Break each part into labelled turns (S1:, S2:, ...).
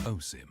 S1: OSIM.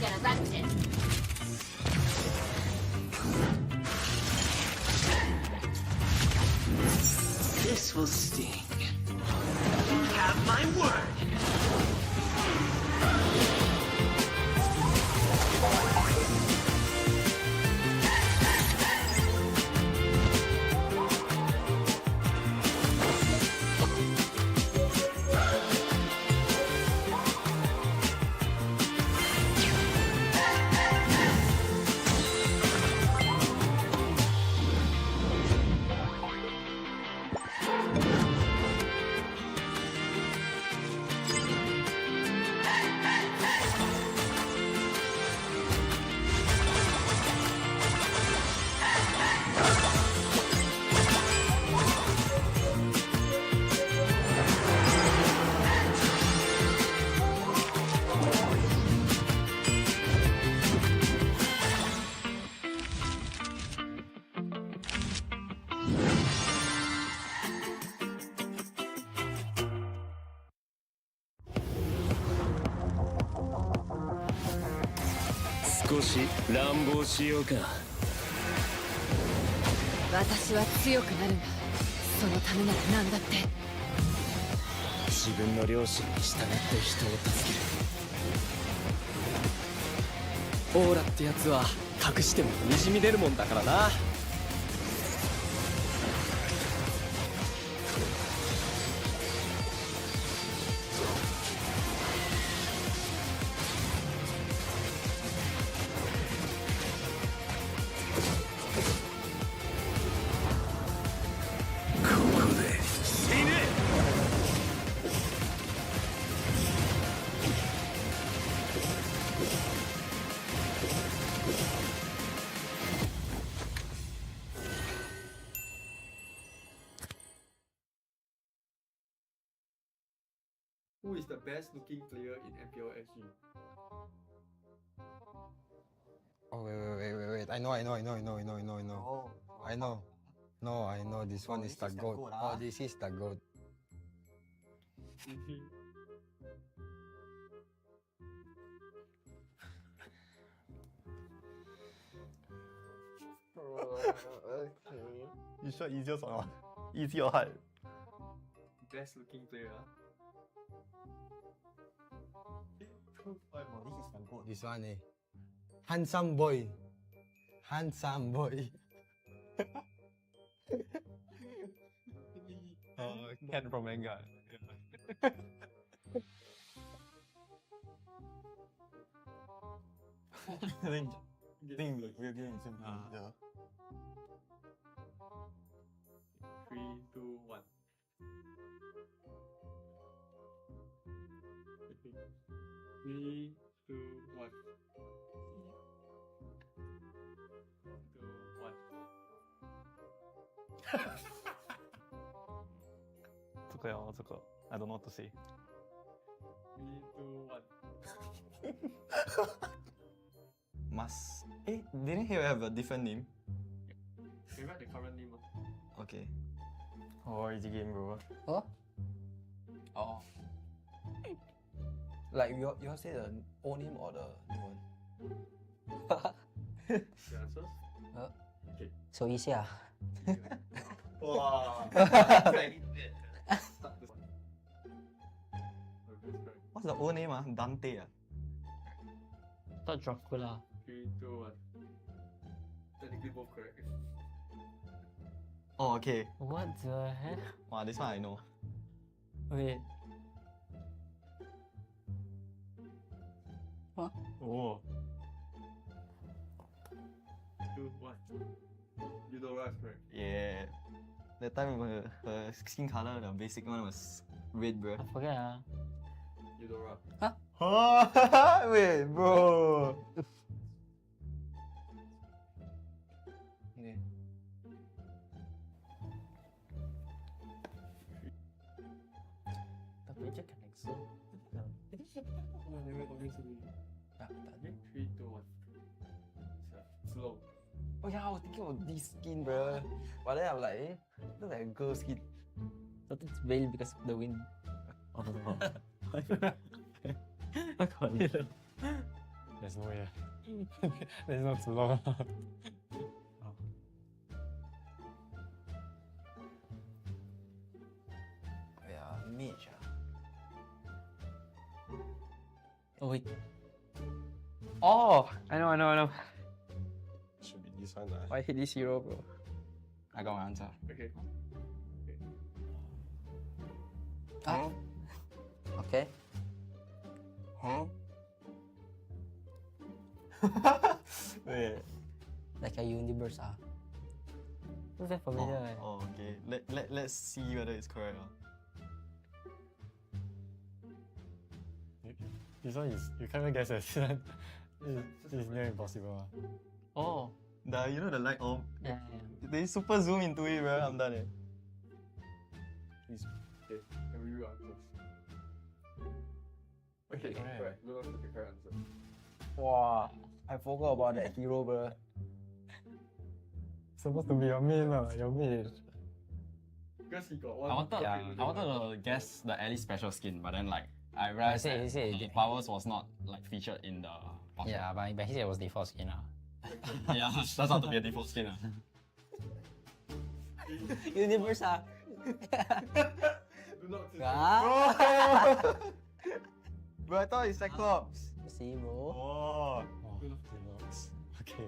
S2: Get arrested.
S3: This will sting. You have my word.
S2: 私は強くなるんだ。そのためなら何だって。
S4: 自分の良心に従って人を助ける。オーラってやつは隠してもにじみ出るもんだからな。
S5: Who is the best looking player in MPL SG?
S6: Oh wait. I know.
S5: Oh.
S6: I know. No, I know this one is the goat. Oh, this is the goat.
S7: You sure easiest or not? Easy or hard?
S5: Best looking player.
S6: This one handsome boy. Handsome boy.
S7: Ken from manga. I think like we're getting some. Yeah.
S5: 3, 2, 1. Okay. 3, 2, 1. 2, 1.
S7: 这个呀，这个 I don't know what to say.
S5: 3, 2, 1.
S7: Must. Didn't he have a different name?
S5: Can you write the current name?
S7: Okay. Oh, easy game, bro.
S6: Huh? Oh. Like you say the old name or the new one?
S5: The answers? Okay.
S8: 数一下。
S5: Wow. Start this one.
S7: What's the old name? Dante.
S8: Thought Dracula.
S5: 3, 2, 1. Technically both correct.
S7: Oh, okay.
S8: What the heck?
S7: Wow, this one I know.
S8: Wait.
S7: Oh.
S5: 2, 1. Eudora is correct.
S7: Yeah. That time her skin color, the basic one was red, bro.
S8: I forget ah.
S5: Eudora.
S7: Oh, wait, bro.
S8: Tapi je kan exo.
S5: Tak ada. 3, 2, 1. Slow.
S6: Oh yeah, I was thinking of this skin, bro. But then I'm like, look like a girl skin.
S8: But it's veiled because of the wind.
S1: Oh.
S8: I call it.
S1: There's no way. There's not too long.
S6: Yeah, mage.
S8: Oh wait.
S4: Oh, I know.
S1: Should be this one.
S4: I hate this hero, bro.
S7: I got my answer.
S5: Okay.
S8: Ah. Okay.
S6: Huh?
S7: Wait.
S8: Like a universe ah. Who's that familiar? eh?
S7: Oh, okay. Let's see whether it's correct.
S1: This one is, you can't even guess it. It's near impossible.
S8: Oh.
S7: You know the light bulb?
S8: Yeah.
S7: They super zoom into it, bro. I'm done.
S5: Okay. Can we read answers? Okay, correct. We'll look at the correct answer.
S6: Wow, I forgot about that hero, bro.
S1: Supposed to be your main, your main.
S5: Because he got one.
S9: I wanted to guess the Ellie special skin, but then like I realized
S8: he said
S9: that powers was not like featured in the bottle.
S8: Yeah, but he said it was default skin ah.
S9: Yeah, that's not to be a default skin.
S8: Universe ah.
S5: Do not say
S8: Ah.
S7: Bro, I thought it's Cyclops.
S8: See bro.
S7: Oh.
S1: Oh, it looks. Okay.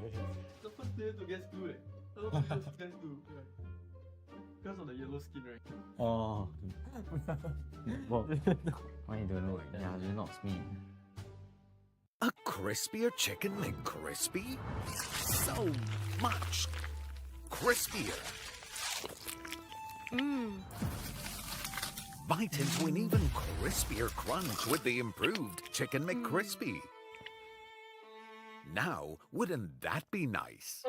S5: the first player to guess 2 eh. The first player to guess 2. Yeah. Because of the yellow skin, right?
S9: Oh. Well, why you don't know it? Yeah, it knocks me.
S10: A crispier chicken McCrispy? So much crispier. Bite into an even crispier crunch with the improved Chicken McCrispy. Now, wouldn't that be nice?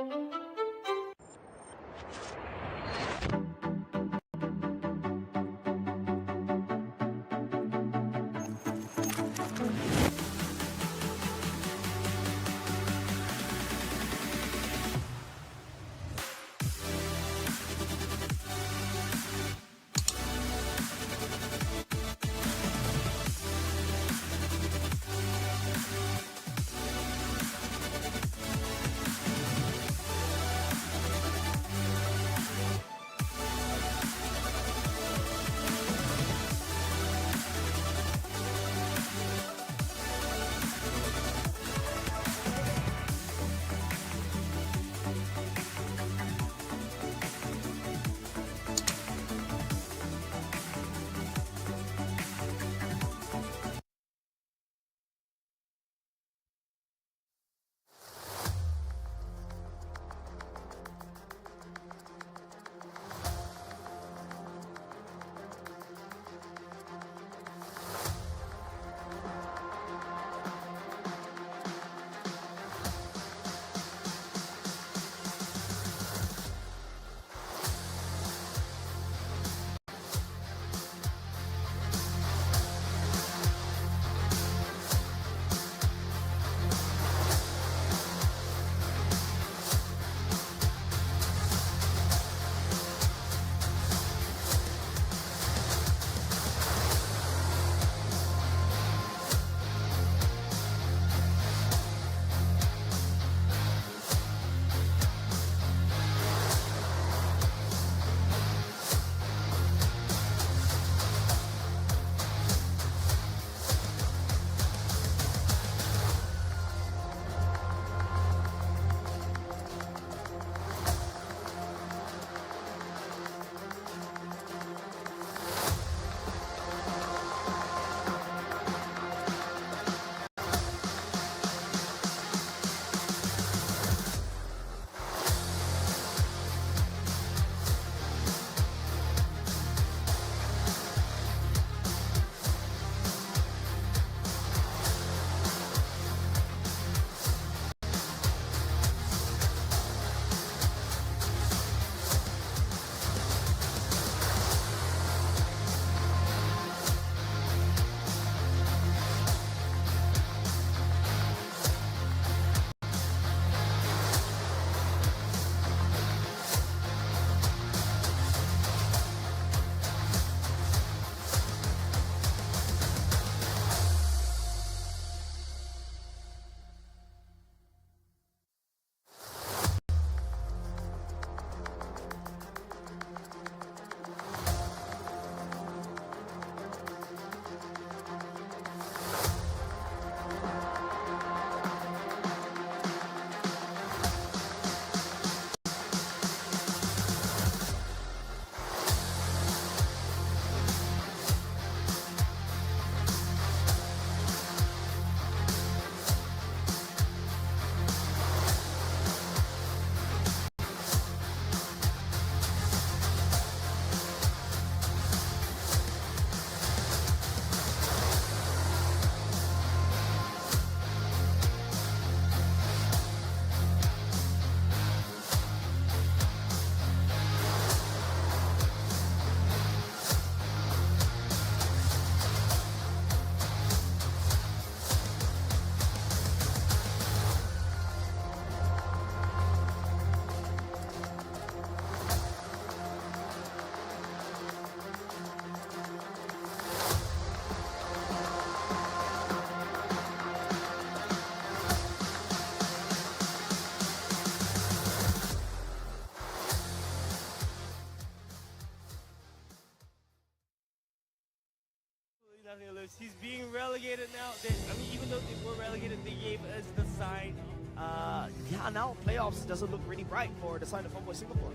S11: Esports. He's being relegated now. I mean, even though they were relegated, they gave us the sign. Yeah, now playoffs doesn't look really bright for the side of Homeboy Singapore.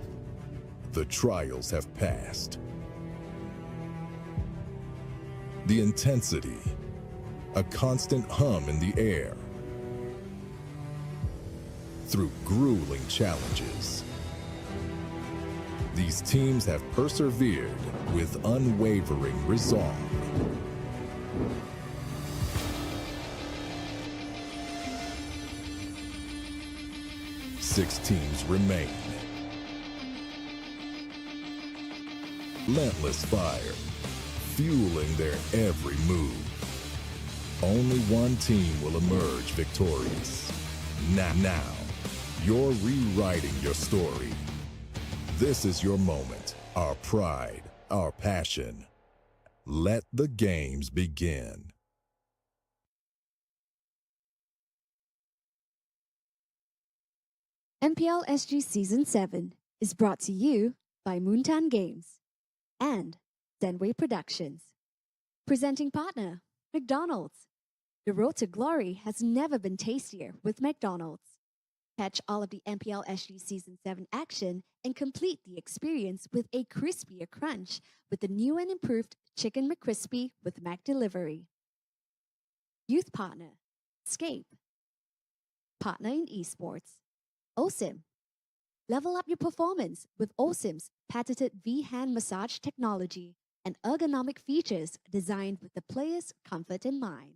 S12: The trials have passed. The intensity, a constant hum in the air. Through grueling challenges, these teams have persevered with unwavering resolve. Six teams remain. Relentless fire, fueling their every move. Only one team will emerge victorious. Now, you're rewriting your story. This is your moment, our pride, our passion. Let the games begin.
S13: MPL SG Season 7 is brought to you by Moontan Games and Zenway Productions. Presenting partner, McDonald's. The road to glory has never been tastier with McDonald's. Catch all of the MPL SG Season 7 action and complete the experience with a crispier crunch with the new and improved Chicken McCrispy with Mac Delivery. Youth partner, Scape. Partner in Esports, OSIM. Level up your performance with OSIM's patented V-hand massage technology and ergonomic features designed with the player's comfort in mind.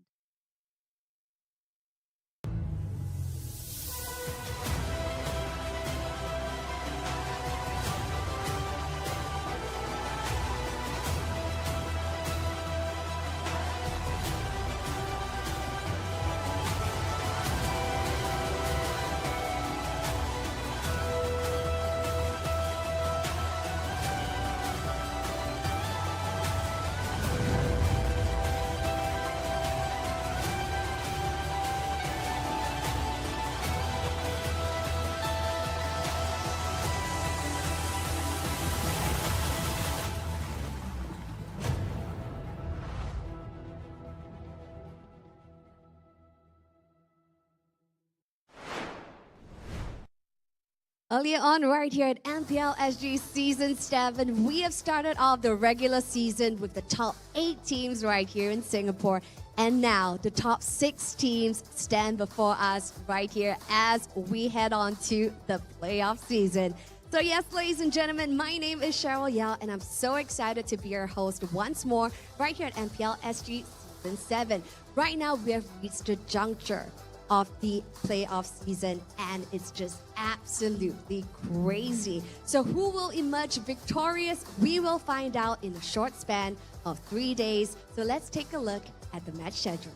S13: Earlier on, right here at MPL SG Season 7, we have started off the regular season with the top 8 teams right here in Singapore. And now the top 6 teams stand before us right here as we head on to the playoff season. So yes, ladies and gentlemen, my name is Cheryl Yao, and I'm so excited to be your host once more right here at MPL SG Season 7. Right now, we have reached the juncture of the playoff season, and it's just absolutely crazy. So who will emerge victorious? We will find out in a short span of 3 days. So let's take a look at the match schedule.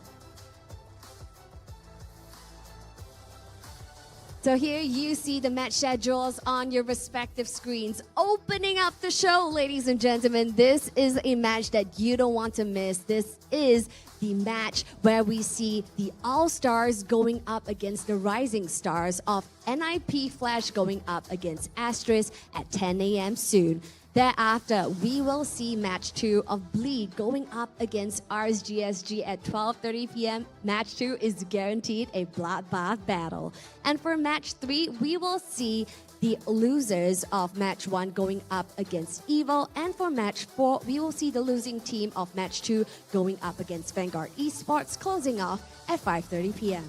S13: So here you see the match schedules on your respective screens. Opening up the show, ladies and gentlemen, this is a match that you don't want to miss. This is the match where we see the All-Stars going up against the Rising Stars of NIP Flash going up against Asteris at 10 a.m. soon. Thereafter, we will see match 2 of Bleed going up against RSG SG at 12:30 p.m. Match 2 is guaranteed a bloodbath battle. And for match 3, we will see the losers of match 1 going up against Evil. And for match 4, we will see the losing team of match 2 going up against Vanguard Esports, closing off at 5:30 p.m.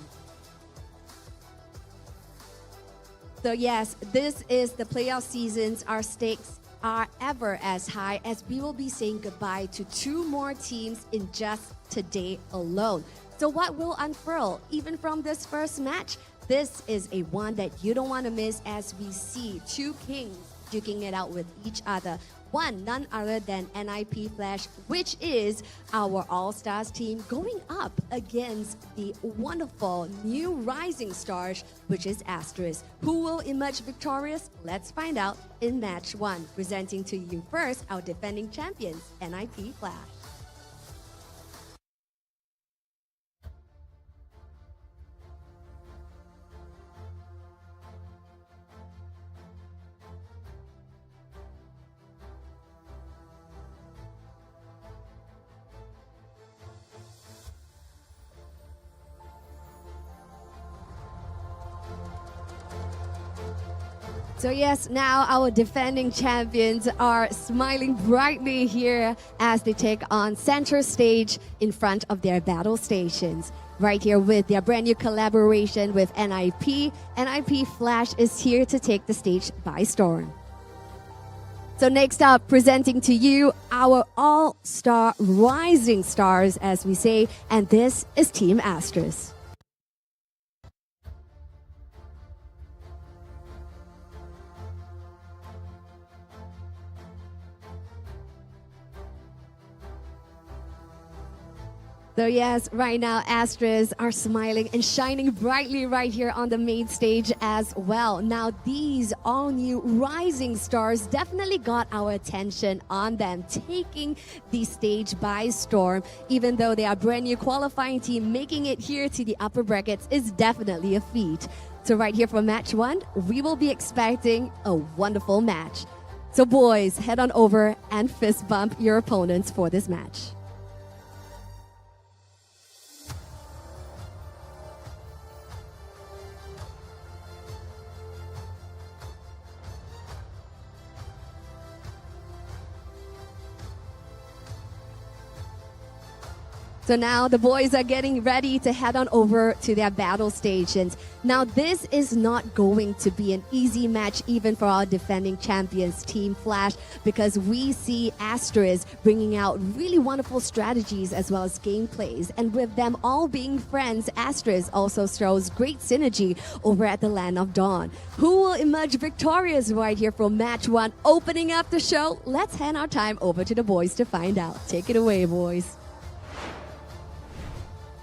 S13: So yes, this is the playoff seasons. Our stakes are ever as high as we will be saying goodbye to 2 more teams in just today alone. So what will unfurl even from this first match? This is a one that you don't want to miss as we see 2 kings duking it out with each other. One, none other than NIP Flash, which is our All-Stars team, going up against the wonderful new Rising Stars, which is Asteris. Who will emerge victorious? Let's find out in match 1. Presenting to you first, our defending champions, NIP Flash. So yes, now our defending champions are smiling brightly here as they take on center stage in front of their battle stations. Right here with their brand new collaboration with NIP. NIP Flash is here to take the stage by storm. So next up, presenting to you our all-star rising stars, as we say, and this is Team Asteris. So yes, right now Asteris are smiling and shining brightly right here on the main stage as well. Now these all new rising stars definitely got our attention on them, taking the stage by storm. Even though they are a brand new qualifying team, making it here to the upper brackets is definitely a feat. So right here for match 1, we will be expecting a wonderful match. So boys, head on over and fist bump your opponents for this match. So now the boys are getting ready to head on over to their battle stations. Now this is not going to be an easy match even for our defending champions, Team Flash, because we see Asteris bringing out really wonderful strategies as well as gameplays. And with them all being friends, Asteris also shows great synergy over at the Land of Dawn. Who will emerge victorious right here from match 1? Opening up the show, let's hand our time over to the boys to find out. Take it away, boys.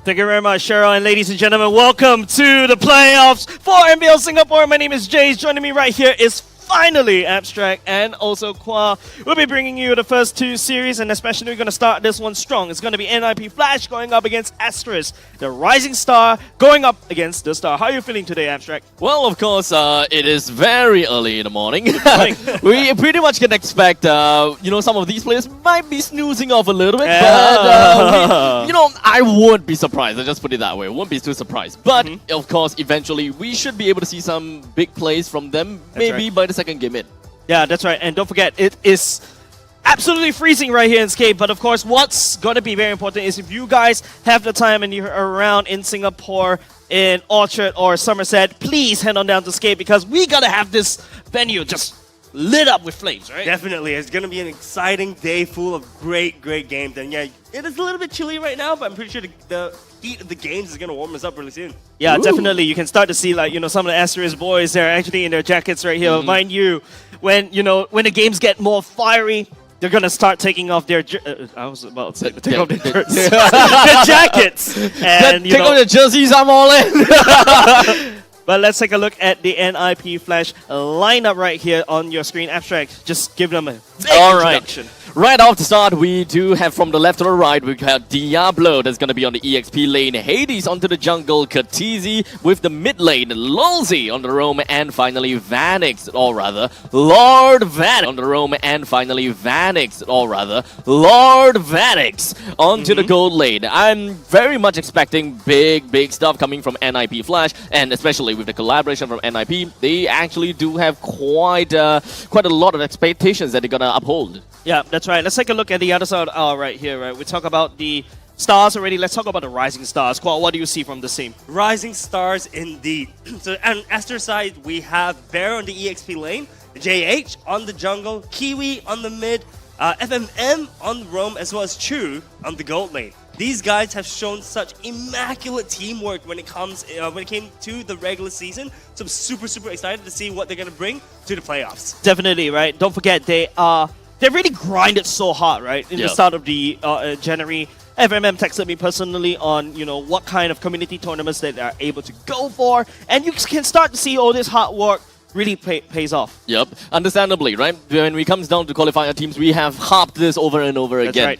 S11: Thank you very much, Cheryl. And ladies and gentlemen, welcome to the playoffs for MPL Singapore. My name is Jace. Joining me right here is finally Abstract and also Qua. We'll be bringing you the first 2 series, and especially we're going to start this one strong. It's going to be NIP Flash going up against Asteris, the rising star going up against the star. How are you feeling today, Abstract?
S4: Well, of course, it is very early in the morning. We pretty much can expect, some of these players might be snoozing off a little bit, but, I won't be surprised. I'll just put it that way. Won't be too surprised. But, of course, eventually, we should be able to see some big plays from them, maybe by the second game in.
S11: Yeah, that's right. And don't forget, it is absolutely freezing right here in Scape. But of course, what's going to be very important is if you guys have the time and you're around in Singapore, in Orchard or Somerset, please head on down to Scape because we got to have this venue just lit up with flames, right?
S14: Definitely. It's going to be an exciting day full of great games. And yeah, it is a little bit chilly right now, but I'm pretty sure the heat of the games is going to warm us up really soon.
S11: Yeah, definitely. You can start to see, some of the Asteris boys, they're actually in their jackets right here. Mind you, when the games get more fiery, they're going to start taking off their... I was about to say, take off their shirts. Their jackets! And,
S4: take off their jerseys, I'm all in!
S11: But let's take a look at the NIP Flash lineup right here on your screen. Abstract, just give them a big introduction.
S4: Right off the start, we do have from the left to the right, we have Diablo that's going to be on the EXP lane, Hades onto the jungle, Katizi with the mid lane, Lolzy on the roam, and finally Vanix, or rather, Lord Vanix on the roam, and finally Vanix, or rather, Lord Vanix onto the gold lane. I'm very much expecting big stuff coming from NIP Flash, and especially with the collaboration from NIP, they actually do have quite a lot of expectations that they're going to uphold.
S11: Yeah, that's right. Let's take a look at the other side right here, right? We talk about the stars already. Let's talk about the rising stars. Qual, what do you see from this team?
S14: Rising stars indeed. So on Aster side, we have Bear on the EXP lane, JH on the jungle, Kiwi on the mid, FMM on the roam, as well as Chu on the gold lane. These guys have shown such immaculate teamwork when it came to the regular season. So I'm super excited to see what they're going to bring to the playoffs.
S11: Definitely, right? Don't forget, they really grinded so hard, right? In the start of the January. FMM texted me personally on, what kind of community tournaments that they're able to go for. And you can start to see all this hard work really pays off.
S4: Yep, understandably, right? When it comes down to qualifier teams, we have harped this over and over again.
S11: That's right.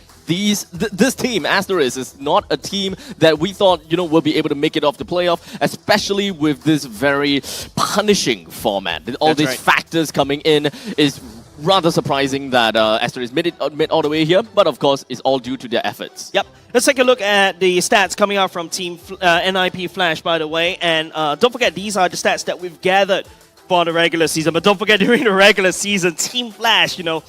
S4: This team, Asteris, is not a team that we thought, will be able to make it off the playoff, especially with this very punishing format. All these factors coming in is rather surprising that Asteris made it all the way here, but of course, it's all due to their efforts.
S11: Yep. Let's take a look at the stats coming out from Team NIP Flash, by the way. And don't forget, these are the stats that we've gathered for the regular season. But don't forget, during the regular season, Team Flash, you know,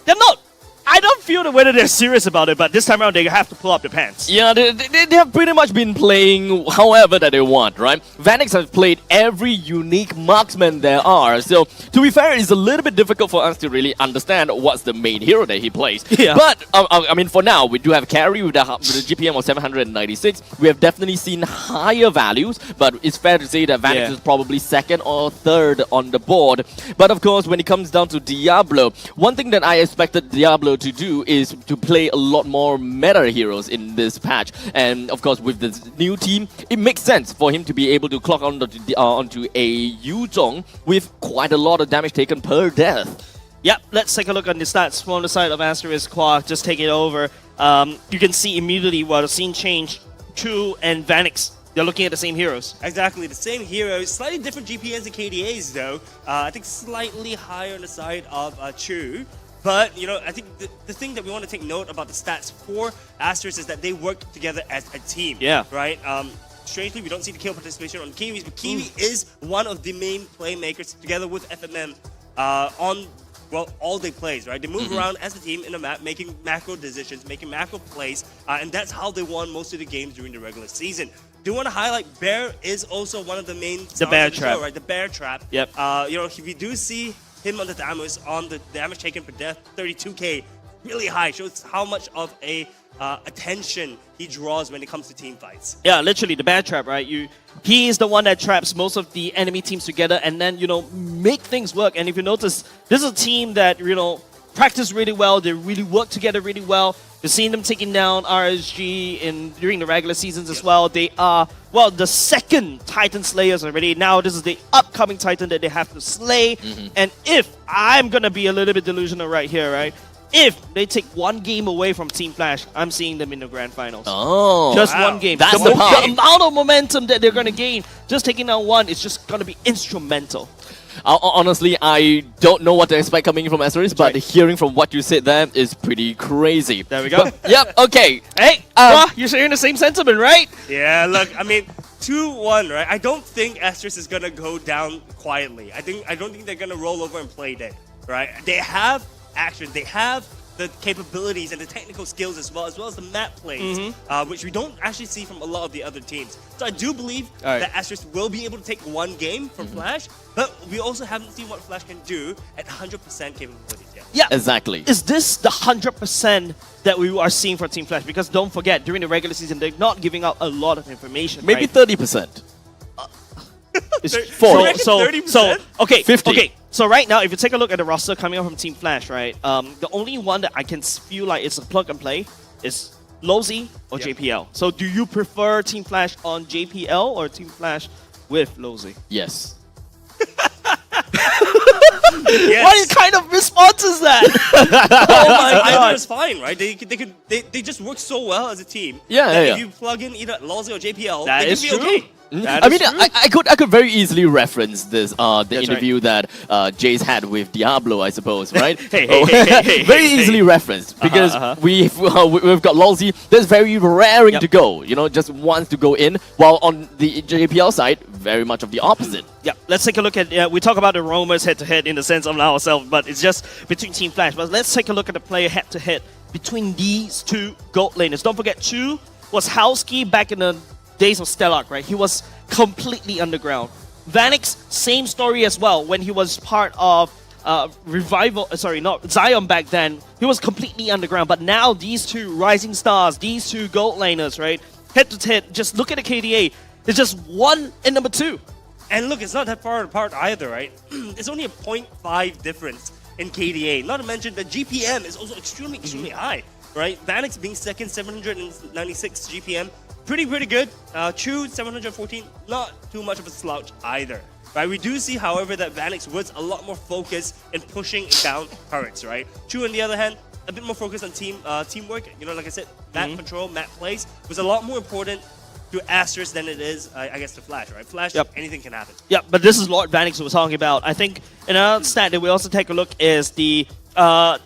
S11: they're not. I don't feel that whether they're serious about it, but this time around they have to pull up their pants.
S4: Yeah, they have pretty much been playing however that they want, right? Vanix has played every unique marksman there are, so to be fair, it's a little bit difficult for us to really understand what's the main hero that he plays.
S11: Yeah.
S4: But, I mean, for now, we do have carry with the GPM of 796. We have definitely seen higher values, but it's fair to say that Vanix is probably second or third on the board. But of course, when it comes down to Diablo, one thing that I expected Diablo to do is to play a lot more meta heroes in this patch, and of course with this new team it makes sense for him to be able to clock onto a Yu Zhong with quite a lot of damage taken per death.
S11: Yep, let's take a look on the stats from the side of Asteris. Qua just take it over. You can see immediately the scene change. Chu and Vanix, they're looking at the same heroes.
S14: Exactly, the same heroes, slightly different GPNs and KDAs though. I think slightly higher on the side of Chu. But, you know, I think the thing that we want to take note about the stats for Asteris is that they work together as a team.
S11: Yeah.
S14: Right? Strangely, we don't see the kill participation on Kiwis, but Kiwi is one of the main playmakers together with FMM on, well, all day plays, right? They move around as a team in the map, making macro decisions, making macro plays, and that's how they won most of the games during the regular season. Do want to highlight Bear is also one of the main stars
S11: bear
S14: of the
S11: trap.
S14: show, right? The Bear Trap.
S11: Yep.
S14: You know, we do see him on the damage taken per death, 32k, really high. Shows how much of a attention he draws when it comes to team fights.
S11: Yeah, literally the bad trap, right? He is the one that traps most of the enemy teams together and then, you know, make things work. And if you notice, this is a team that, you know, practice really well. They really work together really well. You've seen them taking down RSG during the regular seasons as well. They are, well, the second Titan Slayers already. Now this is the upcoming Titan that they have to slay. And if, I'm going to be a little bit delusional right here, right? If they take one game away from Team Flash, I'm seeing them in the grand finals.
S4: Oh,
S11: just one game.
S4: That's
S11: the
S4: the
S11: amount of momentum that they're going to gain, just taking down one, is just going to be instrumental.
S4: Honestly, I don't know what to expect coming from Asteris, but hearing from what you said there is pretty crazy.
S11: There we go.
S4: But, yep, okay.
S11: Hey, you're sharing the same sentiment, right?
S14: Yeah, look, I mean, 2-1, right? I don't think Asteris is going to go down quietly. I don't think they're going to roll over and play dead, right? They have action. They have the capabilities and the technical skills as well as the map plays, which we don't actually see from a lot of the other teams. So I do believe that Asteris will be able to take one game from Flash, but we also haven't seen what Flash can do at 100% capabilities yet.
S11: Yeah,
S4: exactly.
S11: Is this the 100% that we are seeing for Team Flash? Because don't forget, during the regular season, they're not giving out a lot of information.
S4: Maybe
S11: right?
S4: 30%.
S11: It's
S14: 40.
S11: So okay,
S4: 50.
S11: Okay. So right now, if you take a look at the roster coming up from Team Flash, right? The only one that I can feel like it's a plug and play is Lozy or JPL. So do you prefer Team Flash on JPL or Team Flash with Lozy?
S4: Yes.
S11: What kind of response is that?
S14: Oh my god! Either is fine, right? They just work so well as a team.
S4: Yeah,
S14: that
S4: yeah.
S14: If you plug in either Lozy or JPL,
S11: That
S14: they
S11: is
S14: can be
S11: true.
S14: okay.
S4: I mean, I could very easily reference this the interview that Jace had with Diablo, I suppose, right?
S11: Hey,
S4: very easily referenced because we've got Lozy that's very raring to go, you know, just wants to go in, while on the JPL side, very much of the opposite.
S11: Yeah, let's take a look at, we talk about the roamers head-to-head in the sense of ourselves, but it's just between Team Flash. But let's take a look at the player head-to-head between these two gold laners. Don't forget, Chu was Howski back in the days of Stellark, right? He was completely underground. Vanix, same story as well. When he was part of Zion back then, he was completely underground. But now these two rising stars, these two gold laners, right? Head-to-head, just look at the KDA. It's just 1 and number 2.
S14: And look, it's not that far apart either, right? It's only a 0.5 difference in KDA. Not to mention the GPM is also extremely high, right? Vanix being second, 796 GPM. Pretty good. Chu, 714, not too much of a slouch either. Right? We do see, however, that Vanix was a lot more focused in pushing down turrets, right? Chu, on the other hand, a bit more focused on teamwork. You know, like I said, map control, map plays was a lot more important to Asteris than it is, I guess, to Flash, right? Flash, anything can happen.
S11: Yeah, but this is Lord Vanix we were talking about. I think another stat that we also take a look is the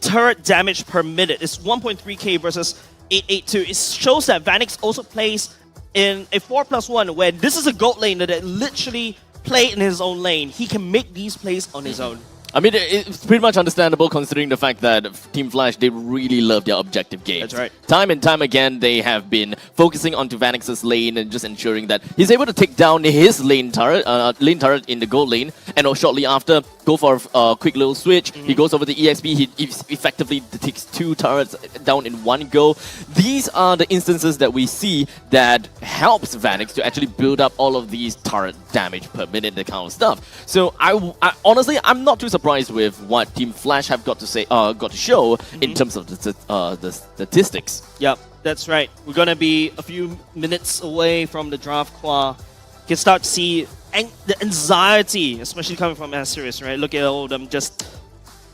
S11: turret damage per minute. It's 1.3k versus 882. It shows that Vanix also plays in a 4+1 where this is a gold laner that literally play in his own lane. He can make these plays on his own.
S4: I mean, it's pretty much understandable considering the fact that Team Flash, they really love their objective games.
S11: That's right.
S4: Time and time again, they have been focusing onto Vanix's lane and just ensuring that he's able to take down his lane turret in the gold lane, and shortly after, go for a quick little switch. He goes over the EXP, he effectively takes 2 turrets down in one go. These are the instances that we see that helps Vanix to actually build up all of these turret damage per minute, that kind of stuff. So I honestly, I'm not too surprised with what Team Flash have got to say, got to show in terms of the statistics.
S11: Yep, that's right. We're gonna be a few minutes away from the draft. Qua you can start to see the anxiety, especially coming from Asteris, right? Look at all of them just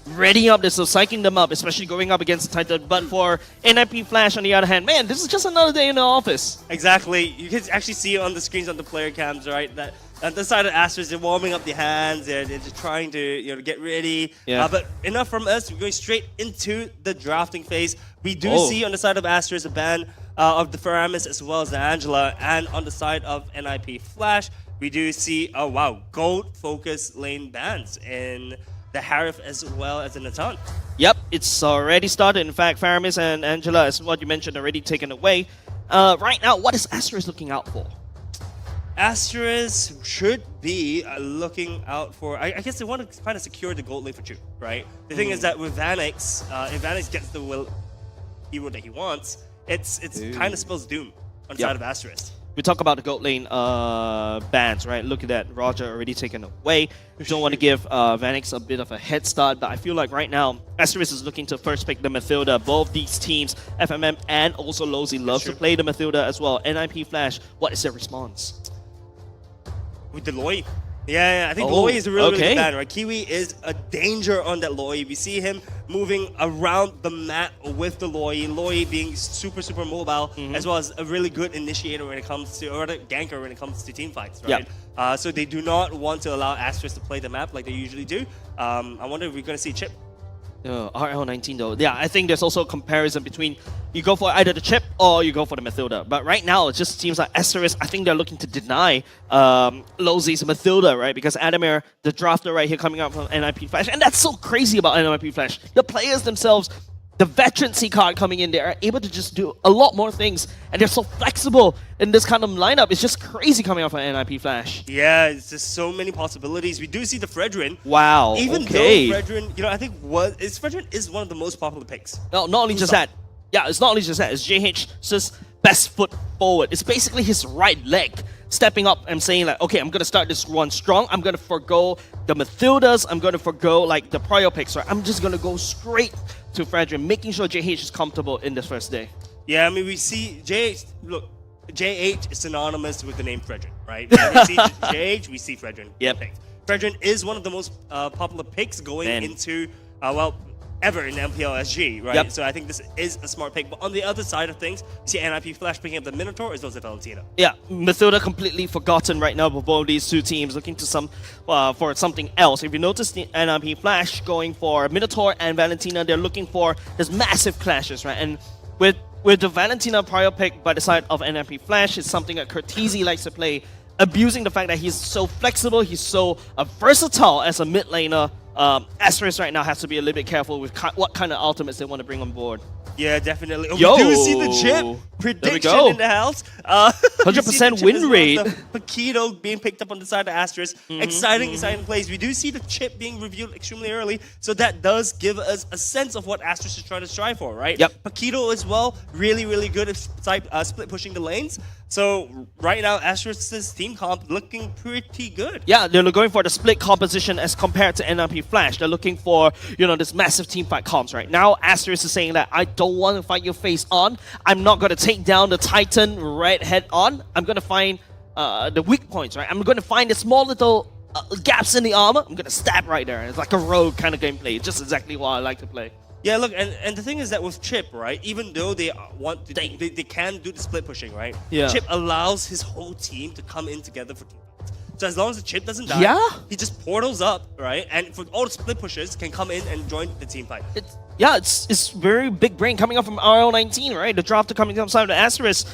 S11: readying up, so psyching them up, especially going up against the Titan. But for NIP Flash, on the other hand, man, this is just another day in the office.
S14: Exactly. You can actually see on the screens on the player cams, right, that on the side of Asteris, they're warming up their hands, they're just trying to get ready.
S11: Yeah.
S14: But enough from us, we're going straight into the drafting phase. We do see on the side of Asteris a ban of the Faramis as well as the Angela, and on the side of NIP Flash, we do see, oh wow, gold focus lane bans in the Harif as well as the Natan.
S11: Yep, it's already started. In fact, Faramis and Angela, as what you mentioned, already taken away. Right now, what is Asteris looking out for?
S14: Asteris should be looking out for, I guess they want to kind of secure the gold lane for 2, right? The thing is that with Vanix, if Vanix gets the hero that he wants, it's kind of spells doom on the side of Asteris.
S11: We talk about the gold lane bans, right? Look at that, Roger already taken away. We don't want to give Vanix a bit of a head start, but I feel like right now, Asteris is looking to first pick the Mathilda. Both these teams, FMM and also Lozy, love to play the Mathilda as well. NIP Flash, what is their response?
S14: With the Loi. Yeah, I think Loi is a really good ban, right? Kiwi is a danger on that Loi. We see him moving around the map with the Loi. Loi being super, super mobile, as well as a really good initiator when it comes to, or a ganker when it comes to team fights, right? So they do not want to allow Asteris to play the map like they usually do. I wonder if we're going to see Chip.
S11: RL19 though. Yeah, I think there's also a comparison between you go for either the Chip or you go for the Mathilda. But right now, it just seems like Asteris, I think they're looking to deny Lozy's Mathilda, right? Because Adamir, the drafter right here coming out from NIP Flash, and that's so crazy about NIP Flash. The players themselves, the veterancy card coming in, they are able to just do a lot more things, and they're so flexible in this kind of lineup. It's just crazy coming out from NIP Flash.
S14: Yeah, it's just so many possibilities. We do see the Fredrin.
S11: Wow.
S14: Even though Fredrin, I think Fredrin is one of the most popular picks.
S11: No, not only just that. Yeah, it's not only just that. It's JH's best foot forward. It's basically his right leg stepping up and saying like, okay, I'm going to start this run strong. I'm going to forgo the Mathildas. I'm going to forgo like the prior picks. Right? I'm just going to go straight to Fredrin, making sure JH is comfortable in this first day.
S14: Yeah, I mean, we see JH, look, JH is synonymous with the name Fredrin, right? When we see JH, we see Fredrin.
S11: Yep.
S14: Fredrin is one of the most popular picks going into, ever in MPL SG, right?
S11: Yep.
S14: So I think this is a smart pick. But on the other side of things, we see NIP Flash picking up the Minotaur as well as the Valentina.
S11: Yeah, Mathilda completely forgotten right now for both these two teams, looking to for something else. If you notice the NIP Flash going for Minotaur and Valentina, they're looking for this massive clashes, right? And with the Valentina prior pick by the side of NIP Flash, it's something that Curtizi likes to play, abusing the fact that he's so flexible, he's so versatile as a mid laner. Asteris right now has to be a little bit careful with what kind of ultimates they want to bring on board.
S14: Yeah, definitely. We do see the Chip prediction in the house.
S11: 100% win rate.
S14: Paquito being picked up on the side of Asteris. Exciting plays. We do see the Chip being revealed extremely early, so that does give us a sense of what Asteris is trying to strive for, right?
S11: Yep.
S14: Paquito as well, really, really good at split pushing the lanes. So right now, Asteris' team comp looking pretty good.
S11: Yeah, they're going for the split composition as compared to NIP Flash. They're looking for, this massive team fight comps right now. Asteris is saying that I don't want to fight your face on. I'm not going to take down the Titan right head on. I'm going to find the weak points, right? I'm going to find the small little gaps in the armor. I'm going to stab right there. It's like a rogue kind of gameplay. It's just exactly what I like to play.
S14: Yeah, look, and the thing is that with Chip, right, even though they want to, they can do the split pushing, right?
S11: Yeah.
S14: Chip allows his whole team to come in together for team fights. So as long as the Chip doesn't die, he just portals up, right? And for all the split pushers can come in and join the team fight.
S11: It's very big brain coming up from RL19, right? The drafter coming outside of Asteris.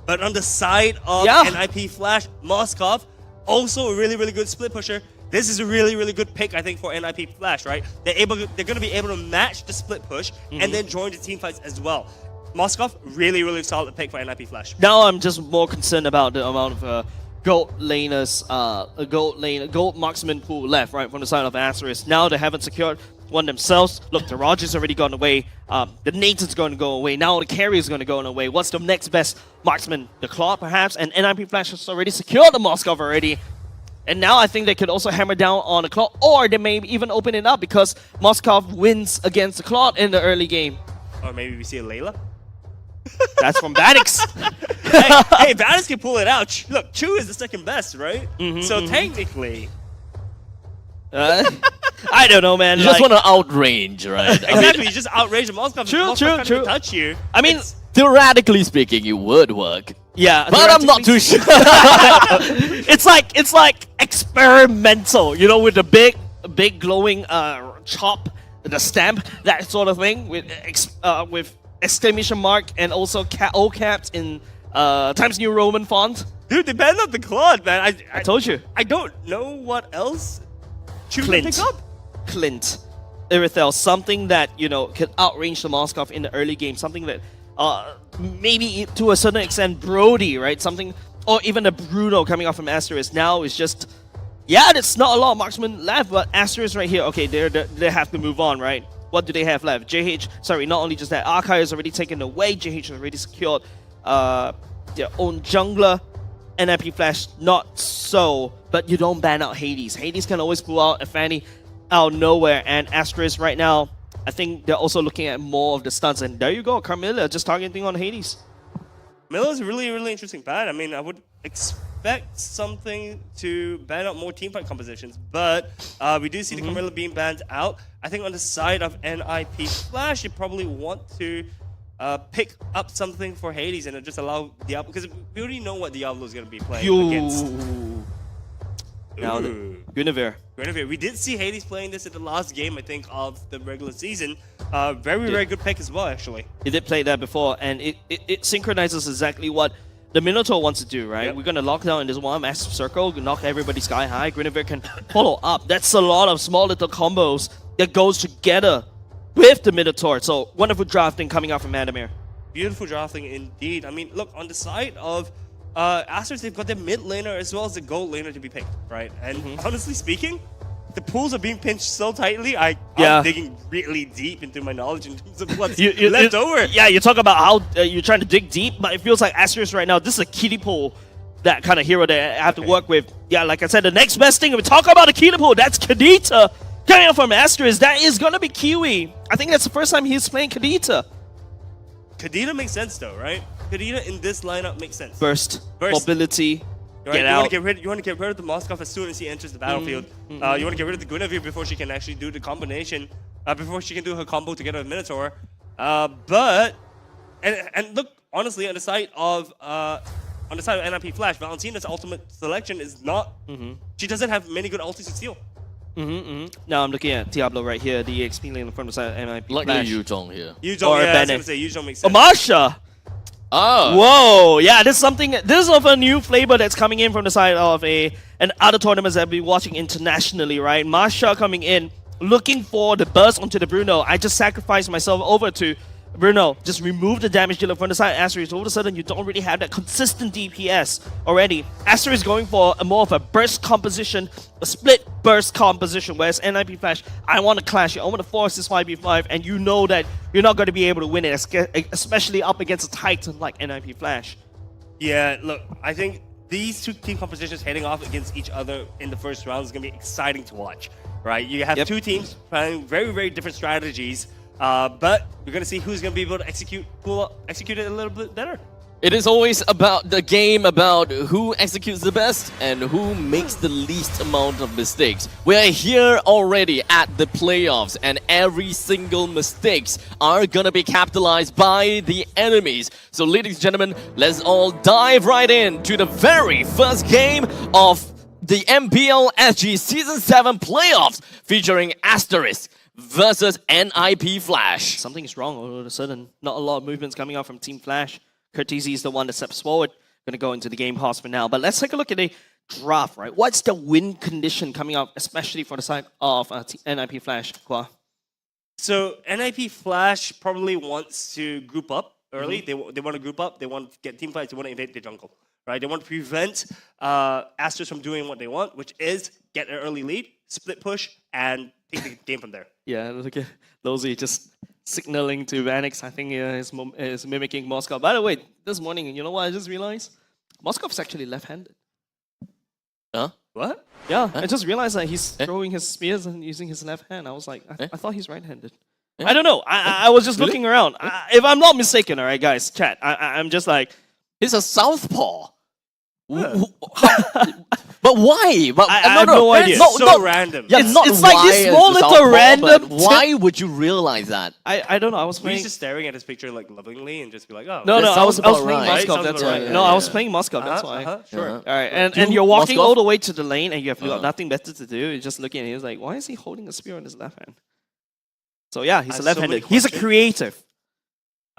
S14: But on the side of NIP Flash, Moskov, also a really good split pusher. This is a really good pick, I think, for NIP Flash, right? They're going to be able to match the split push and then join the team fights as well. Moskov, really solid pick for NIP Flash.
S11: Now I'm just more concerned about the amount of gold laners, gold marksman pool left, right, from the side of Asteris. Now they haven't secured one themselves. Look, the Roger's already gone away. The Nathan's going to go away. Now the carry is going to go away. What's the next best marksman? The Claw, perhaps? And NIP Flash has already secured the Moskov already. And now I think they could also hammer down on the Claw, or they may even open it up because Moskov wins against the Claw in the early game.
S14: Or maybe we see a Layla?
S11: That's from Vanix.
S14: hey, Vanix can pull it out. Look, Chu is the second best, right? So technically...
S11: I don't know, man.
S4: You just want to outrange, right?
S14: Exactly, you just outrage the Moskov.
S11: True.
S14: Can't touch you.
S11: I mean,
S4: theoretically speaking, it would work.
S11: Yeah,
S4: but I'm not too sure.
S11: It's like experimental, you know, with the big glowing chop, the stamp, that sort of thing, with exclamation mark and also all caps in Times New Roman font.
S14: Dude, they banned up the Claude, man.
S11: I told you.
S14: I don't know what else Chu can pick up.
S11: Clint, Irithel, something that, you know, can outrange the Moskov in the early game, something that maybe to a certain extent Brody, right? Something, or even a Bruno coming off from Asteris now is just, yeah, there's not a lot of marksmen left, but Asteris right here, okay, they have to move on, right? What do they have left? JH, sorry, not only just that, Archive is already taken away, JH has already secured their own jungler, NIP Flash, not so, but you don't ban out Hades. Hades can always pull out a Fanny out of nowhere, and Asteris right now, I think they're also looking at more of the stunts, and there you go, Carmilla just targeting on Hades.
S14: Milla's a really interesting ban. I mean, I would expect something to ban out more teamfight compositions, but we do see the Carmilla being banned out. I think on the side of NIP Flash, you probably want to pick up something for Hades and just allow Diablo, because we already know what Diablo is going to be playing against.
S11: Now, Guinevere.
S14: We did see Hades playing this in the last game, I think, of the regular season. Very good pick as well, actually.
S11: He did play that before, and it synchronizes exactly what the Minotaur wants to do, right?
S14: Yep.
S11: We're going to lock down in this one massive circle, knock everybody sky high. Guinevere can follow up. That's a lot of small little combos that goes together with the Minotaur. So, wonderful drafting coming out from Adamir.
S14: Beautiful drafting indeed. I mean, look, on the side of Asteris, they've got their mid laner as well as the gold laner to be picked, right? And honestly speaking, the pools are being pinched so tightly, I'm digging really deep into my knowledge in terms of what's left over.
S11: Yeah, you talk about how you're trying to dig deep, but it feels like Asteris right now, this is a kiddie pool, that kind of hero that I have to work with. Yeah, like I said, the next best thing, we talk about a kiddie pool, that's Kadita. Coming out from Asteris, that is going to be Kiwi. I think that's the first time he's playing Kadita.
S14: Kadita makes sense though, right? Kadita in this lineup makes sense.
S11: Burst. Mobility.
S14: Right?
S11: Get out.
S14: You want to get rid of the Moskov as soon as he enters the battlefield. You want to get rid of the Guinevere before she can actually do the combination, before she can do her combo together with Minotaur. But look, honestly, on the side of NIP Flash, Valentina's ultimate selection is not. She doesn't have many good ultis to steal.
S11: Now I'm looking at Diablo right here, the EXP lane from the side of NIP.
S4: Like
S11: Flash.
S4: the Yuzhong here.
S14: Yuzhong, yeah, I was going to say Yuzhong makes sense.
S11: Marsha!
S4: Oh.
S11: Whoa, yeah, this is of a new flavor that's coming in from the side of an other tournaments that I've been watching internationally, right? Marsha coming in, looking for the burst onto the Bruno. I just sacrificed myself over to Bruno. Just remove the damage dealer from the side of Asteris. All of a sudden, you don't really have that consistent DPS already. Asteris is going for more of a burst composition, a split burst composition, whereas NIP Flash, I want to clash you. I want to force this 5v5, and you know that you're not going to be able to win it, especially up against a titan like NIP Flash.
S14: Yeah, look, I think these two team compositions heading off against each other in the first round is going to be exciting to watch, right? You have two teams playing very different strategies. But we're going to see who's going to be able to execute it a little bit better.
S4: It is always about the game, about who executes the best and who makes the least amount of mistakes. We are here already at the playoffs, and every single mistakes are gonna be capitalized by the enemies. So ladies and gentlemen, let's all dive right in to the very first game of the MPL SG Season 7 playoffs, featuring Asteris versus NIP Flash.
S11: Something is wrong all of a sudden. Not a lot of movements coming out from Team Flash. Curtisi is the one that steps forward. Going to go into the game pause for now. But let's take a look at the draft, right? What's the win condition coming up, especially for the side of NIP Flash, Kwa?
S14: So NIP Flash probably wants to group up early. They want to group up. They want to get team fights. They want to invade the jungle, right? They want to prevent Asteris from doing what they want, which is get an early lead, split push, and take the game from there.
S11: Yeah, look at Losey just signaling to Vanix. I think is mimicking Moskov. By the way, this morning, you know what I just realized? Moskov's actually left-handed.
S4: Huh?
S11: What? Yeah, I just realized that he's throwing his spears and using his left hand. I was like, I thought he's right-handed. I don't know. I was just looking around. If I'm not mistaken, all right, guys, chat. I'm just like,
S4: he's a southpaw. But why? But
S11: I have no idea.
S14: It's so random.
S4: Yeah,
S11: it's like this small little random.
S4: Why would you realize that?
S11: I don't know. I was
S14: He's
S11: playing.
S14: just staring at his picture like lovingly and just be like, oh.
S11: No, I was playing
S4: right.
S11: Moskov. That's why.
S14: Right.
S11: No, I was playing Moskov. That's why.
S14: Sure.
S11: All right, and you're walking all the way to the lane, and you have got nothing better to do. You're just looking at him. He's like, why is he holding a spear in his left hand? So yeah, he's a left-handed. He's a creative.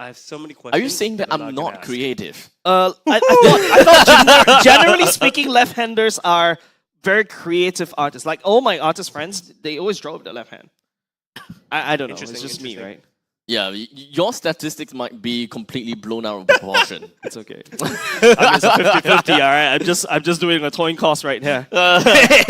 S14: I have so many questions.
S4: Are you saying that I'm not creative?
S11: I thought generally speaking, left-handers are very creative artists. Like all my artist friends, they always draw with the left hand. I don't know. It's just me, right?
S4: Yeah, your statistics might be completely blown out of proportion.
S11: It's okay. I'm just 50-50, all right? I'm just doing a coin cost right here.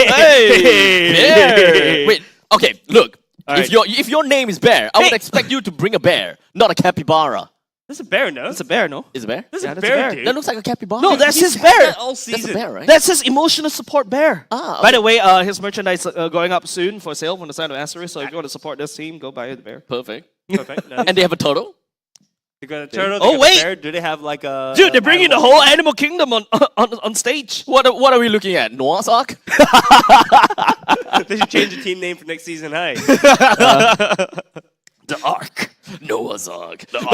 S4: Hey! Wait, okay, look.
S11: Right.
S4: If your name is Bear, I would expect you to bring a bear, not a capybara.
S14: That's a bear, no?
S11: It's a bear, no?
S4: Is a bear?
S14: That's
S11: Yeah,
S14: a
S11: that's a
S14: bear,
S11: bear.
S14: dude.
S4: That looks like a capybara.
S11: No, that's his
S14: He's
S11: bear.
S14: had that all
S4: That's
S14: season.
S4: a bear, right?
S11: That's his emotional support bear.
S4: Ah,
S11: By the way, his merchandise going up soon for sale from the side of Asteris. So if you want to support this team, go buy the bear.
S4: Perfect.
S14: Perfect. Nice.
S4: And they have a turtle?
S14: They got a turtle.
S11: Oh,
S14: they got a
S11: wait!
S14: bear. Do they have like a...
S11: Dude, they're bringing the whole animal kingdom on stage.
S4: What are we looking at? Noah's Ark?
S14: They should change the team name for next season, hey?
S4: The Ark. Noah's Ark. But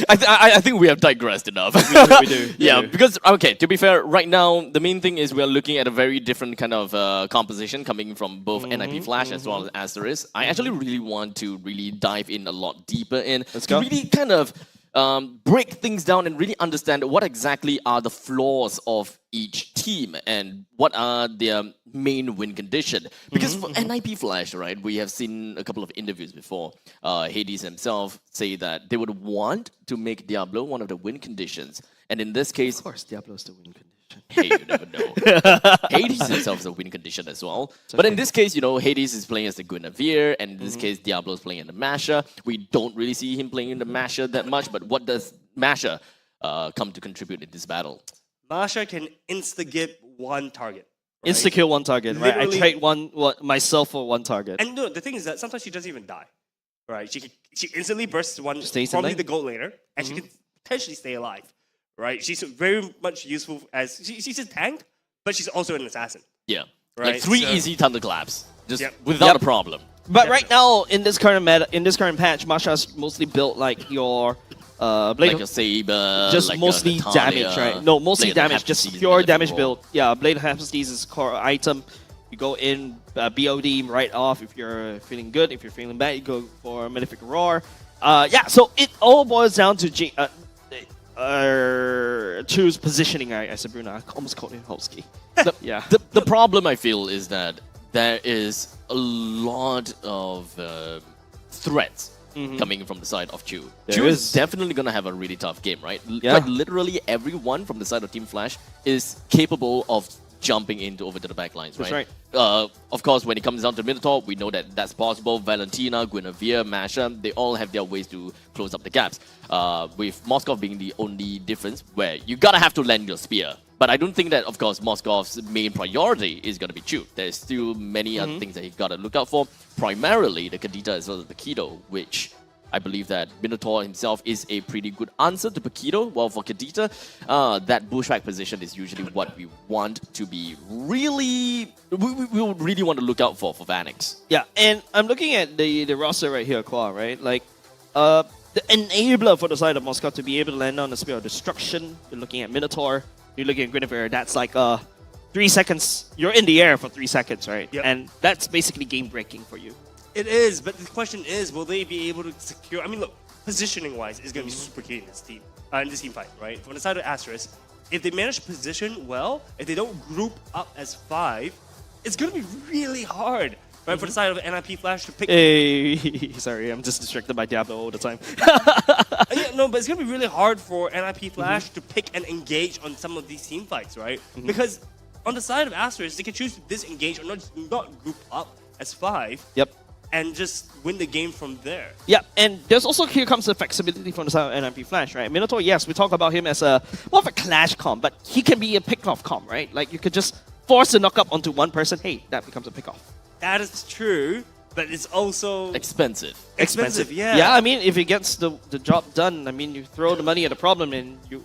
S4: I think we have digressed enough.
S11: We do.
S4: Yeah, because, okay, to be fair, right now, the main thing is we are looking at a very different kind of composition coming from both NIP Flash as well as Asteris. I actually really want to really dive in a lot deeper to really kind of break things down and really understand what exactly are the flaws of each team and what are their main win condition. Because for NIP Flash, right, we have seen a couple of interviews before. Hades himself say that they would want to make Diablo one of the win conditions. And in this case...
S11: Of course, Diablo's the win condition.
S4: Hey, you never know. Hades himself is a win condition as well. But in this case, you know, Hades is playing as the Guinevere, and in this case, Diablo is playing in the Masher. We don't really see him playing in the Masher that much, but what does Masher come to contribute in this battle?
S14: Masha can insta-gip one target. Right?
S11: Insta-kill one target, right? I
S14: Literally-
S11: trade myself for one target.
S14: And no, the thing is that sometimes she doesn't even die. Right? She instantly bursts one,
S11: Stays in
S14: probably
S11: lane.
S14: the gold laner, and she can potentially stay alive. Right? She's very much useful as... She's a tank, but she's also an assassin.
S4: Yeah.
S14: Right,
S4: Like 3
S14: so-
S4: easy thunderclaps. Just
S14: Yep.
S4: without a problem.
S11: But right now, in this current patch, Masha's mostly built like your Blade
S4: Like a Saber,
S11: just
S4: like
S11: mostly
S4: a Natalia,
S11: damage, right? No, mostly
S4: Blade of
S11: damage, just
S4: Hephaestus
S11: pure
S4: in the
S11: damage
S4: level.
S11: build. Yeah, Blade of Hephaestus is core item. You go in, BOD right off if you're feeling good. If you're feeling bad, you go for Malefic Roar. Yeah, so it all boils down to choose positioning, I said Bruno. I almost called him Holsky. Yeah.
S4: The problem I feel is that there is a lot of threats coming from the side of Chu. Chu is definitely going to have a really tough game, right?
S11: Yeah.
S4: Like literally everyone from the side of Team Flash is capable of jumping over to the back lines, right?
S11: That's right.
S4: Of course, when it comes down to Minotaur, we know that that's possible. Valentina, Guinevere, Masha, they all have their ways to close up the gaps. With Moskov being the only difference where you gotta have to land your spear. But I don't think that, of course, Moskov's main priority is gonna be Chu. There's still many other things that he gotta look out for. Primarily the Kadita as well as the Paquito, which I believe that Minotaur himself is a pretty good answer to Paquito. While for Kadita, that bushwhack position is usually what we want to be really... We would really want to look out for Vanix.
S11: Yeah, and I'm looking at the roster right here, Kwa, right? Like, the enabler for the side of Moscow to be able to land on the Spear of Destruction. You're looking at Minotaur. You're looking at Guinevere. That's like 3 seconds. You're in the air for 3 seconds, right?
S14: Yep.
S11: And that's basically game-breaking for you.
S14: It is, but the question is, will they be able to secure... I mean, look, positioning-wise, is going to be super key in this team fight, right? From the side of Asteris, if they manage to position well, if they don't group up as 5, it's going to be really hard, right, for the side of NIP Flash to pick.
S11: Hey, sorry, I'm just distracted by Diablo all the time.
S14: Yeah, no, but it's going to be really hard for NIP Flash to pick and engage on some of these team fights, right? Because on the side of Asteris, they can choose to disengage or not group up as 5.
S11: Yep.
S14: And just win the game from there.
S11: Yeah, and there's also, here comes the flexibility from the side of NIP Flash, right? Minotaur, yes, we talk about him as a more of a clash comp, but he can be a pick-off comp, right? Like, you could just force a knock-up onto one person, hey, that becomes a pick-off.
S14: That is true, but it's also...
S4: Expensive.
S14: Expensive, yeah.
S11: Yeah, I mean, if it gets the job done, I mean, you throw the money at the problem and you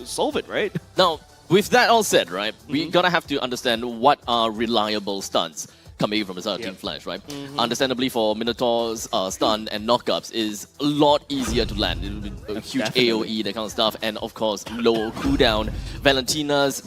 S11: solve it, right?
S4: Now, with that all said, right, we gotta have to understand what are reliable stunts coming from the side of Team Flash, right? Understandably, for Minotaur's stun and knockups is a lot easier to land. A huge AoE, that kind of stuff, and of course, low cooldown. Valentina's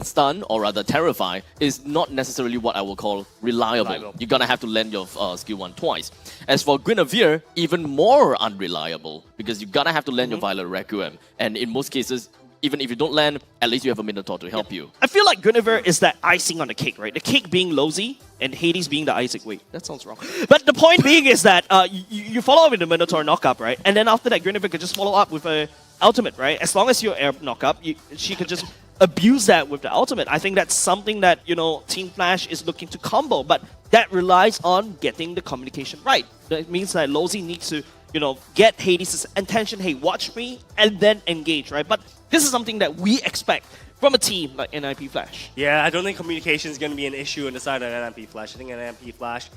S4: stun, or rather Terrify, is not necessarily what I will call reliable. You're gonna have to land your skill 1 twice. As for Guinevere, even more unreliable, because you're gonna have to land your Violet Requiem, and in most cases, even if you don't land, at least you have a Minotaur to help you.
S11: I feel like Guinevere is that icing on the cake, right? The cake being Lozy and Hades being the icing. Wait, that sounds wrong. But the point being is that you follow up with the Minotaur knockup, right? And then after that, Guinevere could just follow up with a ultimate, right? As long as you're air knockup, she could just abuse that with the ultimate. I think that's something that, you know, Team Flash is looking to combo, but that relies on getting the communication right. That means that Lozy needs to, you know, get Hades' attention, hey, watch me, and then engage, right? But this is something that we expect from a team like NIP Flash.
S14: Yeah, I don't think communication is going to be an issue on the side of NIP Flash. I think NIP Flash,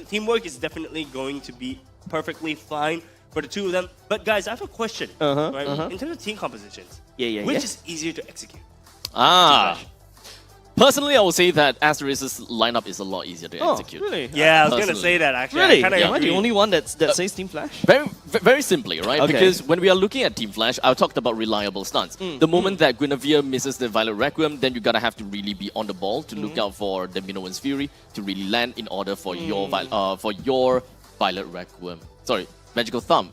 S14: teamwork is definitely going to be perfectly fine for the two of them. But guys, I have a question. Right? In terms of team compositions, which is easier to execute?
S4: Personally, I would say that Asteris' lineup is a lot easier to execute.
S11: Really?
S14: Yeah, I was going to say that actually.
S11: Really?
S14: Am
S11: I the only one that says Team Flash?
S4: Very simply, right?
S11: Okay.
S4: Because when we are looking at Team Flash, I talked about reliable stunts. The moment that Guinevere misses the Violet Requiem, then you gotta have to really be on the ball to look out for the Minoan's Fury to really land in order for your Violet Requiem. Sorry, Magical Thumb.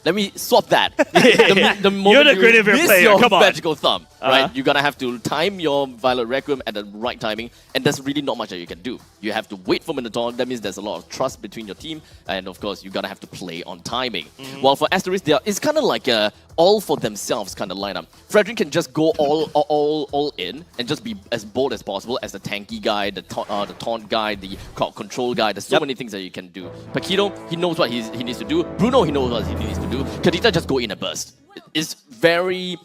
S4: Let me swap that. the moment
S11: You're the Guinevere player,
S4: your
S11: come on.
S4: Magical Thumb, right? You gotta have to time your Violet Requiem at the right timing, and there's really not much that you can do. You have to wait for Minotaur. That means there's a lot of trust between your team, and of course, you gotta have to play on timing. While for Asteris, it's kind of like a all for themselves kind of lineup. Frederick can just go all in and just be as bold as possible as the tanky guy, the taunt guy, the crowd control guy. There's so many things that you can do. Paquito, he knows what he needs to do. Bruno, he knows what he needs to do. Kadita just go in and burst. It's very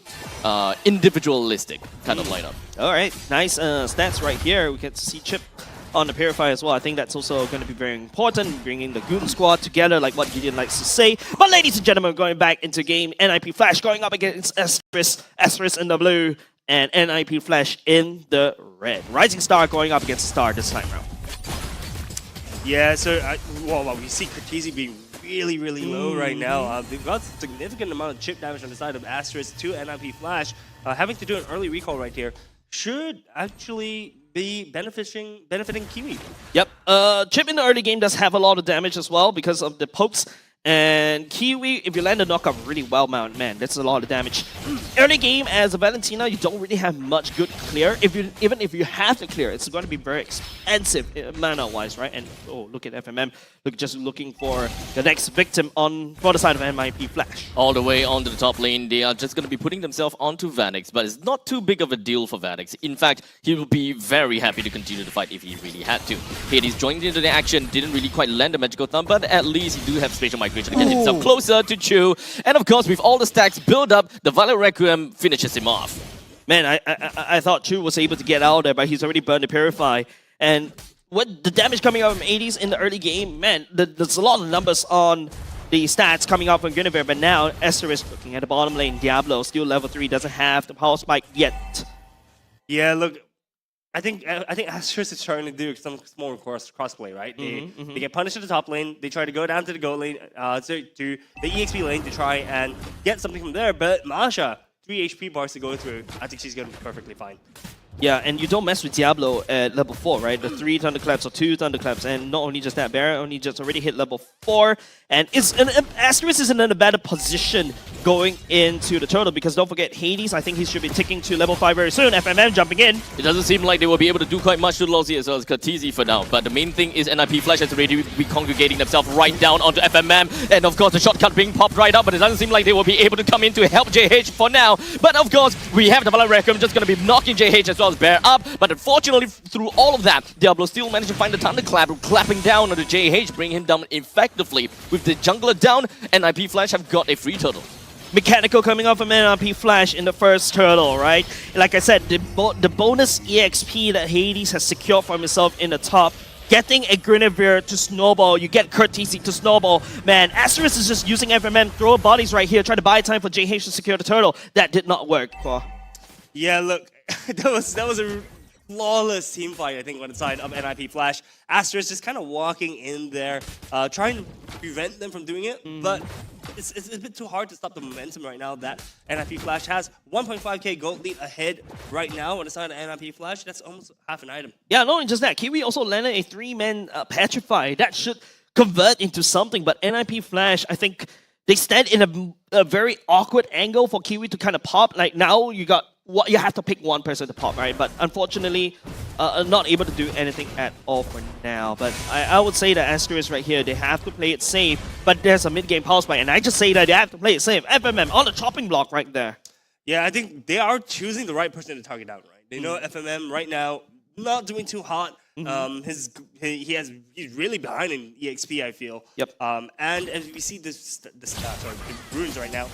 S4: individualistic kind of lineup.
S11: All right, nice stats right here. We get to see Chip on the Purifier as well. I think that's also going to be very important, bringing the Goon Squad together, like what Gideon likes to say. But ladies and gentlemen, going back into game, NIP Flash going up against Asteris in the blue, and NIP Flash in the red. Rising Star going up against Star this time round.
S14: Yeah, so we see Cortese being really low right now. They've got a significant amount of chip damage on the side of Asteris to NIP Flash. Having to do an early recall right here should actually be benefiting Kiwi.
S11: Yep, Chip in the early game does have a lot of damage as well because of the pokes. And Kiwi, if you land a knockup really well, man, that's a lot of damage. Early game, as a Valentina, you don't really have much good clear. Even if you have to clear, it's going to be very expensive mana-wise, right? And oh, look at FMM, just looking for the next victim for the side of MIP Flash.
S4: All the way onto the top lane, they are just going to be putting themselves onto Vanix, but it's not too big of a deal for Vanix. In fact, he will be very happy to continue the fight if he really had to. Hades joined into the action, didn't really quite land a Magical Thumb, but at least he do have spatial migration to get himself closer to Chu. And of course, with all the stacks build up, the Violet Requiem finishes him off.
S11: Man, I thought Chu was able to get out there, but he's already burned the Purify. And what the damage coming out from 80s in the early game, man, there's a lot of numbers on the stats coming out from Guinevere, but now Asteris looking at the bottom lane. Diablo still level 3, doesn't have the power spike yet.
S14: Yeah, look, I think Asteris is trying to do some small crossplay, right? They get punished at the top lane, they try to go down to the gold lane, to the EXP lane to try and get something from there, but Masha, 3 HP bars to go through, I think she's going to be perfectly fine.
S11: Yeah, and you don't mess with Diablo at level 4, right? The 3 Thunderclaps or 2 Thunderclaps, and not only just that, Baron only just already hit level 4, and Asteris is in a better position going into the turtle, because don't forget Hades, I think he should be ticking to level 5 very soon. FMM jumping in.
S4: It doesn't seem like they will be able to do quite much to Lozzy as well as Kartizi for now, but the main thing is NIP Flash has already be congregating themselves right down onto FMM, and of course the shortcut being popped right up, but it doesn't seem like they will be able to come in to help JH for now. But of course, we have the Valor Requiem just going to be knocking JH as well as Bear up, but unfortunately through all of that, Diablo still managed to find the thunderclap, clapping down on the JH, bringing him down effectively. With the jungler down, NIP Flash have got a free turtle.
S11: Mechanical coming off from NRP Flash in the first turtle, right? Like I said, the bonus EXP that Hades has secured for himself in the top, getting a Guinevere to snowball, you get Kurtisi to snowball. Man, Asteris is just using FMM, throw bodies right here, try to buy time for JH to secure the turtle. That did not work.
S14: Yeah, look, that was a flawless team fight, I think, on the side of NIP Flash. Asteris just kind of walking in there, trying to prevent them from doing it, but it's a bit too hard to stop the momentum right now that NIP Flash has. 1.5k gold lead ahead right now on the side of NIP Flash. That's almost half an item.
S11: Yeah, not only just that, Kiwi also landed a 3-man Petrify. That should convert into something, but NIP Flash, I think they stand in a very awkward angle for Kiwi to kind of pop. Like now you have to pick one person to pop, right? But unfortunately, not able to do anything at all for now. But I would say that Asteris right here, they have to play it safe. But there's a mid-game pulse spike, and I just say that they have to play it safe. FMM on the chopping block right there.
S14: Yeah, I think they are choosing the right person to target out, right? They know FMM right now not doing too hot. He's really behind in EXP, I feel.
S11: Yep.
S14: And as we see the runes right now.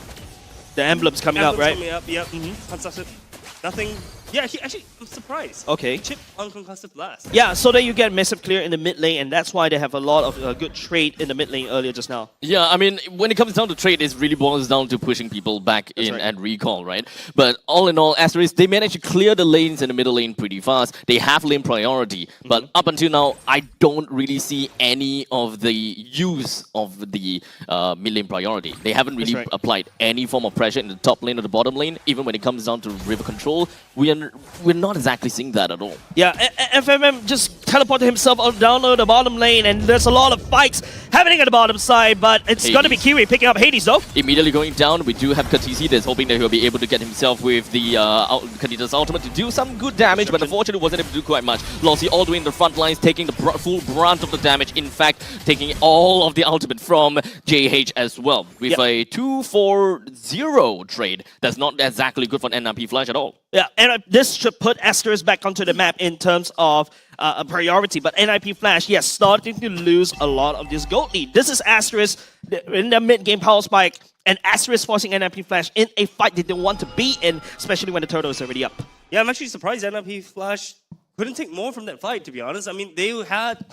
S11: The emblem's coming up, right?
S14: Coming up, yep. Concussive. Nothing. Yeah, actually, I'm surprised.
S11: Okay.
S14: Chip on Concussive Blast.
S11: Yeah, so that you get massive clear in the mid lane, and that's why they have a lot of good trade in the mid lane earlier just now.
S4: Yeah, I mean, when it comes down to trade, it really boils down to pushing people back
S11: That's
S4: in
S11: right.
S4: and recall, right? But all in all, Asteris, they managed to clear the lanes in the middle lane pretty fast. They have lane priority, but up until now, I don't really see any of the use of the mid lane priority. They haven't really applied any form of pressure in the top lane or the bottom lane. Even when it comes down to river control, we're not exactly seeing that at all.
S11: Yeah, FMM just teleported himself down to the bottom lane, and there's a lot of fights happening at the bottom side, but it's going to be Kiwi picking up Hades though.
S4: Immediately going down, we do have Kartisi that's hoping that he'll be able to get himself with the Khadita's ultimate to do some good damage, but unfortunately wasn't able to do quite much. Lossie all the way in the front lines, taking the full brunt of the damage, in fact, taking all of the ultimate from JH as well. With a 2-4-0 trade, that's not exactly good for NRP Flash at all.
S11: Yeah, and this should put Asteris back onto the map in terms of a priority. But NIP Flash, yes, starting to lose a lot of this gold lead. This is Asteris in the mid-game power spike, and Asteris forcing NIP Flash in a fight they didn't want to be in, especially when the turtle is already up.
S14: Yeah, I'm actually surprised NIP Flash couldn't take more from that fight, to be honest. I mean, they had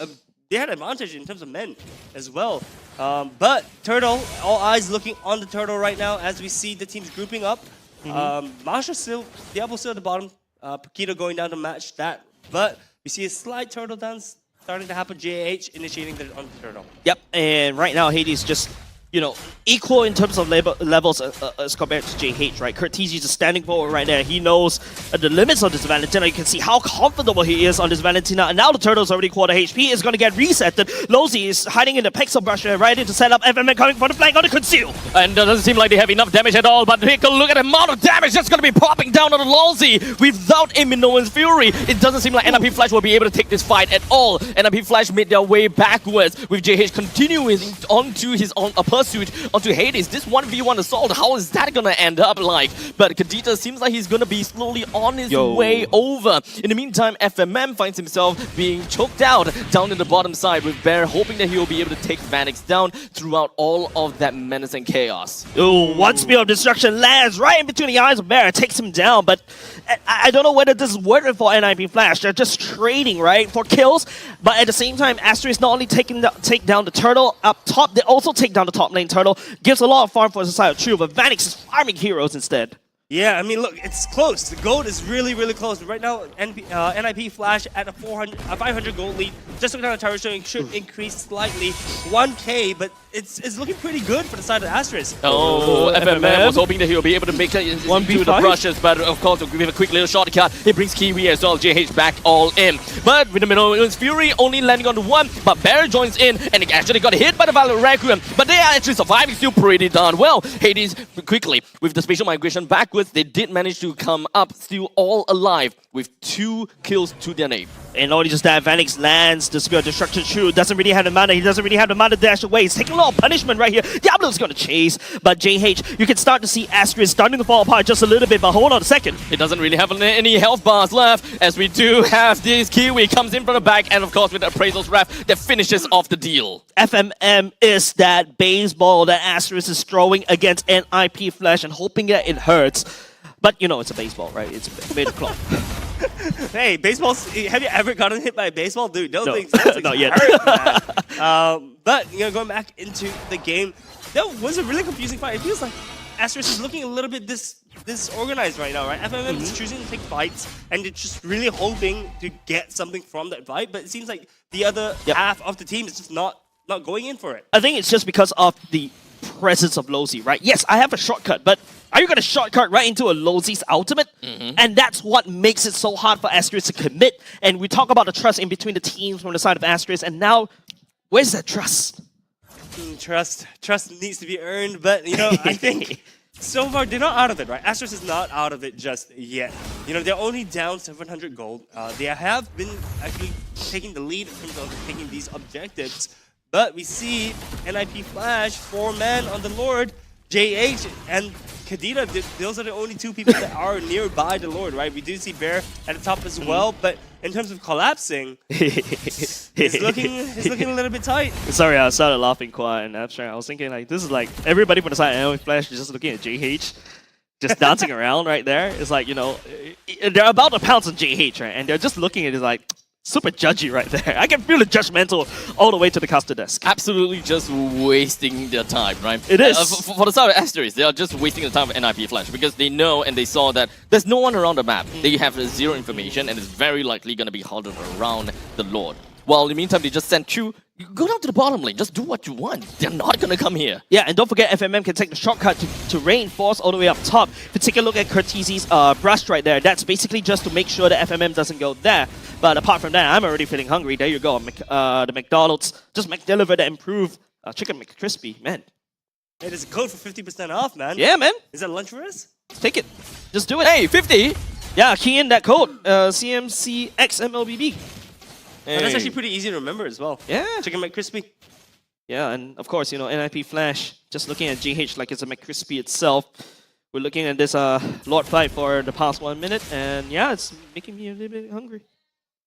S14: advantage in terms of men as well. But Turtle, all eyes looking on the Turtle right now as we see the teams grouping up. Masha still, Diablo still at the bottom. Paquito going down to match that. But we see a slight turtle dance starting to happen. JH initiating on the turtle.
S11: Yep, and right now Hades just, you know, equal in terms of levels as compared to JH, right? Kurtisi just standing forward right there. He knows the limits of this Valentina. You can see how comfortable he is on this Valentina. And now the turtle's already quarter HP. Is going to get resetted. Lozzy is hiding in the pixel brush right into setup. FMM coming for the flank on the conceal.
S4: And it doesn't seem like they have enough damage at all, but take a look at the amount of damage that's going to be popping down on the Lozzy without Minoan's Fury. It doesn't seem like NRP Flash will be able to take this fight at all. NRP Flash made their way backwards with JH continuing onto his own pursuit onto Hades. This 1v1 assault, how is that gonna end up like? But Kadita seems like he's gonna be slowly on his way over. In the meantime, FMM finds himself being choked out down in the bottom side with Bear hoping that he will be able to take Vanix down throughout all of that menace and chaos.
S11: Ooh, one spear of destruction lands right in between the eyes of Bear, takes him down, but I don't know whether this is worth it for NIP Flash. They're just trading, right, for kills, but at the same time, Asteris not only take down the turtle up top, they also take down the top lane turtle. Gives a lot of farm for the side of True, but Vanix is farming heroes instead.
S14: Yeah, I mean, look, it's close. The gold is really, really close. Right now, NIP Flash at a 500 gold lead. Just looking at the tower showing should increase slightly. 1K, but it's looking pretty good for the side of Asteris.
S4: Oh, FMM was hoping that he'll be able to make it into the brushes, but of course, with a quick little shortcut, he brings Kiwi as well, JH back all in. But with the Minotaur's Fury only landing on the one, but Barry joins in, and he actually got hit by the Violet Requiem, but they are actually surviving still pretty darn well. Hades quickly, with the spatial migration backwards, they did manage to come up still all alive with 2 kills to their name.
S11: And only just that, Vanix lands the Spirit Destruction Shoe. Doesn't really have the mana. He doesn't really have the mana to dash away. He's taking a lot of punishment right here. Diablo's going to chase, but JH, you can start to see Asteris starting to fall apart just a little bit, but hold on a second.
S4: It doesn't really have any health bars left, as we do have this Kiwi comes in from the back, and of course with the Appraisal's Wrath that finishes off the deal.
S11: FMM is that baseball that Asteris is throwing against NIP Flash and hoping that it hurts. But you know, it's a baseball, right? It's made of cloth.
S14: Hey, baseballs, have you ever gotten hit by a baseball? Dude,
S11: No.
S14: things
S11: Not yet.
S14: hurt, but, you know, going back into the game, that was a really confusing fight. It feels like Asteris is looking a little bit disorganized right now, right? FMM is choosing to take fights, and they're just really hoping to get something from that fight, but it seems like the other half of the team is just not going in for it.
S11: I think it's just because of the presence of Lozi, right? Yes, I have a shortcut, but are you going to shortcut right into a Lozi's ultimate? And that's what makes it so hard for Asteris to commit. And we talk about the trust in between the teams from the side of Asteris, and now, where's that trust?
S14: Trust needs to be earned, but, you know, I think so far they're not out of it, right? Asteris is not out of it just yet. You know, they're only down 700 gold. They have been actually taking the lead in terms of taking these objectives, but we see NIP Flash, 4-man on the Lord, JH and Kadita, those are the only 2 people that are nearby the Lord, right? We do see Bear at the top as well, but in terms of collapsing, it's looking a little bit tight.
S11: Sorry, I started laughing quite in abstract. I was thinking, like, this is like everybody from the side of NIP Flash is just looking at JH, just dancing around right there. It's like, you know, they're about to pounce on JH, right? And they're just looking at it like, super judgy right there. I can feel it judgmental all the way to the caster desk.
S4: Absolutely just wasting their time, right?
S11: It is.
S4: For the side of Asteris, they are just wasting the time of NIP Flash because they know and they saw that there's no one around the map. They have zero information and it's very likely going to be huddled around the Lord. While in the meantime, they just send Chu, go down to the bottom lane, just do what you want. They're not going to come here.
S11: Yeah, and don't forget FMM can take the shortcut to reinforce all the way up top. If you take a look at Curtizi's brush right there, that's basically just to make sure that FMM doesn't go there. But apart from that, I'm already feeling hungry. There you go, the McDonald's just McDelivered the improved Chicken McCrispy, man.
S14: Hey, there's a code for 50% off, man.
S11: Yeah, man.
S14: Is that lunch for us?
S11: Take it. Just do it.
S4: Hey, 50?
S11: Yeah, key in that code. CMCX MLBB.
S14: And that's actually pretty easy to remember as well.
S11: Yeah.
S14: Chicken McCrispy.
S11: Yeah, and of course, you know, NIP Flash, just looking at GH like it's a McCrispy itself. We're looking at this Lord fight for the past 1 minute, and yeah, it's making me a little bit hungry.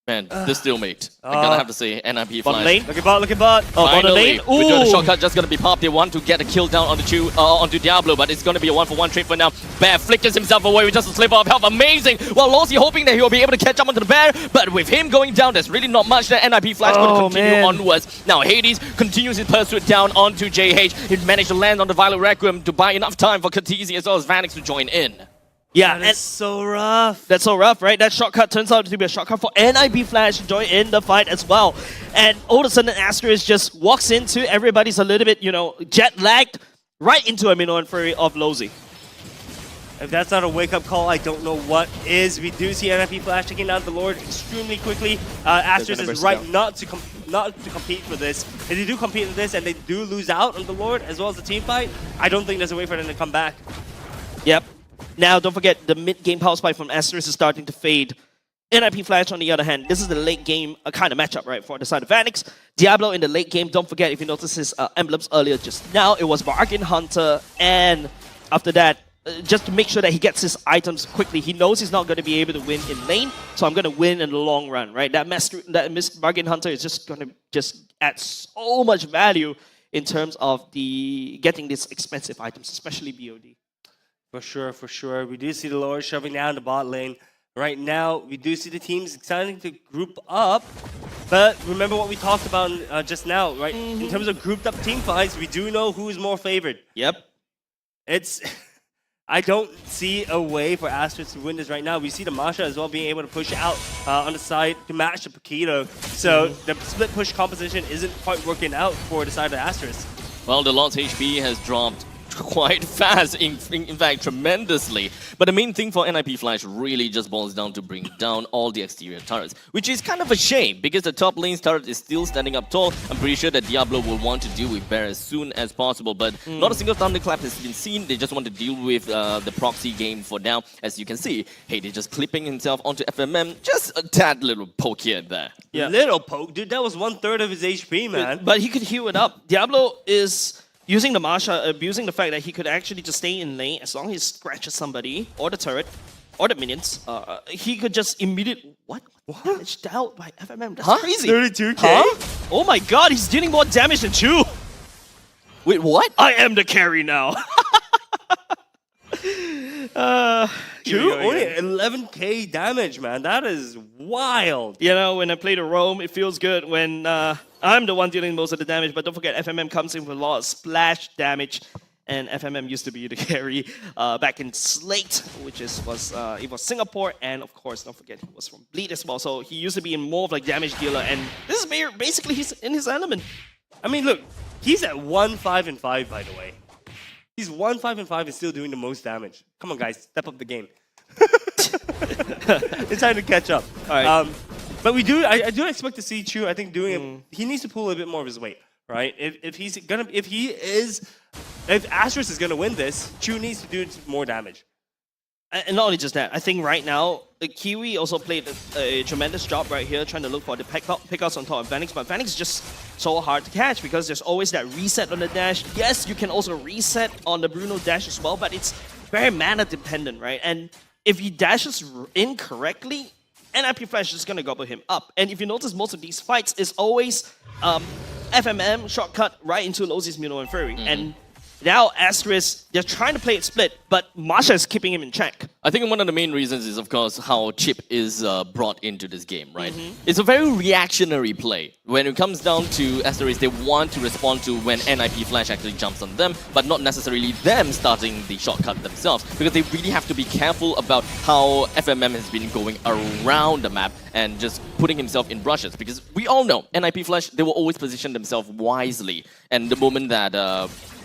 S4: Man, this still mate. I'm gonna have to say NIP Flash.
S11: Bottom lane.
S14: Look at bot, look at bot.
S11: Oh, bottom lane.
S4: Ooh. We got a shortcut just gonna be popped. They want to get a kill down onto Diablo, but it's gonna be a 1-for-1 trade for now. Bear flickers himself away with just a sliver of health. Amazing. While Lozi hoping that he'll be able to catch up onto the Bear, but with him going down, there's really not much that NIP Flash gonna continue onwards. Now Hades continues his pursuit down onto JH. He managed to land on the Violet Requiem to buy enough time for Katizi as well as Vanix to join in.
S11: Yeah,
S14: that's so rough.
S11: That's so rough, right? That shortcut turns out to be a shortcut for NIP Flash to join in the fight as well. And all of a sudden, Asteris just walks into everybody's a little bit, you know, jet-lagged right into a Minoan Fury of Lozi.
S14: If that's not a wake-up call, I don't know what is. We do see NIP Flash taking down the Lord extremely quickly. Asteris is right not to compete for this. If they do compete for this and they do lose out on the Lord as well as the team fight, I don't think there's a way for them to come back.
S11: Yep. Now, don't forget, the mid-game power spike from Asteris is starting to fade. NIP Flash, on the other hand, this is the late-game kind of matchup, right, for the side of Vanix. Diablo in the late game, don't forget, if you notice his emblems earlier just now, it was Bargain Hunter, and after that, just to make sure that he gets his items quickly, he knows he's not going to be able to win in lane, so I'm going to win in the long run, right? That Bargain Hunter is just going to just add so much value in terms of getting these expensive items, especially BOD.
S14: For sure, for sure. We do see the Lord shoving down the bot lane. Right now, we do see the teams starting to group up. But remember what we talked about just now, right? In terms of grouped up team fights, we do know who is more favored.
S11: Yep.
S14: It's I don't see a way for Asteris to win this right now. We see the Masha as well being able to push out on the side to match the Paquito. So the split push composition isn't quite working out for the side of Asteris.
S4: Well, the Lord's HP has dropped quite fast, in fact, tremendously. But the main thing for NIP Flash really just boils down to bring down all the exterior turrets, which is kind of a shame because the top lane's turret is still standing up tall. I'm pretty sure that Diablo will want to deal with Bear as soon as possible, but not a single thunderclap has been seen. They just want to deal with the proxy game for now. As you can see, they're just clipping himself onto FMM, just a tad little poke here and there.
S14: Yeah. Little poke, dude, that was 1/3 of his HP, man.
S11: But he could heal it up. Diablo is using the Masha, abusing the fact that he could actually just stay in lane as long as he scratches somebody, or the turret, or the minions. He could just immediately... What? Damage dealt by FMM. That's crazy.
S14: 32k?
S11: Huh? Oh my god, he's dealing more damage than Chu.
S4: Wait, what?
S11: I am the carry now.
S14: Chu, only 11k damage, man. That is wild.
S11: You know, when I play the roam, it feels good when I'm the one dealing most of the damage, but don't forget, FMM comes in with a lot of splash damage, and FMM used to be the carry back in Slate, which was Singapore, and of course, don't forget, he was from Bleed as well, so he used to be in more of like damage dealer, and this is basically he's in his element.
S14: I mean, look, he's at 1-5-5, by the way. He's 1-5-5 and still doing the most damage. Come on, guys, step up the game. It's time to catch up.
S11: All right.
S14: But I do expect to see Chu. I think he needs to pull a bit more of his weight, right? If Asteris is gonna win this, Chu needs to do more damage.
S11: And not only just that, I think right now, Kiwi also played a tremendous job right here trying to look for the pickouts on top of Vanix, but Vanix is just so hard to catch because there's always that reset on the dash. Yes, you can also reset on the Bruno dash as well, but it's very mana dependent, right? And if he dashes incorrectly, NIP Flash is going to gobble him up. And if you notice, most of these fights is always FMM shortcut right into Lozi's Mino and Fury. And now Asteris, they're trying to play it split, but Masha is keeping him in check.
S4: I think one of the main reasons is, of course, how Chip is brought into this game, right? It's a very reactionary play. When it comes down to Asteris, they want to respond to when NIP Flash actually jumps on them, but not necessarily them starting the shortcut themselves, because they really have to be careful about how FMM has been going around the map and just putting himself in brushes, because we all know NIP Flash, they will always position themselves wisely, and the moment that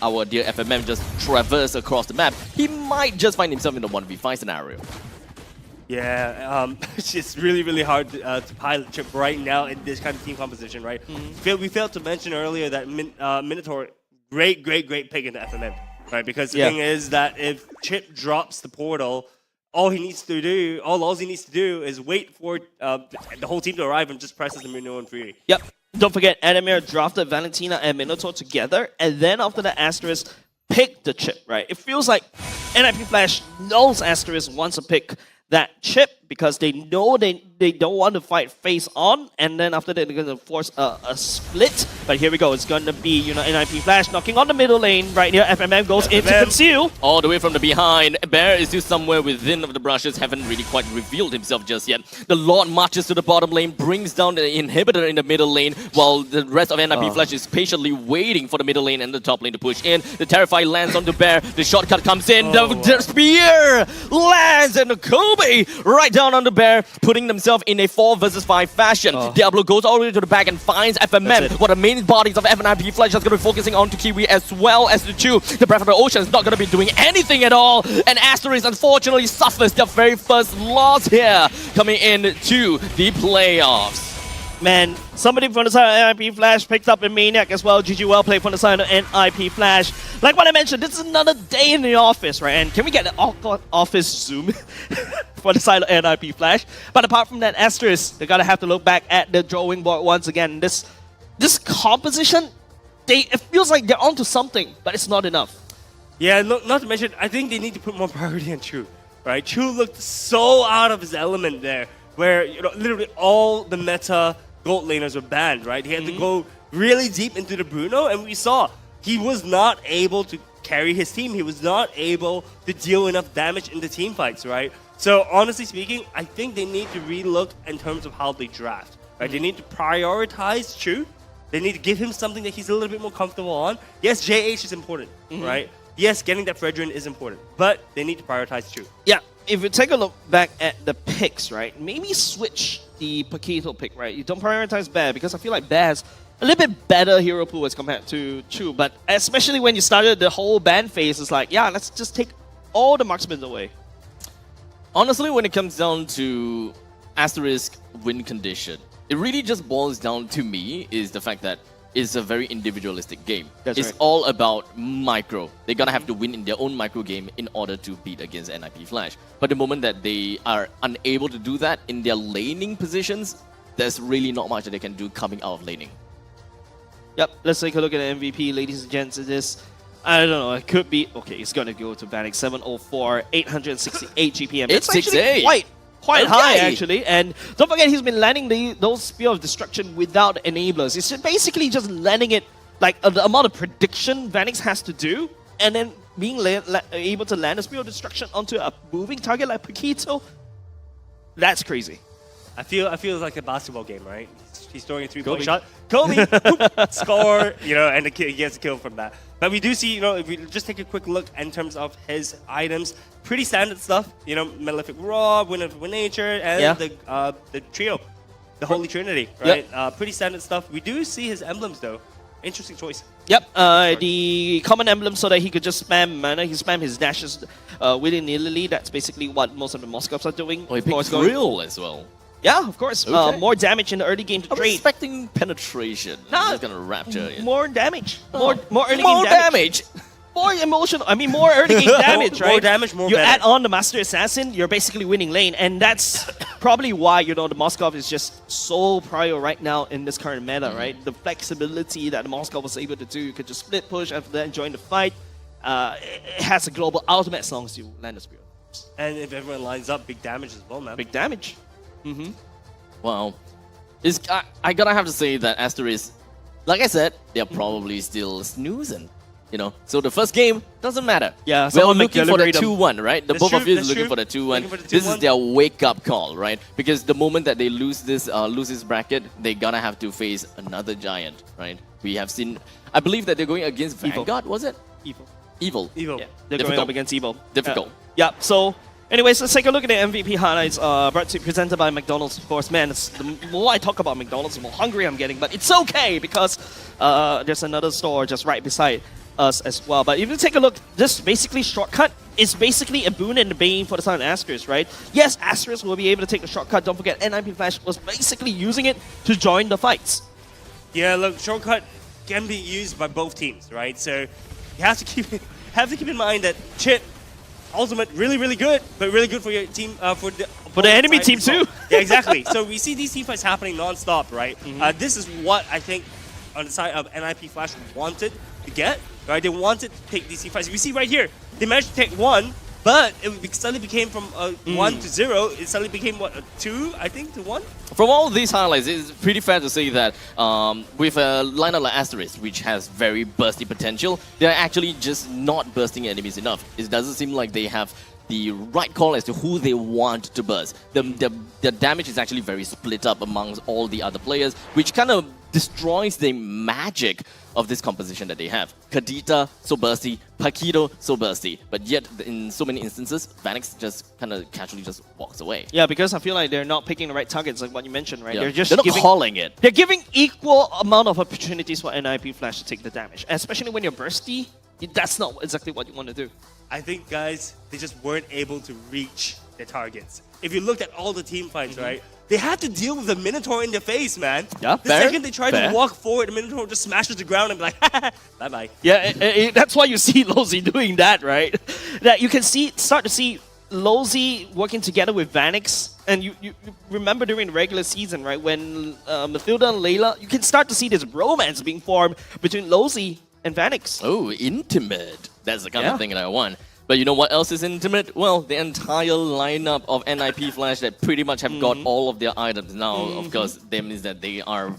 S4: our dear FMM just traverse across the map, he might just find himself in a 1v5 scenario.
S14: Yeah, it's just really, really hard to pilot Chip right now in this kind of team composition, right? We failed to mention earlier that Minotaur, great pick into FMM, right? Because the thing is that if Chip drops the portal, all he needs to do, all Lozzy needs to do is wait for the whole team to arrive and just presses the Mino and Fury.
S11: Yep. Don't forget, Adamir drafted Valentina and Minotaur together, and then after the Asteris picked the chip, right? It feels like NIP Flash knows Asteris wants to pick that chip because they know they don't want to fight face on, and then after that they're going to force a split. But here we go, it's going to be, you know, NIP Flash knocking on the middle lane right here. FMM goes into conceal.
S4: All the way from the behind. Bear is still somewhere within of the brushes, haven't really quite revealed himself just yet. The Lord marches to the bottom lane, brings down the inhibitor in the middle lane, while the rest of NIP Flash is patiently waiting for the middle lane and the top lane to push in. The Terrify lands onto Bear, the shortcut comes in, the spear lands, and the Kobe right down on the Bear, putting themselves in a 4 versus 5 fashion. Diablo goes all the way to the back and finds FMM. What the main bodies of NIP Flash is going to be focusing on to Kiwi as well as the Chu. The Breath of the Ocean is not going to be doing anything at all, and Asteris unfortunately suffers their very first loss here, coming into the playoffs.
S11: Man, somebody from the side of NIP Flash picked up a Maniac as well. GG well played from the side of NIP Flash. Like what I mentioned, this is another day in the office, right? And can we get an office zoom for the side of NIP Flash? But apart from that, Asteris, they gotta have to look back at the drawing board once again. This composition, it feels like they're onto something, but it's not enough.
S14: Yeah, not to mention, I think they need to put more priority on Chu, right? Chu looked so out of his element there, where, you know, literally all the meta gold laners were banned, right? He had to go really deep into the Bruno, and we saw he was not able to carry his team. He was not able to deal enough damage in the team fights, right? So honestly speaking, I think they need to relook in terms of how they draft, right? They need to prioritize Chu. They need to give him something that he's a little bit more comfortable on. Yes, JH is important, right? yes, getting that Fredrin is important, but they need to prioritize too.
S11: Yeah, if you take a look back at the picks, right, maybe switch the Paquito pick, right? You don't prioritize Bear because I feel like Bear has a little bit better hero pool as compared to Chu, but especially when you started the whole ban phase, it's like, yeah, let's just take all the marksmen away.
S4: Honestly, when it comes down to Asteris win condition, it really just boils down to me is the fact that it's a very individualistic game.
S11: That's
S4: it's
S11: right.
S4: all about micro. They're gonna have to win in their own micro game in order to beat against NIP Flash. But the moment that they are unable to do that in their laning positions, there's really not much that they can do coming out of laning.
S11: Yep, let's take a look at the MVP, ladies and gents. It is, I don't know, it could be, okay, it's gonna go to Vanek 704, 868 GPM.
S4: It's
S11: actually
S4: 6-8.
S11: quite
S4: Okay.
S11: high, actually. And don't forget, he's been landing those Spear of Destruction without enablers. It's basically just landing it, like the amount of prediction Vanix has to do, and then being able to land a Spear of Destruction onto a moving target like Paquito. That's crazy.
S14: I feel it's like a basketball game, right? He's throwing a three-point shot. Kobe, poop, score, you know, and he gets a kill from that. But we do see, you know, if we just take a quick look in terms of his items, pretty standard stuff. You know, Malefic Raw, Wind of Nature, and the trio, the Holy Trinity, right? Pretty standard stuff. We do see his emblems though. Interesting choice.
S11: Yep, the common emblem so that he could just spam mana. He spam his dashes willy-nilly. That's basically what most of the Moscovs are doing.
S4: Oh, he picked Drill as well.
S11: Yeah, of course.
S4: Okay.
S11: More damage in the early game to
S4: I'm
S11: trade.
S4: expecting penetration.
S11: No.
S4: I'm just gonna rapture it.
S11: More damage.
S4: Oh.
S11: More early
S4: More
S11: game damage. More emotional. I mean, more early game damage, right?
S14: More damage, more
S11: You
S14: better.
S11: add on the Master Assassin, you're basically winning lane, and that's probably why, you know, the Moskov is just so prior right now in this current meta, right? The flexibility that the Moskov was able to do, you could just split push after that and join the fight. It has a global ultimate as long as you land a spear.
S14: And if everyone lines up, big damage as well, man.
S11: Big damage. Mm-hmm.
S4: Wow. I gotta have to say that Asteris, like I said, they're probably still snoozing. You know, so the first game doesn't matter.
S11: Yeah,
S4: we're
S11: someone
S4: looking for the
S11: liberate them.
S4: 2-1, right? The
S14: That's
S4: both
S14: true,
S4: of you
S14: that's
S4: is looking
S14: true.
S4: for the 2-1.
S14: Looking for the
S4: This is
S14: 2-1.
S4: their wake-up call, right? Because the moment that they lose this bracket, they gonna have to face another giant, right? We have seen, I believe that they're going against
S11: Evil.
S4: Vanguard, was it?
S11: Evil.
S4: Evil.
S14: Evil.
S11: Yeah, they're going
S4: Difficult.
S11: up against Evil.
S4: Difficult.
S11: Yeah, so anyways, let's take a look at the MVP highlights presented by McDonald's, of course. Man, the more I talk about McDonald's, the more hungry I'm getting, but it's okay because there's another store just right beside us as well. But if you take a look, this basically shortcut is basically a boon and a bane for the side of Asteris, right? Yes, Asteris will be able to take the shortcut. Don't forget, NIP Flash was basically using it to join the fights.
S14: Yeah, look, shortcut can be used by both teams, right? So you have to keep in mind that Chip, ultimate, really good, but really good for your team, for the
S11: enemy
S14: side
S11: team
S14: as well.
S11: too.
S14: Yeah, exactly. So we see these team fights happening non-stop, right? This is what I think on the side of NIP Flash wanted to get, right? They wanted to take these team fights. We see right here, they managed to take one, but it suddenly became from 1 to 0. It suddenly became what, a 2, I think, to 1.
S4: From all these highlights, it's pretty fair to say that with a lineup like Asteris, which has very bursty potential, they're actually just not bursting enemies enough. It doesn't seem like they have the right call as to who they want to burst. The damage is actually very split up amongst all the other players, which kind of destroys the magic of this composition that they have. Kadita, so bursty. Paquito, so bursty. But yet, in so many instances, Vanix just kind of casually just walks away.
S11: Yeah, because I feel like they're not picking the right targets, like what you mentioned, right?
S4: Yeah.
S11: They're
S4: not
S11: giving,
S4: calling it.
S11: They're giving equal amount of opportunities for NIP Flash to take the damage, especially when you're bursty. That's not exactly what you want to do.
S14: I think, guys, they just weren't able to reach their targets. If you looked at all the team fights, right, they had to deal with the Minotaur in their face, man.
S4: Yeah,
S14: the second they try to walk forward, the Minotaur just smashes the ground and be like, bye-bye.
S11: Yeah, that's why you see Lozy doing that, right? That you can start to see Lozy working together with Vanix. And you remember during the regular season, right, when Mathilda and Layla, you can start to see this romance being formed between Lozy and Vanix.
S4: Oh, intimate. That's the kind of thing that I want. But you know what else is intimate? Well, the entire lineup of NIP Flash that pretty much have got all of their items now. Of course, that means that they are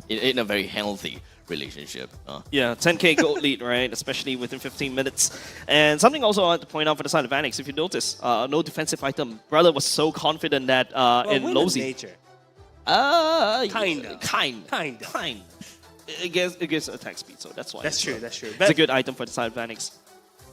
S4: in a very healthy relationship.
S11: Yeah, 10k gold lead, right? Especially within 15 minutes. And something also I want to point out for the side of Vanix, if you notice, no defensive item. Brother was so confident that in Lozy.
S14: Nature.
S11: Kind. It gives attack speed, so that's why.
S14: That's true.
S11: It's a good item for the side of Vanix.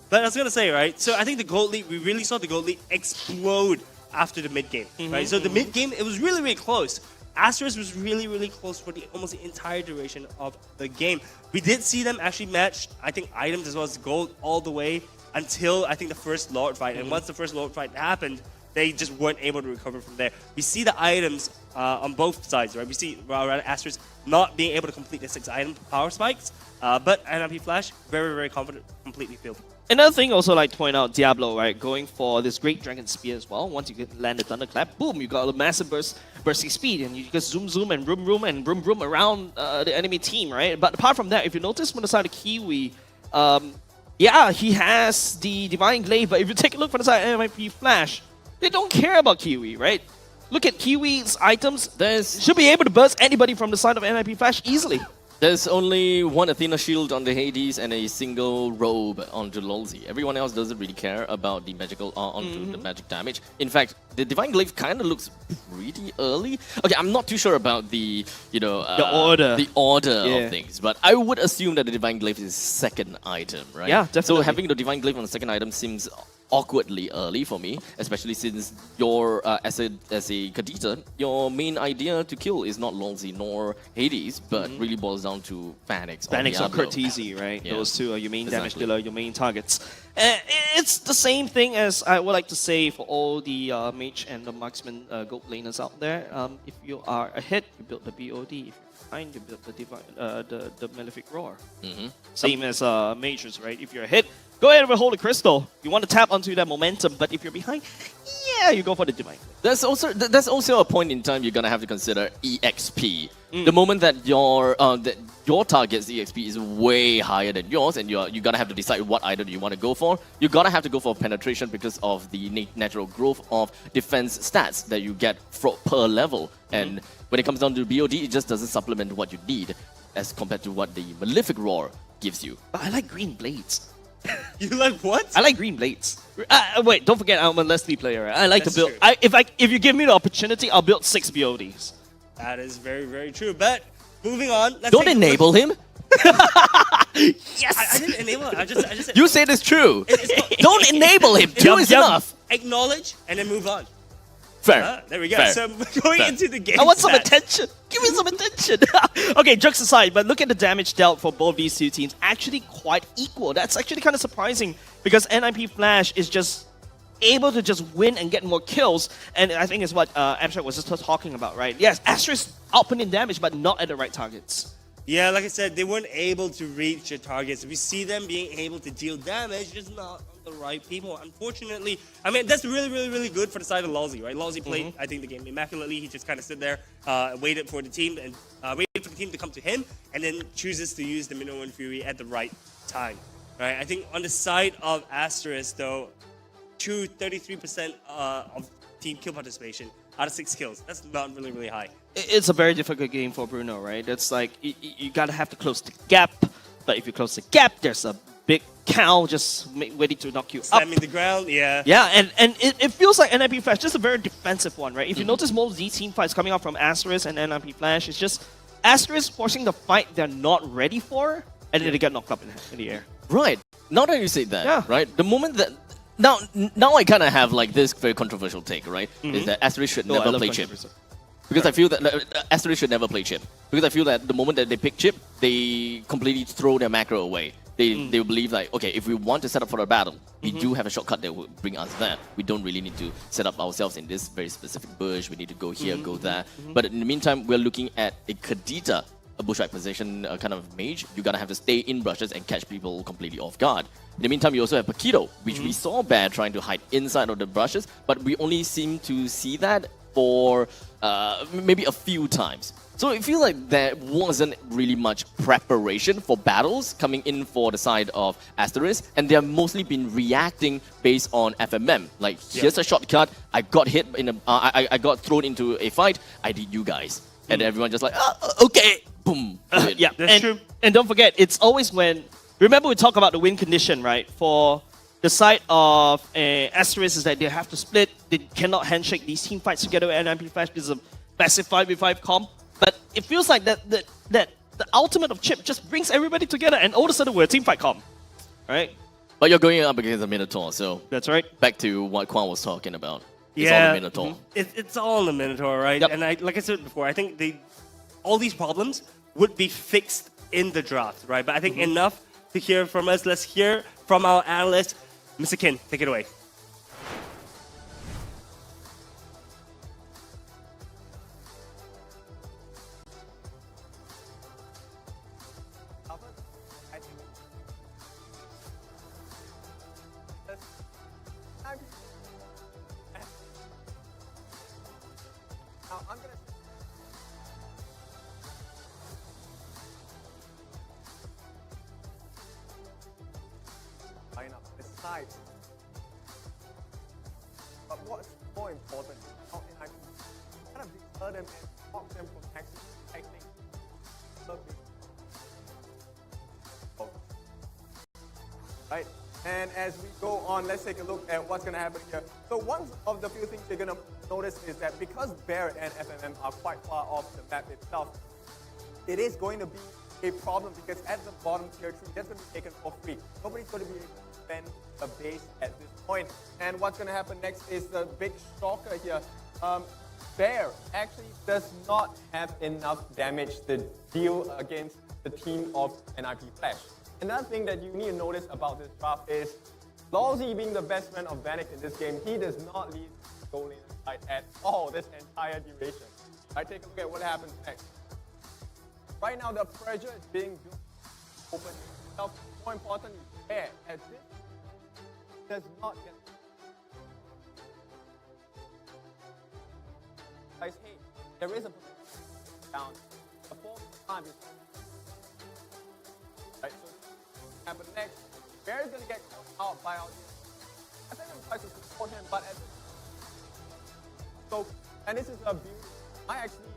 S14: But I was gonna say, right? So I think the gold lead, we really saw the gold lead explode after the mid game, right? So the mid game, it was really, really close. Asteris was really, really close for almost the entire duration of the game. We did see them actually match, I think, items as well as gold all the way until I think the first Lord fight. And once the first Lord fight happened, they just weren't able to recover from there. We see the items on both sides, right? We see Asteris not being able to complete the 6 item power spikes, but NIP Flash, very, very confident, completely filled.
S11: Another thing also like to point out, Diablo, right, going for this great Dragon Spear as well. Once you get land the Thunderclap, boom, you got a massive bursty speed, and you just zoom and vroom around the enemy team, right? But apart from that, if you notice from the side of Kiwi, yeah, he has the Divine Glaive, but if you take a look from the side of MIP Flash, they don't care about Kiwi, right? Look at Kiwi's items. Should be able to burst anybody from the side of MIP Flash easily.
S4: There's only one Athena shield on the Hades and a single robe onto Lolzy. Everyone else doesn't really care about the magical onto the magic damage. In fact, the Divine Glaive kind of looks pretty early. Okay, I'm not too sure about the the order of things, but I would assume that the Divine Glaive is second item, right?
S11: Yeah, definitely.
S4: So having the Divine Glaive on the second item seems awkwardly early for me, especially since your as a Kadita, your main idea to kill is not Lolzy nor Hades, but really boils down to Phoenix.
S11: Phoenix or Curtizi, right? Yeah. Those two are your main damage dealer, your main targets. It's the same thing as I would like to say for all the mage and the marksman gold laners out there. If you are ahead, you build the BOD. If you're behind, you build the Malefic Roar. Same as mages, right? If you're ahead, go ahead and hold the crystal. You want to tap onto that momentum, but if you're behind, yeah, you go for the divine.
S4: There's also a point in time you're gonna have to consider EXP. The moment that your target's EXP is way higher than yours, and you gotta have to decide what item you want to go for. You gotta have to go for penetration because of the natural growth of defense stats that you get per level. And when it comes down to BOD, it just doesn't supplement what you need as compared to what the Malefic Roar gives you.
S11: But I like green blades.
S14: You like what?
S11: I like green blades. Wait, don't forget I'm a Leslie player. Right? I like to build. If you give me the opportunity, I'll build 6 BODs.
S14: That is very, very true. But moving on,
S4: don't enable him.
S11: Yes.
S14: I didn't enable him. I just said,
S4: you said it's true. Don't enable him. 2 is enough.
S14: Acknowledge and then move on.
S4: Fair.
S14: There we go.
S4: Fair.
S14: So going into the game.
S11: I want some attention. Give me some attention. Okay, jokes aside, but look at the damage dealt for both these two teams. Actually quite equal. That's actually kind of surprising because NIP Flash is just able to just win and get more kills. And I think it's what Abstract was just talking about, right? Yes, Asteris outputting damage, but not at the right targets.
S14: Yeah, like I said, they weren't able to reach their targets. We see them being able to deal damage, just not on the right people. Unfortunately, I mean, that's really, really, really good for the side of Lolzy, right? Lolzy played, I think, the game immaculately. He just kind of stood there, waited for the team, and waited for the team to come to him, and then chooses to use the Minnow and Fury at the right time, right? I think on the side of Asteris, though, 33% of team kill participation out of 6 kills. That's not really, really high.
S11: It's a very difficult game for Bruno, right? It's like you gotta have to close the gap, but if you close the gap, there's a big cow just ready to knock you up.
S14: Slamming the ground, yeah.
S11: Yeah, and it feels like NIP Flash, just a very defensive one, right? If you notice most of these team fights coming out from Asteris and NIP Flash, it's just Asteris forcing the fight they're not ready for, and then they get knocked up in the air.
S4: Right. Now that you say that, right? The moment that now I kind of have like this very controversial take, right? Is that Asteris should never play chip. Because I feel that Asteris should never play chip. Because I feel that the moment that they pick chip, they completely throw their macro away. They believe like, okay, if we want to set up for a battle, we do have a shortcut that will bring us there. We don't really need to set up ourselves in this very specific bush. We need to go here, go there. But in the meantime, we're looking at a Kadita, a bushwhack position kind of mage. You gotta have to stay in brushes and catch people completely off guard. In the meantime, you also have Paquito, which we saw Bear trying to hide inside of the brushes, but we only seem to see that for maybe a few times. So it feels like there wasn't really much preparation for battles coming in for the side of Asteris, and they've mostly been reacting based on FMM. Like, here's a shortcut, I got hit in a, I got thrown into a fight, I did you guys. And everyone just like, okay, boom.
S11: Yeah, that's true. And don't forget, it's always when, remember we talk about the win condition, right? For the side of Asteris is that they have to split, they cannot handshake these team fights together with NIP Flash. This is a massive 5v5 comp. But it feels like that the ultimate of chip just brings everybody together and all of a sudden we're a team fight comp, right?
S4: But you're going up against a Minotaur, so
S11: that's right.
S4: Back to what Quan was talking about. It's
S14: Yeah,
S4: all the Minotaur.
S14: it's all in the Minotaur, right?
S4: Yep.
S14: And like I said before, I think all these problems would be fixed in the draft, right? But I think enough to hear from us. Let's hear from our analyst, Mr. Kin. Take it away.
S15: Besides, but what's more important, how can I kind of deter them and stop them from actually acting? Right? And as we go on, let's take a look at what's going to happen here. So one of the few things you're going to notice is that because Barrett and FMM are quite far off the map itself, it is going to be a problem because at the bottom tier 3, that's going to be taken for free. Nobody's going to be able to spend a base at this point. And what's going to happen next is the big shocker here. Bear actually does not have enough damage to deal against the team of NIP Flash. Another thing that you need to notice about this draft is Lawsy being the best friend of Vanek in this game, he does not leave goal lane aside at all this entire duration. Right, take a look at what happens next. Right now, the pressure is being built open itself. More importantly, Bear at this does not get. Guys, hey, there is a down. The fourth time is right. So happen next. Bear is gonna get caught out by our. I think I'm trying to support him, but so and this is a beauty. I actually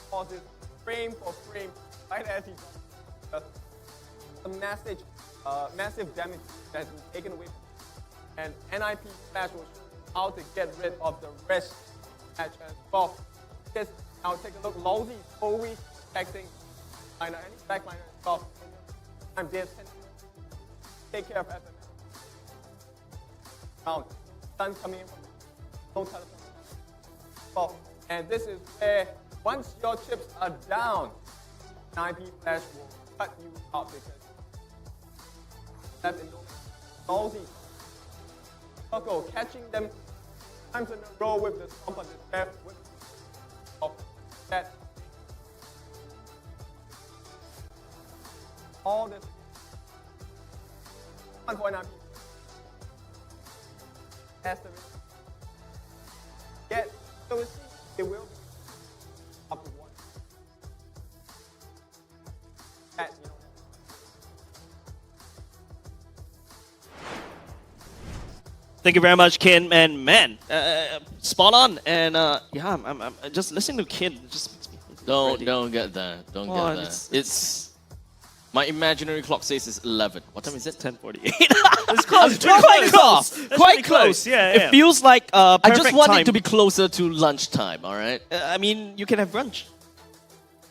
S15: pause this frame for frame. Right as he does a massive damage that has been taken away from him. And NIP Flash will show you how to get rid of the rest match as well. Because now take a look, Lawsy is always protecting minor and he's back minor as well. I'm there to take care of FMM. Round. Sun coming in from no teleport. Well, and this is where once your chips are down, NIP Flash will cut you out because left in no Lawsy. Circle, catching them times in a row with the stomp of the left with that. All this 1.9 Asteris. Get so it seems it will be up to 1. That, you know.
S11: Thank you very much, Kin, and man, spot on. And yeah, I'm just listening to Kin. Just makes me
S4: Don't get that. Don't
S11: Come on,
S4: get that. It's my imaginary clock says it's 11. What time is it?
S11: 10:48.
S14: It's close.
S11: Quite close.
S14: That's
S11: Quite
S14: pretty
S11: close.
S14: Yeah,
S11: It feels like
S4: I
S11: perfect
S4: just want
S11: time.
S4: it to be closer to lunchtime, alright?
S11: I mean, you can have brunch.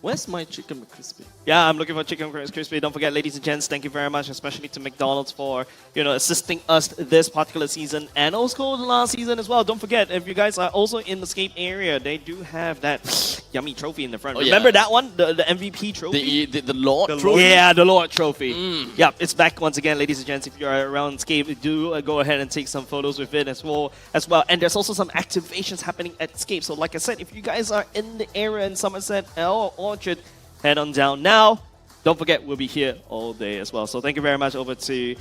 S4: Where's my chicken McCrispy?
S11: Yeah, I'm looking for chicken crispy. Don't forget, ladies and gents, thank you very much, especially to McDonald's for assisting us this particular season and also the last season as well. Don't forget, if you guys are also in the Scape area, they do have that yummy trophy in the front.
S4: Oh,
S11: Remember
S4: yeah.
S11: that one, the MVP trophy?
S4: The Lord trophy?
S11: Yeah, the Lord trophy. Yeah, it's back once again, ladies and gents. If you're around Scape, do go ahead and take some photos with it as well. And there's also some activations happening at Scape. So like I said, if you guys are in the area in Somerset or Orchard, head on down now. Don't forget, we'll be here all day as well. So thank you very much over to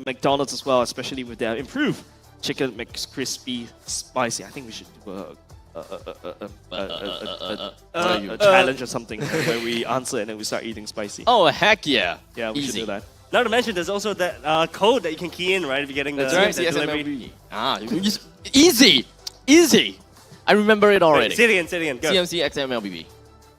S11: McDonald's as well, especially with their improved chicken McCrispy spicy. I think we should do a challenge or something where we answer and then we start eating spicy.
S4: Oh, heck yeah.
S11: Yeah, we should do that.
S14: Not to mention, there's also that code that you can key in, right? If you're getting
S4: That's
S14: the,
S4: right,
S14: the
S4: CMC MLBB. Easy. I remember it already.
S14: Say it again. Go.
S4: CMC MLBB.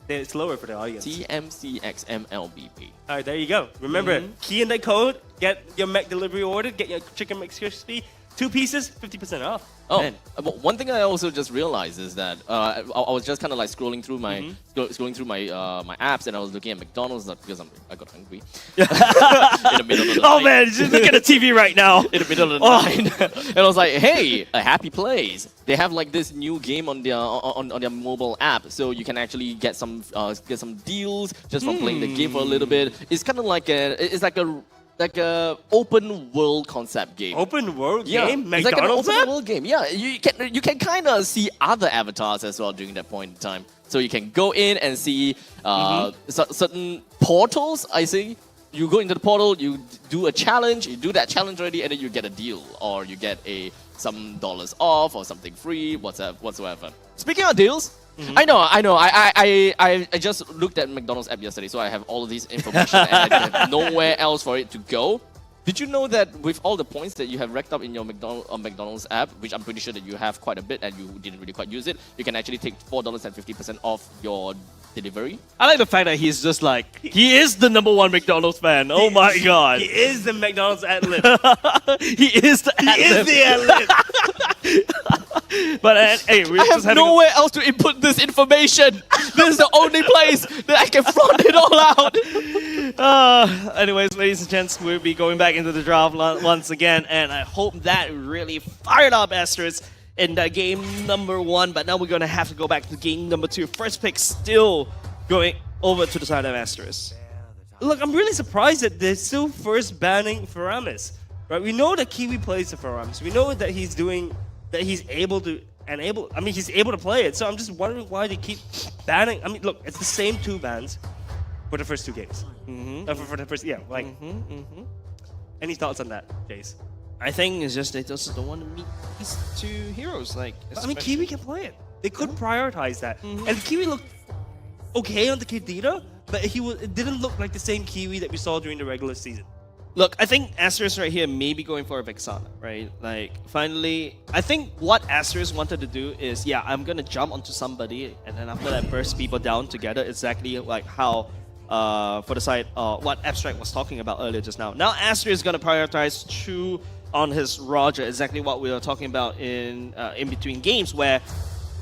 S14: It's lower for the audience.
S4: CMC MLBB.
S14: All right, there you go. Remember, key in the code, get your Mac delivery order, get your chicken McCrispy, 2 pieces, 50% off.
S4: Oh,
S14: Man.
S4: but one thing I also just realized is that I was just kind of like scrolling through my my apps, and I was looking at McDonald's, not because I got hungry. In the middle of the night.
S11: man, just look at the TV right now.
S4: In the middle of the night, and I was like, "Hey, a Happy Place! They have like this new game on their on their mobile app, so you can actually get some deals just from playing the game for a little bit. It's kind of like a open world concept game.
S14: Open world
S4: Yeah,
S14: game?
S4: it's like an
S14: McDonald's
S4: open
S14: app?
S4: world game. Yeah, you can kind of see other avatars as well during that point in time. So you can go in and see certain portals. I see. You go into the portal, you do a challenge, you do that challenge already, and then you get a deal, or you get some dollars off, or something free, whatsoever. Speaking of deals, I know. I just looked at McDonald's app yesterday, so I have all of these information and I have nowhere else for it to go. Did you know that with all the points that you have racked up in your McDonald's app, which I'm pretty sure that you have quite a bit and you didn't really quite use it, you can actually take $4.50 off your delivery?
S11: I like the fact that he's just like, he is the #1 McDonald's fan. Oh my god.
S14: He is the McDonald's ad-lib.
S11: He is the ad-lib. But hey,
S4: I have nowhere else to input this information. This is the only place that I can front it all out.
S11: Anyways, ladies and gents, we'll be going back into the draft once again, and I hope that really fired up Asteris in that game #1. But now we're going to have to go back to game #2. First pick still going over to the side of Asteris.
S14: Look, I'm really surprised that they're still first banning Faramis. Right? We know that Kiwi plays the Faramis. We know that he's able to he's able to play it. So I'm just wondering why they keep banning. I mean, look, it's the same 2 bans for the first 2 games. For the first, Any thoughts on that, Jace?
S11: I think it's just they just don't want to meet these 2 heroes. Like,
S14: I mean, Kiwi can play it. They could prioritize that. And Kiwi looked okay on the Kadita, but it didn't look like the same Kiwi that we saw during the regular season.
S11: Look, I think Asteris right here may be going for a Vexana, right? Like, finally, I think what Asteris wanted to do is, yeah, I'm going to jump onto somebody, and then after that burst people down together, exactly like how, for the side, what Abstract was talking about earlier just now. Now Asteris is going to prioritize Chu on his Roger, exactly what we were talking about in between games, where,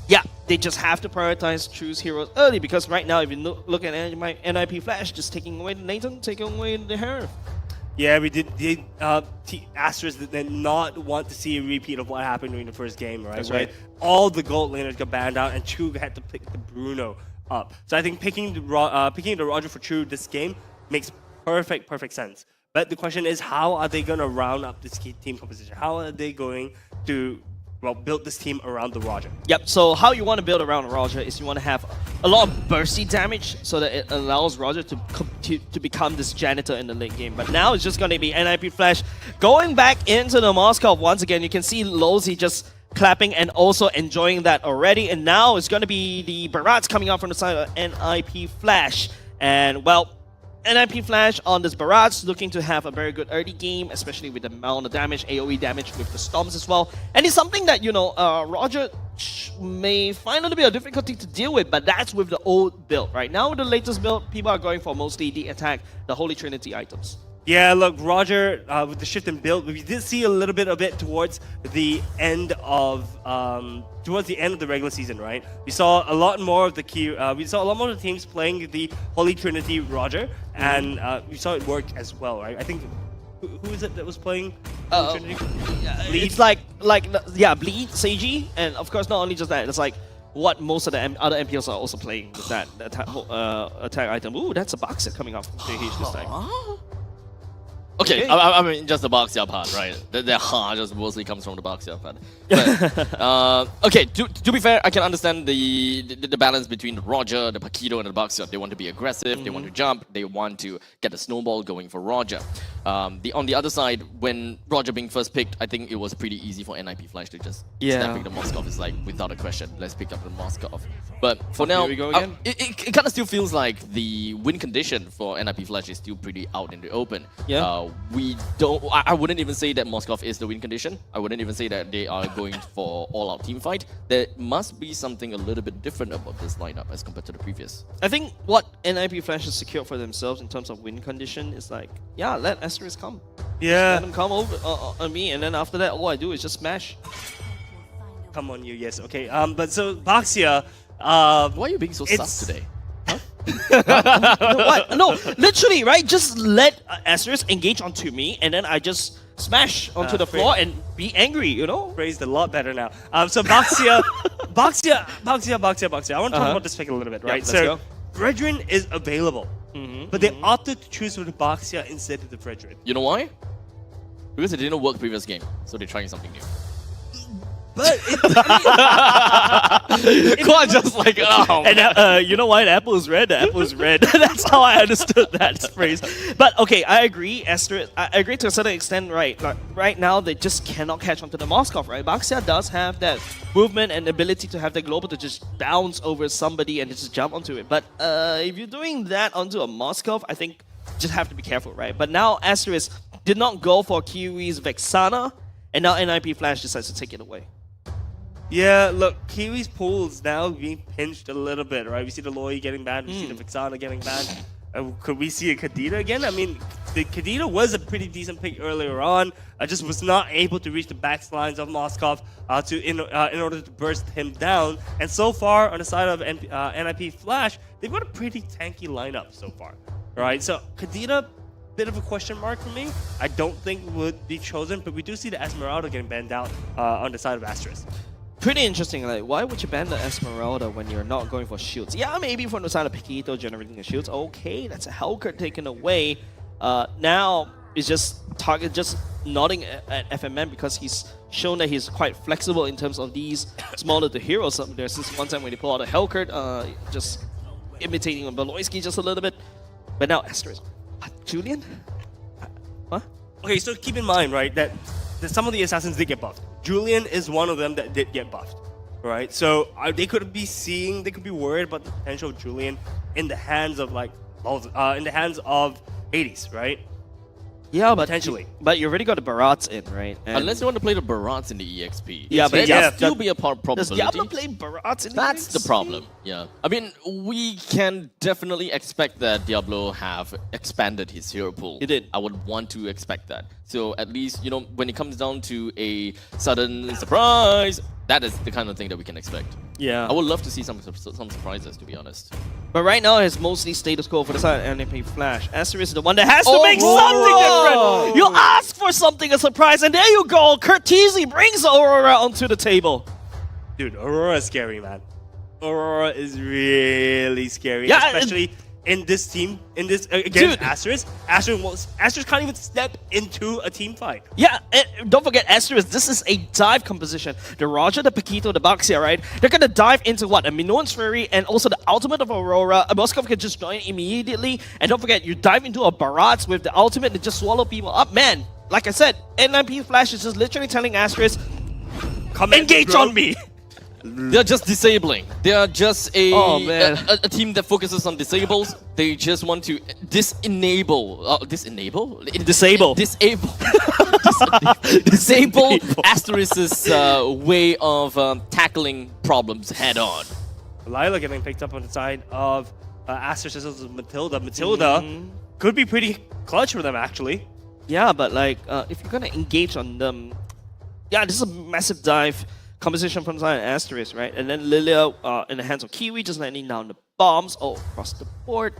S11: yeah, they just have to prioritize Chu's heroes early, because right now, if you look at NIP Flash, just taking away the Nathan, taking away the Harif.
S14: Yeah, we did. Asteris did not want to see a repeat of what happened during the first game, right?
S11: That's right.
S14: All the gold laners got banned out, and Chu had to pick the Bruno up. So I think picking the Roger for Chu this game makes perfect sense. But the question is, how are they going to round up this team composition? How are they going to build this team around the Roger?
S11: Yep, so how you want to build around Roger is you want to have a lot of bursty damage so that it allows Roger to become this janitor in the late game. But now it's just going to be NIP Flash going back into the Moskov once again. You can see Losey just clapping and also enjoying that already. And now it's going to be the Barats coming out from the side of NIP Flash. And, well, NIP Flash on this Barats looking to have a very good early game, especially with the amount of damage, AoE damage with the Storms as well. And it's something that, you know, Roger may find a little bit of difficulty to deal with, but that's with the old build. Right now with the latest build, people are going for mostly the attack, the Holy Trinity items.
S14: Yeah, look, Roger, with the shift in build, we did see a little bit of it towards the end of the regular season, right? We saw a lot more of the teams playing the Holy Trinity Roger, and we saw it work as well, right? I think who is it that was playing Holy Trinity?
S11: Bleed? It's like Bleed, Seiji, and of course not only just that, it's like what most of the other MPLs are also playing with that attack item. Ooh, that's a box set coming up from JH this time.
S4: Okay, I mean, just the Boxia part, right? The ha just mostly comes from the Boxia part. But, okay, to be fair, I can understand the balance between the Roger, the Paquito, and the Boxia. They want to be aggressive, they want to jump, they want to get the snowball going for Roger. On the other side, when Roger being first picked, I think it was pretty easy for NIP Flash to just snap pick the Moskov. It's like, without a question, let's pick up the Moskov. But for now,
S11: here we go again.
S4: It kind of still feels like the win condition for NIP Flash is still pretty out in the open.
S11: Yeah.
S4: I wouldn't even say that Moskov is the win condition. I wouldn't even say that they are going for all-out team fight. There must be something a little bit different about this lineup as compared to the previous.
S11: I think what NIP Flash has secured for themselves in terms of win condition is like, yeah, let Asteris come. Yeah. Let him come over on me, and then after that, all I do is just smash.
S14: Come on, you. Yes. Okay. But so Baxia.
S4: Why are you being so sus today?
S11: What? No, literally, right? Just let Asteris engage onto me, and then I just smash onto the floor and be angry, you know?
S14: Phrased a lot better now. So Baxia, Baxia. I want to talk about this pick a little bit, right?
S11: Let's go.
S14: Fredrin is available, but they opted to choose with the Baxia instead of the Fredrin.
S4: You know why? Because it didn't work previous game, so they're trying something new.
S14: But
S4: Quite just like, oh.
S11: And you know why the apple is red? The apple is red. That's how I understood that phrase. But okay, I agree, Esther. I agree to a certain extent, right? Like, right now, they just cannot catch onto the Moskov, right? Baxia does have that movement and ability to have the global to just bounce over somebody and just jump onto it. But if you're doing that onto a Moskov, I think just have to be careful, right? But now Asteris did not go for Kiwi's Vexana, and now NIP Flash decides to take it away.
S14: Yeah, look, Kiwi's pool's now being pinched a little bit, right? We see the Loi getting banned, we see the Vexana getting banned. Could we see a Kadita again? I mean, the Kadita was a pretty decent pick earlier on. I just was not able to reach the backlines of Moskov in order to burst him down. And so far, on the side of NIP Flash, they've got a pretty tanky lineup so far, right? So Kadita, bit of a question mark for me. I don't think would be chosen, but we do see the Esmeralda getting banned out on the side of Asteris.
S11: Pretty interesting, like, why would you ban the Esmeralda when you're not going for shields? Yeah, maybe from the side of Paquito generating the shields. Okay, that's a Hellcurt taken away. Now, it's just Target just nodding at FMM because he's shown that he's quite flexible in terms of these smaller to heroes. There's this one time when they pull out a Hellcurt, just imitating Beloyski just a little bit. But now, Asteris. Julian? What?
S14: Okay, so keep in mind, right, that some of the assassins did get buffed. Julian is one of them that did get buffed, right? So they could be worried about the potential of Julian in the hands of Hades, right?
S11: Yeah, but
S14: potentially.
S11: But you already got the Barats in, right? And
S4: unless you want to play the Barats in the EXP.
S11: Yeah, but
S4: that'll still be a probability.
S11: Does Diablo play Barats in the
S4: That's
S11: EXP?
S4: the problem. Yeah. I mean, we can definitely expect that Diablo have expanded his hero pool.
S11: It did.
S4: I would want to expect that. So at least, you know, when it comes down to a sudden surprise, that is the kind of thing that we can expect.
S11: Yeah.
S4: I would love to see some surprises, to be honest.
S11: But right now, it's mostly status quo for the side of NIP Flash. Asteris is the one that has to make something different. You ask for something, a surprise, and there you go. Curtizi brings Aurora onto the table.
S14: Dude, Aurora is scary, man. Aurora is really scary,
S11: Yeah,
S14: especially in this team, against Asteris. Asteris can't even step into a team fight.
S11: Yeah, and don't forget Asteris, this is a dive composition. The Roger, the Paquito, the Baxia, right? They're gonna dive into what? A Minoan's Fury and also the ultimate of Aurora. A Moskov can just join immediately. And don't forget, you dive into a Barats with the ultimate and just swallow people up. Man, like I said, NIP Flash is just literally telling Asteris, engage on me.
S4: They're just disabling. They are just a team that focuses on disables. They just want to disable Asteris's way of tackling problems head on.
S14: Lila getting picked up on the side of Asteris as Matilda. Matilda could be pretty clutch for them, actually.
S11: Yeah, but like, if you're gonna engage on them, yeah, this is a massive dive composition from the side of Asteris, right? And then Lilia in the hands of Kiwi, just landing down the bombs all across the board.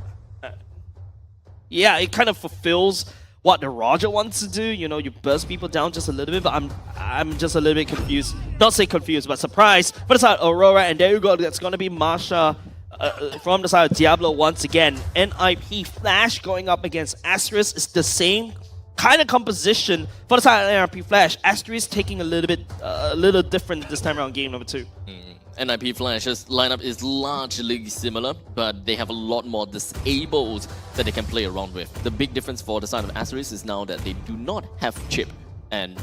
S11: Yeah, it kind of fulfills what the Roger wants to do. You know, you burst people down just a little bit, but I'm just a little bit confused. Not say confused, but surprised. For the side of Aurora, and there you go. That's gonna be Masha from the side of Diablo once again. NIP Flash going up against Asteris is the same kind of composition for the side of NIP Flash. Asteris taking a little different this time around, game number 2.
S4: NIP Flash's lineup is largely similar, but they have a lot more disables that they can play around with. The big difference for the side of Asteris is now that they do not have chip, and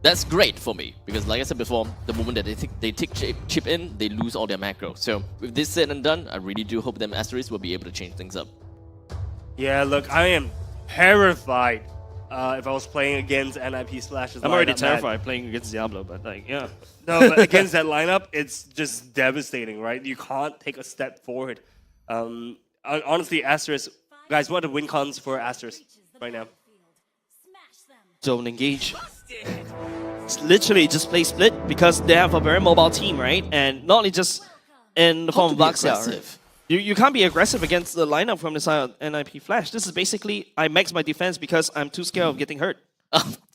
S4: that's great for me, because like I said before, the moment that they take chip in, they lose all their macro. So with this said and done, I really do hope that Asteris will be able to change things up.
S14: Yeah, look, I am terrified if I was playing against NIP Flash's
S11: I'm already terrified playing against Diablo, but like, yeah.
S14: No, but against that lineup, it's just devastating, right? You can't take a step forward. Honestly, Asteris, guys, what are the win cons for Asteris right now?
S11: Don't engage. It's literally just play split because they have a very mobile team, right? And not only just in the form of Luxia, right? You can't be aggressive against the lineup from the side of NIP Flash. This is basically, I max my defense because I'm too scared of getting hurt.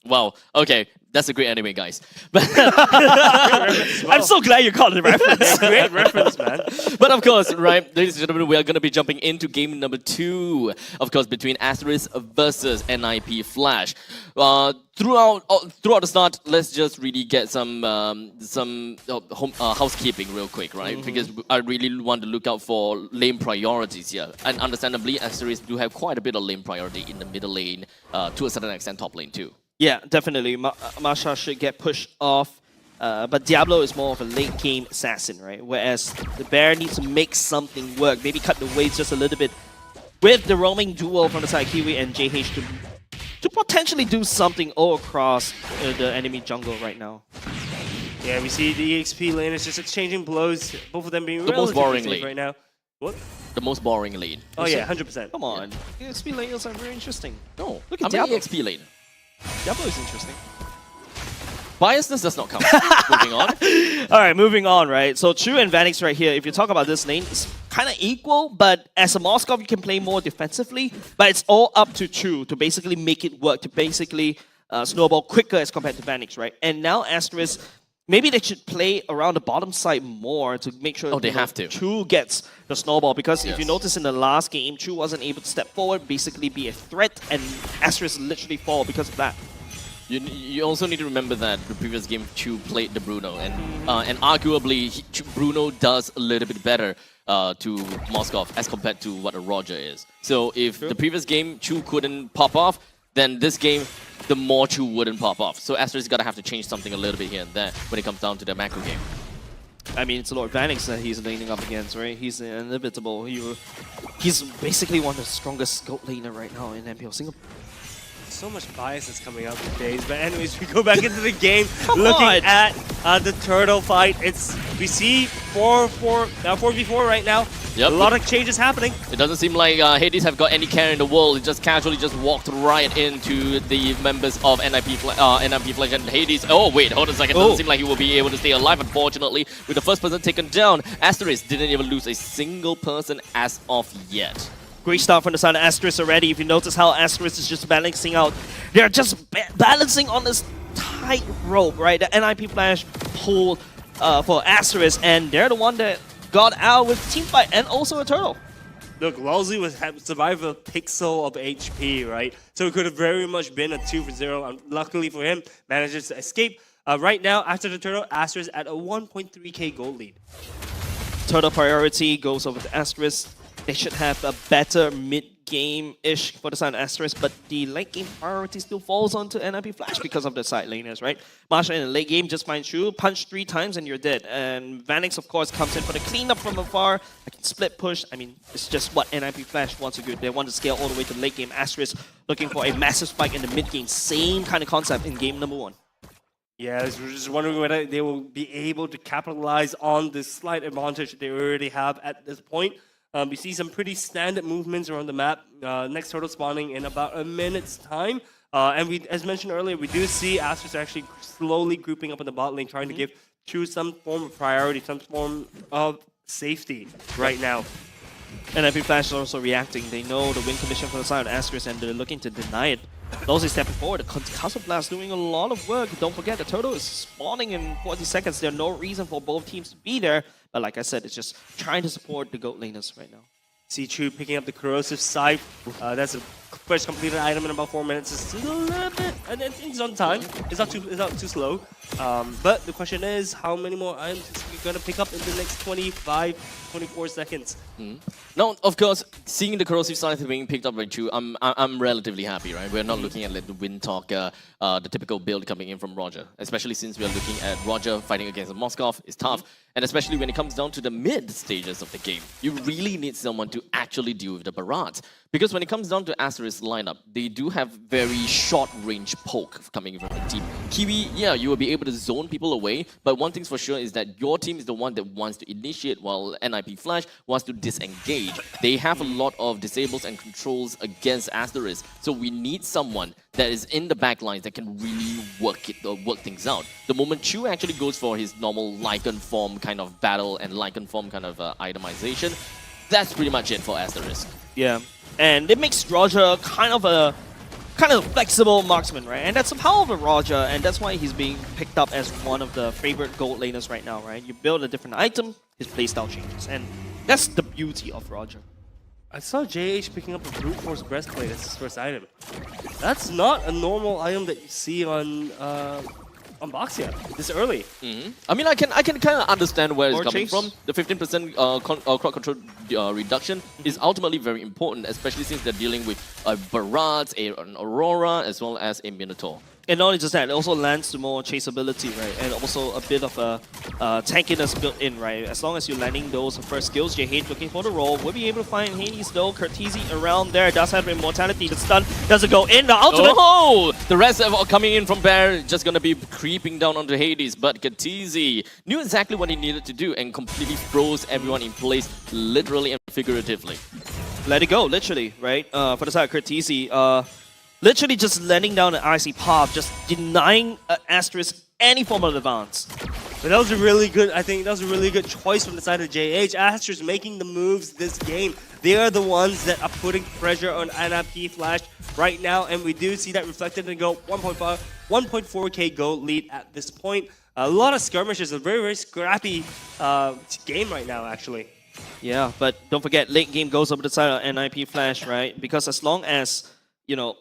S4: Wow, okay, that's a great anime, guys. But
S11: I'm so glad you called it a reference.
S14: Great reference, man.
S4: But of course, right, ladies and gentlemen, we are going to be jumping into game number 2, of course, between Asteris versus NIP Flash. Throughout the start, let's just really get some housekeeping real quick, right? Because I really want to look out for lane priorities here. And understandably, Asteris do have quite a bit of lane priority in the middle lane, to a certain extent top lane too.
S11: Yeah, definitely. Masha should get pushed off. But Diablo is more of a late game assassin, right? Whereas the Bear needs to make something work. Maybe cut the waves just a little bit with the roaming duo from the side Kiwi and JH to potentially do something all across the enemy jungle right now.
S14: Yeah, we see the EXP lane is just exchanging blows. Both of them being
S4: the most boring
S14: safe
S4: lane
S14: right now. What?
S4: The most boring lane.
S14: Oh yeah, 100%.
S11: Come on, EXP lanes are very interesting.
S4: No,
S11: look at
S4: I'm an
S11: Diablo.
S4: EXP lane.
S11: Diablo is interesting.
S4: Biasness does not count. Moving on.
S11: All right, moving on, right? So Chu and Vanix right here, if you talk about this lane, it's kind of equal, but as a Moskov, you can play more defensively, but it's all up to Chu to basically make it work, to basically snowball quicker as compared to Vanix, right? And now Asteris, maybe they should play around the bottom side more to make sure
S4: they have to.
S11: Chu gets the snowball, because if you notice in the last game, Chu wasn't able to step forward, basically be a threat, and Asteris literally fall because of that.
S4: You also need to remember that the previous game Chu played the Bruno, and arguably Bruno does a little bit better to Moskov as compared to what a Roger is. So if the previous game Chu couldn't pop off, then this game the more Chu wouldn't pop off. So Asteris is gonna have to change something a little bit here and there when it comes down to the macro game.
S11: I mean, it's Lord Vanix that he's laning up against, right? He's inevitable. He's basically one of the strongest goat laner right now in MPL Singapore.
S14: So much bias is coming out these days, but anyways, we go back into the game.
S11: Come
S14: looking
S11: on.
S14: at the turtle fight. We see 4v4 right now.
S4: Yep.
S14: A lot of changes happening.
S4: It doesn't seem like Hades have got any care in the world. It just casually just walked right into the members of NIP Flash and Hades. Oh wait, hold on a second. Doesn't seem like he will be able to stay alive, unfortunately. With the first person taken down, Asteris didn't even lose a single person as of yet.
S11: Great start from the side of Asteris already. If you notice how Asteris is just balancing out, they're just balancing on this tight rope, right? The NIP Flash pulled for Asteris, and they're the one that got out with team fight and also a turtle.
S14: Look, Lalzi survived a pixel of HP, right? So it could have very much been a 2-0. Luckily for him, manages to escape. Right now, after the turtle, Asteris at a 1.3k gold lead.
S11: Turtle priority goes over to Asteris. They should have a better mid-game-ish for the side of Asteris, but the late-game priority still falls onto NIP Flash because of the side laners, right? Marsha in the late game just finds Shu, punch 3 times and you're dead. And Vanix, of course, comes in for the cleanup from afar. I can split push. I mean, it's just what NIP Flash wants to do. They want to scale all the way to the late game. Asteris looking for a massive spike in the mid-game. Same kind of concept in game number 1.
S14: Yeah, we're just wondering whether they will be able to capitalize on this slight advantage they already have at this point. We see some pretty standard movements around the map. Next turtle spawning in about a minute's time. And we, as mentioned earlier, we do see Asteris actually slowly grouping up in the bot lane, trying to give Chu some form of priority, some form of safety right now.
S11: NIP Flash is also reacting. They know the win condition for the side of Asteris, and they're looking to deny it. Those stepping forward. The Castle Blast doing a lot of work. Don't forget, the turtle is spawning in 40 seconds. There's no reason for both teams to be there. But like I said, it's just trying to support the goat laners right now.
S14: See Chu picking up the corrosive scythe. That's a first completed item in about 4 minutes. It's a little bit, and then it's on time. It's not too slow. But the question is, how many more items is he gonna pick up in the next 24 seconds?
S4: Now, of course, seeing the corrosive scythe being picked up by Chu, I'm relatively happy, right? We're not looking at like the wind talk, the typical build coming in from Roger, especially since we are looking at Roger fighting against Moskov. It's tough, and especially when it comes down to the mid stages of the game, you really need someone to actually deal with the barrage. Because when it comes down to Asteris lineup, they do have very short-range poke coming from the team. Kiwi, yeah, you will be able to zone people away, but one thing's for sure is that your team is the one that wants to initiate, while NIP Flash wants to disengage. They have a lot of disables and controls against Asteris, so we need someone that is in the back lines that can really work things out. The moment Chu actually goes for his normal Lycan form kind of battle and Lycan form kind of itemization, that's pretty much it for Asteris.
S11: Yeah, and it makes Roger kind of a flexible marksman, right? And that's the power of a Roger, and that's why he's being picked up as one of the favorite gold laners right now, right? You build a different item, his playstyle changes, and that's the beauty of Roger.
S14: I saw JH picking up a brute force breastplate as his first item. That's not a normal item that you see on Boxia this early.
S4: I mean, I can kind of understand where it's coming from. The 15% crowd control reduction is ultimately very important, especially since they're dealing with a Barat, an Aurora, as well as a Minotaur.
S11: And not only just that, it also lends to more chaseability, right? And also a bit of a tankiness built in, right? As long as you're landing those first skills, JH looking for the roll. We'll be able to find Hades though. Curtizi around there does have immortality. The stun doesn't go in. The ultimate.
S4: Oh! The rest are coming in from Bear, just gonna be creeping down onto Hades. But Curtizi knew exactly what he needed to do and completely froze everyone in place, literally and figuratively.
S11: Let it go, literally, right? For the side of Curtizi, literally just letting down an IC pop, just denying Asteris any form of advance.
S14: But that was a really good, I think that was a really good choice from the side of JH. Asteris making the moves this game. They are the ones that are putting pressure on NIP Flash right now, and we do see that reflected in gold. 1.4k gold lead at this point. A lot of skirmishes, a very, very scrappy game right now, actually.
S11: Yeah, but don't forget, late game goes over the side of NIP Flash, right? Because as long as, you know,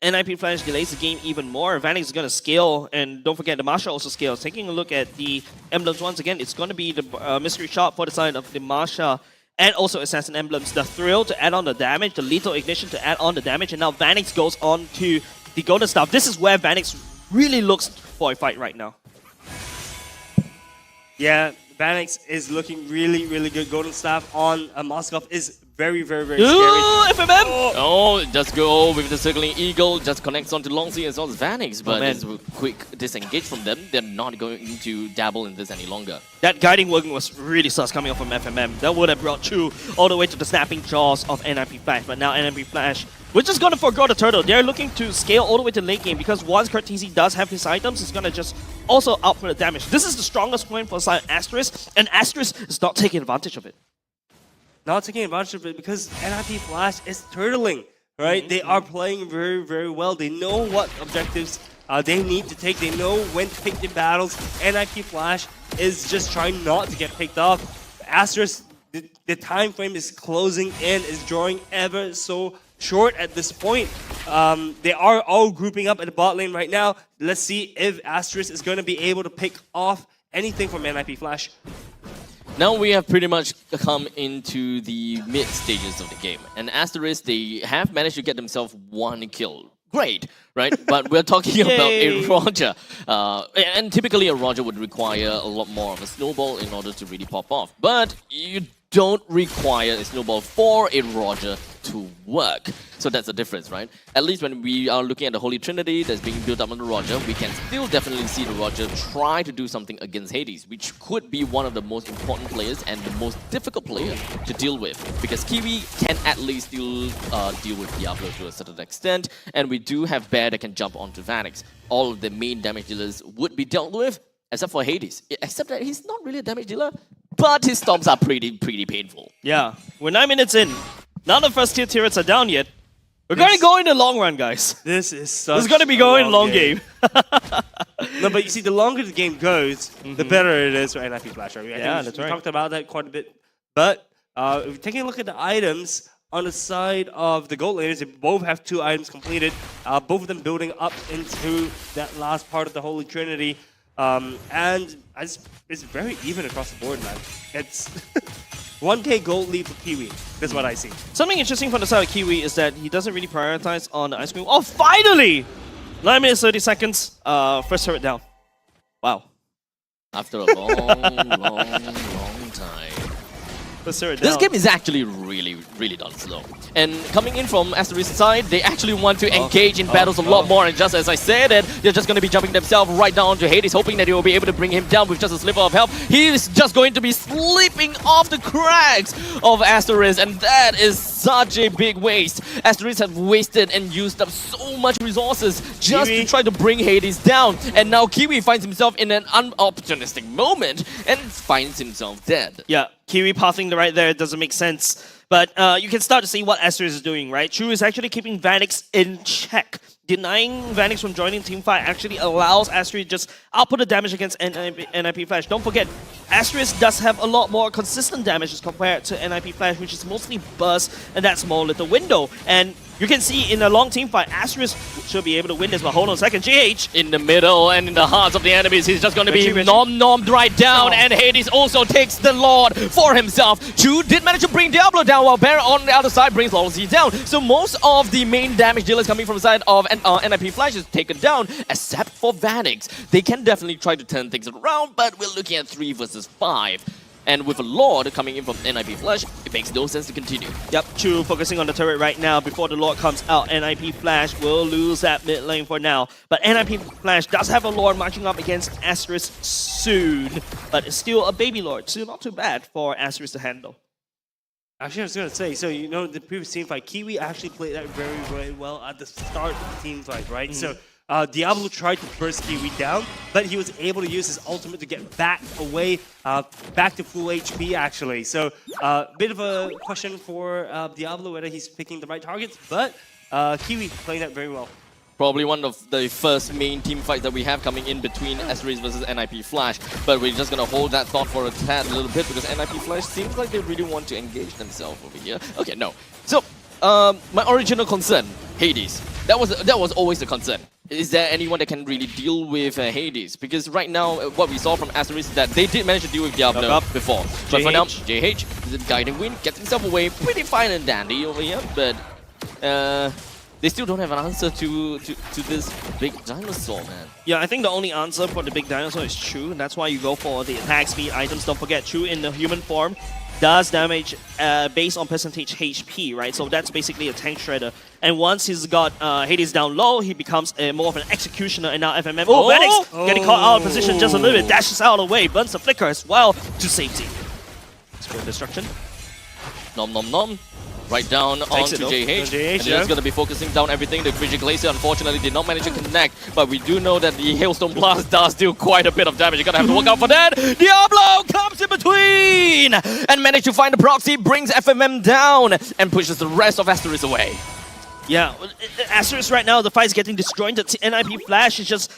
S11: NIP Flash delays the game even more, Vanix is going to scale, and don't forget the Masha also scales. Taking a look at the emblems once again, it's going to be the mystery shot for the side of the Masha and also Assassin emblems. The Thrill to add on the damage, the Lethal Ignition to add on the damage, and now Vanix goes on to the Golden Staff. This is where Vanix really looks for a fight right now.
S14: Yeah, Vanix is looking really, really good. Golden Staff on Moskov is very, very, very scary.
S11: FMM!
S4: Oh, just go with the Circling Eagle, just connects onto Longsi as well as Vanix, but it's a quick disengage from them. They're not going to dabble in this any longer.
S11: That guiding working was really sus coming off from FMM. That would have brought Chu all the way to the snapping jaws of NIP Flash, but now NIP Flash, we're just going to forgo the turtle. They're looking to scale all the way to late game because once Curtizi does have his items, he's going to just also output the damage. This is the strongest point for side Asteris, and Asteris is not taking advantage of it.
S14: Not taking advantage of it because NIP Flash is turtling, right? They are playing very, very well. They know what objectives they need to take. They know when to pick the battles. NIP Flash is just trying not to get picked off. Asteris, the time frame is closing in, is drawing ever so short at this point. They are all grouping up at the bot lane right now. Let's see if Asteris is going to be able to pick off anything from NIP Flash.
S4: Now we have pretty much come into the mid stages of the game, and Asteris, they have managed to get themselves one kill. Great, right? But we're talking about a Roger. And typically a Roger would require a lot more of a snowball in order to really pop off. But you don't require a snowball for a Roger to work. So that's the difference, right? At least when we are looking at the Holy Trinity that's being built up on the Roger, we can still definitely see the Roger try to do something against Hades, which could be one of the most important players and the most difficult player to deal with. Because Kiwi can at least still deal with Diablo to a certain extent, and we do have Bear that can jump onto Vanix. All of the main damage dealers would be dealt with, except for Hades. Except that he's not really a damage dealer, but his stomps are pretty painful.
S11: Yeah, we're 9 minutes in. None of the first tier turrets are down yet. We're going to go in the long run, guys.
S14: This is such
S11: This is going to be going long game.
S14: No, but you see, the longer the game goes, the better it is for NIP Flash. Right?
S11: Yeah, that's right.
S14: We talked about that quite a bit. But if we're taking a look at the items on the side of the gold laners, they both have 2 items completed. Both of them building up into that last part of the Holy Trinity. And it's very even across the board, man. It's 1k gold lead for Kiwi. That's what I see.
S11: Something interesting from the side of Kiwi is that he doesn't really prioritize on the ice cream. Oh, finally! 9 minutes, 30 seconds. First turret down. Wow.
S4: After a long time.
S11: This
S4: game is actually really done slow. And coming in from Asteris' side, they actually want to engage in battles a lot more. And just as I said it, they're just going to be jumping themselves right down to Hades, hoping that he will be able to bring him down with just a sliver of health. He is just going to be slipping off the cracks of Asteris, and that is such a big waste. Asteris have wasted and used up so much resources just to try to bring Hades down. And now Kiwi finds himself in an unopportunistic moment and finds himself dead.
S11: Yeah, Kiwi pathing right there doesn't make sense. But you can start to see what Asteris is doing, right? Chu is actually keeping Vanix in check. Denying Vanix from joining teamfight actually allows Asteris just output the damage against NIP Flash. Don't forget, Asteris does have a lot more consistent damage as compared to NIP Flash, which is mostly burst and that small little window. And you can see in a long team fight, Asteris should be able to win this, but hold on a second, GH!
S4: In the middle and in the hearts of the enemies, he's just going to be nommed right down, and Hades also takes the Lord for himself. Chu did manage to bring Diablo down, while Bear on the other side brings Lolzy down. So most of the main damage dealers coming from the side of NIP Flash is taken down, except for Vanix. They can definitely try to turn things around, but we're looking at 3 versus 5. And with a Lord coming in from NIP Flash, it makes no sense to continue.
S11: Yep, Chu focusing on the turret right now. Before the Lord comes out, NIP Flash will lose that mid lane for now. But NIP Flash does have a Lord marching up against Asteris soon. But it's still a baby Lord, still not too bad for Asteris to handle.
S14: Actually, I was going to say, so you know, the previous team fight, Kiwi actually played that very well at the start of the team fight, right? So Diablo tried to burst Kiwi down, but he was able to use his ultimate to get back away, back to full HP actually. So bit of a question for Diablo whether he's picking the right targets, but Kiwi playing that very well.
S4: Probably one of the first main team fights that we have coming in between Asteris versus NIP Flash. But we're just going to hold that thought for a tad a little bit because NIP Flash seems like they really want to engage themselves over here. Okay, no. So, my original concern, Hades. That was always the concern. Is there anyone that can really deal with Hades? Because right now, what we saw from Asteris is that they did manage to deal with Diablo before. But for now, JH, the guiding wind, gets himself away pretty fine and dandy over here. But they still don't have an answer to this big dinosaur, man.
S11: Yeah, I think the only answer for the big dinosaur is Chu, and that's why you go for the attack speed items. Don't forget, Chu in the human form does damage based on percentage HP, right? So that's basically a tank shredder. And once he's got Hades down low, he becomes more of an executioner, and now FMM. Vanix getting caught out of position just a little bit, dashes out of the way, burns the flicker as well to safety. Spirit destruction.
S4: Nom nom nom. Right down onto JH. And he's going to be focusing down everything. The Frigid Glacier unfortunately did not manage to connect, but we do know that the Hailstone Blast does do quite a bit of damage. You're going to have to look out for that. Diablo comes in between and managed to find the proxy, brings FMM down and pushes the rest of Asteris away.
S11: Yeah, Asteris right now, the fight's getting destroyed. The NIP Flash is just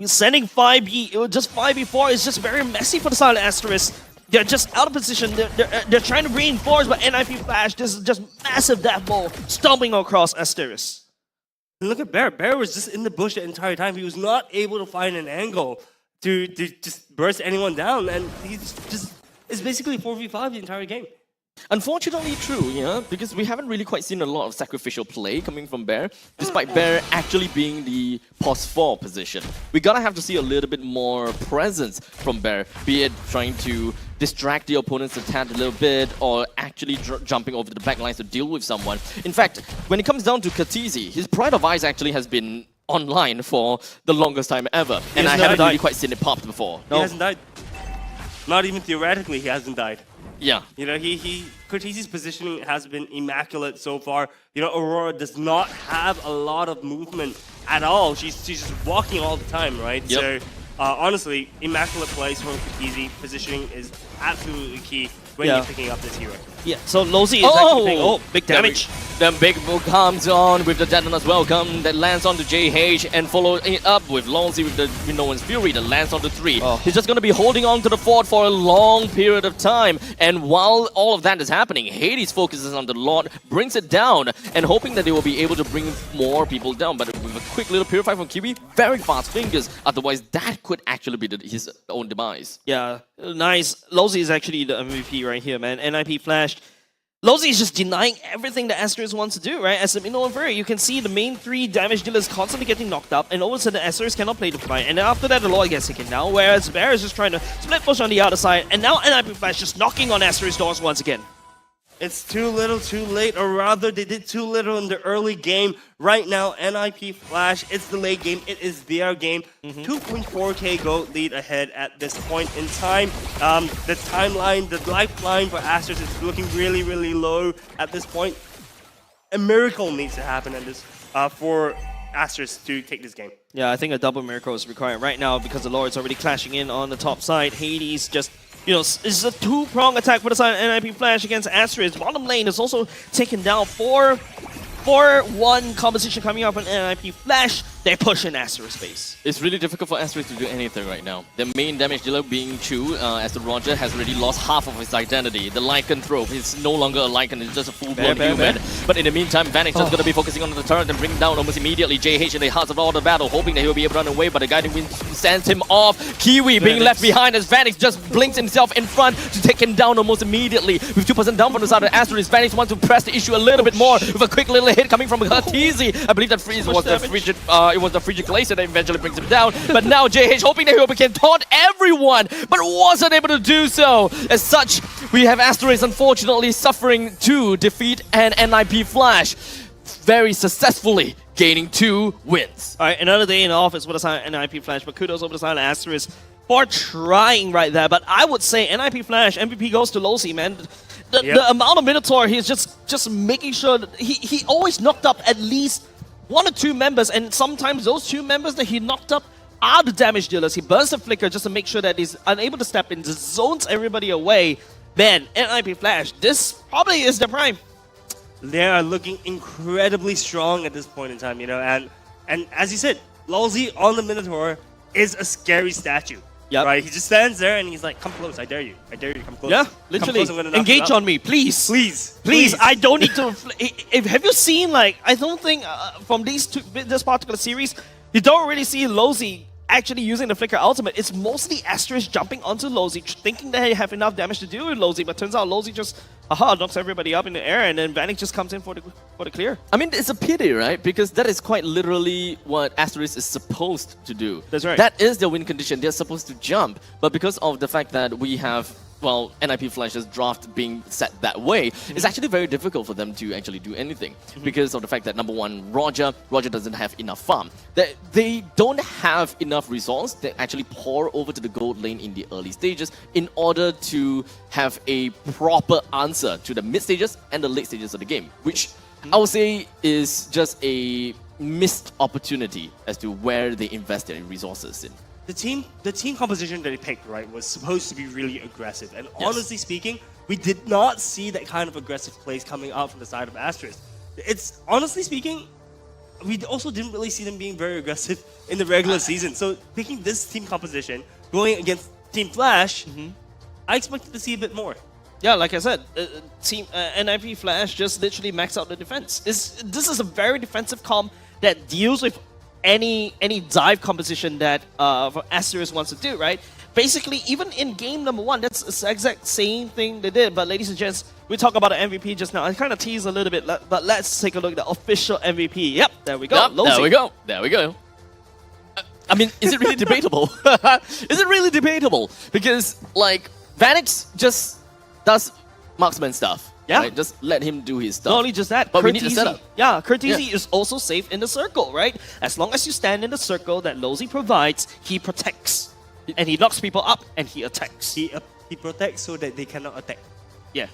S11: sending 5B, just 5B4 is just very messy for the side of Asteris. They're just out of position. They're trying to reinforce, but NIP Flash, this is just massive death ball stomping across Asteris.
S14: Look at Bear. Bear was just in the bush the entire time. He was not able to find an angle to just burst anyone down, and he's just it's basically 4v5 the entire game.
S4: Unfortunately true, yeah, because we haven't really quite seen a lot of sacrificial play coming from Bear, despite Bear actually being the pos 4 position. We gotta have to see a little bit more presence from Bear, be it trying to distract the opponent's attack a little bit, or actually jumping over the back lines to deal with someone. In fact, when it comes down to Katizi, his Pride of Ice actually has been online for the longest time ever, and I haven't really quite seen it popped before.
S14: He hasn't died. Not even theoretically, he hasn't died.
S4: Yeah.
S14: You know, Cortese's positioning has been immaculate so far. You know, Aurora does not have a lot of movement at all. She's just walking all the time, right?
S4: Yep.
S14: So, honestly, immaculate plays from Cortese. Positioning is absolutely key when you're picking up this hero.
S11: Yeah, so Lolzy is actually paying, big damage.
S4: The big book comes on with the Detonus Welcome that lands onto JH and followed it up with Lolzy with the Minoan's Fury that lands onto 3. He's just going to be holding on to the fort for a long period of time. And while all of that is happening, Hades focuses on the Lord, brings it down, and hoping that they will be able to bring more people down. But with a quick little purify from Kiwi, very fast fingers. Otherwise, that could actually be his own demise.
S11: Yeah, nice. Lolzy is actually the MVP right here, man. NIP Flash. Lolzy is just denying everything that Asteris wants to do, right? As a Minoan Fury, you can see the main 3 damage dealers constantly getting knocked up, and all of a sudden Asteris cannot play the fight, and then after that the Lord gets taken down, whereas Bear is just trying to split push on the other side, and now NIP Flash just knocking on Asteris' doors once again.
S14: It's too little, too late, or rather, they did too little in the early game. Right now, NIP Flash, it's the late game. It is their game. 2.4k gold lead ahead at this point in time. The timeline, the lifeline for Asteris is looking really, really low at this point. A miracle needs to happen at this for Asteris to take this game.
S11: Yeah, I think a double miracle is required right now because the Lord's already clashing in on the top side. Hades just, you know, it's a two-prong attack for the side of NIP Flash against Asteris. Bottom lane is also taken down 4-1 composition coming up on NIP Flash. They're pushing Asteris base.
S4: It's really difficult for Asteris to do anything right now. The main damage dealer being Chu, as the Roger has already lost half of his identity. The lycanthrope is no longer a lycan, it's just a full-blown human. But in the meantime, Vanix just going to be focusing on the turret and bring him down almost immediately. JH in the heart of all the battle, hoping that he'll be able to run away, but the guiding wind sends him off. Kiwi being left behind as Vanix just blinks himself in front to take him down almost immediately. With 2% down from the side of Asteris, Vanix wants to press the issue a little bit more with a quick little hit coming from Katizi. I believe that freeze was the frigid, it was the frigid glacier that eventually brings him down. But now JH hoping that he can taunt everyone, but wasn't able to do so. As such, we have Asteris unfortunately suffering to defeat an NIP Flash very successfully, gaining 2 wins.
S11: All right, another day in the office with the side of NIP Flash, but kudos over the side of Asteris for trying right there. But I would say NIP Flash, MVP goes to Losi, man. The amount of Minotaur, he's just making sure that he always knocked up at least 1 or 2 members, and sometimes those 2 members that he knocked up are the damage dealers. He burns the flicker just to make sure that he's unable to step in, just zones everybody away. Man, NIP Flash, this probably is the prime.
S14: They are looking incredibly strong at this point in time, you know, and as you said, Lolzy on the Minotaur is a scary statue.
S11: Yep.
S14: Right? He just stands there and he's like, come close, I dare you. I dare you to come close.
S11: Yeah,
S14: Come
S11: literally.
S14: close, I'm gonna knock you
S11: Engage
S14: out.
S11: on me, please.
S14: Please.
S11: Please, I don't need to. Have you seen, like, I don't think from this particular series, you don't really see Lozi actually using the Flicker Ultimate. It's mostly Asteris jumping onto Lozi, thinking that they have enough damage to deal with Lozi, but turns out Lozi just knocks everybody up in the air, and then Vanek just comes in for the clear.
S4: I mean, it's a pity, right? Because that is quite literally what Asteris is supposed to do.
S11: That's right.
S4: That is their win condition. They're supposed to jump. But because of the fact that we have, well, NIP Flash's draft being set that way, it's actually very difficult for them to actually do anything. Because of the fact that, number one, Roger doesn't have enough farm. They don't have enough resource to actually pour over to the gold lane in the early stages in order to have a proper answer to the mid stages and the late stages of the game, which I would say is just a missed opportunity as to where they invest their resources in.
S14: The team composition that they picked, right, was supposed to be really aggressive. And honestly speaking, we did not see that kind of aggressive plays coming out from the side of Asteris. It's, honestly speaking, we also didn't really see them being very aggressive in the regular season. So picking this team composition, going against Team Flash, I expected to see a bit more.
S11: Yeah, like I said, Team NIP Flash just literally maxed out the defense. This is a very defensive comp that deals with any dive composition that Asteris wants to do, right? Basically, even in game number 1, that's the exact same thing they did. But ladies and gents, we talk about the MVP just now. I kind of teased a little bit, but let's take a look at the official MVP. Yep, there we go.
S4: Yep, there we go. I mean, is it really debatable? Is it really debatable? Because, like, Vanix just does marksman stuff.
S11: Yeah.
S4: Right? Just let him do his stuff.
S11: Not only just that,
S4: but we need the setup.
S11: Yeah, Curtizi is also safe in the circle, right? As long as you stand in the circle that Lozi provides, he protects. And he knocks people up, and he attacks.
S14: He protects so that they cannot attack.
S11: Yeah.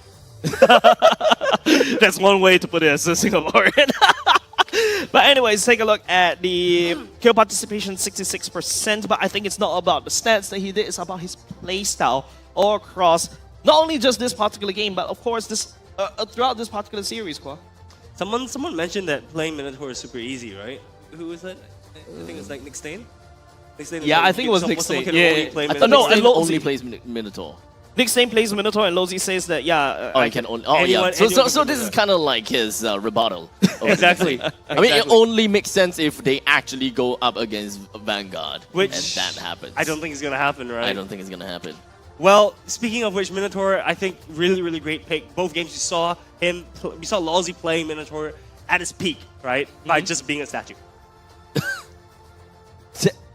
S11: That's one way to put it as a Singaporean. But anyways, take a look at the kill participation, 66%. But I think it's not about the stats that he did, it's about his playstyle all across not only just this particular game, but of course this throughout this particular series, Kwa.
S14: Someone mentioned that playing Minotaur is super easy, right? Who was that? I think it's like Nick Stain?
S11: Yeah, I think it was Nick Stain. Yeah.
S4: I thought Nick Stain only plays Minotaur.
S11: Nick Stain plays Minotaur, and Lozi says that, yeah...
S4: I can only... Oh, yeah. So this is kind of like his rebuttal.
S14: Exactly.
S4: I mean, it only makes sense if they actually go up against Vanguard.
S14: Which...
S4: And that happens.
S14: I don't think it's going to happen, right?
S4: I don't think it's going to happen.
S14: Well, speaking of which, Minotaur, I think really, really great pick. Both games you saw Lolzy playing Minotaur at his peak, right? By just being a statue.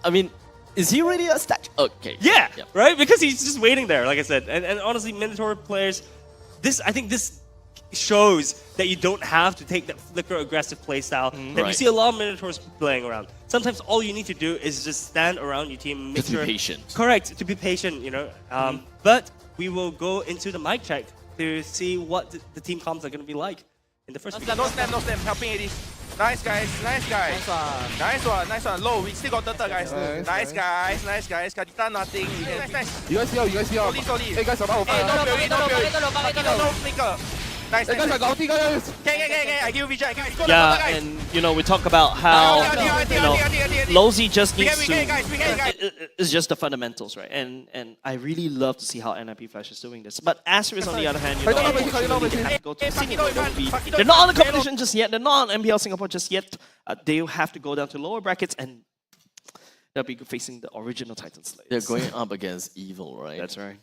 S4: I mean, is he really a statue? Okay.
S14: Yeah, right? Because he's just waiting there, like I said. And honestly, Minotaur players, I think this shows that you don't have to take that flicker aggressive playstyle that we
S4: Right.
S14: see a lot of Minotaurs playing around. Sometimes all you need to do is just stand around your team, make
S4: Just be
S14: sure
S4: patient.
S14: Correct, to be patient, you know. But we will go into the mic check to see what the team comps are going to be like in the first week.
S16: No snap, helping AD. Nice guys, nice guys. Nice one. Low, we still got turtle guys. Nice guys. Kadita nothing. Nice.
S17: You guys see how.
S16: Slowly.
S17: Hey guys, about
S16: No flicker. Nice.
S17: Hey guys, I got ulti guys.
S16: Okay. I give you vision.
S11: Yeah, and you know, we talk about how Lozy just needs
S16: We get guys.
S11: it's just the fundamentals, right? And I really love to see how NIP Flash is doing this. But Asteris, on the other hand, you know, unfortunately, they have to go to senior MLBB. They're not on the competition just yet. They're not on MPL Singapore just yet. They have to go down to lower brackets, and they'll be facing the original Titan Slayers.
S4: They're going up against Evil, right?
S11: That's right.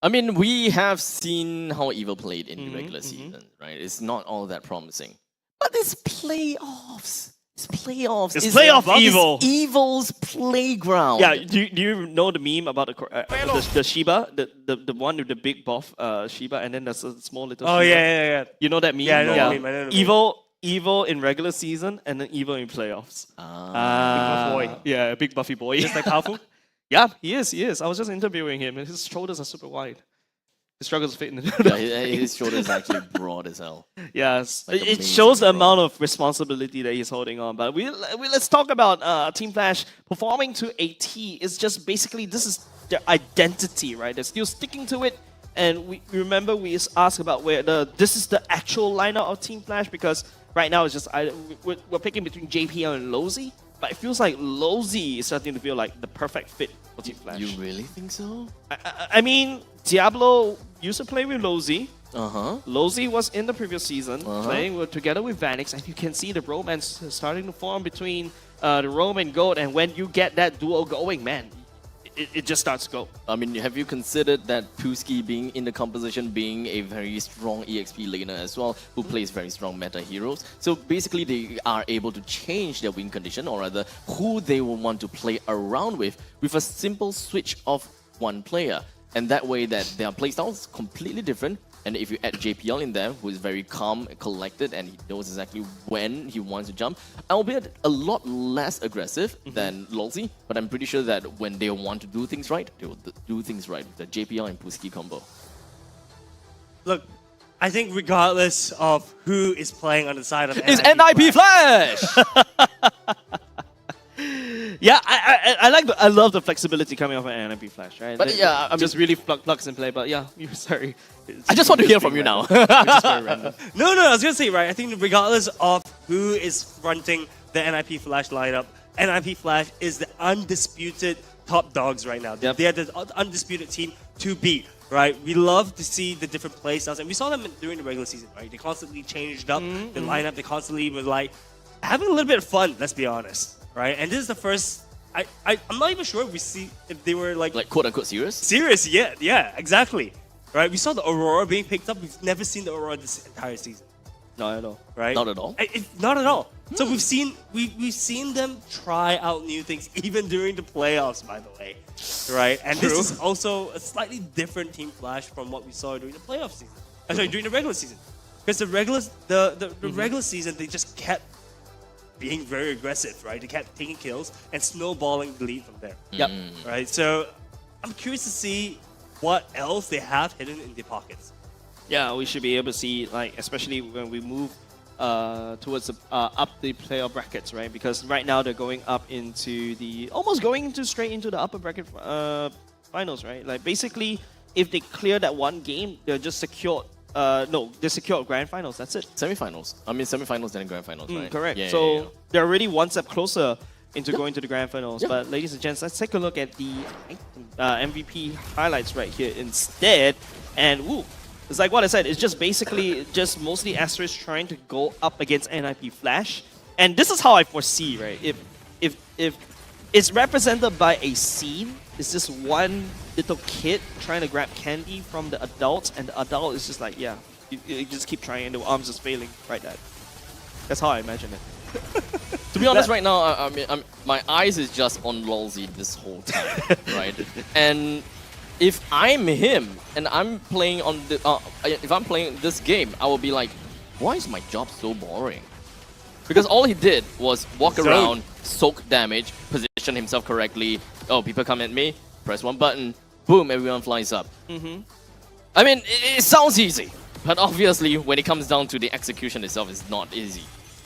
S4: I mean, we have seen how Evil played in the regular season, right? It's not all that promising. But it's playoffs. It's playoffs.
S11: It's playoff Evil.
S4: It's Evil's playground.
S11: Yeah, do you know the meme about the Shiba, the one with the big buff Shiba, and then there's a small little
S14: Oh,
S11: Shiba?
S14: yeah.
S11: You know that meme?
S14: Yeah, I know the meme, I know the meme.
S11: Evil in regular season, and then Evil in playoffs.
S14: Big buff boy.
S11: Yeah, big buffy boy.
S14: Just like Hafu?
S11: Yeah, he is. I was just interviewing him, and his shoulders are super wide. He struggles to fit in.
S4: His shoulders are actually broad as hell.
S11: Yes,
S4: Like
S11: it shows the amount of responsibility that he's holding on. But let's talk about Team Flash performing to AT. It's just basically this is their identity, right? They're still sticking to it. And we remember we asked about where this is the actual lineup of Team Flash, because right now it's just we're picking between JPL and Lozy. But it feels like Lozy is starting to feel like the perfect fit for Team Flash.
S4: You really think so?
S11: I mean, Diablo used to play with Lozy.
S4: Uh-huh.
S11: Lozy was in the previous season playing together with Vanix, and you can see the romance starting to form between the Rome and Goat. And when you get that duo going, man, it just starts to go.
S4: I mean, have you considered that Puski being in the composition being a very strong EXP laner as well, who plays very strong meta heroes? So basically they are able to change their win condition, or rather who they will want to play around with a simple switch of one player. And that way that their playstyle is completely different. And if you add JPL in there, who is very calm and collected, and he knows exactly when he wants to jump, albeit a lot less aggressive than Lozy, but I'm pretty sure that when they want to do things right, they will do things right with the JPL and Puski combo.
S14: Look, I think regardless of who is playing on the side of
S4: It's NIP Flash!
S11: Yeah, I love the flexibility coming off an NIP Flash, right?
S4: But yeah, I mean,
S11: just really plugs and play. But yeah, sorry.
S4: I just want to hear from you now.
S11: It's just very random.
S14: No, I was gonna say, right, I think regardless of who is fronting the NIP Flash lineup, NIP Flash is the undisputed top dogs right now.
S11: Yep.
S14: They're the undisputed team to beat, right? We love to see the different playstyles, and we saw them during the regular season, right? They constantly changed up the lineup. They constantly were like having a little bit of fun, let's be honest, right? And this is the first. I'm not even sure if they were like
S4: quote unquote serious.
S14: Serious, yeah, exactly. Right, we saw the Aurora being picked up. We've never seen the Aurora this entire season.
S11: Not at all.
S14: Right?
S4: Not at all.
S14: Not at all. So we've seen them try out new things even during the playoffs, by the way. Right? And this is also a slightly different Team Flash from what we saw during the playoff season. Sorry, during the regular season. Because the regular season, they just kept being very aggressive, right? They kept taking kills and snowballing the lead from there.
S11: Yep.
S14: Right? So I'm curious to see what else they have hidden in their pockets.
S11: Yeah, we should be able to see, like, especially when we move towards up the playoff brackets, right? Because right now they're going up into straight into the upper bracket finals, right? Like basically, if they clear that one game, they're just secured. They secured grand finals. That's it.
S4: Semi-finals. I mean, semi-finals then grand finals, right?
S11: Correct.
S4: Yeah,
S11: so they're already one step closer into going to the grand finals. But ladies and gents, let's take a look at the MVP highlights right here instead. And it's like what I said, it's just basically just mostly Asteris trying to go up against NIP Flash. And this is how I foresee, right? If it's represented by a scene, it's just one little kid trying to grab candy from the adults, and the adult is just like, yeah, you just keep trying and the arms just failing right there. That's how I imagine it.
S4: To be honest, right now, I mean, my eyes is just on Lozy this whole time, right? And if I'm him and I'm playing on the, if I'm playing this game, I will be like, why is my job so boring? Because all he did was walk around, soak damage, position himself correctly. Oh, people come at me, press one button, boom, everyone flies up. I mean, it sounds easy, but obviously when it comes down to the execution itself, it's not easy.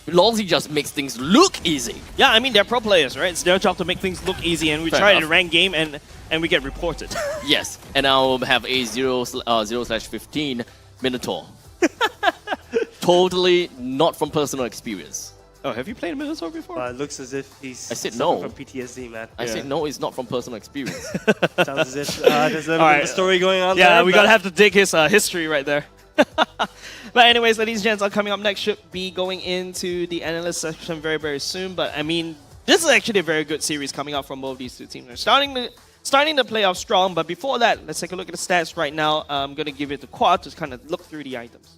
S4: Lolzy just makes things look easy.
S11: Yeah, I mean, they're pro players, right? It's their job to make things look easy, and we try it in a ranked game, and we get reported.
S4: Yes, and I'll have a 0/15 Minotaur. Totally not from personal experience.
S11: Oh, have you played a Minotaur before?
S14: It looks as if he's
S4: I said no.
S14: from PTSD, man.
S4: I said no, it's not from personal experience.
S14: Sounds as if there's a bit of a story going on there.
S11: Yeah, we gotta have to dig his history right there. But anyways, ladies and gents, coming up next should be going into the analyst section very, very soon. But I mean, this is actually a very good series coming out from both these two teams. They're starting the playoff strong, but before that, let's take a look at the stats right now. I'm gonna give it to Quad to kind of look through the items.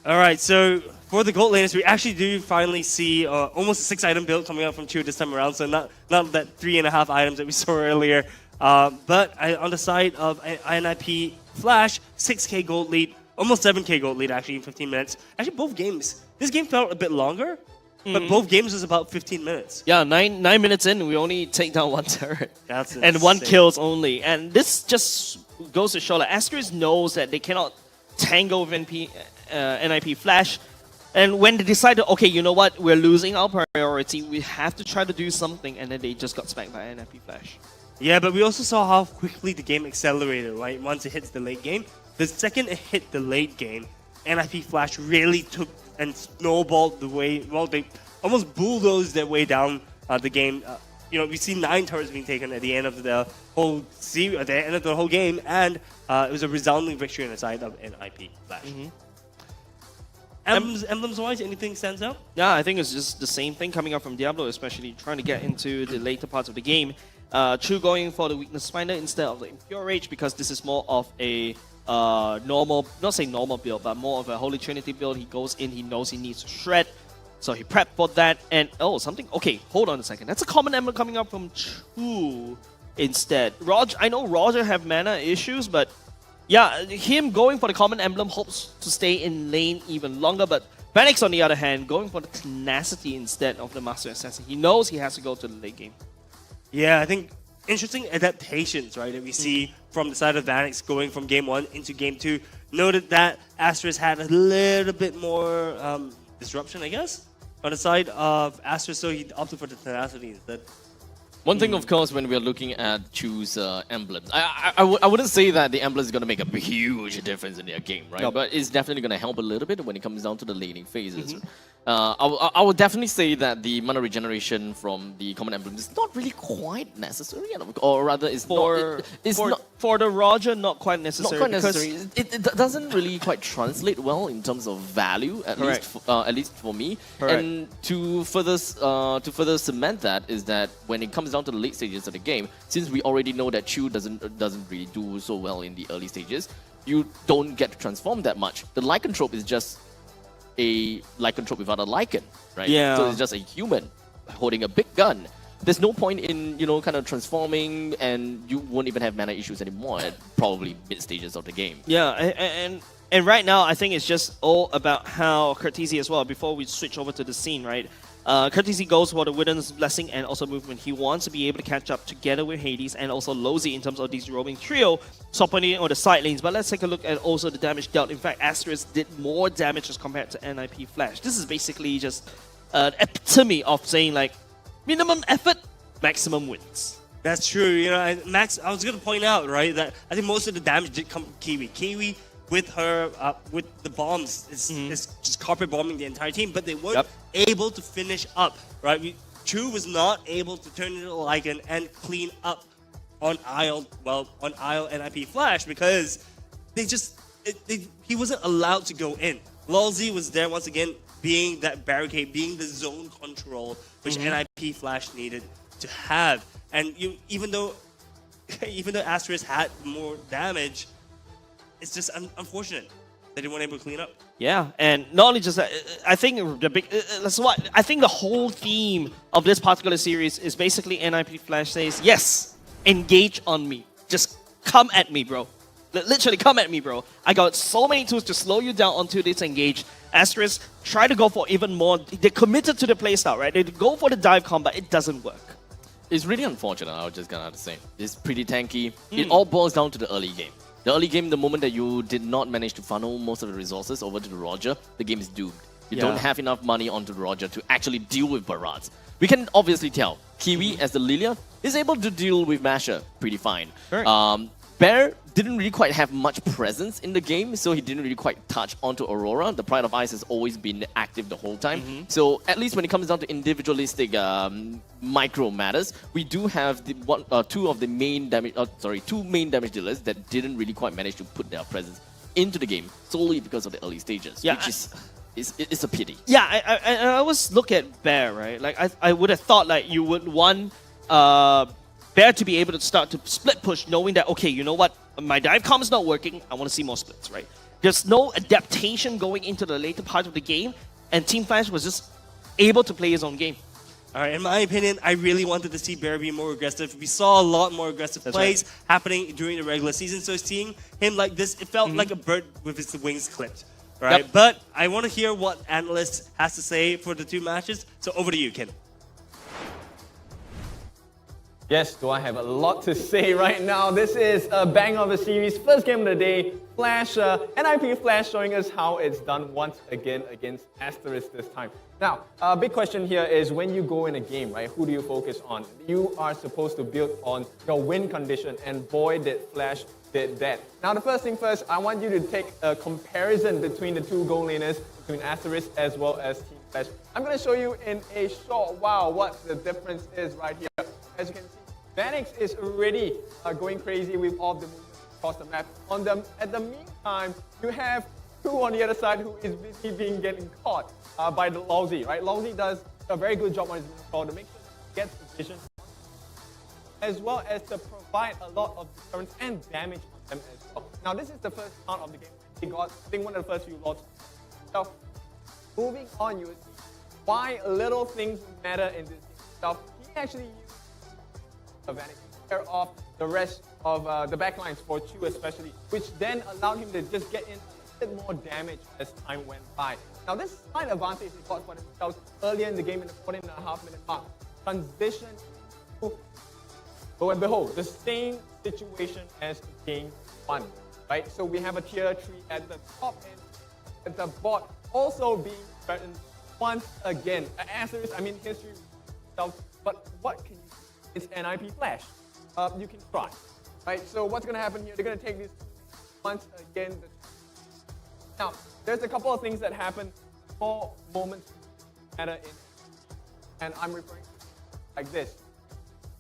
S14: All right, so for the gold laners, we actually do finally see almost a 6-item build coming out from Chu this time around. So not that 3.5 items that we saw earlier. But on the side of NIP Flash, 6k gold lead, almost 7k gold lead actually in 15 minutes. Actually, both games. This game felt a bit longer, but both games was about 15 minutes.
S11: Yeah, 9 minutes in, we only take down 1 turret.
S14: That's
S11: and 1 kills only. And this just goes to show that Asteris knows that they cannot tango with NIP Flash. And when they decided, okay, you know what, we're losing our priority, we have to try to do something, and then they just got smacked by NIP Flash.
S14: Yeah, but we also saw how quickly the game accelerated, right? Once it hits the late game. The second it hit the late game, NIP Flash really took and snowballed the way, well, they almost bulldozed their way down the game. You know, we see 9 turrets being taken at the end of the whole series, at the end of the whole game, and it was a resounding victory on the side of NIP Flash. Emblems-wise, anything stands out?
S11: Yeah, I think it's just the same thing coming up from Diablo, especially trying to get into the later parts of the game. True going for the weakness finder instead of the Impure Rage, because this is more of a normal, not say normal build, but more of a Holy Trinity build. He goes in, he knows he needs to shred, so he prepped for that. And okay, hold on a second. That's a common emblem coming up from True instead. I know Roger have mana issues, but yeah, him going for the common emblem hopes to stay in lane even longer, but Phoenix, on the other hand, going for the tenacity instead of the Master Assassin. He knows he has to go to the late game.
S14: Yeah, I think interesting adaptations, right, that we see from the side of Vanix going from game 1 into game 2. Noted that Asteris had a little bit more disruption, I guess, on the side of Asteris, so he opted for the tenacity instead.
S4: One thing, of course, when we're looking at Chu's emblems, I wouldn't say that the emblem is going to make a huge difference in their game, right? Nope. But it's definitely going to help a little bit when it comes down to the laning phases. I would definitely say that the mana regeneration from the common emblem is not really quite necessary, or rather, it's not
S11: for the Roger, not quite necessary.
S4: Not quite necessary. It doesn't really quite translate well in terms of value, at least for me.
S11: Correct.
S4: And to further cement that is that when it comes down to the late stages of the game, since we already know that Chu doesn't really do so well in the early stages, you don't get to transform that much. The lycanthrope is just a lycanthrope without a lycan, right?
S11: Yeah.
S4: So it's just a human holding a big gun. There's no point in, kind of transforming, and you won't even have mana issues anymore at probably mid stages of the game.
S11: Yeah, and right now I think it's just all about how Curtisi as well. Before we switch over to the scene, right? Curtisi goes for the Witness Blessing and also movement. He wants to be able to catch up together with Hades and also Lolzy in terms of these roaming trio, supporting on the side lanes. But let's take a look at also the damage dealt. In fact, Asteris did more damage as compared to NIP Flash. This is basically just an epitome of saying like, minimum effort, maximum wins.
S14: That's true. Max, I was going to point out, right, that I think most of the damage did come from Kiwi. Kiwi, with her, with the bombs, is just carpet bombing the entire team, but they weren't able to finish up, right? True was not able to turn into a Lycan and clean up on Isle NIP Flash because he wasn't allowed to go in. Lolzy was there once again, being that barricade, being the zone control, which NIP Flash needed to have. And even though Asteris had more damage, it's just unfortunate that they weren't able to clean up.
S11: Yeah, and not only just that, I think the whole theme of this particular series is basically NIP Flash says, yes, engage on me. Just come at me, bro. Literally, come at me, bro. I got so many tools to slow you down onto this engage. Asteris try to go for even more. They committed to the playstyle, right? They go for the dive combat. It doesn't work.
S4: It's really unfortunate, I was just gonna have to say. It's pretty tanky. It all boils down to the early game. The early game, the moment that you did not manage to funnel most of the resources over to the Roger, the game is doomed. You don't have enough money onto the Roger to actually deal with barrages. We can obviously tell, Kiwi as the Lilia is able to deal with Masher pretty fine. Bear didn't really quite have much presence in the game, so he didn't really quite touch onto Aurora. The Pride of Ice has always been active the whole time. So at least when it comes down to individualistic micro matters, we do have the two main damage dealers that didn't really quite manage to put their presence into the game solely because of the early stages, which is it's a pity.
S11: Yeah, I always look at Bear, right? Like I would have thought like you would want Bear to be able to start to split push, knowing that, okay, you know what, my dive comm is not working, I want to see more splits, right? There's no adaptation going into the later part of the game, and Team Flash was just able to play his own game.
S14: All right, in my opinion, I really wanted to see Bear be more aggressive. We saw a lot more aggressive plays happening during the regular season, so seeing him like this, it felt like a bird with its wings clipped. Right? But I want to hear what Analyst has to say for the two matches, so over to you, Ken.
S15: Yes, do I have a lot to say right now? This is a bang of a series, first game of the day. Flash, NIP Flash showing us how it's done once again against Asteris this time. Now, a big question here is when you go in a game, right, who do you focus on? You are supposed to build on your win condition, and boy did Flash did that. Now, the first thing first, I want you to take a comparison between the two goal laners, between Asteris as well as Team Flash. I'm going to show you in a short while what the difference is right here. As you can see, Vanix is already going crazy with all the movements across the map. At the meantime, you have two on the other side who is busy getting caught by the Lousy, right? Lousy does a very good job on his call to make sure that he gets position, as well as to provide a lot of deterrence and damage on them as well. Now, this is the first round of the game. He got, I think, one of the first few lots. So, moving on, you will see why little things matter in this game. So, he actually used Vanix to care off the rest of the backlines for Chu especially, which then allowed him to just get in a bit more damage as time went by. Now, this slight advantage he got for themselves earlier in the game in the 14.5-minute mark. Transition to, lo and behold, the same situation as game 1, right? So we have a tier 3 at the top end, at the bot also being threatened once again. Asteris, I mean, history, but what can you do? It's NIP Flash. You can try, right? So what's going to happen here? They're going to take these once again. Now, there's a couple of things that happen. Small moments matter in, and I'm referring to like this.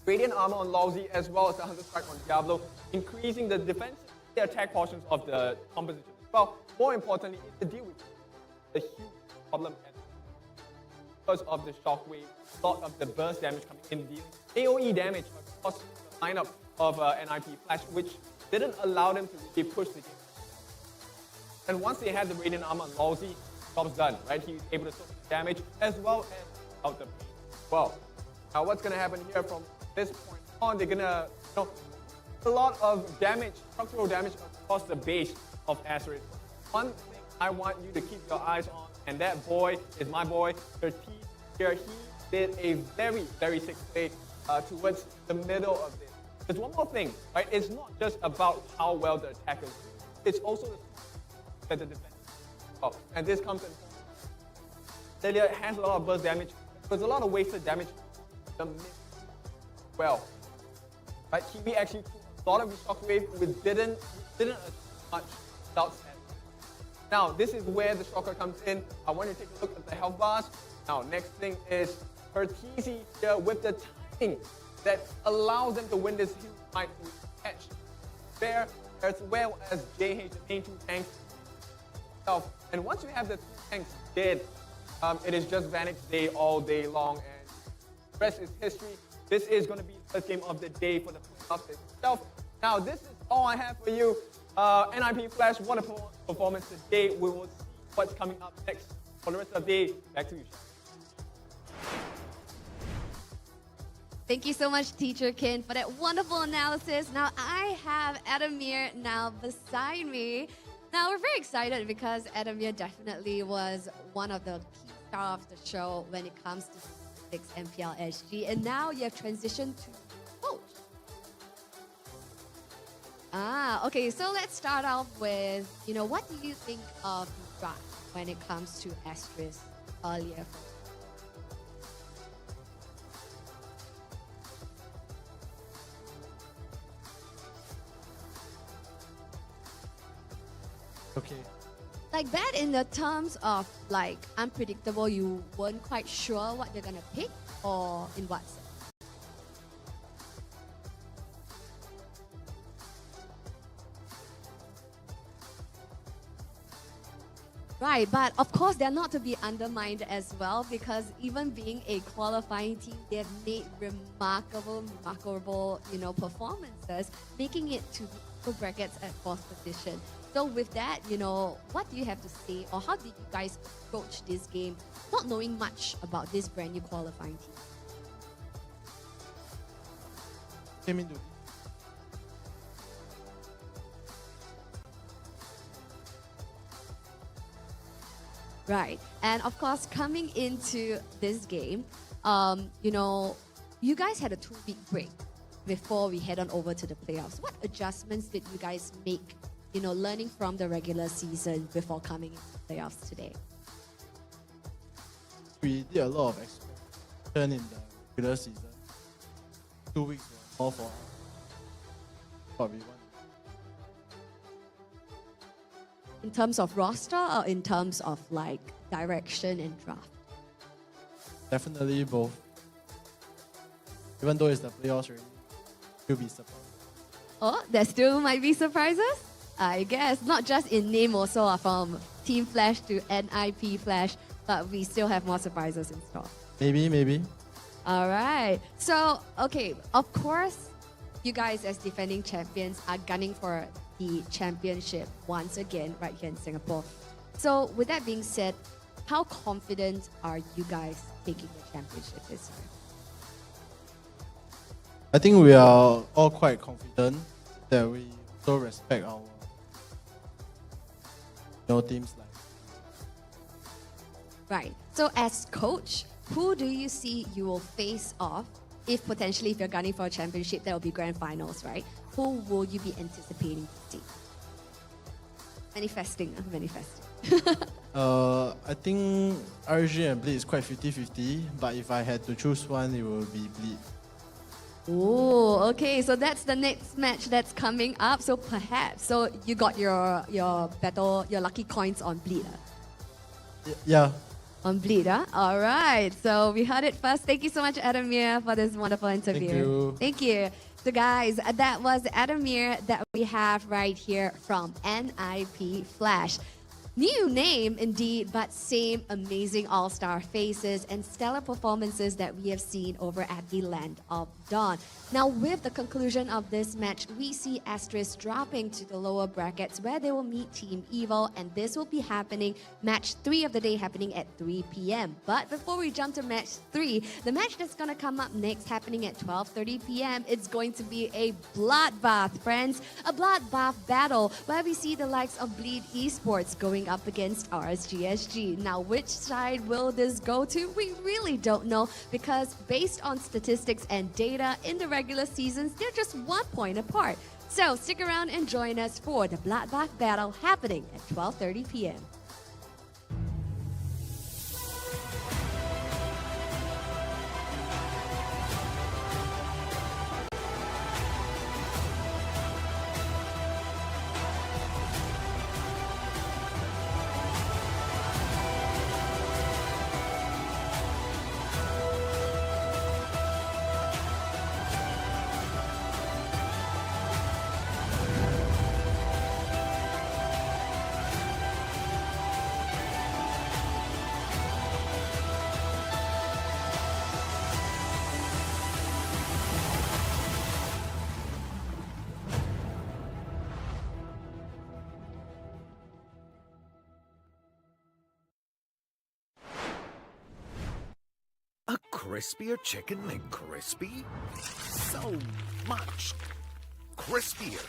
S15: Radiant armor on Lousy as well as the Hunter Strike on Diablo, increasing the defense, the attack portions of the composition. Well, more importantly, is to deal with the huge problem because of the shockwave, a lot of the burst damage coming in, dealing AoE damage across the lineup of NIP Flash, which didn't allow them to really push the game. And once they had the Radiant armor on Lousy, job's done, right? He was able to soak damage as well as out the pain. Well, now what's going to happen here from this point on? They're going to, a lot of damage, structural damage across the base of Asteris. One thing I want you to keep your eyes on, and that boy is my boy, Curtis here. He did a very, very sick play towards the middle of this. There's one more thing, right? It's not just about how well the attackers do. It's also the defense. Oh, and this comes in. Lilia has a lot of burst damage. There's a lot of wasted damage. The mid, well, right? Kiwi actually took a lot of his shockwave, which didn't as much without stat. Now, this is where the shocker comes in. I want you to take a look at the health bars. Now, next thing is Curtis here with the timing that allows them to win this huge fight with catch. Bear, as well as JH, the main two tanks. And once you have the two tanks dead, it is just Vanix day all day long, and the rest is history. This is going to be the first game of the day for the playoffs itself. Now, this is all I have for you. NIP Flash, what a performance today. We will see what's coming up next for the rest of the day. Back to you, Sean.
S13: Thank you so much, Teacher Kin, for that wonderful analysis. Now I have Adamir now beside me. Now we're very excited because Adamir definitely was one of the key stars of the show when it comes to 6 MPL SG, and now you have transitioned to coach. Okay, so let's start off with, what do you think of the draft when it comes to Asteris earlier?
S5: Okay.
S13: Like bad in the terms of like unpredictable, you weren't quite sure what they're gonna pick, or in what sense? Right, but of course they're not to be undermined as well, because even being a qualifying team, they've made remarkable, performances, making it to the upper brackets at 4th position. So with that, what do you have to say, or how did you guys approach this game, not knowing much about this brand new qualifying team?
S5: Came into
S13: Right, and of course, coming into this game, you guys had a 2-week break before we head on over to the playoffs. What adjustments did you guys make, learning from the regular season before coming into the playoffs today?
S5: We did a lot of experimentation in the regular season. 2 weeks were more for what we want.
S13: In terms of roster, or in terms of like direction and draft?
S5: Definitely both. Even though it's the playoffs already, you'll be surprised.
S13: Oh, there still might be surprises? I guess. Not just in name also, from Team Flash to NIP Flash, but we still have more surprises in store.
S5: Maybe.
S13: Alright. So, okay, of course, you guys as defending champions are gunning for the championship once again right here in Singapore. So with that being said, how confident are you guys taking the championship this year?
S5: I think we are all quite confident that we also respect our teams like.
S13: Right. So as coach, who do you see you will face off if you're gunning for a championship? That will be grand finals, right? Who will you be anticipating to see? Manifesting.
S5: I think RSG and Bleed is quite 50-50, but if I had to choose one, it will be Bleed.
S13: Oh, okay. So that's the next match that's coming up. So perhaps, you got your lucky coins on Bleed.
S5: Yeah.
S13: On Bleed, huh? All right. So we heard it first. Thank you so much, Adamir, for this wonderful interview. Thank you. So guys, that was Adamir that we have right here from NIP Flash. New name indeed, but same amazing all-star faces and stellar performances that we have seen over at the Land of Dawn. Now with the conclusion of this match, we see Asteris dropping to the lower brackets where they will meet Team Evil, and this will be happening, match 3 of the day happening at 3 p.m. But before we jump to match 3, the match that's going to come up next happening at 12:30 p.m. It's going to be a bloodbath, friends. A bloodbath battle where we see the likes of Bleed Esports going up against RSG SG. Now, which side will this go to? We really don't know, because based on statistics and data in the regular seasons, they're just 1 point apart. So stick around and join us for the bloodbath battle happening at 12:30 p.m.
S10: crispier chicken McCrispy? So much crispier.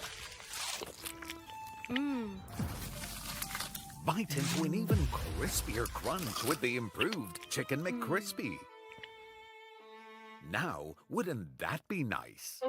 S10: Bite into an even crispier crunch with the improved Chicken McCrispy. Now, wouldn't that be nice?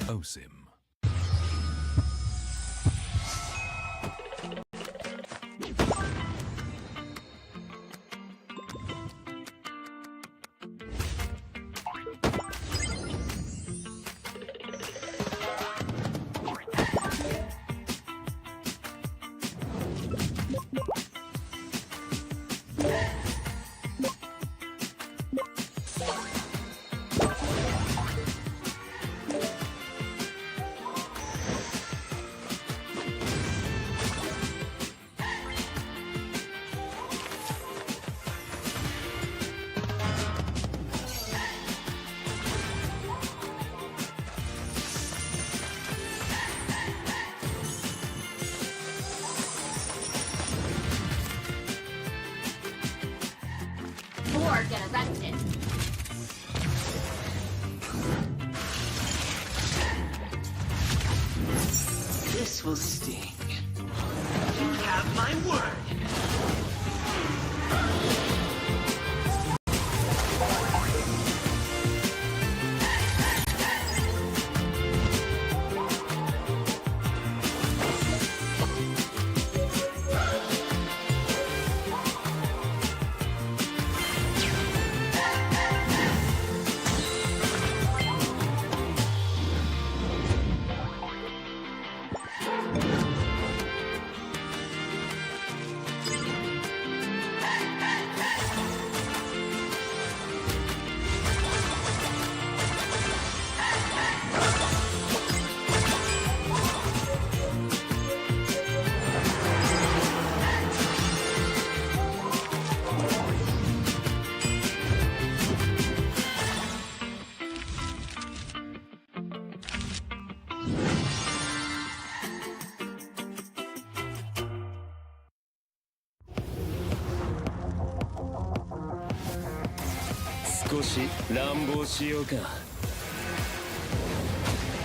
S12: OSIM.
S2: Or get arrested.
S3: This will sting. You have my word.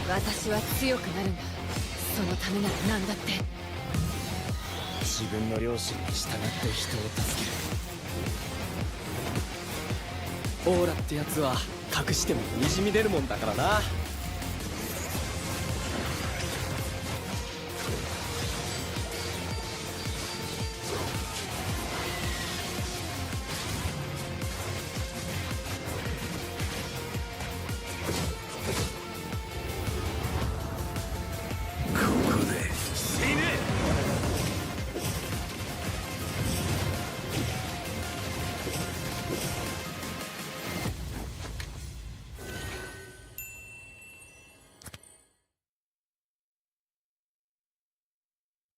S2: 私は強くなるんだ。そのためなら何だって。
S17: 自分の良心に従って人を助ける。オーラってやつは隠してもにじみ出るもんだからな。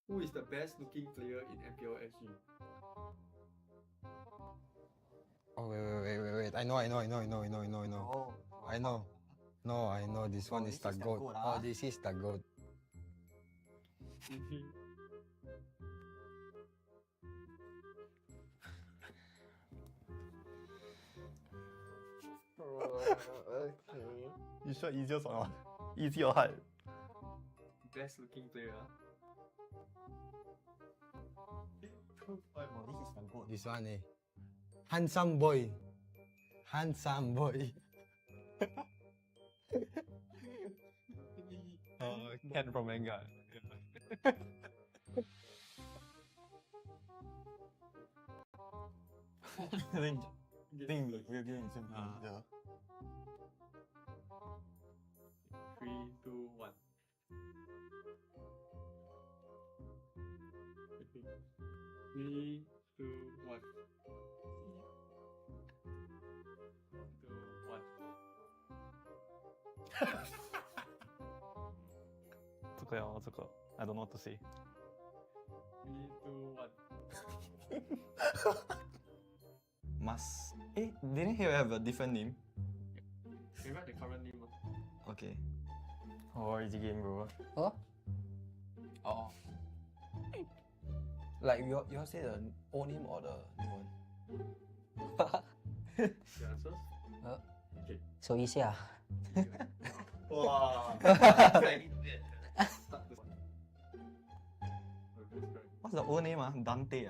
S18: Who is the best looking player in MPL SG?
S6: Oh wait. I know. I know. No, I know this one is the goat. Oh, this is the goat.
S7: You sure easiest or not? Easy or hard?
S18: Best looking player.
S6: This one eh. Handsome boy. Handsome boy.
S7: Ken from manga. I think we're getting some. Yeah.
S18: 3, 2, 1. Okay. 3, 2, 1. 2, 1.
S7: 这个呀，这个 I don't know what to say.
S18: 3, 2, 1.
S7: Must. Didn't he have a different name?
S18: Can you write the current name?
S7: Okay.
S9: Oh, easy game, bro.
S8: Huh? Oh. Like you all say the old name or the new one?
S18: The answers? Okay.
S8: So easy ah.
S18: Wow.
S7: What's the old name? Dante.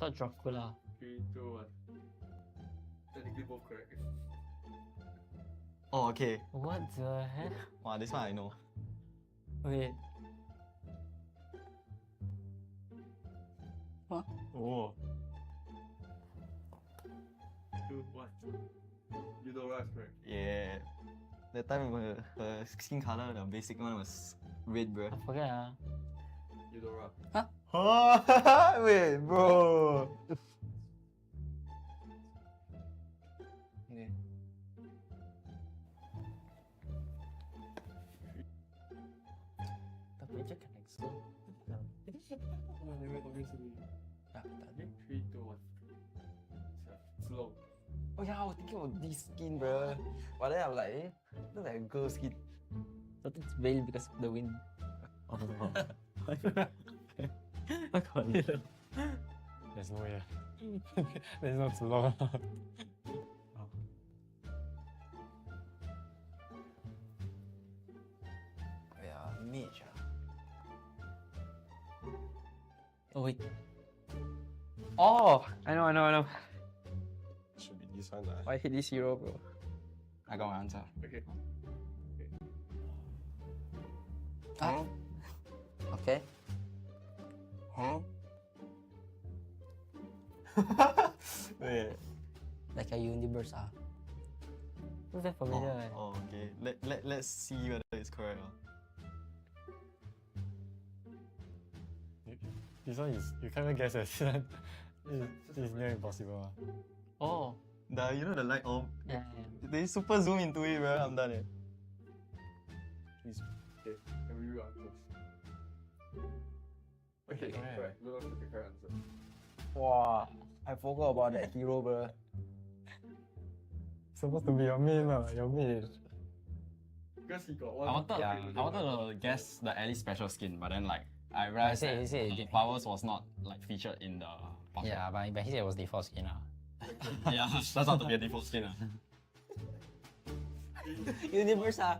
S8: Thought Dracula.
S18: 3, 2, 1. Technically both correct.
S7: Oh, okay.
S8: What the heck?
S7: Wow, this one I know.
S8: Wait. Huh?
S7: Oh.
S18: 2, 1. Eudora is correct.
S7: Yeah. That time her skin color, the basic one was red, bro.
S8: I forget ah.
S18: Eudora.
S8: Huh?
S7: Wait, bro.
S8: Yeah. Tapi aja kan next go.
S18: Ah, 3, 2, 1. Slow.
S8: Oh yeah, I was thinking of this skin, bro. But then I'm like, look like a girl skin. But it's veiled because of the wind.
S1: Oh.
S8: I can't.
S1: There's no way. There's no too long.
S8: Yeah, mage. Oh wait. Oh, I know.
S7: Should be this one.
S8: I hate this hero, bro.
S7: I got my answer.
S18: Okay.
S8: Ah. Okay. Huh?
S7: Wait.
S8: Like a universe ah. Looks very familiar.
S7: Oh, okay. Let's see whether it's correct.
S1: This one is, you can't even guess it. It's near impossible.
S8: Oh.
S7: You know the light orb?
S8: Yeah.
S7: They super zoom into it, bro. I'm done.
S18: Please. Okay. Can we read answers? Okay, correct. We'll look at the correct answer.
S8: Wow. I forgot about that hero, bro.
S1: Supposed to be your main, your main.
S18: Because he got one.
S9: I wanted to guess the Ellie special skin, but then like I realized that powers was not like featured in the pocket.
S8: Yeah, but he said it was default skin ah.
S9: Yeah, that's not to be a default skin.
S8: Universe ah.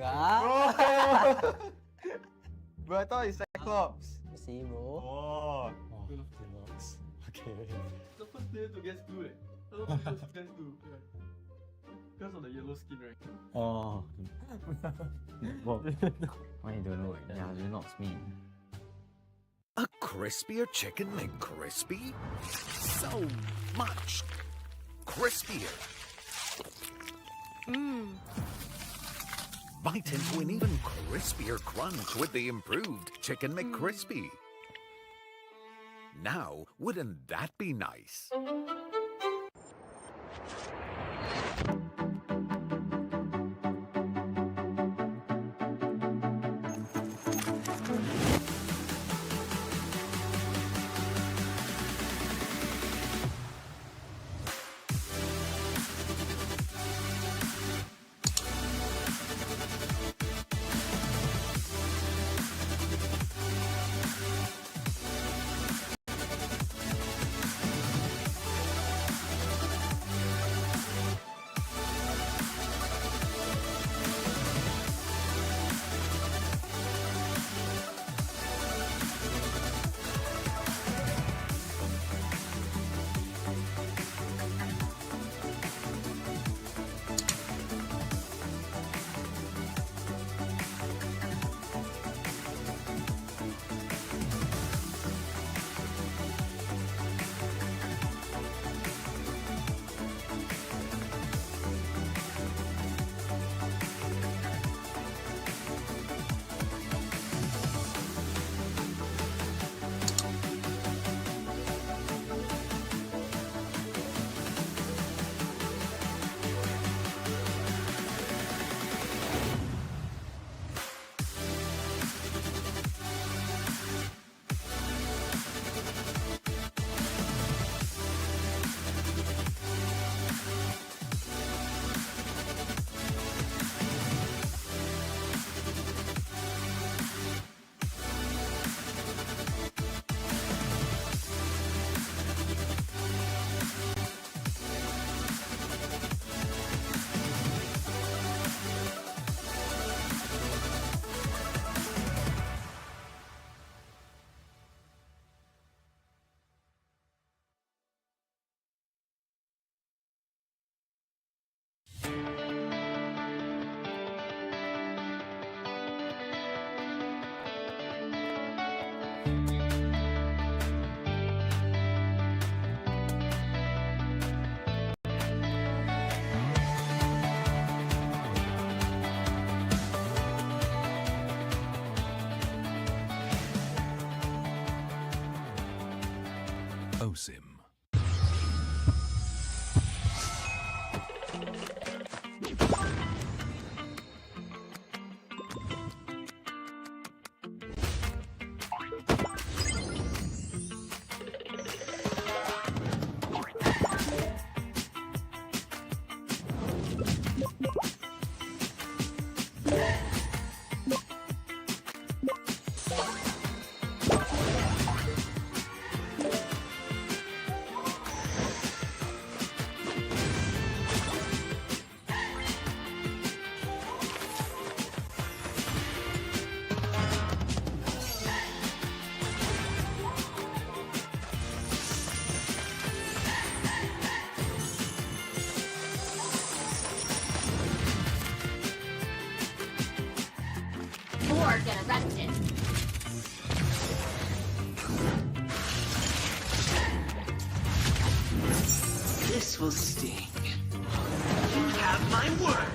S8: Ah.
S6: Bro, I thought it's Cyclops.
S8: See, bro.
S1: Oh, deluxe. Okay.
S18: The first player to guess blue, eh? I don't think it's guess blue. Because of the yellow skin, right?
S1: Oh.
S8: Why you don't know? Yeah, you're not me.
S10: A crispier chicken McCrispy? So much crispier. Bite into an even crispier crunch with the improved Chicken McCrispy. Now, wouldn't that be nice?
S12: OSIM.
S19: Or get arrested.
S3: This will sting. You have my word.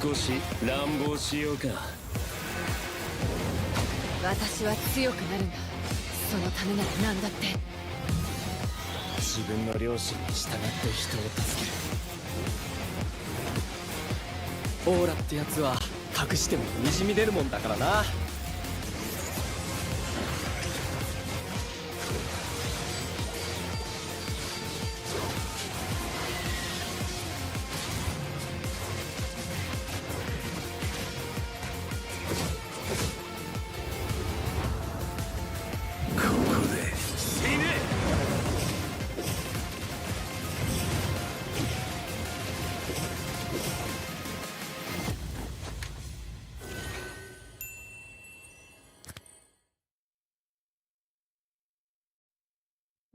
S17: 少し乱暴しようか。
S2: 私は強くなるんだ。そのためなら何だって。
S17: 自分の良心に従って人を助ける。オーラってやつは隠してもにじみ出るもんだからな。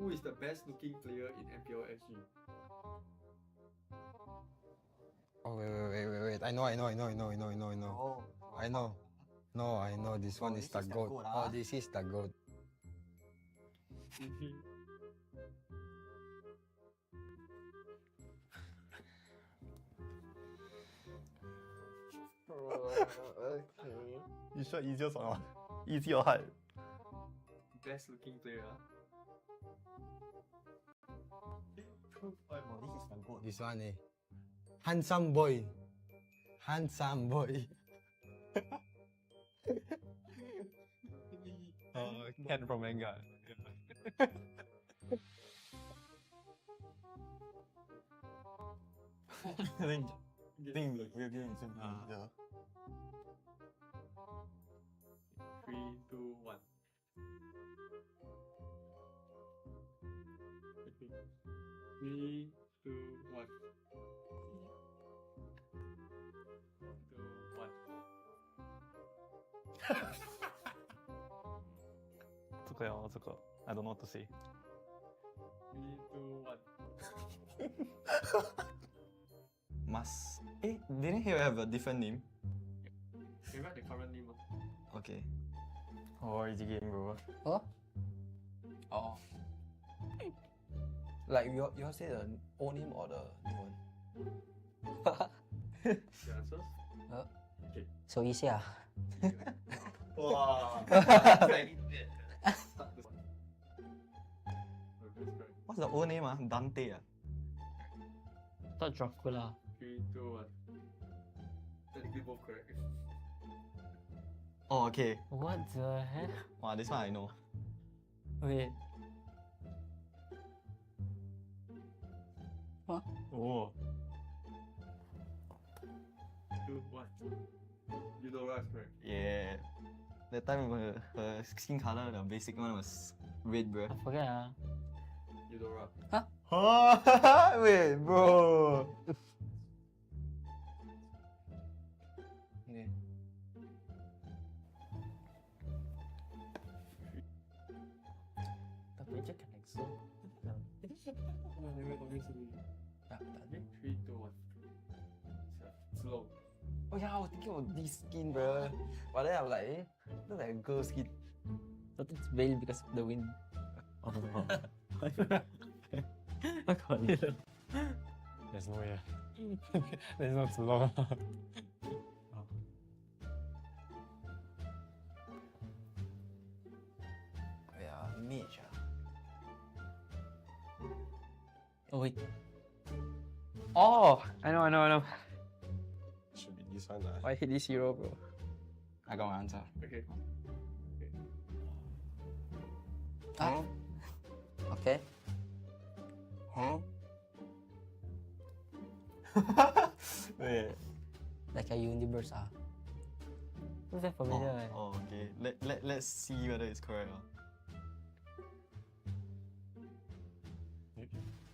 S18: Who is the best looking player in MPL SG?
S6: Oh wait. I know. I know. No, I know. This one is the goat. Oh, this is the goat.
S1: You sure easiest or not? Easy or hard?
S18: Best looking player.
S6: This one eh. Handsome boy. Handsome boy.
S1: Ken from manga. I think we're getting some. Yeah.
S18: 3, 2, 1. Okay. 3, 2, 1. 2, 1.
S1: 这个哟，这个 I don't know what to say.
S18: 3, 2, 1.
S7: Must. Didn't he have a different name?
S18: You write the current name.
S7: Okay.
S1: Oh, easy game, bro.
S8: Huh? Oh. Like you say the old name or the new one?
S18: The answers? Okay.
S8: So easy ah.
S18: Wow.
S7: What's the old name? Dante.
S8: Thought Dracula.
S18: 3, 2, 1. Technically both correct.
S7: Oh, okay.
S8: What the heck?
S7: Wow, this one I know.
S8: Wait.
S18: What?
S1: Oh.
S18: 2, 1. You know right, correct?
S7: Yeah. That time her skin color, the basic one was red, bro.
S8: I forget
S18: You know right.
S7: Huh? Wait, bro.
S8: Okay. Tapi je kan exo.
S18: 3, 2, 1. Slow.
S8: Oh yeah, I was thinking of this skin, bro. But then I'm like, look like a girl skin. But it's veiled because of the wind.
S1: Oh.
S8: I got it.
S1: There's no way. There's not too long.
S8: Yeah, mage. Oh wait. Oh, I know.
S16: Should be this one.
S8: I hate this hero, bro.
S7: I got my answer.
S18: Okay.
S8: Ah. Okay.
S7: Huh? Wait.
S8: Like a universe ah. Who's that familiar?
S7: Oh, okay. Let's see whether it's correct.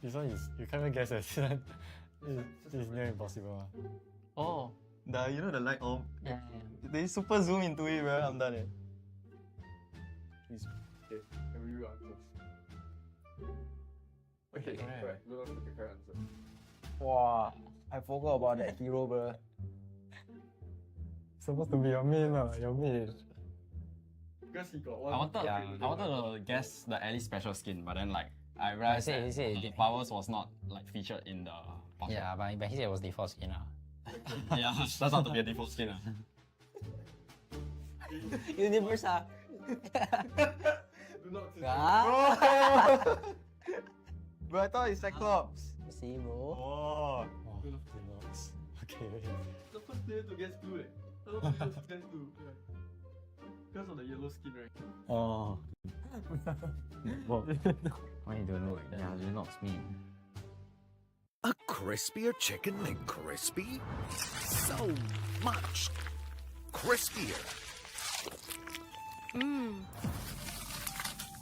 S1: This one is, you can't even guess it. This is near impossible.
S8: Oh.
S7: You know the light bulb?
S8: Yeah.
S7: They super zoom into it, bro. I'm done.
S18: Please. Okay. Can we read answers? Okay, correct. We'll look at the correct answer.
S8: Wow. I forgot about that hero, bro.
S1: Supposed to be your main, your main.
S18: Because he got one.
S9: I wanted to guess the Ellie special skin, but then like I realized that powers was not like featured in the.
S8: Yeah, but he said it was default skin.
S9: Yeah, that's not to be a default skin.
S8: Universe ah.
S6: Bro, I thought it's Cyclops.
S8: See, bro.
S1: Oh, deluxe. Okay.
S18: The first player to guess blue, eh? I don't think it's guess blue. Because of the yellow skin, right?
S1: Oh.
S8: Why you don't know like that? Yeah, not me.
S10: A crispier chicken McCrispy? So much crispier.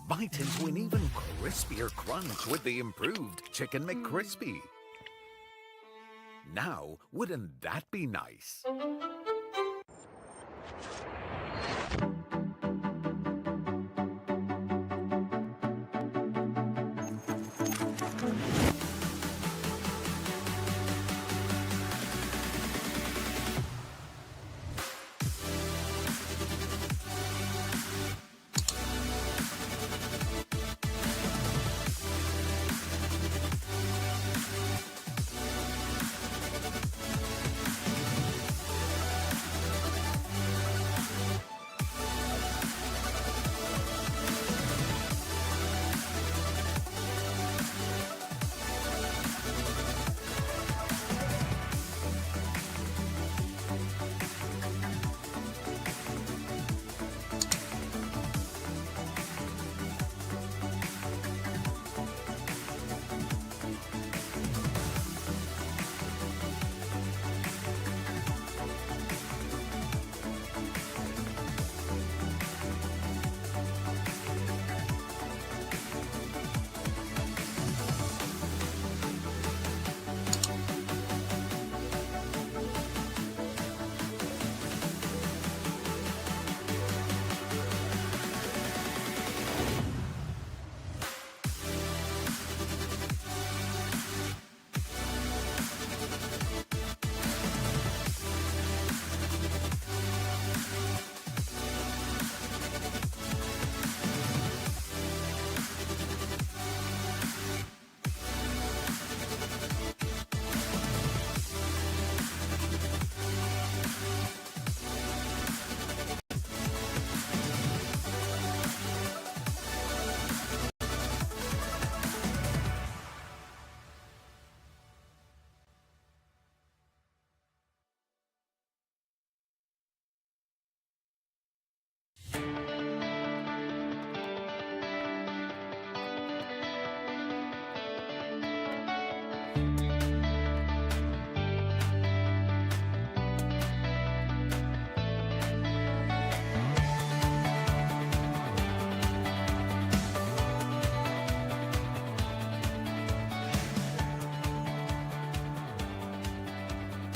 S10: Bite into an even crispier crunch with the improved Chicken McCrispy. Now, wouldn't that be nice?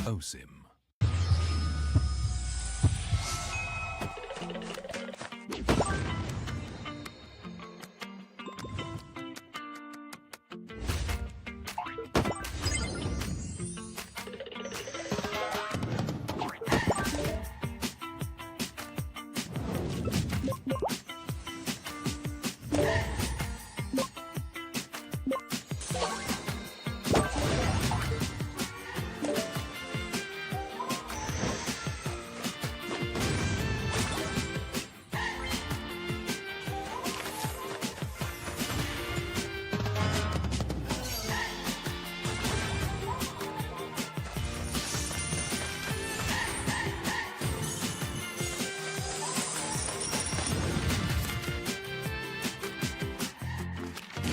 S12: OSIM.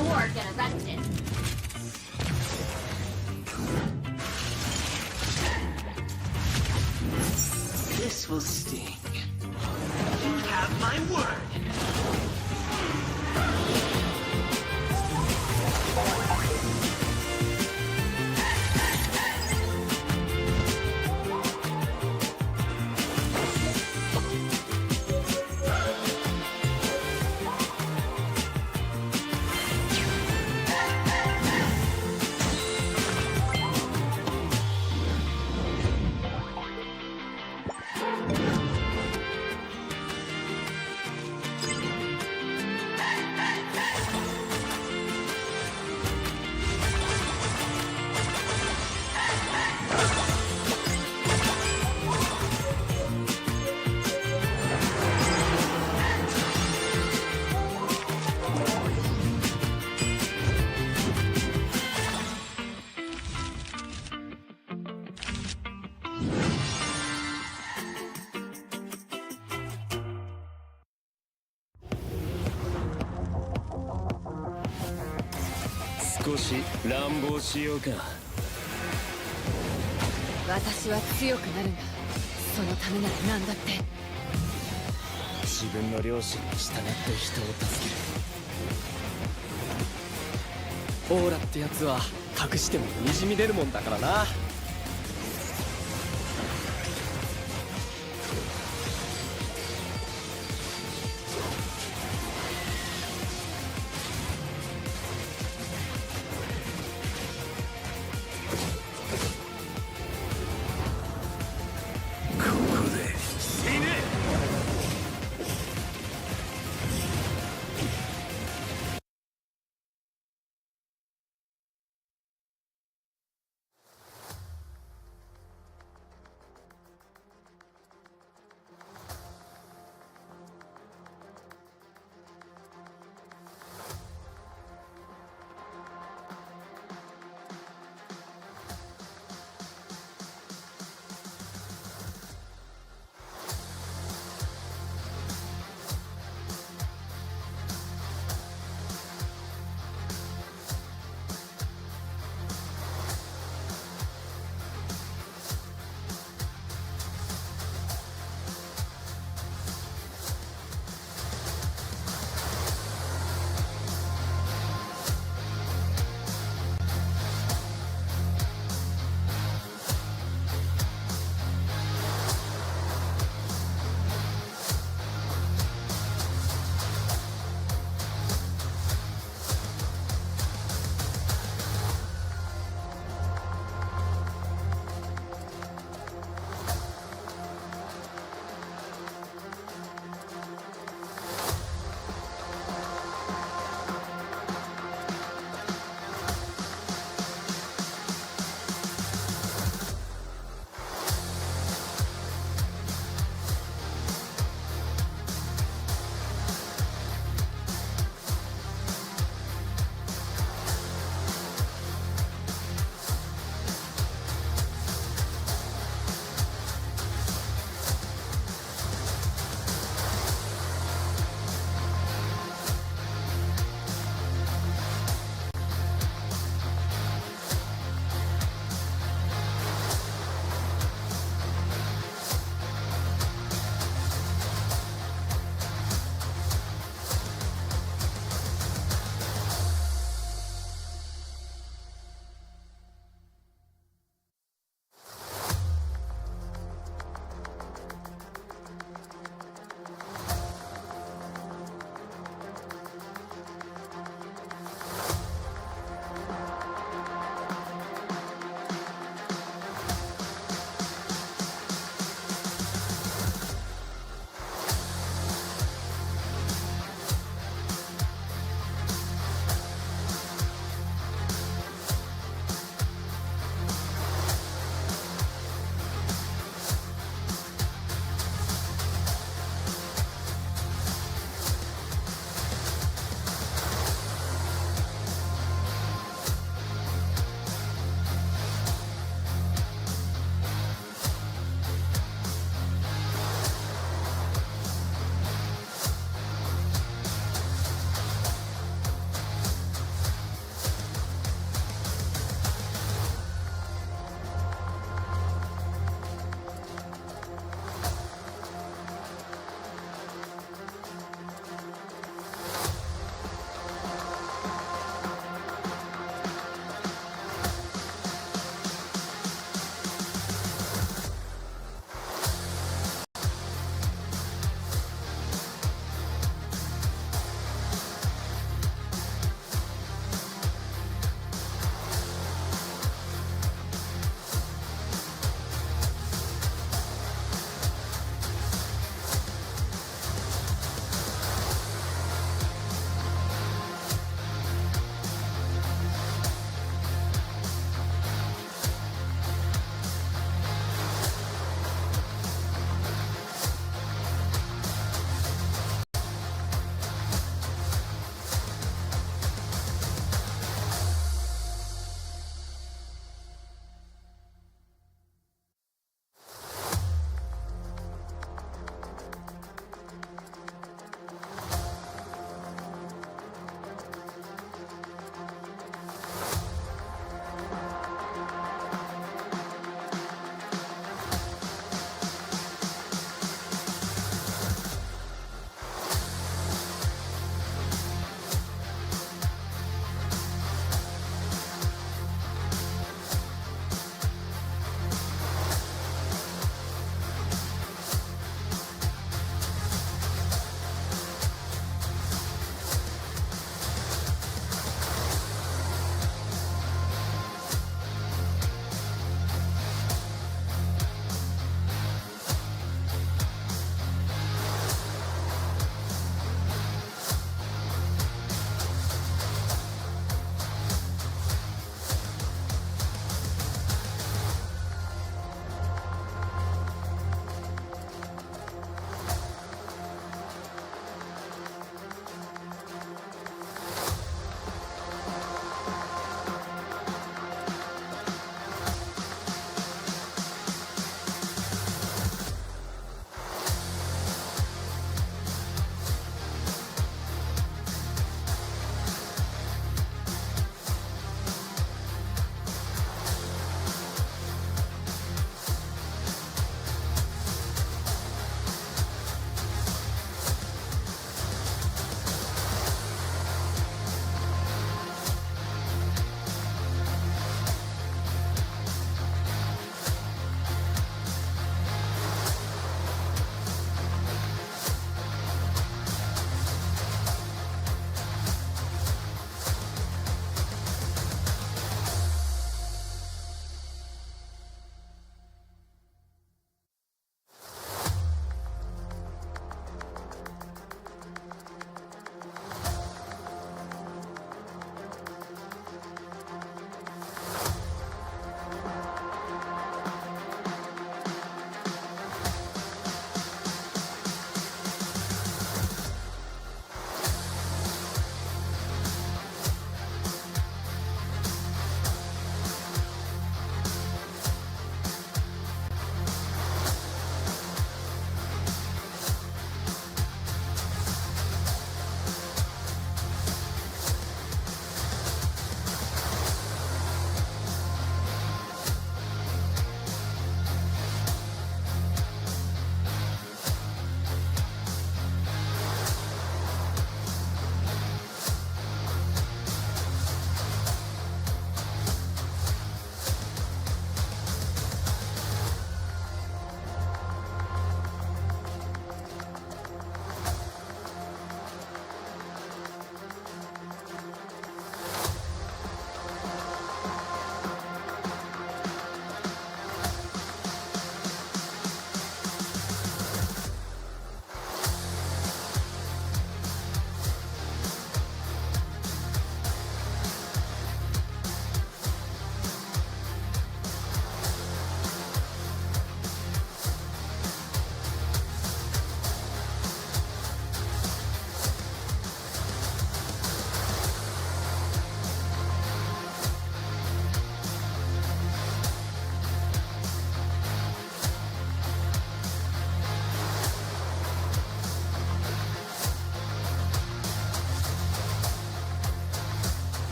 S13: Or get arrested.
S3: This will sting. You have my word.
S17: 少し乱暴しようか。
S2: 私は強くなるんだ。そのためなら何だって。
S17: 自分の良心に従って人を助ける。オーラってやつは隠してもにじみ出るもんだからな。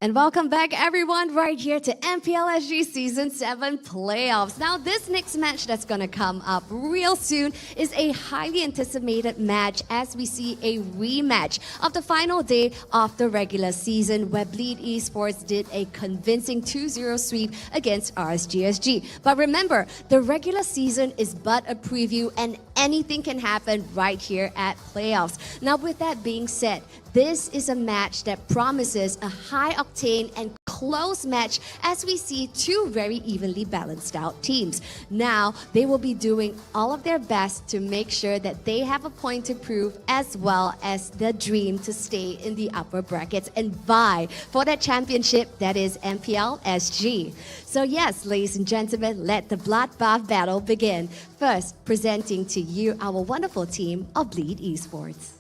S13: And welcome back, everyone, right here to MPL SG Season 7 playoffs. Now, this next match that's going to come up real soon is a highly anticipated match as we see a rematch of the final day of the regular season where Bleed Esports did a convincing 2-0 sweep against RSG SG. But remember, the regular season is but a preview and anything can happen right here at playoffs. Now, with that being said, this is a match that promises a high-octane and close match as we see two very evenly balanced out teams. Now, they will be doing all of their best to make sure that they have a point to prove as well as the dream to stay in the upper brackets and vie for that championship that is MPL SG. So yes, ladies and gentlemen, let the bloodbath battle begin. First, presenting to you our wonderful team of Bleed Esports.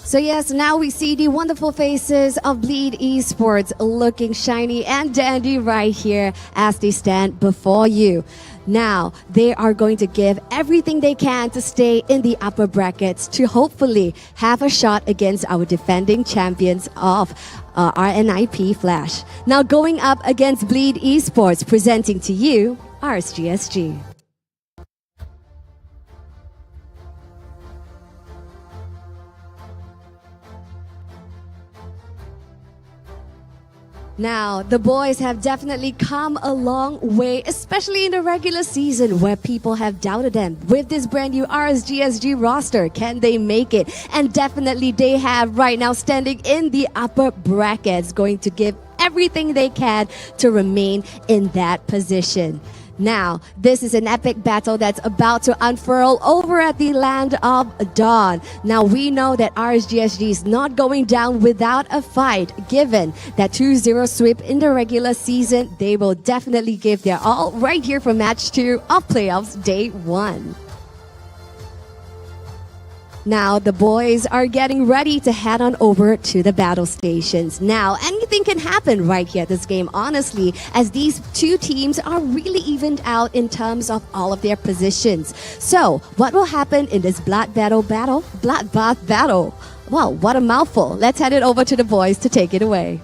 S13: So yes, now we see the wonderful faces of Bleed Esports looking shiny and dandy right here as they stand before you. Now, they are going to give everything they can to stay in the upper brackets to hopefully have a shot against our defending champions of RNIP Flash. Now going up against Bleed Esports, presenting to you RSG SG. Now, the boys have definitely come a long way, especially in the regular season where people have doubted them. With this brand new RSG SG roster, can they make it? And definitely they have right now standing in the upper brackets, going to give everything they can to remain in that position. Now, this is an epic battle that's about to unfurl over at the land of Dawn. Now, we know that RSG SG is not going down without a fight. Given that 2-0 sweep in the regular season, they will definitely give their all right here for match 2 of playoffs day 1. Now, the boys are getting ready to head on over to the battle stations. Now, anything can happen right here at this game, honestly, as these two teams are really evened out in terms of all of their positions. So, what will happen in this bloodbath battle? Wow, what a mouthful. Let's head it over to the boys to take it away.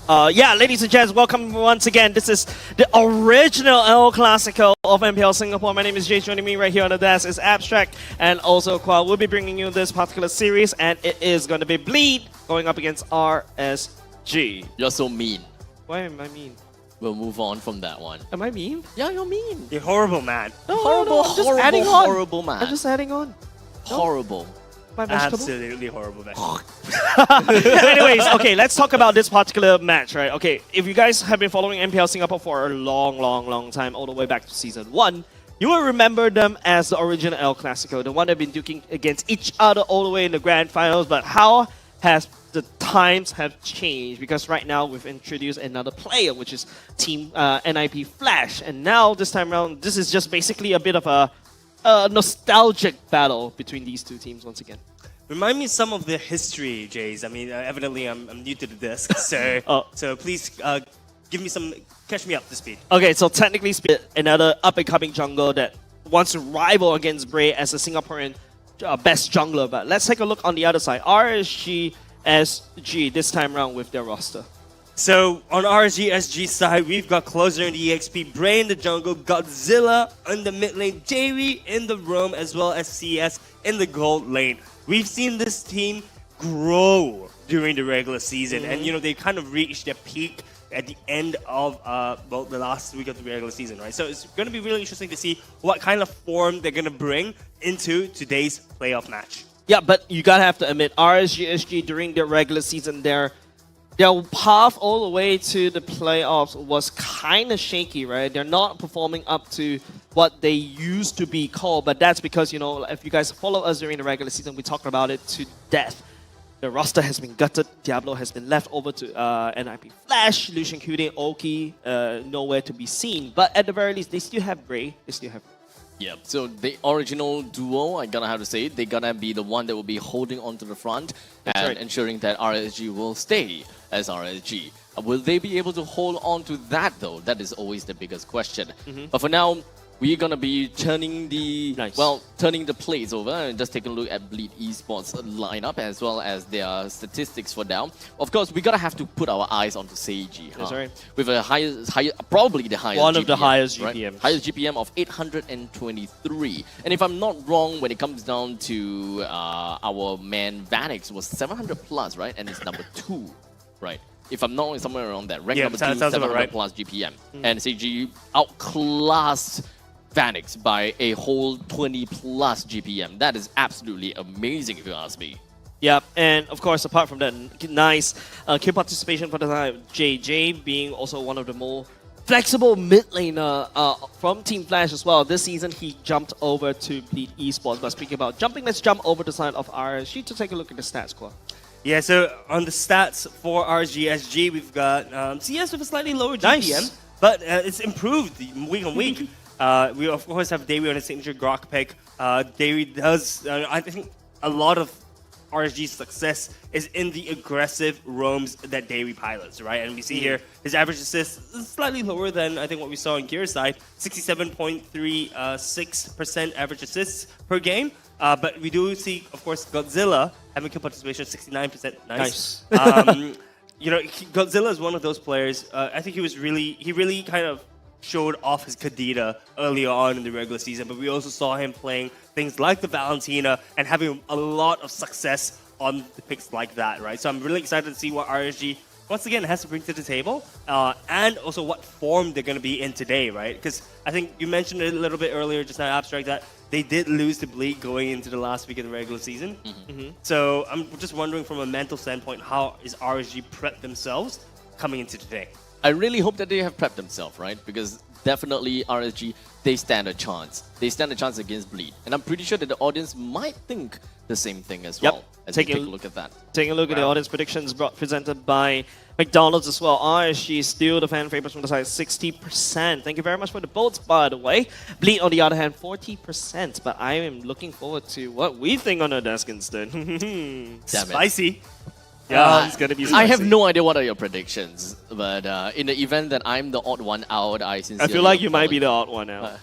S11: Yeah, ladies and gents, welcome once again. This is the original El Clasico of MPL Singapore. My name is Jay. Joining me right here on the desk is Abstract and also Qual. We'll be bringing you this particular series, and it is going to be Bleed going up against RSG.
S4: You're so mean.
S11: Why am I mean?
S4: We'll move on from that one.
S11: Am I mean?
S4: Yeah, you're mean.
S14: You're horrible, man.
S11: No,
S4: horrible,
S11: I'm just adding on.
S4: horrible man.
S11: I'm just adding on.
S4: Horrible.
S11: My vegetable?
S14: Absolutely horrible, man.
S11: Anyways, okay, let's talk about this particular match, right? Okay, if you guys have been following MPL Singapore for a long time, all the way back to Season 1, you will remember them as the original El Clasico, the one that have been duking against each other all the way in the grand finals. But how has the times have changed? Because right now we've introduced another player, which is Team NIP Flash. And now this time around, this is just basically a bit of a nostalgic battle between these two teams once again.
S14: Remind me some of the history, Jays. I mean, evidently I'm new to the disc, so so please give me some, catch me up to speed.
S11: Okay, so technically speaking, another up-and-coming jungler that wants to rival against Bray as a Singaporean best jungler. But let's take a look on the other side. RSG SG this time around with their roster.
S14: So on RSG SG side, we've got Closer in the EXP, Bray in the jungle, Godzilla in the mid lane, Jerry in the roam, as well as CS in the gold lane. We've seen this team grow during the regular season, and you know they kind of reached their peak at the end of well, the last week of the regular season, right? So it's going to be really interesting to see what kind of form they're going to bring into today's playoff match.
S11: Yeah, but you gotta have to admit, RSG SG during their regular season, their path all the way to the playoffs was kind of shaky, right? They're not performing up to what they used to be called, but that's because, you know, if you guys follow us during the regular season, we talked about it to death. The roster has been gutted, Diablo has been left over to NIP Flash, Lucian Kudin, Oki, nowhere to be seen. But at the very least, they still have Bray, they still have
S4: Yep. So the original duo, I'm gonna have to say, they're gonna be the one that will be holding on to the front and ensuring that RSG will stay as RSG. Will they be able to hold on to that though? That is always the biggest question. But for now, we're gonna be turning the turning the plates over and just take a look at Bleed Esports lineup as well as their statistics for now. Of course, we're gonna have to put our eyes onto Seiji.
S11: That's right.
S4: With a probably the highest
S11: One
S4: GPM,
S11: of the highest
S4: right?
S11: GPMs.
S4: Highest GPM of 823. And if I'm not wrong, when it comes down to our man Vanix was 700 plus, right? And it's number 2, right? If I'm not wrong, somewhere around that. Rank number 2, 700 plus GPM. And Seiji outclassed Vanix by a whole 20 plus GPM. That is absolutely amazing if you ask me.
S11: Yep, and of course, apart from that, nice kill participation for the time. JJ being also one of the more flexible mid laner from Team Flash as well. This season, he jumped over to Bleed Esports. But speaking about jumping, let's jump over the side of RSG to take a look at the stats, Kwa.
S14: Yeah, so on the stats for RSG SG, we've got CS with a slightly lower GPM, but it's improved week on week. We of course have Dairy on his signature Grok pick. Dairy does, I think a lot of RSG's success is in the aggressive roams that Dairy pilots, right? And we see here his average assist is slightly lower than I think what we saw in Gear's side, 67.36% average assists per game. But we do see, of course, Godzilla having kill participation 69%. Nice. You know, Godzilla is one of those players. I think he really kind of showed off his Kadita earlier on in the regular season, but we also saw him playing things like the Valentina and having a lot of success on the picks like that, right? So I'm really excited to see what RSG once again has to bring to the table, and also what form they're going to be in today, right? Because I think you mentioned it a little bit earlier, just now, Abstract, that they did lose to Bleed going into the last week of the regular season. So I'm just wondering from a mental standpoint, how is RSG prepped themselves coming into today?
S4: I really hope that they have prepped themselves, right? Because definitely RSG, they stand a chance. They stand a chance against Bleed. And I'm pretty sure that the audience might think the same thing as well. As we take a look at that.
S11: Taking a look at the audience predictions presented by McDonald's as well. RSG is still the fan favorites from the side, 60%. Thank you very much for the votes, by the way. Bleed, on the other hand, 40%. But I am looking forward to what we think on our desk instead.
S14: Spicy.
S11: Yeah, it's gonna be spicy.
S4: I have no idea what are your predictions, but in the event that I'm the odd one out, I sincerely
S11: feel like you might be the odd one out.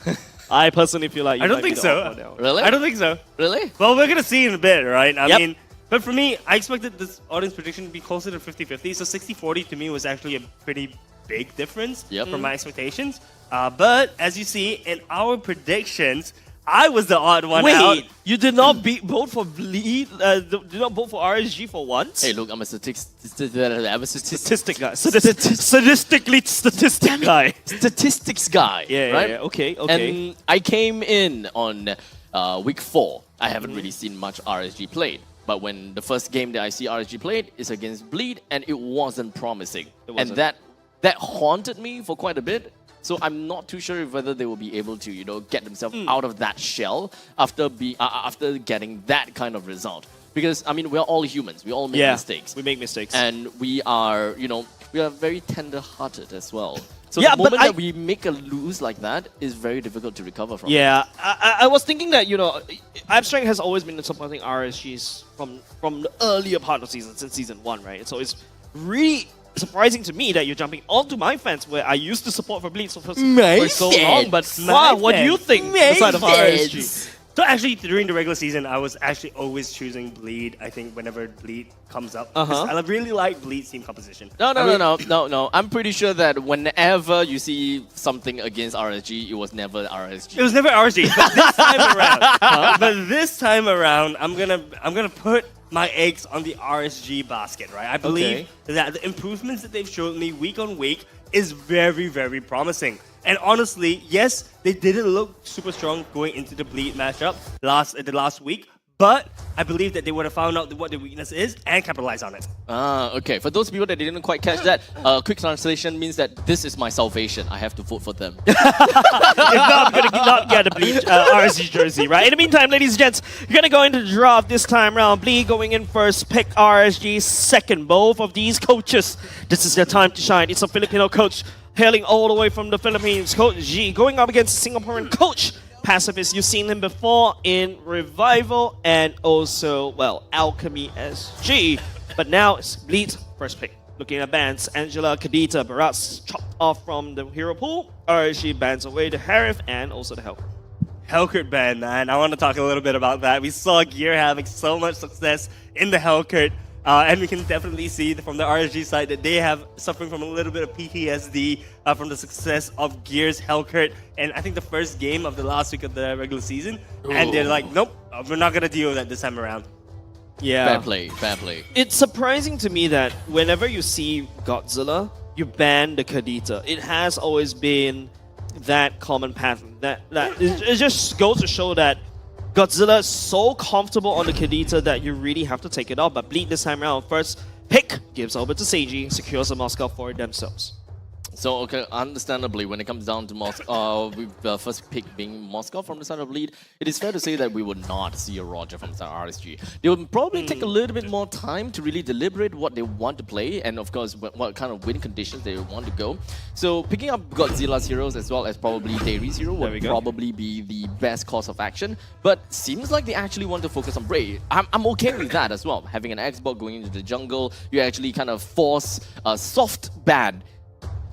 S11: I personally feel like you might be the odd one out.
S4: Really?
S14: I don't think so.
S4: Really?
S14: Well, we're gonna see in a bit, right? I mean, but for me, I expected this audience prediction to be closer to 50-50, so 60-40 to me was actually a pretty big difference from my expectations. But as you see in our predictions, I was the odd one out.
S11: Wait, you did not vote for Bleed? Did not vote for RSG for once?
S4: Hey, look, I'm a statistic
S11: guy. Statistic guy.
S4: Statistics guy.
S11: Yeah,
S4: right?
S11: yeah, okay.
S4: And I came in on week 4. I haven't really seen much RSG played. But when the first game that I see RSG played is against Bleed, and it wasn't promising. And that haunted me for quite a bit. So I'm not too sure whether they will be able to, you know, get themselves out of that shell after getting that kind of result. Because I mean, we're all humans. We all make mistakes.
S11: We make mistakes,
S4: and we are, you know, we are very tender-hearted as well. So the moment that we make a lose like that is very difficult to recover from.
S11: Yeah, I was thinking that, you know, Abstract has always been supporting RSGs from the earlier part of the season, since season 1, right? So it's really surprising to me that you're jumping onto my fence where I used to support for Bleed for so long. But wow, what do you think on the side of RSG?
S14: So actually, during the regular season, I was actually always choosing Bleed, I think, whenever Bleed comes up. I really like Bleed's team composition.
S4: No. I'm pretty sure that whenever you see something against RSG, it was never RSG.
S14: It was never RSG, but this time around, I'm gonna put my eggs on the RSG basket, right? I believe that the improvements that they've shown me week on week is very, very promising. And honestly, yes, they didn't look super strong going into the Bleed matchup the last week, but I believe that they would have found out what their weakness is and capitalize on it.
S4: Okay. For those people that didn't quite catch that, quick translation means that this is my salvation. I have to vote for them.
S11: If not, I'm going to not get a Bleed RSG jersey, right? In the meantime, ladies and gents, you're going to go into the draft this time round. Bleed going in first, pick RSG second. Both of these coaches, this is their time to shine. It's a Filipino coach hailing all the way from the Philippines, Coach G, going up against a Singaporean coach pacifist. You've seen him before in Revival and also, well, Alchemy SG. But now it's Bleed, first pick. Looking at bans, Angela, Kadita, Barat's chopped off from the hero pool. RSG bans away the Harif and also the Help.
S14: Hellcurt ban, man. I want to talk a little bit about that. We saw Gear having so much success in the Hellcurt. And we can definitely see from the RSG side that they have suffering from a little bit of PTSD from the success of Gear's Hellcurt. And I think the first game of the last week of the regular season. Ooh. And they're like, nope, we're not going to deal with that this time around.
S11: Yeah.
S4: Bad play, bad play.
S11: It's surprising to me that whenever you see Godzilla, you ban the Kadita. It has always been that common pattern. It just goes to show that Godzilla is so comfortable on the Kadita that you really have to take it off. But Bleed this time around, first pick gives over to Seiji, secures the Moscow for themselves.
S4: So, okay, understandably, when it comes down to Moscow, with the first pick being Moscow from the side of Bleed, it is fair to say that we would not see a Roger from the side of RSG. They would probably take a little bit more time to really deliberate what they want to play and, of course, what kind of win conditions they want to go. So, picking up Godzilla's heroes as well as probably Dairy's hero would probably be the best course of action. But seems like they actually want to focus on Bray. I'm okay with that as well. Having an Xbox going into the jungle, you actually kind of force a soft bad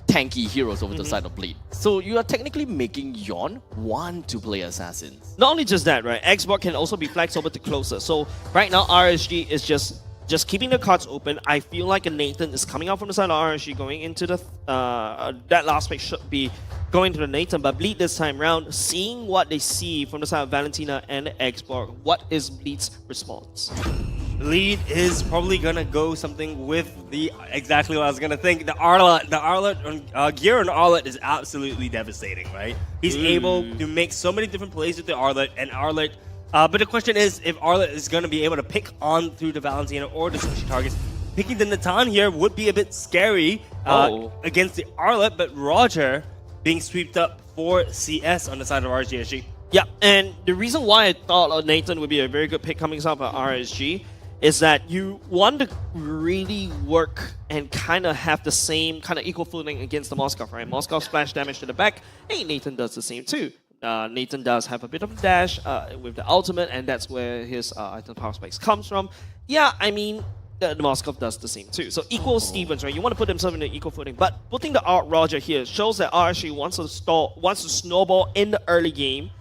S4: tanky heroes over the side of Bleed. So you are technically making Yon want to play assassins.
S11: Not only just that, right? Xbox can also be flexed over to closer. So right now RSG is just keeping the cards open. I feel like a Nathan is coming out from the side of RSG going into the that last pick should be going to the Nathan, but Bleed this time round, seeing what they see from the side of Valentina and Xbox, what is Bleed's response?
S14: Bleed is probably gonna go something with the exactly what I was gonna think. The Arlet, Gear on Arlet is absolutely devastating, right? He's able to make so many different plays with the Arlet, and Arlet. But the question is, if Arlet is gonna be able to pick on through the Valentina or the switchy targets, picking the Natan here would be a bit scary against the Arlet. But Roger being swept up for CS on the side of RSG SG.
S11: Yeah, and the reason why I thought Nathan would be a very good pick coming out of RSG is that you want to really work and kind of have the same kind of equal footing against the Moscow, right? Moscow splash damage to the back. Hey, Nathan does the same too. Nathan does have a bit of a dash with the ultimate, and that's where his item power spikes comes from. Yeah, I mean, the Moscow does the same too. So equal Stevens, right? You want to put themselves in an equal footing, but putting the Roger here shows that RSG wants to snowball in the early game,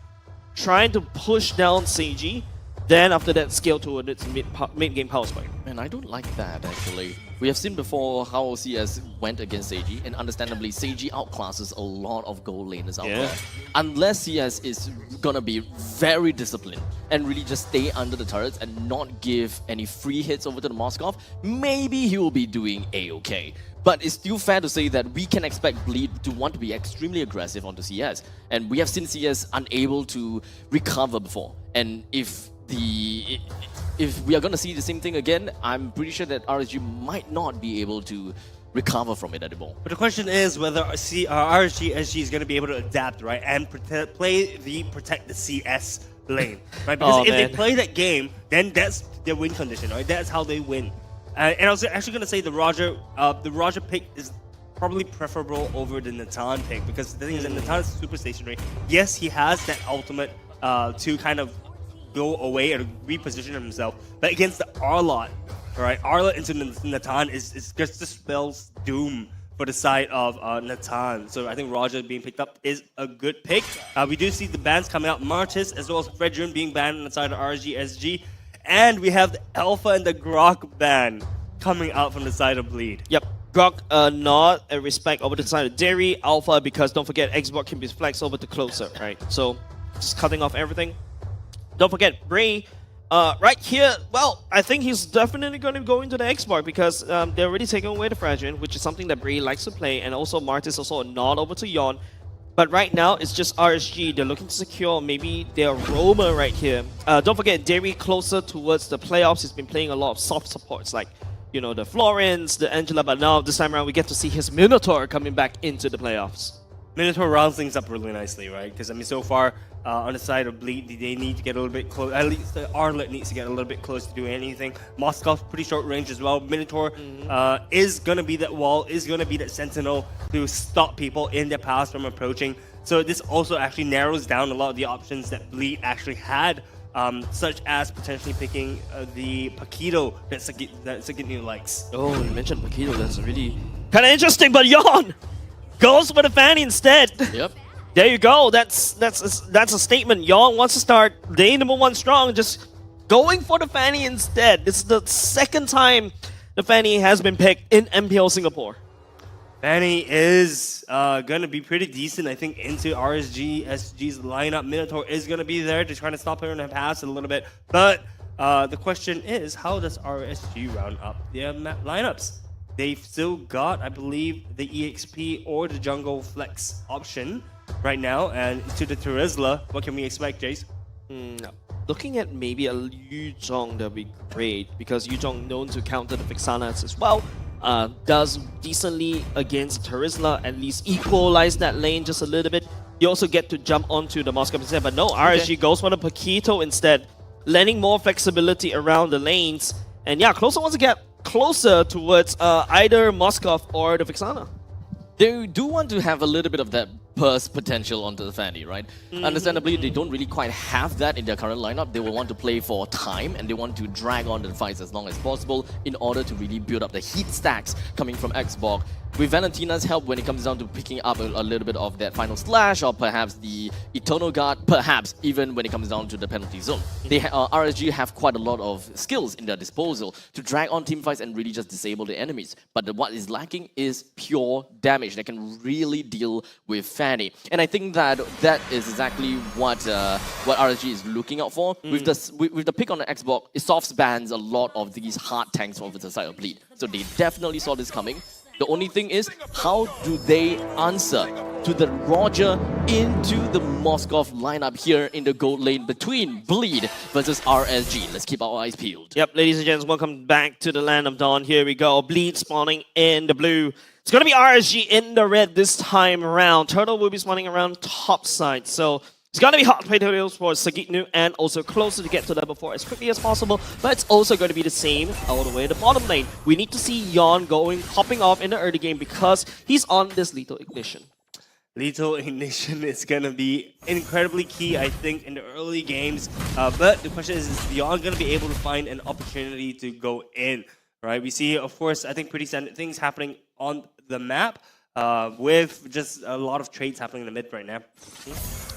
S11: trying to push down Seiji. Then after that, scale toward its mid-game power spike.
S4: Man, I don't like that actually. We have seen before how CS went against Seiji, and understandably, Seiji outclasses a lot of gold laners out there. Unless CS is gonna be very disciplined and really just stay under the turrets and not give any free hits over to the Moskov, maybe he will be doing A-okay. But it's still fair to say that we can expect Bleed to want to be extremely aggressive onto CS. And we have seen CS unable to recover before. And if we are going to see the same thing again, I'm pretty sure that RSG might not be able to recover from it anymore.
S14: But the question is whether RSG SG is going to be able to adapt, right, and protect the CS lane, right? Because if they play that game, then that's their win condition, right? That's how they win. And I was actually going to say the Roger pick is probably preferable over the Natan pick, because the thing is that Natan is super stationary. Yes, he has that ultimate to kind of go away and reposition himself, but against the Arlot, right? Arlot into Natan is just spells doom for the side of Natan. So I think Roger being picked up is a good pick. We do see the bans coming out, Martis as well as Fredrin being banned on the side of RSG SG, and we have the Alpha and the Grok ban coming out from the side of Bleed.
S11: Yep. Grok nod and respect over to the side of Dairy, Alpha, because don't forget Xbox can be flexed over to closer, right? So just cutting off everything. Don't forget, Bray, right here, well, I think he's definitely going to go into the X-Bar because they're already taking away the Fragile, which is something that Bray likes to play, and also Martis also a nod over to Yon. But right now, it's just RSG. They're looking to secure maybe their Roma right here. Don't forget, Dairy closer towards the playoffs. He's been playing a lot of soft supports like, you know, the Florence, the Angela, but now this time around we get to see his Minotaur coming back into the playoffs.
S14: Minotaur rounds things up really nicely, right? Because, I mean, so far, on the side of Bleed, they need to get a little bit close. At least the Arlet needs to get a little bit close to do anything. Moscow's pretty short range as well. Minotaur is going to be that wall, is going to be that sentinel to stop people in their paths from approaching So this also actually narrows down a lot of the options that Bleed actually had, such as potentially picking the Paquito that Sagitnu likes.
S11: Oh, you mentioned Paquito. That's really kind of interesting, but Yon goes for the Fanny instead.
S4: Yep.
S11: There you go. That's a statement. Yon wants to start day number 1 strong, just going for the Fanny instead. This is the second time the Fanny has been picked in MPL Singapore.
S14: Fanny is going to be pretty decent, I think, into RSG SG's lineup. Minotaur is going to be there to try to stop her in her pass a little bit. But the question is, how does RSG round up their lineups? They've still got, I believe, the EXP or the jungle flex option right now. And to the Terizla, what can we expect, Jace?
S11: Looking at maybe a Yu Zhong, that would be great, because Yu Zhong known to counter the Vixanas as well. Does decently against Terizla, at least equalize that lane just a little bit. You also get to jump onto the Moskov instead, but no, RSG goes for the Paquito instead, lending more flexibility around the lanes. And yeah, Closer wants to get closer towards either Moskov or the Vixana.
S4: They do want to have a little bit of that burst potential onto the Fanny, right? Understandably, they don't really quite have that in their current lineup. They will want to play for time, and they want to drag on the fights as long as possible in order to really build up the heat stacks coming from Xbox. With Valentina's help when it comes down to picking up a little bit of that final slash, or perhaps the Eternal Guard, perhaps even when it comes down to the penalty zone. They RSG have quite a lot of skills in their disposal to drag on team fights and really just disable the enemies. But what is lacking is pure damage that can really deal with Fanny. And I think that is exactly what RSG is looking out for. With the pick on the Xbox, it soft bans a lot of these hard tanks over the side of Bleed. So they definitely saw this coming. The only thing is, how do they answer to the Roger into the Moskov lineup here in the gold lane between Bleed versus RSG? Let's keep our eyes peeled.
S11: Yep, ladies and gents, welcome back to the Land of Dawn. Here we go. Bleed spawning in the blue. It's going to be RSG in the red this time around. Turtle will be spawning around top side. So it's going to be hot potatoes for Sagitnu and also Closer to get to level 4 as quickly as possible. But it's also going to be the same all the way to the bottom lane. We need to see Yon popping off in the early game because he's on this Lethal Ignition.
S14: Lethal Ignition is going to be incredibly key, I think, in the early games. But the question is Yon going to be able to find an opportunity to go in? Right? We see, of course, I think pretty standard things happening on the map. With just a lot of trades happening in the mid right now.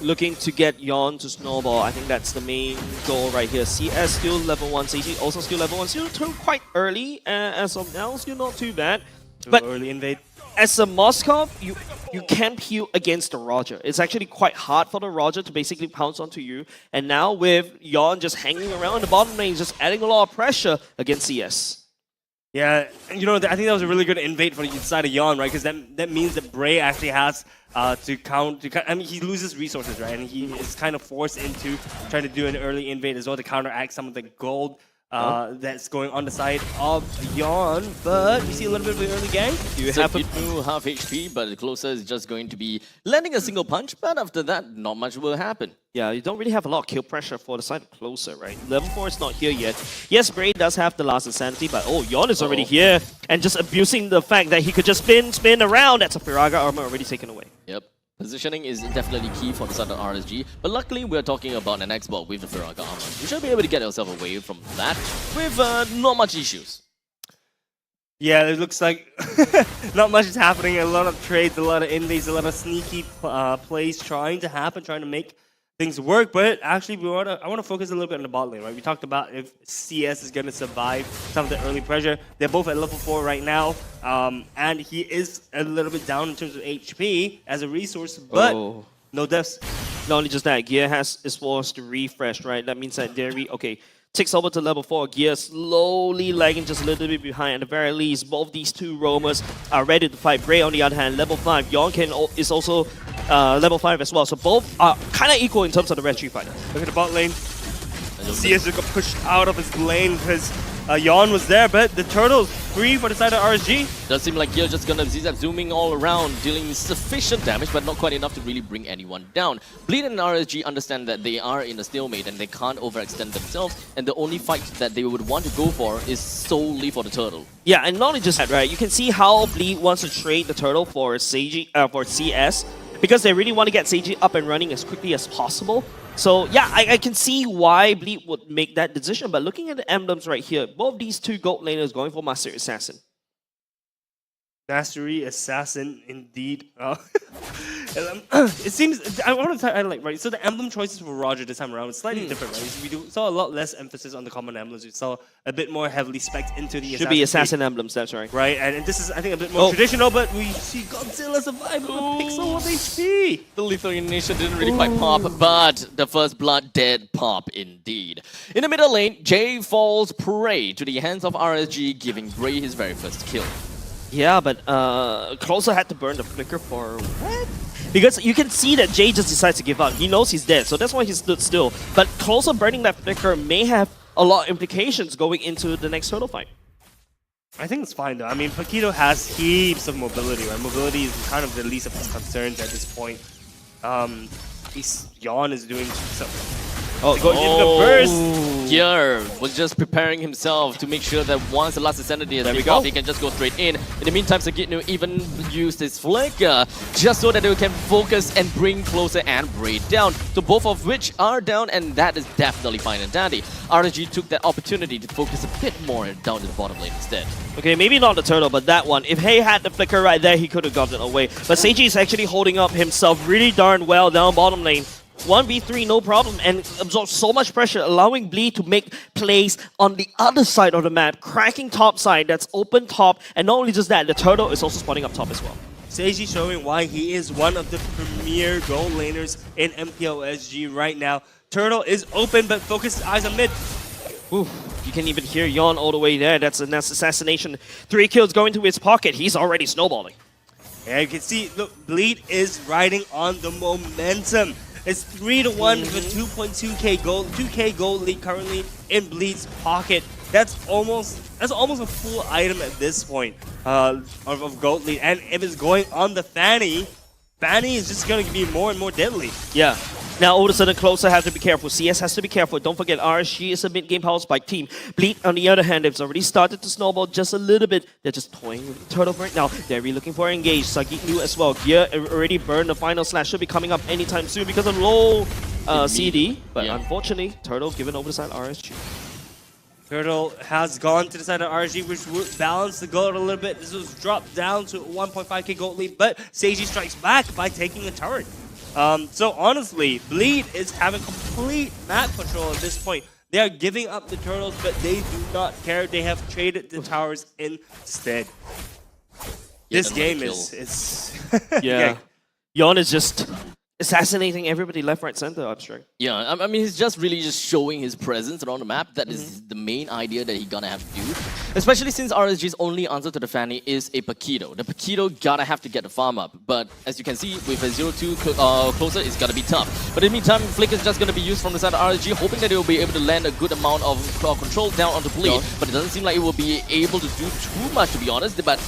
S11: Looking to get Yon to snowball. I think that's the main goal right here. CS still level 1, CG also still level 1. Still quite early as of now. Still not too bad. But
S14: early invade.
S11: As a Moskov, you can't peel against the Roger. It's actually quite hard for the Roger to basically pounce onto you. And now with Yon just hanging around in the bottom lane, just adding a lot of pressure against CS.
S14: Yeah, you know, I think that was a really good invade for the side of Yon, right? Because that means that Bray actually has to count. I mean, he loses resources, right? And he is kind of forced into trying to do an early invade as well to counteract some of the gold that's going on the side of Yon. But we see a little bit of the early game.
S4: You have half HP, but the Closer is just going to be landing a single punch. But after that, not much will happen.
S11: Yeah, you don't really have a lot of kill pressure for the side of Closer, right? Level 4 is not here yet. Yes, Bray does have the last Insanity, but Yon is already here and just abusing the fact that he could just spin around. That's a Firaga armor already taken away.
S4: Yep. Positioning is definitely key for the side of RSG, but luckily we're talking about an Xbox with the Firaga armor. You should be able to get yourself away from that with not much issues.
S14: Yeah, it looks like not much is happening. A lot of trades, a lot of invades, a lot of sneaky plays trying to make things work. But actually, I want to focus a little bit on the bot lane, right? We talked about if CS is going to survive some of the early pressure. They're both at level 4 right now, and he is a little bit down in terms of HP as a resource, but no deaths.
S11: Not only just that, Gear is forced to refresh, right? That means that takes over to level 4. Gear slowly lagging just a little bit behind. At the very least, both these two roamers are ready to fight. Bray, on the other hand, level 5. Yon is also level 5 as well. So both are kind of equal in terms of the red street fighter.
S14: Look at the bot lane. CS just got pushed out of his lane because Yon was there, but the turtle's free for the side of RSG.
S4: Does seem like Gear just gonna zigzag zooming all around, dealing sufficient damage, but not quite enough to really bring anyone down. Bleed and RSG understand that they are in a stalemate and they can't overextend themselves, and the only fight that they would want to go for is solely for the turtle.
S11: Yeah, and not only just that, right? You can see how Bleed wants to trade the turtle for CS. because they really want to get Seiji up and running as quickly as possible. So yeah, I can see why Bleed would make that decision, but looking at the emblems right here, both these two gold laners going for Master Assassin.
S14: Mastery Assassin, indeed. It seems I want to highlight, right. So the emblem choices for Roger this time around is slightly different, right? We saw a lot less emphasis on the common emblems. We saw a bit more heavily spec'd into the
S11: should be assassin emblems. That's right.
S14: Right, and this is I think a bit more traditional, but we see Godzilla survive with a pixel of HP.
S4: The lethal initiation didn't really quite pop, but the first blood did pop indeed. In the middle lane, Jay falls prey to the hands of RSG, giving Bray his very first kill.
S11: Yeah, but Closer had to burn the flicker for what? Because you can see that Jay just decides to give up. He knows he's dead, so that's why he stood still. But Closer burning that flicker may have a lot of implications going into the next turtle fight.
S14: I think it's fine though. I mean, Paquito has heaps of mobility, right? Mobility is kind of the least of his concerns at this point. Yawn is doing something.
S4: Going in the burst! Here was just preparing himself to make sure that once the last Ascendancy has been off, he can just go straight in. In the meantime, Sagitnu even used his flicker just so that they can focus and bring Closer and Bray down. So both of which are down, and that is definitely fine and dandy. RSG took that opportunity to focus a bit more down to the bottom lane instead.
S11: Okay, maybe not the turtle, but that one. If Hay had the flicker right there, he could have gotten away. But Seiji is actually holding up himself really darn well down bottom lane. 1v3, no problem, and absorbs so much pressure, allowing Bleed to make plays on the other side of the map, cracking top side, that's open top, and not only just that, the turtle is also spawning up top as well.
S14: Seiji showing why he is one of the premier gold laners in MPL SG right now. Turtle is open, but focuses eyes on mid.
S11: Ooh, you can even hear Yawn all the way there. That's a nice assassination. 3 kills going to his pocket. He's already snowballing.
S14: Yeah, you can see, look, Bleed is riding on the momentum. It's 3-1 with 2.2k gold, 2k gold lead currently in Bleed's pocket. That's almost a full item at this point of gold lead. And if it's going on the Fanny is just going to be more and more deadly.
S11: Yeah. Now all of a sudden Closer have to be careful. CS has to be careful. Don't forget RSG is a mid-game power spike team. Bleed, on the other hand, they've already started to snowball just a little bit. They're just toying with the turtle right now. They're really looking for engage. Sagitnu as well. Gear already burned. The final slash should be coming up anytime soon because of low CD. But unfortunately, Turtle given over the side RSG.
S14: Turtle has gone to the side of RSG, which would balance the gold a little bit. This was dropped down to 1.5k gold lead, but Seiji strikes back by taking a turret. So honestly, Bleed is having complete map control at this point. They are giving up the turtles, but they do not care. They have traded the towers instead. This game is
S11: yeah. Yawn is just assassinating everybody left, right, center, Abstract.
S4: Yeah, I mean, he's just really just showing his presence around the map. That is the main idea that he's gonna have to do. Especially since RSG's only answer to the Fanny is a Paquito. The Paquito gotta have to get the farm up. But as you can see, with a 0-2 Closer, it's gonna be tough. But in the meantime, Flick is just gonna be used from the side of RSG, hoping that they will be able to land a good amount of control down onto Bleed. But it doesn't seem like it will be able to do too much, to be honest. But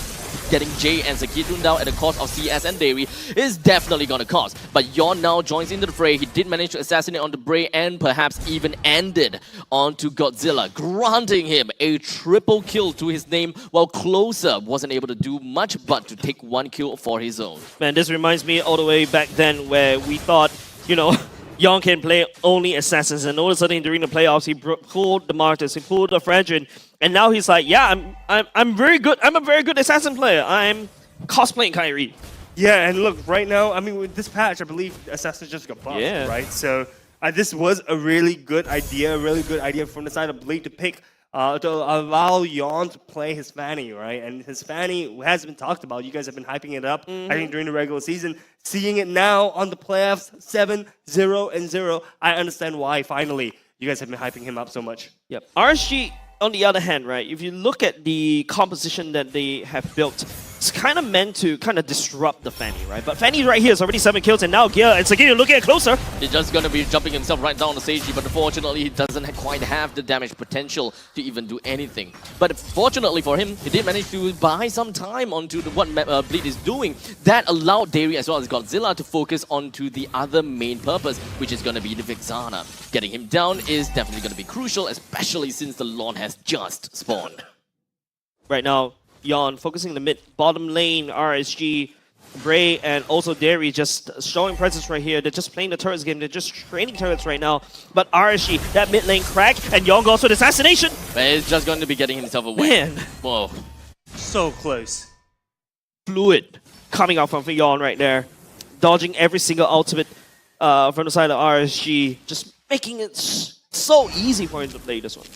S4: getting Jay and Sagitnu down at the cost of CS and Dairy is definitely gonna cost. But Yawn now joins into the fray. He did manage to assassinate onto Bray and perhaps even ended onto Godzilla, granting him a triple kill to his name, while Closer wasn't able to do much but to take 1 kill for his own.
S11: Man, this reminds me all the way back then where we thought, you know, Yawn can play only assassins, and all of a sudden during the playoffs he pulled the Martyrs, he pulled the Fragile, and now he's like, yeah, I'm very good. I'm a very good assassin player. I'm cosplaying Kyrie.
S14: Yeah, and look, right now, I mean, with this patch, I believe assassins just got buffed, right? So this was a really good idea from the side of Bleed to pick to allow Yawn to play his Fanny, right? And his Fanny has been talked about. You guys have been hyping it up, I think, during the regular season. Seeing it now on the playoffs, 7-0-0, I understand why, finally, you guys have been hyping him up so much.
S11: Yep. RSG, on the other hand, right, if you look at the composition that they have built, it's kind of meant to kind of disrupt the Fanny, right? But Fanny right here is already 7 kills, and now Gear, it's again looking at Closer.
S4: He's just going to be jumping himself right down the Seiji, but unfortunately he doesn't quite have the damage potential to even do anything. But fortunately for him, he did manage to buy some time onto what Bleed is doing. That allowed Dairy as well as Godzilla to focus onto the other main purpose, which is going to be the Vixana. Getting him down is definitely going to be crucial, especially since the Lawn has just spawned.
S11: Right now, Yawn focusing the bottom lane, RSG Bray and also Derry just showing presence right here. They're just playing the turrets game. They're just training turrets right now. But RSG, that mid lane crack, and Young goes for the assassination.
S4: But he's just going to be getting himself away.
S11: Man.
S4: Whoa.
S14: So close.
S11: Fluid coming out from Yon right there. Dodging every single ultimate from the side of RSG. Just making it so easy for him to play this one.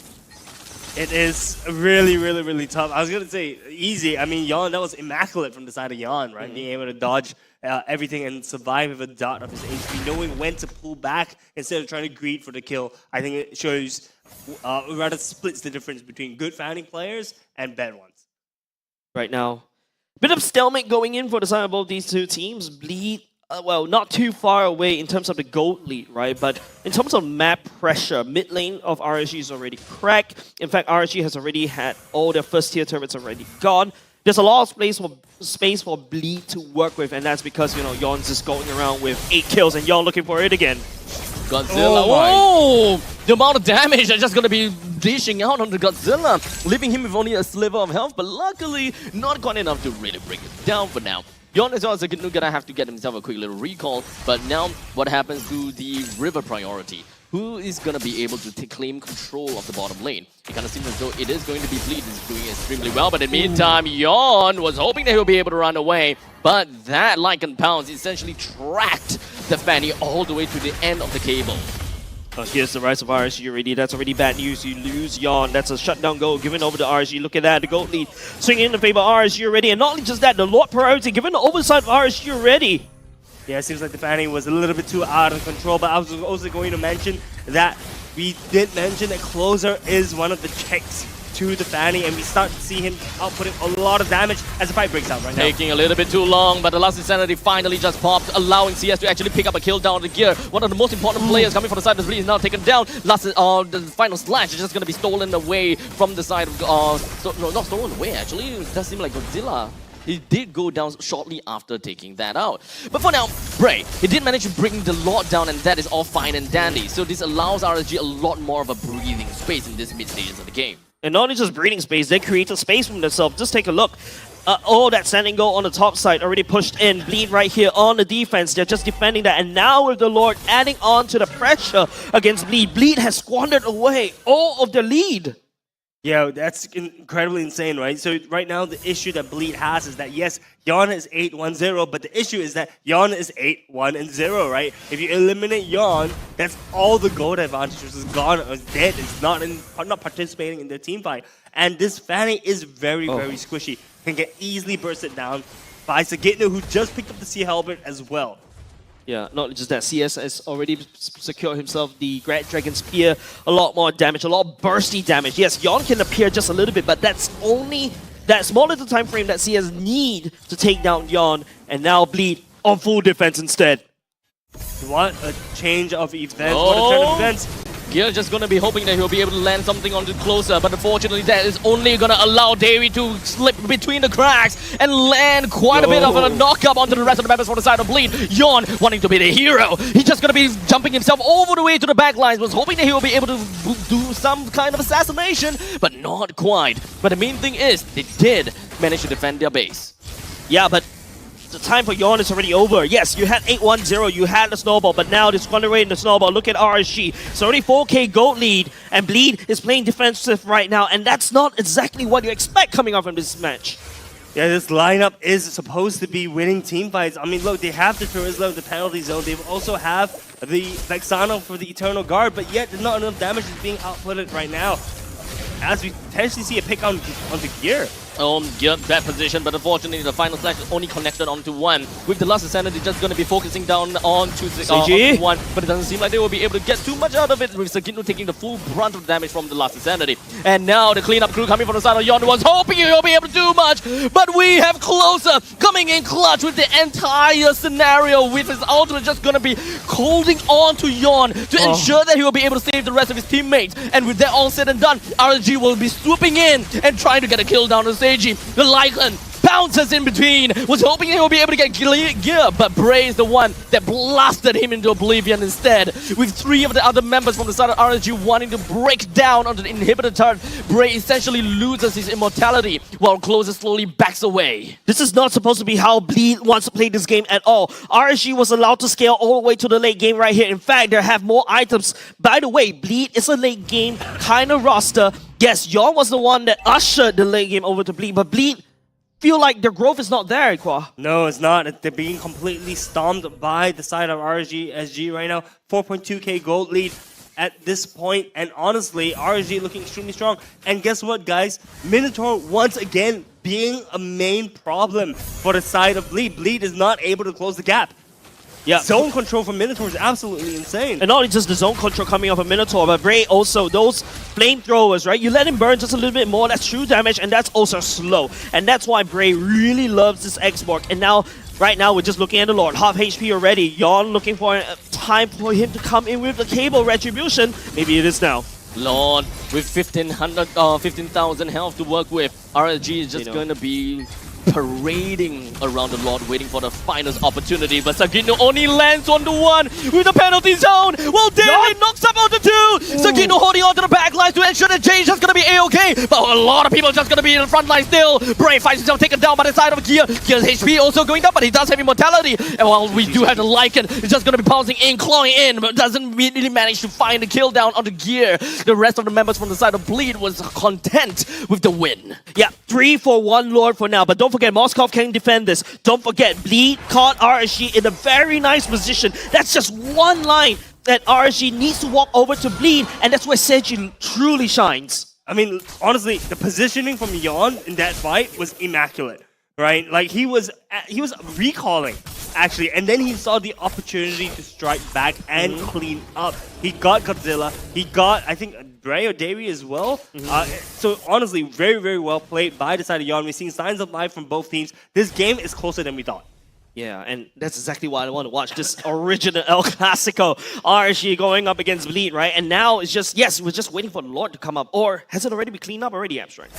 S14: It is really, really, really tough. I was going to say easy. I mean, Yon, that was immaculate from the side of Yon, right? Being able to dodge everything and survive with a dot of his HP, knowing when to pull back instead of trying to greed for the kill. I think it shows, rather splits the difference between good fanning players and bad ones.
S11: Right now, bit of stalemate going in for the side of both these two teams. Bleed, well, not too far away in terms of the gold lead, right? But in terms of map pressure, mid lane of RSG is already cracked. In fact, RSG has already had all their first tier turrets already gone. There's a lot of space for Bleed to work with, and that's because, you know, Yon's just going around with 8 kills, and Yon looking for it again.
S4: Godzilla. Oh, the amount of damage that's just going to be dishing out on the Godzilla, leaving him with only a sliver of health, but luckily not quite enough to really bring it down for now. Yon as well as gonna have to get himself a quick little recall, but now what happens to the river priority? Who is gonna be able to claim control of the bottom lane? It kind of seems as though it is going to be Bleed, is doing extremely well, but in the meantime, Yon was hoping that he'll be able to run away, but that Lycan Pounce essentially tracked the Fanny all the way to the end of the cable.
S11: Oh, here's the rise of RSG already. That's already bad news. You lose Yon. That's a shutdown goal given over to RSG. Look at that. The gold lead swinging in the favor of RSG already. And not only just that, the Lord priority given the oversight of RSG already.
S14: Yeah, it seems like the fanning was a little bit too out of control, but I was also going to mention that we did mention that Closer is one of the checks to the fanning, and we start to see him outputting a lot of damage as the fight breaks out right now.
S4: Taking a little bit too long, but the last Insanity finally just popped, allowing CS to actually pick up a kill down the gear. One of the most important players coming from the side of the Bleed is now taken down. The final slash is just going to be stolen away from the side of... no, not stolen away, actually. It does seem like Godzilla. He did go down shortly after taking that out. But for now, Bray, he did manage to bring the Lord down, and that is all fine and dandy. So this allows RSG a lot more of a breathing space in this mid stages of the game.
S11: And not only just breathing space, they create a space for themselves. Just take a look. That standing goal on the top side already pushed in. Bleed right here on the defense. They're just defending that. And now with the Lord adding on to the pressure against Bleed, Bleed has squandered away all of the lead.
S14: Yeah, that's incredibly insane, right? So right now, the issue that Bleed has is that, yes, Yon is 8-1-0, but the issue is that Yon is 8-1-0, right? If you eliminate Yon, that's all the gold advantage, which is gone, or dead. It's not participating in the team fight. And this Fanny is very, very squishy. Can get easily bursted down by Sagitno, who just picked up the Sea Halberd as well.
S11: Yeah, not just that, CS has already secured himself the Grand Dragon Spear. A lot more damage, a lot of bursty damage. Yes, Yon can appear just a little bit, but that's only that small little time frame that CS need to take down Yon, and now Bleed on full defense instead.
S14: What a change of events, what a turn of events.
S4: Gear just gonna be hoping that he'll be able to land something onto Closer, but unfortunately that is only gonna allow Davey to slip between the cracks and land quite a bit of a knock-up onto the rest of the members from the side of Bleed. Yon wanting to be the hero. He's just gonna be jumping himself over the way to the back lines, was hoping that he'll be able to do some kind of assassination, but not quite. But the main thing is, they did manage to defend their base.
S11: Yeah, but the time for Yon is already over. Yes, you had 8-1-0, you had the snowball, but now they're squandering away in the snowball. Look at RSG. It's already 4K gold lead, and Bleed is playing defensive right now, and that's not exactly what you expect coming out from this match.
S14: Yeah, this lineup is supposed to be winning team fights. I mean, look, they have the Turismo, the penalty zone. They also have the Vexano for the Eternal Guard, but yet not enough damage is being outputted right now, as we potentially see a pick on the gear.
S4: Gear bad position, but unfortunately the final slash is only connected onto one. With the last Insanity just going to be focusing down onto one, but it doesn't seem like they will be able to get too much out of it, with Sagitno taking the full brunt of the damage from the last Insanity. And now the cleanup crew coming from the side of Yon was hoping he'll be able to do much, but we have Closer coming in clutch with the entire scenario, with his ultimate just going to be holding on to Yon to ensure that he will be able to save the rest of his teammates. And with that all said and done, RSG will be swooping in and trying to get a kill down on stage. The Lycan bounces in between. Was hoping he will be able to get gear, but Bray is the one that blasted him into oblivion instead. With 3 of the other members from the side of RSG wanting to break down onto the inhibitor turret, Bray essentially loses his immortality while Closer slowly backs away.
S11: This is not supposed to be how Bleed wants to play this game at all. RSG was allowed to scale all the way to the late game right here. In fact, they have more items. By the way, Bleed is a late game kind of roster. Yes, Yon was the one that ushered the late game over to Bleed, but Bleed feel like their growth is not there, Kwa.
S14: No, it's not. They're being completely stomped by the side of RSG SG right now. 4.2k gold lead at this point, and honestly, RSG looking extremely strong. And guess what, guys? Minotaur once again being a main problem for the side of Bleed. Bleed is not able to close the gap.
S11: Yeah.
S14: Zone control from Minotaur is absolutely insane.
S11: And not only just the zone control coming off of Minotaur, but Bray also, those flamethrowers, right? You let him burn just a little bit more, that's true damage, and that's also slow. And that's why Bray really loves this X-Borg. And now, right now, we're just looking at the Lord. Half HP already. Yon looking for time for him to come in with the cable retribution. Maybe it is now.
S4: Lord, with 15,000 health to work with, RSG is just going to be parading around the Lord, waiting for the finest opportunity. But Sagino only lands on the 1 with the penalty zone. Well, David knocks up on the 2. Sagino holding on to the back lines to ensure that Jay is just going to be A-okay. But a lot of people just going to be in the front line still. Bray finds himself taken down by the side of Gear. Gear's HP also going down, but he does have immortality. And while we do have the Lycan, it's just going to be pouncing in, clawing in, but doesn't really manage to find the kill down on the Gear. The rest of the members from the side of Bleed was content with the win.
S11: Yeah, 3 for 1 Lord for now, but don't forget, Moskov can defend this. Don't forget, Bleed caught RSG in a very nice position. That's just one line that RSG needs to walk over to Bleed, and that's where Seiji truly shines.
S14: I mean, honestly, the positioning from Yon in that fight was immaculate, right? Like, he was recalling, actually, and then he saw the opportunity to strike back and clean up. He got Godzilla, he got, I think, Bray or Davey as well. So honestly, very, very well played by the side of Yon. We're seeing signs of life from both teams. This game is closer than we thought.
S11: Yeah, and that's exactly why I want to watch this original El Clasico. RSG going up against Bleed, right? And now it's just, yes, we're just waiting for the Lord to come up. Or has it already been cleaned up already, Abstract?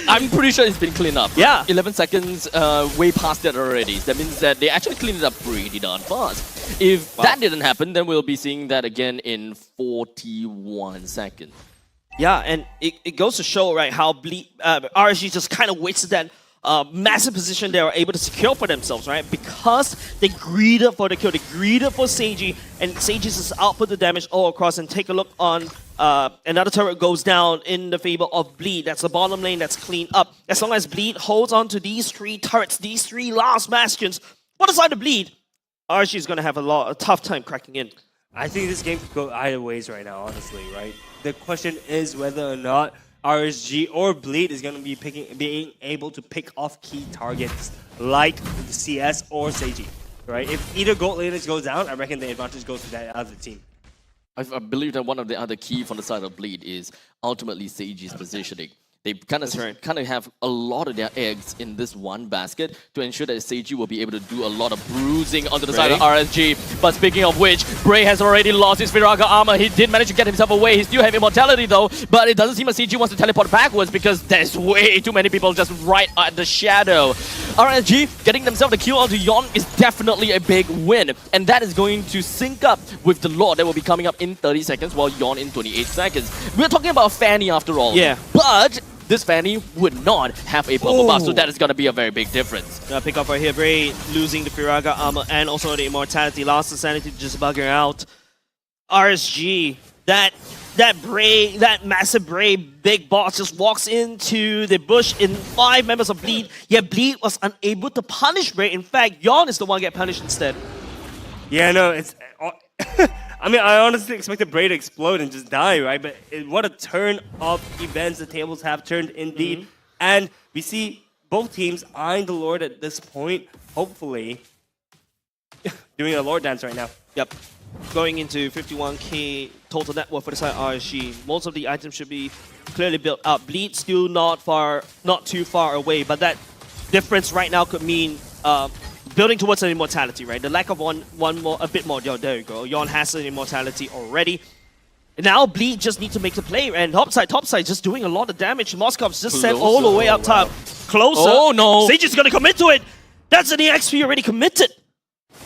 S4: I'm pretty sure it's been cleaned up.
S11: Yeah.
S4: 11 seconds, way past that already. That means that they actually cleaned it up pretty darn fast. If that didn't happen, then we'll be seeing that again in 41 seconds.
S11: Yeah, and it goes to show, right, how RSG just kind of wasted that massive position they were able to secure for themselves, right? Because they greeded for the kill, they greeded for Seiji, and Seiji just output the damage all across. And take a look on another turret goes down in the favor of Bleed. That's the bottom lane that's cleaned up. As long as Bleed holds on to these 3 turrets, these 3 last bastions, what is side of Bleed? RSG is going to have a tough time cracking in.
S14: I think this game could go either ways right now, honestly, right? The question is whether or not RSG or Bleed is going to be being able to pick off key targets like the CS or Seiji, right? If either gold laners goes down, I reckon the advantage goes to that other team.
S4: I believe that one of the other key from the side of Bleed is ultimately Seiji's positioning. They kind of have a lot of their eggs in this one basket to ensure that Seiji will be able to do a lot of bruising onto the side of RSG. But speaking of which, Bray has already lost his Viraga armor. He did manage to get himself away. He still has immortality though, but it doesn't seem like Seiji wants to teleport backwards because there's way too many people just right at the shadow. RSG getting themselves the kill onto Yon is definitely a big win, and that is going to sync up with the Lord that will be coming up in 30 seconds while Yon in 28 seconds. We're talking about Fanny after all.
S11: Yeah.
S4: But this Fanny would not have a purple buff, so that is going to be a very big difference.
S11: Pick up right here, Bray losing the Firaga armor and also the immortality, lost the sanity to just bugger out. RSG, that Bray, that massive Bray big boss just walks into the bush in 5 members of Bleed, yet Bleed was unable to punish Bray. In fact, Yon is the one get punished instead.
S14: Yeah, no, it's... I mean, I honestly expected Bray to explode and just die, right? But what a turn of events the tables have turned indeed. And we see both teams eyeing the Lord at this point, hopefully doing a Lord dance right now.
S11: Yep. Going into 51k total net worth for the side RSG. Most of the items should be clearly built up. Bleed still not too far away, but that difference right now could mean building towards an immortality, right? The lack of one more, a bit more. Yo, there you go. Yon has an immortality already. Now Bleed just need to make the play, and topside just doing a lot of damage. Moscov's just sent all the way up top. Closer.
S4: Oh no!
S11: Sage is gonna commit to it! That's an EXP already committed!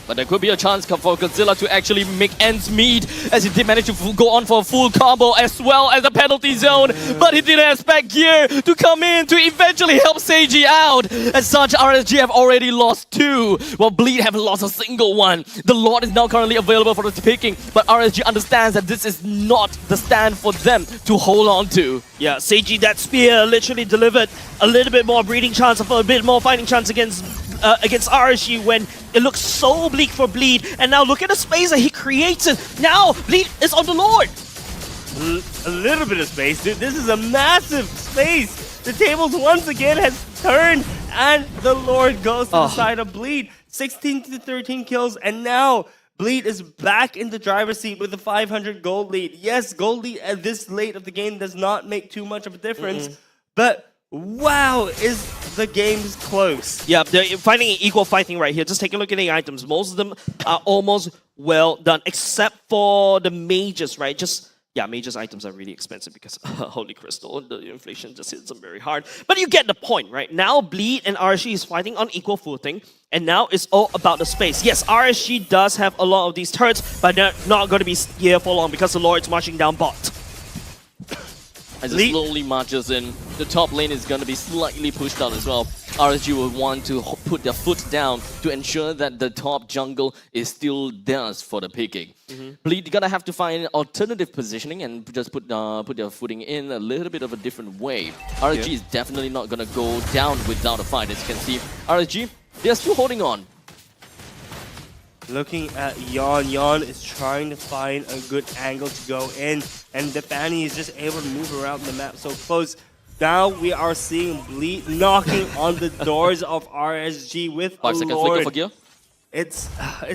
S4: But there could be a chance for Godzilla to actually make ends meet, as he did manage to go on for a full combo as well as a penalty zone. But he didn't expect Gear to come in to eventually help Seiji out. As such, RSG have already lost 2, while Bleed have lost a single one. The Lord is now currently available for the picking, but RSG understands that this is not the stand for them to hold on to.
S11: Yeah, Seiji, that spear literally delivered a little bit more breeding chance, a bit more fighting chance against RSG when it looks so bleak for Bleed. And now look at the space that he created. Now Bleed is on the Lord.
S14: A little bit of space, dude. This is a massive space. The tables once again has turned, and the Lord goes to the side of Bleed. 16 to 13 kills, and now Bleed is back in the driver's seat with a 500 gold lead. Yes, gold lead at this late of the game does not make too much of a difference, but wow, is the game's close.
S11: Yeah, they're finding an equal fighting right here. Just take a look at the items. Most of them are almost well done, except for the mages, right? Mages items are really expensive because Holy Crystal, the inflation just hits them very hard. But you get the point, right? Now Bleed and RSG is fighting on equal footing, and now it's all about the space. Yes, RSG does have a lot of these turrets, but they're not going to be here for long because the Lord's marching down bot.
S4: As it slowly marches in, the top lane is going to be slightly pushed down as well. RSG will want to put their foot down to ensure that the top jungle is still theirs for the picking. Bleed gonna have to find alternative positioning and just put their footing in a little bit of a different way. RSG is definitely not gonna go down without a fight. As you can see, RSG, they're still holding on.
S14: Looking at Yon. Yon is trying to find a good angle to go in, and the Fanny is just able to move around the map so close. Now we are seeing Bleed knocking on the doors of RSG with
S4: 5 seconds flicker for Gear.
S14: It's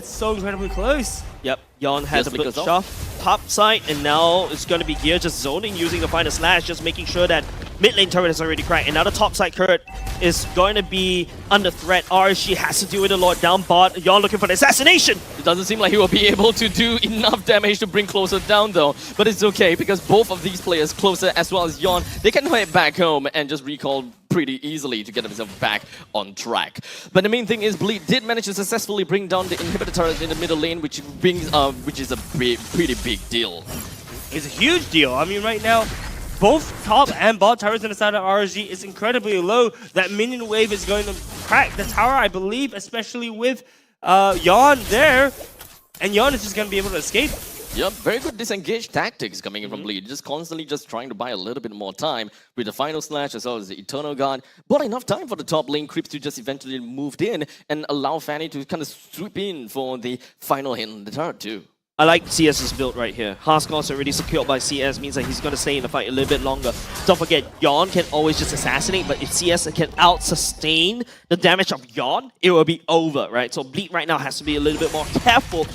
S14: so incredibly close.
S11: Yep, Yon has a bit shot top side, and now it's going to be Gear just zoning, using the final slash, just making sure that mid lane turret is already cracked. And now the top side turret is going to be under threat. RSG has to deal with the Lord down bot. Yon looking for the assassination.
S4: It doesn't seem like he will be able to do enough damage to bring Closer down though. But it's okay because both of these players, Closer as well as Yon, they can head back home and just recall pretty easily to get themselves back on track. But the main thing is Bleed did manage to successfully bring down the inhibitor turret in the middle lane, which is a pretty big deal.
S14: It's a huge deal. I mean, right now, both top and bot towers on the side of RSG is incredibly low. That minion wave is going to crack the tower, I believe, especially with Yon there. And Yon is just going to be able to escape.
S4: Yep, very good disengage tactics coming in from Bleed. Just constantly just trying to buy a little bit more time with the final slash as well as the Eternal Guard. But enough time for the top lane creeps to just eventually move in and allow Fanny to kind of swoop in for the final hit on the turret too.
S11: I like CS's build right here. Haskell's already secured by CS, means that he's going to stay in the fight a little bit longer. Don't forget, Yon can always just assassinate, but if CS can out-sustain the damage of Yon, it will be over, right? So Bleed right now has to be a little bit more careful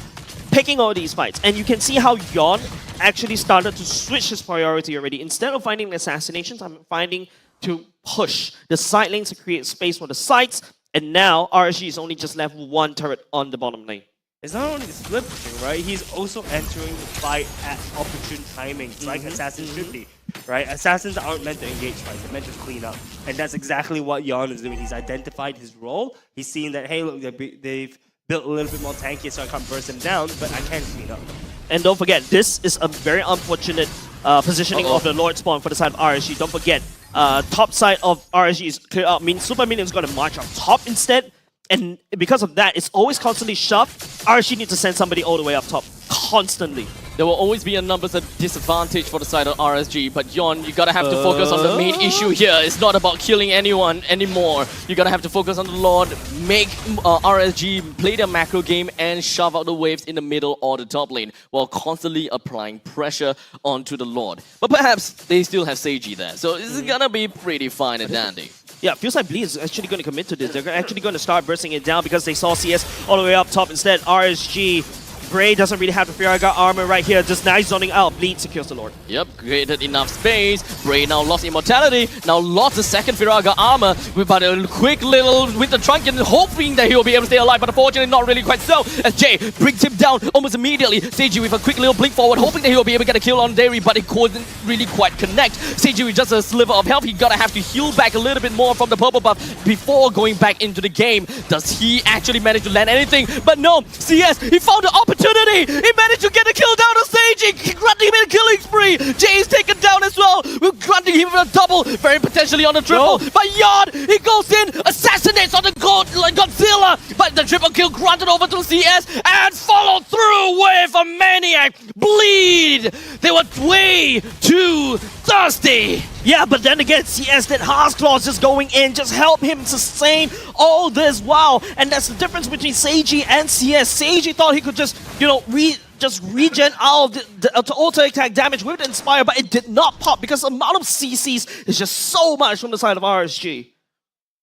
S11: picking all these fights. And you can see how Yon actually started to switch his priority already. Instead of finding assassinations, I'm finding to push the side lanes to create space for the sides. And now RSG is only just left with one turret on the bottom lane.
S14: It's not only split pushing, right? He's also entering the fight at opportune timings, like assassins should be, right? Assassins aren't meant to engage fights; they're meant to clean up, and that's exactly what Yon is doing. He's identified his role. He's seen that, hey, look, they've built a little bit more tanky, so I can't burst them down, but I can clean up.
S11: And don't forget, this is a very unfortunate positioning of the Lord spawn for the side of RSG. Don't forget, top side of RSG is clear out. Means Super Minion's going to march up top instead. And because of that, it's always constantly shoved. RSG needs to send somebody all the way up top, constantly.
S4: There will always be a numbers disadvantage for the side of RSG, but Yon, you gotta have to focus on the main issue here. It's not about killing anyone anymore. You gotta have to focus on the Lord, make RSG play their macro game and shove out the waves in the middle or the top lane while constantly applying pressure onto the Lord. But perhaps they still have Seiji there, so this is gonna be pretty fine and dandy.
S11: Yeah, feels like Bleed is actually going to commit to this. They're actually going to start bursting it down because they saw CS all the way up top instead. RSG Bray doesn't really have the Firaga armor right here. Just nice zoning out. Bleed secures the Lord.
S4: Yep, created enough space. Bray now lost immortality. Now lost the second Firaga armor. But a quick little with the trunk and hoping that he'll be able to stay alive. But unfortunately, not really quite so. As Jay brings him down almost immediately. Seiji with a quick little blink forward, hoping that he'll be able to get a kill on Dairy, but it couldn't really quite connect. Seiji with just a sliver of health. He's gonna have to heal back a little bit more from the purple buff before going back into the game. Does he actually manage to land anything? But no, CS, he found the opportunity. He managed to get a kill down on Seiji, granting him a killing spree. Jay is taken down as well. We're granting him a double, very potentially on the triple. But Yard, he goes in, assassinates on the Godzilla. But the triple kill granted over to CS and followed through with a maniac bleed. They were way too thirsty.
S11: Yeah, but then again, CS did Heart's Claws just going in, just help him sustain all this while. And that's the difference between Seiji and CS. Seiji thought he could just, you know, regen out the auto attack damage with the Inspire, but it did not pop because the amount of CCs is just so much from the side of RSG.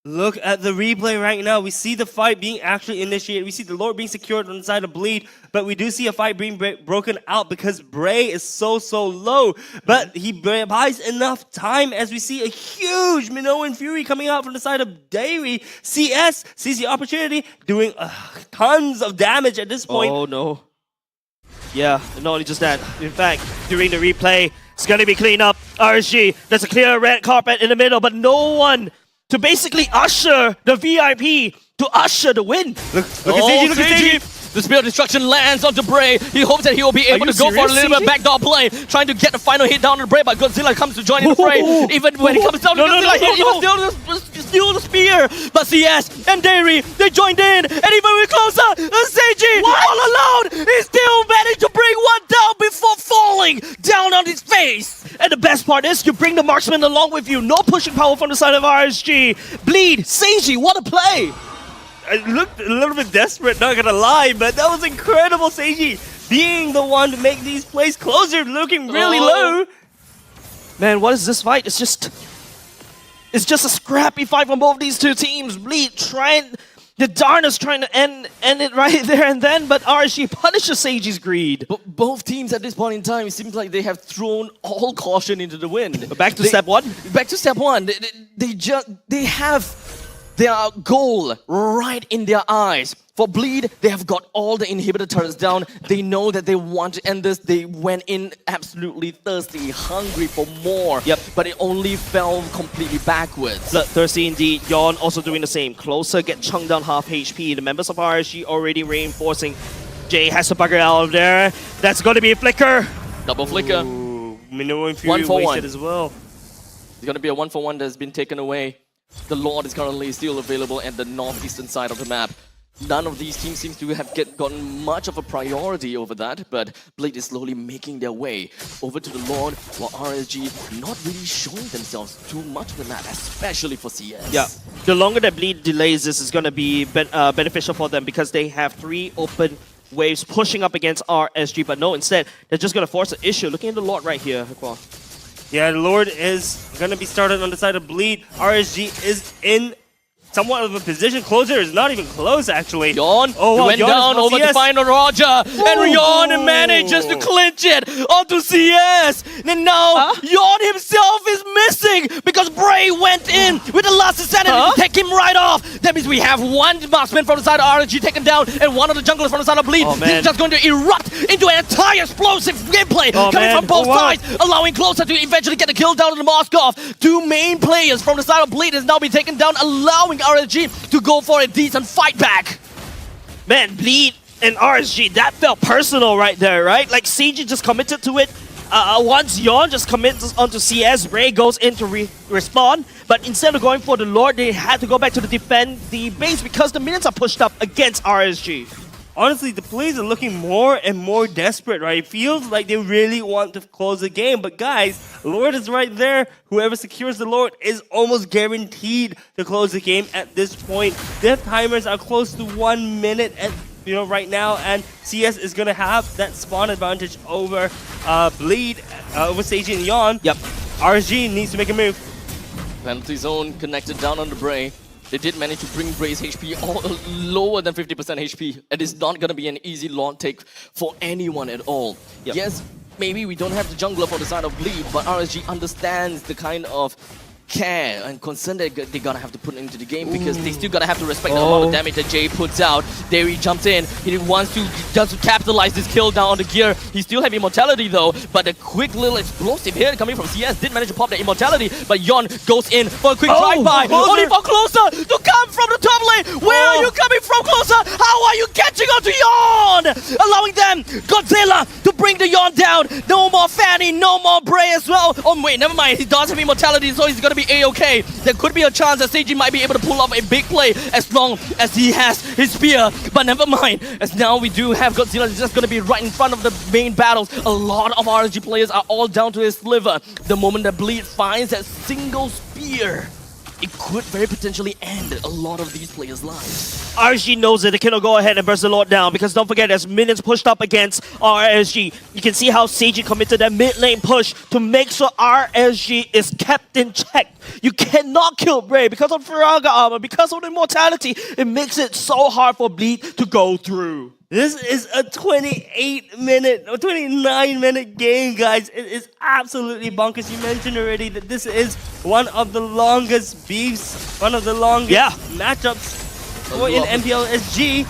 S14: Look at the replay right now. We see the fight being actually initiated. We see the Lord being secured on the side of Bleed, but we do see a fight being broken out because Bray is so low. But he buys enough time as we see a huge Minoan Fury coming out from the side of Dairy. CS sees the opportunity, doing tons of damage at this point.
S11: Oh no. Yeah, not only just that. In fact, during the replay, it's going to be cleaned up. RSG, there's a clear red carpet in the middle, but no one to basically usher the VIP, to usher the win.
S14: Look at Seiji, look at Seiji.
S4: The Spear of Destruction lands onto Bray. He hopes that he will be able to go for a little bit of backdoor play, trying to get the final hit down on Bray, but Godzilla comes to join in the fray. Even when it comes down to Godzilla, he will steal the spear. But CS and Dairy, they joined in, and even with closer, Seiji, all alone, he still managed to bring one down before falling down on his face.
S11: And the best part is, you bring the marksman along with you. No pushing power from the side of RSG. Bleed, Seiji, what a play!
S14: I looked a little bit desperate, not gonna lie, but that was incredible. Seiji being the one to make these plays closer, looking really low.
S11: Man, what is this fight? It's just a scrappy fight from both these two teams. Bleed the Darna's trying to end it right there and then, but RSG punishes Seiji's greed.
S4: But both teams at this point in time, it seems like they have thrown all caution into the wind.
S11: But back to step one.
S4: Back to step one. They have their goal right in their eyes. For Bleed, they have got all the inhibitor turrets down. They know that they want to end this. They went in absolutely thirsty, hungry for more.
S11: Yep.
S4: But it only fell completely backwards.
S11: Thirsty indeed. Yawn also doing the same. Closer, get chunked down half HP. The members of RSG already reinforcing. Jay has to bugger out of there. That's going to be a flicker.
S4: Double flicker.
S14: Minoan Fury wasted as well.
S4: It's going to be a 1-for-1 that's been taken away. The Lord is currently still available at the northeastern side of the map. None of these teams seems to have gotten much of a priority over that, but Blade is slowly making their way over to the Lord, while RSG not really showing themselves too much of the map, especially for CS.
S11: Yeah, the longer that Bleed delays this is going to be beneficial for them because they have 3 open waves pushing up against RSG, but no, instead, they're just going to force an issue. Looking at the Lord right here, Hekwa.
S14: Yeah, the Lord is going to be started on the side of Bleed. RSG is in somewhat of a position. Closer is not even close, actually.
S4: Yawn went down over the final Roger, and Yawn manages to clinch it onto CS. And now Yawn himself is missing because Bray went in with the last insanity to take him right off. That means we have one marksman from the side of RSG taken down, and one of the junglers from the side of Bleed. This is just going to erupt into an entire explosive gameplay coming from both sides, allowing Closer to eventually get the kill down on the Moskov. 2 main players from the side of Bleed has now been taken down, allowing RSG to go for a decent fight back.
S11: Man, Bleed and RSG, that felt personal right there, right? Like, Seiji just committed to it. Once Yawn just commits onto CS, Ray goes in to respawn. But instead of going for the Lord, they had to go back to defend the base because the minions are pushed up against RSG.
S14: Honestly, the players are looking more and more desperate, right? It feels like they really want to close the game. But guys, Lord is right there. Whoever secures the Lord is almost guaranteed to close the game at this point. Death timers are close to 1 minute right now, and CS is going to have that spawn advantage over Bleed, over Seiji and Yawn.
S11: Yep.
S14: RSG needs to make a move.
S4: Penalty zone connected down on the Bray. They did manage to bring Bray's HP all lower than 50% HP. And it's not going to be an easy long take for anyone at all.
S11: Yep.
S4: Yes, maybe we don't have the jungler for the side of Bleed, but RSG understands the kind of care and concern that they're gonna have to put into the game because they still gotta have to respect the amount of damage that Jay puts out. Derry jumps in, he wants to just capitalize this kill down on the gear. He still have immortality though, but a quick little explosive hit coming from CS did manage to pop that immortality, but Yon goes in for a quick drive-by, only for Closer to come from the top lane. Where are you coming from, Closer? How are you catching onto Yon? Allowing them, Godzilla, to bring the Yon down. No more Fanny, no more Bray as well. Oh wait, never mind, he does have immortality, so he's gonna be A-okay. There could be a chance that Seiji might be able to pull off a big play as long as he has his spear. But never mind, as now we do have Godzilla just going to be right in front of the main battles. A lot of RSG players are all down to his sliver. The moment that Bleed finds that single spear, it could very potentially end a lot of these players' lives.
S11: RSG knows that they cannot go ahead and burst the Lord down because don't forget, as minions pushed up against RSG, you can see how Seiji committed that mid lane push to make sure RSG is kept in check. You cannot kill Bray because of Firaga armor, because of the immortality. It makes it so hard for Bleed to go through.
S14: This is a 28-minute or 29-minute game, guys. It is absolutely bonkers. You mentioned already that this is one of the longest beefs, one of the longest matchups in MPL SG.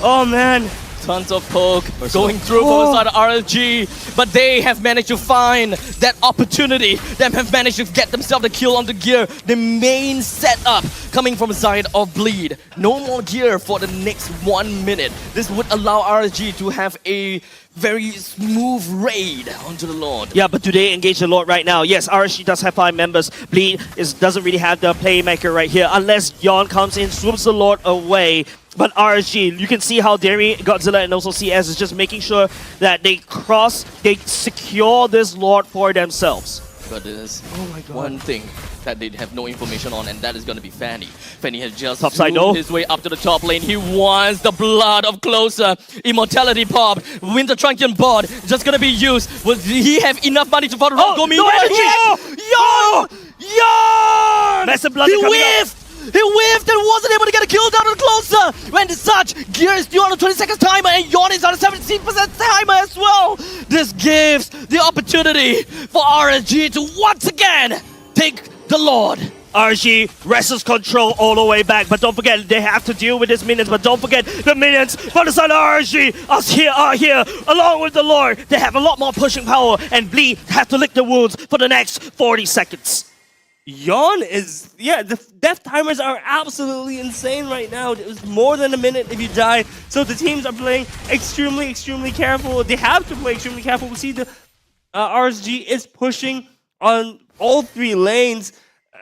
S14: Oh man.
S4: Tons of poke going through from the side of RSG, but they have managed to find that opportunity. They have managed to get themselves the kill on the gear. The main setup coming from the side of Bleed. No more gear for the next 1 minute. This would allow RSG to have a very smooth raid onto the Lord.
S11: Yeah, but do they engage the Lord right now? Yes, RSG does have 5 members. Bleed doesn't really have the playmaker right here unless Yon comes in, swoops the Lord away. But RSG, you can see how Derry, Godzilla, and also CS is just making sure that they secure this Lord for themselves.
S4: But there's one thing that they have no information on, and that is going to be Fanny. Fanny has just moved his way up to the top lane. He wants the blood of Closer. Immortality pop. Winter Truncheon board just going to be used. Will he have enough money to follow Go Me? Yon!
S11: Massive blood
S4: He whiffed! He whiffed and wasn't able to get a kill down on Closer. When as such, Gear is still on a 20-second timer and Yon is on a 17% timer as well. This gives the opportunity for RSG to once again take the Lord.
S11: RSG wrestles control all the way back, but don't forget they have to deal with these minions. But don't forget the minions from the side of RSG are here along with the Lord. They have a lot more pushing power, and Bleed have to lick the wounds for the next 40 seconds.
S14: Yon is, the death timers are absolutely insane right now. It was more than a minute if you die. So the teams are playing extremely, extremely careful. They have to play extremely careful. We see the RSG is pushing on all 3 lanes.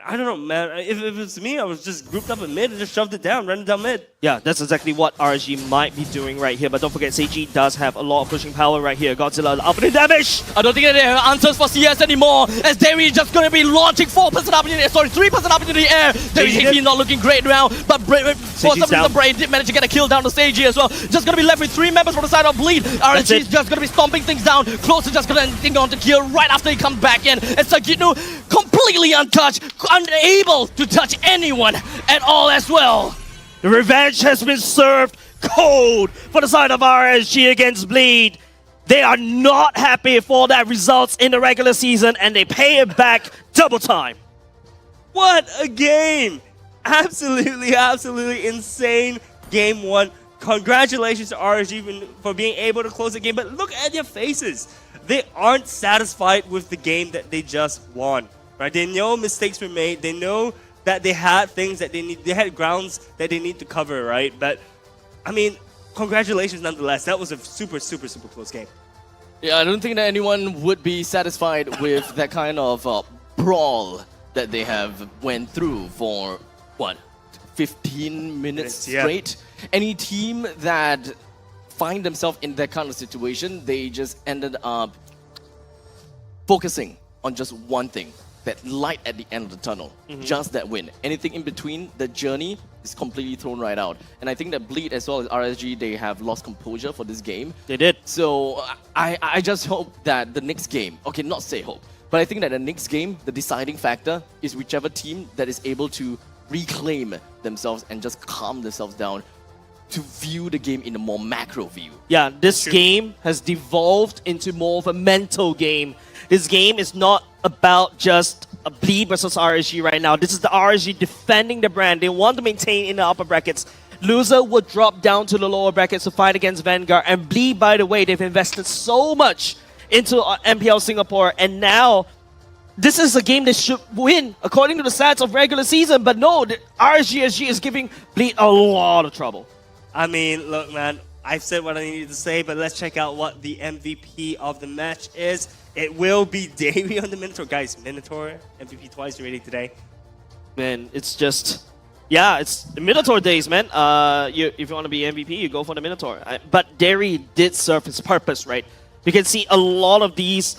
S14: I don't know, man. If it was me, I was just grouped up in mid and just shoved it down, ran it down mid.
S11: Yeah, that's exactly what RSG might be doing right here. But don't forget, Seiji does have a lot of pushing power right here. Godzilla opening damage.
S4: I don't think that they have answers for CS anymore, as Derry is just going to be launching 4% up in the air, 3% up into the air. Derry's HP not looking great now, but for some reason Bray did manage to get a kill down to Seiji as well. Just going to be left with 3 members from the side of Bleed. RSG is just going to be stomping things down. Closer just going to think on the kill right after he comes back in. And Sagitnu completely untouched, unable to touch anyone at all as well.
S11: The revenge has been served cold for the side of RSG against Bleed. They are not happy for that results in the regular season, and they pay it back double time.
S14: What a game! Absolutely, absolutely insane game 1. Congratulations to RSG for being able to close the game, but look at their faces. They aren't satisfied with the game that they just won. Right? They know mistakes were made. They know that they had things that they had grounds that they need to cover, right? But, I mean, congratulations nonetheless. That was a super, super, super close game.
S4: Yeah, I don't think that anyone would be satisfied with that kind of brawl that they have went through for, 15 minutes straight? Any team that find themselves in that kind of situation, they just ended up focusing on just one thing. That light at the end of the tunnel, just that win. Anything in between, the journey is completely thrown right out. And I think that Bleed as well as RSG, they have lost composure for this game.
S11: They did.
S4: So I just hope that the next game, okay, not say hope, but I think that the next game, the deciding factor is whichever team that is able to reclaim themselves and just calm themselves down to view the game in a more macro view.
S11: Yeah, this game has devolved into more of a mental game. This game is not about just a Bleed versus RSG right now. This is the RSG defending the brand. They want to maintain in the upper brackets. Loser would drop down to the lower brackets to fight against Vanguard. And Bleed, by the way, they've invested so much into MPL Singapore. And now, this is a game they should win according to the stats of regular season. But no, the RSG SG is giving Bleed a lot of trouble.
S14: I mean, look, man, I've said what I needed to say, but let's check out what the MVP of the match is. It will be Davey on the Minotaur. Guys, Minotaur, MVP twice already today.
S11: Man, it's just... Yeah, it's the Minotaur days, man. If you want to be MVP, you go for the Minotaur. But Derry did serve his purpose, right? You can see a lot of these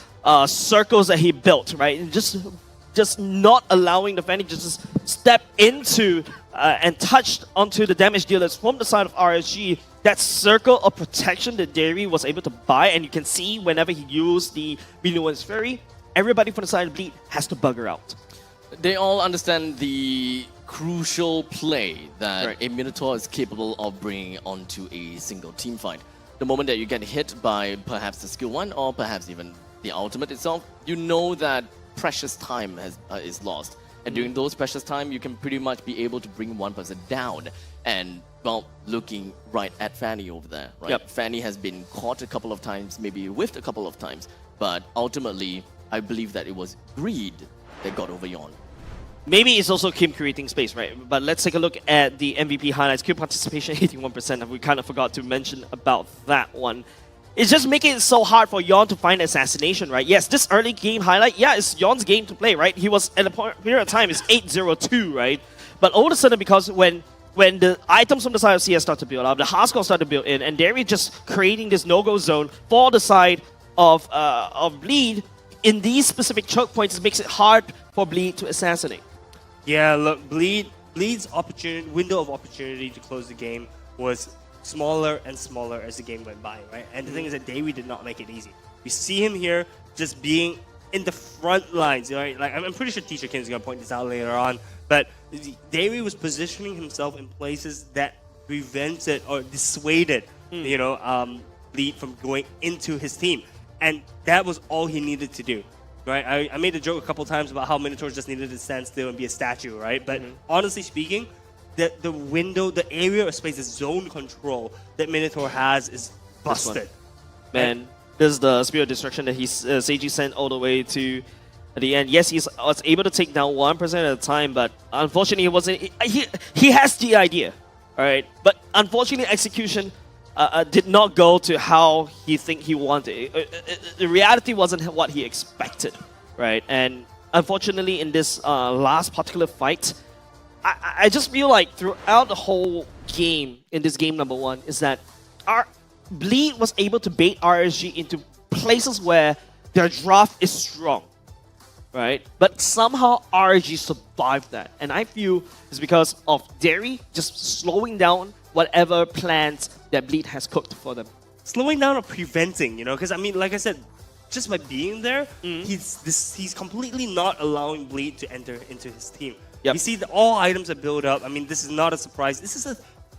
S11: circles that he built, right? And just not allowing the Fanny just step into and touched onto the damage dealers from the side of RSG. That circle of protection that Derry was able to buy, and you can see whenever he used the Minuan's Fury, everybody from the side of Bleed has to bugger out.
S4: They all understand the crucial play that a Minotaur is capable of bringing onto a single team fight. The moment that you get hit by perhaps the skill 1 or perhaps even the ultimate itself, you know that precious time is lost. And during those precious time, you can pretty much be able to bring one person down. And, well, looking right at Fanny over there, right?
S11: Yep.
S4: Fanny has been caught a couple of times, maybe whiffed a couple of times, but ultimately, I believe that it was greed that got over Yon.
S11: Maybe it's also Kim creating space, right? But let's take a look at the MVP highlights. Q participation 81%, and we kind of forgot to mention about that one. It's just making it so hard for Yon to find assassination, right? Yes, this early game highlight, yeah, it's Yon's game to play, right? He was, at a period of time, it's 8-0-2, right? But all of a sudden, because when the items from the side of CS start to build up, the hard score start to build in, and Derry just creating this no-go zone for the side of Bleed, in these specific choke points, it makes it hard for Bleed to assassinate.
S14: Yeah, look, Bleed's window of opportunity to close the game was smaller and smaller as the game went by, right? And the thing is that Davey did not make it easy. We see him here just being in the front lines, right? Like, I'm pretty sure Teacher Kim's gonna point this out later on, but Davey was positioning himself in places that prevented or dissuaded, Bleed from going into his team. And that was all he needed to do. Right, I made a joke a couple times about how Minotaurs just needed to stand still and be a statue, right? But honestly speaking, the window, the area of space, the zone control that Minotaur has is busted.
S11: Man, this is the Spirit of Destruction that Seiji sent all the way to the end. Yes, he was able to take down 1% at a time, but unfortunately he wasn't. He has the idea, all right? But unfortunately, execution did not go to how he wanted. The reality wasn't what he expected, right? And unfortunately, in this last particular fight, I just feel like throughout the whole game, in this game number 1, is that Bleed was able to bait RSG into places where their draft is strong, right? But somehow RSG survived that. And I feel it's because of Derry just slowing down whatever plans that Bleed has cooked for them.
S14: Slowing down or preventing, because I mean, like I said, just by being there, he's completely not allowing Bleed to enter into his team.
S11: Yep.
S14: You see, all items are built up. I mean, this is not a surprise. This is a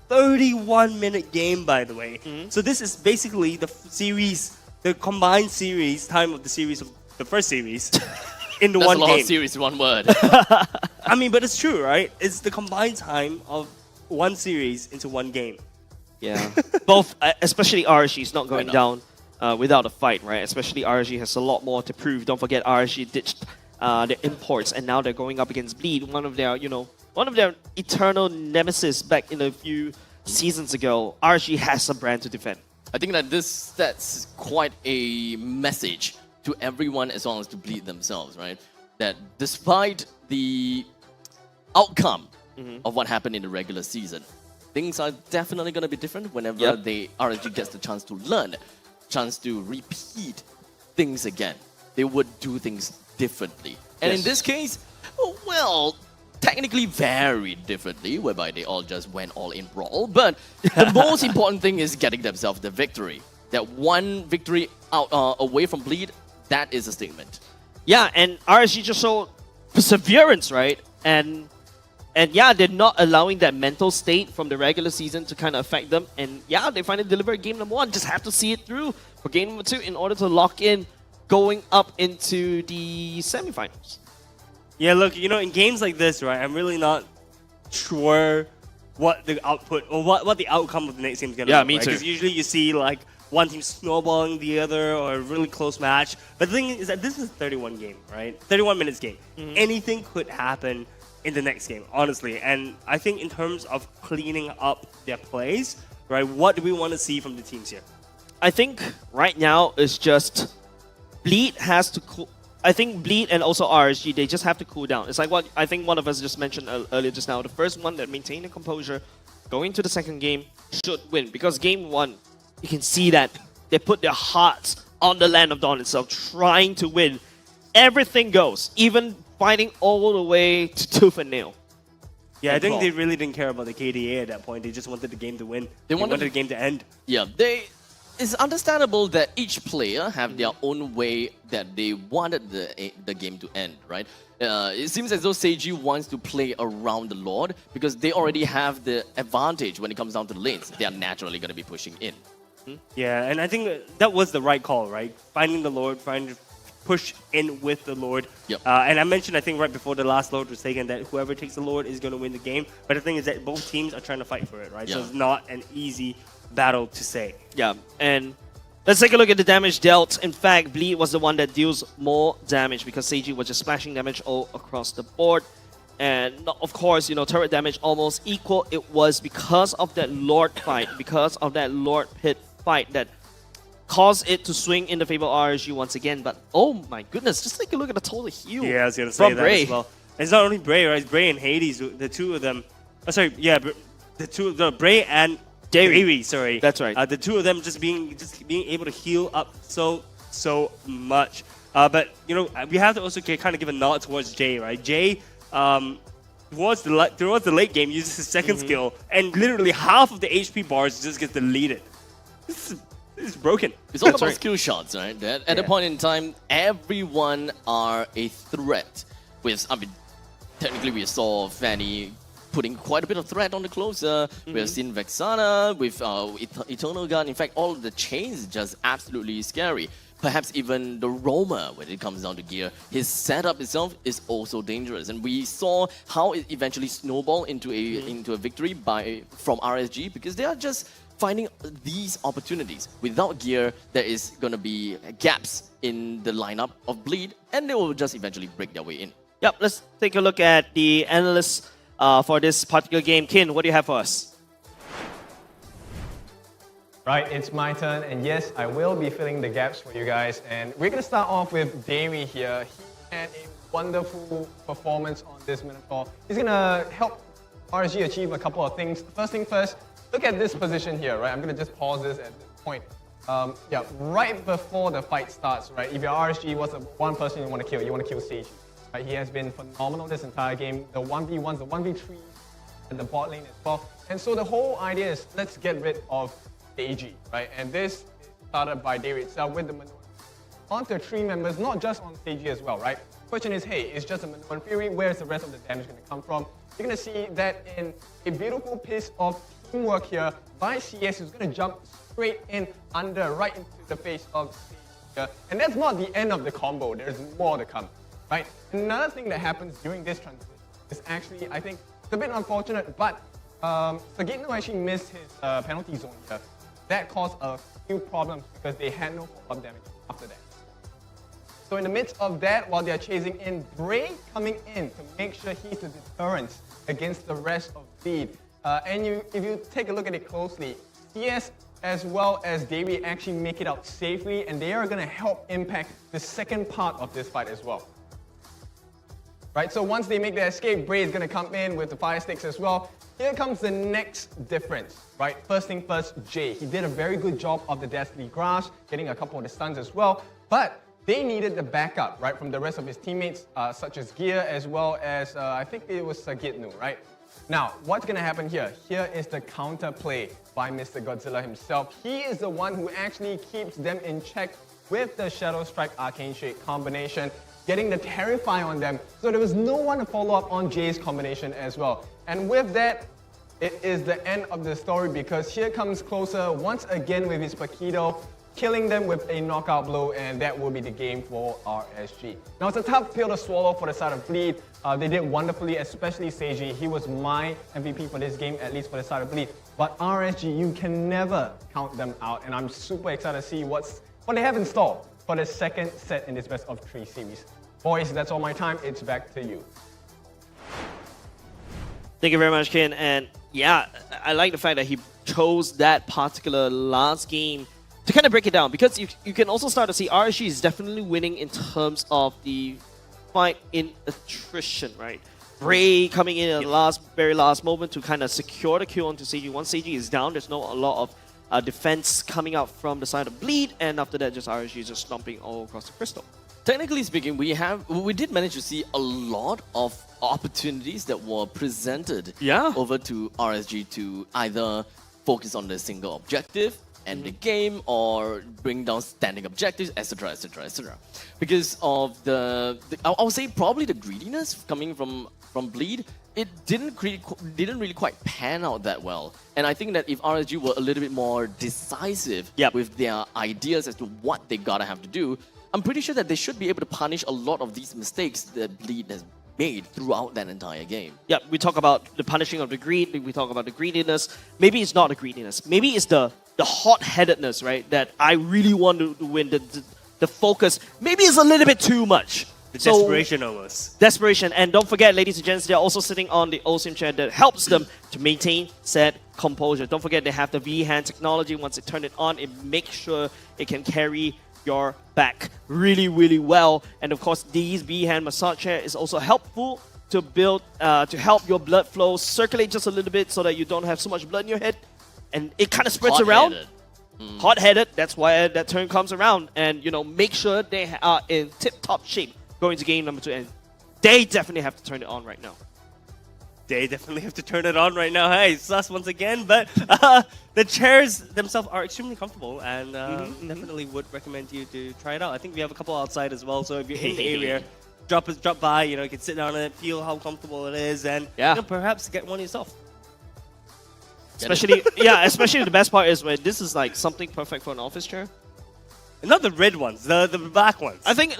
S14: 31-minute game, by the way. So this is basically the combined series time of the first series in the
S4: That's
S14: one
S4: a lot
S14: game.
S4: of series in one word.
S14: I mean, but it's true, right? It's the combined time of one series into one game.
S11: Yeah. Both, especially RSG is not going down without a fight, right? Especially RSG has a lot more to prove. Don't forget, RSG ditched the imports, and now they're going up against Bleed, one of their eternal nemesis back in a few seasons ago. RSG has a brand to defend.
S4: I think that this sets quite a message to everyone as well as to Bleed themselves, right? That despite the outcome of what happened in the regular season, things are definitely going to be different whenever RSG gets the chance to learn, chance to repeat things again. They would do things differently. And in this case, well, technically very differently, whereby they all just went all in brawl. But the most important thing is getting themselves the victory. That one victory out away from Bleed, that is a statement.
S11: Yeah, and RSG just showed perseverance, right? And And yeah, they're not allowing that mental state from the regular season to kind of affect them. And yeah, they finally delivered game number 1. Just have to see it through for game number 2 in order to lock in going up into the semifinals.
S14: Yeah, look, you know, in games like this, right, I'm really not sure what the output or what the outcome of the next game is going to be.
S11: Yeah, me too.
S14: Because usually you see like one team snowballing the other or a really close match. But the thing is that this is a 31 game, right? 31 minutes game. Anything could happen in the next game, honestly. And I think in terms of cleaning up their plays, right, what do we want to see from the teams here?
S11: I think right now it's just Bleed has to cool. I think Bleed and also RSG, they just have to cool down. It's like what I think one of us just mentioned earlier just now. The first one that maintained the composure, going to the second game, should win. Because game 1, you can see that they put their hearts on the Land of Dawn itself, trying to win. Everything goes, even fighting all the way to tooth and nail.
S14: Yeah, I think they really didn't care about the KDA at that point. They just wanted the game to win. They wanted the game to end.
S4: Yeah, it's understandable that each player have their own way that they wanted the game to end, right? It seems as though Seiji wants to play around the Lord because they already have the advantage when it comes down to the lanes. They are naturally going to be pushing in.
S14: Yeah, and I think that was the right call, right? Finding the Lord, trying to push in with the Lord.
S4: Yep.
S14: And I mentioned, I think, right before the last Lord was taken that whoever takes the Lord is going to win the game. But the thing is that both teams are trying to fight for it, right? So it's not an easy battle to say.
S11: Yeah, and let's take a look at the damage dealt. In fact, Bleed was the one that deals more damage because Seiji was just splashing damage all across the board. And of course, you know, turret damage almost equal. It was because of that Lord fight, because of that Lord pit fight that caused it to swing in the favor of RSG once again. But oh my goodness, just take a look at the total heal.
S14: Yeah, I was going to say that
S11: Bray
S14: as well. And it's not only Bray, right? It's Bray and Hades, the two of them. Oh, sorry, yeah, the Bray and Davey, sorry.
S11: That's right.
S14: The two of them just being able to heal up so much. But you know, we have to also kind of give a nod towards Jay, right? Jay, towards the late game, uses his second skill, and literally half of the HP bars just gets deleted. This is broken.
S4: It's all about skill shots, right? That at a point in time, everyone are a threat. Technically, we saw Fanny putting quite a bit of threat on the closer. We have seen Vexana with Eternal Gun. In fact, all of the chains just absolutely scary. Perhaps even the Roma, when it comes down to gear, his setup itself is also dangerous. And we saw how it eventually snowballed into a victory from RSG because they are just finding these opportunities. Without gear, there is going to be gaps in the lineup of Bleed, and they will just eventually break their way in.
S11: Yep, let's take a look at the analysts for this particular game. Kin, what do you have for us?
S15: Right, it's my turn, and yes, I will be filling the gaps for you guys. And we're going to start off with Davey here. He had a wonderful performance on this Minotaur. He's going to help RSG achieve a couple of things. First thing first, look at this position here, right? I'm going to just pause this at this point. Yeah, right before the fight starts, right? If you're RSG, what's the one person you want to kill? You want to kill Seiji. Right? He has been phenomenal this entire game. The 1v1s, the 1v3, and the bot lane as well. And so the whole idea is let's get rid of Seiji, right? And this started by Davey itself with the Minoan. On to 3 members, not just on Seiji as well, right? Question is, hey, it's just a Minoan Fury. Where's the rest of the damage going to come from? You're going to see that in a beautiful piece of teamwork here by CS, who's going to jump straight in right into the face of Seiji. And that's not the end of the combo. There's more to come, right? Another thing that happens during this transition is actually, I think, it's a bit unfortunate, but Sagitno actually missed his penalty zone here. That caused a few problems because they had no follow-up damage after that. So in the midst of that, while they're chasing in, Bray coming in to make sure he's the deterrence against the rest of Bleed. And if you take a look at it closely, CS as well as Davey actually make it out safely, and they are going to help impact the second part of this fight as well. Right, so once they make their escape, Bray is going to come in with the fire sticks as well. Here comes the next difference, right? First thing first, Jay. He did a very good job of the Deathly Grasp, getting a couple of the stuns as well, but they needed the backup, right, from the rest of his teammates, such as Gear, as well as, I think it was Sagitnu, right? Now, what's going to happen here? Here is the counter play by Mr. Godzilla himself. He is the one who actually keeps them in check with the Shadow Strike Arcane Shade combination. getting the Terrify on them. So there was no one to follow up on Jay's combination as well. And with that, it is the end of the story because here comes Closer once again with his Paquito, killing them with a knockout blow, and that will be the game for RSG. Now it's a tough pill to swallow for the side of Bleed. They did wonderfully, especially Seiji. He was my MVP for this game, at least for the side of Bleed. But RSG, you can never count them out, and I'm super excited to see what they have in store for the second set in this best of 3 series. Boys, that's all my time. It's back to you.
S11: Thank you very much, Ken. And yeah, I like the fact that he chose that particular last game to kind of break it down, because you can also start to see RSG is definitely winning in terms of the fight in attrition, right? Bray coming in at the very last moment to kind of secure the kill onto Seiji. Once Seiji is down, there's not a lot of defense coming out from the side of Bleed, and after that, just RSG just stomping all across the crystal.
S4: Technically speaking, we did manage to see a lot of opportunities that were presented over to RSG to either focus on the single objective, end the game, or bring down standing objectives, etc, etc, etc. Because of I would say probably the greediness coming from Bleed, it didn't really quite pan out that well. And I think that if RSG were a little bit more decisive with their ideas as to what they gotta have to do, I'm pretty sure that they should be able to punish a lot of these mistakes that Bleed has made throughout that entire game.
S11: Yeah, we talk about the punishing of the greed, we talk about the greediness. Maybe it's not the greediness. Maybe it's the hot-headedness, right? That I really want to win, the focus. Maybe it's a little bit too much.
S14: The desperation almost.
S11: Desperation. And don't forget, ladies and gents, they're also sitting on the OSIM chair that helps them to maintain said composure. Don't forget they have the V-hand technology. Once they turn it on, it makes sure it can carry your back really, really well. And of course, these V-hand massage chair is also helpful to build, to help your blood flow circulate just a little bit so that you don't have so much blood in your head. And it kind of spreads around. Hot-headed, that's why that term comes around. And, you know, make sure they are in tip-top shape going to game number 2. And they definitely have to turn it on right now.
S14: They definitely have to turn it on right now. Hey, sus once again, but the chairs themselves are extremely comfortable, and definitely would recommend you to try it out. I think we have a couple outside as well, so if you're in the area, drop by, you know, you can sit down on it, feel how comfortable it is, and you know, perhaps get one yourself.
S11: Especially, especially the best part is when this is like something perfect for an office chair.
S14: And not the red ones, the black ones.
S11: I think,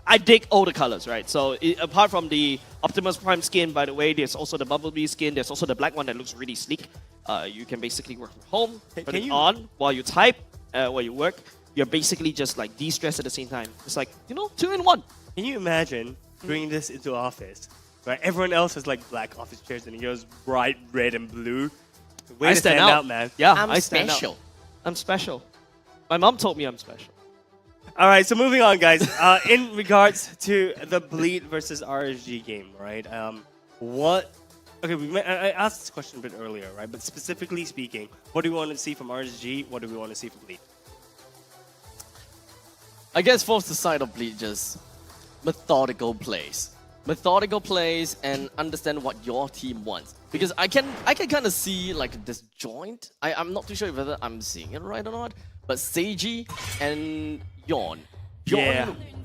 S11: I dig all the colors, right? So apart from the Optimus Prime skin, by the way, there's also the Bumblebee skin. There's also the black one that looks really sleek. You can basically work from home, put it on while you type, while you work. You're basically just like de-stress at the same time. It's like, you know, 2 in 1.
S14: Can you imagine bringing this into office, right? Everyone else has like black office chairs and yours bright red and blue. Way to stand out, man.
S11: Yeah,
S4: I'm
S11: stand
S4: special.
S11: Out. I'm special. My mom told me I'm special.
S14: All right, so moving on, guys. In regards to the Bleed versus RSG game, right? Okay, I asked this question a bit earlier, right? But specifically speaking, what do we want to see from RSG? What do we want to see from Bleed?
S4: I guess for the side of Bleed, just methodical plays. Methodical plays and understand what your team wants. Because I can kind of see like this joint. I'm not too sure whether I'm seeing it right or not. But Seiji and Yon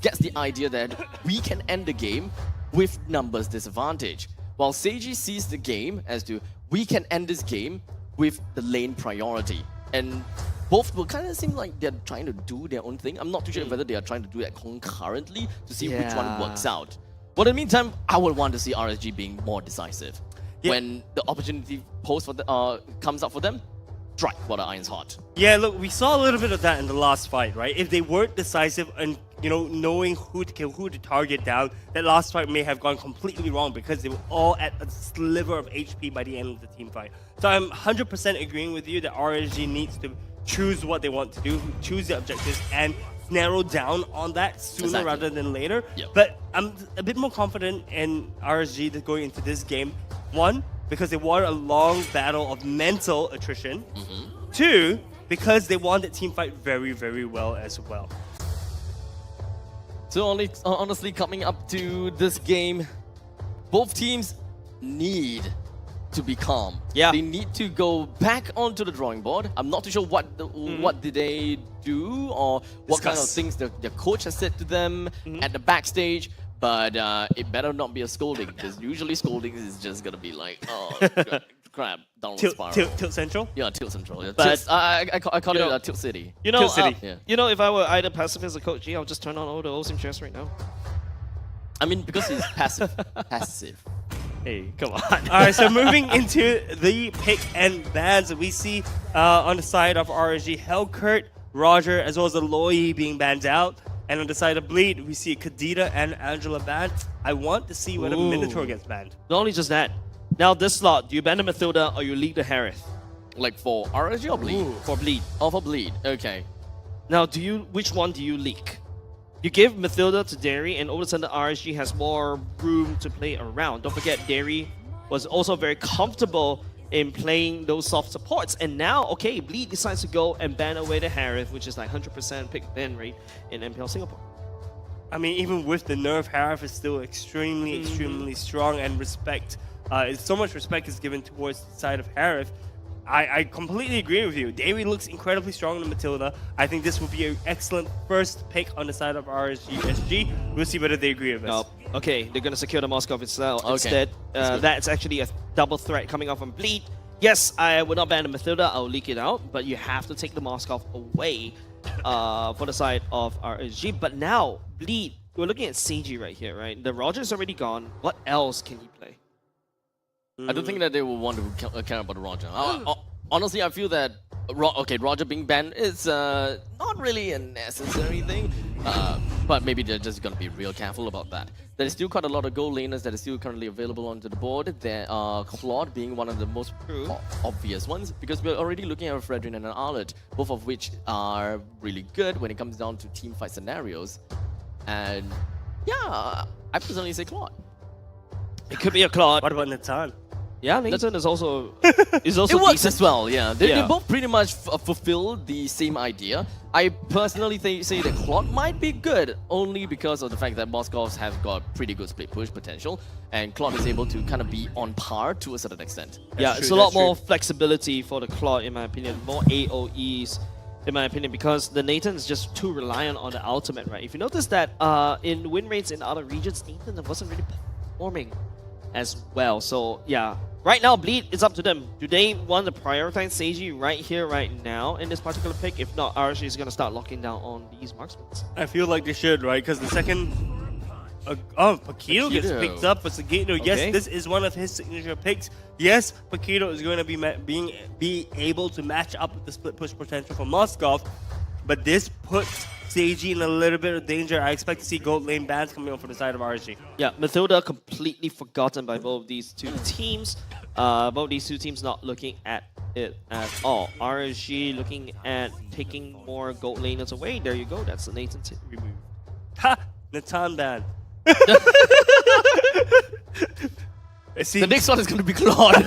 S4: gets the idea that we can end the game with numbers disadvantage. While Seiji sees the game as to we can end this game with the lane priority. And both will kind of seem like they're trying to do their own thing. I'm not too sure whether they are trying to do that concurrently to see which one works out. But in the meantime, I would want to see RSG being more decisive. When the opportunity comes up for them, strike while the iron's hot.
S14: Yeah, look, we saw a little bit of that in the last fight, right? If they weren't decisive and, you know, knowing who to kill, who to target down, that last fight may have gone completely wrong because they were all at a sliver of HP by the end of the team fight. So I'm 100% agreeing with you that RSG needs to choose what they want to do, choose their objectives, and narrow down on that sooner rather than later. But I'm a bit more confident in RSG going into this game. 1, because they won a long battle of mental attrition. 2, because they won the team fight very, very well as well.
S4: So honestly, coming up to this game, both teams need to be calm.
S11: Yeah.
S4: They need to go back onto the drawing board. I'm not too sure what what did they do or what kind of things their coach has said to them at the backstage. But it better not be a scolding, because usually scolding is just gonna be like, oh crap, downward spiral.
S14: Tilt Central?
S4: Yeah, Tilt Central. Yeah.
S11: But
S4: I call it Tilt City.
S11: You know,
S14: Tilt City.
S4: Yeah.
S11: you know, if I were either pacifist or Coach G, I'll just turn on all the OSIM chests right now.
S4: I mean, because he's passive. Passive.
S11: Hey, come on.
S14: All right, so moving into the pick and bans, we see on the side of RSG, Hellkurt, Roger, as well as the Loi being banned out. And on the side of Bleed, we see Kadita and Angela banned. I want to see whether Minotaur gets banned.
S11: Not only just that. Now this slot, do you ban the Mathilda or you leave the Harith?
S4: Like for RSG or Bleed?
S11: For Bleed.
S4: Oh, for Bleed. Okay.
S11: Now, which one do you leak? You give Mathilda to Derry, and all of a sudden RSG has more room to play around. Don't forget, Derry was also very comfortable in playing those soft supports. And now, okay, Bleed decides to go and ban away the Harith, which is like 100% pick ban rate in MPL Singapore.
S14: I mean, even with the nerf, Harith is still extremely strong, and respect. So much respect is given towards the side of Harith. I completely agree with you. Davey looks incredibly strong in Matilda. I think this will be an excellent first pick on the side of RSG SG. We'll see whether they agree with us.
S11: Okay, they're going to secure the Moscow itself
S4: Okay.
S11: instead. That's actually a double threat coming off from Bleed. Yes, I would not ban the Mathilda, I'll leak it out, but you have to take the Moscow away for the side of RSG. But now, Bleed, we're looking at Seiji right here, right? The Roger's already gone. What else can he play?
S4: I don't think that they will want to care about Roger. Honestly, I feel that Roger being banned is not really a necessary thing, but maybe they're just going to be real careful about that. There is still quite a lot of gold laners that are still currently available onto the board. There are Claude being one of the most obvious ones, because we're already looking at Fredrin and an Arlet, both of which are really good when it comes down to team fight scenarios. And yeah, I personally say Claude.
S11: It could be a Claude.
S14: What about Natan?
S11: Yeah, Nathan is also
S4: it works
S11: decent.
S4: as well, yeah. They both pretty much fulfill the same idea. I personally say that Claude might be good, only because of the fact that Moscovs have got pretty good split push potential, and Claude is able to kind of be on par to a certain extent.
S11: It's a lot more flexibility for the Claude, in my opinion. More AoEs, in my opinion, because the Nathan is just too reliant on the ultimate, right? If you notice that in win rates in other regions, Nathan wasn't really performing as well. So yeah, right now Bleed, it's up to them. Do they want to prioritize Seiji right here, right now in this particular pick? If not, RSG is going to start locking down on these marksmen.
S14: I feel like they should, right? Because the second Paquito gets picked up for Sagito. Yes, this is one of his signature picks. Yes, Paquito is going to be able to match up with the split push potential for Moskov, but this puts Seiji in a little bit of danger. I expect to see gold lane bans coming up from the side of RSG.
S11: Yeah, Mathilda completely forgotten by both of these two teams. Both these two teams not looking at it at all. RSG looking at taking more gold laners away. There you go. That's the Nathan remove.
S14: Ha! Natan ban.
S4: The next one is going to be Claude.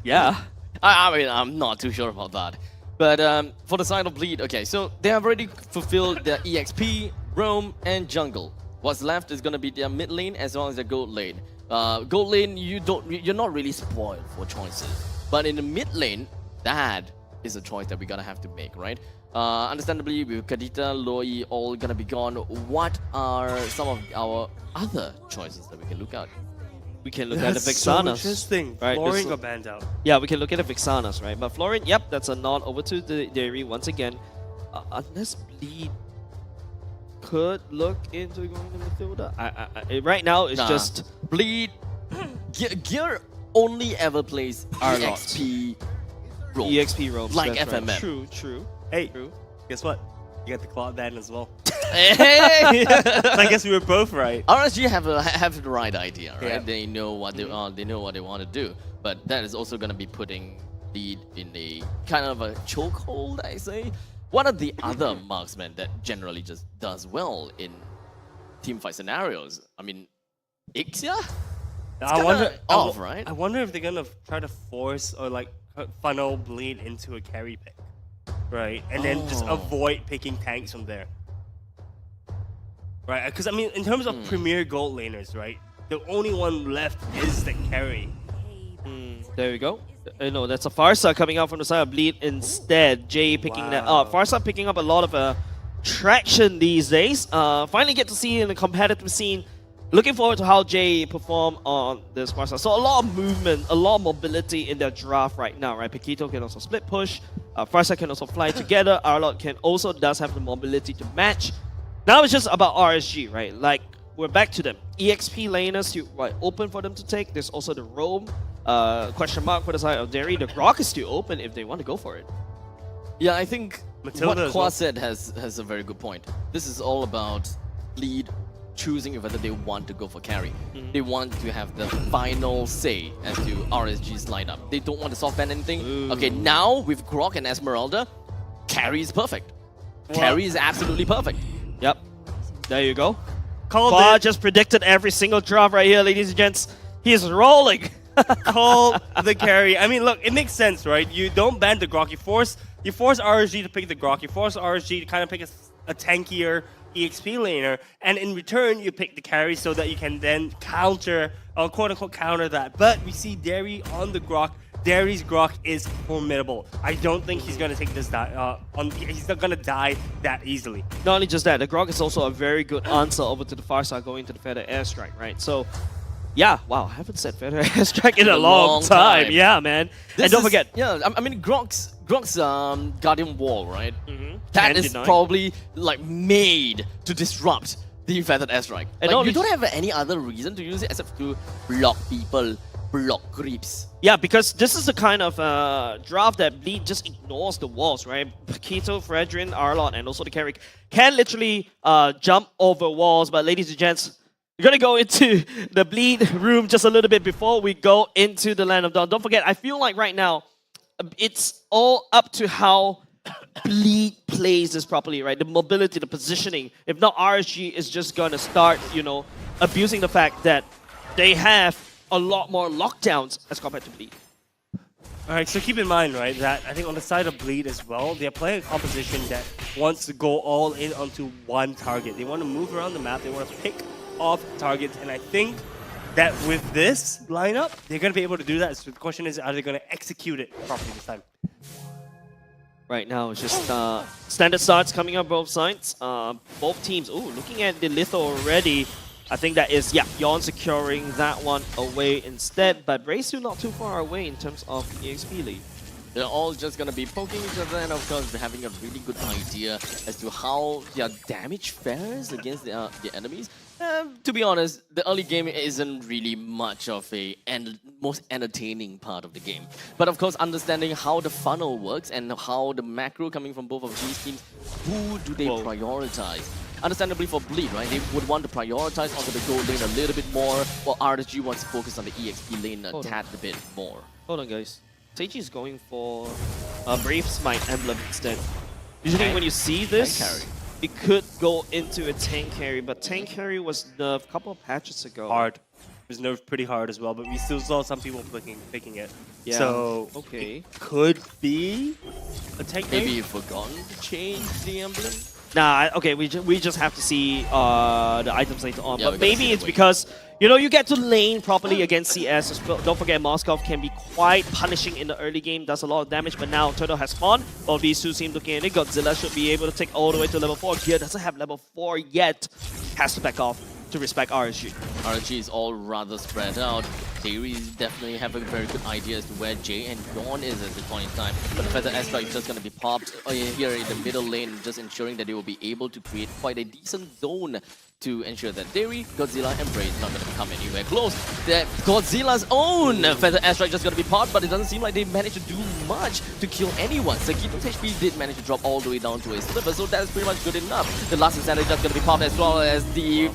S11: Yeah.
S4: I mean, I'm not too sure about that. But for the side of Bleed, okay, so they have already fulfilled their EXP, Roam, and Jungle. What's left is going to be their mid lane as well as their gold lane. Gold lane, you're not really spoiled for choices. But in the mid lane, that is a choice that we're going to have to make, right? Understandably, with Kadita, Loi all going to be gone, what are some of our other choices that we can look at?
S11: We can look at the Vixanas.
S14: So interesting.
S11: Right?
S14: Florian got banned out.
S11: Yeah, we can look at the Vixanas, right? But Florian, yep, that's a nod over to the Dairy once again. Unless Bleed could look into going to Mathilda. Right now, it's just
S4: Bleed. Gear only ever plays EXP roles.
S11: EXP roles.
S4: Like
S11: that's
S4: FMM.
S11: Right. True.
S14: Hey,
S11: True.
S14: Guess what? You got the Claude ban as well.
S4: Hey!
S14: So I guess we were both right.
S4: RSG have the right idea, right?
S14: Yeah.
S4: They know what they want to do, but that is also going to be putting Bleed in a kind of a chokehold, I say. What are the other marksmen that generally just does well in teamfight scenarios? I mean, Ixia?
S14: I wonder,
S4: right?
S14: I wonder if they're gonna try to force or like funnel Bleed into a carry pick, right? And then just avoid picking tanks from there, right? Because I mean, in terms of premier gold laners, right? The only one left is the carry.
S11: There we go. No, that's a Farsa coming out from the side of Bleed instead. Jay picking that up. Farsa picking up a lot of traction these days. Finally get to see in the competitive scene. Looking forward to how Jay perform on this Farsa. So a lot of movement, a lot of mobility in their draft right now, right? Paquito can also split push. Farsa can also fly together. Arlot can also does have the mobility to match. Now it's just about RSG, right? Like, we're back to them. EXP laners open for them to take. There's also the roam. Question mark for the side of Derry. The Grok is still open if they want to go for it.
S4: Yeah, I think
S14: Matilda
S4: what Kwa said has a very good point. This is all about lead choosing whether they want to go for carry. They want to have the final say as to RSG's lineup. They don't want to soft ban anything. Okay, now with Grok and Esmeralda, carry is perfect. Carry is absolutely perfect.
S11: Yep. There you go. Kwa just predicted every single draft right here, ladies and gents. He's rolling.
S14: Call the carry. I mean, look, it makes sense, right? You don't ban the Grok. You force RSG to pick the Grok. You force RSG to kind of pick a tankier EXP laner, and in return, you pick the carry so that you can then counter, or quote-unquote counter that. But we see Derry on the Grok. Derry's Grok is formidable. I don't think he's going to take this he's not going to die that easily.
S11: Not only just that, the Grok is also a very good answer over to the far side going to the Feather Airstrike, right? So, yeah, wow, I haven't said Feather Airstrike in a long time. Yeah, man. And don't forget.
S4: Yeah, I mean, Grok's Guardian Wall, right? That is probably like made to disrupt the Feathered Airstrike. And like, you don't have any other reason to use it except to block people, block creeps.
S11: Yeah, because this is the kind of draft that Bleed just ignores the walls, right? Paquito, Fredrin, Arlot, and also the Carrick can literally jump over walls. But ladies and gents, we're going to go into the Bleed room just a little bit before we go into the Land of Dawn. Don't forget, I feel like right now, it's all up to how Bleed plays this properly, right? The mobility, the positioning. If not, RSG is just going to start, you know, abusing the fact that they have a lot more lockdowns as compared to Bleed.
S14: Alright, so keep in mind, right, that I think on the side of Bleed as well, they're playing a composition that wants to go all in onto one target. They want to move around the map, they want to pick off targets, and I think that with this lineup, they're going to be able to do that. So the question is, are they going to execute it properly this time?
S11: Right now, it's just standard starts coming up both sides. Both teams, looking at the Litho already. I think that is, Yon securing that one away instead. But Bray's still not too far away in terms of EXP lead.
S4: They're all just going to be poking each other and of course having a really good idea as to how their damage fares against the enemies. To be honest, the early game isn't really much of a most entertaining part of the game. But of course, understanding how the funnel works and how the macro coming from both of these teams, who do they prioritize? Understandably for Bleed, right? They would want to prioritize onto the gold lane a little bit more, while RSG wants to focus on the EXP lane a tad bit more.
S11: Hold on, guys. Seiji is going for a Brave Smite emblem instead. Usually when you see this, it could go into a tank carry, but tank carry was nerfed a couple of patches ago.
S14: Hard. It was nerfed pretty hard as well, but we still saw some people picking it.
S11: Yeah.
S14: So,
S11: okay.
S14: It could be a tank carry.
S4: Maybe you've forgotten to change the emblem?
S11: Nah, okay, we just have to see the items later on. But maybe it's because, you know, you get to lane properly against CS. Don't forget, Moskov can be quite punishing in the early game, does a lot of damage, but now Turtle has spawned. All these two seem looking at it. Godzilla should be able to take all the way to level 4. Gear doesn't have level 4 yet. Has to back off to respect RSG.
S4: RSG is all rather spread out. Theory definitely have a very good idea as to where Jay and Dawn is at this point in time. But the Feather Airstrike is just going to be popped here in the middle lane, just ensuring that they will be able to create quite a decent zone to ensure that Derry, Godzilla, and Bray is not going to come anywhere close. That Godzilla's own Feather Airstrike just going to be popped, but it doesn't seem like they managed to do much to kill anyone. Sakito's HP did manage to drop all the way down to a sliver, so that is pretty much good enough. The last insanity just going to be popped, as well as the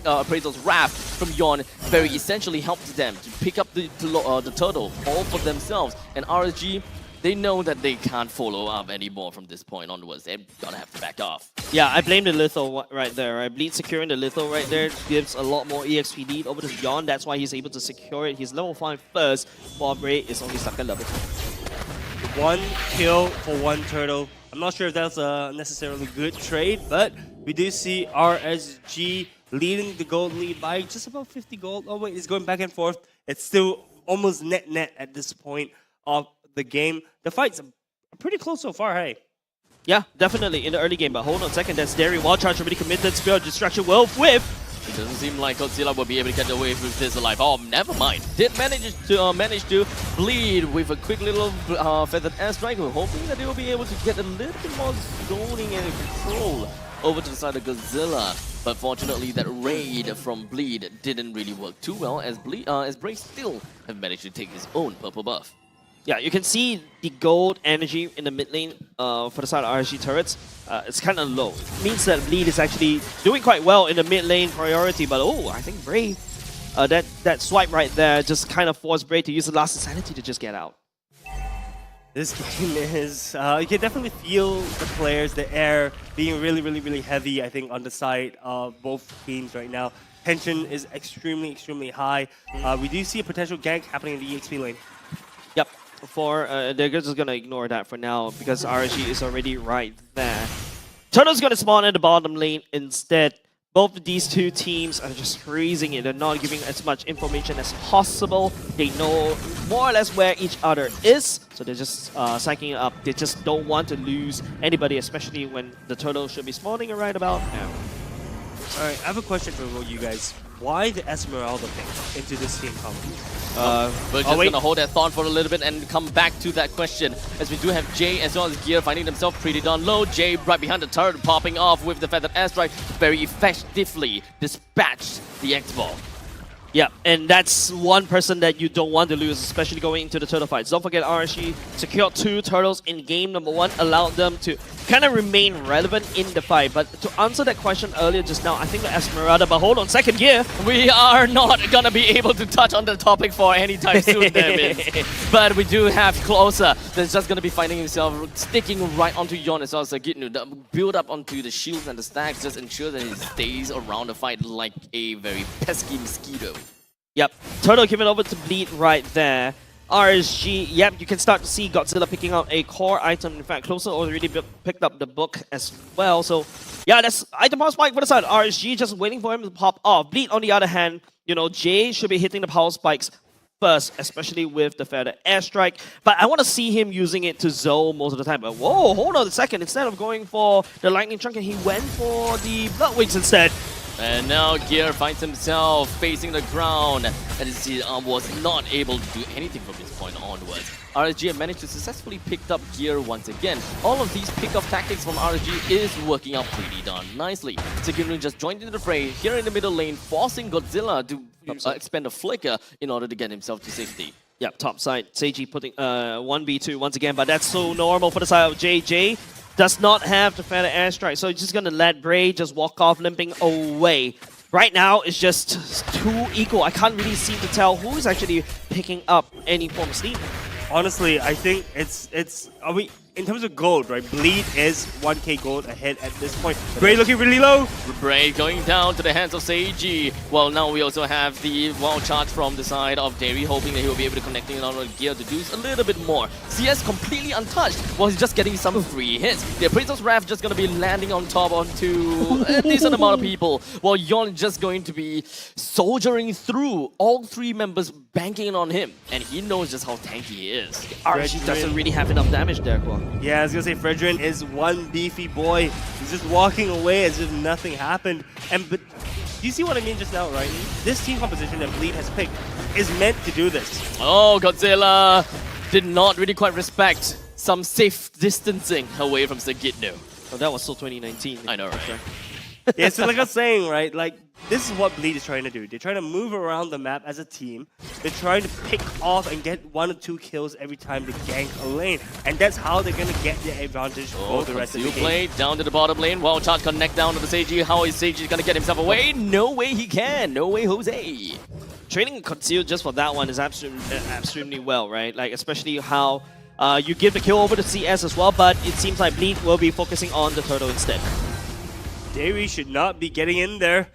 S4: Appraisal's Wrath from Yon very essentially helped them to pick up the turtle all for themselves. And RSG, they know that they can't follow up anymore from this point onwards. They're gonna have to back off.
S11: Yeah, I blame the Litho right there, right? Bleed securing the Litho right there gives a lot more EXP lead over to Yon. That's why he's able to secure it. He's level 5 first, while Bray is only stuck at level 2.
S14: One kill for one turtle. I'm not sure if that's a necessarily good trade, but we do see RSG leading the gold lead by just about 50 gold. Oh wait, it's going back and forth. It's still almost net at this point of the game. The fights are pretty close so far, hey?
S11: Yeah, definitely in the early game, but hold on a second, that's Derry. Wild Charge already committed, Spear of Destruction will whip.
S4: It doesn't seem like Godzilla will be able to get away with this alive. Oh, never mind. Did manage to bleed with a quick little feathered airstrike. We're hoping that they will be able to get a little bit more zoning and control over to the side of Godzilla. But fortunately, that raid from Bleed didn't really work too well, as Brave still have managed to take his own purple buff.
S11: Yeah, you can see the gold energy in the mid lane for the side of RSG turrets. It's kind of low. It means that Bleed is actually doing quite well in the mid lane priority, but I think Brave, that swipe right there just kind of forced Brave to use the last insanity to just get out.
S14: This game is, you can definitely feel the players, the air being really heavy, I think, on the side of both teams right now. Tension is extremely high. We do see a potential gank happening in the EXP lane.
S11: Yep. They're just gonna ignore that for now because RSG is already right there. Turtle's gonna spawn in the bottom lane instead. Both of these two teams are just freezing it. They're not giving as much information as possible. They know more or less where each other is, so they're just psyching it up. They just don't want to lose anybody, especially when the turtle should be spawning right about now.
S14: Alright, I have a question for you guys. Why the Esmeralda pick into this team combo?
S4: We're just going to hold that thought for a little bit and come back to that question, as we do have Jay as well as Gear finding themselves pretty darn low. Jay right behind the turret, popping off with the feathered airstrike, very effectively dispatched the X-Ball.
S11: Yeah, and that's one person that you don't want to lose, especially going into the turtle fights. Don't forget, RSG secured 2 turtles in game number 1, allowed them to kind of remain relevant in the fight. But to answer that question earlier just now, I think the Esmeralda, but hold on, second gear.
S4: We are not going to be able to touch on the topic for any time soon, but we do have Closer that's just going to be finding himself sticking right onto Yon as well as Gitnu. Build up onto the shields and the stacks, just ensure that he stays around the fight like a very pesky mosquito.
S11: Yep, Turtle give it over to Bleed right there. RSG, yep, you can start to see Godzilla picking up a core item. In fact, Closer already picked up the book as well. So, yeah, that's item power spike for the side. RSG just waiting for him to pop off. Bleed, on the other hand, Jay should be hitting the power spikes first, especially with the feather airstrike. But I want to see him using it to Zoe most of the time. But whoa, hold on a second. Instead of going for the lightning chunk, he went for the blood wings instead.
S4: And now Gear finds himself facing the ground, and he was not able to do anything from this point onwards. RSG have managed to successfully pick up Gear once again. All of these pick-up tactics from RSG is working out pretty darn nicely. Sekinu just joined into the fray here in the middle lane, forcing Godzilla to expend a flicker in order to get himself to safety.
S11: Yep, top side. Seiji putting 1v2 once again, but that's so normal for the side of JJ. Does not have the feather airstrike, so he's just gonna let Bray just walk off limping away. Right now, it's just too equal. I can't really seem to tell who is actually picking up any form of steam.
S14: Honestly, I think in terms of gold, right? Bleed is 1k gold ahead at this point. Bray looking really low.
S4: Bray going down to the hands of Seiji. Well, now we also have the wild charge from the side of Derry, hoping that he will be able to connect in on Gear to do a little bit more. CS completely untouched while he's just getting some free hits. The Appraisal's Wrath just going to be landing on top onto a decent amount of people, while Yon just going to be soldiering through all 3 members banking in on him. And he knows just how tanky he is.
S11: RSG doesn't really have enough damage there, Kwa.
S14: Yeah, I was gonna say Fredrin is one beefy boy. He's just walking away as if nothing happened. But do you see what I mean just now, right? This team composition that Bleed has picked is meant to do this.
S4: Oh, Godzilla did not really quite respect some safe distancing away from Segitno.
S11: Oh, that was still 2019.
S4: I know, right?
S14: Yeah, so like I was saying, right? Like, this is what Bleed is trying to do. They're trying to move around the map as a team. They're trying to pick off and get 1 or 2 kills every time they gank a lane. And that's how they're going to get their advantage for the rest of the game.
S4: Play down to the bottom lane. Wild Charge connect down to the Seiji. How is Seiji going to get himself away? No way he can. No way, Jose.
S11: Trading Conceal just for that one is extremely well, right? Like, especially how you give the kill over to CS as well, but it seems like Bleed will be focusing on the turtle instead.
S14: Davey should not be getting in there.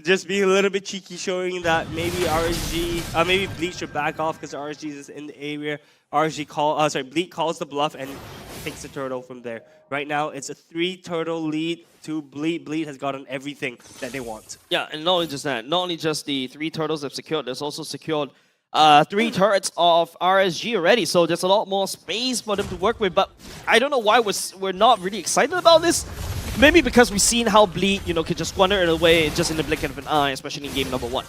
S14: Just being a little bit cheeky, showing that maybe RSG, maybe Bleed should back off because RSG is in the area. Bleed calls the bluff and takes the turtle from there. Right now, it's a 3-turtle lead to Bleed. Bleed has gotten everything that they want.
S11: Yeah, and not only just that, not only just the 3 turtles they've secured, there's also secured 3 turrets of RSG already, so there's a lot more space for them to work with. But I don't know why we're not really excited about this. Maybe because we've seen how Bleed, could just squander it away just in the blink of an eye, especially in game number 1.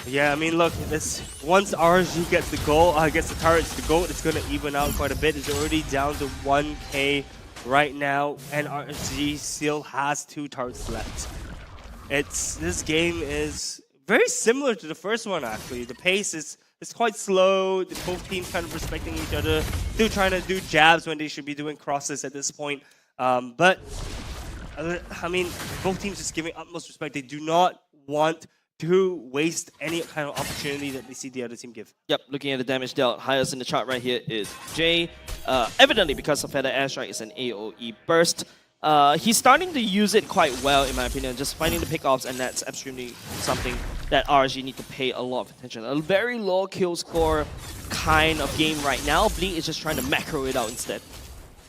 S14: Yeah, I mean, look, once RSG gets the goal, gets the turrets to go, it's gonna even out quite a bit. It's already down to 1k right now, and RSG still has 2 turrets left. This game is very similar to the first one, actually. The pace is quite slow. Both teams kind of respecting each other, still trying to do jabs when they should be doing crosses at this point. But I mean, both teams just giving utmost respect. They do not want to waste any kind of opportunity that they see the other team give.
S11: Yep, looking at the damage dealt, highest in the chart right here is Jay. Evidently, because of Feather Airstrike, it's an AoE burst. He's starting to use it quite well, in my opinion, just finding the pickoffs, and that's extremely something that RSG need to pay a lot of attention. A very low kill score kind of game right now. Bleed is just trying to macro it out instead.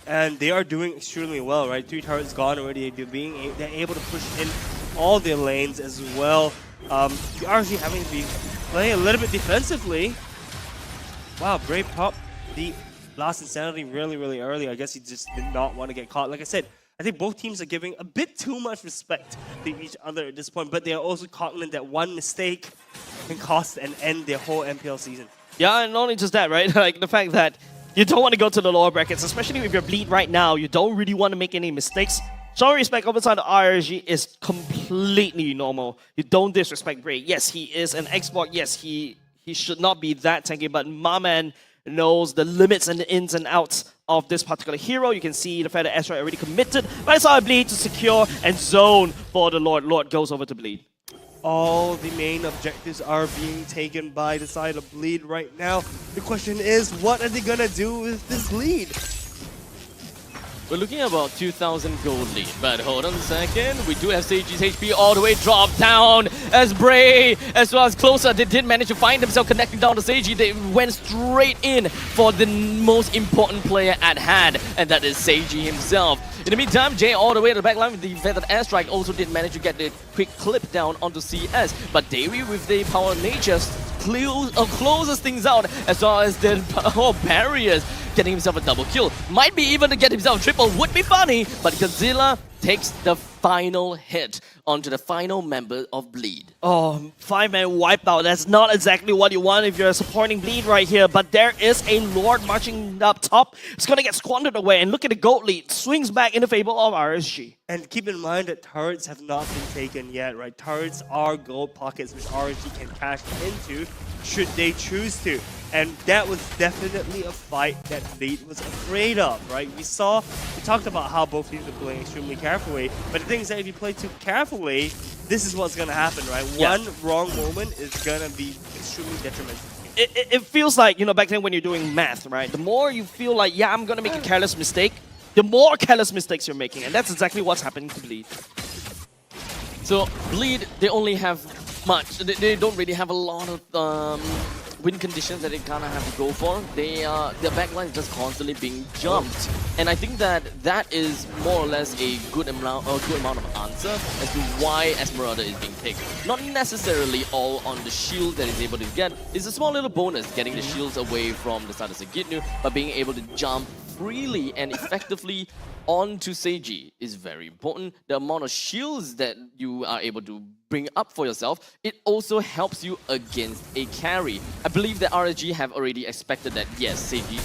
S14: And they are doing extremely well, right? 3 turrets gone already. They're able to push in all their lanes as well. RSG having to be playing a little bit defensively. Wow, Brave popped the last Insanity really, really early. I guess he just did not want to get caught. Like I said, I think both teams are giving a bit too much respect to each other at this point, but they are also cognizant that one mistake can cost and end their whole MPL season.
S11: Yeah, and not only just that, right? Like the fact that you don't want to go to the lower brackets, especially with your Bleed right now. You don't really want to make any mistakes. Showing respect over side of RSG is completely normal. You don't disrespect Bray. Yes, he is an export. Yes, he should not be that tanky, but my man knows the limits and the ins and outs of this particular hero. You can see the Feather Airstrike already committed, but it's our Bleed to secure and zone for the Lord. Lord goes over to Bleed.
S14: All the main objectives are being taken by the side of Bleed right now. The question is, what are they gonna do with this lead?
S4: We're looking at about 2,000 gold lead, but hold on a second. We do have Seiji's HP all the way dropped down as Bray, as well as Closer, they did manage to find themselves connecting down to Seiji. They went straight in for the most important player at hand, and that is Seiji himself. In the meantime, Jay all the way to the backline with the Feathered Airstrike also did manage to get the quick clip down onto CS, but Davey with the Power of Nature closes things out, as well as the barriers, getting himself a double kill. Might be even to get himself a triple, would be funny, but Godzilla takes the final hit onto the final member of Bleed.
S11: Oh, 5-man wipeout. That's not exactly what you want if you're supporting Bleed right here, but there is a Lord marching up top. It's gonna get squandered away, and look at the gold lead. Swings back in the favor of RSG.
S14: And keep in mind that turrets have not been taken yet, right? Turrets are gold pockets which RSG can cash into should they choose to. And that was definitely a fight that Bleed was afraid of, right? We talked about how both teams are playing extremely carefully, but the thing is that if you play too carefully, this is what's gonna happen, right?
S11: Yeah.
S14: One wrong moment is gonna be extremely detrimental.
S11: It feels like, back then when you're doing math, right? The more you feel like, yeah, I'm gonna make a careless mistake, the more careless mistakes you're making, and that's exactly what's happening to Bleed.
S4: So Bleed, they only have much. They don't really have a lot of win conditions that they kind of have to go for. Their backline is just constantly being jumped, and I think that is more or less a good amount of answer as to why Esmeralda is being picked. Not necessarily all on the shield that he's able to get. It's a small little bonus getting the shields away from the side of Sagitnu, but being able to jump freely and effectively onto Seiji is very important. The amount of shields that you are able to bring up for yourself, it also helps you against a carry. I believe that RSG have already expected that, yes, Seiji,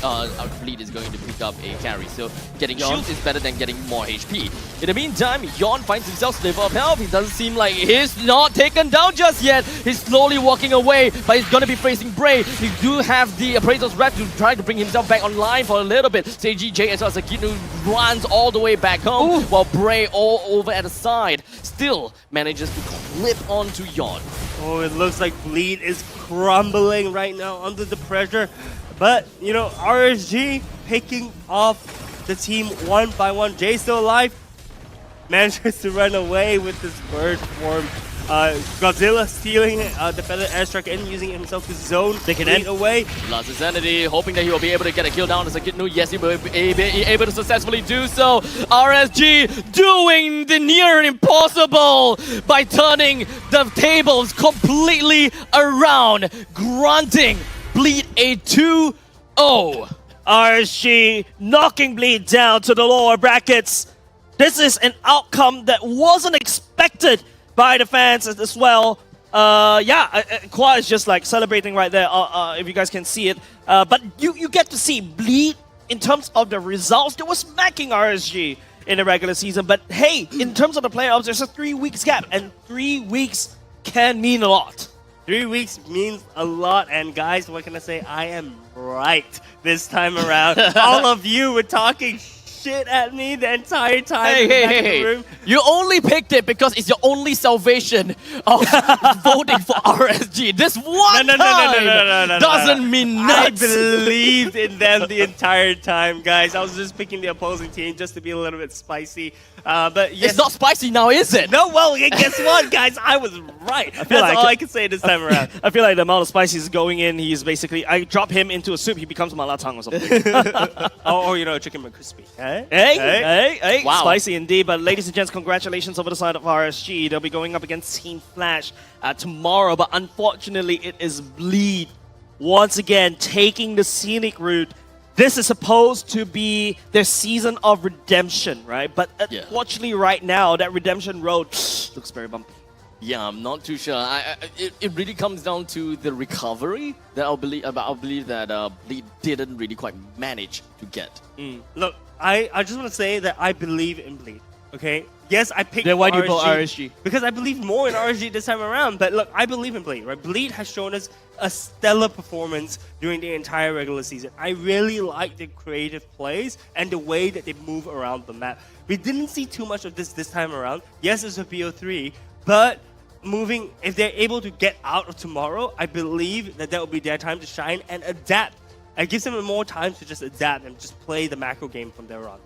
S4: Bleed is going to pick up a carry, so getting shields is better than getting more HP. In the meantime, Yon finds himself sliver of health. He doesn't seem like he's not taken down just yet. He's slowly walking away, but he's going to be facing Bray. He do have the Appraiser's Rep to try to bring himself back online for a little bit. Seiji, Jay, as well as Akinu runs all the way back home, while Bray all over at the side still manages to clip onto Yon.
S14: Oh, it looks like Bleed is crumbling right now under the pressure. But, RSG picking off the team one by one. Jay still alive. Manages to run away with this bird form. Godzilla stealing the Feather Airstrike and using it himself to zone Bleed away.
S4: Lost his sanity, hoping that he will be able to get a kill down as a Kitnu. Yes, he will be able to successfully do so. RSG doing the near impossible by turning the tables completely around, granting Bleed a 2-0.
S11: RSG knocking Bleed down to the lower brackets. This is an outcome that wasn't expected by the fans as well. Qua is just like celebrating right there, if you guys can see it. But you get to see Bleed in terms of the results. They were smacking RSG in the regular season. But hey, in terms of the playoffs, there's a 3 weeks gap, and 3 weeks can mean a lot.
S14: 3 weeks means a lot, and guys, what can I say? I am right this time around. All of you were talking shit at me the entire time.
S4: Hey. You only picked it because it's your only salvation of voting for RSG. This one time doesn't mean nuts.
S14: I believed in them the entire time, guys. I was just picking the opposing team just to be a little bit spicy. But yes,
S4: it's not spicy now, is it?
S14: No, well, guess what, guys? I was right. That's all I can say this time around.
S11: I feel like the amount of spicy is going in. He's basically, I drop him into a soup, he becomes malatang or something.
S14: or, you know, chicken McCrispy.
S11: Hey.
S4: Wow.
S11: Spicy indeed. But ladies and gents, congratulations over the side of RSG. They'll be going up against Team Flash tomorrow. But unfortunately, it is Bleed once again taking the scenic route. This is supposed to be their season of redemption, right? But unfortunately, right now, that redemption road looks very bumpy.
S4: Yeah, I'm not too sure. It really comes down to the recovery that I believe that Bleed didn't really quite manage to get.
S14: Look, I just want to say that I believe in Bleed, okay? Yes, I picked
S11: Then why do you vote
S14: RSG? Because I believe more in RSG this time around. But look, I believe in Bleed, right? Bleed has shown us a stellar performance during the entire regular season. I really like their creative plays and the way that they move around the map. We didn't see too much of this time around. Yes, it's a BO3, but if they're able to get out of tomorrow, I believe that will be their time to shine and adapt. It gives them more time to just adapt and just play the macro game from there on.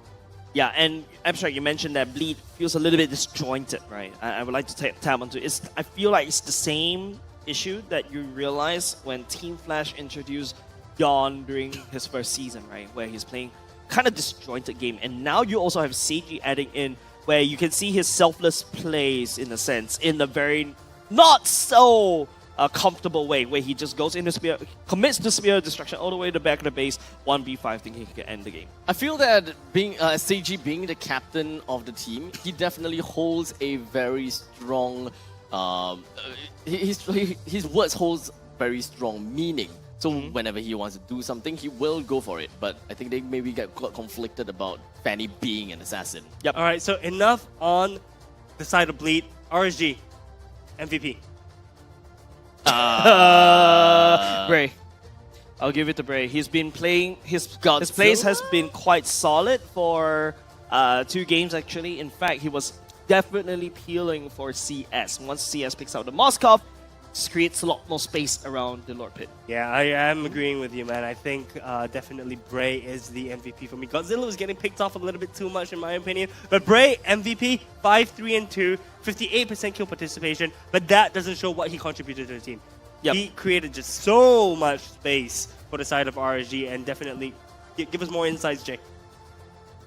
S11: Yeah, and Abstract, you mentioned that Bleed feels a little bit disjointed, right? I would like to tap onto it. I feel like it's the same issue that you realize when Team Flash introduced Yon during his first season, right? Where he's playing kind of disjointed game. And now you also have CG adding in where you can see his selfless plays, in a sense, in a very not so comfortable way, where he just goes into spear, commits to spear destruction all the way to the back of the base, 1v5, thinking he can end the game.
S4: I feel that being CG being the captain of the team, he definitely holds a very strong. His words holds very strong meaning. So whenever he wants to do something, he will go for it. But I think they maybe get conflicted about Fanny being an assassin.
S14: Yep. All right. So enough on the side of Bleed. RSG, MVP.
S11: Bray. I'll give it to Bray. He's been playing. His plays has been quite solid for 2 games actually. In fact, he was definitely peeling for CS. Once CS picks out the Moskov, just creates a lot more space around the Lord Pit.
S14: Yeah, I am agreeing with you, man. I think definitely Bray is the MVP for me. Godzilla was getting picked off a little bit too much in my opinion. But Bray, MVP, 5-3-2, 58% kill participation. But that doesn't show what he contributed to the team. Yep. He created just so much space for the side of RSG, and definitely give us more insights, Jay.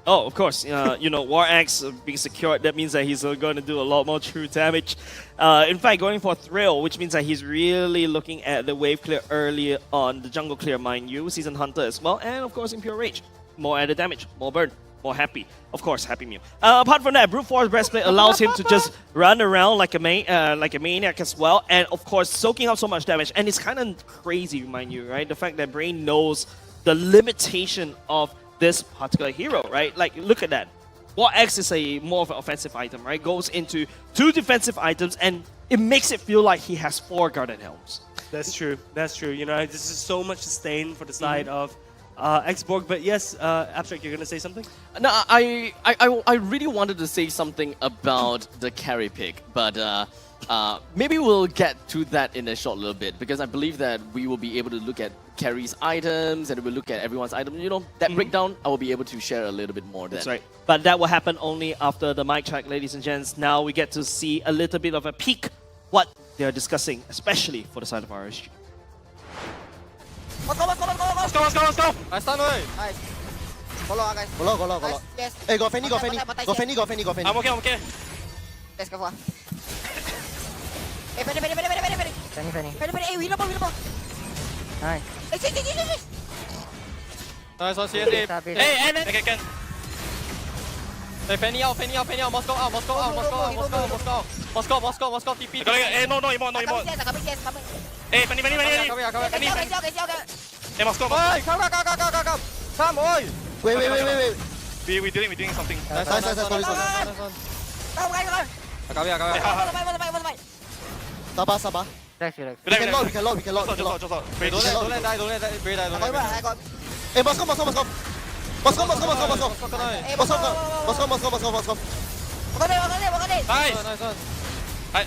S11: Oh, of course. You know, War Axe being secured, that means that he's going to do a lot more true damage. In fact, going for Thrill, which means that he's really looking at the wave clear early on, the jungle clear, mind you, Season Hunter as well, and of course Impure Rage. More added damage, more burn, more happy. Of course, Happy Meal. Apart from that, Brute Force Breastplate allows him to just run around like a maniac as well, and of course, soaking up so much damage. And it's kind of crazy, mind you, right? The fact that Brain knows the limitation of this particular hero, right? Like, look at that. War X is more of an offensive item, right? Goes into 2 defensive items, and it makes it feel like he has 4 Guarded Helms.
S14: That's true. That's true. You know, this is so much sustain for the side of Xborg. But yes, Abstract, you're gonna say something?
S4: No, I really wanted to say something about the carry pick, but maybe we'll get to that in a short little bit, because I believe that we will be able to look at carry's items and we'll look at everyone's items. You know, that breakdown, I will be able to share a little bit more then.
S11: That's right. But that will happen only after the mic check, ladies and gents. Now we get to see a little bit of a peek what they are discussing, especially for the side of RSG.
S6: Let's go.
S8: I stun, nice. Follow, guys.
S6: Follow.
S8: Yes.
S6: Hey, go Fanny. Go Fanny.
S8: I'm okay. Let's go. Hey, Fanny. Hey, wheel up.
S19: Nice.
S18: Nice one, CSD. Hey, and then. Okay. Hey, Fanny out, Moscow out, Moscow, TP.
S16: Hey, no, emote. Hey, Fanny. Hey, Moscow.
S18: Hey, come. Come, oi.
S5: Wait.
S16: We're doing something.
S5: Nice. Sorry. Sabar. We can lock.
S16: Just lock. Wait,
S18: Don't let die.
S5: I got. Hey, Moscow. Moscow.
S16: Nice.
S18: Nice one.
S16: I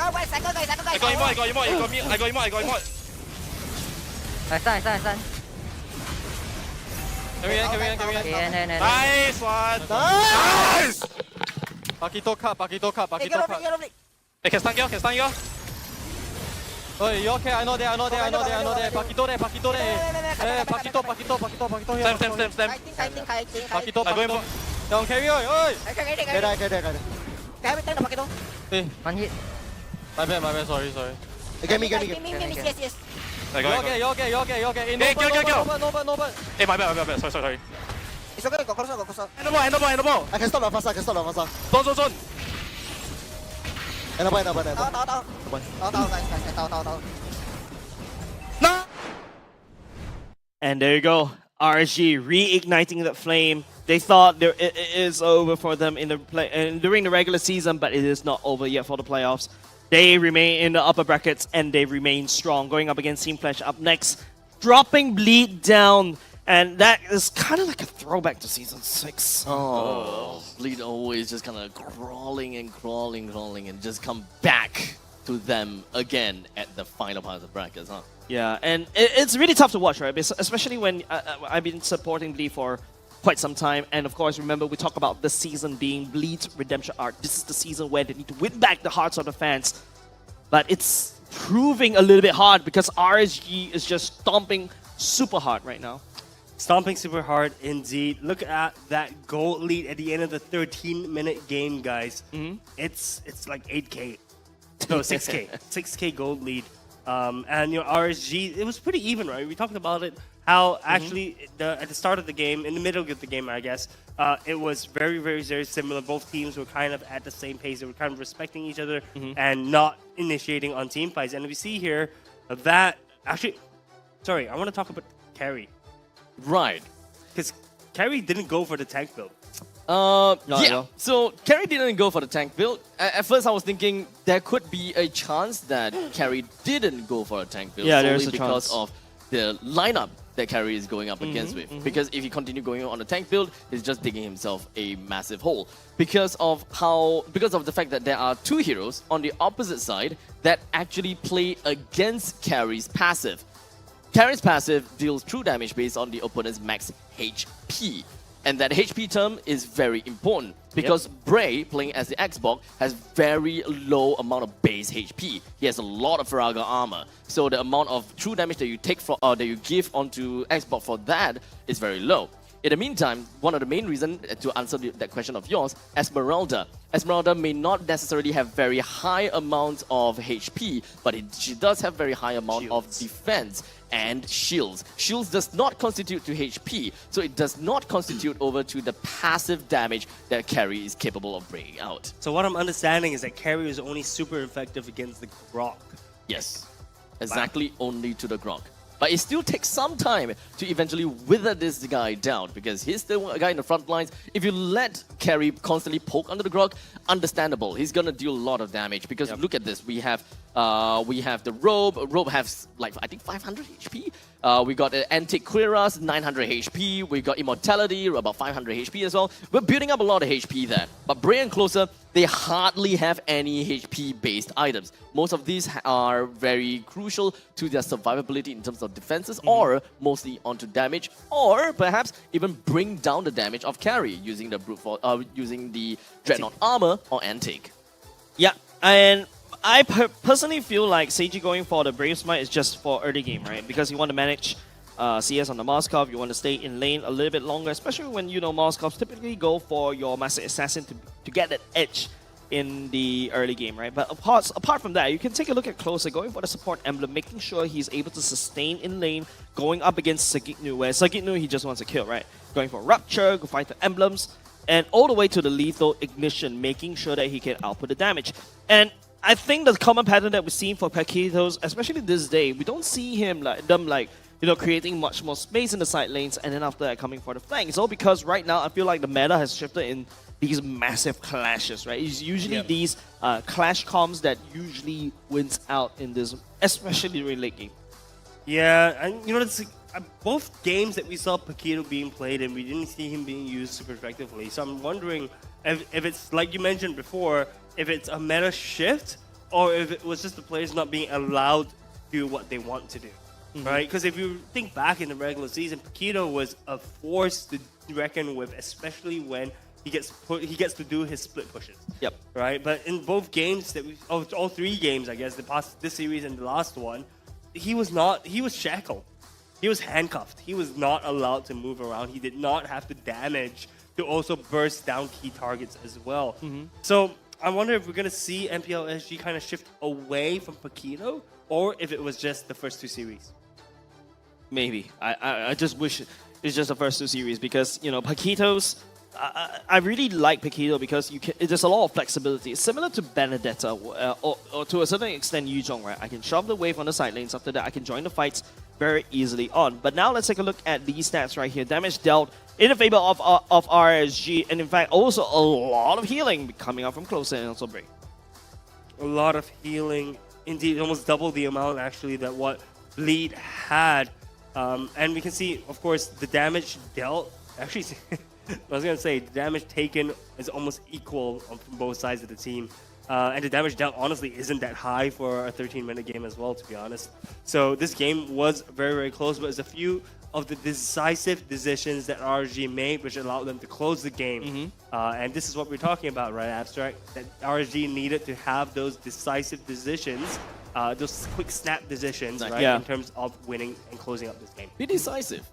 S16: got emote.
S19: Nice.
S18: Can we end?
S16: Nice one.
S5: Nice.
S18: Pakito cup.
S16: Hey, can stun you?
S18: Oh, you okay? I know there. Pakito there. Hey, Pakito here.
S16: Stem.
S18: Pakito.
S16: I go in.
S18: Don't carry, oi.
S5: Get it.
S18: Hey,
S19: One hit.
S18: my bad. Sorry.
S5: Get me.
S19: Yes.
S16: I go.
S18: You okay.
S16: Hey, kill.
S18: No.
S16: Hey, my bad. Sorry.
S19: It's okay, go closer.
S16: End the ball.
S5: I can stop the fast.
S16: Zone.
S5: End the ball.
S19: Tao.
S16: No.
S11: And there you go. RSG reigniting the flame. They thought it is over for them in the during the regular season, but it is not over yet for the playoffs. They remain in the upper brackets and they remain strong. Going up against Team Flash up next, dropping Bleed down. And that is kind of like a throwback to Season 6.
S4: Oh, Bleed always just kind of crawling and just come back to them again at the final part of the brackets, huh?
S11: Yeah, and it's really tough to watch, right? Especially when I've been supporting Bleed for quite some time. And of course, remember, we talk about this season being Bleed's redemption arc. This is the season where they need to win back the hearts of the fans. But it's proving a little bit hard because RSG is just stomping super hard right now.
S14: Stomping super hard indeed. Look at that goal lead at the end of the 13-minute game, guys. It's like 8K. No, 6K. 6K gold lead. And your RSG, it was pretty even, right? We talked about it. How actually at the start of the game, in the middle of the game, I guess, it was very similar. Both teams were kind of at the same pace. They were kind of respecting each other and not initiating on team fights. And we see here that actually, sorry, I want to talk about Carry.
S4: Right.
S14: Because Carry didn't go for the tank build.
S4: Yeah, so Carry didn't go for the tank build. At first I was thinking there could be a chance that Carry didn't go for a tank build.
S11: Yeah, there's a
S4: because
S11: chance.
S4: of the lineup that Carry is going up against with. Because if he continue going on the tank build, he's just digging himself a massive hole. Because of the fact that there are two heroes on the opposite side that actually play against Carry's passive. Carry's passive deals true damage based on the opponent's max HP. And that HP term is very important because Bray, playing as the Xbox, has very low amount of base HP. He has a lot of Faraga armor. So the amount of true damage that you take for that you give onto Xbox for that is very low. In the meantime, one of the main reasons to answer that question of yours, Esmeralda. Esmeralda may not necessarily have very high amounts of HP, but she does have very high amount of defense and shields. Shields does not constitute to HP, so it does not constitute over to the passive damage that Carry is capable of bringing out.
S14: So what I'm understanding is that Carry is only super effective against the Grok.
S4: Yes, exactly, only to the Grok. But it still takes some time to eventually wither this guy down because he's the guy in the front lines. If you let Carry constantly poke under the Grok, understandable. He's gonna deal a lot of damage because look at this. We have the Robe. Robe has like I think 500 HP. We got Antiquiras, 900 HP. We got Immortality, about 500 HP as well. We're building up a lot of HP there. But Bray and Closer, they hardly have any HP-based items. Most of these are very crucial to their survivability in terms of defenses, or mostly onto damage, or perhaps even bring down the damage of Carry using the brute force, using the Dreadnought armor or Antique.
S11: Yeah, and I personally feel like Seiji going for the Brave Smite is just for early game, right? Because you want to manage CS on the Moskov, you want to stay in lane a little bit longer, especially when you know Moskovs typically go for your Master Assassin to get that edge in the early game, right? But apart from that, you can take a look at Closer, going for the support emblem, making sure he's able to sustain in lane, going up against Sagitnu, where Sagitnu, he just wants to kill, right? Going for Rupture, go fight the emblems, and all the way to the lethal ignition, making sure that he can output the damage. And I think the common pattern that we've seen for Paquitos, especially this day, we don't see them creating much more space in the side lanes and then after that coming for the flank. It's all because right now I feel like the meta has shifted in these massive clashes, right? It's usually these clash comms that usually wins out in this, especially during late game.
S14: Yeah, and it's both games that we saw Paquito being played and we didn't see him being used super effectively. So I'm wondering if it's, like you mentioned before, if it's a meta shift or if it was just the players not being allowed to do what they want to do, right? Because if you think back in the regular season, Paquito was a force to reckon with, especially when he gets to do his split pushes.
S11: Yep.
S14: Right? But in both games all 3 games, I guess, this series and the last one, he was shackled. He was handcuffed. He was not allowed to move around. He did not have the damage to also burst down key targets as well. So I wonder if we're going to see MPL SG kind of shift away from Paquito or if it was just the first 2 series.
S11: Maybe. I just wish it's just the first 2 series because, Paquitos, I really like Paquito because there's a lot of flexibility. It's similar to Benedetta or to a certain extent Yuzhong, right? I can shove the wave on the side lanes. After that, I can join the fights very easily on. But now let's take a look at these stats right here. Damage dealt in the favor of RSG, and in fact, also a lot of healing coming out from Closer and also Bray.
S14: A lot of healing. Indeed, almost double the amount actually that what Bleed had. And we can see, of course, the damage dealt. Actually, I was going to say, the damage taken is almost equal from both sides of the team. And the damage dealt, honestly, isn't that high for a 13-minute game as well, to be honest. So this game was very, very close, but it's a few of the decisive decisions that RSG made, which allowed them to close the game. And this is what we're talking about, right, Abstract? That RSG needed to have those decisive decisions, those quick snap decisions, right, in terms of winning and closing up this game.
S4: Be decisive.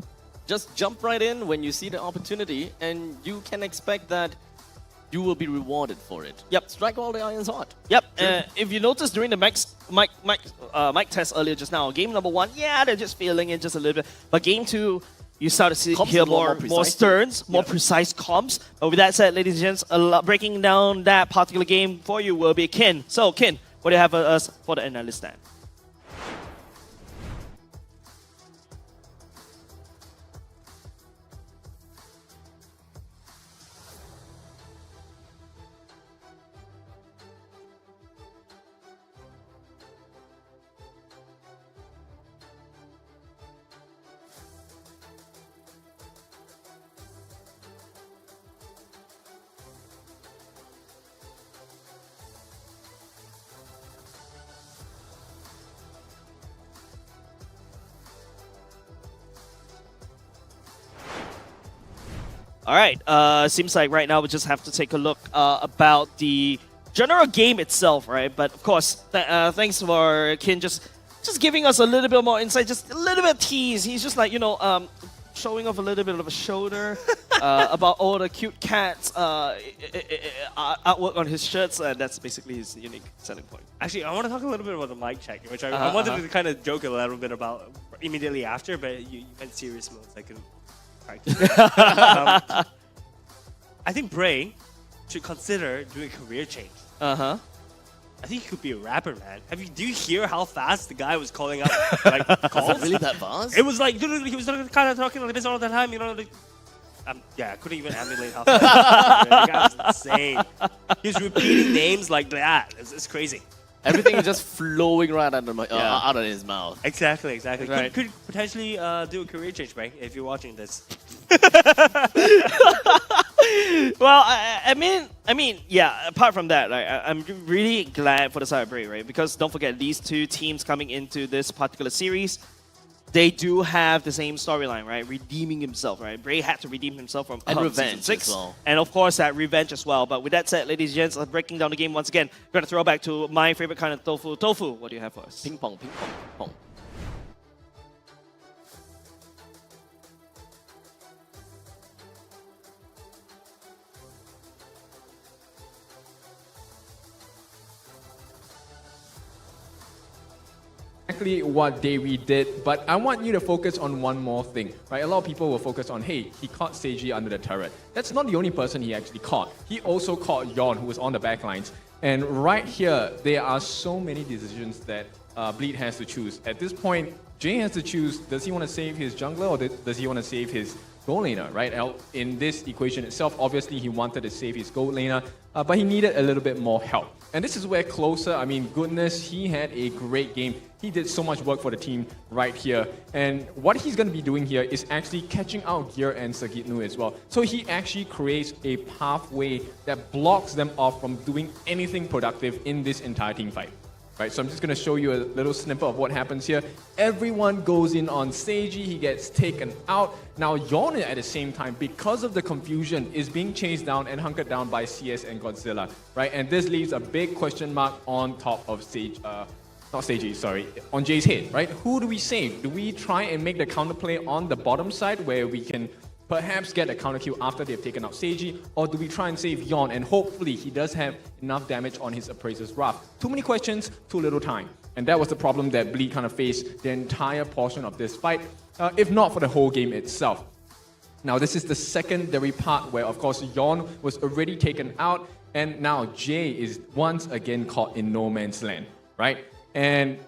S4: Just jump right in when you see the opportunity, and you can expect that you will be rewarded for it.
S11: Yep.
S4: Strike all the irons hot.
S11: Yep. If you notice during the mic test earlier just now, game number 1, they're just feeling it just a little bit. But game 2, you start to hear more turns, more precise comms. But with that said, ladies and gents, breaking down that particular game for you will be Kin. So, Kin, what do you have for us for the analyst stand? All right, seems like right now we just have to take a look about the general game itself, right? But of course, thanks for Kin just giving us a little bit more insight, just a little bit of tease. He's just like, showing off a little bit of a shoulder about all the cute cats artwork on his shirts, and that's basically his unique selling point.
S14: Actually, I want to talk a little bit about the mic check, which I wanted to kind of joke a little bit about immediately after, but you went serious mode, so I couldn't. I think Bray should consider doing a career change. I think he could be a rapper, man. Do you hear how fast the guy was calling out calls?
S4: Was it really that fast?
S14: It was like, dude, he was kind of talking like this all the time, I couldn't even emulate how fast. The guy was insane. He was repeating names like that. It's crazy.
S4: Everything is just flowing right out of his mouth.
S14: Exactly.
S11: Right.
S14: Could potentially do a career change, Bray, if you're watching this.
S11: Well, I mean, yeah. Apart from that, I'm really glad for the side of Bray, right? Because don't forget, these 2 teams coming into this particular series, they do have the same storyline, right? Redeeming himself, right? Bray had to redeem himself from
S4: revenge
S11: Season 6.
S4: as well.
S11: And of course, that revenge as well. But with that said, ladies and gents, breaking down the game once again, we're going to throw back to my favorite kind of tofu. Tofu, what do you have for us?
S4: Ping pong, ping pong, pong.
S20: exactly what Davey did, but I want you to focus on one more thing, right? A lot of people will focus on, hey, he caught Seiji under the turret. That's not the only person he actually caught. He also caught Yon, who was on the backlines. And right here, there are so many decisions that Bleed has to choose. At this point, Jay has to choose, does he want to save his jungler or does he want to save his gold laner, right? In this equation itself, obviously he wanted to save his gold laner, but he needed a little bit more help. And this is where Closer, I mean, goodness, he had a great game. He did so much work for the team right here. And what he's going to be doing here is actually catching out Gear and Sagitnu as well. So he actually creates a pathway that blocks them off from doing anything productive in this entire team fight. Right, so I'm just going to show you a little snippet of what happens here. Everyone goes in on Seiji, he gets taken out. Now Yon at the same time, because of the confusion, is being chased down and hunkered down by CS and Godzilla, right? And this leaves a big question mark on top of on Jay's head, right? Who do we save? Do we try and make the counterplay on the bottom side where we can perhaps get a counter kill after they've taken out Seiji, or do we try and save Yon and hopefully he does have enough damage on his Appraiser's Wrath? Too many questions, too little time. And that was the problem that Bleed kind of faced the entire portion of this fight, if not for the whole game itself. Now this is the secondary part where of course Yon was already taken out and now Jay is once again caught in no man's land, right? And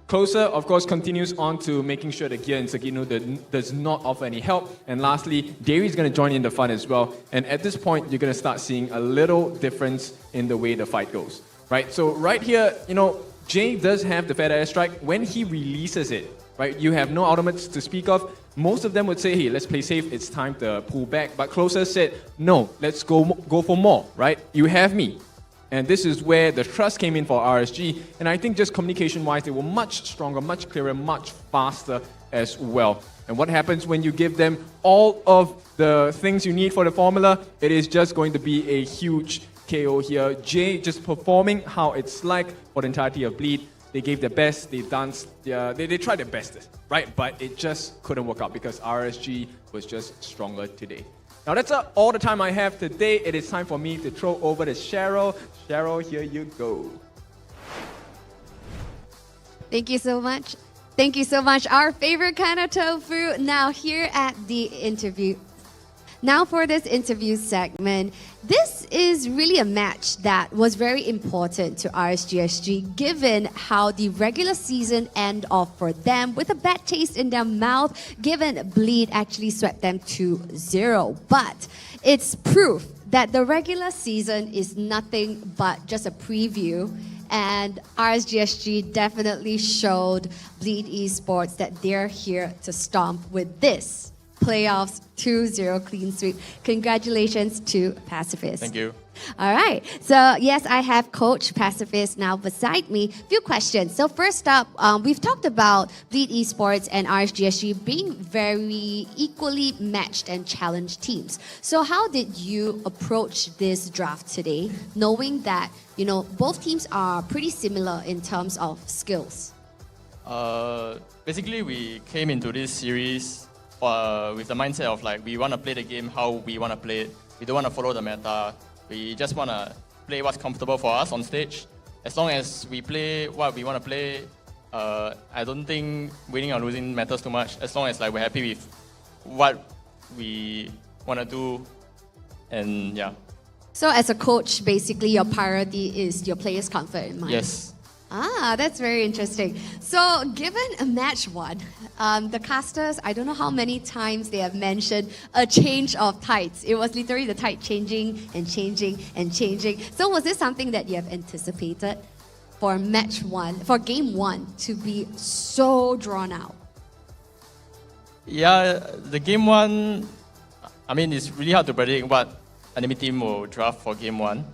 S20: Closer, of course, continues on to making sure that Gear and Sagitnu does not offer any help. And lastly, Dairy's going to join in the fun as well. And at this point, you're going to start seeing a little difference in the way the fight goes, right? So right here, you know, Jay does have the Feather Airstrike. When he releases it, right, you have no ultimates to speak of. Most of them would say, hey, let's play safe, it's time to pull back. But Closer said, no, let's go for more, right? You have me. And this is where the trust came in for RSG. And I think just communication-wise, they were much stronger, much clearer, much faster as well. And what happens when you give them all of the things you need for the formula? It is just going to be a huge KO here. Jay just performing how it's like for the entirety of Bleed. They gave their best, they danced, they tried their best, right? But it just couldn't work out because RSG was just stronger today. Now that's all the time I have today. It is time for me to throw over to Cheryl. Cheryl, here you go.
S13: Thank you so much. Thank you so much. Our favorite kind of tofu now here at the interview. Now for this interview segment, this is really a match that was very important to RSG SG given how the regular season ended off for them with a bad taste in their mouth given Bleed actually swept them 2-0. But it's proof that the regular season is nothing but just a preview. And RSG SG definitely showed Bleed Esports that they're here to stomp with this playoffs 2-0 clean sweep. Congratulations to Pacifist.
S18: Thank you.
S13: All right. So yes, I have Coach Pacifist now beside me. Few questions. So first up, we've talked about Bleed Esports and RSG SG being very equally matched and challenged teams. So how did you approach this draft today, knowing that you know both teams are pretty similar in terms of skills?
S18: Basically, we came into this series with the mindset of like we want to play the game how we want to play it. We don't want to follow the meta. We just want to play what's comfortable for us on stage. As long as we play what we want to play, I don't think winning or losing matters too much. As long as like we're happy with what we want to do, and yeah.
S13: So as a coach, basically your priority is your players' comfort in mind.
S18: Yes.
S13: Ah, that's very interesting. So given a match one, the casters, I don't know how many times they have mentioned a change of tides. It was literally the tide changing and changing and changing. So was this something that you have anticipated for match one, for game one to be so drawn out?
S18: Yeah, the game one, I mean, it's really hard to predict what enemy team will draft for game one.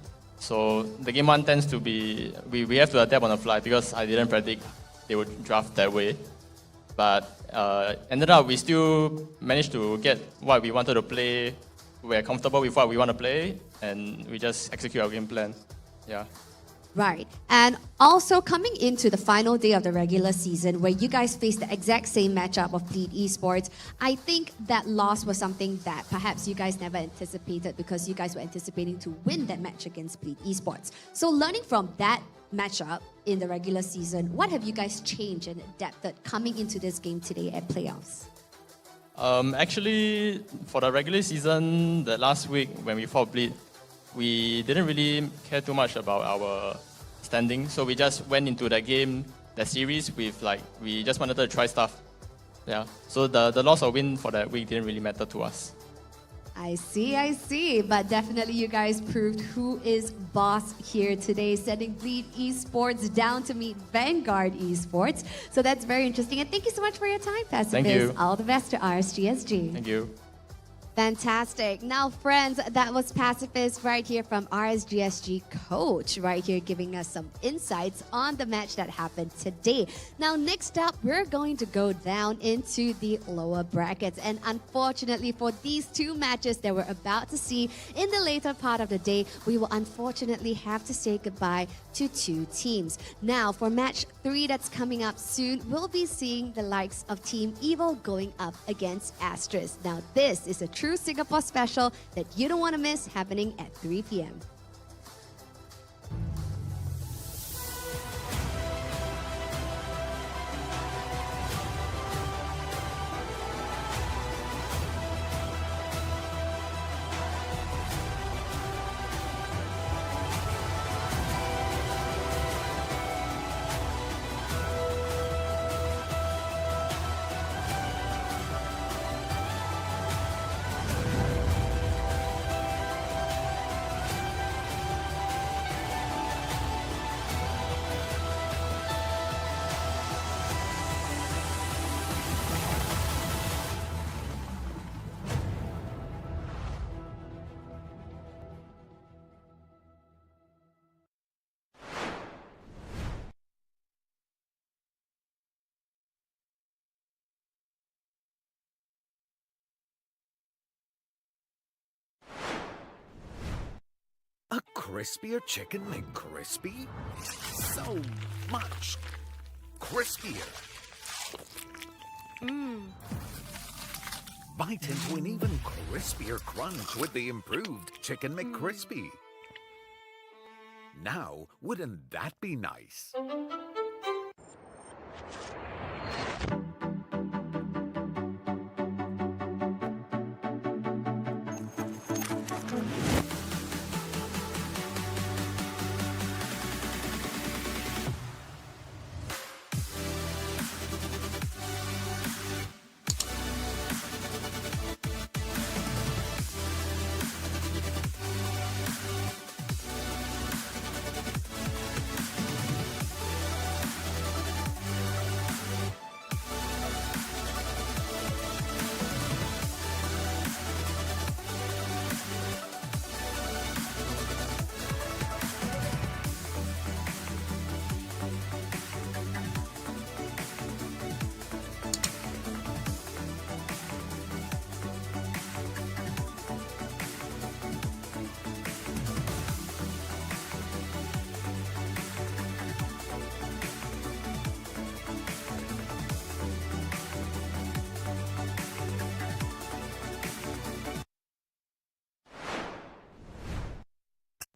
S18: So the game one tends to be, we have to adapt on the fly because I didn't predict they would draft that way. But ended up, we still managed to get what we wanted to play. We're comfortable with what we want to play, and we just execute our game plan. Yeah.
S13: Right. And also coming into the final day of the regular season where you guys faced the exact same matchup of Bleed Esports, I think that loss was something that perhaps you guys never anticipated because you guys were anticipating to win that match against Bleed Esports. So learning from that matchup in the regular season. What have you guys changed and adapted coming into this game today at playoffs?
S18: Actually, for the regular season, the last week when we fought Bleed, we didn't really care too much about our standing. So we just went into the game, the series with we just wanted to try stuff. Yeah. So the loss or win for that week didn't really matter to us.
S13: I see. But definitely you guys proved who is boss here today, sending Bleed Esports down to meet Vanguard Esports. So that's very interesting. And thank you so much for your time, Pacifist.
S18: Thank you.
S13: All the best to RSG SG.
S18: Thank you.
S13: Fantastic. Now, friends, that was Pacifist right here from RSG SG coach, right here giving us some insights on the match that happened today. Now, next up, we're going to go down into the lower brackets. And unfortunately, for these two matches that we're about to see in the later part of the day, we will unfortunately have to say goodbye to two teams. Now, for match 3 that's coming up soon, we'll be seeing the likes of Team Evil going up against Asteris. Now, this is a true Singapore special that you don't want to miss, happening at 3 p.m.
S10: A crispier chicken McCrispy? So much crispier. Bite into an even crispier crunch with the improved Chicken McCrispy. Now, wouldn't that be nice?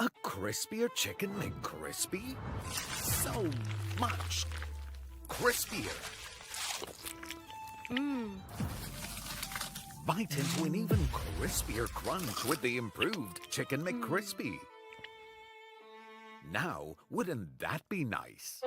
S10: A crispier chicken McCrispy? So much crispier. Bite into an even crispier crunch with the improved Chicken McCrispy. Now, wouldn't that be nice?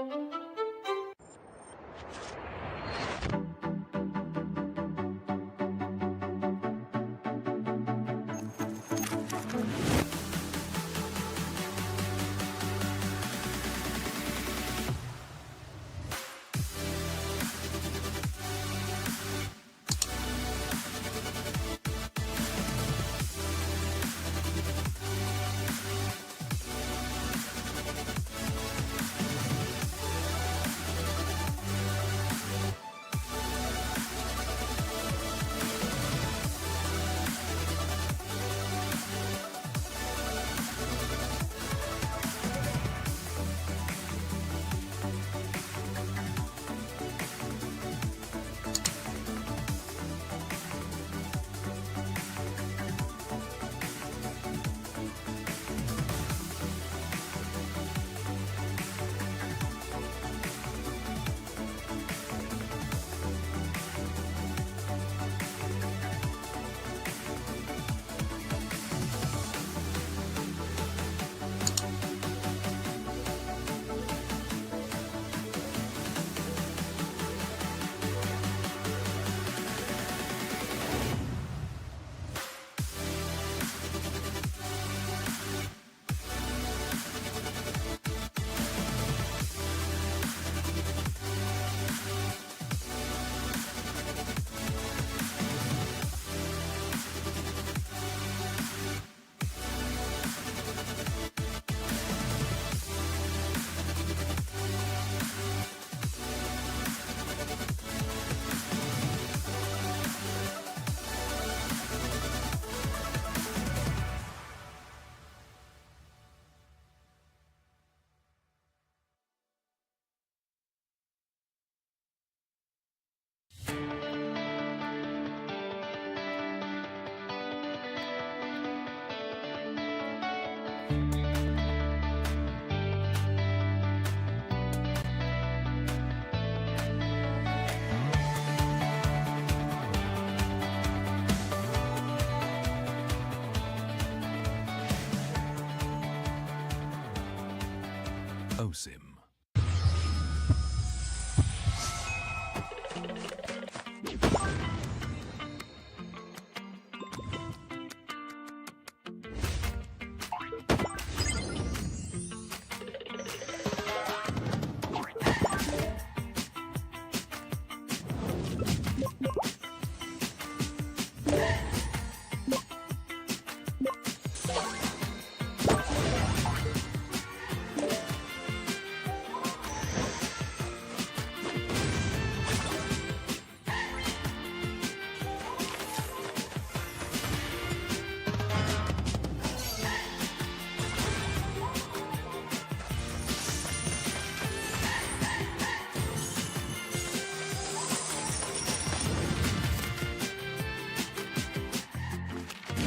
S12: Expose him.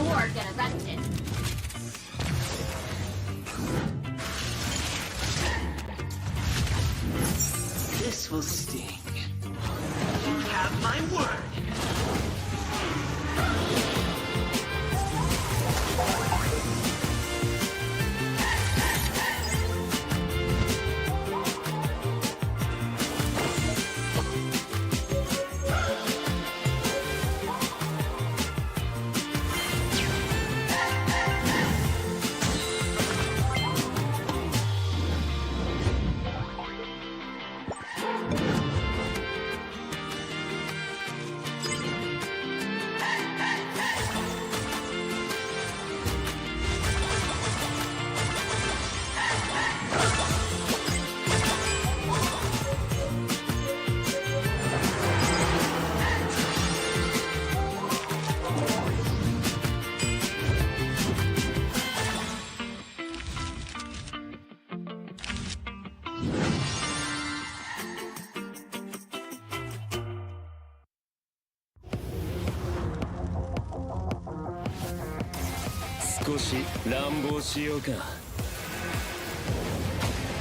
S13: Or get arrested.
S3: This will sting. You have my word.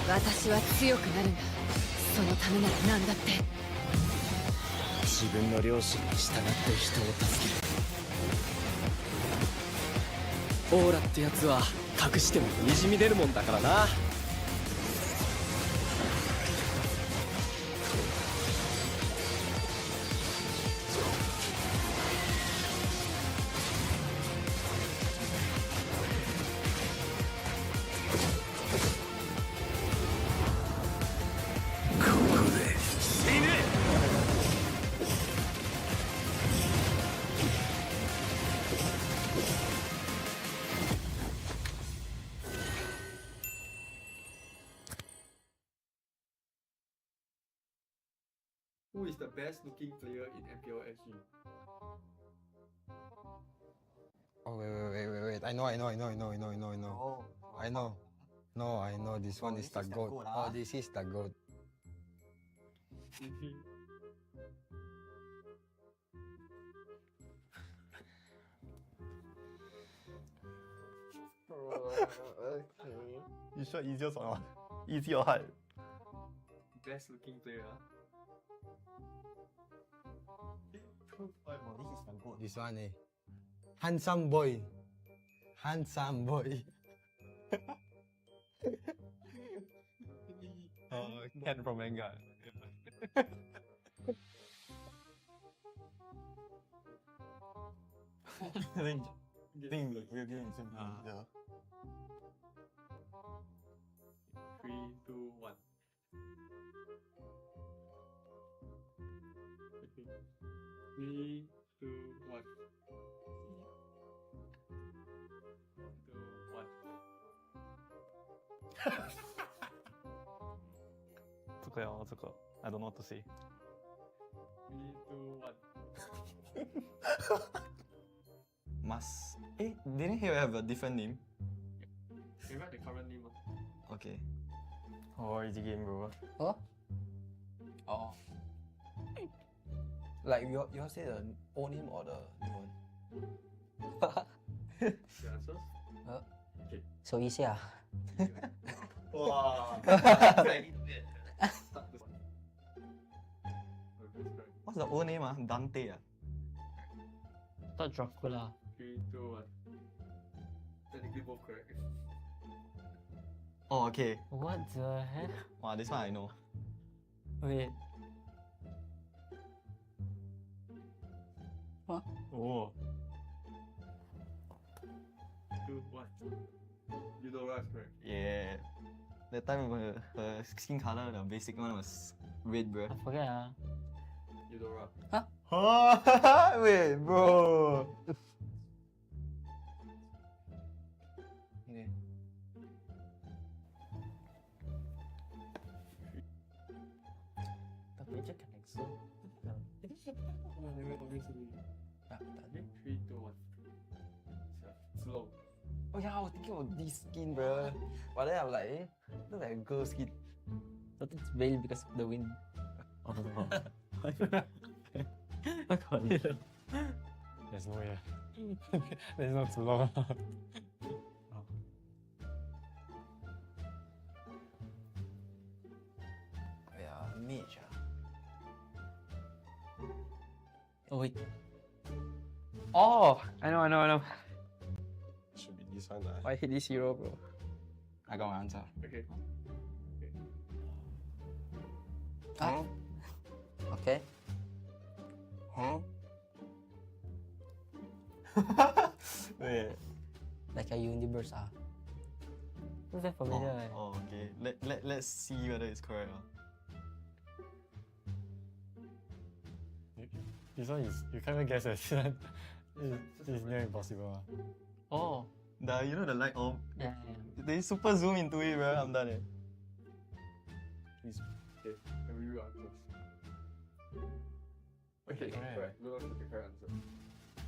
S2: 私は強くなるんだ。そのためなら何だって。
S17: 自分の良心に従って人を助ける。オーラってやつは隠してもにじみ出るもんだからな。
S21: Who is the best looking player in MPL SG?
S6: Oh wait. I know. I know. No, I know this one is the goat. Oh, this is the goat.
S1: You sure easiest or not? Easy or hard?
S21: Best looking player.
S6: This one eh. Handsome boy. Handsome boy.
S1: Ken from manga. I think we're getting some. Yeah.
S21: 3, 2, 1. Okay. 3, 2, 1. 2, 1.
S1: 这个哟，这个 I don't know what to say.
S21: 3, 2, 1.
S7: Must. Didn't he have a different name?
S21: You write the current name.
S7: Okay.
S1: Oh, easy game, bro.
S8: Huh? Oh. Like you all say the old name or the new one?
S21: The answers? Okay.
S8: So easy ah.
S21: Wow.
S7: What's the old name? Dante.
S8: Thought Dracula.
S21: 3, 2, 1. Technically both correct.
S7: Oh, okay.
S8: What the heck?
S7: Wow, this one I know.
S8: Wait.
S21: Huh?
S1: Oh.
S21: 2, 1. Eudora is correct.
S7: Yeah. That time her skin color, the basic one was red, bro.
S8: I forget.
S21: Eudora.
S7: Huh? Wait, bro.
S8: Okay. Tapi je connect so. Tak ada.
S21: 3, 2, 1. Slow.
S8: Oh yeah, I was thinking of this skin, bro. But then I'm like, look like a girl skin. But it's veiled because of the wind.
S1: Oh. There's no way. There's not too long.
S8: Yeah, mage. Oh wait. Oh, I know.
S6: Should be this one.
S8: I hate this hero, bro.
S7: I got my answer.
S21: Okay.
S8: Ah. Okay.
S7: Huh? Wait.
S8: Like a universe, ah. Looks very familiar.
S7: Oh, okay. Let's see whether it's correct.
S1: This one is, you can't even guess it. This is near impossible.
S8: Oh.
S7: You know the light bulb?
S8: Yeah.
S7: They super zoom into it, bro. I'm done.
S21: Please. Okay. Can we read answers? Okay, correct. We'll look at the correct answer.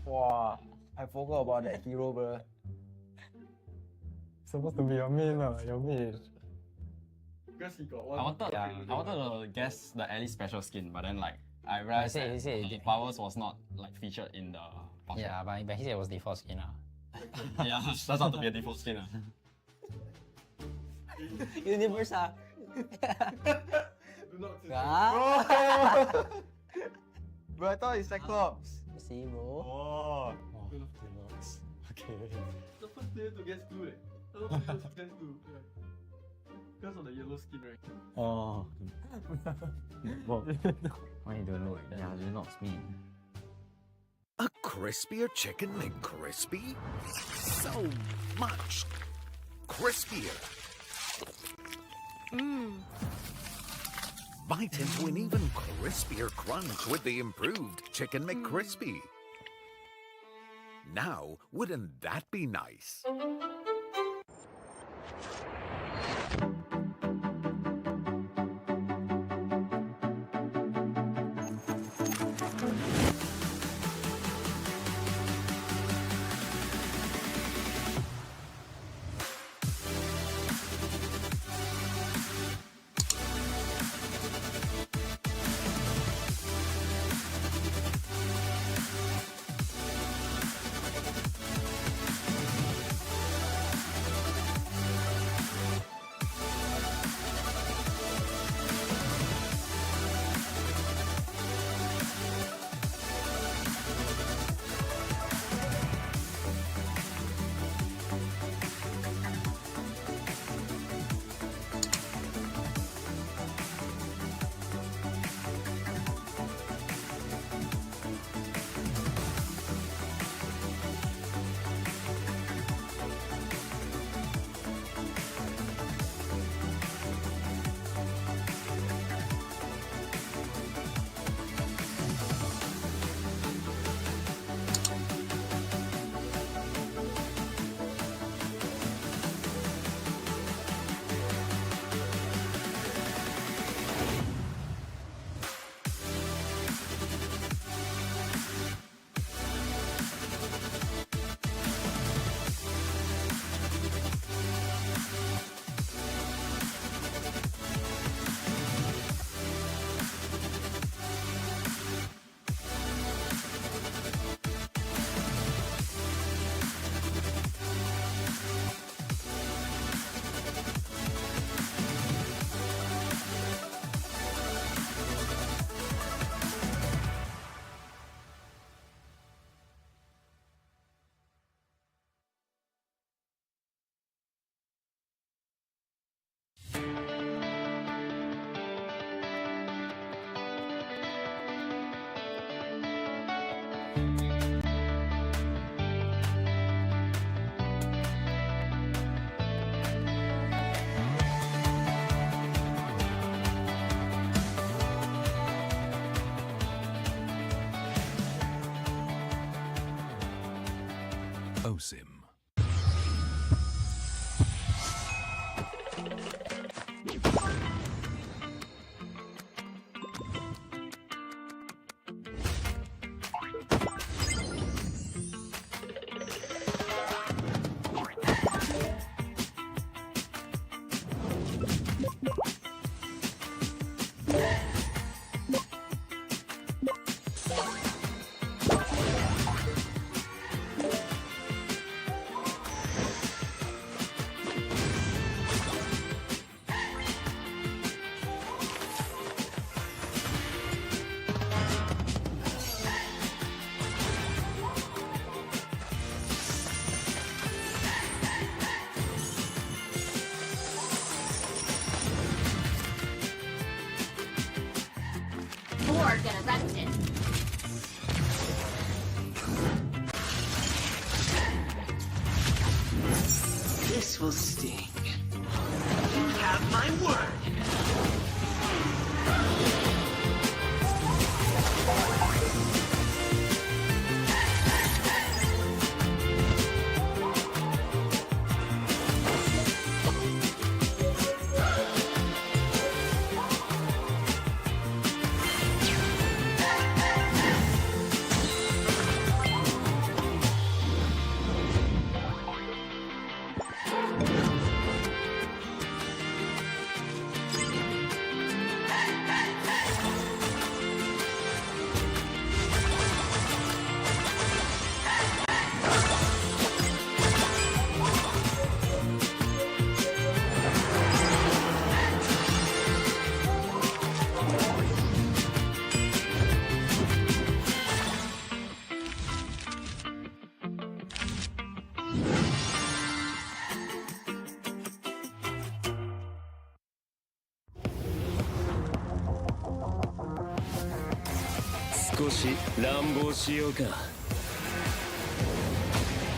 S8: Wow. I forgot about that hero, bro.
S1: Supposed to be your main, your main.
S21: Because he got one.
S7: I wanted to guess the Ellie special skin, but then like I realized
S8: He said
S7: that flowers was not like featured in the box.
S8: Yeah, but he said it was default skin, ah.
S7: Yeah, that's not to be a default skin.
S8: Universe, ah.
S21: Do not
S8: Ah.
S7: Bro, I thought it's Cyclops.
S8: See, bro.
S7: Oh.
S1: Deluxe. Okay.
S21: The first player to guess blue, The first player to guess blue. Because of the yellow skin, right?
S1: Oh.
S8: Why you don't know it? Yeah, you're not me.
S10: A crispier chicken McCrispy? So much crispier. Bite into an even crispier crunch with the improved Chicken McCrispy. Now, wouldn't that be nice?
S12: Osim.
S2: We're gonna rent it.
S3: This will sting. You have my word.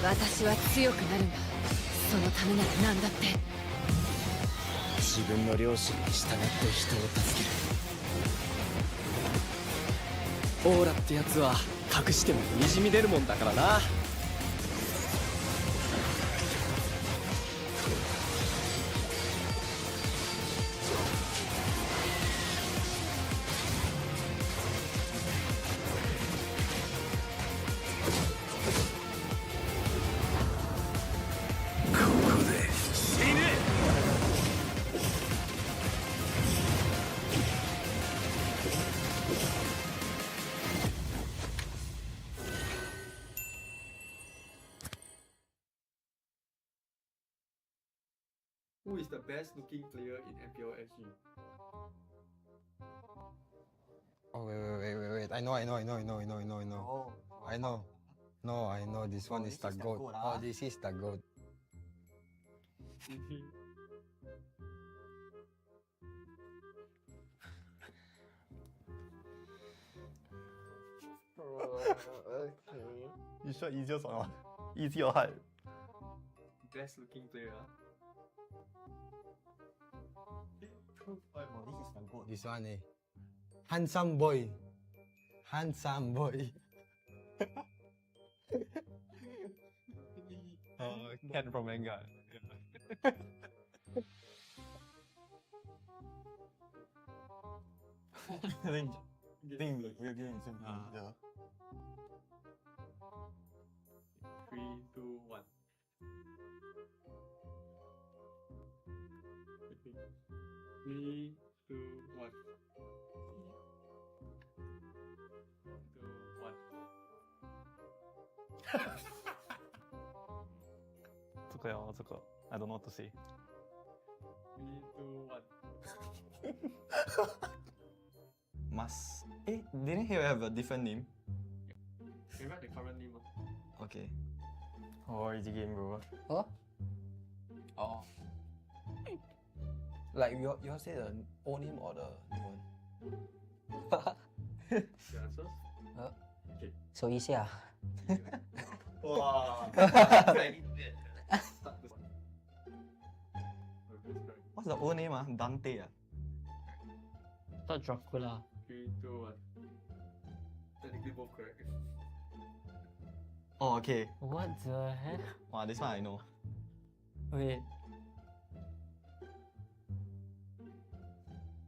S2: Watashi wa tsuyoku naru nda. Sono tame na ra nan daって.
S17: 自分の良心に従って人を助ける。オーラってやつは隠してもにじみ出るもんだからな。
S21: Who is the best looking player in MPL SG?
S6: Oh wait. I know. I know. This one is the goat. Oh, this is the goat.
S8: Okay.
S1: You sure easiest or not? Easy or hard?
S21: Best looking player.
S8: Oh, this is the goat.
S6: This one, handsome boy. Handsome boy.
S1: Ken from Manga. I think we're getting soon. Yeah.
S21: 3, 2, 1. Okay. 3, 2, 1. 2, 1.
S1: 这个哟，这个 I don't know what to say.
S21: 3, 2, 1.
S7: Must. Didn't he have a different name?
S21: Can you write the current name?
S7: Okay.
S1: Oh, easy game, bro.
S8: Huh? Oh. Like you all say the old name or the new one?
S21: The answers?
S8: Huh?
S21: Okay.
S19: So easy ah.
S21: Wow.
S7: What's the old name? Dante.
S17: Thought Dracula.
S21: 3, 2, 1. Technically both correct.
S7: Oh, okay.
S8: What the heck?
S7: Wow, this one I know.
S8: Wait.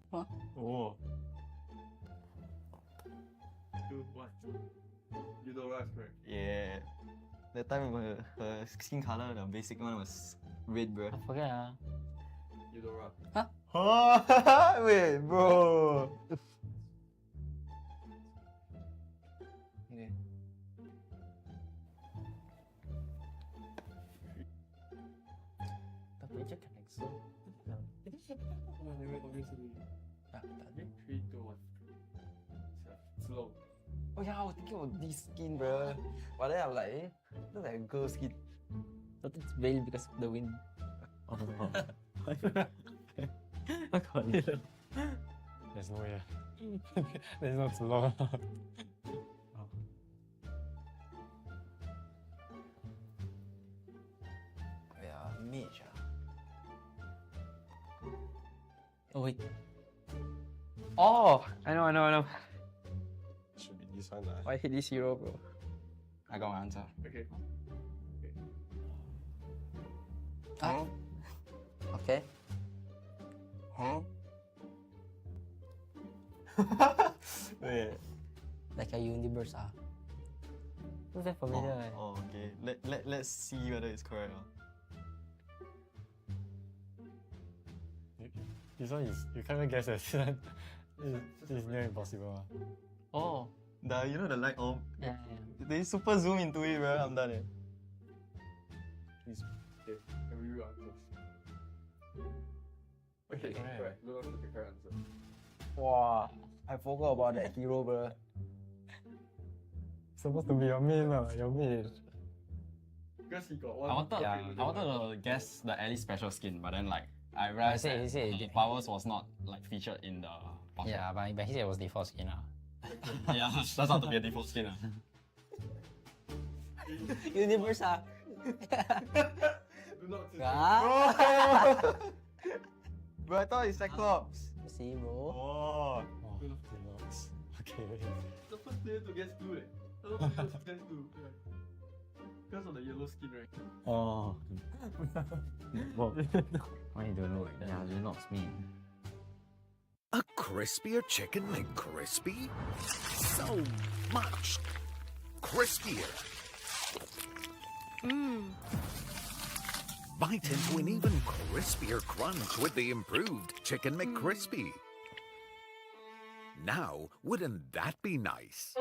S21: What?
S1: Oh.
S21: Dude, what? You know Rush, right?
S7: Yeah. That time her skin color, the basic one was red, bro.
S8: I forget
S21: You know Rush.
S8: Huh?
S7: Oh, wait, bro.
S8: Okay. Tapi je kan exo. Tak ada.
S21: 3, 2, 1. Slow.
S8: Oh yeah, I was thinking of this skin, bro. But then I'm like, looks like a girl skin. But it's veiled because of the wind.
S1: Oh. There's no way. There's not too long.
S8: Yeah, mage. Oh wait. Oh, I know.
S21: Should be this one.
S8: I hate this hero, bro.
S7: I got my answer.
S21: Okay.
S8: Ah. Okay.
S7: Huh? Wait.
S8: Like a universe, ah. Looks that familiar, eh?
S7: Oh, okay. Let's see whether it's correct.
S1: This one is, you can't even guess it. It's near impossible.
S8: Oh.
S7: You know the light orb?
S8: Yeah.
S7: They super zoom into it, bro. I'm done.
S21: Please. Okay. Can we read answers? Okay, correct. Look at the correct answer.
S8: Wow, I forgot about that hero, bro.
S1: Supposed to be your main, your main.
S21: Because he got one.
S7: I wanted to guess the Ellie special skin, but then like I realized that powers was not like featured in the bucket.
S8: Yeah, but he said it was default skin, ah.
S7: Yeah, that's not to be a default skin.
S8: Universe, ah.
S21: Do not
S8: Ah.
S7: Bro, I thought it's Cyclops.
S8: See, bro.
S7: Oh.
S1: Okay.
S21: The first player to guess blue, eh? The first player to guess blue. Because of the yellow skin, right?
S1: Oh.
S8: Why you don't know? Yeah, you're not me.
S10: A crispier chicken made crispy? So much crispier. Bite into an even crispier crunch with the improved Chicken McCrispy. Now, wouldn't that be nice?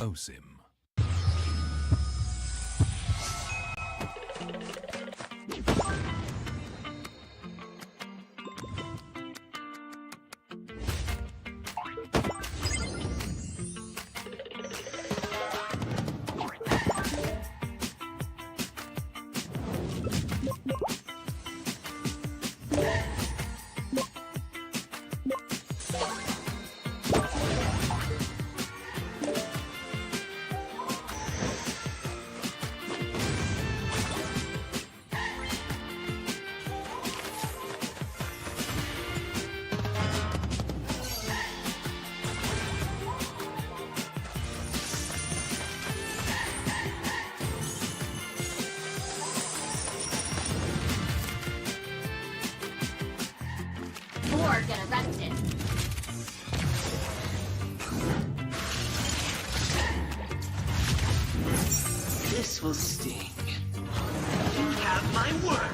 S12: Osim.
S9: Or get arrested.
S3: This will sting. You have my word.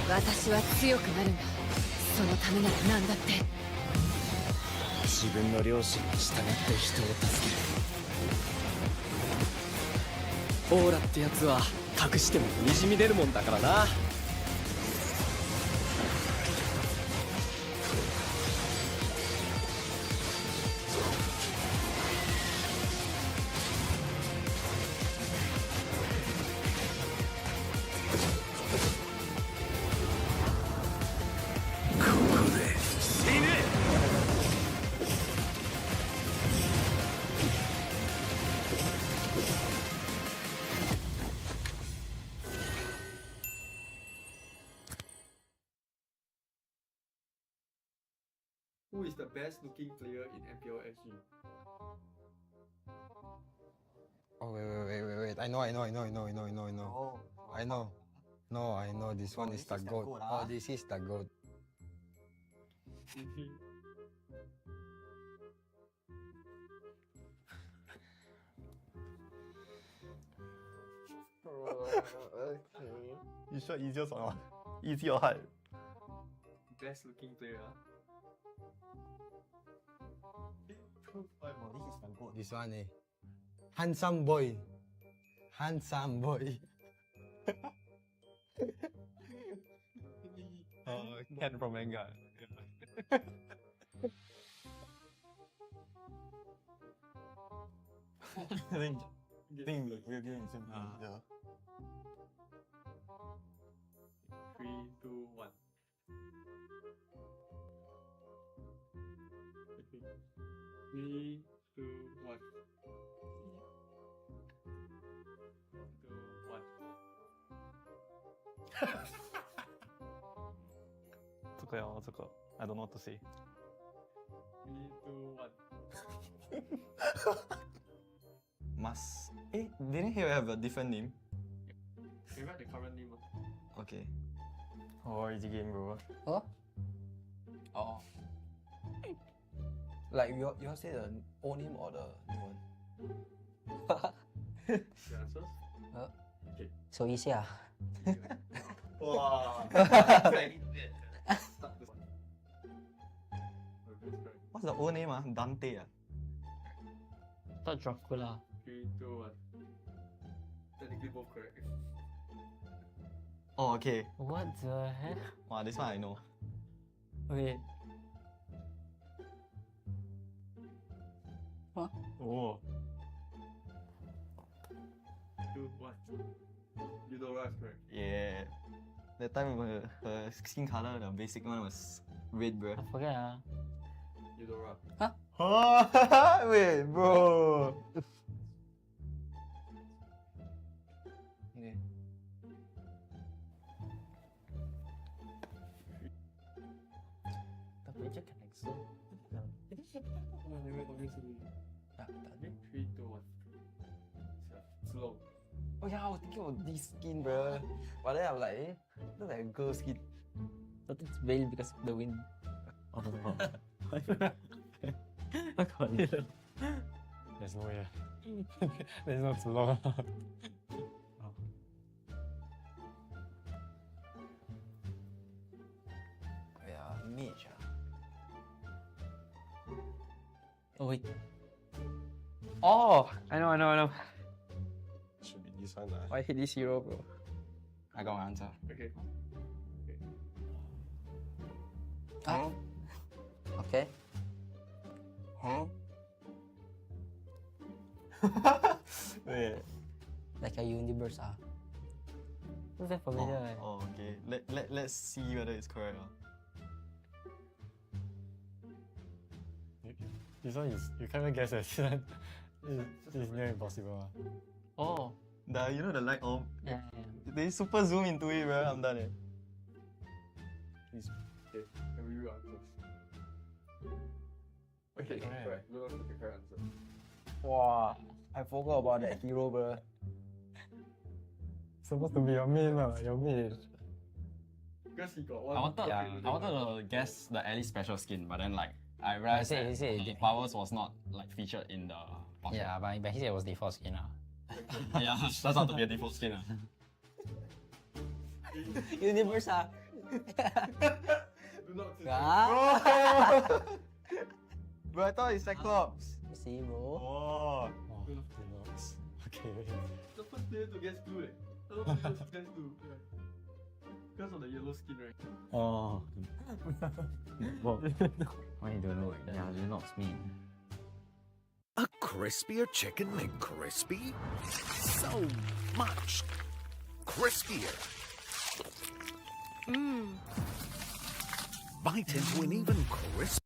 S2: 私は強くなるんだ。そのためなら何だって。
S17: 自分の良心に従って人を助ける。オーラってやつは隠してもにじみ出るもんだからな。
S21: Who is the best looking player in MPL SG?
S6: Oh wait. I know. I know. No, I know this one is the goat. Oh, this is the goat.
S1: You sure easiest or not? Easy or hard?
S21: Best looking player.
S6: This one eh. Handsome boy. Handsome boy.
S1: Ken from manga. I think we're getting simple. Yeah.
S21: 3, 2, 1. Okay. 3, 2, 1. 2, 1.
S1: 这个哟，这个 I don't know what to say.
S21: 3, 2, 1.
S8: Must. Didn't he have a different name?
S21: You write the current name.
S8: Okay.
S1: Oh, easy game, bro.
S8: Huh? Oh. Like you all say the old name or the new one?
S21: The answers? Okay.
S19: So easy ah.
S21: Wow.
S8: What's the old name? Dante.
S21: Thought Dracula. 3, 2, 1. Technically both correct.
S8: Oh, okay.
S17: What the heck?
S8: Wow, this one I know.
S17: Okay.
S21: Huh?
S1: Oh.
S21: Dude, what? You don't rush, right?
S8: Yeah. That time her skin color, the basic one was red, bro.
S17: I forget.
S21: You don't rush.
S17: Huh?
S8: Oh, wait, bro.
S17: Okay. Tapi je kan exo. Tak ada.
S21: 3, 2, 1. Slow.
S8: Oh yeah, I was thinking of this skin, bro. But then I'm like, looks like a girl skin.
S17: But it's veil because of the wind.
S1: Oh. There's no way. There's no slow.
S8: Yeah, mage.
S17: Oh wait. Oh, I know.
S21: Should be this one.
S17: I hate this hero, bro.
S7: I got my answer.
S21: Okay.
S8: Huh? Okay. Huh? Wait.
S17: Like a universe, What's that familiar?
S8: Oh, okay. Let's see whether it's correct.
S1: This one is, you can't even guess it. It's near impossible.
S17: Oh.
S8: You know the light orb?
S17: Yeah.
S8: They super zoom into it, bro. I'm done.
S21: Please. Okay. Can we read answers? Okay, correct. We'll look at the correct answer.
S8: Wow. I forgot about that hero, bro.
S1: Supposed to be your main, your main.
S21: Because he got one.
S7: I wanted to guess the Ellie special skin, but then like I realized
S17: He said
S7: that powers was not like featured in the box.
S17: Yeah, but he said it was default skin.
S7: Yeah, that's not to be a default skin.
S17: Universe,
S21: Do not
S8: Bro, I thought it's Cyclops.
S17: See, bro.
S8: Oh.
S1: Okay.
S21: The first player to guess blue, A lot of people guess blue. Because of the yellow skin, right?
S1: Oh.
S17: Why you don't know? Yeah, you're not mean.
S10: A crispier chicken McCrispy? So much crispier. Bite into an even crisp.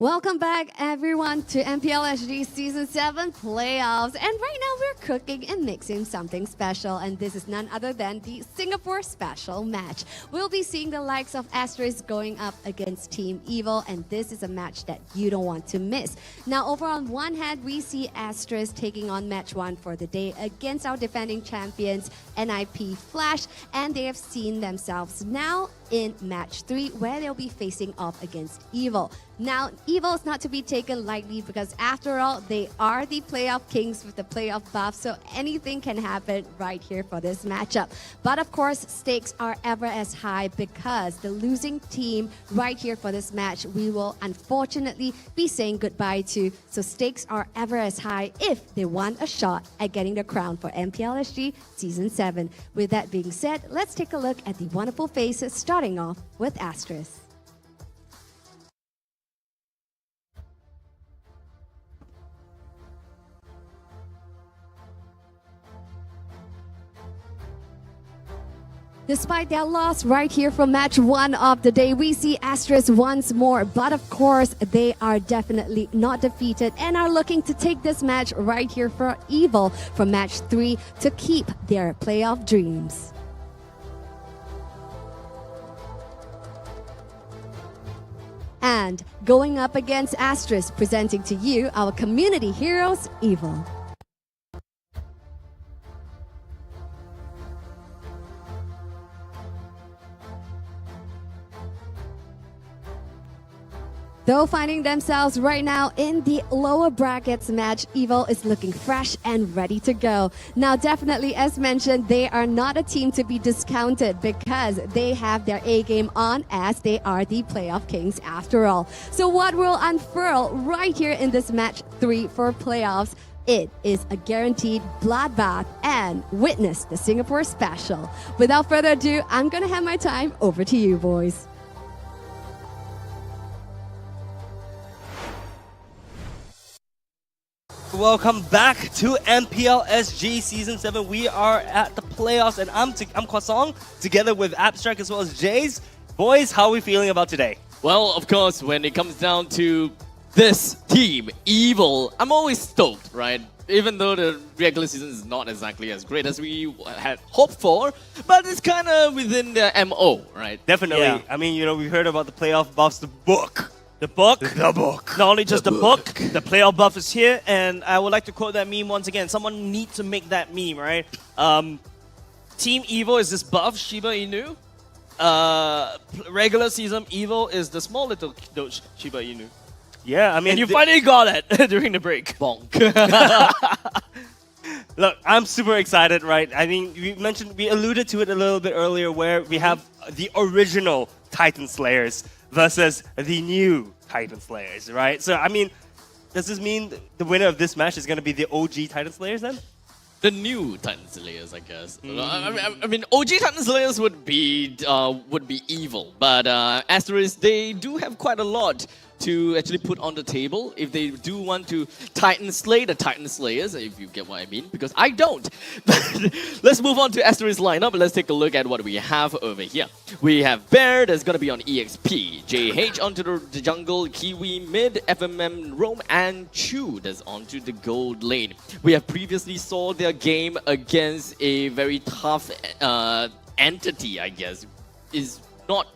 S13: Welcome back, everyone, to MPL SG Season 7 playoffs. And right now, we're cooking and mixing something special. And this is none other than the Singapore Special match. We'll be seeing the likes of Asteris going up against Team Evil. And this is a match that you don't want to miss. Now, over on one hand, we see Asteris taking on match 1 for the day against our defending champions, NIP Flash. And they have seen themselves now in match 3, where they'll be facing off against Evil. Now, Evil is not to be taken lightly because after all, they are the playoff kings with the playoff buff, so anything can happen right here for this matchup. But of course, stakes are ever as high because the losing team right here for this match, we will unfortunately be saying goodbye to. So stakes are ever as high if they want a shot at getting the crown for MPL SG Season 7. With that being said, let's take a look at the wonderful faces, starting off with Asteris. Despite their loss right here from match 1 of the day, we see Asteris once more. But of course, they are definitely not defeated and are looking to take this match right here for Evil from match 3 to keep their playoff dreams. And going up against Asteris, presenting to you our community heroes, Evil. Though finding themselves right now in the lower brackets match, Evil is looking fresh and ready to go. Now, definitely, as mentioned, they are not a team to be discounted because they have their A game on, as they are the playoff kings after all. So what will unfurl right here in this match 3 for playoffs? It is a guaranteed bloodbath and witness the Singapore Special. Without further ado, I'm going to hand my time over to you, boys.
S14: Welcome back to MPL SG Season 7. We are at the playoffs, and I'm Kwasong, together with Abstract as well as Jays. Boys, how are we feeling about today?
S4: Well, of course, when it comes down to this team, Evil, I'm always stoked, right? Even though the regular season is not exactly as great as we had hoped for, but it's kind of within the MO, right?
S14: Definitely.
S11: Yeah.
S14: I mean, you know, we heard about the playoff buffs, the book.
S11: The book.
S14: The book.
S11: Not only just the book, the playoff buff is here, and I would like to quote that meme once again. Someone needs to make that meme, right? Team Evil is this buff, Shiba Inu. Regular season Evil is the small little Doge Shiba Inu.
S14: Yeah, I mean...
S11: And you finally got it during the break.
S4: Bonk.
S14: Look, I'm super excited, right? I mean, we alluded to it a little bit earlier where we have the original Titan Slayers versus the new Titan Slayers, right? So, I mean, does this mean the winner of this match is going to be the OG Titan Slayers then?
S4: The new Titan Slayers, I guess. I mean, OG Titan Slayers would be Evil, but Asteris, they do have quite a lot to actually put on the table if they do want to Titan Slay the Titan Slayers, if you get what I mean, because I don't. But let's move on to Asteris lineup. Let's take a look at what we have over here. We have Bear, that's going to be on EXP, JH onto the jungle, Kiwi mid, FMM roam, and Chu that's onto the gold lane. We have previously saw their game against a very tough entity, I guess. Is not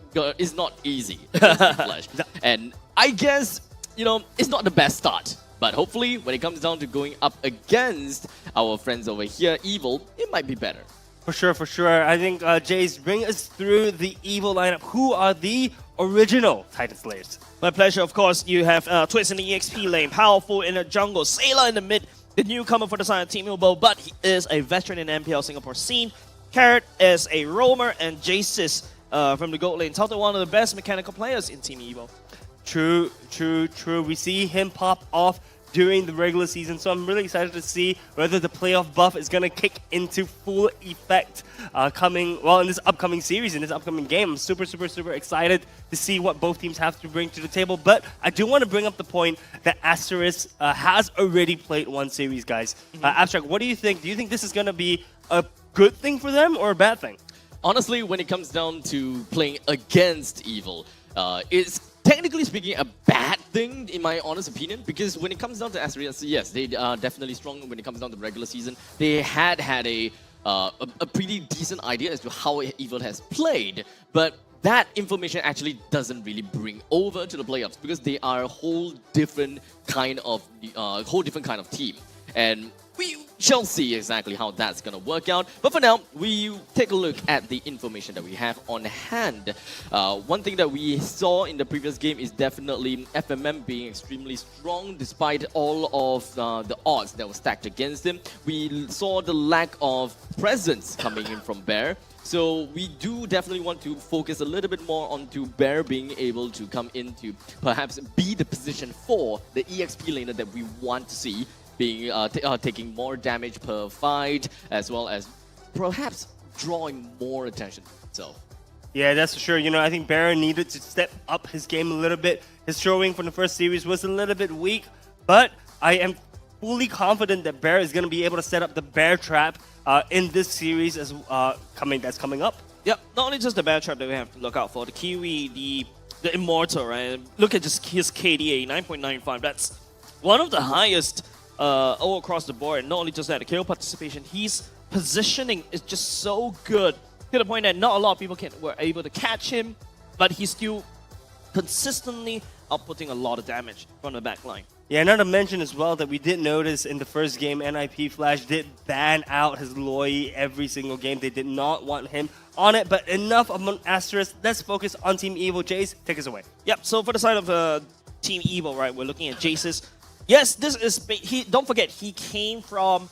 S4: easy against Flash. And I guess, you know, it's not the best start. But hopefully, when it comes down to going up against our friends over here, Evil, it might be better.
S14: For sure, for sure. I think Jays, bring us through the Evil lineup. Who are the original Titan Slayers?
S11: My pleasure, of course. You have Twitch in the EXP lane, Powerful in the jungle, Sailor in the mid, the newcomer for the side of Team Evil, but he is a veteran in the MPL Singapore scene. Carrot is a roamer, and Jasis from the gold lane, touted one of the best mechanical players in Team Evo.
S14: True. We see him pop off during the regular season, so I'm really excited to see whether the playoff buff is going to kick into full effect in this upcoming series, in this upcoming game. I'm super excited to see what both teams have to bring to the table, but I do want to bring up the point that Asteris has already played one series, guys. Abstract, what do you think? Do you think this is going to be a good thing for them or a bad thing?
S4: Honestly, when it comes down to playing against Evil, it's technically technically speaking, a bad thing, in my honest opinion, because when it comes down to Asteris, yes, they are definitely strong when it comes down to the regular season. They had a pretty decent idea as to how Evil has played, but that information actually doesn't really bring over to the playoffs because they are a whole different kind of team, and we shall see exactly how that's gonna work out. But for now, we take a look at the information that we have on hand. One thing that we saw in the previous game is definitely FMM being extremely strong despite all of the odds that were stacked against him. We saw the lack of presence coming in from Bear. So we do definitely want to focus a little bit more onto Bear being able to come in to perhaps be the position for the EXP laner that we want to see, being taking more damage per fight, as well as perhaps drawing more attention to himself.
S14: Yeah, that's for sure. You know, I think Baron needed to step up his game a little bit. His showing from the first series was a little bit weak, but I am fully confident that Bear is going to be able to set up the Bear Trap in this series that's coming up.
S11: Yep, not only just the Bear Trap that we have to look out for, the Kiwi, the Immortal, right? Look at just his KDA, 9.95. That's one of the highest all across the board. Not only just that, the KO participation, his positioning is just so good to the point that not a lot of people were able to catch him, but he's still consistently outputting a lot of damage from the back line.
S14: Yeah, not to mention as well that we did notice in the first game, NIP Flash did ban out his Loi every single game. They did not want him on it, but enough of Asteris. Let's focus on Team Evil. Jace, take us away.
S11: Yep, so for the side of Team Evil, right, we're looking at Jace's. Yes, this is... don't forget, he came from...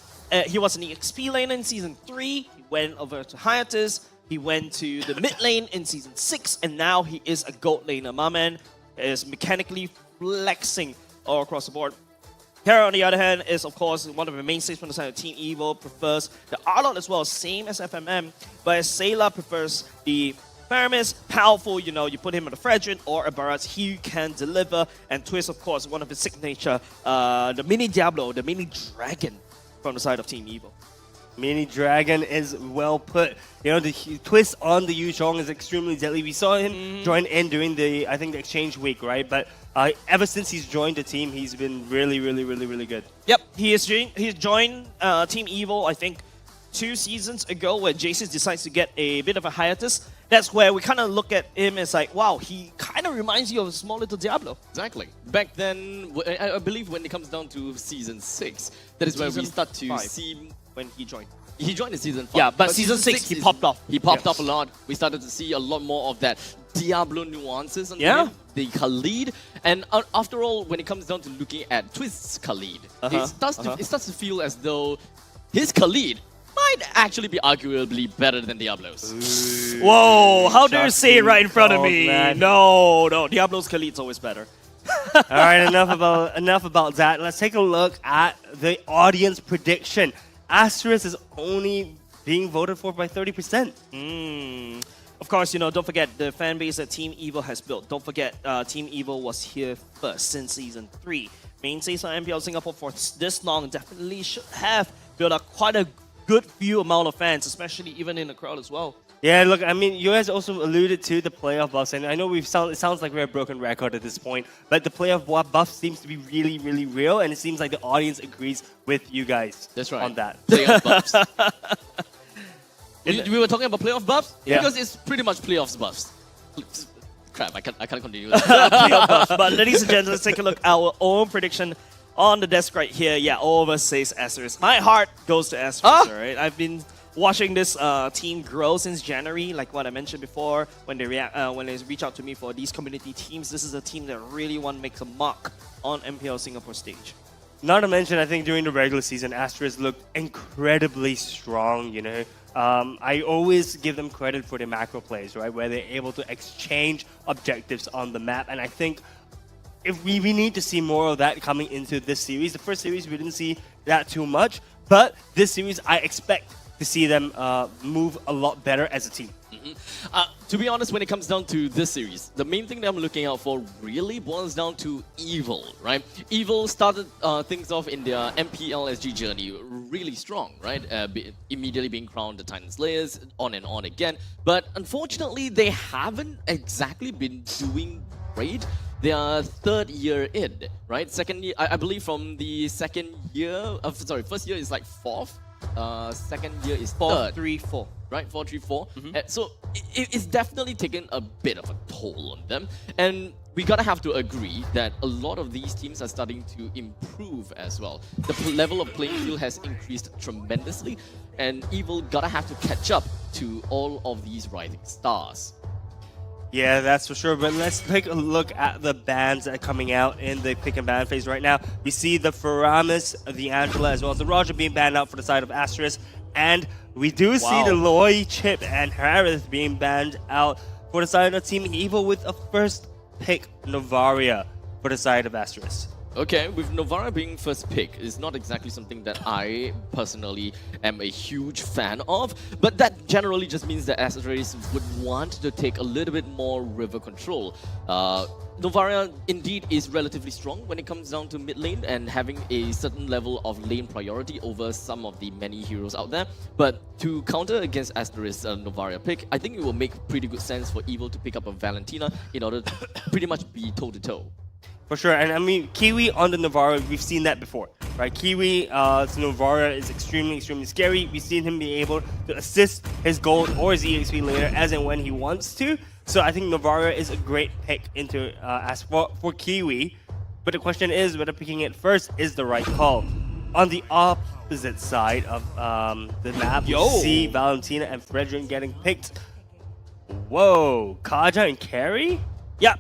S11: he was an EXP laner in Season 3. He went over to Hiatus. He went to the mid lane in Season 6. And now he is a gold laner. My man is mechanically flexing all across the board. Kara, on the other hand, is of course one of the mainstays from the side of Team Evil, prefers the Arlot as well, same as FMM, but as Sayla prefers the Paramis, powerful, you know, you put him on a Fredrin or a Barat, he can deliver, and Twist, of course, one of his signature, the Mini Diablo, the Mini Dragon from the side of Team Evil.
S14: Mini Dragon is well put. You know, the twist on the Yu Zhong is extremely deadly. We saw him join in during the, I think, the exchange week, right? But ever since he's joined the team, he's been really good.
S11: Yep, he's joined Team Evil, I think, 2 seasons ago, where Jason decides to get a bit of a hiatus. That's where we kind of look at him as like, wow, he kind of reminds you of a small little Diablo.
S4: Exactly. Back then, I believe when it comes down to Season 6, that is where we start to see...
S11: When he joined.
S4: He joined in Season 5.
S11: Yeah, but Season 6, he popped off.
S4: He popped off a lot. We started to see a lot more of that Diablo nuances on him, the Khalid. And after all, when it comes down to looking at Twist's Khalid, it starts to feel as though his Khalid might actually be arguably better than Diablo's.
S11: Whoa, how dare you say it right in front of me? Man. No, Diablo's Khalid's always better.
S14: All right, enough about that. Let's take a look at the audience prediction. Asteris is only being voted for by 30%.
S11: Of course, you know, don't forget the fan base that Team Evil has built. Don't forget, Team Evil was here first since Season 3. Mainstays on MPL Singapore for this long definitely should have built up quite a good few amount of fans, especially even in the crowd as well.
S14: Yeah, look, I mean, you guys also alluded to the playoff buffs, and I know it sounds like we're a broken record at this point, but the playoff buff seems to be really real, and it seems like the audience agrees with you guys.
S4: That's right.
S14: On that.
S4: Playoff buffs. We were talking about playoff buffs?
S14: Yeah.
S4: Because it's pretty much playoffs buffs. Crap, I can't continue.
S11: Playoff buffs. But ladies and gentlemen, let's take a look at our own prediction on the desk right here. Yeah, all of us says Asteris. My heart goes to Asteris, alright? I've been watching this team grow since January, like what I mentioned before, when they reach out to me for these community teams. This is a team that really want to make a mark on MPL Singapore stage.
S14: Not to mention, I think during the regular season, Asteris looked incredibly strong, you know. I always give them credit for their macro plays, right, where they're able to exchange objectives on the map, and I think if we need to see more of that coming into this series. The first series, we didn't see that too much, but this series, I expect to see them move a lot better as a team.
S4: To be honest, when it comes down to this series, the main thing that I'm looking out for really boils down to Evil, right? Evil started things off in their MPL SG journey really strong, right? Immediately being crowned the Titan Slayers, on and on again. But unfortunately, they haven't exactly been doing great They are third year in, right? Second year, I believe from the second year, first year is like fourth. Second year is third.
S11: 4-3-4.
S4: Right, 4-3-4. So it's definitely taken a bit of a toll on them. And we gotta have to agree that a lot of these teams are starting to improve as well. The level of playing field has increased tremendously, and Evil gotta have to catch up to all of these rising stars.
S14: Yeah, that's for sure. But let's take a look at the bans that are coming out in the pick and ban phase right now. We see the Faramis, the Angela, as well as the Roger being banned out for the side of Asteris. And we do see the Loi, Chip, and Harith being banned out for the side of Team Evil with a first pick Novaria for the side of Asteris.
S4: Okay, with Novara being first pick is not exactly something that I personally am a huge fan of, but that generally just means that Asteris would want to take a little bit more river control. Novara indeed is relatively strong when it comes down to mid lane and having a certain level of lane priority over some of the many heroes out there, but to counter against Asteris Novara pick, I think it will make pretty good sense for Evil to pick up a Valentina in order to pretty much be toe-to-toe.
S14: For sure, and I mean, Kiwi on the Novara, we've seen that before, right? Kiwi to Novara is extremely scary. We've seen him be able to assist his gold or his EXP later as and when he wants to. So I think Novara is a great pick into as for Kiwi. But the question is whether picking it first is the right call. On the opposite side of the map, we see Valentina and Fredrin getting picked. Whoa, Kaja and Carry?
S11: Yeah,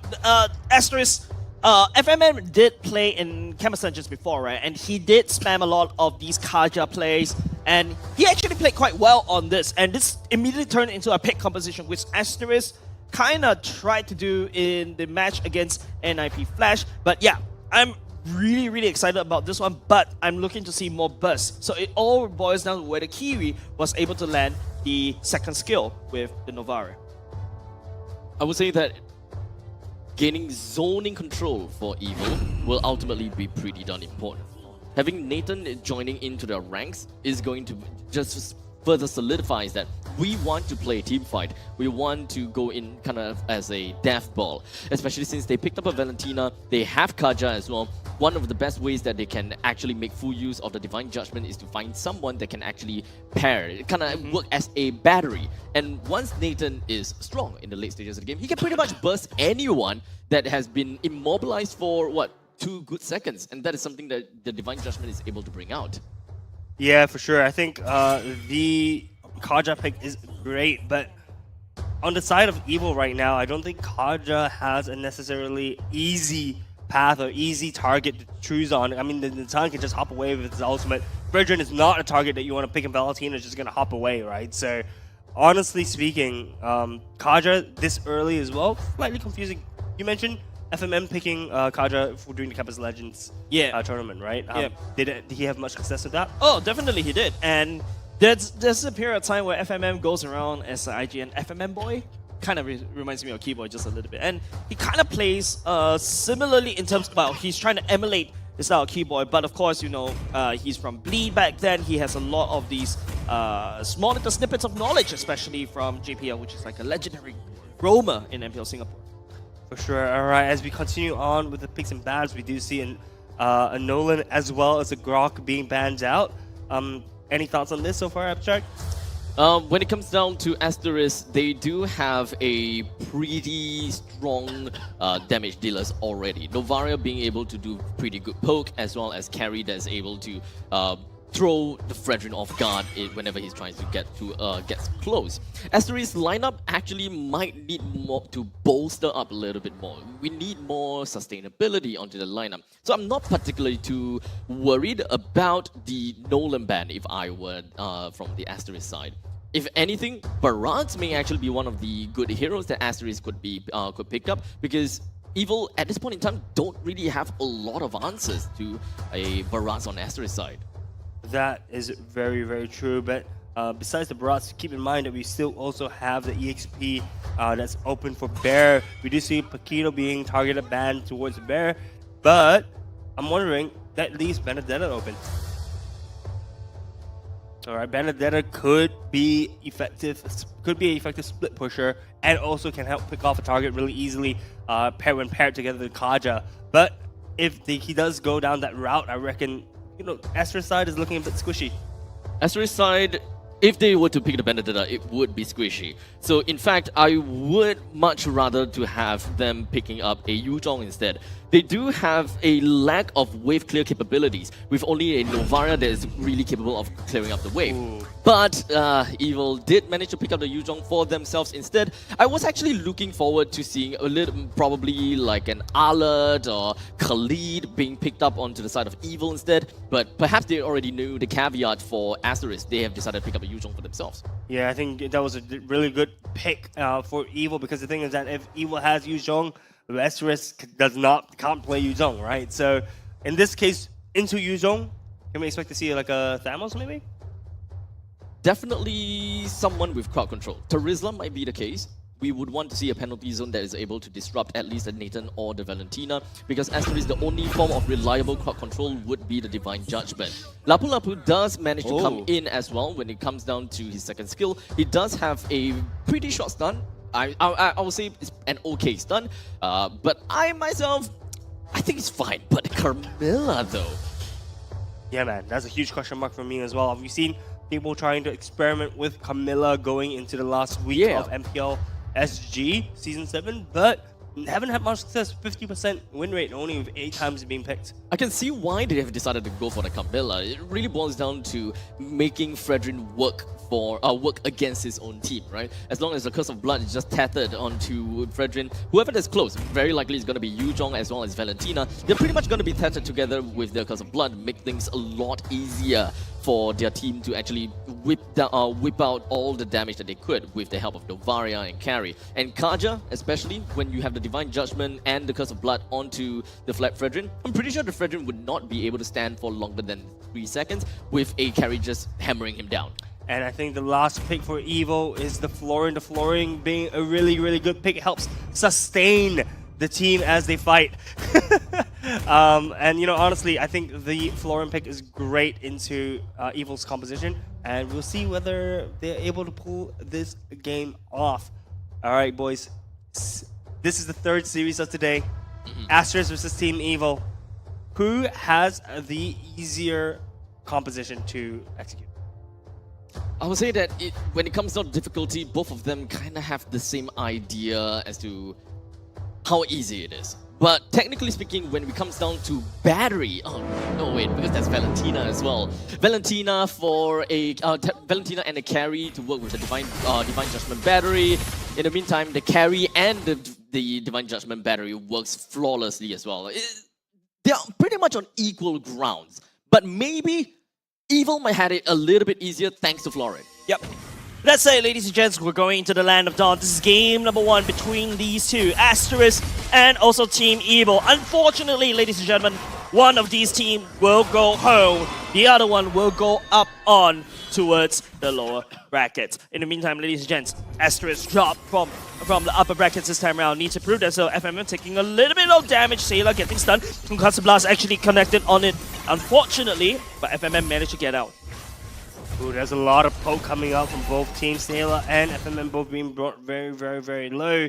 S11: Asteris. FMM did play in Kamasan just before, right? And he did spam a lot of these Kaja plays, and he actually played quite well on this. And this immediately turned into a pick composition, which Asteris kind of tried to do in the match against NIP Flash. But yeah, I'm really excited about this one, but I'm looking to see more bursts. So it all boils down to whether Kiwi was able to land the second skill with the Novara.
S4: I would say that gaining zoning control for Evil will ultimately be pretty darn important. Having Nathan joining into the ranks is going to just further solidifies that we want to play a team fight. We want to go in kind of as a death ball, especially since they picked up a Valentina. They have Kaja as well. One of the best ways that they can actually make full use of the Divine Judgment is to find someone that can actually pair, kind of work as a battery. And once Nathan is strong in the late stages of the game, he can pretty much burst anyone that has been immobilized for, 2 good seconds. And that is something that the Divine Judgment is able to bring out.
S14: Yeah, for sure. I think the Kaja pick is great, but on the side of Evil right now, I don't think Kaja has a necessarily easy path or easy target to choose on. I mean, the Natan can just hop away with his ultimate. Fredrin is not a target that you want to pick, and Valentina is just going to hop away, right? So, honestly speaking, Kaja this early as well, slightly confusing. You mentioned FMM picking Kaja for doing the Campus Legends tournament, right? Did he have much success with that?
S11: Oh, definitely he did. And there's a period of time where FMM goes around as an IGN FMM boy. Kind of reminds me of Keyboy just a little bit. And he kind of plays similarly in terms of, well, he's trying to emulate the style of Keyboy. But of course, you know, he's from Bleed back then. He has a lot of these small little snippets of knowledge, especially from JPL, which is like a legendary roamer in MPL Singapore.
S14: For sure. All right, as we continue on with the picks and bans, we do see a Nolan as well as a Grok being banned out. Any thoughts on this so far, Abstract?
S4: When it comes down to Asteris, they do have a pretty strong damage dealers already. Novaria being able to do pretty good poke, as well as Carry that's able to throw the Fredrin off guard whenever he's trying to get close. Asteris lineup actually might need more to bolster up a little bit more. We need more sustainability onto the lineup. So I'm not particularly too worried about the Nolan ban if I were from the Asteris side. If anything, Barats may actually be one of the good heroes that Asteris could pick up, because Evil at this point in time don't really have a lot of answers to a Barats on Asteris side.
S14: That is very true, but besides the Barats, keep in mind that we still also have the EXP that's open for Bear. We do see Paquito being targeted banned towards Bear, but I'm wondering, that leaves Benedetta open. Alright, Benedetta could be effective, could be an effective split pusher and also can help pick off a target really easily when paired together with Kaja. But if he does go down that route, I reckon, Asteris side is looking a bit squishy.
S4: Asteris side, if they were to pick the Benedetta, it would be squishy. So in fact, I would much rather to have them picking up a Yuzhong instead. They do have a lack of wave clear capabilities, with only a Novaria that is really capable of clearing up the wave.
S14: Ooh.
S4: But Evil did manage to pick up the Yuzhong for themselves instead. I was actually looking forward to seeing a little, probably like an Alert or Khalid being picked up onto the side of Evil instead. But perhaps they already knew the caveat for Asteris. They have decided to pick up a Yuzhong for themselves.
S14: Yeah, I think that was a really good pick for Evil, because the thing is that if Evil has Yuzhong, Asteris can't play Yuzhong, right? So in this case, into Yuzhong, can we expect to see like a Thamos maybe?
S4: Definitely someone with crowd control. Terizla might be the case. We would want to see a penalty zone that is able to disrupt at least the Nathan or the Valentina, because Asteris, the only form of reliable crowd control would be the Divine Judgment. Lapu Lapu does manage to come in as well when it comes down to his second skill. He does have a pretty short stun. I would say it's an okay stun, but I myself, I think it's fine. But Carmilla though.
S14: Yeah, man, that's a huge question mark for me as well. Have you seen people trying to experiment with Camilla going into the last week of MPL SG Season 7, but haven't had much success. 50% win rate, only with 8 times being picked.
S4: I can see why they have decided to go for the Camilla. It really boils down to making Fredrin work against his own team, right? As long as the Curse of Blood is just tethered onto Fredrin, whoever that's close, very likely is going to be Yuzhong as well as Valentina. They're pretty much going to be tethered together with their Curse of Blood, make things a lot easier for their team to actually whip out all the damage that they could with the help of Novaria and Carry. And Kaja, especially when you have the Divine Judgment and the Curse of Blood onto the flat Fredrin, I'm pretty sure the Fredrin would not be able to stand for longer than 3 seconds with a Carry just hammering him down.
S14: And I think the last pick for Evo is the Florin. The Florin being a really, really good pick. It helps sustain the team as they fight. And honestly, I think the Florin pick is great into Evil's composition, and we'll see whether they're able to pull this game off. All right, boys. This is the 3rd series of today. Asteris versus Team Evil. Who has the easier composition to execute?
S4: I would say that when it comes down to difficulty, both of them kind of have the same idea as to how easy it is. But technically speaking, when it comes down to battery, oh no wait, because that's Valentina as well. Valentina Valentina and a Carry to work with the Divine Judgment battery. In the meantime, the Carry and the Divine Judgment battery works flawlessly as well. They are pretty much on equal grounds, but maybe Evil might have it a little bit easier thanks to Florin.
S11: Yep. That's it, ladies and gents. We're going into the Land of Dawn. This is game number 1 between these two, Asteris and also Team Evil. Unfortunately, ladies and gentlemen, one of these teams will go home. The other one will go up on towards the lower brackets. In the meantime, ladies and gents, Asteris dropped from the upper brackets this time around. Need to prove that, so FMM taking a little bit of damage. Sailor getting stunned. Concussive Blast actually connected on it, unfortunately, but FMM managed to get out.
S14: Ooh, there's a lot of poke coming out from both teams. Sailor and FMM both being brought very, very, very low.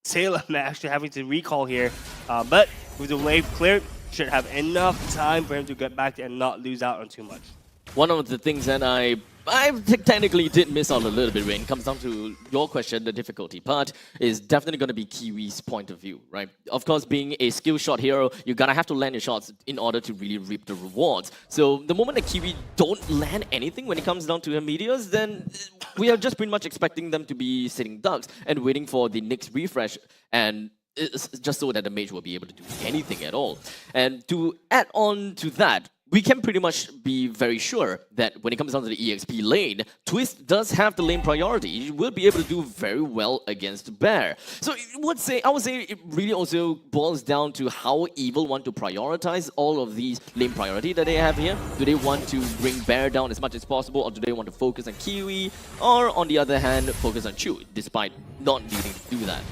S14: Sailor actually having to recall here, but with the wave cleared, should have enough time for him to get back and not lose out on too much.
S4: One of the things that I technically did miss out a little bit when it comes down to your question, the difficulty part, is definitely going to be Kiwi's point of view, right? Of course, being a skill shot hero, you're going to have to land your shots in order to really reap the rewards. So the moment that Kiwi don't land anything when it comes down to her meteors, then we are just pretty much expecting them to be sitting ducks and waiting for the next refresh, and it's just so that the mage will be able to do anything at all. And to add on to that, we can pretty much be very sure that when it comes down to the EXP lane, Twist does have the lane priority. He will be able to do very well against Bear. So I would say it really also boils down to how Evil want to prioritize all of these lane priority that they have here. Do they want to bring Bear down as much as possible, or do they want to focus on Kiwi, or on the other hand, focus on Chu, despite not needing to do that?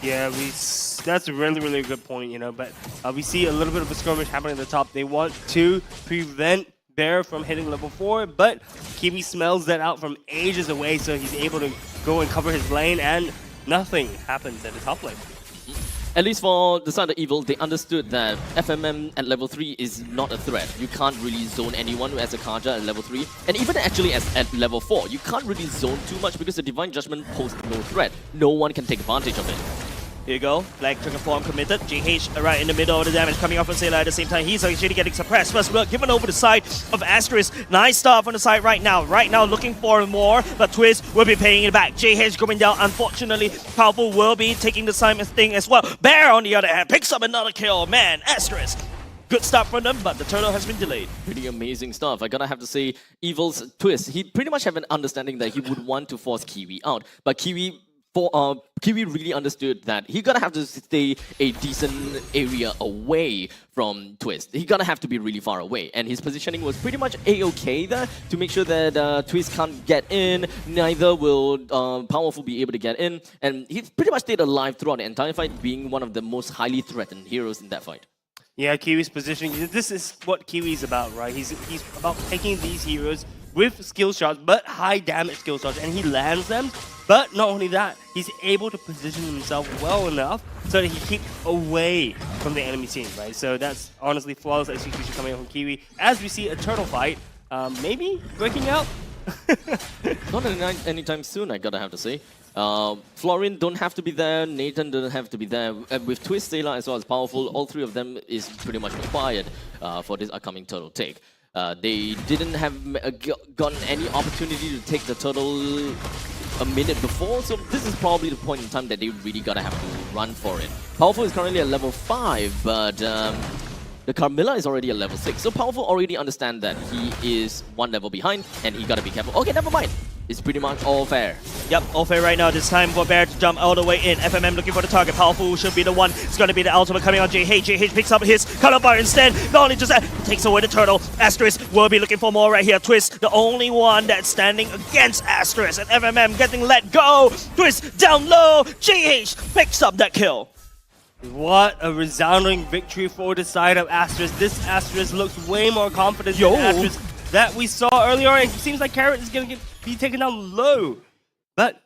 S14: Yeah, that's a really, really good point, but we see a little bit of a skirmish happening at the top. They want to prevent Bear from hitting level 4, but Kiwi smells that out from ages away, so he's able to go and cover his lane, and nothing happens at the top lane.
S4: At least for the side of Evil, they understood that FMM at level 3 is not a threat. You can't really zone anyone as a Kaja at level 3. And even actually at level 4, you can't really zone too much because the Divine Judgment poses no threat. No one can take advantage of it.
S14: Here you go, Flag Trigger Form committed. GH right in the middle of the damage coming off from Sailor at the same time. He's actually getting suppressed. First blood given over the side of Asteris. Nice start on the side right now. Right now looking for more, but Twist will be paying it back. GH going down, unfortunately. Palpable will be taking the same thing as well. Bear on the other hand picks up another kill. Man, Asteris. Good start from them, but the turtle has been delayed.
S4: Pretty amazing stuff. I gotta have to say, Evil's Twist, he pretty much have an understanding that he would want to force Kiwi out. But Kiwi really understood that he gonna have to stay a decent area away from Twist. He gonna have to be really far away, and his positioning was pretty much a-okay there to make sure that Twist can't get in. Neither will Powerful be able to get in, and he pretty much stayed alive throughout the entire fight, being one of the most highly threatened heroes in that fight.
S14: Yeah, Kiwi's positioning. This is what Kiwi's about, right? He's about taking these heroes with skill shots, but high damage skill shots, and he lands them. But not only that, he's able to position himself well enough so that he keeps away from the enemy team, right? So that's honestly flawless execution coming out from Kiwi. As we see a turtle fight, maybe breaking out.
S4: Not anytime soon, I gotta have to say. Florian don't have to be there, Nathan don't have to be there. With Twist, Sailor as well as Powerful, all three of them is pretty much required for this upcoming turtle take. They didn't have gotten any opportunity to take the turtle a minute before, so this is probably the point in time that they really gotta have to run for it. Powerful is currently at level 5, but the Carmilla is already at level 6, so Powerful already understand that he is one level behind, and he gotta be careful. Okay, never mind. It's pretty much all fair.
S14: Yep, all fair right now. This time for Bear to jump all the way in. FMM looking for the target. Powerful should be the one. It's going to be the ultimate coming on JH. JH picks up his Qualifier instead. Not only just that, takes away the turtle. Asteris will be looking for more right here. Twist, the only one that's standing against Asteris. And FMM getting let go. Twist down low. JH picks up that kill. What a resounding victory for the side of Asteris. This Asteris looks way more confident than Asteris that we saw earlier on. It seems like Carrot is going to be taken down low, but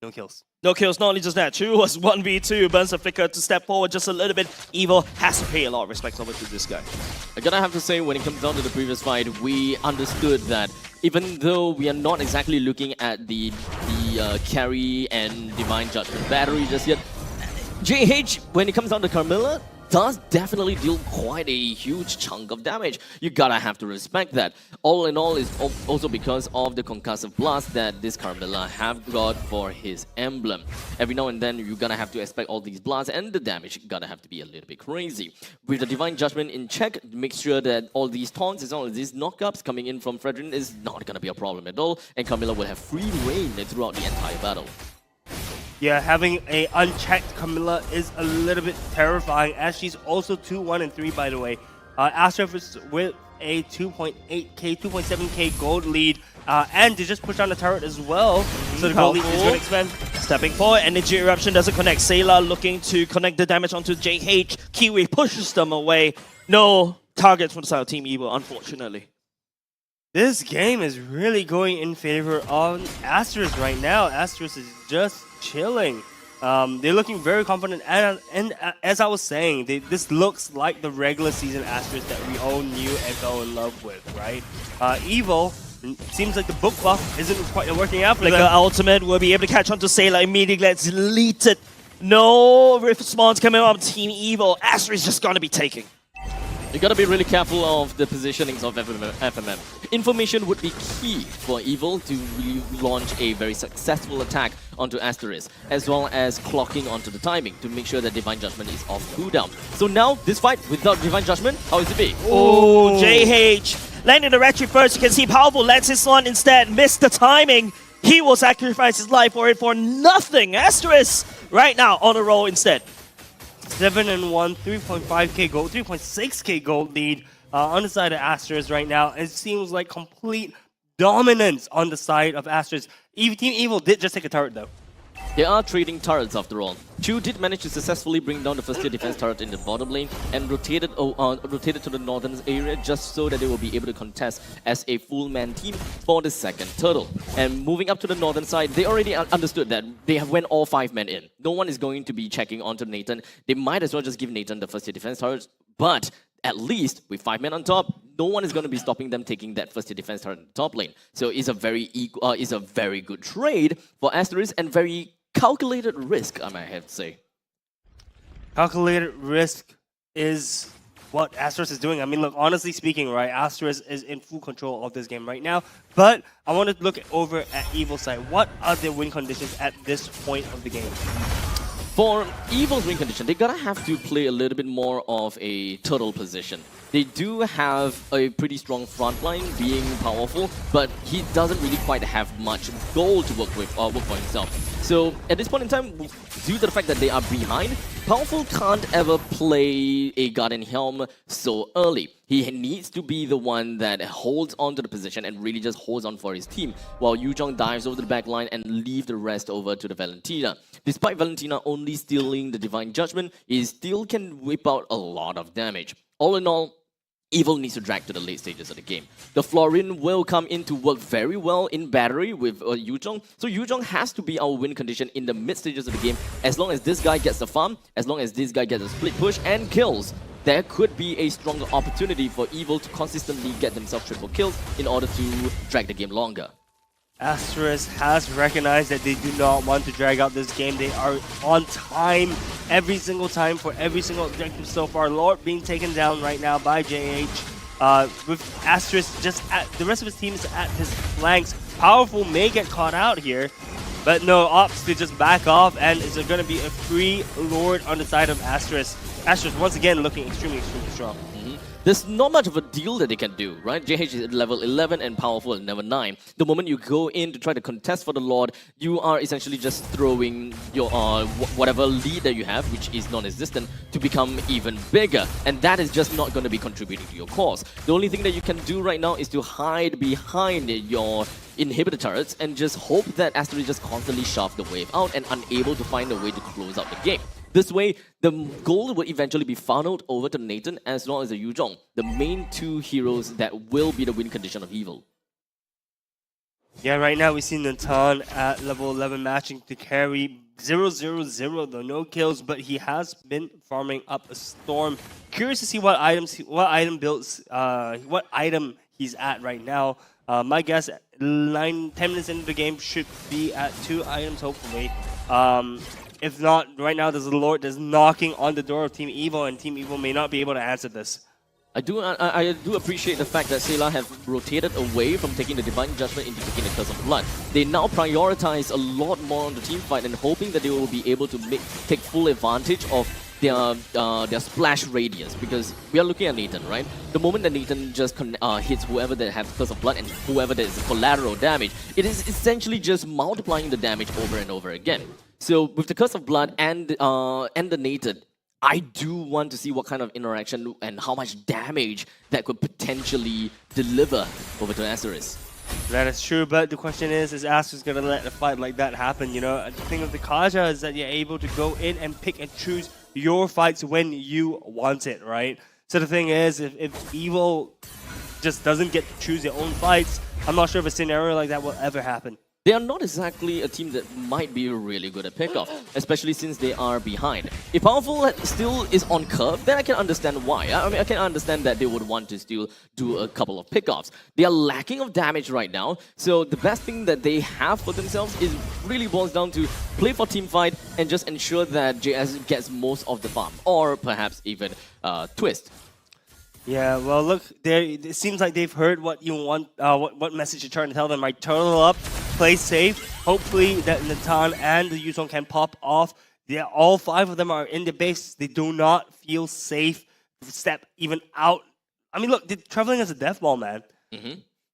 S14: no kills. No kills, not only just that. Chu was 1v2, burns a flicker to step forward just a little bit. Evil has to pay a lot of respect over to this guy.
S4: I gotta have to say, when it comes down to the previous fight, we understood that even though we are not exactly looking at the carry and Divine Judgment battery just yet, JH, when it comes down to Carmilla, does definitely deal quite a huge chunk of damage. You gotta have to respect that. All in all, is also because of the concussive blast that this Carmilla have got for his emblem. Every now and then, you're gonna have to expect all these blasts, and the damage gotta have to be a little bit crazy. With the Divine Judgment in check, make sure that all these taunts, as well as these knockups coming in from Fredrin is not gonna be a problem at all, and Carmilla will have free reign throughout the entire battle.
S14: Yeah, having a unchecked Camilla is a little bit terrifying, as she's also 2-1-3, by the way. Asteris with a 2.8k, 2.7k gold lead, and they just push on the turret as well, so the gold lead is going to expand. Stepping forward, Energy Eruption doesn't connect. Sailor looking to connect the damage onto JH. Kiwi pushes them away. No targets from the side of Team Evil, unfortunately. This game is really going in favor of Asteris right now. Asteris is just chilling. They're looking very confident, and as I was saying, this looks like the regular season Asteris that we all knew and fell in love with, right? Evil, seems like the book buff isn't quite working out for them. Ultimate will be able to catch on to Sailor immediately. Let's delete it. No response coming up Team Evil. Asteris just gonna be taking.
S4: You gotta be really careful of the positionings of FMM. Information would be key for Evil to really launch a very successful attack onto Asteris, as well as clocking onto the timing to make sure that Divine Judgment is off cooldown. So now, this fight without Divine Judgment, how is it be?
S14: Oh, JH landing the retreat first. You can see Powerful lets his one instead, missed the timing. He will sacrifice his life for it for nothing. Asteris right now on a roll instead. 7-1, 3.5k gold, 3.6k gold lead on the side of Asteris right now. It seems like complete dominance on the side of Asteris. Team Evil did just take a turret though.
S4: They are trading turrets after all. Chu did manage to successfully bring down the first tier defense turret in the bottom lane and rotated to the northern area just so that they will be able to contest as a full man team for the second turtle. And moving up to the northern side, they already understood that they have went all 5 men in. No one is going to be checking onto Nathan. They might as well just give Nathan the first tier defense turret, but at least with 5 men on top, no one is going to be stopping them taking that first tier defense turret in the top lane. So it's a very good trade for Asteris and very calculated risk, I might have to say.
S14: Calculated risk is what Asteris is doing. I mean, look, honestly speaking, right, Asteris is in full control of this game right now. But I want to look over at Evil's side. What are their win conditions at this point of the game?
S4: For Evil's win condition, they're gonna have to play a little bit more of a turtle position. They do have a pretty strong front line, being powerful, but he doesn't really quite have much gold to work with or work for himself. So at this point in time, due to the fact that they are behind, Powerful can't ever play a Guardian Helm so early. He needs to be the one that holds on to the position and really just holds on for his team, while Yuzhong dives over the back line and leave the rest over to the Valentina. Despite Valentina only stealing the Divine Judgment, he still can whip out a lot of damage. All in all, Evil needs to drag to the late stages of the game. The Florin will come in to work very well in battery with Yuzhong. So Yuzhong has to be our win condition in the mid stages of the game. As long as this guy gets the farm, as long as this guy gets a split push and kills, there could be a stronger opportunity for Evil to consistently get themselves triple kills in order to drag the game longer.
S14: Asteris has recognized that they do not want to drag out this game. They are on time every single time for every single objective so far. Lord being taken down right now by JH. With Asteris just at the rest of his team is at his flanks. Powerful may get caught out here, but no, Ops to just back off, and it's going to be a free Lord on the side of Asteris. Asteris once again looking extremely strong.
S4: There's not much of a deal that they can do, right? JH is at level 11 and Powerful at level 9. The moment you go in to try to contest for the Lord, you are essentially just throwing your whatever lead that you have, which is non-existent, to become even bigger. And that is just not going to be contributing to your cause. The only thing that you can do right now is to hide behind your inhibitor turrets and just hope that Asteris just constantly shove the wave out and unable to find a way to close out the game. This way, the gold will eventually be funneled over to Nathan as well as the Yuzhong, the main two heroes that will be the win condition of Evil.
S14: Yeah, right now we see Nathan at level 11 matching to carry 0-0-0 though, no kills, but he has been farming up a storm. Curious to see what item he's at right now. My guess, 9-10 minutes into the game should be at 2 items hopefully. If not, right now there's a Lord that's knocking on the door of Team Evil, and Team Evil may not be able to answer this.
S4: I do appreciate the fact that Sayla have rotated away from taking the Divine Judgment into taking the Curse of Blood. They now prioritize a lot more on the team fight and hoping that they will be able to take full advantage of their splash radius, because we are looking at Nathan, right? The moment that Nathan just hits whoever that has Curse of Blood and whoever that is collateral damage, it is essentially just multiplying the damage over and over again. So with the Curse of Blood and the Nathan, I do want to see what kind of interaction and how much damage that could potentially deliver over to Asteris.
S14: That is true, but the question is Asteris going to let a fight like that happen? You know, the thing with the Kaja is that you're able to go in and pick and choose your fights when you want it, right? So the thing is, if Evil just doesn't get to choose their own fights, I'm not sure if a scenario like that will ever happen.
S4: They are not exactly a team that might be really good at pickoff, especially since they are behind. If Powerful still is on curve, then I can understand why. I mean, I can understand that they would want to still do a couple of pickoffs. They are lacking of damage right now, so the best thing that they have for themselves is really boils down to play for team fight and just ensure that JS gets most of the farm, or perhaps even Twist.
S14: Yeah, well, look, it seems like they've heard what you want, what message you're trying to tell them, right? Turtle up, play safe. Hopefully that Nathan and the Yuzhong can pop off. All 5 of them are in the base. They do not feel safe to step even out. I mean, look, they're traveling as a death ball, man.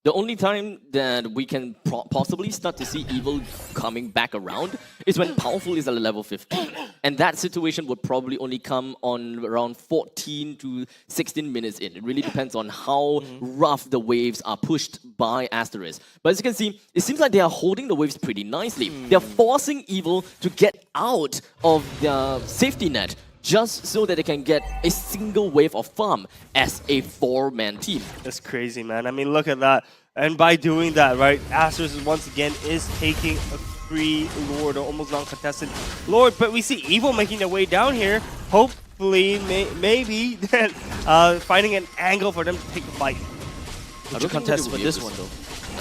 S4: The only time that we can possibly start to see Evil coming back around is when Powerful is at level 15. And that situation would probably only come on around 14 to 16 minutes in. It really depends on how rough the waves are pushed by Asteris. But as you can see, it seems like they are holding the waves pretty nicely. They're forcing Evil to get out of their safety net just so that they can get a single wave of farm as a 4-man team.
S14: That's crazy, man. I mean, look at that. And by doing that, right, Asteris once again is taking a free Lord, or almost non-contested Lord. But we see Evil making their way down here. Hopefully, maybe, finding an angle for them to take the fight.
S11: Would you contest for this one, though?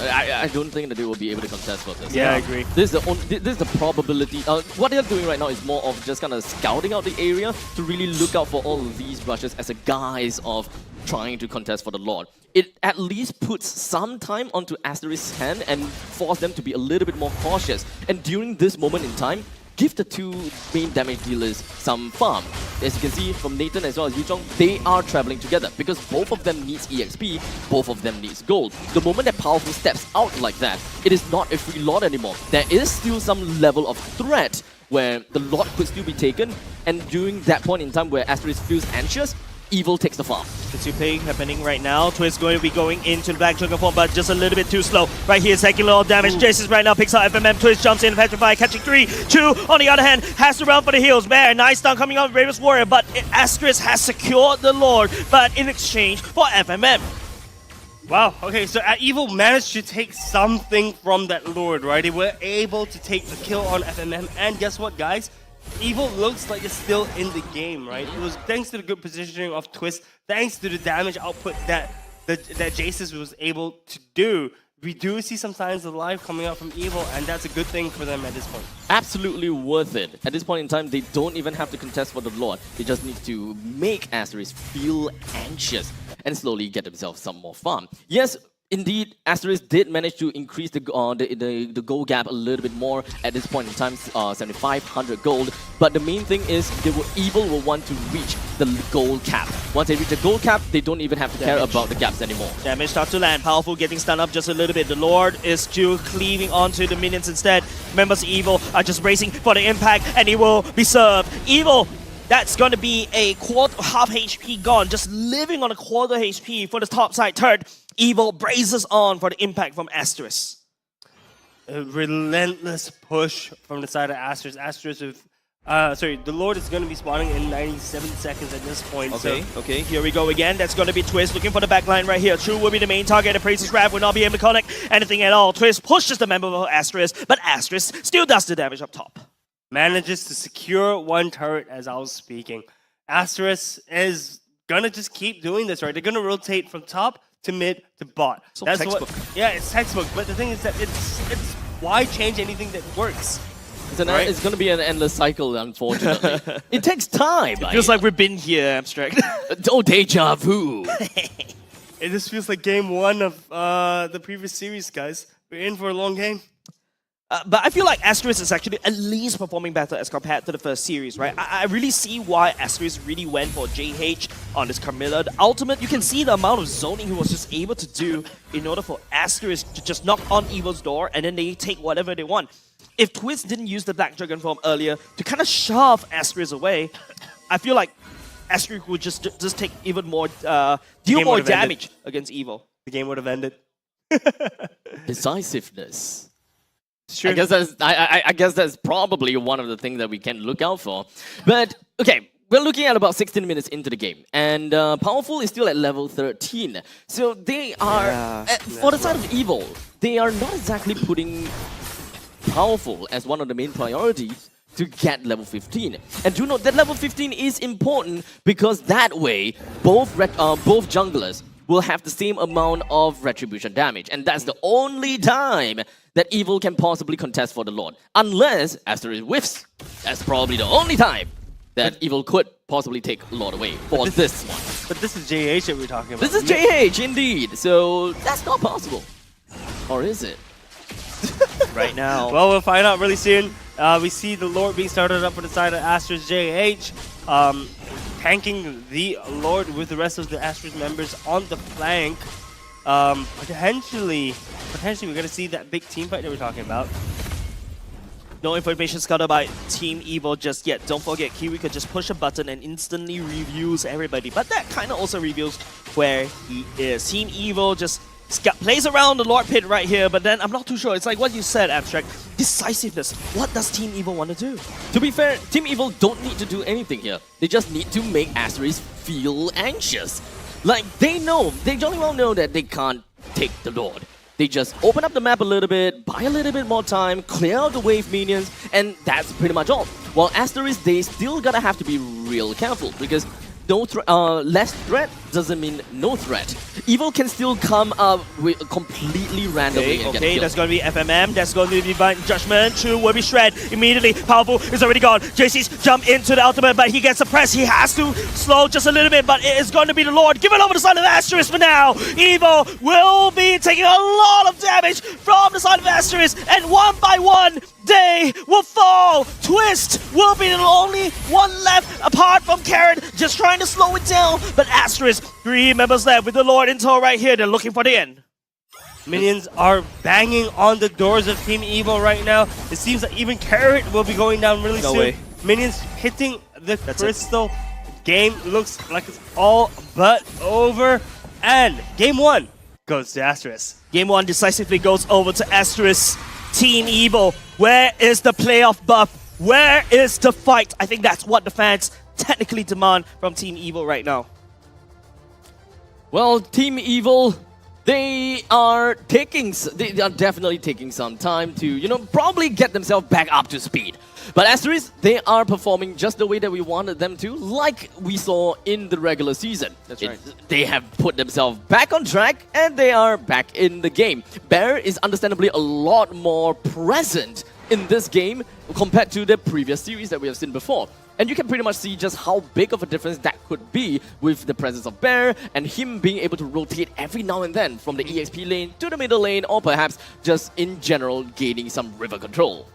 S4: I don't think that they will be able to contest for this.
S14: Yeah, I agree.
S4: This is the probability. What they're doing right now is more of just kind of scouting out the area to really look out for all of these rushes as a guise of trying to contest for the Lord. It at least puts some time onto Asteris' hand and force them to be a little bit more cautious. And during this moment in time, give the two main damage dealers some farm. As you can see from Nathan as well as Yuchong, they are traveling together because both of them needs EXP, both of them needs gold. The moment that Powerful steps out like that, it is not a free Lord anymore. There is still some level of threat where the Lord could still be taken, and during that point in time where Asteris feels anxious, Evil takes the farm.
S11: The two play happening right now. Twist going to be going into the Black Dragon form, but just a little bit too slow. Right here, second level damage. Jason right now picks out FMM. Twist jumps in, petrify, catching 3. 2 on the other hand has to run for the heals. Bear, nice stun coming out of Bravest Warrior, but Asteris has secured the Lord, but in exchange for FMM.
S14: Wow, okay, so Evil managed to take something from that Lord, right? They were able to take the kill on FMM, and guess what, guys? Evil looks like it's still in the game, right? It was thanks to the good positioning of Twist, thanks to the damage output that Jason was able to do. We do see some signs of life coming out from Evil, and that's a good thing for them at this point.
S4: Absolutely worth it. At this point in time, they don't even have to contest for the Lord. They just need to make Asteris feel anxious and slowly get themselves some more farm. Yes, indeed, Asteris did manage to increase the gold gap a little bit more at this point in time, 7,500 gold. But the main thing is, Evil will want to reach the gold cap. Once they reach the gold cap, they don't even have to care about the gaps anymore.
S11: Damage start to land. Powerful getting stunned up just a little bit. The Lord is still cleaving onto the minions instead. Members of Evil are just racing for the impact, and he will be served. Evil, that's going to be a half HP gone, just living on a quarter HP for the top side turret. Evil braces on for the impact from Asteris.
S14: A relentless push from the side of Asteris. Asteris with, the Lord is going to be spawning in 97 seconds at this point.
S11: Okay, here we go again. That's going to be Twist looking for the backline right here. True will be the main target. The Praise's Wrath will not be able to connect anything at all. Twist pushes the member of Asteris, but Asteris still does the damage up top.
S14: Manages to secure one turret as I was speaking. Asteris is going to just keep doing this, right? They're going to rotate from top to mid to bot.
S11: So that's textbook.
S14: It's textbook. But the thing is that it's why change anything that works?
S4: It's going to be an endless cycle, unfortunately. It takes time.
S11: It feels like we've been here, Abstract.
S4: Oh, deja vu.
S14: It just feels like game 1 of the previous series, guys. We're in for a long game.
S11: But I feel like Asteris is actually at least performing better as compared to the first series, right? I really see why Asteris really went for JH on this Carmilla. The ultimate, you can see the amount of zoning he was just able to do in order for Asteris to just knock on Evil's door and then they take whatever they want. If Twist didn't use the Black Dragon form earlier to kind of shove Asteris away, I feel like Asteris would just take even more, deal more damage against Evil.
S14: The game would have ended.
S4: Decisiveness.
S14: Sure.
S4: I guess that's probably one of the things that we can look out for. But, okay, we're looking at about 16 minutes into the game. And Powerful is still at level 13. So they are, for the side of Evil, they are not exactly putting Powerful as one of the main priorities to get level 15. And do note that level 15 is important because that way, both junglers will have the same amount of retribution damage. And that's the only time that Evil can possibly contest for the Lord. Unless Asteris whiffs. That's probably the only time that Evil could possibly take Lord away for this one.
S14: But this is JH that we're talking about.
S4: This is JH, indeed. So that's not possible. Or is it?
S11: Right now.
S14: Well, we'll find out really soon. We see the Lord being started up for the side of Asteris JH. Tanking the Lord with the rest of the Asteris members on the flank. Potentially we're gonna see that big team fight that we're talking about. No information scattered by Team Evil just yet. Don't forget, Kiwi could just push a button and instantly reveals everybody. But that kind of also reveals where he is. Team Evil just plays around the Lord Pit right here, but then I'm not too sure. It's like what you said, Abstract. Decisiveness. What does Team Evil want to do?
S4: To be fair, Team Evil don't need to do anything here. They just need to make Asteris feel anxious. Like, they jolly well know that they can't take the Lord. They just open up the map a little bit, buy a little bit more time, clear out the wave minions, and that's pretty much all. While Asteris, they still gotta have to be real careful, because less threat doesn't mean no threat. Evil can still come up with completely randomly and get killed.
S14: That's going to be FMM. That's going to be Divine Judgment. True will be shred immediately. Palpable is already gone. JC's jump into the ultimate, but he gets suppressed. He has to slow just a little bit, but it is going to be the Lord. Give it over the side of Asteris for now. Evil will be taking a lot of damage from the side of Asteris, and one by one, they will fall. Twist will be the only one left apart from Carrot, just trying to slow it down, but Asteris, 3 members left with the Lord in tow right here. They're looking for the end. Minions are banging on the doors of Team Evil right now. It seems that even Carrot will be going down really soon.
S4: Way.
S14: Minions hitting the crystal. Game looks like it's all but over. And game 1 goes to Asteris. Game 1 decisively goes over to Asteris. Team Evil, where is the playoff buff? Where is the fight? I think that's what the fans technically demand from Team Evil right now.
S4: Well, Team Evil, they are definitely taking some time to, probably get themselves back up to speed. But Asteris, they are performing just the way that we wanted them to, like we saw in the regular season.
S14: That's right.
S4: They have put themselves back on track, and they are back in the game. Bear is understandably a lot more present in this game compared to the previous series that we have seen before. And you can pretty much see just how big of a difference that could be with the presence of Bear and him being able to rotate every now and then from the EXP lane to the middle lane, or perhaps just in general gaining some river control.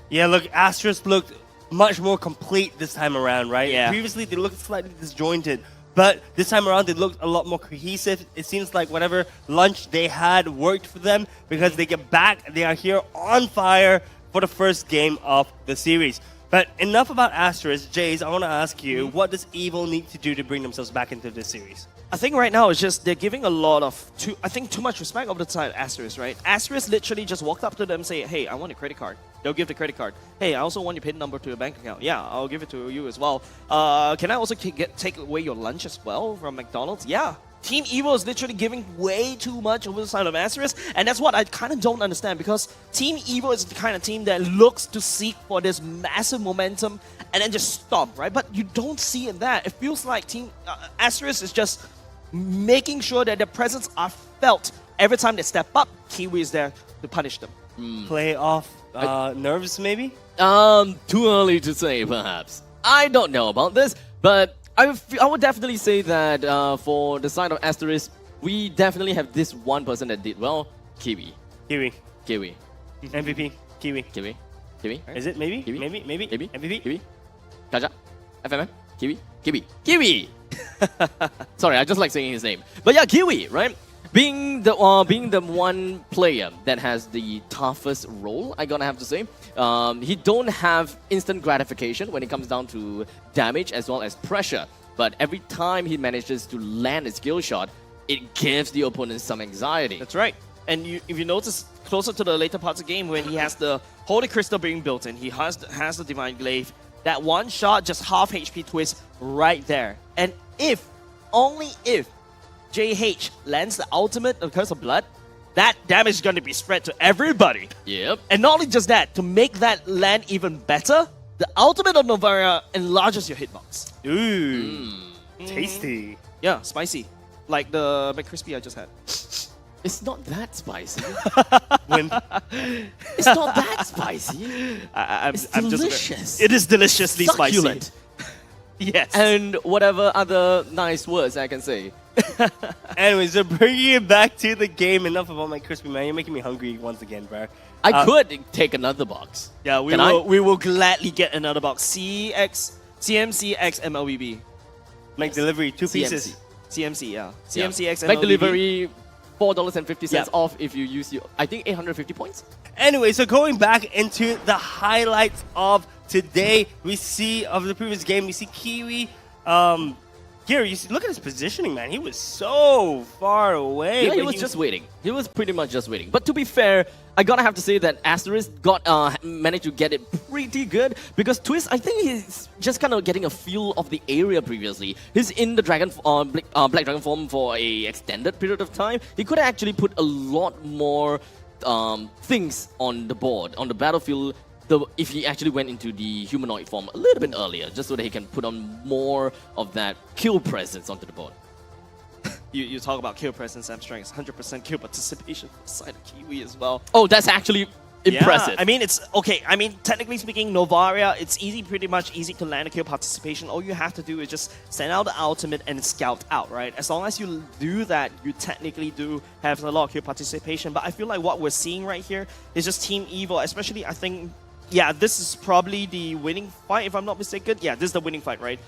S14: Yeah, look, Asteris looked much more complete this time around, right?
S4: Yeah.
S14: Previously, they looked slightly disjointed, but this time around, they looked a lot more cohesive. It seems like whatever lunch they had worked for them, because they get back, they are here on fire for the first game of the series. But enough about Asteris. Jace, I want to ask you, what does Evil need to do to bring themselves back into this series? I think right now it's just they're giving a lot of, too much respect over the side of Asteris, right? Asteris literally just walked up to them and say, hey, I want your credit card. They'll give the credit card. Hey, I also want your PIN number to your bank account. Yeah, I'll give it to you as well. Can I also take away your lunch as well from McDonald's? Yeah. Team Evil is literally giving way too much over the side of Asteris, and that's what I kind of don't understand, because Team Evil is the kind of team that looks to seek for this massive momentum and then just stop, right? But you don't see in that. It feels like Team Asteris is just making sure that their presence are felt every time they step up. Kiwi is there to punish them. Play off nerves, maybe?
S4: Too early to say, perhaps. I don't know about this, but I would definitely say that for the side of Asteris, we definitely have this one person that did well. Kiwi.
S14: MVP. Kiwi. Is it maybe?
S4: Kiwi.
S14: Maybe. MVP.
S4: Kiwi. Kaja. FMM. Kiwi. Sorry, I just like saying his name. But yeah, Kiwi, right? Being the one player that has the toughest role, I gonna have to say. He don't have instant gratification when it comes down to damage as well as pressure. But every time he manages to land a skill shot, it gives the opponent some anxiety.
S14: That's right. And if you notice closer to the later parts of the game, when he has the Holy Crystal being built in, he has the Divine Glaive, that one shot, just half HP twist right there. And only if JH lands the ultimate of Curse of Blood, that damage is going to be spread to everybody.
S4: Yep.
S14: And not only just that, to make that land even better, the ultimate of Novaria enlarges your hitbox. Ooh. Tasty. Yeah, spicy. Like the McCrispy I just had.
S4: It's not that spicy.
S14: It's
S4: not that spicy.
S14: It's
S4: delicious.
S14: It is deliciously
S4: Succulent.
S14: spicy. Yes.
S4: And whatever other nice words I can say.
S14: Anyways, so bringing it back to the game, enough about my crispy, man. You're making me hungry once again, bro.
S4: I could take another box.
S14: Yeah, we will gladly get another box. CMC X MLBB. Like delivery, 2 pieces. CMC, yeah. CMC X MLBB.
S4: Back delivery, $4.50 off if you use your, I think, 850 points.
S14: Anyway, so going back into the highlights of today, we see, of the previous game, we see Kiwi. Here, you see, look at his positioning, man. He was so far away.
S4: Yeah, he was just waiting. He was pretty much just waiting. But to be fair, I gotta have to say that Asteris managed to get it pretty good, because Twist, I think he's just kind of getting a feel of the area previously. He's in the Black Dragon form for a extended period of time. He could actually put a lot more things on the board, on the battlefield, if he actually went into the humanoid form a little bit earlier, just so that he can put on more of that kill presence onto the board.
S11: You talk about kill presence, Abstract. It's 100% kill participation for the side of Kiwi as well.
S4: Oh, that's actually impressive.
S11: Yeah, I mean, it's okay. I mean, technically speaking, Novaria, it's pretty much easy to land a kill participation. All you have to do is just send out the ultimate and scout out, right? As long as you do that, you technically do have a lot of kill participation. But I feel like what we're seeing right here is just Team Evil, especially, I think, yeah, this is probably the winning fight, if I'm not mistaken. Yeah, this is the winning fight, right?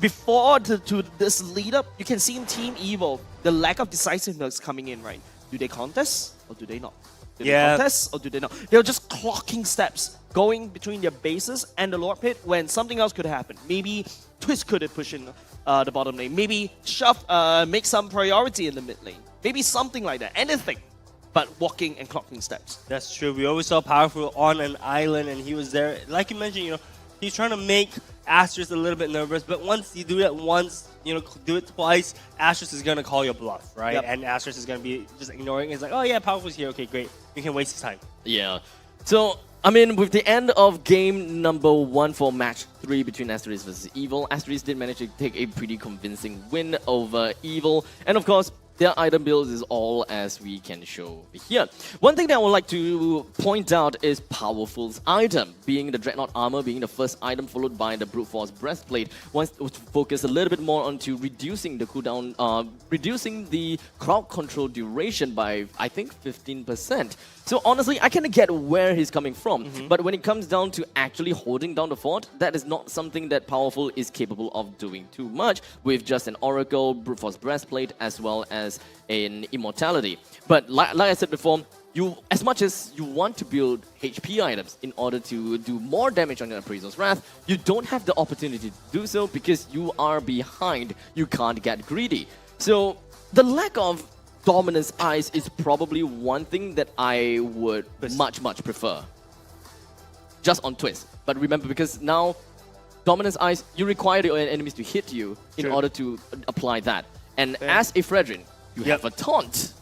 S11: Before to this lead up, you can see in Team Evil, the lack of decisiveness coming in, right? Do they contest or do they not? Do they contest or do they not? They're just clocking steps, going between their bases and the Lord Pit when something else could happen. Maybe Twist could have pushed in the bottom lane. Maybe Shove make some priority in the mid lane. Maybe something like that. Anything. But walking and clocking steps.
S14: That's true. We always saw Powerful on an island, and he was there. Like you mentioned, you know, he's trying to make Asteris a little bit nervous. But once you do that once, you know, do it twice, Asteris is gonna call your bluff, right?
S11: Yep.
S14: And Asteris is gonna be just ignoring. It's like, oh yeah, Powerful's here. Okay, great. You can waste his time.
S4: Yeah. So, I mean, with the end of game number 1 for match 3 between Asteris versus Evil, Asteris did manage to take a pretty convincing win over Evil. And of course, their item builds is all as we can show here. One thing that I would like to point out is Powerful's item, being the Dreadnought armor, being the first item, followed by the Brute Force breastplate. Wants to focus a little bit more onto reducing the cooldown, reducing the crowd control duration by, I think, 15%. So honestly, I kind of get where he's coming from. But when it comes down to actually holding down the fort, that is not something that Powerful is capable of doing too much with just an Oracle, Brute Force breastplate, as well as an Immortality. But like I said before, as much as you want to build HP items in order to do more damage on your Appraiser's Wrath, you don't have the opportunity to do so because you are behind. You can't get greedy. So the lack of Dominance Eyes is probably one thing that I would much prefer. Just on Twist. But remember, because now, Dominance Eyes, you require your enemies to hit you in order to apply that. And as a Fredrin, you have a taunt.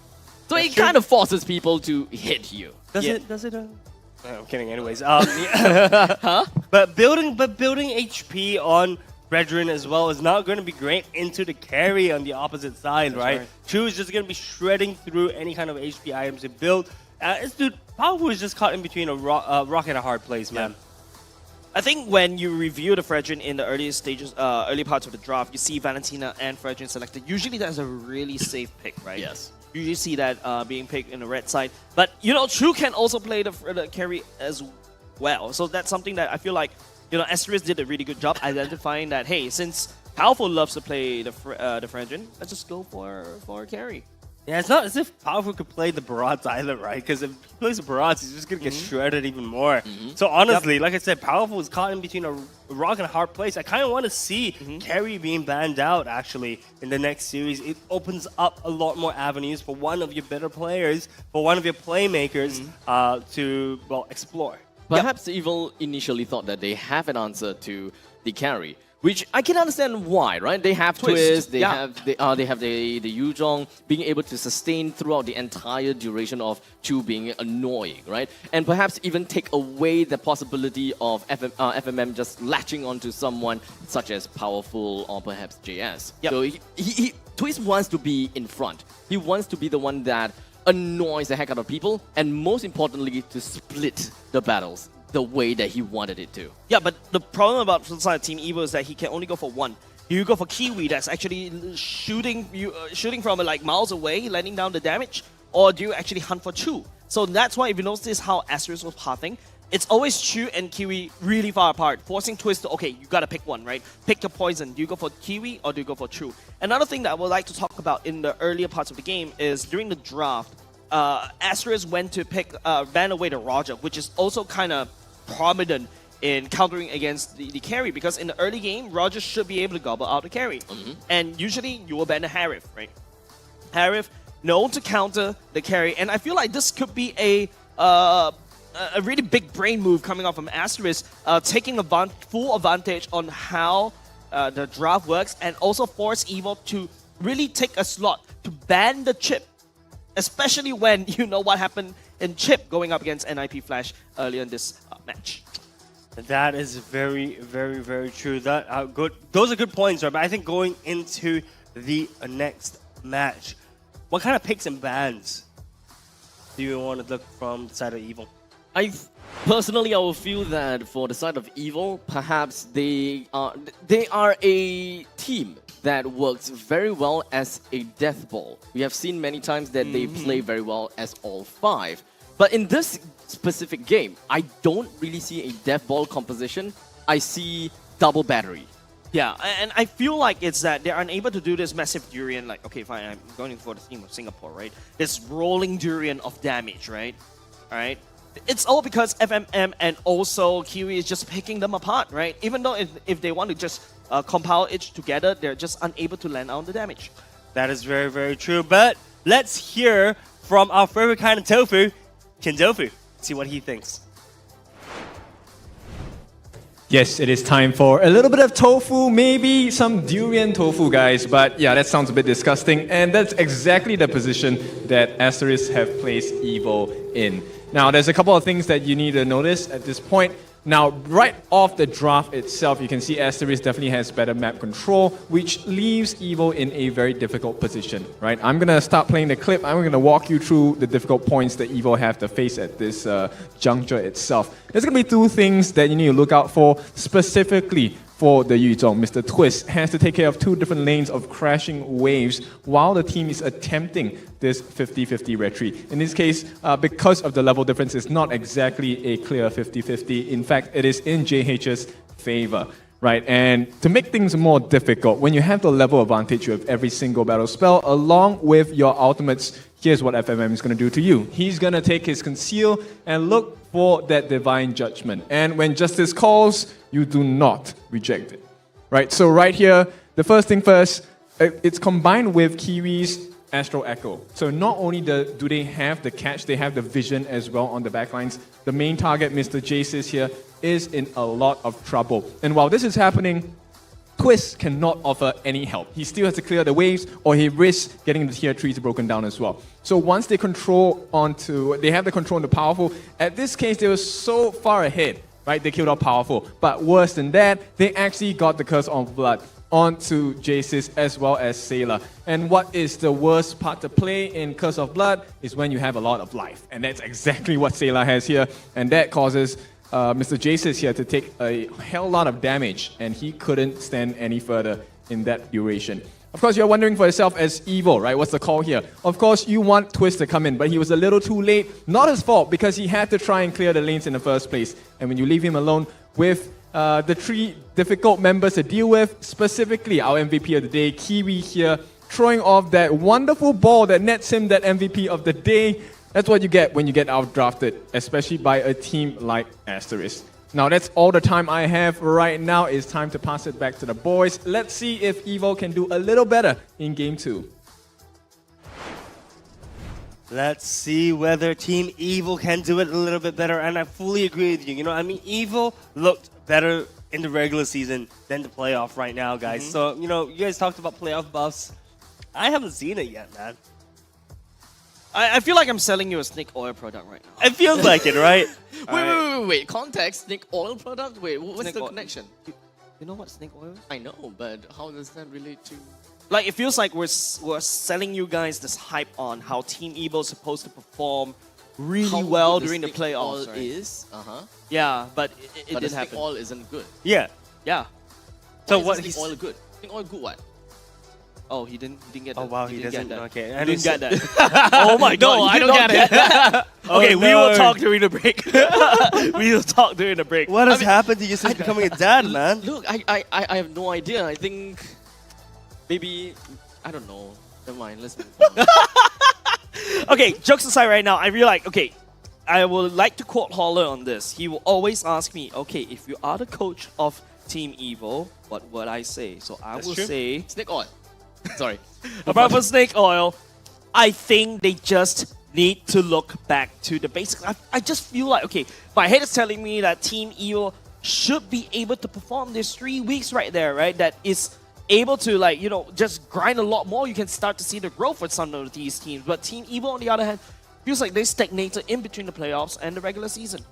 S4: So it kind of forces people to hit you.
S14: Does it? No, I'm kidding. Anyways, huh? But building HP on Brethren as well is not going to be great into the carry on the opposite side, right? Chu is just going to be shredding through any kind of HP items to build. Dude, Powerful is just caught in between a rock and a hard place, man.
S11: I think when you review the Fredrin in the early stages, early parts of the draft, you see Valentina and Fredrin selected. Usually that's a really safe pick, right?
S4: Yes.
S11: You usually see that being picked in the red side. But, you know, Chu can also play the carry as well. So that's something that I feel like, you know, Asteris did a really good job identifying that, hey, since Powerful loves to play the Fredrin, let's just go for a carry.
S14: Yeah, it's not as if Powerful could play the Barat's Island, right? Because if he plays the Barat's, he's just going to get shredded even more. So honestly, like I said, Powerful is caught in between a rock and a hard place. I kind of want to see carry being banned out, actually, in the next series. It opens up a lot more avenues for one of your better players, for one of your playmakers to, well, explore.
S4: Perhaps Evil initially thought that they have an answer to the carry, which I can understand why, right? They have Twist, they have the Yuzhong being able to sustain throughout the entire duration of Chu being annoying, right? And perhaps even take away the possibility of FMM just latching onto someone such as Powerful or perhaps JS. So Twist wants to be in front. He wants to be the one that annoys the heck out of people, and most importantly, to split the battles the way that he wanted it to.
S11: Yeah, but the problem about Team Evil is that he can only go for one. You go for Kiwi that's actually shooting from like miles away, landing down the damage, or do you actually hunt for Chu? So that's why if you notice how Asteris was pathing, it's always Chu and Kiwi really far apart, forcing Twist to, okay, you gotta pick one, right? Pick your poison. Do you go for Kiwi or do you go for Chu? Another thing that I would like to talk about in the earlier parts of the game is during the draft, Asteris went to ban away the Roger, which is also kind of prominent in countering against the carry, because in the early game, Roger should be able to gobble out the carry. And usually, you will ban the Harif, right? Harif, known to counter the carry, and I feel like this could be a really big brain move coming off from Asteris, taking full advantage on how the draft works, and also force Evo to really take a slot to ban the chip, especially when you know what happened in chip going up against NIP Flash earlier in this match.
S14: That is very, very, very true. That are good. Those are good points, right? But I think going into the next match, what kind of picks and bans do you want to look from the side of Evil?
S4: Personally, I will feel that for the side of Evil, perhaps they are a team that works very well as a death ball. We have seen many times that they play very well as all five. But in this specific game, I don't really see a death ball composition. I see double battery.
S11: Yeah, and I feel like it's that they're unable to do this massive durian, like, okay, fine, I'm going for the team of Singapore, right? This rolling durian of damage, right? Alright? It's all because FMM and also Kiwi is just picking them apart, right? Even though if they want to just compile it together, they're just unable to land on the damage.
S14: That is very, very true. But let's hear from our favorite kind of tofu, Kindofu. See what he thinks.
S20: Yes, it is time for a little bit of tofu, maybe some durian tofu, guys. But yeah, that sounds a bit disgusting. And that's exactly the position that Asteris have placed Evo in. Now, there's a couple of things that you need to notice at this point. Now, right off the draft itself, you can see Asteris definitely has better map control, which leaves Evo in a very difficult position, right? I'm going to start playing the clip. I'm going to walk you through the difficult points that Evo have to face at this juncture itself. There's going to be two things that you need to look out for, specifically for the Yuzhong. Mr. Twist has to take care of two different lanes of crashing waves while the team is attempting this 50-50 retreat. In this case, because of the level difference, it's not exactly a clear 50-50. In fact, it is in JH's favor, right? And to make things more difficult, when you have the level advantage with every single battle spell, along with your ultimates, here's what FMM is going to do to you. He's going to take his Conceal and look for that Divine Judgment. And when Justice calls, you do not reject it, right? So right here, the first thing first, it's combined with Kiwi's Astral Echo. So not only do they have the catch, they have the vision as well on the backlines. The main target, Mr. Jaces here, is in a lot of trouble. And while this is happening, Twist cannot offer any help. He still has to clear the waves, or he risks getting the tier 3s broken down as well. So once they have the control on the powerful, at this case, they were so far ahead, right? They killed off powerful. But worse than that, they actually got the Curse of Blood onto Jaces as well as Sailor. And what is the worst part to play in Curse of Blood is when you have a lot of life. And that's exactly what Sailor has here. And that causes Mr. Jaces here to take a hell lot of damage, and he couldn't stand any further in that duration. Of course, you're wondering for yourself as Evo, right? What's the call here? Of course, you want Twist to come in, but he was a little too late. Not his fault, because he had to try and clear the lanes in the first place. And when you leave him alone with the three difficult members to deal with, specifically our MVP of the day, Kiwi here, throwing off that wonderful ball that nets him that MVP of the day. That's what you get when you get outdrafted, especially by a team like Asteris. Now, that's all the time I have right now. It's time to pass it back to the boys. Let's see if Evo can do a little better in Game 2.
S14: Let's see whether Team Evil can do it a little bit better, and I fully agree with you. You know, I mean, Evil looked better in the regular season than the playoff right now, guys. So, you know, you guys talked about playoff buffs. I haven't seen it yet, man.
S11: I feel like I'm selling you a snake oil product right now.
S14: It feels like it, right?
S4: Wait. Context, snake oil product? Wait, what's
S11: Snake
S4: the
S11: oil.
S4: connection?
S11: You know what snake oil is?
S4: I know, but how does that relate to...
S11: Like, it feels like we're selling you guys this hype on how Team Evo is supposed to perform really well during the playoffs, right?
S4: Is?
S11: Yeah, but it
S4: But the
S11: didn't
S4: snake
S11: happen.
S4: oil isn't good.
S14: Yeah.
S11: Yeah.
S14: So
S4: Why
S14: what
S4: is snake oil good? Snake oil good what?
S11: Oh, he didn't get that.
S14: Oh wow, he
S11: didn't
S14: doesn't.
S11: get that.
S14: Okay,
S11: He didn't get that. Oh my god,
S14: No,
S11: you
S14: I
S11: did
S14: don't
S11: not
S14: get it.
S11: that. Okay,
S14: Oh,
S11: we will
S14: no.
S11: talk during the break. We will talk during the break.
S14: What has happened to you since becoming a dad, man?
S4: Look, I have no idea. I think maybe I don't know. Never mind. Let's move on.
S11: Okay, jokes aside right now, I really like, okay, I would like to quote Holler on this. He will always ask me, okay, if you are the coach of Team Evil, what would I say? So I
S14: That's
S11: will
S14: true.
S11: say...
S4: Snake oil. Sorry.
S11: Apart from snake oil, I think they just need to look back to the basics. I just feel like, okay, my head is telling me that Team Evil should be able to perform this 3 weeks right there, right? That is able to, like, you know, just grind a lot more. You can start to see the growth with some of these teams. But Team Evil, on the other hand, feels like they stagnated in between the playoffs and the regular season.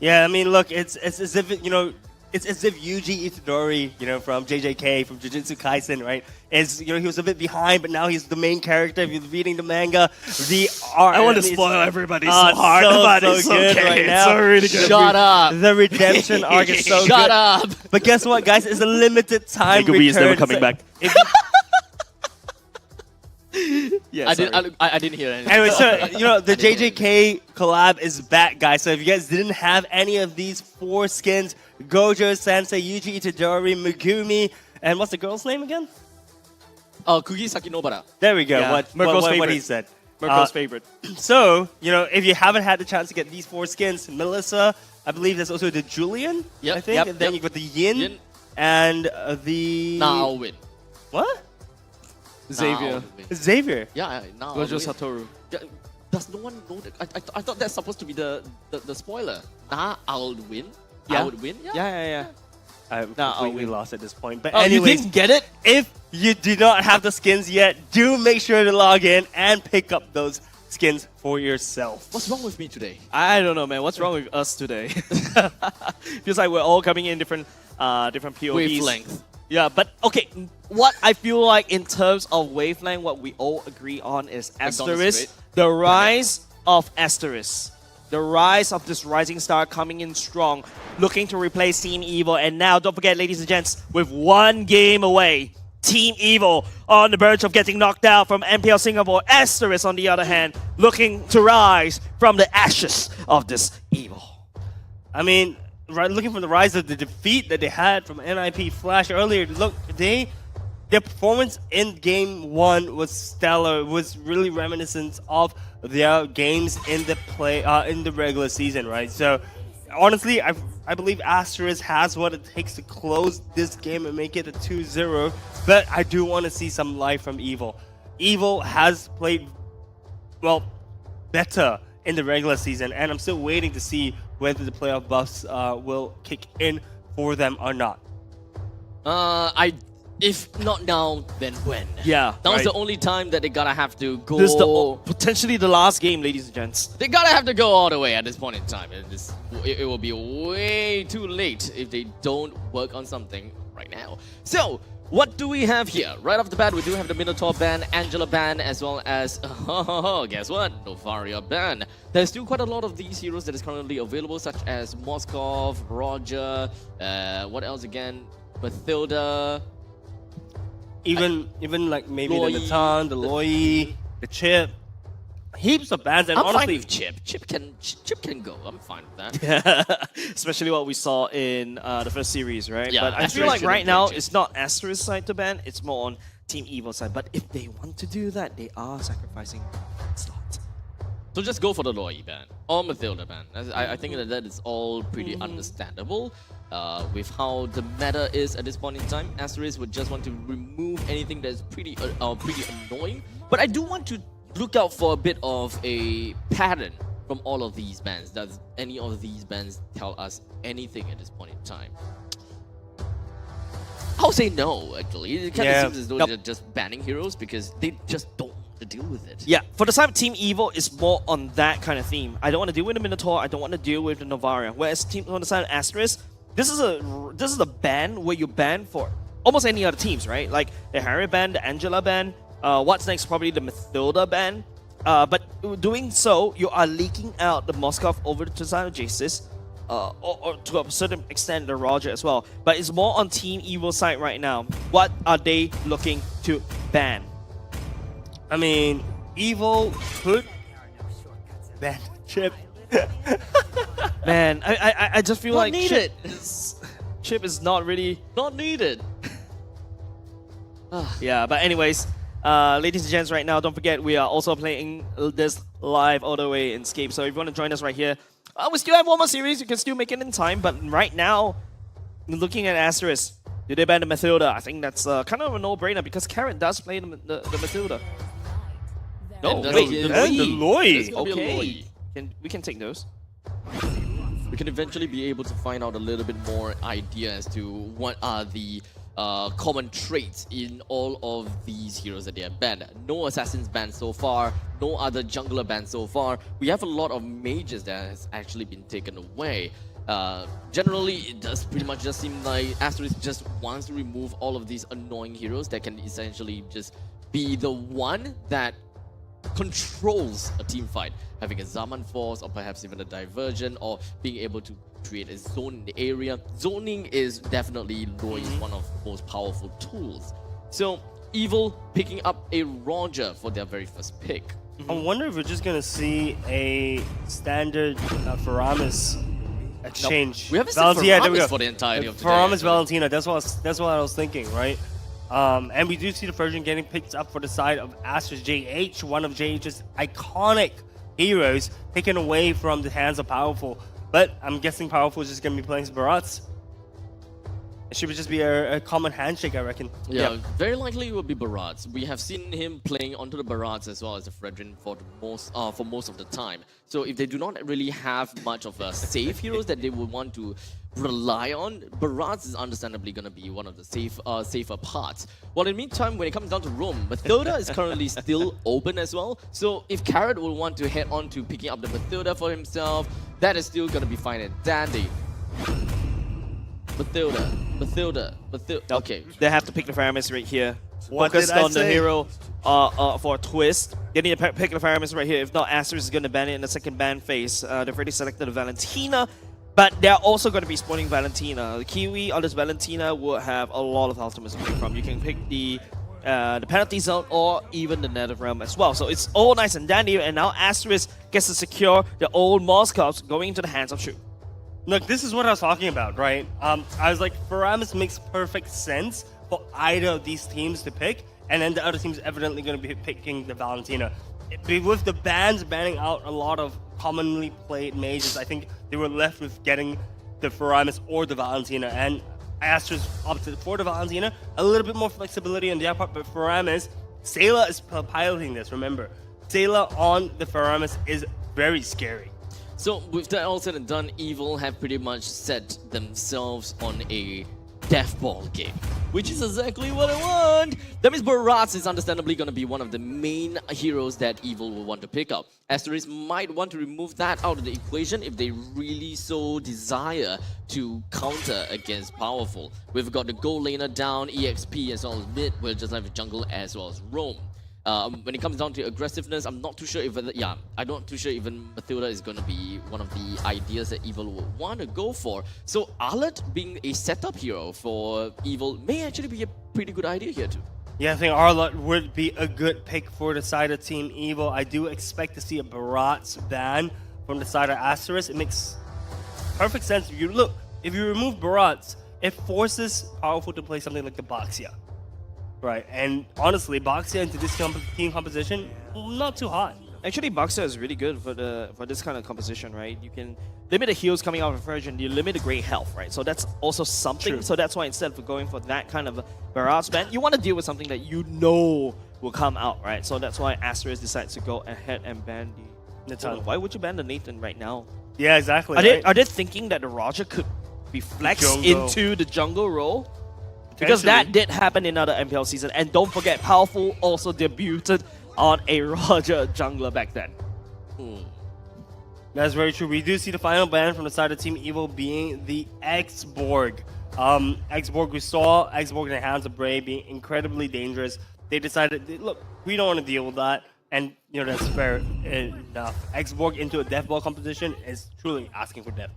S14: Yeah, I mean, look, it's as if you know, it's as if Yuji Itadori, you know, from JJK, from Jujutsu Kaisen, right? Is, you know, he was a bit behind, but now he's the main character. If you're reading the manga, the art.
S11: I want to spoil everybody so hard, but it's
S14: good
S11: okay.
S14: right now.
S11: It's so really good.
S4: Shut up.
S14: The redemption arc is so good.
S4: Shut up.
S14: But guess what, guys? It's a limited time.
S11: Megumi is never
S14: return,
S11: coming
S14: so
S11: back.
S14: if-
S11: Yeah,
S4: I didn't hear anything.
S14: Anyway, so, you know, the JJK collab is back, guys. So if you guys didn't have any of these 4 skins, Gojo, Sensei, Yuji Itadori, Megumi, and what's the girl's name again?
S4: Kugi Sakinobara.
S14: There we go.
S11: Yeah,
S14: What
S11: favorite.
S14: he said.
S11: Mirko's favorite.
S14: So, you know, if you haven't had the chance to get these 4 skins, Melissa, I believe there's also the Julian,
S4: Yep,
S14: I think.
S4: yep,
S14: And then
S4: yep.
S14: you got the Yin,
S4: Yin.
S14: and the...
S4: Now I'll win.
S14: What?
S11: Xavier.
S4: Now I'll win.
S14: Xavier.
S4: Yeah, now I'll
S11: Gojo
S4: win.
S11: Satoru.
S4: Yeah, does no one know that? I thought that's supposed to be the spoiler. Nah, I'll win.
S11: Yeah.
S4: I would win.
S14: Yeah. I'm
S11: Nah, I'll
S14: completely
S11: win.
S14: lost at this point. But
S11: Oh, you
S14: anyways,
S11: didn't get it?
S14: if you do not have the skins yet, do make sure to log in and pick up those skins for yourself.
S4: What's wrong with me today?
S11: I don't know, man. What's wrong with us today? Feels like we're all coming in different POVs.
S4: Wavelength.
S11: Yeah, but okay, what I feel like in terms of wavelength, what we all agree on is
S4: McDonald's
S11: Asteris,
S4: straight.
S11: the rise of Asteris. The rise of this rising star coming in strong, looking to replace Team Evil. And now, don't forget, ladies and gents, with 1 game away, Team Evil on the verge of getting knocked out from MPL Singapore. Asteris, on the other hand, looking to rise from the ashes of this evil.
S14: I mean, looking from the rise of the defeat that they had from NIP Flash earlier, look, their performance in Game 1 was stellar. It was really reminiscent of their games in the regular season, right? So, honestly, I believe Asteris has what it takes to close this game and make it a 2-0. But I do want to see some life from Evil. Evil has played, well, better in the regular season, and I'm still waiting to see whether the playoff buffs will kick in for them or not.
S4: If not now, then when?
S11: Yeah,
S4: Now's
S11: right.
S4: the only time that they gotta have to go.
S11: This is potentially the last game, ladies and gents.
S4: They gotta have to go all the way at this point in time. It will be way too late if they don't work on something right now. So, what do we have here? Right off the bat, we do have the Minotaur ban, Angela ban, as well as, guess what? Novaria ban. There's still quite a lot of these heroes that is currently available, such as Moskov, Roger, what else again? Mathilda.
S14: Even like maybe
S4: Loi,
S14: the Natan, the Loi, the Chip. Heaps of bans, and
S4: I'm
S14: honestly,
S4: fine with Chip. Chip can go. I'm fine with that.
S11: Especially what we saw in the first series, right?
S4: Yeah,
S11: but I feel
S4: Asteris
S11: like right
S4: shouldn't
S11: now
S4: play
S11: it's not Asteris side to ban, it's more on Team Evil side. But if they want to do that, they are sacrificing slot.
S4: So just go for the Loi ban or Mathilda ban. I think that is all pretty understandable. With how the meta is at this point in time, Asteris would just want to remove anything that is pretty annoying. But I do want to look out for a bit of a pattern from all of these bans. Does any of these bans tell us anything at this point in time? I'll say no, actually. It kind of seems as though they're just banning heroes because they just don't want to deal with it.
S11: Yeah, for the side of Team Evil, it's more on that kind of theme. I don't want to deal with the Minotaur, I don't want to deal with the Novaria. Whereas on the side of Asteris, this is a ban where you ban for almost any other teams, right? Like the Harry ban, the Angela ban, what's next? Probably the Mathilda ban. But doing so, you are leaking out the Moskov over to the side of Jasis, or to a certain extent the Roger as well. But it's more on Team Evil side right now. What are they looking to ban?
S14: I mean, Evil could ban Chip.
S11: Man, I just feel
S4: Not
S11: like
S4: needed.
S11: Chip is not really.
S4: Not needed.
S11: Yeah, but anyways, ladies and gents, right now, don't forget we are also playing this live all the way in Scape. So if you want to join us right here, we still have one more series. You can still make it in time. But right now, looking at Asteris, do they ban the Mathilda? I think that's kind of a no-brainer because Karen does play the Mathilda. No, wait, the Loi. Okay, we can take those.
S4: We can eventually be able to find out a little bit more idea as to what are the common traits in all of these heroes that they have banned. No assassins banned so far, no other jungler banned so far. We have a lot of mages that has actually been taken away. Generally, it does pretty much just seem like Asteris just wants to remove all of these annoying heroes that can essentially just be the one that controls a team fight, having a Zaman Force or perhaps even a Diversion or being able to create a zone in the area. Zoning is definitely Loi's one of the most powerful tools. So Evil picking up a Roger for their very first pick.
S14: I wonder if we're just gonna see a standard Faramis exchange.
S4: Nope. We haven't seen Faramis for the entirety of today.
S14: Faramis Valentina. That's what I was thinking, right? And we do see the version getting picked up for the side of Asteris JH, one of JH's iconic heroes, taken away from the hands of Powerful. But I'm guessing Powerful is just going to be playing Barats. It should just be a common handshake, I reckon.
S4: Yeah, very likely it will be Barats. We have seen him playing onto the Barats as well as the Fredrin for most of the time. So if they do not really have much of a safe heroes that they would want to rely on, Barats is understandably going to be one of the safer parts. Well, in the meantime, when it comes down to roam, Mathilda is currently still open as well. So if Carrot will want to head on to picking up the Mathilda for himself, that is still going to be fine and dandy. Mathilda. Okay.
S11: They have to pick the Faramis right here.
S14: What
S11: Focused
S14: did I
S11: on the
S14: say?
S11: hero for a twist. They need to pick the Faramis right here. If not, Asteris is going to ban it in the second ban phase. They've already selected the Valentina, but they're also going to be spawning Valentina. The Kiwi on this Valentina will have a lot of ultimates to pick from. You can pick the penalty zone or even the Nether Realm as well. So it's all nice and dandy, and now Asteris gets to secure the old Moscow's going into the hands of Shu.
S14: Look, this is what I was talking about, right? I was like, Faramis makes perfect sense for either of these teams to pick, and then the other team's evidently going to be picking the Valentina. With the bans banning out a lot of commonly played mages, I think they were left with getting the Faramis or the Valentina, and Asteris opted for the Valentina. A little bit more flexibility on their part, but Faramis, Sayla is piloting this, remember. Sayla on the Faramis is very scary.
S4: So with that all said and done, Evil have pretty much set themselves on a death ball game, which is exactly what I want. That means Barats is understandably going to be one of the main heroes that Evil will want to pick up. Asteris might want to remove that out of the equation if they really so desire to counter against Powerful. We've got the gold laner down, EXP as well as mid, we'll just have the jungle as well as roam. When it comes down to aggressiveness, I'm not too sure if I'm not too sure even Mathilda is going to be one of the ideas that Evil will want to go for. So Arlet being a setup hero for Evil may actually be a pretty good idea here too.
S14: Yeah, I think Arlet would be a good pick for the side of Team Evil. I do expect to see a Barats ban from the side of Asteris. It makes perfect sense. If you remove Barats, it forces Powerful to play something like the Boxia. Right, and honestly, Boxia into this team composition, not too hot.
S11: Actually, Boxia is really good for this kind of composition, right? You can limit the heals coming out of version, you limit the great health, right? So that's also something.
S14: True.
S11: So that's why instead of going for that kind of Barats ban, you want to deal with something that you know will come out, right? So that's why Asteris decides to go ahead and ban the Nathan. Why would you ban the Nathan right now?
S14: Yeah, exactly.
S11: Are they thinking that the Roger could be flexed into the jungle role? Because that did happen in other MPL season. And don't forget, Powerful also debuted on a Roger jungler back then.
S14: That's very true. We do see the final ban from the side of Team Evil being the X-Borg. X-Borg, we saw X-Borg in the hands of Bray being incredibly dangerous. They decided, look, we don't want to deal with that. And, you know, that's fair enough. X-Borg into a death ball competition is truly asking for death.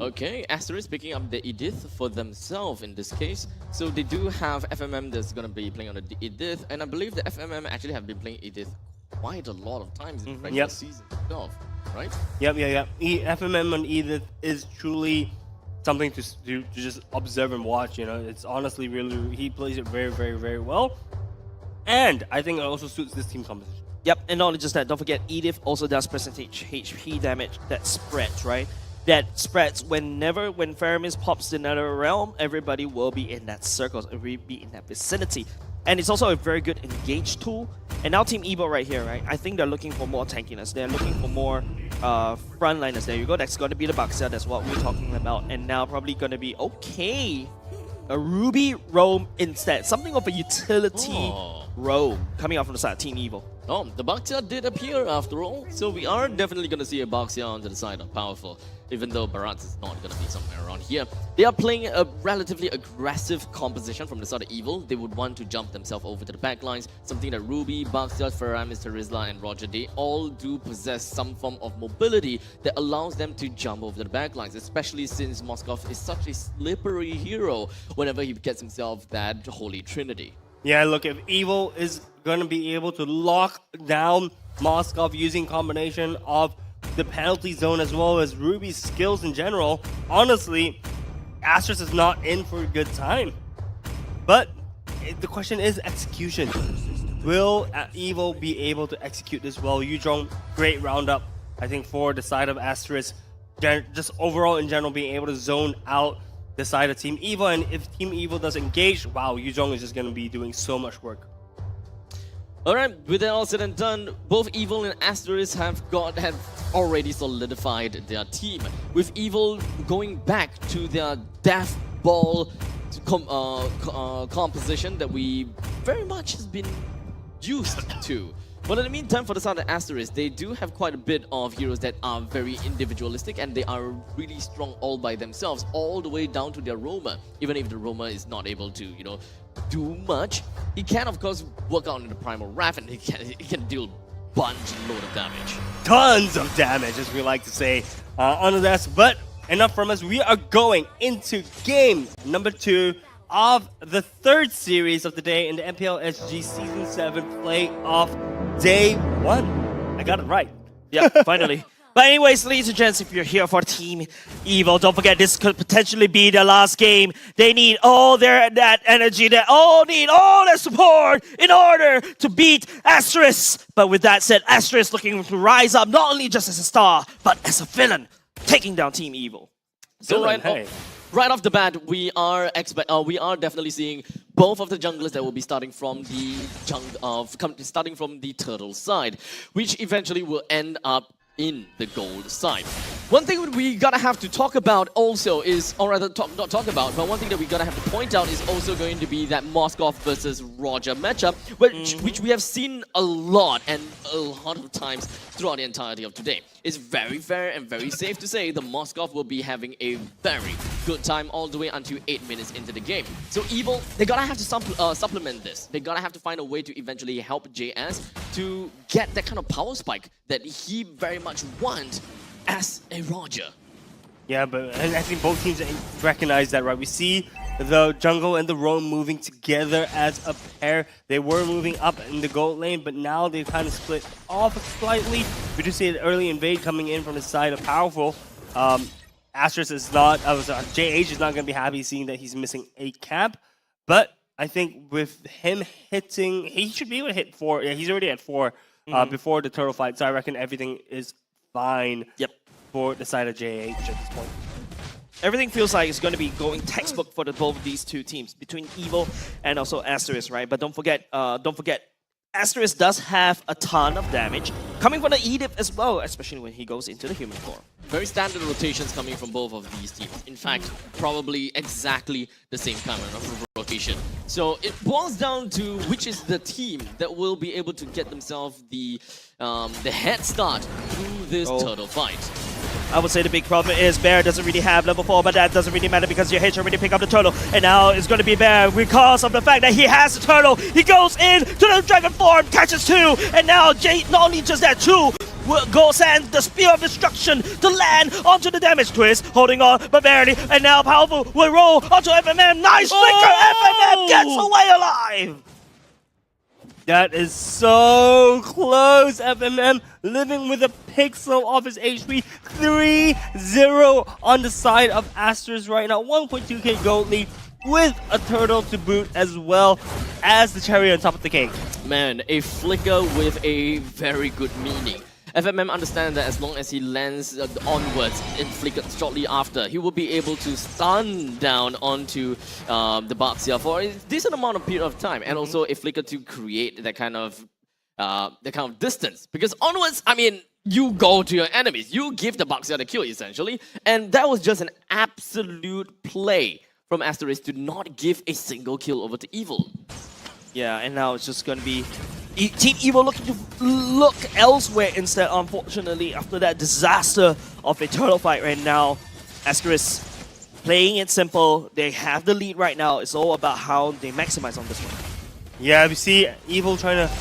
S4: Okay, Asteris picking up the Edith for themselves in this case. So they do have FMM that's going to be playing on the Edith, and I believe the FMM actually have been playing Edith quite a lot of times in the regular season itself, right?
S14: Yep. FMM on Edith is truly something to just observe and watch. You know, it's honestly really, he plays it very, very, very well, and I think it also suits this team composition.
S11: Yep, and not only just that, don't forget Edith also does percentage HP damage that spreads, right? That spreads when Faramis pops the Nether Realm, everybody will be in that circle, will be in that vicinity. And it's also a very good engage tool. And now Team Evo right here, right? I think they're looking for more tankiness. They're looking for more frontliners. There you go. That's going to be the Buxia. That's what we're talking about. And now probably going to be, okay, a Ruby roam instead. Something of a utility roam coming out from the side of Team Evo.
S4: Oh, the Buxia did appear after all, so we are definitely going to see a Buxia on the side of Powerful, even though Barat is not going to be somewhere around here. They are playing a relatively aggressive composition from the side of Evil. They would want to jump themselves over to the backlines, something that Ruby, Buxia, Faramis, Terizla, and Roger, they all do possess some form of mobility that allows them to jump over the backlines, especially since Moskov is such a slippery hero whenever he gets himself that Holy Trinity.
S14: Yeah, look, if Evil is going to be able to lock down Moskov using combination of the penalty zone as well as Ruby's skills in general, honestly, Asteris is not in for a good time. But the question is execution. Will Evil be able to execute this well? Yuzhong, great roundup, I think, for the side of Asteris. Just overall in general, being able to zone out the side of Team Evil, and if Team Evil does engage, wow, Yuzhong is just going to be doing so much work.
S4: Alright, with that all said and done, both Evil and Asteris have already solidified their team, with Evil going back to their Death Ball composition that we very much has been used to. But in the meantime, for the side of Asteris, they do have quite a bit of heroes that are very individualistic, and they are really strong all by themselves, all the way down to their roamer. Even if the roamer is not able to, you know, do much, he can of course work out in the Primal Wrath, and he can deal bunch load of damage.
S14: Tons of damage, as we like to say on this. But enough from us. We are going into game number 2 of the 3rd series of the day in the MPL SG Season 7 playoff day 1. I got it right.
S11: Yep, finally. But anyways, ladies and gents, if you're here for Team Evil, don't forget this could potentially be their last game. They need all that energy, they all need all their support in order to beat Asteris. But with that said, Asteris looking to rise up not only just as a star, but as a villain, taking down Team Evil.
S4: So right off the bat, we are definitely seeing both of the junglers that will be starting from the turtle side, which eventually will end up in the gold side. One thing we gotta have to talk about also is, or rather not talk about, but one thing that we gotta have to point out is also going to be that Moskov versus Roger matchup, which we have seen a lot of times throughout the entirety of today. It's very fair and very safe to say the Moskov will be having a very good time all the way until 8 minutes into the game. So Evil, they gotta have to supplement this. They gotta have to find a way to eventually help JS to get that kind of power spike that he very much wants as a Roger.
S14: Yeah, but I think both teams recognize that, right? We see the jungle and the roam moving together as a pair. They were moving up in the gold lane, but now they've kind of split off slightly. We do see an early invade coming in from the side of Powerful. Asteris is not, JH is not going to be happy seeing that he's missing a camp, but I think with him hitting, he should be able to hit 4. Yeah, he's already at 4 before the turtle fight, so I reckon everything is fine for the side of JH at this point.
S11: Everything feels like it's going to be going textbook for both of these two teams, between Evil and also Asteris, right? But don't forget, Asteris does have a ton of damage coming from the Edith as well, especially when he goes into the human form.
S4: Very standard rotations coming from both of these teams. In fact, probably exactly the same kind of rotation. So it boils down to which is the team that will be able to get themselves the head start through this turtle fight.
S11: I would say the big problem is Bear doesn't really have level 4, but that doesn't really matter because your H already picked up the turtle. And now it's going to be Bear because of the fact that he has the turtle. He goes in to the dragon form, catches 2, and now Jay, not only just that 2, Go send the Spear of Destruction to land onto the damage. Twist holding on, but barely. And now Powerful will roll onto FMM. Nice flicker! FMM gets away alive! That is so close. FMM living with a pixel of his HP. 3-0 on the side of Asteris right now. 1.2k gold lead with a turtle to boot as well as the cherry on top of the cake.
S4: Man, a flicker with a very good meaning. FMM understands that as long as he lands onwards and flickers shortly after, he will be able to stun down onto the Baxia for a decent amount of period of time, and also a flicker to create that kind of distance. Because onwards, I mean, you go to your enemies, you give the Baxia the kill essentially, and that was just an absolute play from Asteris to not give a single kill over to Evil.
S11: Yeah, and now it's just going to be Team Evil looking to look elsewhere instead, unfortunately, after that disaster of a turtle fight right now. Asteris playing it simple. They have the lead right now. It's all about how they maximize on this one.
S14: Yeah, we see Evil trying to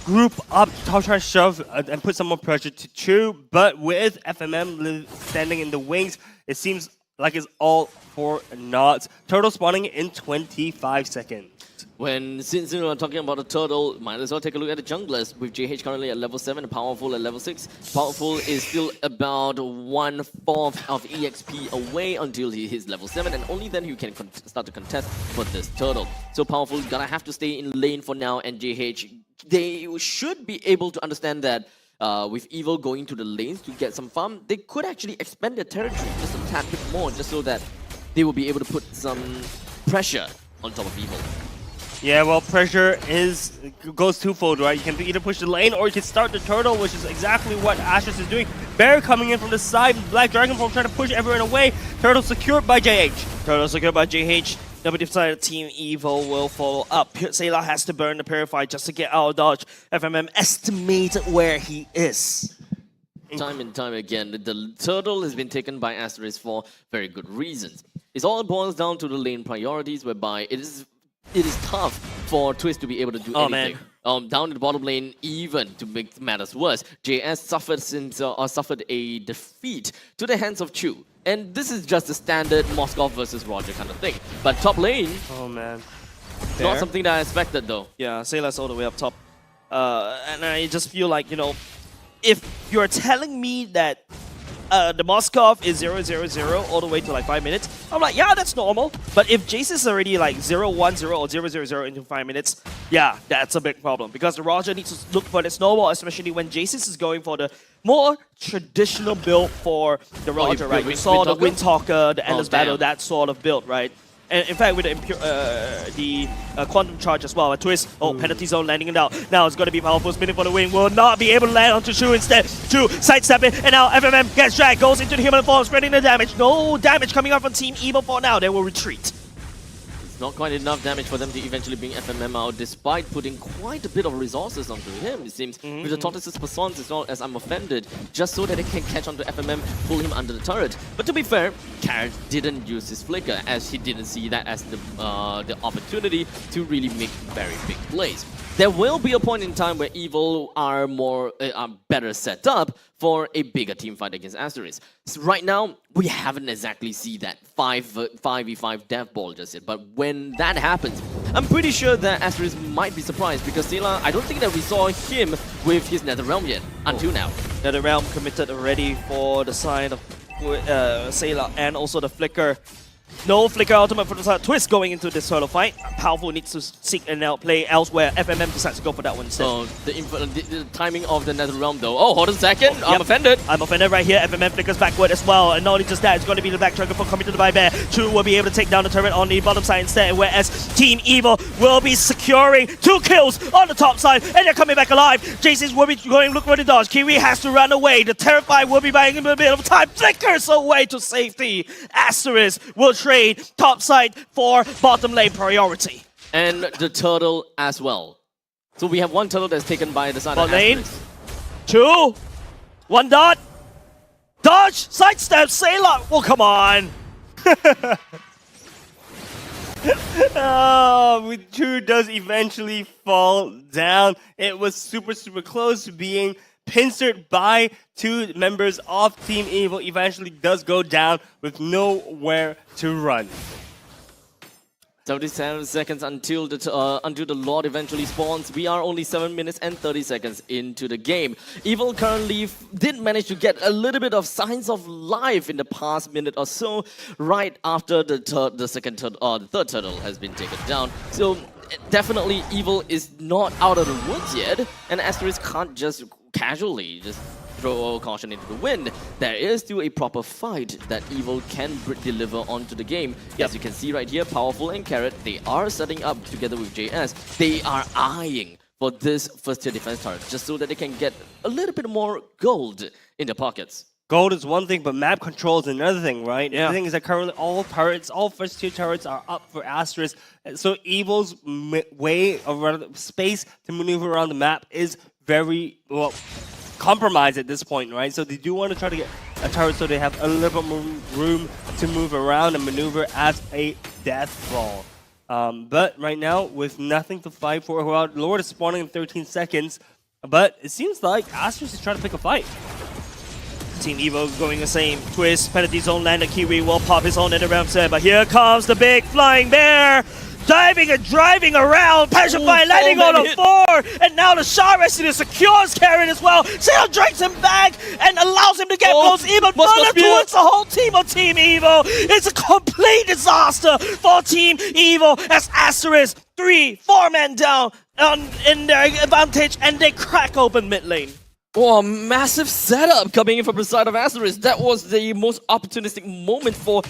S14: group up, trying to shove and put some more pressure to Chu, but with FMM standing in the wings, it seems like it's all for naught. Turtle spawning in 25 seconds.
S4: Since we're talking about the turtle, might as well take a look at the junglers with JH currently at level 7 and Powerful at level 6. Powerful is still about 1/4 of EXP away until he hits level 7, and only then you can start to contest for this turtle. So Powerful is gonna have to stay in lane for now, and JH, they should be able to understand that with Evil going to the lanes to get some farm, they could actually expand their territory just a tad bit more, just so that they will be able to put some pressure on top of Evil.
S14: Yeah, well, pressure goes twofold, right? You can either push the lane or you can start the turtle, which is exactly what Ashes is doing. Bear coming in from the side, Black Dragon Form trying to push everyone away. Turtle secured by JH.
S11: Turtle secured by JH. Double side Team Evil will follow up. Sayla has to burn the Purify just to get out of dodge. FMM estimated where he is.
S4: Time and time again, the turtle has been taken by Asteris for very good reasons. It all boils down to the lane priorities, whereby it is tough for Twist to be able to do anything. Down in the bottom lane, even to make matters worse, JS suffered a defeat to the hands of Chu. And this is just a standard Moskov versus Roger kind of thing. But top lane,
S14: oh man,
S4: not something that I expected though.
S11: Yeah, Sayla's all the way up top. And I just feel like, you know, if you're telling me that the Moskov is 0-0-0 all the way to like 5 minutes, I'm like, yeah, that's normal. But if Jace is already like 0-1-0 or 0-0-0 into 5 minutes, yeah, that's a big problem. Because the Roger needs to look for the snowball, especially when Jace is going for the more traditional build for the Roger, right? We saw the Windtalker, the Endless Battle, that sort of build, right? And in fact, with the Quantum Charge as well, a Twist, penalty zone landing it out. Now it's going to be Powerful, spinning for the wing, will not be able to land onto Shu instead. Shu sidestepping, and now FMM gets dragged, goes into the human form, spreading the damage. No damage coming out from Team Evil for now, they will retreat.
S4: It's not quite enough damage for them to eventually bring FMM out, despite putting quite a bit of resources onto him, it seems. With the Tortoise's Persons as well as I'm offended, just so that they can catch onto FMM, pull him under the turret. But to be fair, Carrot didn't use his flicker, as he didn't see that as the opportunity to really make very big plays. There will be a point in time where Evil are better set up for a bigger team fight against Asteris. So right now, we haven't exactly seen that 5v5 death ball just yet, but when that happens, I'm pretty sure that Asteris might be surprised, because Sayla, I don't think that we saw him with his Netherrealm yet, until now.
S11: Netherrealm committed already for the side of Sayla, and also the flicker. No flicker ultimate for the side. Twist going into this solo fight. Powerful needs to seek an outplay elsewhere. FMM decides to go for that one instead.
S4: Oh, the timing of the Netherrealm though. Oh, hold on a second. I'm offended.
S11: I'm offended right here. FMM flickers backward as well. And not only just that, it's going to be the Black Dragon for coming to the Bear. Chu will be able to take down the turret on the bottom side instead, whereas Team Evil will be securing 2 kills on the top side, and they're coming back alive. Jason will be going look for the dodge. Kiwi has to run away. The Terrified will be buying him a bit of time. Flickers away to safety. Asteris will trade top side for bottom lane priority.
S4: And the turtle as well. So we have one turtle that's taken by the side of
S11: lane.
S4: Asteris.
S11: 2, 1 dot. Dodge, sidestep, Sayla. Oh, come on.
S14: Chu does eventually fall down. It was super close to being pincered by two members of Team Evil, eventually does go down with nowhere to run.
S4: 77 seconds until the Lord eventually spawns. We are only 7 minutes and 30 seconds into the game. Evil currently did manage to get a little bit of signs of life in the past minute or so, right after the third turtle has been taken down. So definitely Evil is not out of the woods yet, and Asteris can't just casually just throw caution into the wind. There is still a proper fight that Evil can deliver onto the game. As you can see right here, Powerful and Carrot, they are setting up together with JS. They are eyeing for this first tier defense turret just so that they can get a little bit more gold in their pockets.
S14: Gold is one thing, but map control is another thing, right? The thing is that currently all turrets, all first tier turrets are up for Asteris. So Evil's way of space to maneuver around the map is very, well, compromised at this point, right? So they do want to try to get a turret so they have a little bit more room to move around and maneuver as a death ball. But right now, with nothing to fight for, well, Lord is spawning in 13 seconds, but it seems like Asteris is trying to pick a fight.
S11: Team Evo going the same. Twist, penalty zone landed. Kiwi will pop his own into round set, but here comes the big flying bear. Diving and driving around, Petrify landing on a 4, and now the shot resident secures Carrot as well. Seal drags him back and allows him to get close even further towards the whole team of Team Evo. It's a complete disaster for Team Evo as Asteris 3-4 men down in their advantage, and they crack open mid lane.
S4: Oh, massive setup coming in from the side of Asteris. That was the most opportunistic moment for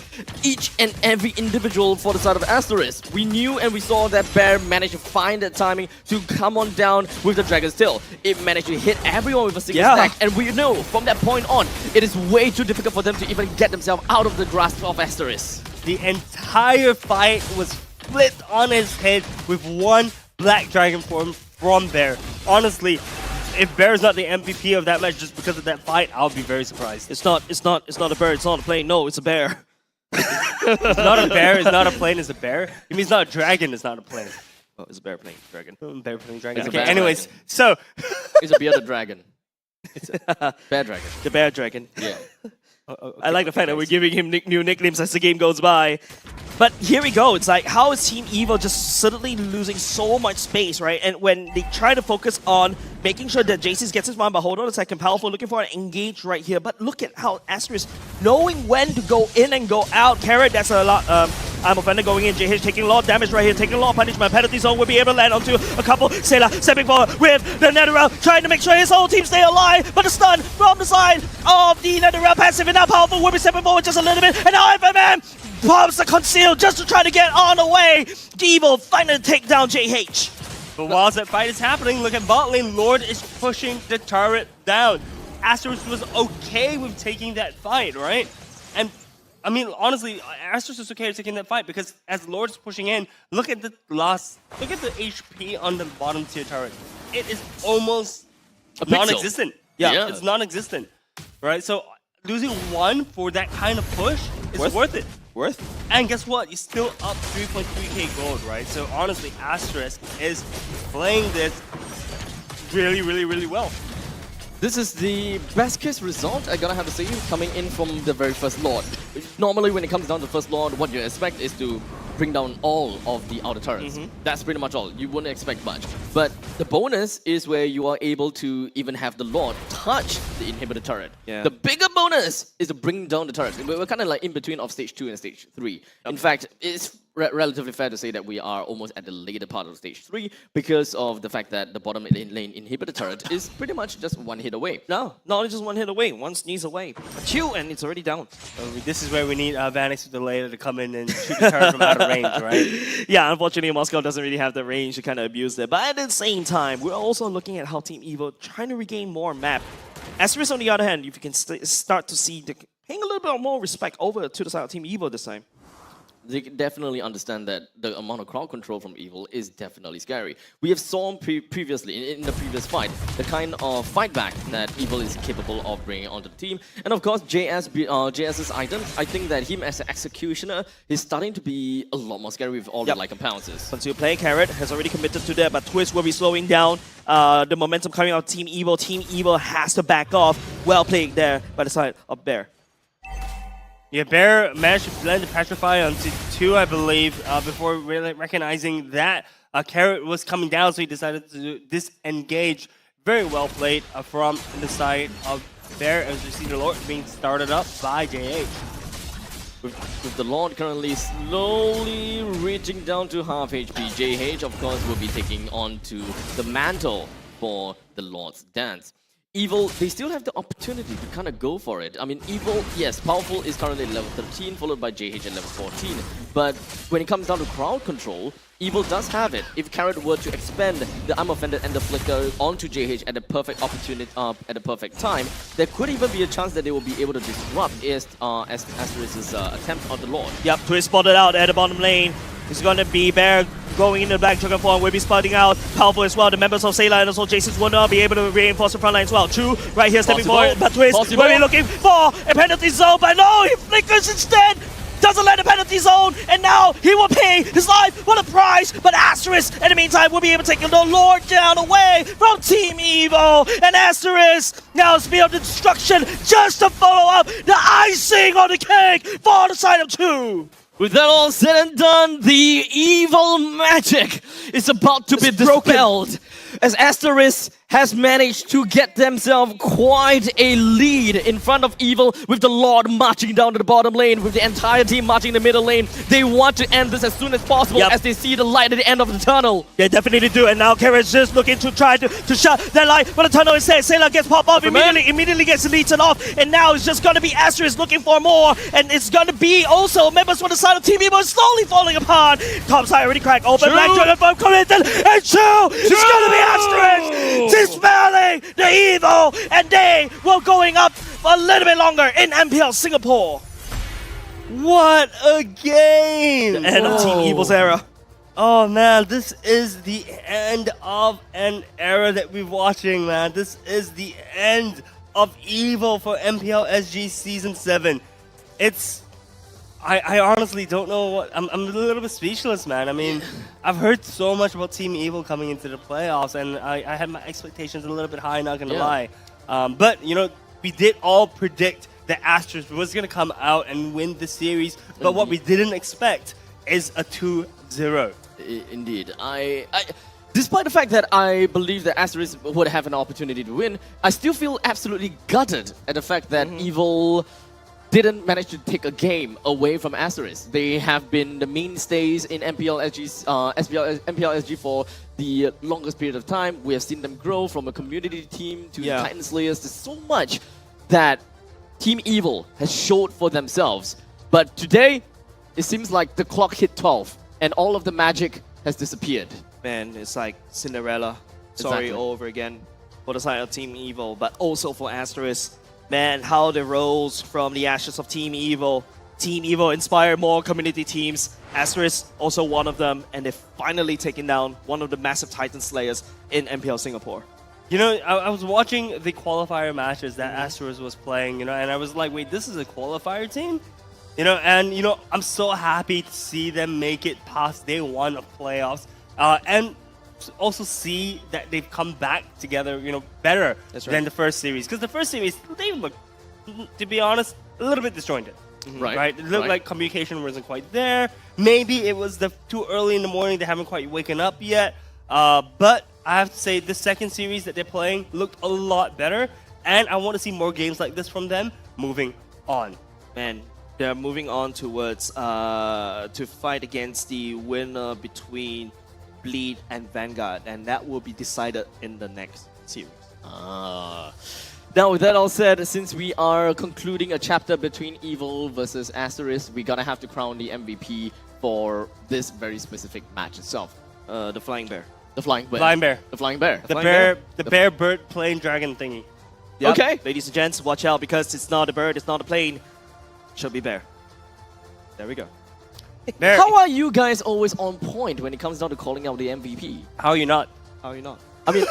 S4: each and every individual for the side of Asteris. We knew and we saw that Bear managed to find that timing to come on down with the Dragon's Tail. It managed to hit everyone with a single stack, and we know from that point on, it is way too difficult for them to even get themselves out of the grasp of Asteris.
S14: The entire fight was flipped on his head with one Black Dragon form from Bear. Honestly, if Bear is not the MVP of that match just because of that fight, I'll be very surprised.
S11: It's not a bird, it's not a plane, no, it's a bear.
S14: It's not a bear, it's not a plane, it's a bear. It means not a dragon, it's not a plane.
S11: Oh, it's a bear plane dragon.
S14: Bear plane dragon.
S4: It's
S14: Okay, anyways,
S4: dragon.
S14: so
S4: It's a bearded dragon. It's a bear dragon.
S11: The bear dragon.
S4: Yeah.
S11: I like the fact that we're giving him new nicknames as the game goes by. But here we go. It's like, how is Team Evo just suddenly losing so much space, right? And when they try to focus on making sure that JC gets his mind, but hold on a second, Powerful looking for an engage right here. But look at how Asteris knowing when to go in and go out. Carrot, that's a lot. I'm offended going in. JH taking a lot of damage right here, taking a lot of punishment. Penalty zone will be able to land onto a couple. Sailor stepping forward with the Netherrealm, trying to make sure his whole team stay alive. But the stun from the side of the Netherrealm passive, and now Powerful will be stepping forward just a little bit. And now FMM pops the conceal just to try to get on the way. Evil finally take down JH.
S14: But whilst that fight is happening, look at bot lane. Lord is pushing the turret down. Asteris was okay with taking that fight, right? And I mean, honestly, Asteris is okay with taking that fight because as Lord's pushing in, look at the HP on the bottom tier turret. It is almost non-existent. Yeah, it's non-existent, right? So losing one for that kind of push is worth it. And guess what? You're still up 3.3k gold, right? So honestly, Asteris is playing this really, really, really well.
S4: This is the best case result, I gotta have to say, coming in from the very first Lord. Normally when it comes down to first Lord, what you expect is to bring down all of the outer turrets. That's pretty much all. You wouldn't expect much. But the bonus is where you are able to even have the Lord touch the inhibitor turret. The bigger bonus is to bring down the turret. We're kind of like in between of stage 2 and stage 3. In fact, it's relatively fair to say that we are almost at the later part of stage 3 because of the fact that the bottom lane inhibitor turret is pretty much just one hit away.
S11: No, not only just one hit away, one sneeze away. Achoo, and it's already down.
S14: This is where we need Vanix with the later to come in and shoot the turret from out of range, right?
S11: Yeah, unfortunately Moscow doesn't really have the range to kind of abuse it. But at the same time, we're also looking at how Team Evo trying to regain more map. Asteris, on the other hand, if you can start to see paying a little bit more respect over to the side of Team Evo this time.
S4: They definitely understand that the amount of crowd control from Evil is definitely scary. We have seen previously, in the previous fight, the kind of fight back that Evil is capable of bringing onto the team. And of course, JS's item, I think that him as an executioner is starting to be a lot more scary with all the Lycan pounces.
S11: Conceal play, Carrot has already committed to that, but Twist will be slowing down.
S14: the momentum coming out of Team Evil. Team Evil has to back off. Well played there by the side of Bear. Yeah, Bear managed to blend the Petrify onto 2, I believe, before really recognizing that Carrot was coming down, so he decided to disengage. Very well played from the side of Bear, as you see the Lord being started up by JH.
S4: With the Lord currently slowly reaching down to half HP, JH of course will be taking on to the mantle for the Lord's Dance. Evil, they still have the opportunity to kind of go for it. I mean, Evil, yes, Powerful is currently level 13, followed by JH at level 14. But when it comes down to crowd control, Evil does have it. If Carrot were to expend the I'm Offended and the Flicker onto JH at the perfect opportunity, at the perfect time, there could even be a chance that they will be able to disrupt Asteris' attempt on the Lord.
S14: Yep, twist spotted out at the bottom lane. It's going to be Bear going into the Black Dragon form. Will be spotting out Powerful as well. The members of Sayla and also Jason's will not be able to reinforce the front line as well. Chu right here stepping forward, but Twist will be looking for a penalty zone, but no, he flickers instead. Doesn't let the penalty zone, and now he will pay his life for the price. But Asteris, in the meantime, will be able to take the Lord down away from Team Evil. And Asteris now Speed of Destruction just to follow up the icing on the cake for the side of 2.
S4: With that all said and done, the evil magic is about to be dispelled as Asteris has managed to get themselves quite a lead in front of Evil, with the Lord marching down to the bottom lane, with the entire team marching in the middle lane. They want to end this as soon as possible as they see the light at the end of the tunnel.
S14: They definitely do, and now Carrot's just looking to try to shut that light, but the tunnel is set. Sailor gets popped off, immediately gets deleted off, and now it's just going to be Asteris looking for more, and it's going to be also members from the side of Team Evil slowly falling apart. Top side already cracked open, Black Dragon bomb committed, and Chu! It's going to be Asteris dispelling the Evil, and they will going up for a little bit longer in MPL Singapore. What a game! The end of Team Evil's era. Oh man, this is the end of an era that we're watching, man. This is the end of Evil for MPL SG Season 7. I honestly don't know what... I'm a little bit speechless, man. I mean, I've heard so much about Team Evil coming into the playoffs, and I had my expectations a little bit high, not gonna lie. But, you know, we did all predict that Asteris was gonna come out and win the series, but what we didn't expect is a 2-0.
S4: Indeed. Despite the fact that I believe that Asteris would have an opportunity to win, I still feel absolutely gutted at the fact that Evil didn't manage to take a game away from Asteris. They have been the mainstays in MPL SG for the longest period of time. We have seen them grow from a community team to Titan Slayers. There's so much that Team Evil has showed for themselves. But today, it seems like the clock hit 12 and all of the magic has disappeared.
S9: Man, it's like Cinderella. Sorry, all over again for the side of Team Evil, but also for Asteris. Man, how they rose from the ashes of Team Evil. Team Evil inspired more community teams. Asteris also one of them, and they've finally taken down one of the massive Titan Slayers in MPL Singapore.
S14: You know, I was watching the qualifier matches that Asteris was playing, you know, and I was like, wait, this is a qualifier team? You know, and, you know, I'm so happy to see them make it past day 1 of playoffs. And also see that they've come back together, you know, better than the first series. Because the first series, they looked, to be honest, a little bit disjointed. Right? It looked like communication wasn't quite there. Maybe it was too early in the morning, they haven't quite waken up yet. But I have to say, the second series that they're playing looked a lot better. And I want to see more games like this from them moving on.
S9: Man, they're moving on towards to fight against the winner between Bleed and Vanguard, and that will be decided in the next series.
S4: Now, with that all said, since we are concluding a chapter between Evil versus Asteris, we're gonna have to crown the MVP for this very specific match itself.
S9: The Flying Bear.
S4: The Flying Bear.
S14: Flying Bear.
S4: The Flying Bear.
S14: The bear bird plane dragon thingy.
S9: Yep.
S4: Okay.
S9: Ladies and gents, watch out because it's not a bird, it's not a plane. It should be bear. There we go.
S14: Bear.
S4: How are you guys always on point when it comes down to calling out the MVP?
S14: How are you not?
S9: How are you not?
S4: I mean,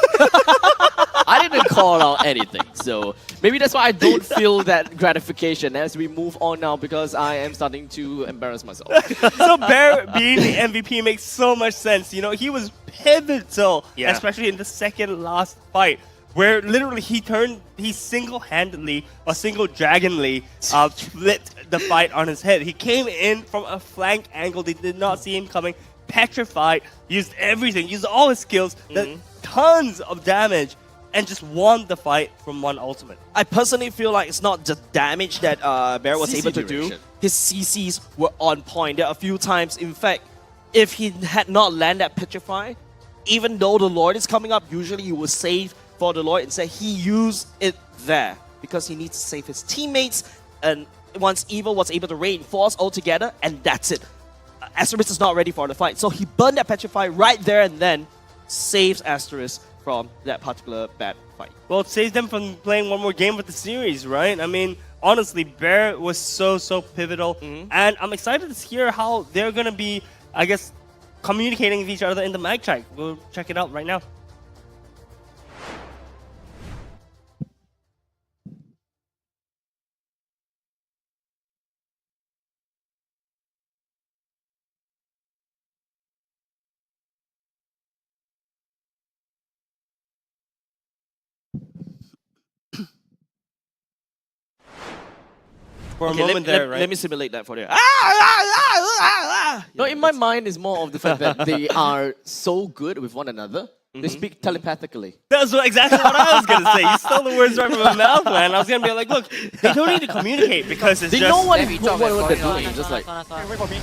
S4: I didn't call out anything. So maybe that's why I don't feel that gratification as we move on now, because I am starting to embarrass myself.
S14: So Bear being the MVP makes so much sense. You know, he was pivotal, especially in the second last fight, where literally he single-handedly or single-dragonly flipped the fight on his head. He came in from a flank angle. They did not see him coming. Petrified, used everything, used all his skills, did tons of damage, and just won the fight from one ultimate.
S9: I personally feel like it's not just damage that Bear was
S4: CC
S9: able to
S4: duration.
S9: do. His CCs were on point. There are a few times, in fact, if he had not landed that Petrify, even though the Lord is coming up, usually he will save for the Lord. Instead, he used it there because he needs to save his teammates. And once Evil was able to reinforce altogether, and that's it. Asteris is not ready for the fight. So he burned that Petrify right there and then, saves Asteris from that particular bad fight.
S14: Well, it saves them from playing one more game with the series, right? I mean, honestly, Bear was so pivotal. And I'm excited to hear how they're going to be, I guess, communicating with each other in the mic check. We'll check it out right now. For a moment there, right?
S9: Let me simulate that for you.
S4: No, in my mind, it's more of the fact that they are so good with one another. They speak telepathically.
S14: That's exactly what I was going to say. You stole the words right from my mouth, man. I was going to be like, look, they don't need to communicate because it's
S4: They
S14: just...
S4: know what they're doing. Just like,
S21: Wait for me.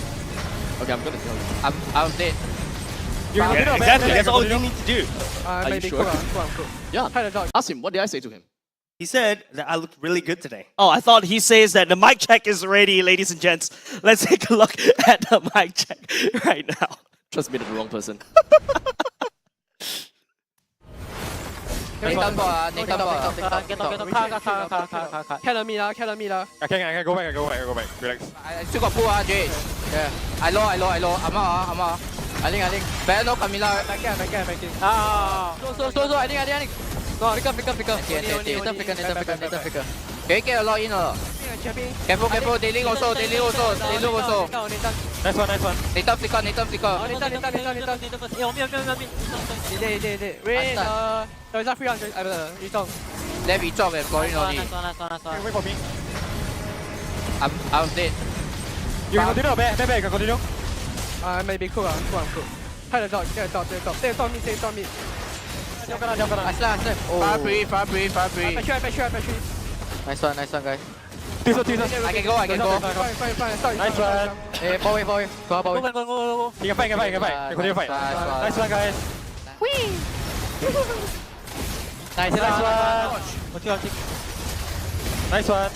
S4: okay, I'm gonna tell you.
S8: I'm dead.
S14: Yeah, exactly. That's all you need to do.
S4: Are you
S21: Maybe
S4: sure?
S21: cool.
S4: Yeah. Ask him, what did I say to him?
S14: He said that I looked really good today.
S9: Oh, I thought he says that the mic check is ready, ladies and gents. Let's take a look at the mic check right now.
S4: Transmitted the wrong person.
S21: Kill me lah. I can go back. Relax.
S8: I still got pull Jay. Yeah. I low. I'm out. I think. Better no Camila.
S21: Back in.
S8: So. I think.
S21: No, pick up.
S8: Later flicker. Can you get a lot in or? Careful. They link also.
S21: Nice one.
S8: Later flicker.
S21: Delay. Wait, there's a free on Yutong.
S8: Left Yutong and Florin only.
S21: Wait for me.
S8: I'm dead.
S21: You can continue, Bear, you can continue. Maybe cool. Hide the dog, get a dog. Stay on me.
S8: I slap. Far free.
S21: I tree.
S8: Nice one, guys.
S21: Teaser.
S8: I can go.
S21: Fine. Nice one.
S8: Hey, boy.
S21: Go. You can fight. You continue fight. Nice one, guys.
S8: Whee!
S21: Nice one.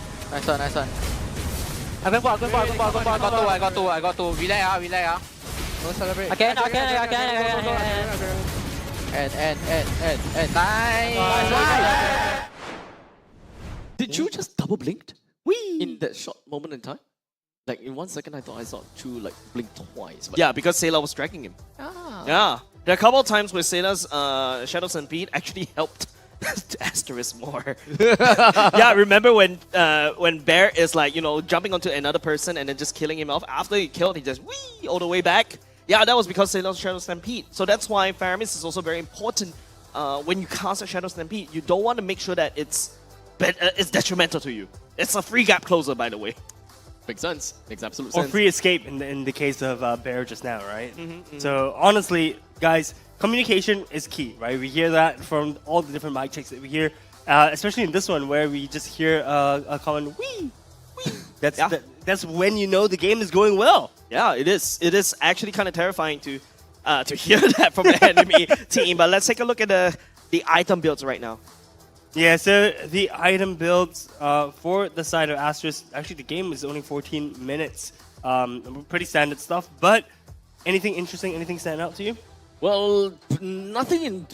S21: Nice one. I'm going for.
S8: I got two. Relay.
S21: Don't celebrate.
S8: Again. And nice.
S4: Did you just double blinked? In that short moment in time? Like in 1 second, I thought I saw two like blink twice. But
S9: Yeah, because Sailor was tracking him.
S4: Ah.
S9: Yeah. There are a couple of times where Sailor's Shadow Stampede actually helped Asteris more. Yeah, remember when Bear is like, jumping onto another person and then just killing him off? After he killed, he just whee all the way back. Yeah, that was because Sailor's Shadow Stampede. So that's why Faramis is also very important. When you cast a Shadow Stampede, you don't want to make sure that it's detrimental to you. It's a free gap closer, by the way.
S4: Makes sense. Makes absolute
S14: Or
S4: sense.
S14: free escape in the case of Bear just now, right? So honestly, guys, communication is key, right? We hear that from all the different mic checks that we hear, especially in this one where we just hear a common wee. That's when you know the game is going well.
S9: Yeah, it is. It is actually kind of terrifying to hear that from the enemy team. But let's take a look at the item builds right now.
S14: Yeah, so the item builds for the side of Asteris, actually the game is only 14 minutes. Pretty standard stuff, but anything interesting, anything stand out to you?
S4: Well, nothing in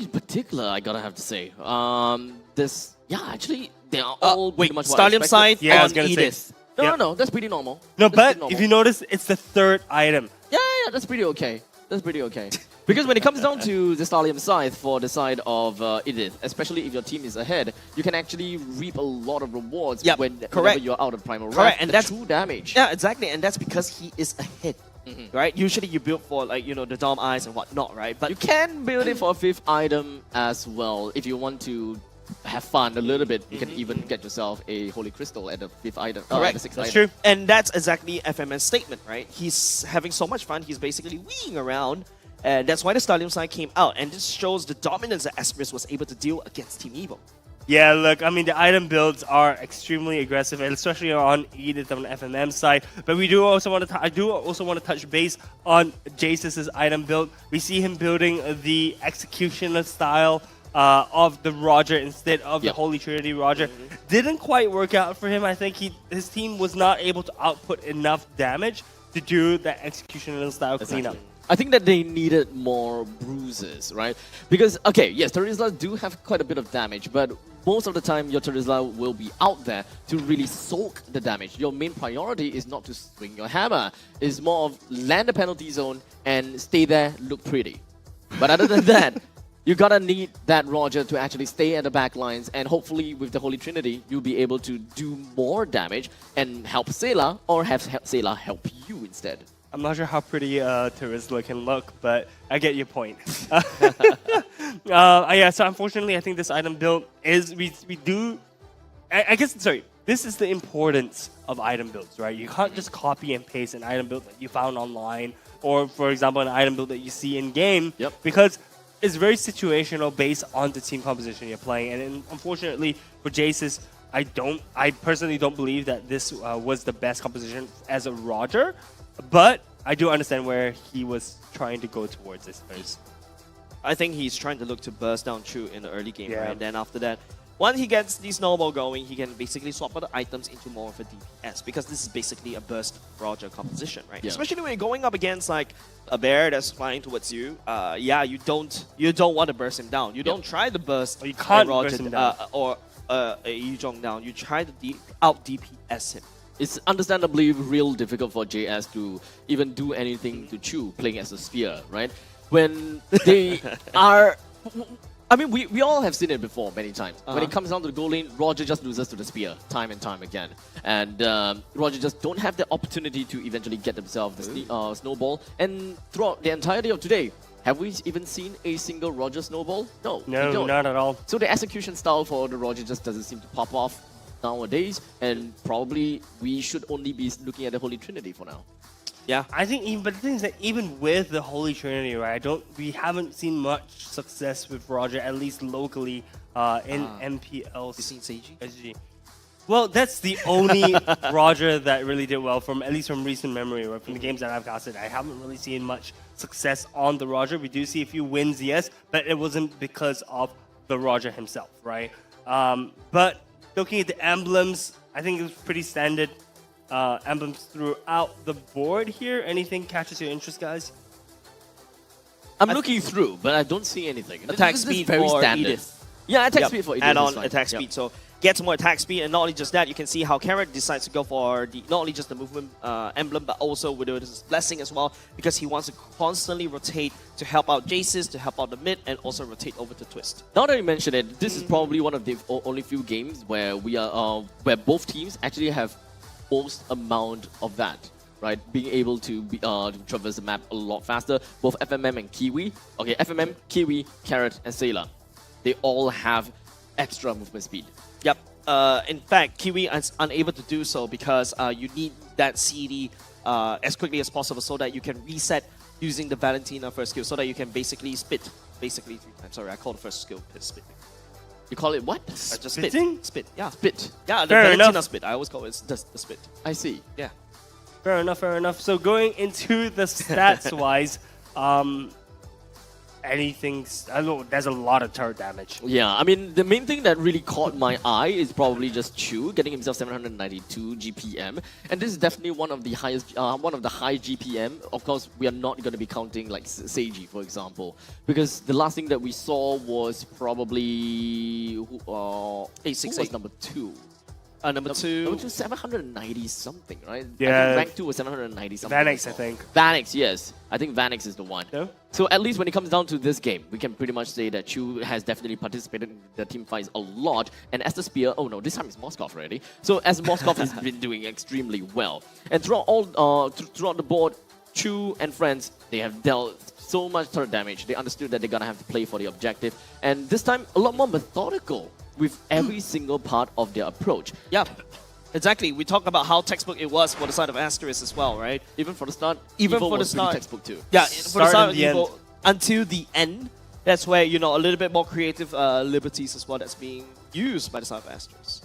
S4: particular, I gotta have to say. Actually, they are all pretty much what I
S9: Stadium
S4: expected.
S9: side on Edith.
S4: No, that's pretty normal.
S14: No,
S4: That's
S14: but
S4: pretty normal.
S14: if you notice, it's the third item.
S4: Yeah, that's pretty okay. That's pretty okay. Because when it comes down to the Stallium side, for the side of Edith, especially if your team is ahead, you can actually reap a lot of rewards whenever you're out of Primal Wrath.
S9: And that's
S4: true damage.
S9: Yeah, exactly, and that's because he is ahead. Right? Usually you build for like, you know, the Dom Eyes and whatnot, right? But
S4: you can build it for a 5th item as well. If you want to have fun a little bit, you can even get yourself a Holy Crystal at the 5th item.
S9: Correct.
S4: The 6th
S9: That's
S4: item.
S9: true. And that's exactly FMN's statement, right? He's having so much fun, he's basically weeing around. And that's why the Stallium side came out. And this shows the dominance that Asteris was able to deal against Team Evo.
S14: Yeah, look, I mean, the item builds are extremely aggressive, especially on Edith on the FMM side. But we do also want to, I do also want to touch base on Jace's item build. We see him building the executioner style of the Roger instead of the Holy Trinity Roger. Didn't quite work out for him. I think his team was not able to output enough damage to do that executioner style cleanup.
S4: I think that they needed more bruises, right? Because, okay, yes, Terizla do have quite a bit of damage, but most of the time your Terizla will be out there to really soak the damage. Your main priority is not to swing your hammer. It's more of land the penalty zone and stay there, look pretty. But other than that, you gotta need that Roger to actually stay at the back lines, and hopefully with the Holy Trinity, you'll be able to do more damage and help Sayla, or have Sayla help you instead.
S14: I'm not sure how pretty Terizla can look, but I get your point. Yeah, so unfortunately, I think this item build is, we do, I guess, sorry, this is the importance of item builds, right? You can't just copy and paste an item build that you found online, or for example, an item build that you see in game, because it's very situational based on the team composition you're playing. And unfortunately, for Jace's, I personally don't believe that this was the best composition as a Roger. But I do understand where he was trying to go towards this first.
S9: I think he's trying to look to burst down Chu in the early game, right? And then after that, once he gets the snowball going, he can basically swap out the items into more of a DPS, because this is basically a burst Roger composition, right? Especially when you're going up against like a bear that's flying towards you. Yeah, you don't want to burst him down. You don't try to burst.
S14: Or you can't
S9: Roger,
S14: burst him down.
S9: or Yuzhong down. You try to out DPS him.
S4: It's understandably real difficult for JS to even do anything to Chu playing as a spear, right? When they are... I mean, we all have seen it before many times. When it comes down to the goal lane, Roger just loses to the spear time and time again. And Roger just don't have the opportunity to eventually get themselves the snowball. And throughout the entirety of today, have we even seen a single Roger snowball? No,
S14: No, not at all.
S4: So the execution style for the Roger just doesn't seem to pop off nowadays, and probably we should only be looking at the Holy Trinity for now.
S9: Yeah,
S14: I think, but the thing is that even with the Holy Trinity, right? We haven't seen much success with Roger, at least locally in MPL SG. Well, that's the only Roger that really did well, at least from recent memory, right? From the games that I've casted. I haven't really seen much success on the Roger. We do see a few wins, yes, but it wasn't because of the Roger himself, right? But looking at the emblems, I think it was pretty standard emblems throughout the board here. Anything catches your interest, guys?
S4: I'm looking through, but I don't see anything.
S9: Attack speed for Edith.
S4: Yeah, attack speed for Edith.
S9: Add-on attack speed, so gets more attack speed, and not only just that, you can see how Carrot decides to go for not only just the movement emblem, but also with his blessing as well, because he wants to constantly rotate to help out Jace's, to help out the mid, and also rotate over to Twist.
S4: Now that you mention it, this is probably one of the only few games where we are where both teams actually have most amount of that, right? Being able to traverse the map a lot faster. Both FMM and Kiwi. Okay, FMM, Kiwi, Carrot, and Sayla. They all have extra movement speed.
S9: Yep. In fact, Kiwi is unable to do so because you need that CD as quickly as possible so that you can reset using the Valentina first skill, so that you can basically spit 3 times. Sorry, I call the first skill spit.
S4: You call it what?
S9: Just
S14: Spitting?
S9: Spit. Yeah.
S4: Spit.
S9: Yeah, the
S14: Fair
S9: Valentina
S14: enough.
S9: spit. I always call it the spit.
S4: I see.
S9: Yeah.
S14: Fair enough, fair enough. So going into the stats-wise, anything... I don't know, there's a lot of turret damage.
S4: Yeah, I mean, the main thing that really caught my eye is probably just Chu getting himself 792 GPM, and this is definitely one of the highest, one of the high GPM. Of course, we are not going to be counting like Seiji, for example, because the last thing that we saw was probably who was number 2.
S9: Number 2.
S4: Number 2, 790 something, right? I
S14: Yeah.
S4: think rank 2 was 790 something.
S14: Vanix, I think.
S4: Vanix, yes. I think Vanix is the one.
S14: No?
S4: So at least when it comes down to this game, we can pretty much say that Chu has definitely participated in the team fights a lot. And as the Spear, oh no, this time it's Moskov already. So as Moskov has been doing extremely well. And throughout throughout the board, Chu and friends, they have dealt so much turret damage. They understood that they're gonna have to play for the objective. And this time, a lot more methodical with every single part of their approach.
S9: Yeah, exactly. We talk about how textbook it was for the side of Asteris as well, right?
S4: Even for the start,
S9: even
S4: Evo
S9: for the
S4: was pretty
S9: start,
S4: textbook too.
S9: Yeah, for the start of
S14: and the
S9: Evo, until the end, that's where, you know, a little bit more creative liberties as well that's being used by the side of Asteris.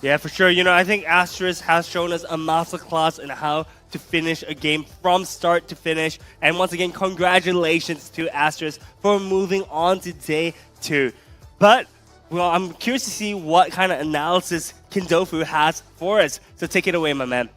S14: Yeah, for sure. You know, I think Asteris has shown us a masterclass in how to finish a game from start to finish. And once again, congratulations to Asteris for moving on to day 2. But, well, I'm curious to see what kind of analysis Kindofu has for us. So take it away, my man.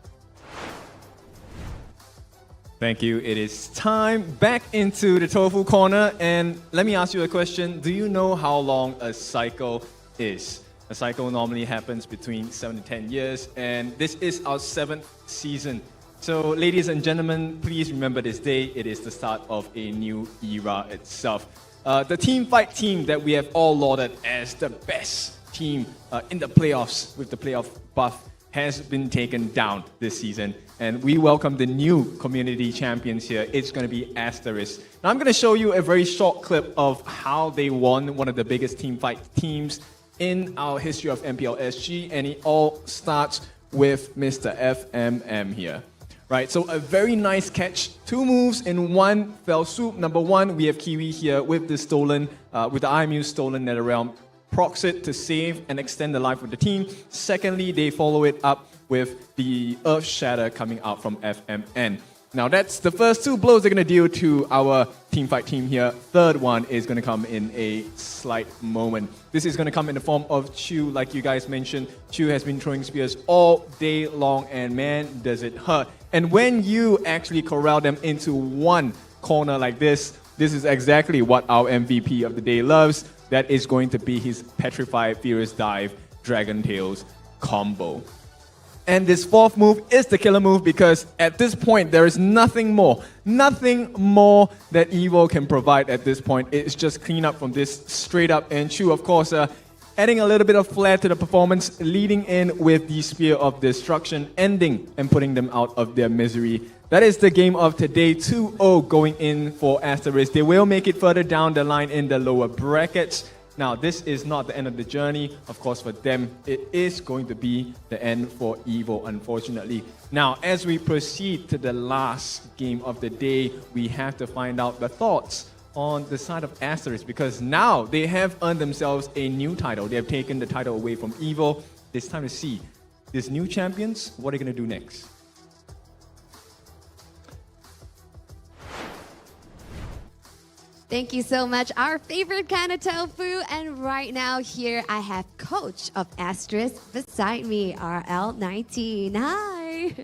S20: Thank you. It is time back into the Tofu Corner. And let me ask you a question. Do you know how long a cycle is? A cycle normally happens between 7 to 10 years, and this is our 7th season. So, ladies and gentlemen, please remember this day. It is the start of a new era itself. The team fight team that we have all lauded as the best team in the playoffs with the playoff buff has been taken down this season. And we welcome the new community champions here. It's going to be Asteris. Now, I'm going to show you a very short clip of how they won one of the biggest team fight teams in our history of MPL SG, and it all starts with Mr. FMM here. Right, so a very nice catch. 2 moves in 1 fell swoop. Number 1, we have Kiwi here with the stolen, with the IMU stolen NetherRealm. Procs it to save and extend the life of the team. Secondly, they follow it up with the Earth Shatter coming out from FMN. Now that's the first 2 blows they're going to deal to our team fight team here. Third one is going to come in a slight moment. This is going to come in the form of Chu, like you guys mentioned. Chu has been throwing spears all day long, and man, does it hurt. And when you actually corral them into one corner like this is exactly what our MVP of the day loves. That is going to be his Petrified Furious Dive Dragon Tails combo. And this 4th move is the killer move because at this point, there is nothing more that Evo can provide at this point. It's just clean up from this straight up. And Chu, of course, adding a little bit of flair to the performance, leading in with the Spear of Destruction, ending and putting them out of their misery. That is the game of today, 2-0 going in for Asteris. They will make it further down the line in the lower brackets. Now, this is not the end of the journey. Of course, for them, it is going to be the end for Evo, unfortunately. Now, as we proceed to the last game of the day, we have to find out the thoughts on the side of Asteris, because now they have earned themselves a new title. They have taken the title away from Evo. It's time to see these new champions, what are they going to do next?
S13: Thank you so much, our favorite kind of tofu. And right now here I have coach of Asteris beside me, RL19. Hi.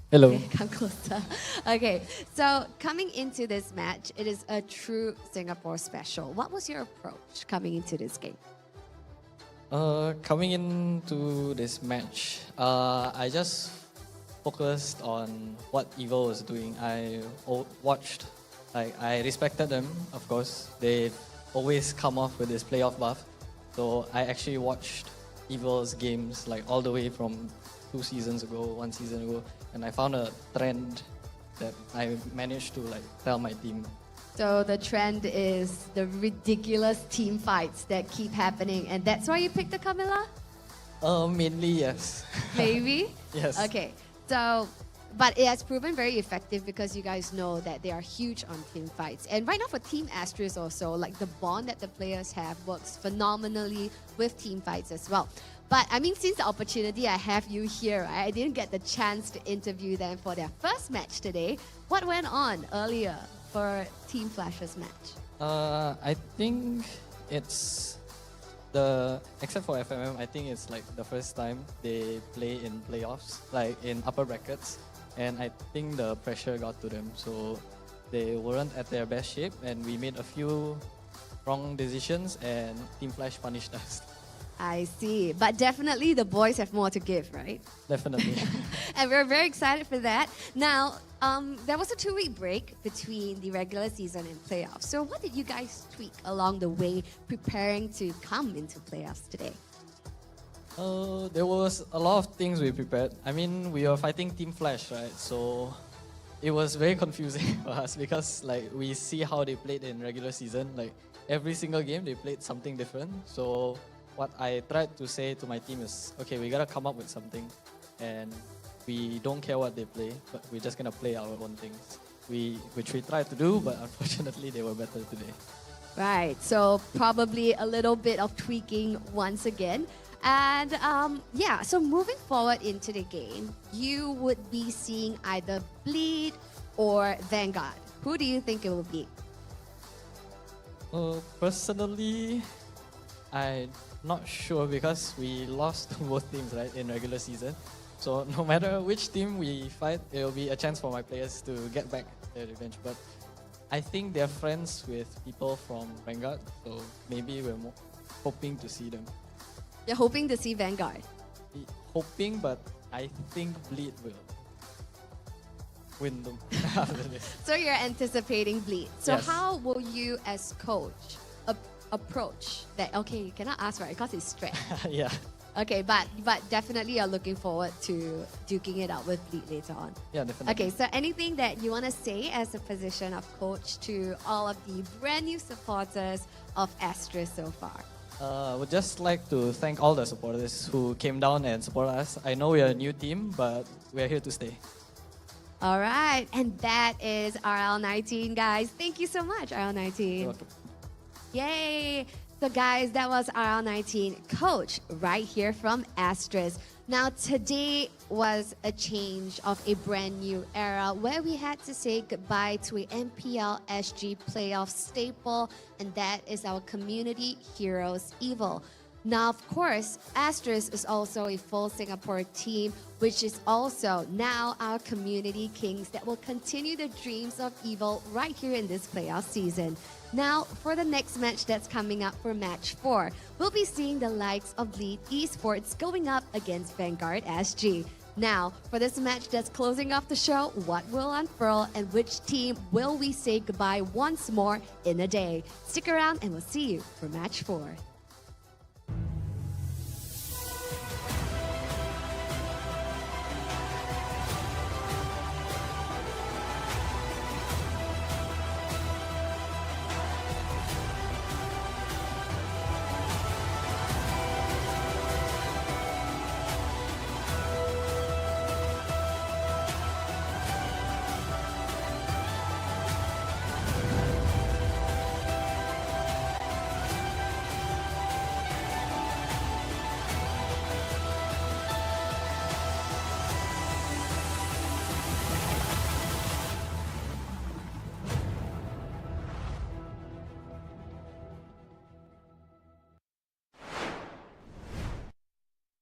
S15: Hello.
S13: Okay, come closer. Okay, so coming into this match, it is a true Singapore special. What was your approach coming into this game?
S15: Coming into this match, I just focused on what Evo was doing. I watched. I respected them, of course. They've always come off with this playoff buff. So I actually watched Evil's games like all the way from 2 seasons ago, 1 season ago, and I found a trend that I managed to like tell my team.
S13: So the trend is the ridiculous team fights that keep happening, and that's why you picked the Camilla?
S15: Mainly, yes.
S13: Maybe?
S15: Yes.
S13: Okay, so but it has proven very effective because you guys know that they are huge on team fights. And right now for Team Asteris also, like the bond that the players have works phenomenally with team fights as well. But I mean, since the opportunity I have you here, right, I didn't get the chance to interview them for their first match today. What went on earlier for Team Flash's match?
S15: I think it's except for FMM, I think it's like the first time they play in playoffs, like in upper brackets. And I think the pressure got to them, so they weren't at their best shape, and we made a few wrong decisions, and Team Flash punished us.
S13: I see. But definitely the boys have more to give, right?
S15: Definitely.
S13: And we're very excited for that. Now, there was a 2-week break between the regular season and playoffs. So what did you guys tweak along the way preparing to come into playoffs today?
S15: There was a lot of things we prepared. I mean, we were fighting Team Flash, right? So it was very confusing for us because like we see how they played in regular season. Like every single game they played something different. So what I tried to say to my team is, okay, we gotta come up with something, and we don't care what they play, but we're just gonna play our own things. Which we tried to do, but unfortunately they were better today.
S13: Right, so probably a little bit of tweaking once again. And yeah, so moving forward into the game, you would be seeing either Bleed or Vanguard. Who do you think it will be?
S15: Personally, I'm not sure because we lost both teams, right, in regular season. So no matter which team we fight, it will be a chance for my players to get back their revenge. But I think they're friends with people from Vanguard, so maybe we're hoping to see them.
S13: You're hoping to see Vanguard?
S15: Hoping, but I think Bleed will win them after this.
S13: So you're anticipating Bleed. So
S15: Yes.
S13: how will you as coach approach that? Okay, you cannot ask, right? Because it's stretch.
S15: Yeah.
S13: Okay, but definitely you're looking forward to duking it out with Bleed later on.
S15: Yeah, definitely.
S13: Okay, so anything that you want to say as a position of coach to all of the brand new supporters of Asteris so far?
S15: I would just like to thank all the supporters who came down and supported us. I know we're a new team, but we're here to stay.
S13: All right, and that is RL19, guys. Thank you so much, RL19.
S15: You're welcome.
S13: Yay! So guys, that was RL19 coach right here from Asteris. Now today was a change of a brand new era where we had to say goodbye to a MPL SG playoff staple, and that is our community heroes EVIL. Now, of course, Asteris is also a full Singapore team, which is also now our community kings that will continue the dreams of EVIL right here in this playoff season. Now, for the next match that's coming up for Match 4, we'll be seeing the likes of Lead Esports going up against Vanguard SG. Now, for this match that's closing off the show, what will unfurl and which team will we say goodbye once more in a day? Stick around and we'll see you for Match 4.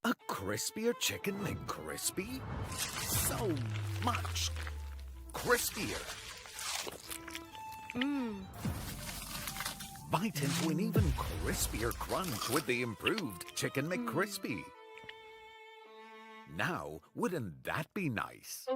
S10: A crispier chicken McCrispy? So much crispier. Bite into an even crispier crunch with the improved Chicken McCrispy. Now, wouldn't that be nice?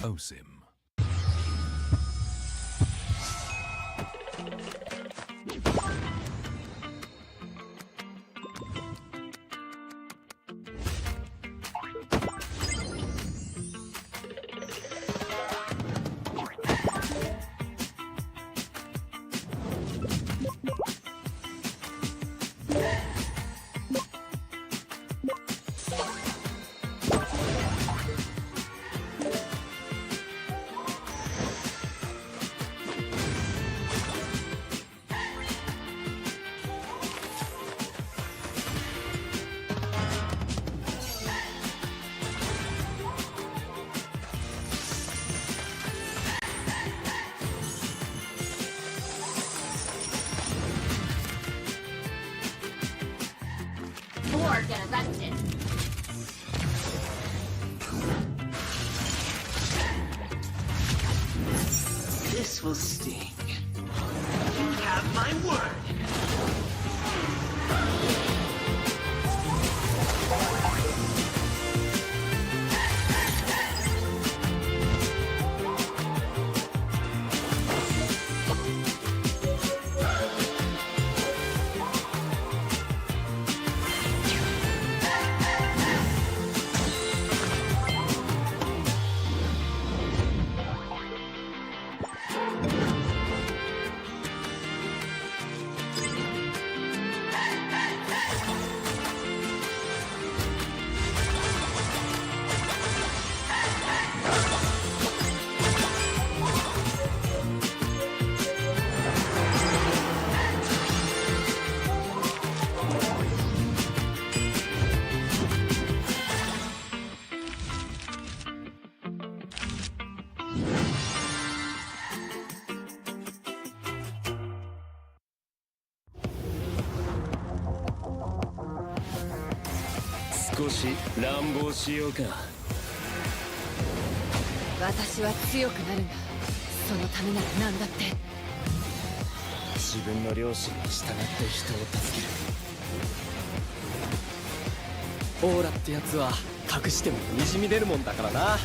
S12: Osim.
S5: Or get arrested.
S3: This will sting. You have my word.
S2: 私は強くなるが、そのためなら何だって。
S17: 自分の良心に従って人を助ける。オーラってやつは隠してもにじみ出るもんだからな。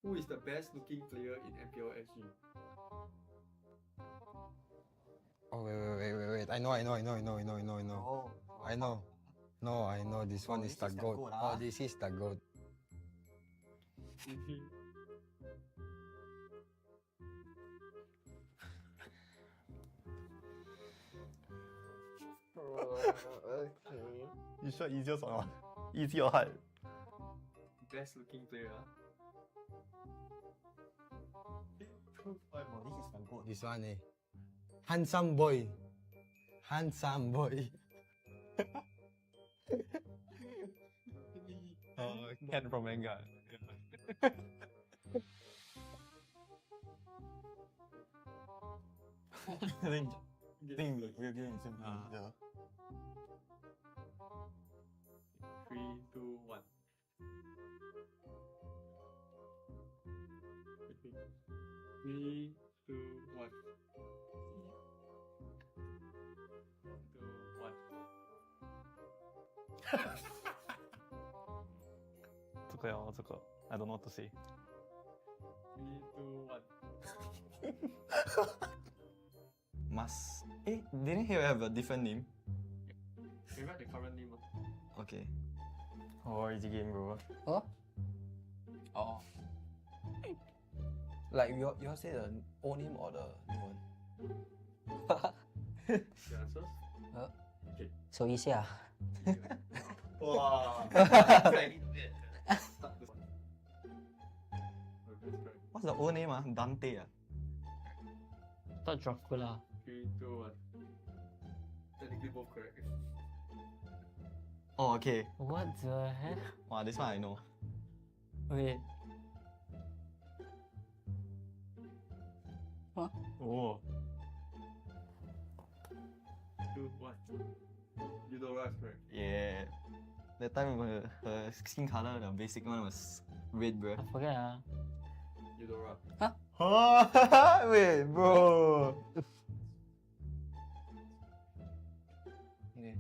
S22: Who is the best looking player in MPL SG?
S6: Oh wait. I know. I know. No, I know this one is the goat. Oh, this is the goat.
S22: Okay.
S1: You sure easiest or not? Easy or hard?
S22: Best looking player.
S6: This one eh. Handsome boy. Handsome boy.
S1: Ken from manga. I think we're getting same. Yeah.
S22: 3, 2, 1. Okay. 3, 2, 1.
S1: 这个哟，这个 I don't know what to say.
S22: 3, 2, 1.
S8: Must. Didn't he have a different name?
S22: You write the current name.
S8: Okay.
S1: Oh, easy game, bro.
S8: Oh? Oh. Like you say the old name or the new one?
S22: The answers? Okay.
S19: So easy ah.
S22: Wow.
S8: What's the old name ah? Dante ah?
S22: Thought Dracula. 3, 2, 1. Technically both correct.
S7: Oh, okay.
S8: What the heck?
S7: Wow, this one I know.
S8: Wait.
S7: Huh?
S22: Oh. 2, 1. Eudora is correct.
S7: Yeah. That time her skin color, the basic one was red, bro.
S8: I forget.
S22: Eudora.
S7: Oh, wait, bro.
S8: Okay.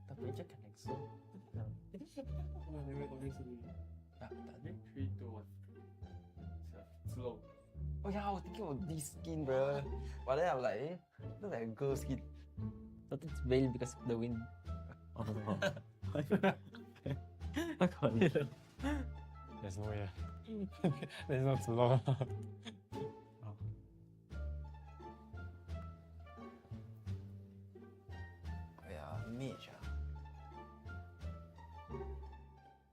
S8: Tapi je kan EXO.
S22: Tak, 3, 2, 1. Slow.
S8: Oh yeah, I was thinking of this skin, bro. But then I'm like, looks like a girl skin. But it's veiled because of the wind.
S1: There's no way. There's not too long.
S8: Yeah, mage.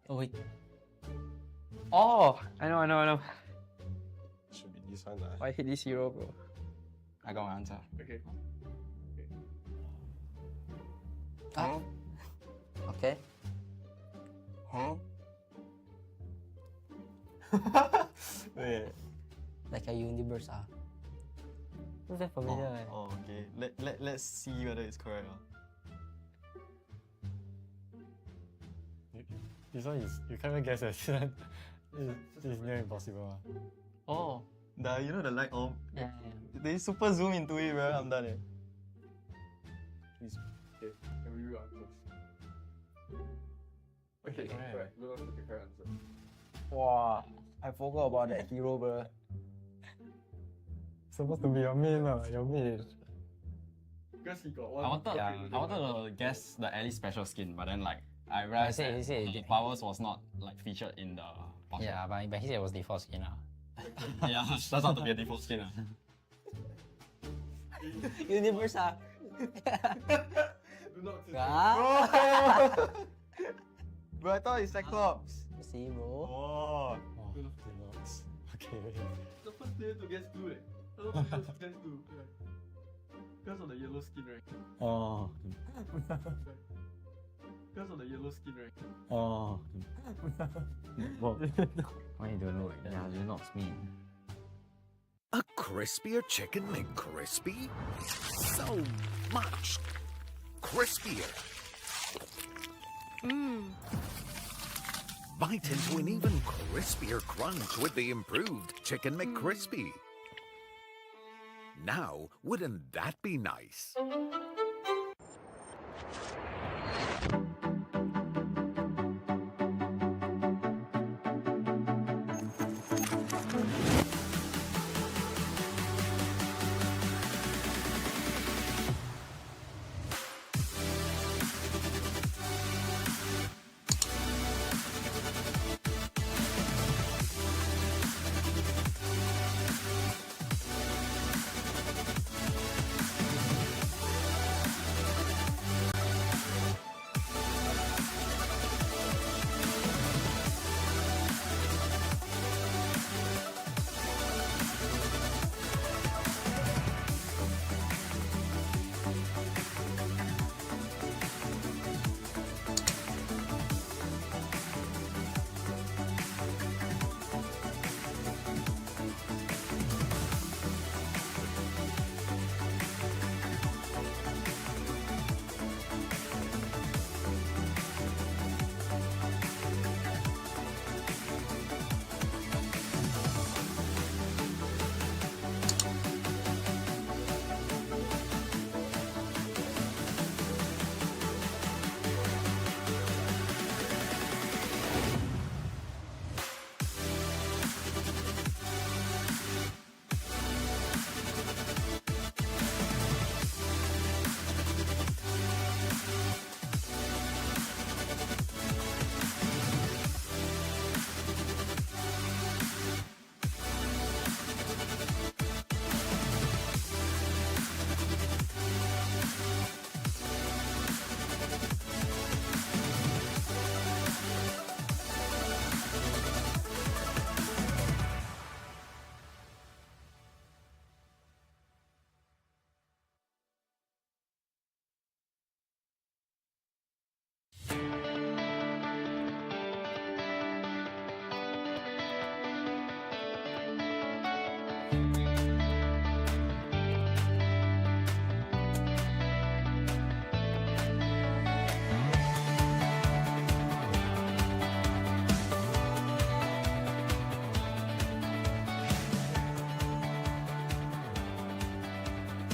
S8: Oh wait. Oh, I know.
S6: Should be this one.
S8: I hate this hero, bro.
S7: I got my answer.
S22: Okay.
S8: Ah. Okay. Huh?
S7: Wait.
S8: Like a universe, ah. Looks like familiar.
S7: Oh, okay. Let's see whether it's correct.
S1: This one is, you can't even guess it. This is near impossible.
S8: Oh.
S7: You know the light orb?
S8: Yeah.
S7: They super zoom into it, bro. I'm done.
S22: Please. Okay. Can we read our answers? Okay, correct. We'll look at the correct answer.
S8: Wow, I forgot about that hero, bro.
S1: Supposed to be your main, your main.
S22: Because he got one.
S7: I wanted to guess the Ellie special skin, but then like I realized that powers was not like featured in the box.
S8: Yeah, but he said it was default skin.
S7: Yeah, that's not to be a default skin.
S8: Universe, ah.
S22: Do not say
S7: Bro, I thought it's Cyclops.
S8: See, bro.
S7: Oh.
S1: Okay.
S22: The first player to guess blue, I don't think guess blue. Because of the yellow skin, right?
S1: Oh.
S22: Because of the yellow skin, right?
S1: Oh.
S8: Why you don't know it? Yeah, you're not me.
S10: A crispier chicken McCrispy? So much crispier. Bite into an even crispier crunch with the improved Chicken McCrispy. Now, wouldn't that be nice?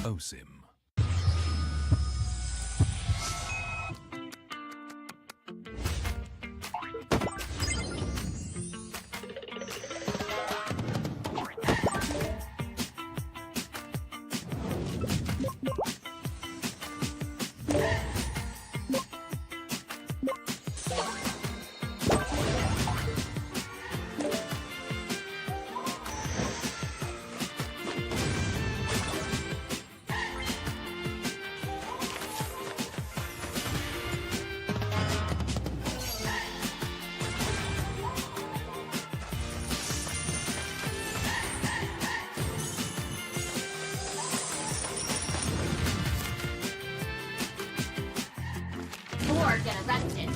S12: Osim.
S5: Or get arrested.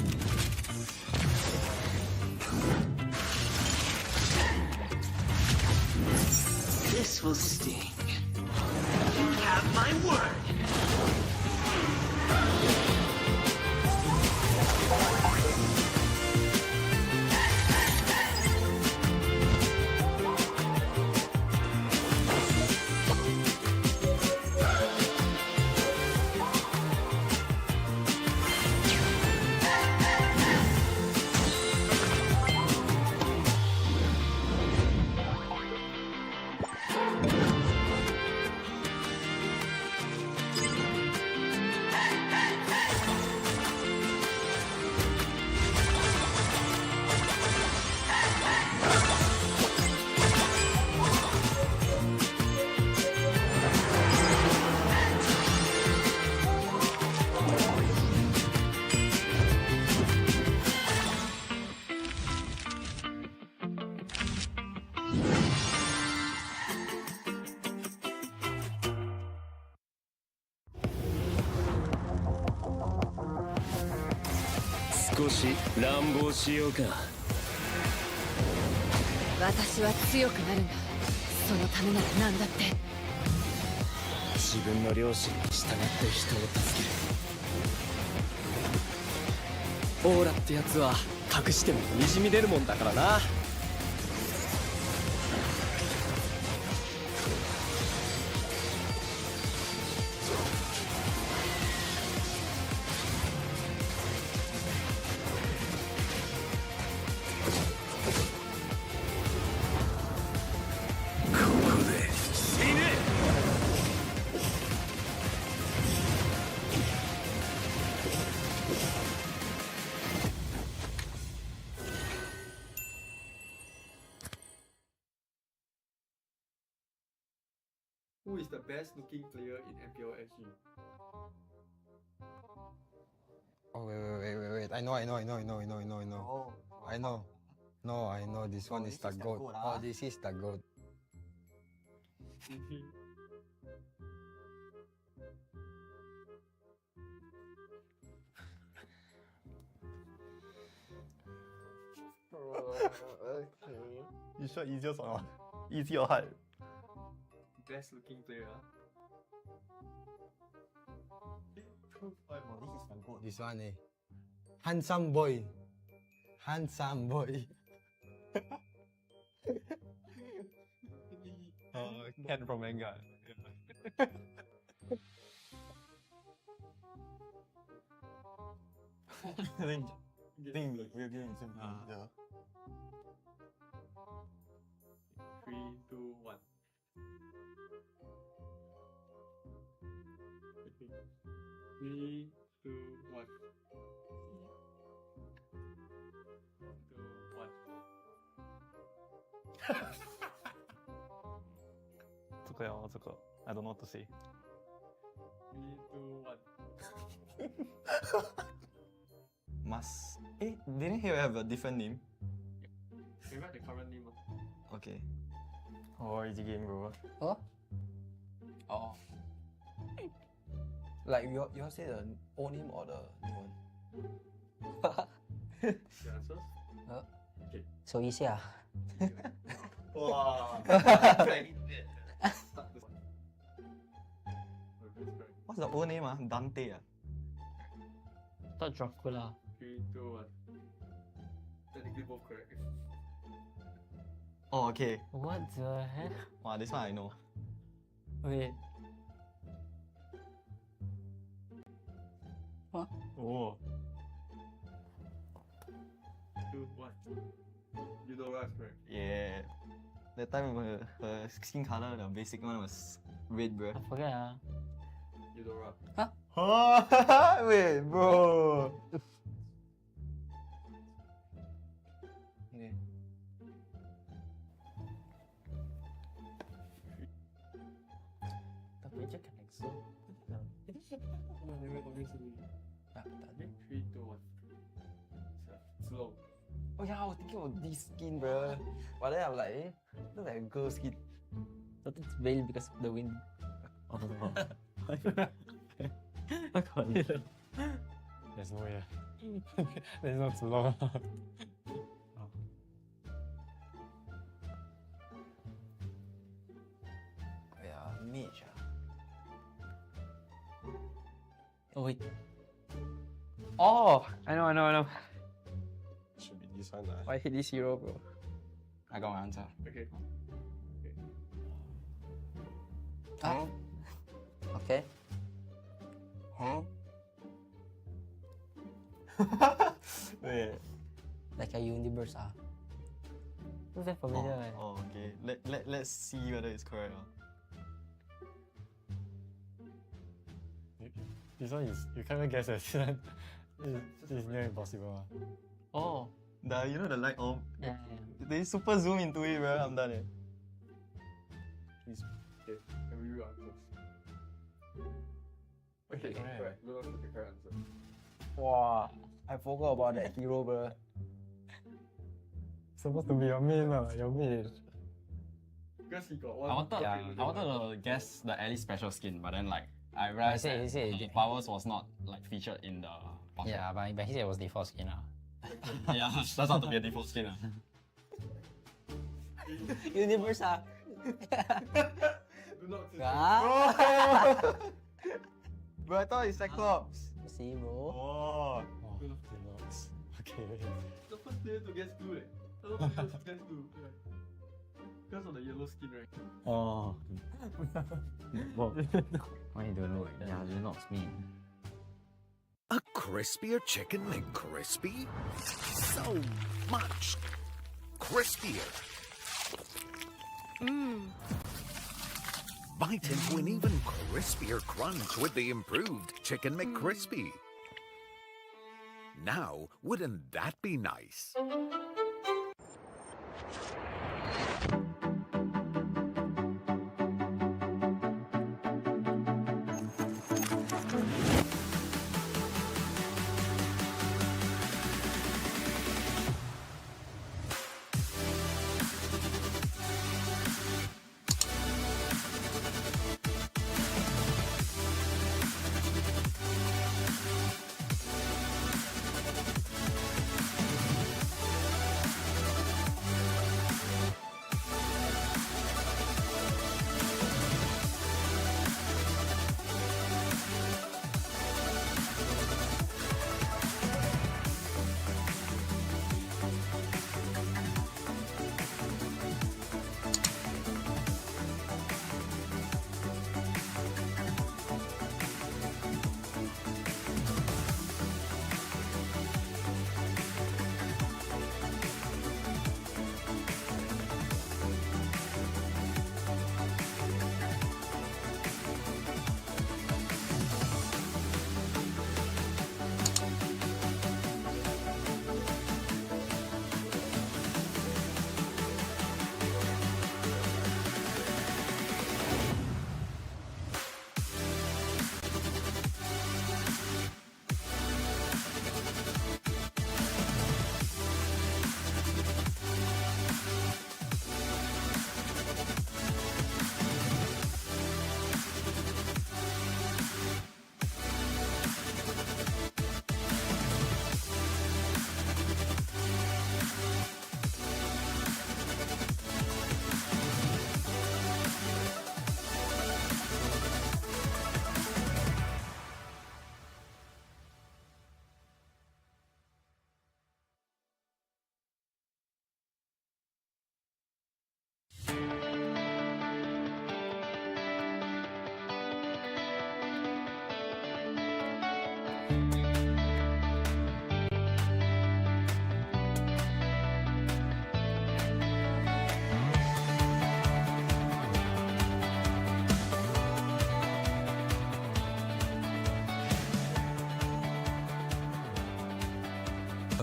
S3: This will sting. You have my word.
S2: 私は強くなるんだ。そのためなら何だって。
S17: 自分の良心に従って人を助ける。オーラってやつは隠してもにじみ出るもんだからな。
S22: Who is the best looking player in MPL SG?
S6: Oh wait. I know. I know. This one is the goat. Oh, this is the goat.
S1: You sure easiest or not? Easy or hard?
S22: Best looking player.
S6: This one eh. Handsome boy. Handsome boy.
S1: Ken from manga. I think we're getting something. Yeah.
S22: 3, 2, 1. Okay. 3, 2, 1. 2, 1.
S1: 这个呀，这个 I don't know what to say.
S22: 3, 2, 1.
S8: Must. Didn't he have a different name?
S22: Can you write the current name?
S8: Okay.
S1: Oh, easy game, bro.
S8: Huh? Oh. Like you all say the old name or the new one?
S22: The answers? Okay.
S19: 手一下。
S22: 哇
S8: What's the old name? Dante.
S17: Thought Dracula.
S22: 3, 2, 1. Technically both correct.
S8: Oh, okay.
S17: What the heck?
S8: Wow, this one I know.
S17: Wait.
S22: Huh?
S7: Oh.
S22: 2, 1. Eudora, correct.
S8: Yeah. That time her skin color, the basic one was red, bro. I forget.
S22: Eudora.
S8: Huh? Wait, bro. Okay.
S22: Tapi je kan exo. Tak, 3, 2, 1. Slow.
S8: Oh yeah, I was thinking of this skin, bro. But then I'm like, look like a girl skin.
S15: But it's veiled because of the wind.
S1: There's no way. There's not too long.
S8: Yeah, mage.
S15: Oh wait.
S21: Oh, I know.
S7: Should be this one.
S21: I hate this hero, bro.
S7: I got my answer.
S22: Okay.
S8: Huh? Okay. Huh? Wait.
S15: Like a universe Who's that familiar?
S8: Oh, okay. Let's see whether it's correct.
S1: This one is, you can't even guess it. It's near impossible.
S15: Oh.
S8: You know the light orb?
S15: Yeah.
S8: They super zoom into it, bro. I'm done.
S22: Please. Okay. Can we read answers? Okay, correct. We'll look at the correct answer.
S8: Wow. I forgot about that hero, bro.
S1: Supposed to be your main, your main.
S22: Because he got one.
S7: I wanted to guess the Ellie special skin, but then like I realized that powers was not like featured in the bucket.
S15: Yeah, but he said it was default skin.
S7: Yeah, that's not to be a default skin.
S15: Universe
S22: Do not
S8: Bro, I thought it's Cyclops.
S15: See, bro.
S8: Oh.
S1: Okay.
S22: The first player to guess 2 eh. The first player to guess 2. Because of the yellow skin, right?
S1: Oh.
S15: Why you don't know? Yeah, you're not me.
S10: A crispier chicken McCrispy? So much crispier. Bite into an even crispier crunch with the improved Chicken McCrispy. Now, wouldn't that be nice?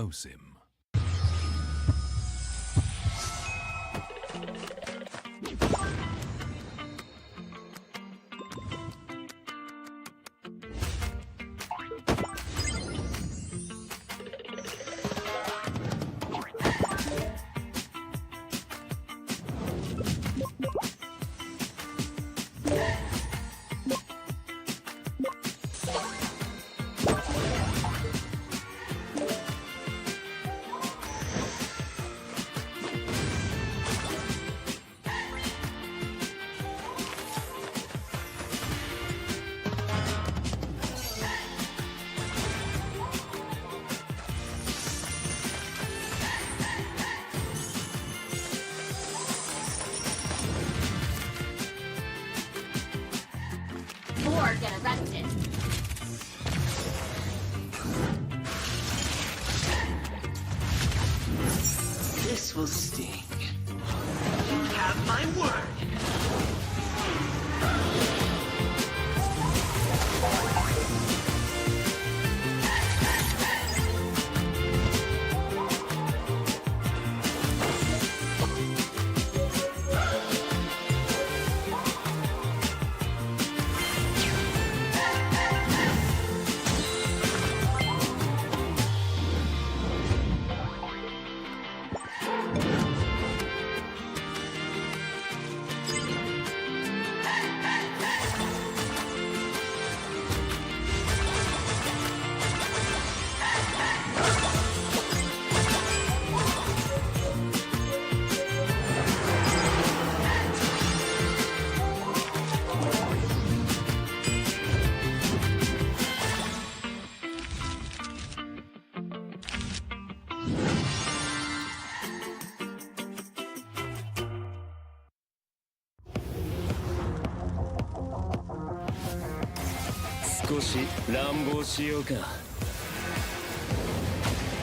S12: Osim.
S5: Or get arrested.
S3: This will sting. You have my word.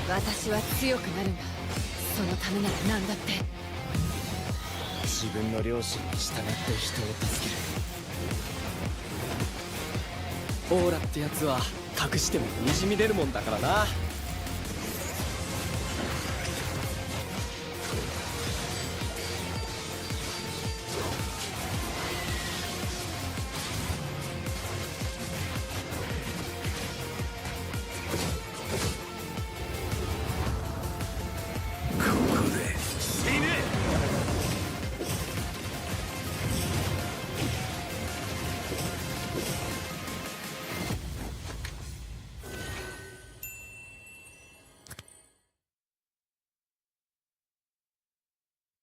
S2: 私は強くなるんだ。そのためなら何だって。
S17: 自分の良心に従って人を助ける。オーラってやつは隠してもにじみ出るもんだからな。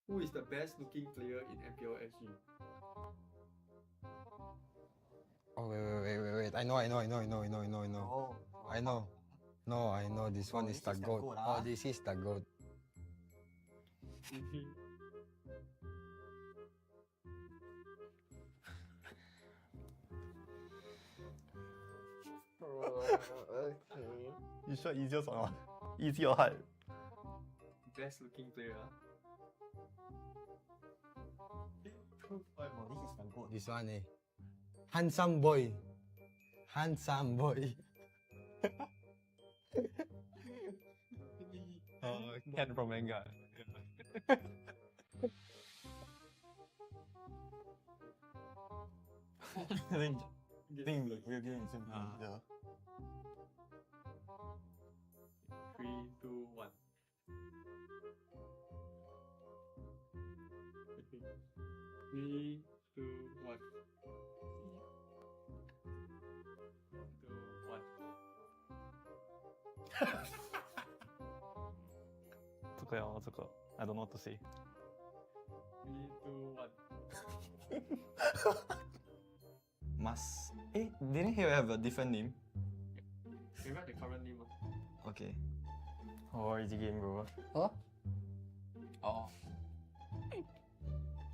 S22: Who is the best looking player in MPL SG?
S6: Oh wait. I know. I know. This one is the goat. Oh, this is the goat.
S1: You sure easiest or not? Easy or hard?
S22: Best looking player.
S6: This one eh. Handsome boy. Handsome boy.
S1: Ken from Vanguard. I think we're getting some. Yeah.
S22: 3, 2, 1. Okay. 3, 2, 1. 2, 1.
S1: 这个哟，这个 I don't know what to say.
S22: 3, 2, 1.
S7: Must. Didn't he have a different name?
S22: We write the current name.
S7: Okay.
S1: Oh, easy game, bro.
S8: Huh?
S7: Oh.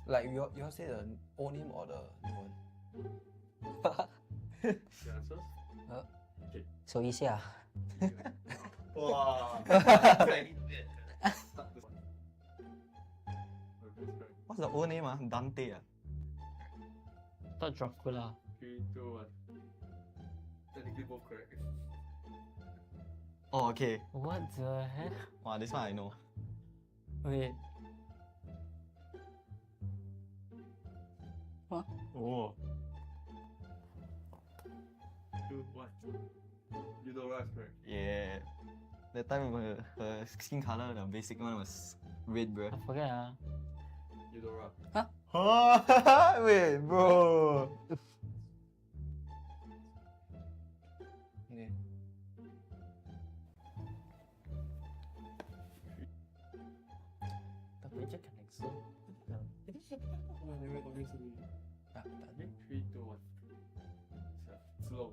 S8: Like you all say the old name or the new one?
S22: The answers?
S8: Okay. 手一下。
S22: 哇
S7: What's the old name? Dante.
S8: Thought Dracula.
S22: 3, 2, 1. Technically both correct.
S7: Oh, okay.
S8: What the heck?
S7: Wow, this one I know.
S8: Wait.
S22: What?
S7: Oh.
S22: Dude, what? Eudora is correct.
S7: Yeah. That time her skin color, the basic one was red, bro.
S8: I forget.
S22: Eudora.
S7: Oh, wait, bro.
S8: Okay. Tapi je kan exo. Tak ada.
S22: 3, 2, 1. Slow.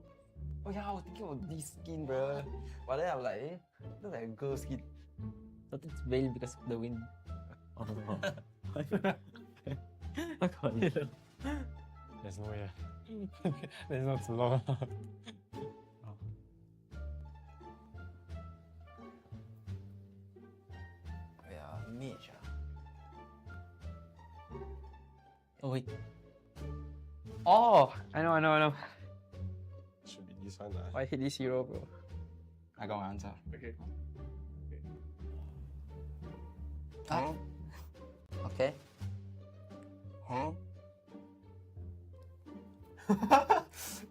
S8: Oh yeah, I was thinking of this skin, bro. But then I'm like, look like a girl skin. But it's veiled because of the wind.
S1: Oh no.
S8: I can't.
S1: There's no way. There's not too long.
S8: Yeah, mage. Oh wait. Oh, I know.
S22: Should be this one.
S8: I hate this hero, bro.
S7: I got my answer.
S22: Okay.
S8: Ah. Okay. Huh?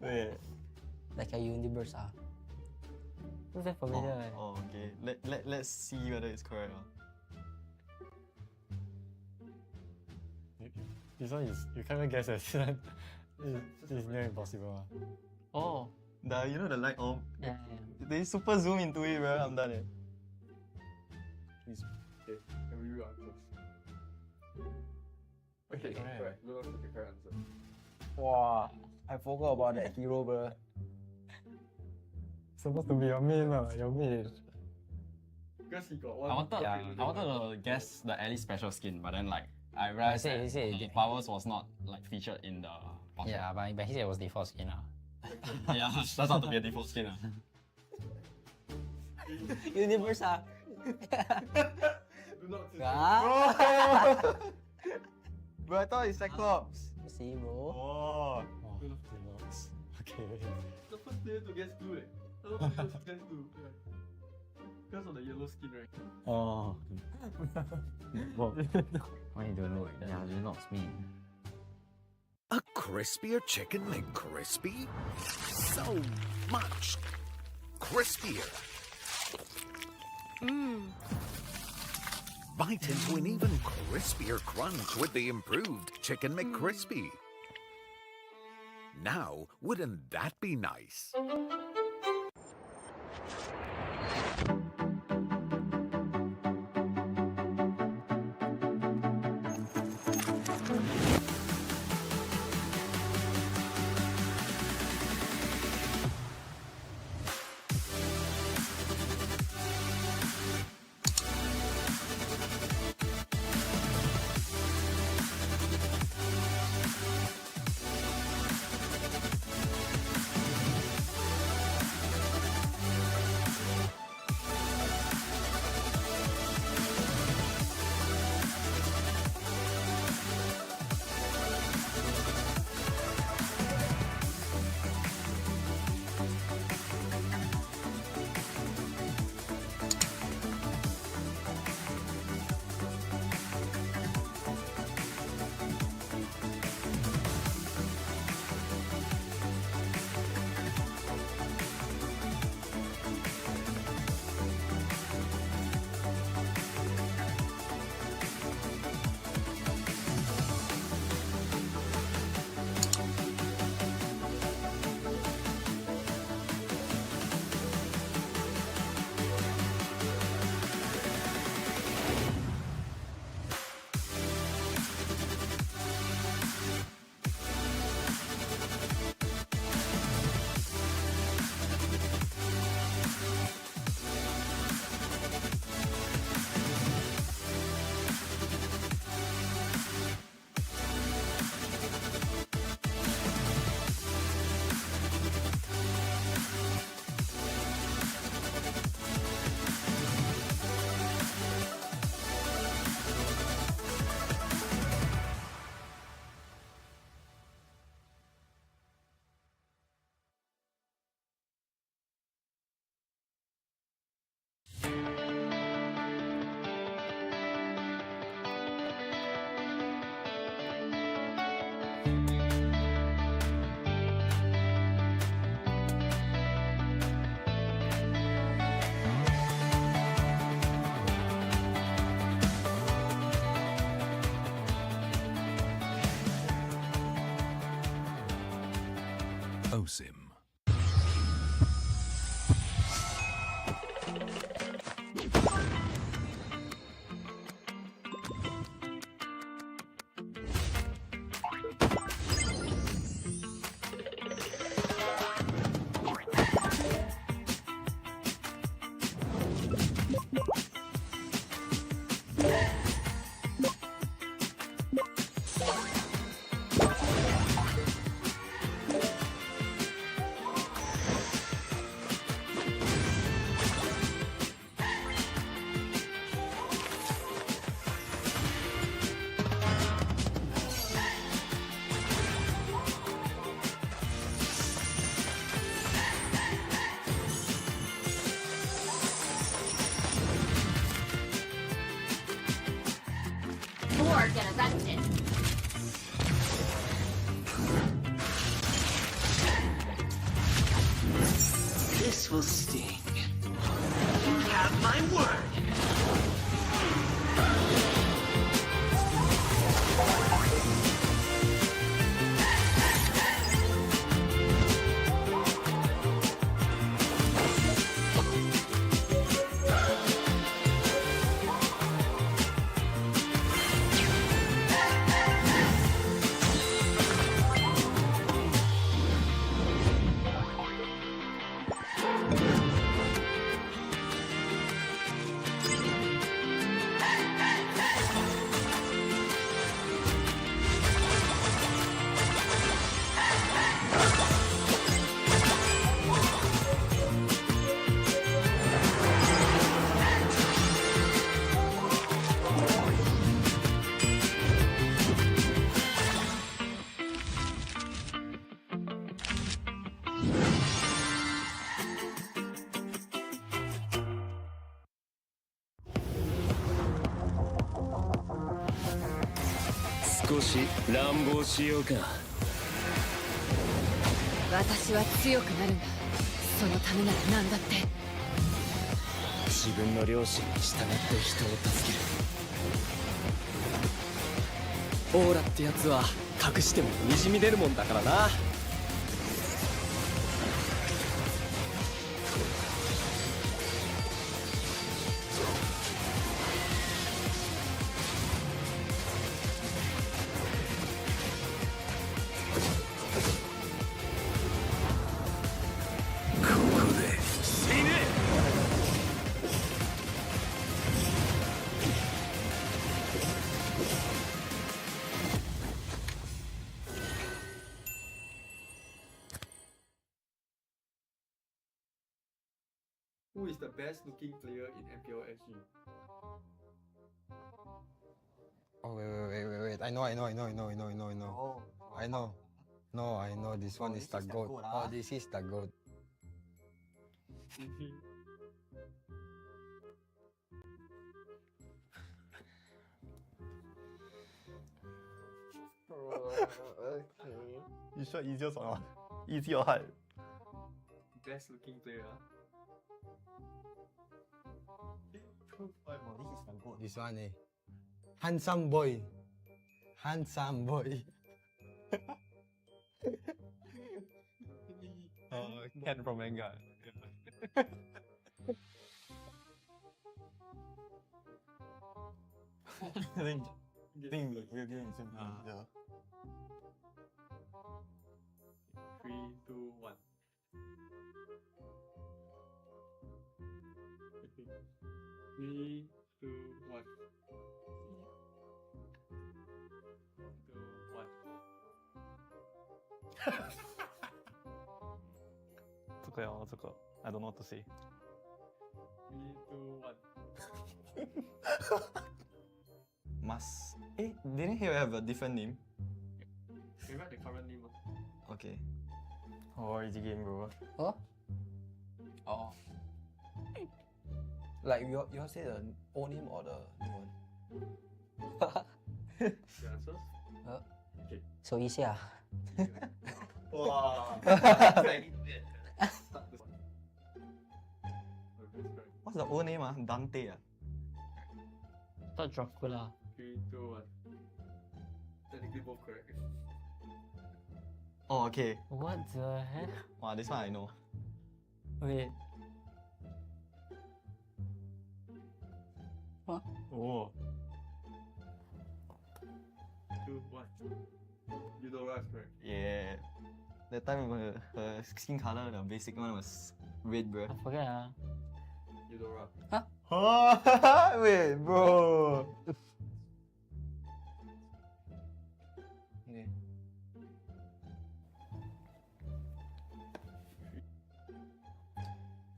S7: Wait.
S8: Like a universe, ah. Who's that familiar?
S7: Oh, okay. Let's see whether it's correct.
S1: This one is, you can't even guess it. This is near impossible.
S8: Oh.
S7: You know the light orb?
S8: Yeah.
S7: They super zoom into it, bro. I'm done.
S22: Please. Okay. Can we read answers? Okay, correct. We'll look at the correct answer.
S8: Wow, I forgot about that hero, bro.
S1: Supposed to be your main, your main.
S22: Because he got one.
S7: I wanted to guess the Ellie special skin, but then I realized that powers was not featured in the box.
S8: Yeah, but he said it was default skin.
S7: Yeah, that's not to be a default skin.
S8: Universe, ah.
S22: Do not say
S7: Bro, I thought it's Cyclops.
S8: See, bro.
S7: Oh.
S1: Okay.
S22: the first player to guess blue. I don't think to guess blue. Because of the yellow skin, right?
S1: Oh.
S8: Why you don't know it? Yeah, you're not me.
S10: A crispier chicken McCrispy? So much crispier. Bite into an even crispier crunch with the improved Chicken McCrispy. Now, wouldn't that be nice?
S12: Osim.
S5: Or get arrested.
S3: This will sting. You have my word.
S2: 私は強くなるんだ。そのためなら何だって。
S17: 自分の良心に従って人を助ける。オーラってやつは隠しても滲み出るもんだからな。
S22: Who is the best looking player in MPL SG?
S6: Oh wait. I know. I know. No, I know this one is the goat. Oh, this is the goat.
S1: You sure easiest or not? Easy or hard?
S22: Best looking player.
S6: This one eh. Handsome boy. Handsome boy.
S1: Ken from manga. I think we're doing the same thing. Yeah.
S22: 3, 2, 1. Okay. 3, 2, 1.
S1: 这个 I don't know what to say.
S22: 3, 2, 1.
S7: Must. Didn't he have a different name?
S22: We write the current name.
S7: Okay.
S1: Oh, easy game, bro.
S8: Huh?
S7: Oh.
S8: Like you all say the old name or the new one?
S22: The answers? Okay.
S8: So easy ah.
S22: Wow.
S7: What's the old name? Dante.
S8: Thought Dracula.
S22: 3, 2, 1. Technically both correct.
S7: Oh, okay.
S8: What the heck?
S7: Wow, this one I know.
S8: Wait.
S7: Huh? Oh.
S22: 2, 1. You don't rush, correct?
S7: Yeah. That time her skin color, the basic one was red, bro.
S8: I forget.
S22: You don't rush.
S7: Huh? Wait, bro.
S8: Okay.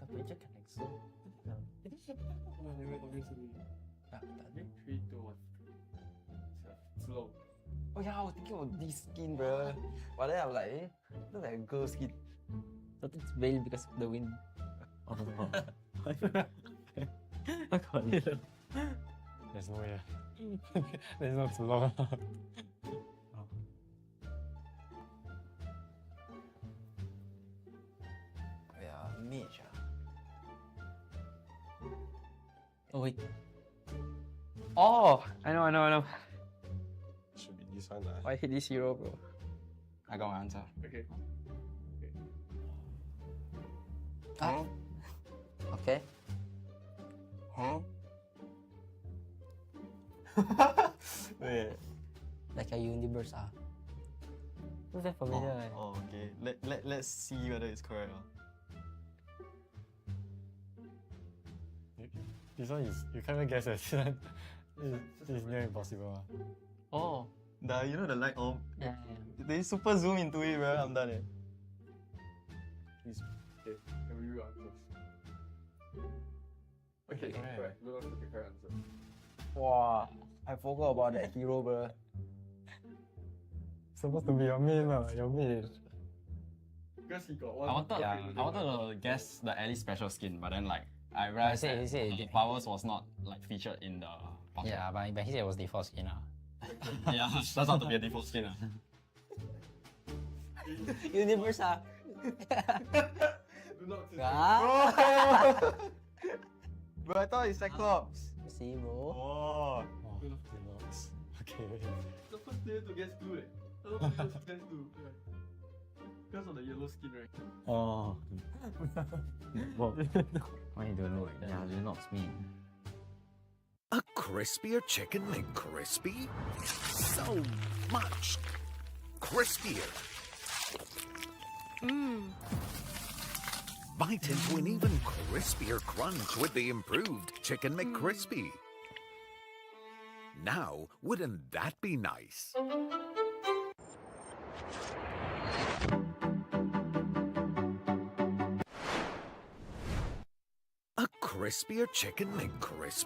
S8: Tapi je kan exo.
S22: Obviously.
S8: Tak, tak ada.
S22: 3, 2, 1. Slow.
S8: Oh yeah, I was thinking of this skin, bro. But then I'm like, look like a girl skin. But it's veiled because of the wind.
S1: Oh.
S8: I can't.
S1: There's no way. There's not too long.
S8: Yeah, mage. Oh wait. Oh, I know.
S22: Should be this one.
S8: I hate this hero, bro.
S7: I got my answer.
S22: Okay.
S8: Ah. Okay. Huh?
S7: Wait.
S8: Like a universe, ah. Looks like familiar.
S7: Oh, okay. Let's see whether it's correct.
S1: This one is, you can't even guess it. This is near impossible.
S8: Oh.
S7: You know the light orb?
S8: Yeah.
S7: They super zoom into it, bro. I'm done.
S22: Please. Okay. Can we read answers? Okay, correct. We'll look at the correct answer.
S8: Wow. I forgot about that hero, bro.
S1: Supposed to be your main, your main.
S22: Because he got one.
S7: I wanted to guess the Ellie special skin, but then like I realized
S8: he said
S7: powers was not like featured in the bottle.
S8: Yeah, but he said it was default skin, ah.
S7: Yeah, that's not to be a default skin.
S8: Universe, ah.
S22: Do not
S8: Ah.
S7: Bro, I thought it's Cyclops.
S8: See, bro.
S7: Oh.
S1: Okay.
S22: The first player to guess 2, eh? The first player to guess 2. Because of the yellow skin, right?
S1: Oh.
S8: Why you don't know it? Yeah, you're not me.
S10: A crispier chicken McCrispy? So much crispier. Bite into an even crispier crunch with the improved Chicken McCrispy. Now, wouldn't that be nice? A crispier Chicken McCrispy.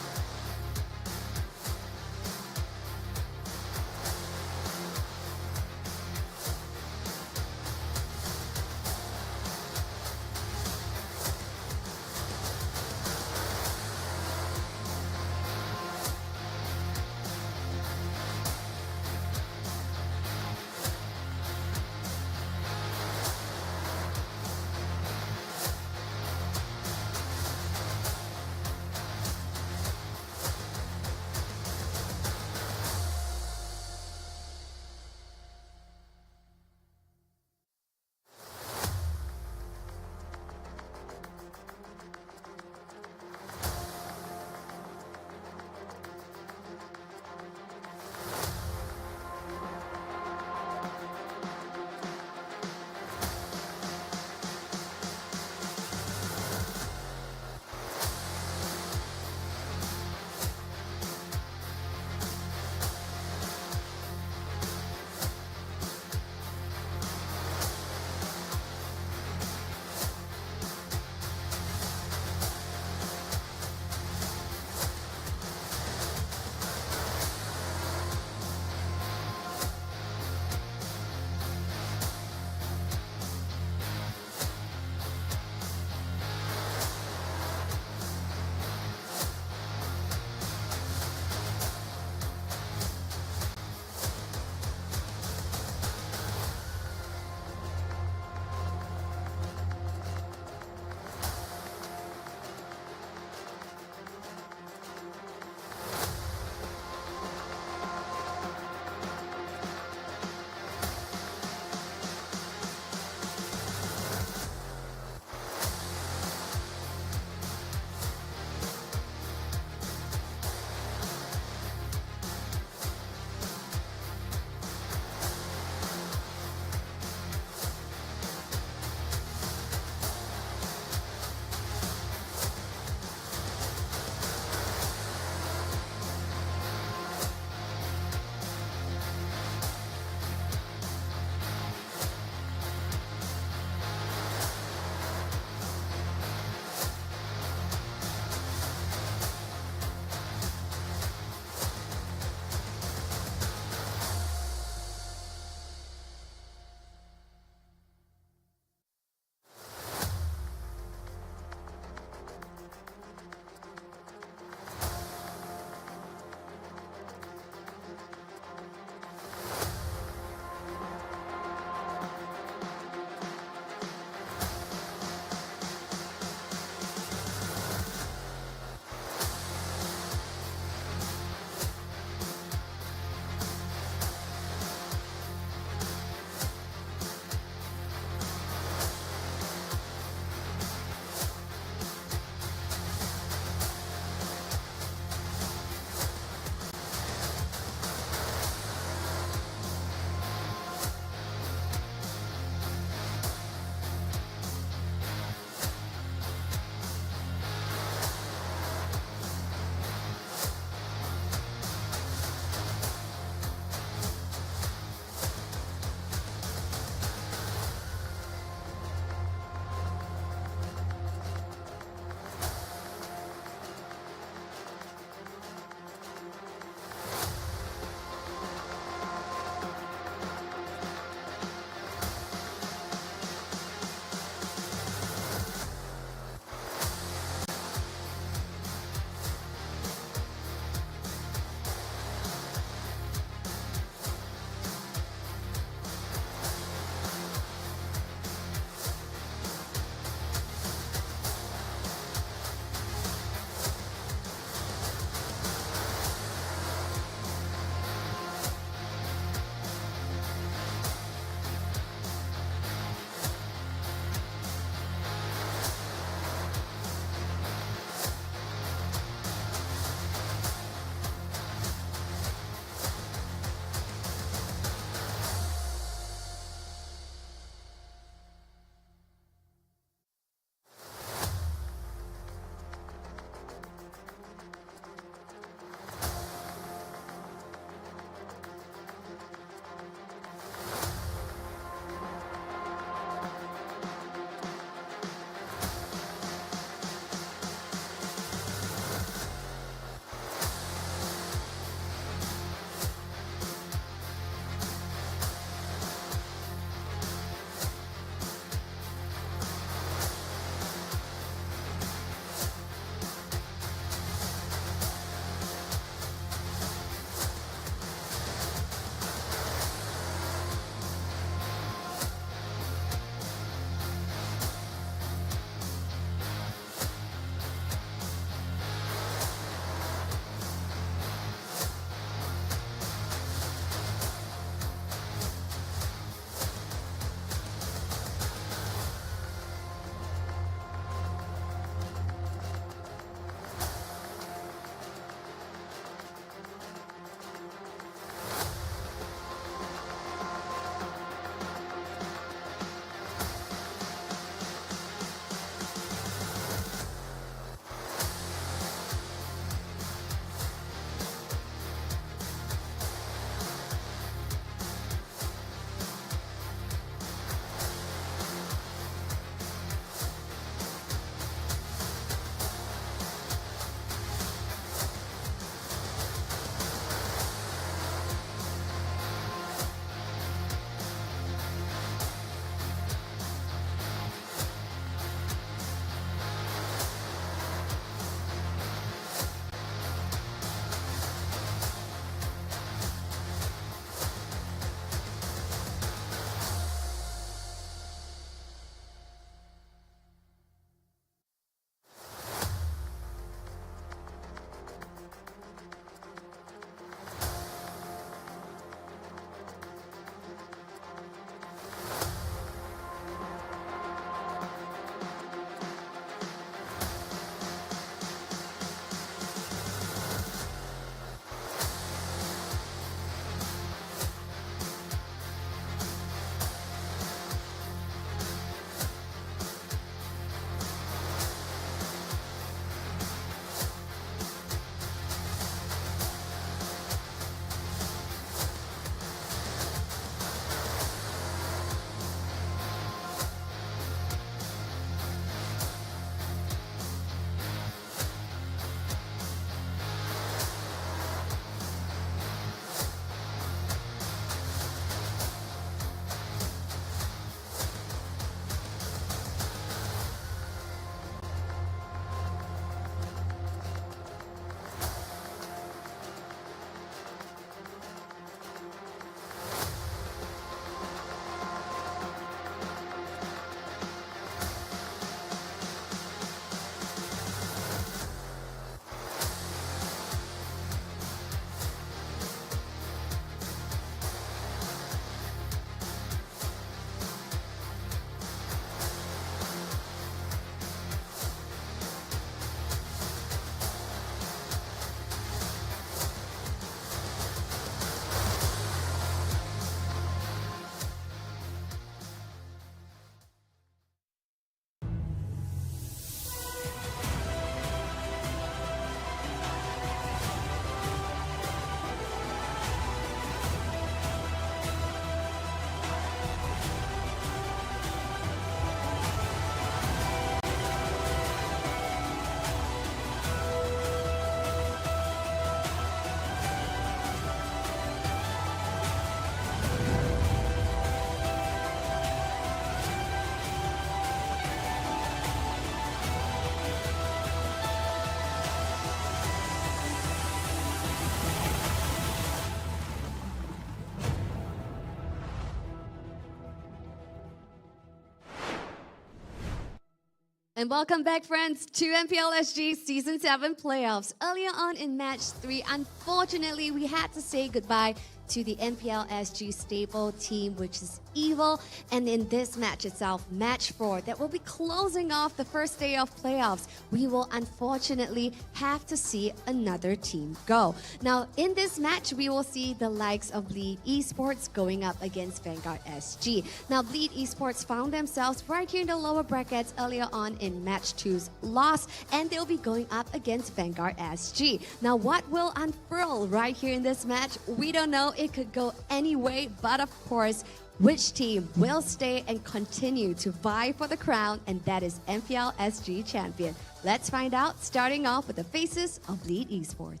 S13: And welcome back, friends, to MPL SG Season 7 playoffs. Earlier on in Match 3, unfortunately, we had to say goodbye to the MPL SG staple team, which is Evil. And in this match itself, Match 4, that will be closing off the first day of playoffs, we will unfortunately have to see another team go. Now, in this match, we will see the likes of Bleed Esports going up against Vanguard SG. Now, Bleed Esports found themselves right here in the lower brackets earlier on in Match 2's loss, and they'll be going up against Vanguard SG. Now, what will unfurl right here in this match? We don't know. It could go any way, but of course, which team will stay and continue to vie for the crown, and that is MPL SG champion. Let's find out, starting off with the faces of Bleed Esports.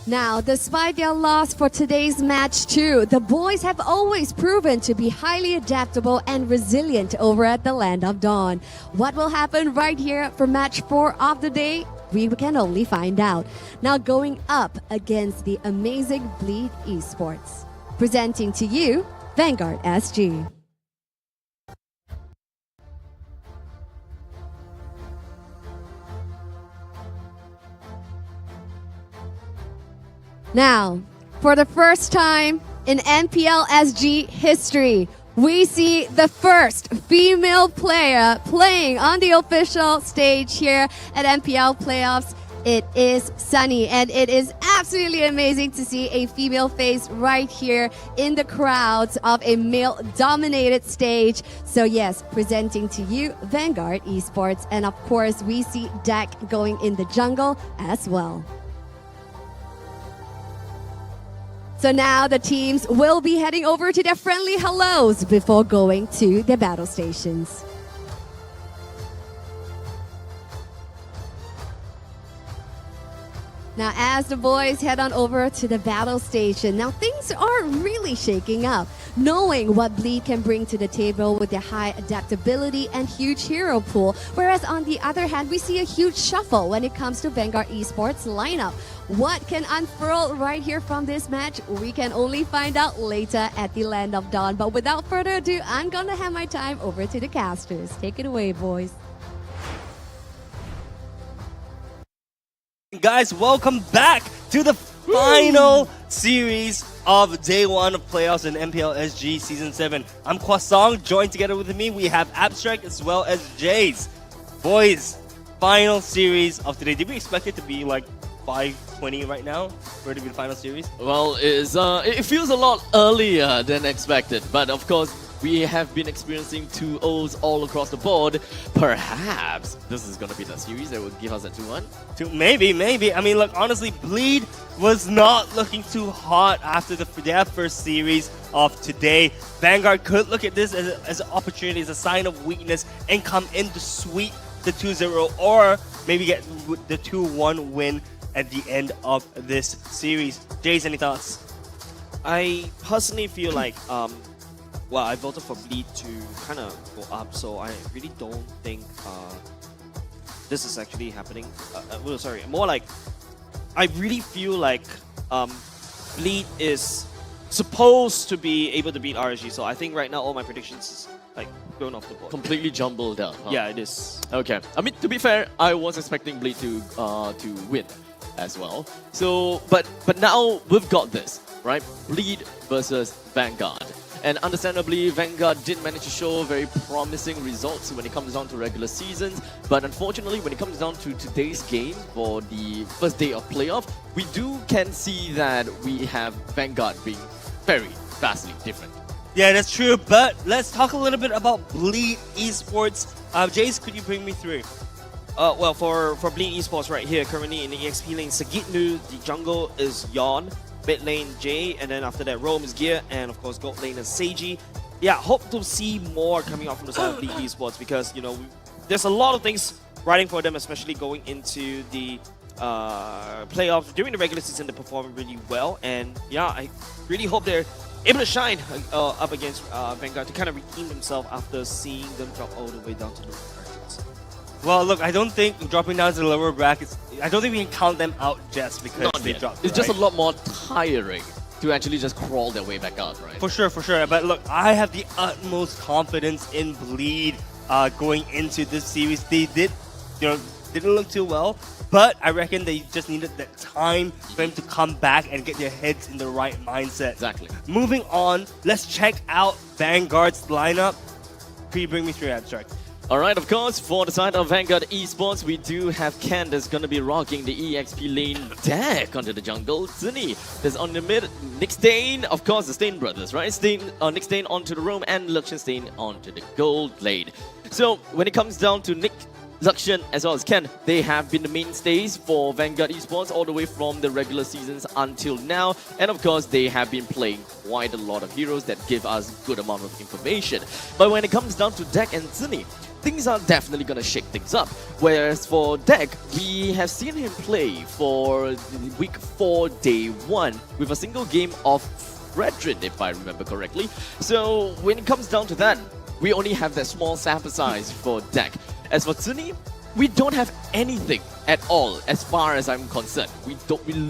S13: Now, despite their loss for today's match 2, the boys have always proven to be highly adaptable and resilient over at the Land of Dawn. What will happen right here for match 4 of the day? We can only find out. Now, going up against the amazing Bleed Esports. Presenting to you, Vanguard SG. Now, for the first time in MPL SG history, we see the first female player playing on the official stage here at MPL playoffs. It is Sunny, and it is absolutely amazing to see a female face right here in the crowds of a male-dominated stage. So yes, presenting to you Vanguard Esports, and of course we see Dak going in the jungle as well. So now the teams will be heading over to their friendly hellos before going to their battle stations. Now, as the boys head on over to the battle station, now things are really shaking up. Knowing what Bleed can bring to the table with their high adaptability and huge hero pool, whereas on the other hand, we see a huge shuffle when it comes to Vanguard Esports lineup. What can unfurl right here from this match? We can only find out later at the Land of Dawn. But without further ado, I'm gonna hand my time over to the casters. Take it away, boys.
S14: Guys, welcome back to the final series of day 1 of playoffs in MPL SG Season 7. I'm Kwasong, joined together with me, we have Abstract as well as Jace. Boys, final series of today. Did we expect it to be like 5:20 right now for it to be the final series?
S4: Well, it feels a lot earlier than expected, but of course, we have been experiencing 2-0s all across the board. Perhaps this is going to be the series that will give us a 2-1.
S14: Maybe. I mean, look, honestly, Bleed was not looking too hot after their first series of today. Vanguard could look at this as an opportunity, as a sign of weakness, and come in to sweep the 2-0 or maybe get the 2-1 win at the end of this series. Jace, any thoughts?
S9: I personally feel like well, I voted for Bleed to kind of go up, so I really don't think this is actually happening. Well, sorry, more like I really feel like Bleed is supposed to be able to beat RSG, so I think right now all my predictions is like going off the board.
S4: Completely jumbled up. Huh?
S9: Yeah, it is.
S4: Okay. I mean, to be fair, I was expecting Bleed to win as well. So, but now we've got this, right? Bleed versus Vanguard. And understandably, Vanguard did manage to show very promising results when it comes down to regular seasons. But unfortunately, when it comes down to today's game for the first day of playoff, we can see that we have Vanguard being very vastly different.
S14: Yeah, that's true. But let's talk a little bit about Bleed Esports. Jace, could you bring me through?
S9: Well, for Bleed Esports right here, currently in the EXP lane, Sagitnu, the jungle is Yawn. Mid lane Jay, and then after that Rome is Gear, and of course gold lane is Seiji. Yeah, hope to see more coming out from the side of Bleed Esports, because you know there's a lot of things riding for them, especially going into the playoffs. During the regular season, they're performing really well, and yeah, I really hope they're able to shine up against Vanguard to kind of redeem themselves after seeing them drop all the way down to the brackets.
S14: Well, look, I don't think dropping down to the lower brackets, I don't think we can count them out just because
S4: Not
S14: they
S4: yet.
S14: dropped.
S4: It's just a
S14: right?
S4: lot more tiring to actually just crawl their way back out, right?
S14: For sure. But look, I have the utmost confidence in Bleed going into this series. They didn't look too well, but I reckon they just needed that time for them to come back and get their heads in the right mindset.
S4: Exactly.
S14: Moving on, let's check out Vanguard's lineup. Can you bring me through, Abstract?
S4: Alright, of course, for the side of Vanguard Esports, we do have Ken that's going to be rocking the EXP lane deck onto the jungle. Zuni that's on the mid. Nick Stain, of course, the Stain brothers, right? Nick Stain onto the roam and Luxian Stain onto the gold lane. So, when it comes down to Nick, Luxian as well as Ken, they have been the mainstays for Vanguard Esports all the way from the regular seasons until now. And of course, they have been playing quite a lot of heroes that give us good amount of information. But when it comes down to Deck and Zuni, things are definitely going to shake things up. Whereas for Deck, we have seen him play for week 4, day 1 with a single game of Fredrin, if I remember correctly. So when it comes down to that, we only have that small sample size for Deck. As for Zuni, we don't have anything at all as far as I'm concerned. We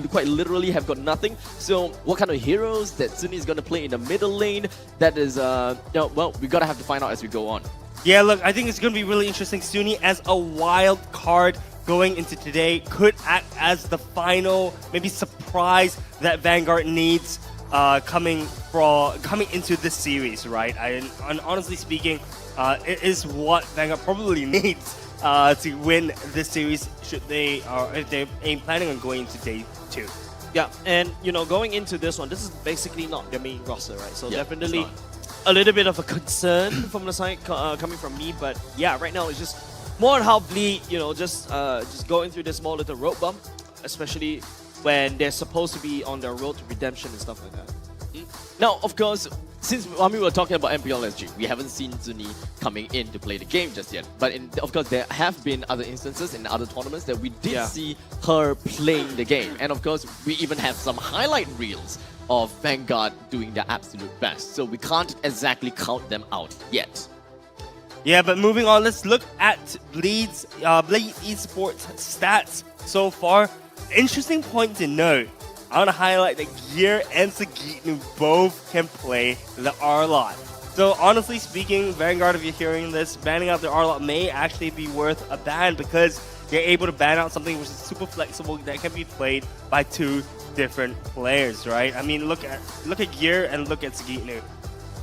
S4: quite literally have got nothing. So what kind of heroes that Zuni is going to play in the middle lane, that is, well, we got to have to find out as we go on.
S14: Yeah, look, I think it's going to be really interesting. Suni as a wild card going into today could act as the final, maybe surprise that Vanguard needs coming into this series, right? And honestly speaking, it is what Vanguard probably needs to win this series if they're planning on going into day 2.
S9: Yeah, and going into this one, this is basically not their main roster, right? So
S4: yeah,
S9: definitely a little bit of a concern from the side coming from me, but yeah, right now it's just more on how Bleed, just going through this small little road bump, especially when they're supposed to be on their road to redemption and stuff like that.
S4: Now, of course, since we were talking about MPL SG, we haven't seen Zuni coming in to play the game just yet. But of course, there have been other instances in other tournaments that we did see her playing the game. And of course, we even have some highlight reels of Vanguard doing their absolute best. So we can't exactly count them out yet.
S14: Yeah, but moving on, let's look at Bleed Esports stats so far. Interesting point to note. I want to highlight that Gear and Sagitnu both can play the R-Lot. So honestly speaking, Vanguard, if you're hearing this, banning out the R-Lot may actually be worth a ban because they're able to ban out something which is super flexible that can be played by 2 different players, right? I mean, look at Gear and look at Sagitnu.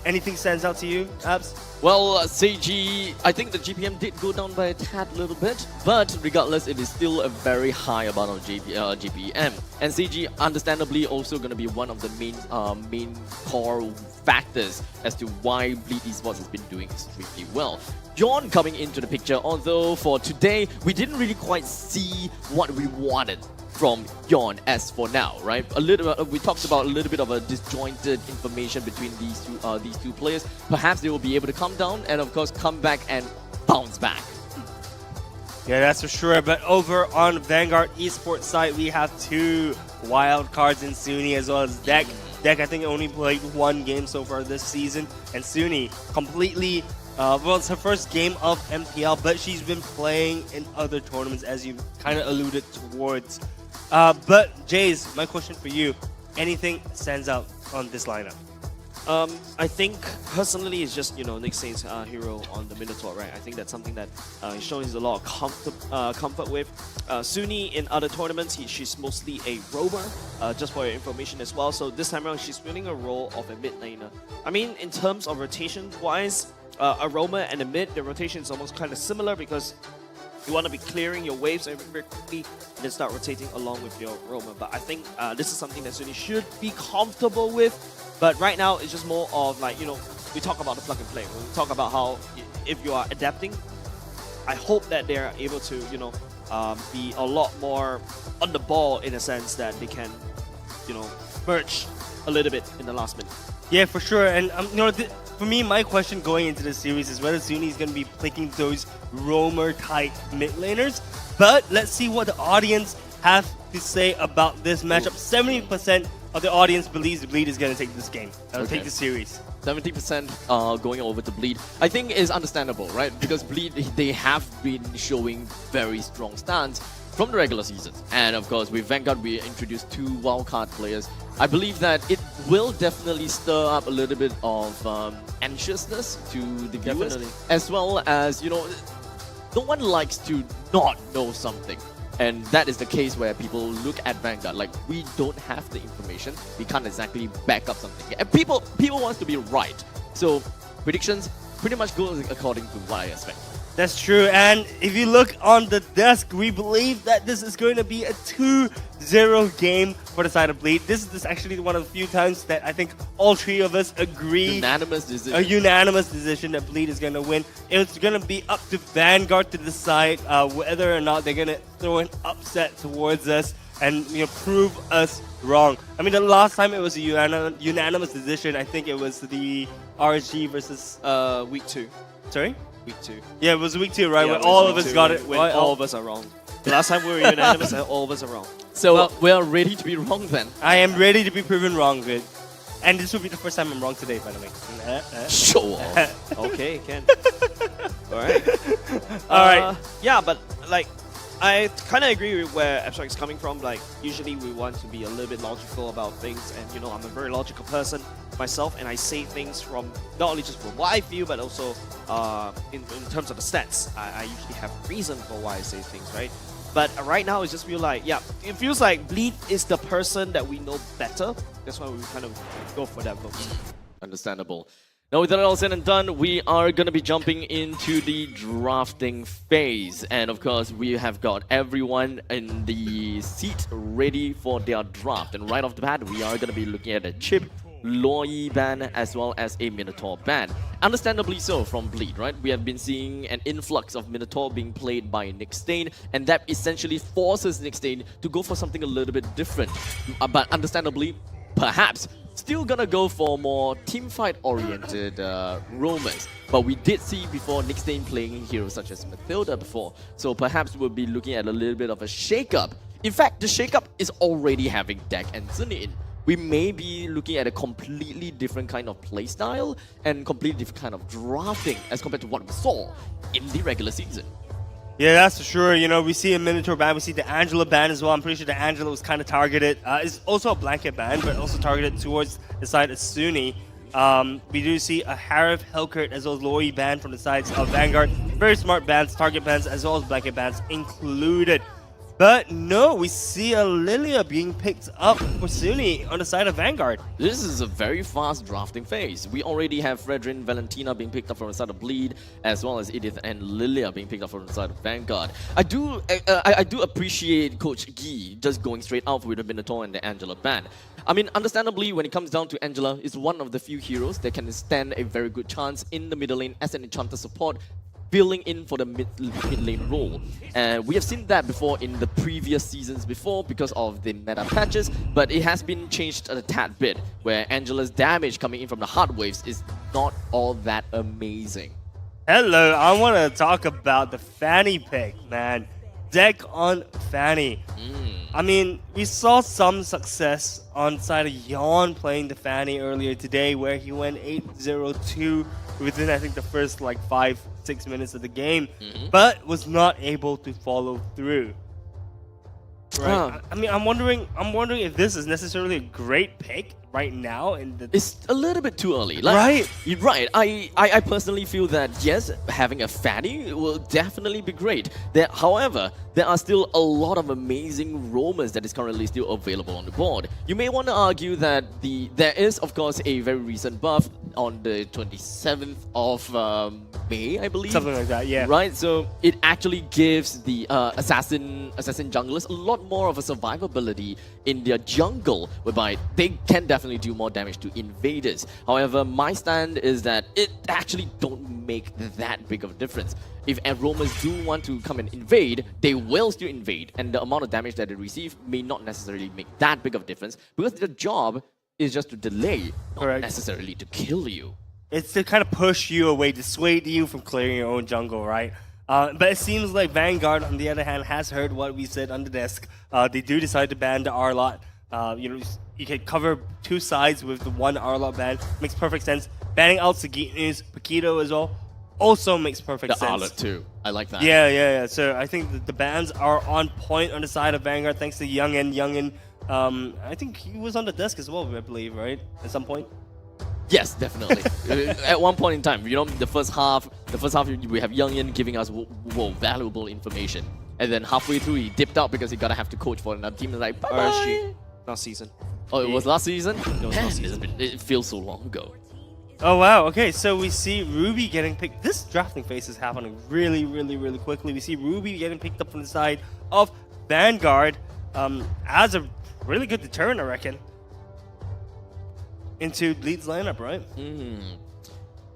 S14: Anything stands out to you, Abs?
S4: Well, Seiji, I think the GPM did go down by a tad little bit, but regardless, it is still a very high amount of GPM. And Seiji, understandably, also going to be one of the main core factors as to why Bleed Esports has been doing extremely well. John coming into the picture, although for today, we didn't really quite see what we wanted from Yon as for now, right? We talked about a little bit of a disjointed information between these two players. Perhaps they will be able to come down and of course come back and bounce back.
S14: Yeah, that's for sure. But over on Vanguard Esports side, we have 2 wild cards in Suni as well as Deck. Deck, I think, only played 1 game so far this season, and Suni completely. Well, it's her first game of MPL, but she's been playing in other tournaments, as you kind of alluded towards. But Jays, my question for you: anything stands out on this lineup?
S9: I think personally it's just Nick Stain's hero on the Minotaur, right? I think that's something that he's shown a lot of comfort with. Suni in other tournaments, she's mostly a roamer, just for your information as well. So this time around, she's filling a role of a mid laner. I mean, in terms of rotation wise, a roamer and a mid, the rotation is almost kind of similar because you want to be clearing your waves very quickly and then start rotating along with your roamer. But I think this is something that Suni should be comfortable with. But right now, it's just more of like, we talk about the plug and play. We talk about how if you are adapting, I hope that they're able to, be a lot more on the ball in a sense that they can, merge a little bit in the last minute.
S14: Yeah, for sure. And for me, my question going into the series is whether Suni is going to be picking those roamer-type mid laners. But let's see what the audience have to say about this matchup. 70% of the audience believes Bleed is going to take this game.
S4: Okay.
S14: Take the series.
S4: 70% going over to Bleed, I think is understandable, right? Because Bleed, they have been showing very strong stance from the regular season. And of course, with Vanguard, we introduced 2 wildcard players. I believe that it will definitely stir up a little bit of anxiousness to the viewers.
S14: Definitely.
S4: As well as, you know, no one likes to not know something. And that is the case where people look at Vanguard like, we don't have the information, we can't exactly back up something. And people want to be right. So predictions pretty much go according to what I expect.
S14: That's true, and if you look on the desk, we believe that this is going to be a 2-0 game for the side of Bleed. This is actually one of the few times that I think all 3 of us agree.
S4: Unanimous decision.
S14: A unanimous decision that Bleed is going to win. It's going to be up to Vanguard to decide whether or not they're going to throw an upset towards us and prove us wrong. I mean, the last time it was a unanimous decision, I think it was the RSG versus
S9: week 2.
S14: Sorry?
S9: Week 2.
S14: Yeah, it was week 2, right?
S9: Yeah,
S14: Where all of us got it.
S9: When all of us are wrong. The last time we were unanimous, and all of us are wrong.
S4: So we're ready to be wrong then.
S14: I am ready to be proven wrong, good. And this will be the first time I'm wrong today, by the way.
S4: Sure.
S9: Okay, Ken. Alright.
S14: Alright.
S9: Yeah, but like, I kind of agree with where Abstract is coming from. Like, usually we want to be a little bit logical about things, and I'm a very logical person myself, and I say things from not only just from what I feel, but also in terms of the stats. I usually have a reason for why I say things, right? But right now, it just feels like, yeah, it feels like Bleed is the person that we know better. That's why we kind of go for that vote.
S4: Understandable. Now, with that all said and done, we are going to be jumping into the drafting phase. And of course, we have got everyone in the seat ready for their draft. And right off the bat, we are going to be looking at a Chip, Loi ban, as well as a Minotaur ban. Understandably so from Bleed, right? We have been seeing an influx of Minotaur being played by Nick Stain, and that essentially forces Nick Stain to go for something a little bit different. But understandably, perhaps still gonna go for more teamfight-oriented roamers. But we did see before Nick Stain playing heroes such as Mathilda before, so perhaps we'll be looking at a little bit of a shake-up. In fact, the shake-up is already having Dak and Zuni in. We may be looking at a completely different kind of playstyle and completely different kind of drafting as compared to what we saw in the regular season.
S14: Yeah, that's for sure. We see a Minotaur ban, we see the Angela ban as well. I'm pretty sure the Angela was kind of targeted. It's also a blanket ban, but also targeted towards the side of Sunni. We do see a Harif, Helkert, as well as Loi ban from the sides of Vanguard. Very smart bans, target bans, as well as blanket bans included. But no, we see a Lilia being picked up for Sunni on the side of Vanguard.
S4: This is a very fast drafting phase. We already have Fredrin, Valentina being picked up from the side of Bleed, as well as Edith and Lilia being picked up from the side of Vanguard. I do appreciate Coach Gee just going straight out with the Minotaur and the Angela ban. I mean, understandably, when it comes down to Angela, it's one of the few heroes that can stand a very good chance in the middle lane as an enchanter support, filling in for the mid lane role. And we have seen that before in the previous seasons before because of the meta patches, but it has been changed a tad bit, where Angela's damage coming in from the hard waves is not all that amazing.
S14: Hello, I want to talk about the Fanny pick, man. Deck on Fanny. I mean, we saw some success on side of Yawn playing the Fanny earlier today, where he went 8-0-2 within, I think, the first like 5-6 minutes of the game, but was not able to follow through. Right. I mean, I'm wondering if this is necessarily a great pick right now.
S4: It's a little bit too early.
S14: Right.
S4: You're right. I personally feel that, yes, having a Fanny will definitely be great. However, there are still a lot of amazing roamers that is currently still available on the board. You may want to argue that there is, of course, a very recent buff on the 27th of May, I believe.
S14: Something like that, yeah.
S4: Right, so it actually gives the assassin junglers a lot more of a survivability in their jungle, whereby they can definitely do more damage to invaders. However, my stand is that it actually don't make that big of a difference. If roamers do want to come and invade, they will still invade, and the amount of damage that they receive may not necessarily make that big of a difference, because their job is just to delay, not necessarily to kill you.
S14: It's to kind of push you away, dissuade you from clearing your own jungle, right? But it seems like Vanguard, on the other hand, has heard what we said on the desk. They do decide to ban the R-Lot You can cover two sides with the one Arlot ban. Makes perfect sense. Banning out Sagitnus, Paquito as well, also makes perfect sense.
S4: The Arlot too. I like that.
S14: Yeah. So I think the bans are on point on the side of Vanguard thanks to Youngin. I think he was on the desk as well, I believe, right? At some point.
S4: Yes, definitely. At one point in time, the first half we have Youngin giving us valuable information, and then halfway through he dipped out because he gotta have to coach for another team. And like, bye bye.
S9: RSG last season.
S4: Oh, it was last season.
S9: It was last season.
S4: It feels so long ago.
S14: Oh wow, okay, so we see Ruby getting picked. This drafting phase is happening really quickly. We see Ruby getting picked up from the side of Vanguard as a really good deterrent, I reckon, into Bleed's lineup, right?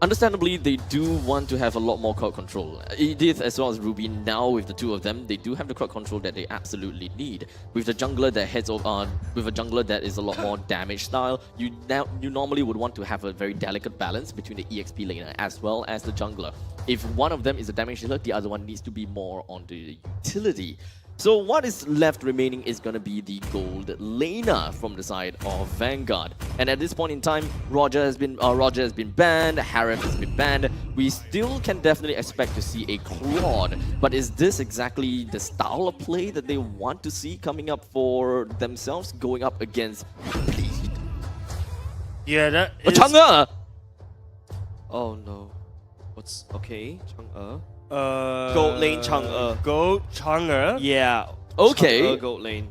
S4: Understandably, they do want to have a lot more crowd control. Edith as well as Ruby, now with the two of them, they do have the crowd control that they absolutely need. With the jungler that heads over, with a jungler that is a lot more damage style, you normally would want to have a very delicate balance between the EXP laner as well as the jungler. If one of them is a damage dealer, the other one needs to be more on the utility. So what is left remaining is going to be the gold laner from the side of Vanguard. And at this point in time, Roger has been banned, Harif has been banned. We still can definitely expect to see a Claude. But is this exactly the style of play that they want to see coming up for themselves, going up against Bleed?
S14: Yeah, that is...
S4: Chang'e!
S9: Oh no. What's... Okay, Chang'e.
S14: Gold
S9: lane Chang'e.
S14: Gold Chang'e?
S9: Yeah.
S4: Okay.
S9: Chang'e gold lane.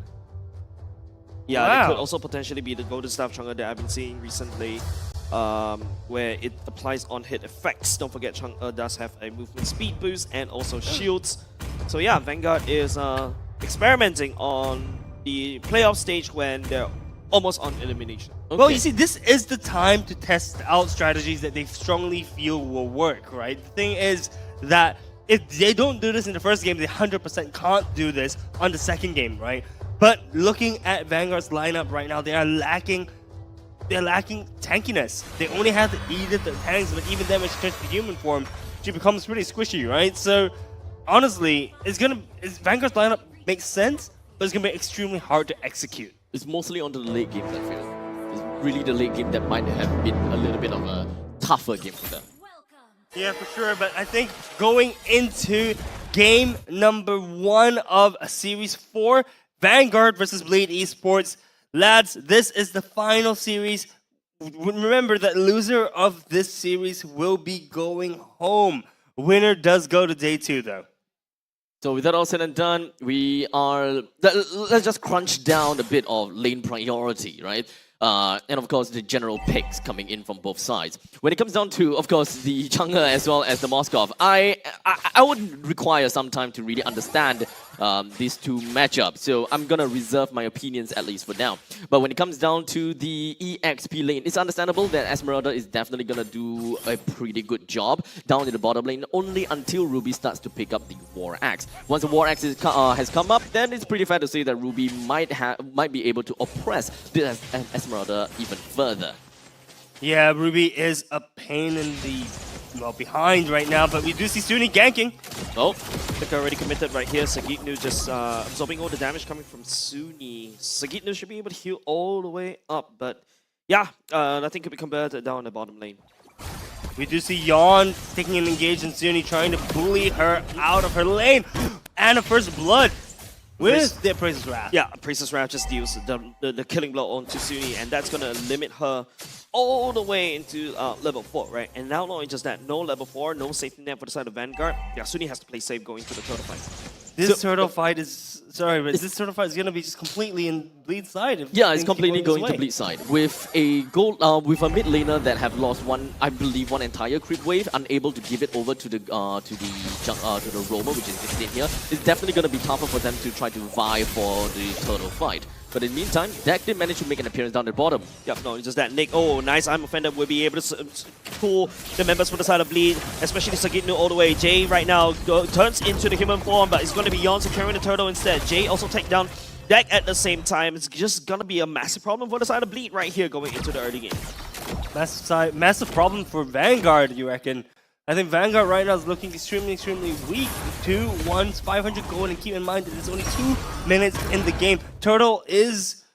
S9: Yeah,
S14: wow.
S9: It could also potentially be the golden staff Chang'e that I've been seeing recently, where it applies on-hit effects. Don't forget Chang'e does have a movement speed boost and also shields. So yeah, Vanguard is experimenting on the playoff stage when they're almost on elimination.
S14: Okay. Well, you see, this is the time to test out strategies that they strongly feel will work, right? The thing is that if they don't do this in the first game, they 100% can't do this on the second game, right? But looking at Vanguard's lineup right now, they're lacking tankiness. They only have the Edith the tanks, but even then when she turns to human form, she becomes pretty squishy, right? So honestly, Vanguard's lineup makes sense, but it's gonna be extremely hard to execute.
S4: It's mostly on the late games, I feel. It's really the late game that might have been a little bit of a tougher game for them.
S14: Yeah, for sure, but I think going into game number 1 of Series 4, Vanguard versus Blade Esports. Lads, this is the final series. Remember that loser of this series will be going home. Winner does go to day 2, though.
S4: So with that all said and done, let's just crunch down a bit of lane priority, right? And of course, the general picks coming in from both sides. When it comes down to, of course, the Chang'e as well as the Moskov, I would require some time to really understand these two matchups. So I'm gonna reserve my opinions at least for now. But when it comes down to the EXP lane, it's understandable that Esmeralda is definitely gonna do a pretty good job down in the bottom lane, only until Ruby starts to pick up the War Axe. Once the War Axe has come up, then it's pretty fair to say that Ruby might be able to oppress this Esmeralda even further.
S14: Yeah, Ruby is a pain in the behind right now, but we do see Suni ganking.
S9: Oh, Flicker already committed right here. Sagitnu just absorbing all the damage coming from Suni. Sagitnu should be able to heal all the way up, but yeah, nothing could be converted down the bottom lane.
S14: We do see Yawn taking an engage and Suni trying to bully her out of her lane. And a first blood with the Priestess Wrath.
S9: Yeah, Priestess Wrath just deals the killing blow onto Suni, and that's going to limit her all the way into level 4, right? And now not only just that, no level 4, no safety net for the side of Vanguard. Yeah, Suni has to play safe going to the turtle fight.
S14: This turtle fight is... Sorry, but this turtle fight is going to be just completely in Bleed's side.
S4: Yeah, it's completely going to Bleed's side. With a with a mid laner that have lost one entire creep wave, unable to give it over to the roamer, which is this in here, it's definitely going to be tougher for them to try to vie for the turtle fight. But in the meantime, Dak did manage to make an appearance down the bottom.
S9: Yep, no, it's just that Nick, oh, nice, I'm offended, will be able to pull the members from the side of Bleed, especially Sagitnu all the way. Jay right now turns into the human form, but it's going to be Yon securing the turtle instead. Jay also take down Dak at the same time. It's just going to be a massive problem for the side of Bleed right here going into the early game.
S14: Massive problem for Vanguard, you reckon? I think Vanguard right now is looking extremely weak. 2-1, 500 gold, and keep in mind that there's only 2 minutes in the game. Turtle is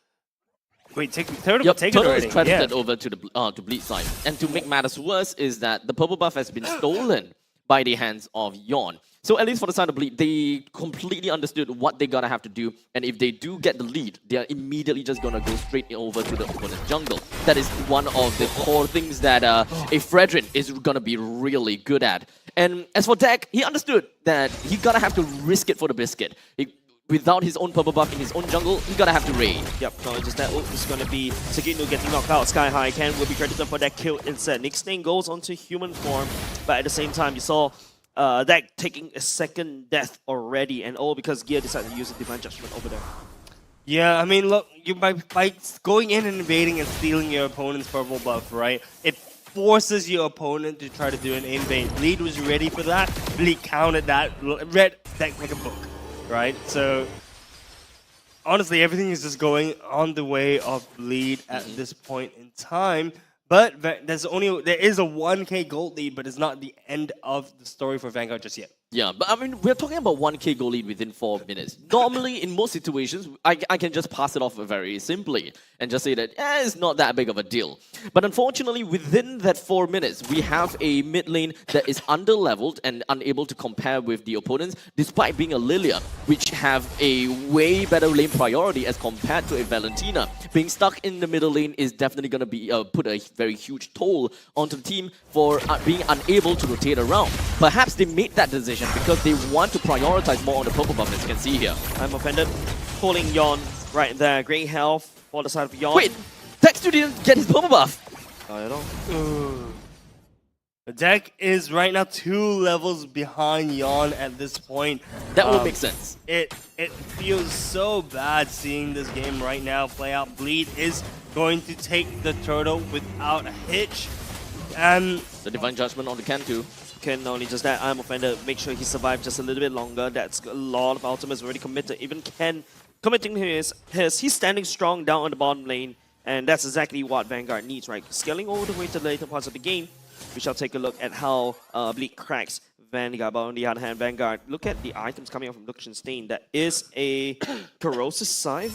S14: Wait, turtle
S4: Yep,
S14: taken
S4: Turtle
S14: already.
S4: is credited over to the to Bleed side. And to make matters worse is that the purple buff has been stolen by the hands of Yawn. So at least for the side of Bleed, they completely understood what they gotta have to do. And if they do get the lead, they are immediately just gonna go straight over to the opponent's jungle. That is one of the core things that a Fredrin is gonna be really good at. And as for Deck, he understood that he gotta have to risk it for the biscuit. Without his own purple buff in his own jungle, he gotta have to raid.
S9: Yep, no, just that. Oh, it's gonna be Sagitnu getting knocked out. Sky High Ken will be credited for that kill instead. Nick Stain goes onto human form, but at the same time, you saw that taking a second death already, and all because Gear decided to use a Divine Judgment over there.
S14: Yeah, I mean, look, you by going in and invading and stealing your opponent's purple buff, right? It forces your opponent to try to do an invade. Bleed was ready for that. Bleed countered that. Read Deck like a book. Right, so honestly, everything is just going on the way of Bleed at this point in time. But there is a 1k gold lead, but it's not the end of the story for Vanguard just yet.
S4: Yeah, but I mean, we're talking about 1k goal lead within 4 minutes. Normally, in most situations, I can just pass it off very simply and just say that it's not that big of a deal. But unfortunately, within that 4 minutes, we have a mid lane that is under-leveled and unable to compare with the opponents, despite being a Lilia, which have a way better lane priority as compared to a Valentina. Being stuck in the middle lane is definitely going to be put a very huge toll onto the team for being unable to rotate around. Perhaps they made that decision because they want to prioritize more on the purple buff, as you can see here.
S9: I'm offended. Pulling Yawn right there. Great health for the side of Yawn.
S4: Wait, Dexter didn't get his purple buff.
S9: Not at all.
S14: The deck is right now 2 levels behind Yawn at this point.
S4: That will make sense.
S14: It feels so bad seeing this game right now play out. Bleed is going to take the turtle without a hitch. And
S4: the Divine Judgment on the Ken too.
S9: Ken, not only just that, I'm offended. Make sure he survives just a little bit longer. That's a lot of ultimates already committed. Even Ken committing his. He's standing strong down on the bottom lane. And that's exactly what Vanguard needs, right? Scaling all the way to the later parts of the game. We shall take a look at how Bleak cracks Vanguard. But on the other hand, Vanguard, look at the items coming out from Liechtenstein. That is a Corrosive Scythe.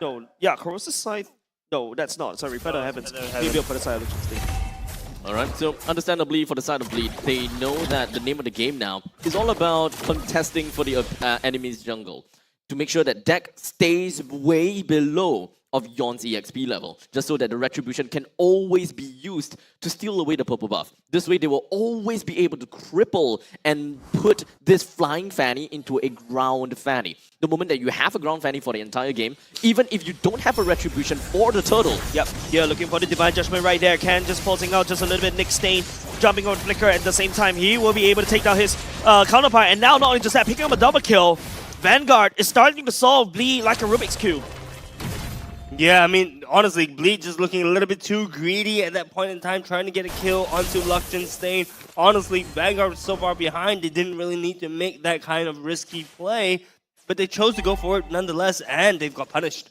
S9: Corrosive Scythe. No, that's not. Sorry, Feather Heavens. Maybe up for the side of Liechtenstein.
S4: Alright, so understandably for the side of Bleed, they know that the name of the game now is all about contesting for the enemy's jungle to make sure that deck stays way below of Yawn's EXP level, just so that the Retribution can always be used to steal away the purple buff. This way, they will always be able to cripple and put this Flying Fanny into a Ground Fanny. The moment that you have a Ground Fanny for the entire game, even if you don't have a Retribution for the turtle.
S9: Yep, here looking for the Divine Judgment right there. Ken just pulsing out just a little bit. Nick Stain jumping on Flicker at the same time. He will be able to take down his counterpart. And now not only just that, picking up a double kill, Vanguard is starting to solve Bleed like a Rubik's Cube.
S14: Yeah, I mean, honestly, Bleed just looking a little bit too greedy at that point in time, trying to get a kill onto Liechtenstein. Honestly, Vanguard was so far behind, they didn't really need to make that kind of risky play, but they chose to go for it nonetheless, and they've got punished.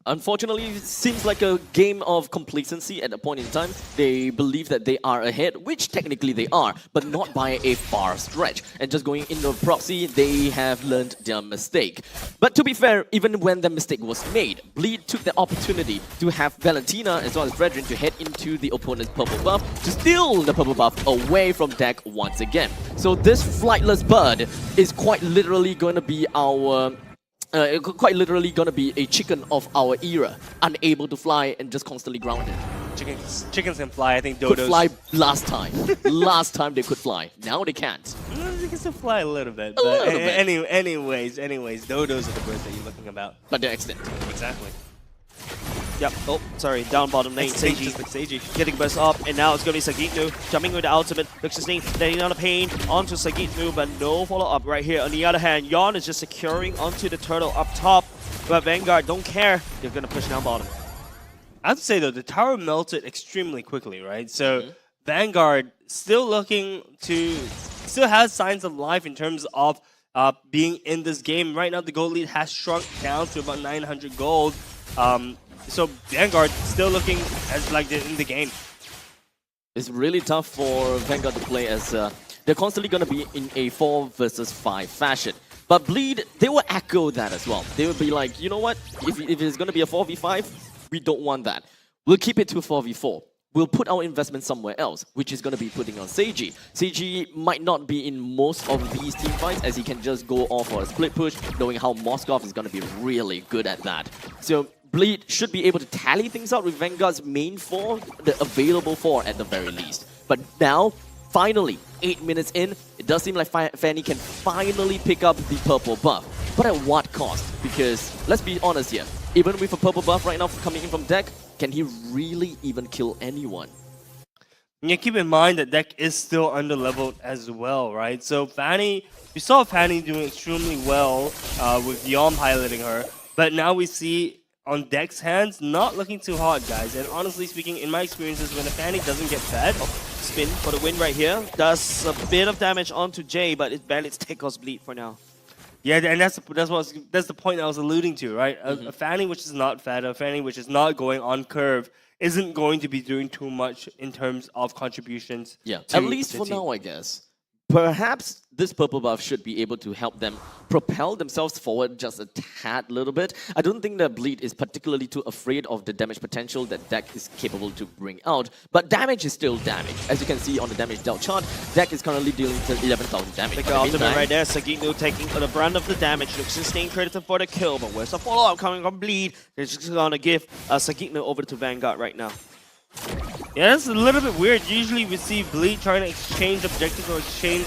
S4: Unfortunately, it seems like a game of complacency at a point in time. They believe that they are ahead, which technically they are, but not by a far stretch. And just going into proxy, they have learned their mistake. But to be fair, even when the mistake was made, Bleed took the opportunity to have Valentina as well as Fredrin to head into the opponent's purple buff to steal the purple buff away from deck once again. So this flightless bird is quite literally going to be our... quite literally gonna be a chicken of our era, unable to fly and just constantly grounded.
S14: Chickens can fly, I think dodos...
S4: Could fly last time. Last time they could fly. Now they can't.
S14: They can still fly a little bit.
S4: A little bit.
S14: Anyways, dodos are the birds that you're looking about.
S4: But they're extinct.
S14: Exactly.
S9: Yep. Oh, sorry. Down bottom lane. Seiji getting burst up, and now it's going to be Sagitnu jumping with the ultimate. Liechtenstein letting down the pain onto Sagitnu, but no follow-up right here. On the other hand, Yawn is just securing onto the turtle up top, but Vanguard don't care. They're going to push down bottom.
S14: I have to say, though, the tower melted extremely quickly, right? So Vanguard still looking to... still has signs of life in terms of being in this game. Right now, the gold lead has shrunk down to about 900 gold. So Vanguard still looking as like they're in the game.
S4: It's really tough for Vanguard to play as they're constantly going to be in a 4 versus 5 fashion. But Bleed, they will echo that as well. They will be like, you know what, if it's going to be a 4v5, We don't want that. We'll keep it to 4v4. We'll put our investment somewhere else, which is going to be putting on Seiji. Seiji might not be in most of these team fights as he can just go off for a split push, knowing how Moskov is going to be really good at that. So Bleed should be able to tally things out with Vanguard's main 4, the available 4 at the very least. But now, finally, 8 minutes in, it does seem like Fanny can finally pick up the purple buff. But at what cost? Because, let's be honest here, even with a purple buff right now coming in from Deck, can he really even kill anyone?
S14: Yeah, keep in mind that Deck is still under-leveled as well, right? So Fanny, we saw Fanny doing extremely well with Yom piloting her, but now we see on Deck's hands, not looking too hot, guys. And honestly speaking, in my experiences, when a Fanny doesn't get fed,
S9: Spin for the win right here. Does a bit of damage onto Jay, but it barely takes Bleed for now.
S14: yeah, and that's the point I was alluding to, right? A Fanny which is not fed, a Fanny which is not going on curve, isn't going to be doing too much in terms of contributions.
S4: Yeah, at least for now, I guess. Perhaps this purple buff should be able to help them propel themselves forward just a tad little bit. I don't think that Bleed is particularly too afraid of the damage potential that Deck is capable to bring out, but damage is still damage. As you can see on the damage dealt chart, Deck is currently dealing to 11,000 damage.
S9: The ultimate right there, Sagitnu taking the brunt of the damage. Looks staying credited for the kill, but where's the follow-up coming from Bleed? They're just gonna give Sagitnu over to Vanguard right now.
S14: Yeah, that's a little bit weird. Usually we see Bleed trying to exchange objectives or exchange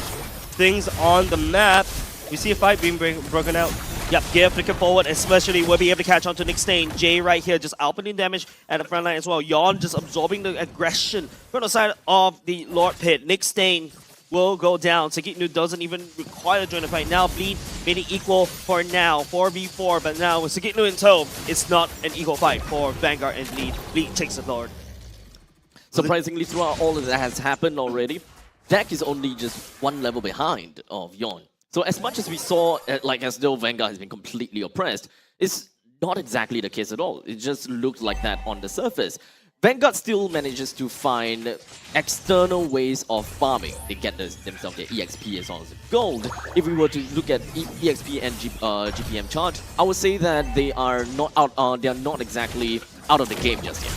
S14: things on the map. We see a fight being broken out.
S9: Yep, Gear flicking forward, especially will be able to catch on to Nick Stain. Jay right here just outputting damage at the front line as well. Yon just absorbing the aggression from the side of the Lord Pit. Nick Stain will go down. Sagitnu doesn't even require to join the fight. Now Bleed made it equal for now, 4v4, but now with Sagitnu in tow, it's not an equal fight for Vanguard and Bleed. Bleed takes the Lord.
S4: Surprisingly, throughout all of that has happened already, Deck is only just one level behind of Yon. So as much as we saw, like as though Vanguard has been completely oppressed, it's not exactly the case at all. It just looked like that on the surface. Vanguard still manages to find external ways of farming. They get themselves their EXP as well as gold. If we were to look at EXP and GPM chart, I would say that they are not out. They are not exactly out of the game just yet.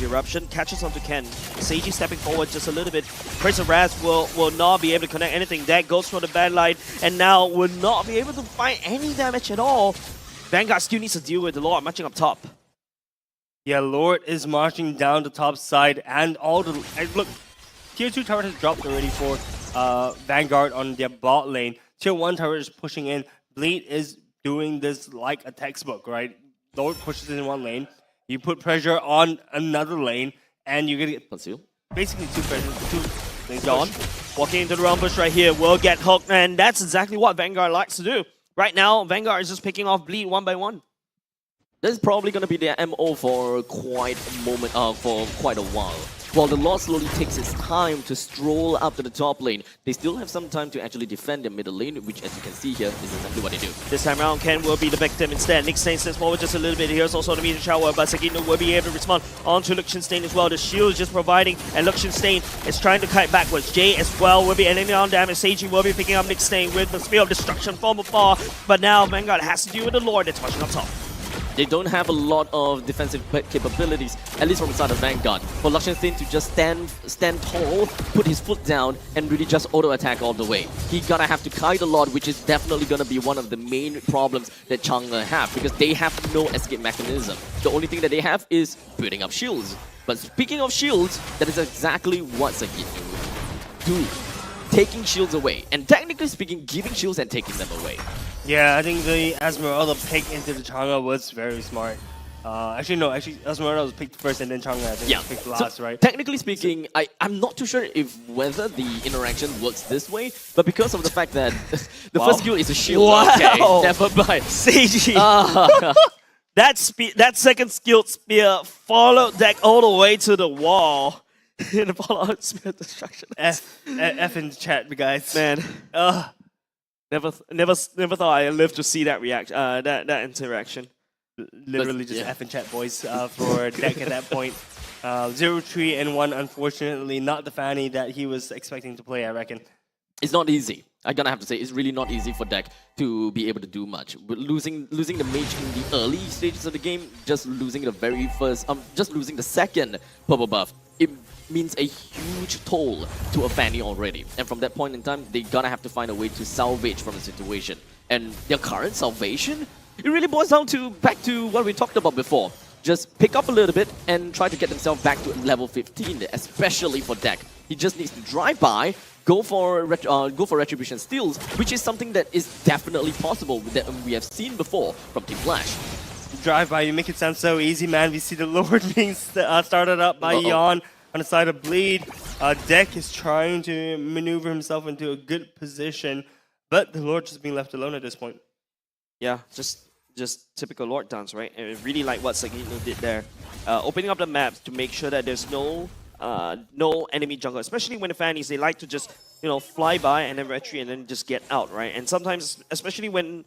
S9: Eruption catches onto Ken. Seiji stepping forward just a little bit. Prince of Raz will not be able to connect anything. That goes for the bad line, and now will not be able to find any damage at all. Vanguard still needs to deal with the Lord marching up top.
S14: Yeah, Lord is marching down the top side, and all the look. Tier 2 turret has dropped already for Vanguard on their bot lane. Tier 1 turret is pushing in. Bleed is doing this like a textbook, right? Lord pushes in one lane. You put pressure on another lane, and you're gonna get basically two lanes.
S9: John walking into the round push right here will get hooked, and that's exactly what Vanguard likes to do. Right now, Vanguard is just picking off Bleed one by one.
S4: This is probably going to be their MO for quite a while. While the Lord slowly takes its time to stroll up to the top lane, they still have some time to actually defend their middle lane, which, as you can see here, is exactly what they do.
S9: This time around, Ken will be the victim instead. Nick Stain steps forward just a little bit. Here's also the meteor shower, but Sagitnu will be able to respond onto Luxian Stain as well. The shield is just providing, and Luxian Stain is trying to kite backwards. Jay as well will be ending on damage. Seiji will be picking up Nick Stain with the Spear of Destruction from afar, but now Vanguard has to deal with the Lord that's marching up top.
S4: They don't have a lot of defensive capabilities, at least from the side of Vanguard. For Luxian Stain to just stand tall, put his foot down, and really just auto-attack all the way. He's gonna have to kite a lot, which is definitely gonna be one of the main problems that Chang'e have, because they have no escape mechanism. The only thing that they have is building up shields. But speaking of shields, that is exactly what Sagitnu do. Taking shields away, and technically speaking, giving shields and taking them away.
S14: Yeah, I think the Esmeralda pick into the Chang'e was very smart. Actually, Esmeralda was picked first and then Chang'e I think was picked last, right?
S4: Technically speaking, I'm not too sure whether the interaction works this way, but because of the fact that the first skill is a shield, okay, never mind.
S9: Seiji! That second skilled spear followed Deck all the way to the wall. In the follow-up spear destruction.
S14: F in the chat, guys.
S9: Man. Never thought I'd live to see that reaction, that interaction.
S14: Literally just F in chat, boys, for Deck at that point. 0-3-1, unfortunately, not the Fanny that he was expecting to play, I reckon.
S4: it's not easy. I'm gonna have to say it's really not easy for deck to be able to do much. But losing the mage in the early stages of the game, just losing the very first, just losing the second purple buff, it means a huge toll to a Fanny already. And from that point in time, they're gonna have to find a way to salvage from the situation. And their current salvation, it really boils down to back to what we talked about before. Just pick up a little bit and try to get themselves back to level 15, especially for deck. He just needs to drive by, go for Retribution Steals, which is something that is definitely possible that we have seen before from Team Flash.
S14: Drive by, you make it sound so easy, man. We see the Lord being started up by Yawn on the side of Bleed. Deck is trying to maneuver himself into a good position, but the Lord just being left alone at this point.
S9: Yeah, just typical Lord dance, right? And I really like what Sagino did there. Opening up the map to make sure that there's no enemy jungle, especially when the Fannies, they like to just, fly by and then retreat and then just get out, right? And sometimes, especially when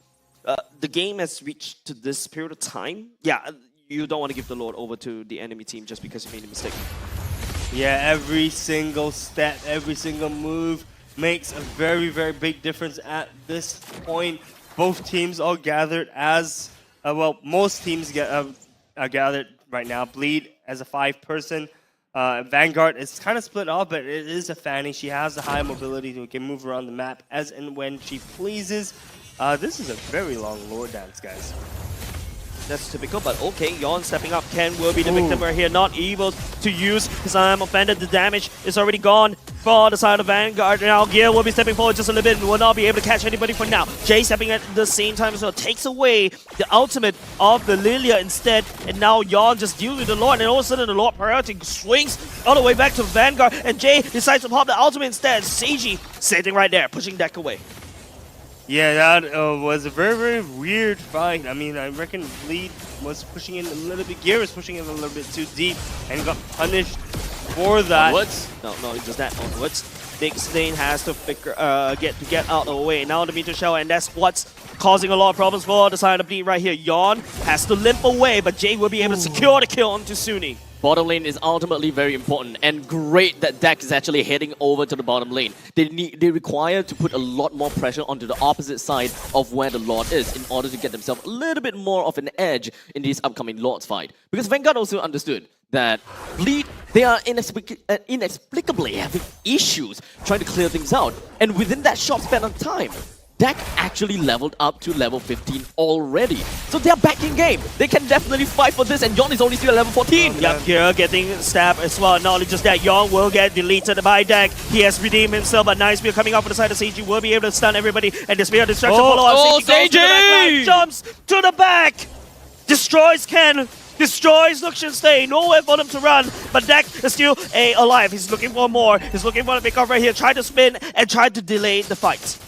S9: the game has reached to this period of time, yeah, you don't want to give the Lord over to the enemy team just because you made a mistake.
S14: Yeah, every single step, every single move makes a very, very big difference at this point. Both teams are gathered as, most teams are gathered right now. Bleed as a 5-person. Vanguard is kind of split off, but it is a Fanny. She has the high mobility to can move around the map as and when she pleases. This is a very long Lord dance, guys.
S9: That's typical, but okay, Yawn stepping up. Ken will be the victim right here, not able to use his offended. The damage is already gone for the side of Vanguard. Now Gear will be stepping forward just a little bit and will not be able to catch anybody for now. Jay stepping at the same time as well, takes away the ultimate of the Lilia instead, and now Yawn just deals with the Lord, and all of a sudden the Lord priority swings all the way back to Vanguard, and Jay decides to pop the ultimate instead. Seiji sitting right there, pushing deck away.
S14: Yeah, that was a very, very weird fight. I mean, I reckon Bleed was pushing in a little bit, Gear was pushing in a little bit too deep and got punished for that.
S9: Onwards? No, just that onwards. Big Stain has to get out of the way. Now the meteor shower, and that's what's causing a lot of problems for the side of Bleed right here. Yawn has to limp away, but Jay will be able to secure the kill onto Suni.
S4: Bottom lane is ultimately very important, and great that deck is actually heading over to the bottom lane. They require to put a lot more pressure onto the opposite side of where the Lord is in order to get themselves a little bit more of an edge in this upcoming Lord's fight. Because Vanguard also understood that Bleed, they are inexplicably having issues trying to clear things out, and within that short span of time, deck actually leveled up to level 15 already. So they're back in game. They can definitely fight for this, and Yawn is only still at level 14.
S9: Yep, Gear getting stabbed as well. Not only just that, Yawn will get deleted by deck. He has redeemed himself, but nice spear coming out for the side of Seiji will be able to stun everybody, and the spear of destruction follow-up.
S4: Seiji!
S9: Jumps to the back! Destroys Ken! Destroys Luxian. Nowhere for them to run, but deck is still alive. He's looking for more. He's looking for the pick off right here. Try to spin and try to delay the fight.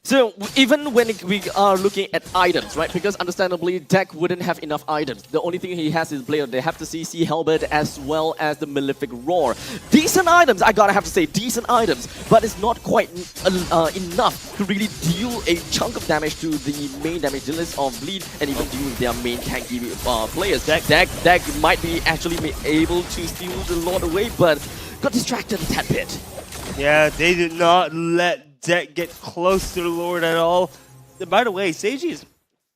S4: So even when we are looking at items, right? Because understandably, deck wouldn't have enough items. The only thing he has is Blade. They have the CC Halberd as well as the Malefic Roar. Decent items, I gotta have to say, decent items. But it's not quite enough to really deal a chunk of damage to the main damage dealers of Bleed and even deal with their main tanky players. Deck might be actually able to steal the Lord away, but got distracted a tad bit.
S14: Yeah, they did not let deck get close to the Lord at all. By the way, Seiji is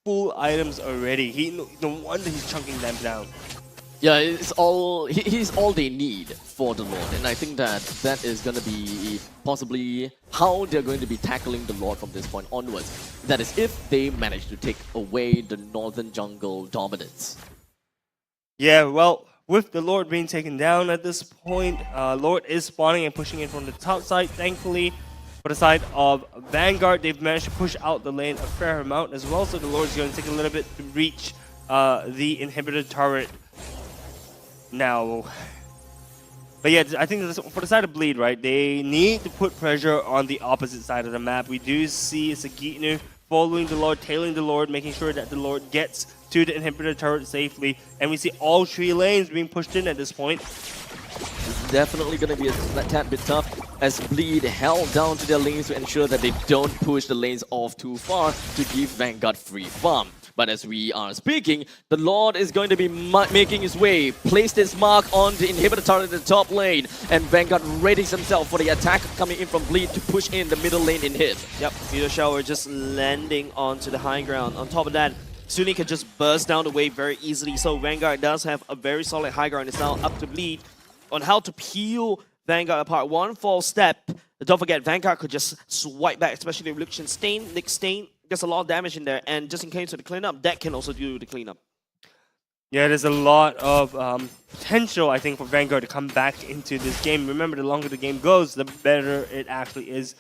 S14: full items already. No wonder he's chunking them down.
S4: Yeah, it's all he's all they need for the Lord, and I think that is going to be possibly how they're going to be tackling the Lord from this point onwards. That is, if they manage to take away the northern jungle dominance.
S14: Yeah, well, with the Lord being taken down at this point, Lord is spawning and pushing in from the top side. Thankfully, for the side of Vanguard, they've managed to push out the lane a fair amount as well, so the Lord's going to take a little bit to reach the inhibitor turret now. But yeah, I think for the side of Bleed, right, they need to put pressure on the opposite side of the map. We do see Sagitnu following the Lord, tailing the Lord, making sure that the Lord gets to the inhibitor turret safely, and we see all 3 lanes being pushed in at this point.
S4: It's definitely going to be a tad bit tough as Bleed held down to their lanes to ensure that they don't push the lanes off too far to give Vanguard free farm. But as we are speaking, the Lord is going to be making his way, placed his mark on the inhibitor turret in the top lane, and Vanguard readies himself for the attack coming in from Bleed to push in the middle lane in hit.
S9: Yep, Meteor Shower just landing onto the high ground. On top of that, Sunny can just burst down the wave very easily, so Vanguard does have a very solid high ground. It's now up to Bleed on how to peel Vanguard apart. One false step. Don't forget, Vanguard could just swipe back, especially with Lucian Stain. Nick Stain gets a lot of damage in there, and just in case of the cleanup, that can also do the cleanup.
S14: Yeah, there's a lot of potential, I think, for Vanguard to come back into this game. Remember, the longer the game goes, the better it actually is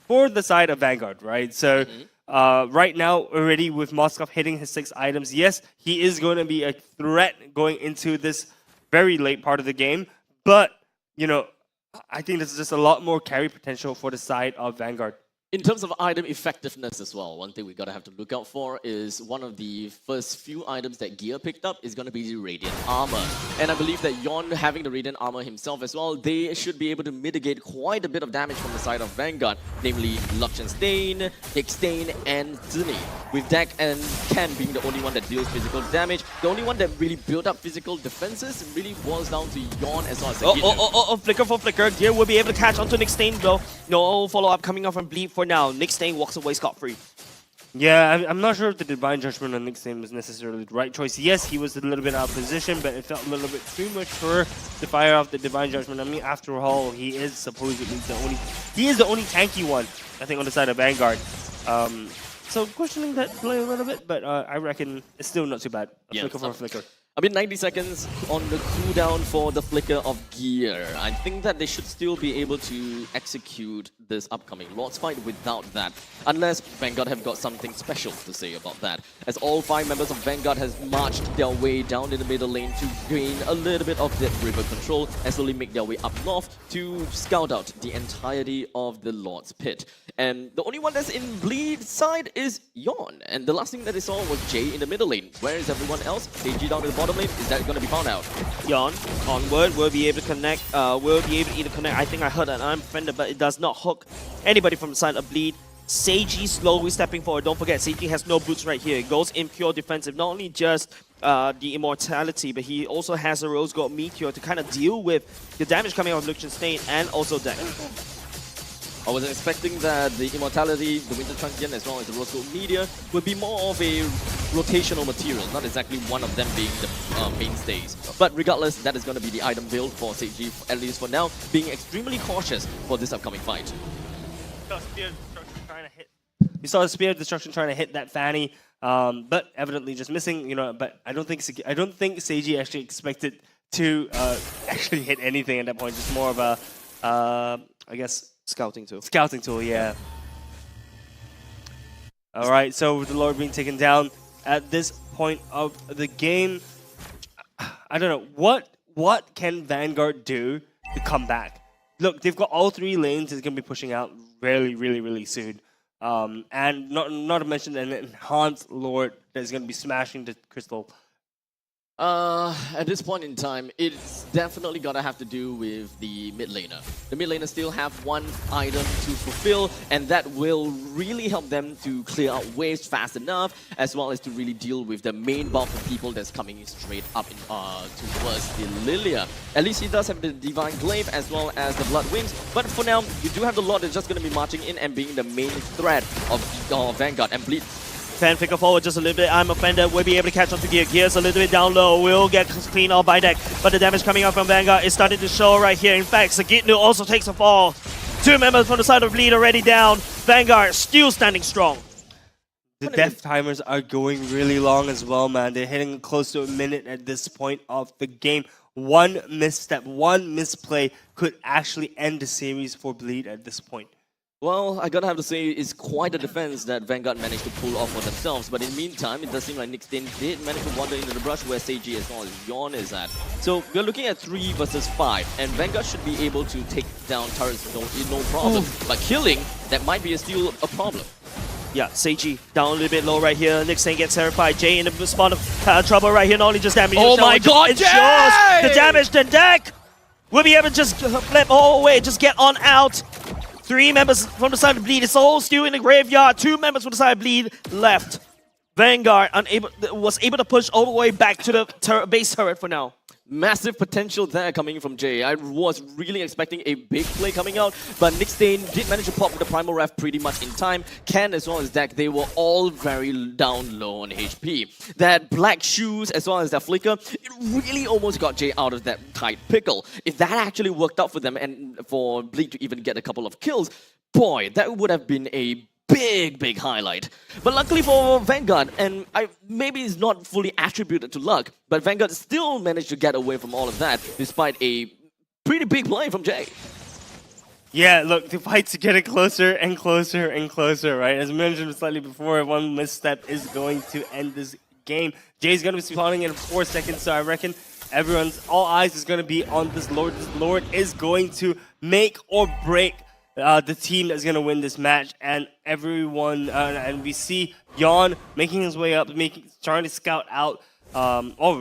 S14: for the side of Vanguard, right? So right now, already with Moskov hitting his 6 items, yes, he is going to be a threat going into this very late part of the game. But, you know, I think there's just a lot more carry potential for the side of Vanguard.
S4: In terms of item effectiveness as well, one thing we gotta have to look out for is one of the first few items that Gear picked up is gonna be the Radiant Armor. And I believe that Yon having the Radiant Armor himself as well, they should be able to mitigate quite a bit of damage from the side of Vanguard, namely Lucian Stain, Nick Stain, and Zuni. With Dak and Ken being the only one that deals physical damage, the only one that really built up physical defenses really boils down to Yon as well as
S9: Flicker for Flicker. Gear will be able to catch onto Nick Stain though. No follow-up coming off from Bleed for now. Nick Stain walks away scot-free.
S14: Yeah, I'm not sure if the Divine Judgment on Nick Stain was necessarily the right choice. Yes, he was a little bit out of position, but it felt a little bit too mature to fire off the Divine Judgment. I mean, after all, he is supposedly the only tanky one, I think, on the side of Vanguard. So questioning that play a little bit, but I reckon it's still not too bad. Flicker for a Flicker.
S4: I mean, 90 seconds on the cooldown for the Flicker of Gear. I think that they should still be able to execute this upcoming Lord's fight without that. Unless Vanguard have got something special to say about that. As all 5 members of Vanguard has marched their way down in the middle lane to gain a little bit of that river control and slowly make their way up north to scout out the entirety of the Lord's Pit. And the only one that's in Bleed side is Yon. And the last thing that they saw was Jay in the middle lane. Where is everyone else? KG down in the bottom lane. Is that going to be found out?
S9: Yon, onward, will be able to connect. Will be able to either connect. I think I heard an Iron Fender, but it does not hook anybody from the side of Bleed. Seiji slowly stepping forward. Don't forget, Seiji has no boots right here. It goes in pure defensive. Not only just the immortality, but he also has a Rose Gold Meteor to kind of deal with the damage coming out of Lucian Stain and also Deck.
S4: I was expecting that the Immortality, the Winter Transient, as well as the Rose Gold Meteor would be more of a rotational material, not exactly one of them being the mainstays. But regardless, that is going to be the item build for Seiji, at least for now, being extremely cautious for this upcoming fight.
S14: You saw the Spear of Destruction trying to hit that Fanny, but evidently just missing. You know, but I don't think Seiji actually expected to actually hit anything at that point. Just more of a, I guess,
S9: scouting tool.
S14: Scouting tool, yeah. All right, so with the Lord being taken down at this point of the game, I don't know what can Vanguard do to come back. Look, they've got all 3 lanes that's gonna be pushing out really soon. And not to mention an enhanced Lord that is going to be smashing the crystal.
S4: At this point in time, it's definitely gonna have to do with the mid laner. The mid laner still have one item to fulfill, and that will really help them to clear out waves fast enough, as well as to really deal with the main bulk of people that's coming straight up in, towards the Lilia. At least he does have the Divine Glaive as well as the Blood Wings, but for now, you do have the Lord that's just gonna be marching in and being the main threat of Vanguard and Bleed.
S9: Fan flicker forward just a little bit. I'm offended. Will be able to catch onto Gear. Gear's a little bit down low. Will get clean off by Deck. But the damage coming out from Vanguard is starting to show right here. In fact, Sagitnu also takes a fall. 2 members from the side of Bleed already down. Vanguard still standing strong.
S14: The death timers are going really long as well, man. They're hitting close to a minute at this point of the game. One misstep, one misplay could actually end the series for Bleed at this point.
S4: Well, I gotta have to say, it's quite a defense that Vanguard managed to pull off for themselves. But in the meantime, it does seem like Nick Stain did manage to wander into the brush where Seiji as well as Yon is at. So we're looking at 3 versus 5, and Vanguard should be able to take down turrets no problem. But killing, that might be still a problem.
S9: Yeah, Seiji down a little bit low right here. Nick Stain gets terrified. Jay in the spot of trouble right here. Not only just damage.
S4: Oh my god,
S9: ensures the damage. Then Deck will be able to just flip all the way, just get on out. 3 members from the side of Bleed. It's all still in the graveyard. 2 members from the side of Bleed left. Vanguard was able to push all the way back to the base turret for now.
S4: Massive potential there coming from Jay. I was really expecting a big play coming out, but Nick Stain did manage to pop with the Primal Ref pretty much in time. Ken as well as Dak, they were all very down low on HP. That black shoes as well as that flicker, it really almost got Jay out of that tight pickle. If that actually worked out for them and for Bleed to even get a couple of kills, boy, that would have been a big highlight. But luckily for Vanguard, and maybe it's not fully attributed to luck, but Vanguard still managed to get away from all of that despite a pretty big play from Jay.
S14: Yeah, look, the fights are getting closer and closer and closer, right? As mentioned slightly before, one misstep is going to end this game. Jay's going to be spawning in 4 seconds, so I reckon all eyes is going to be on this Lord. This Lord is going to make or break the team that's going to win this match, and everyone, and we see Yon making his way up, trying to scout out.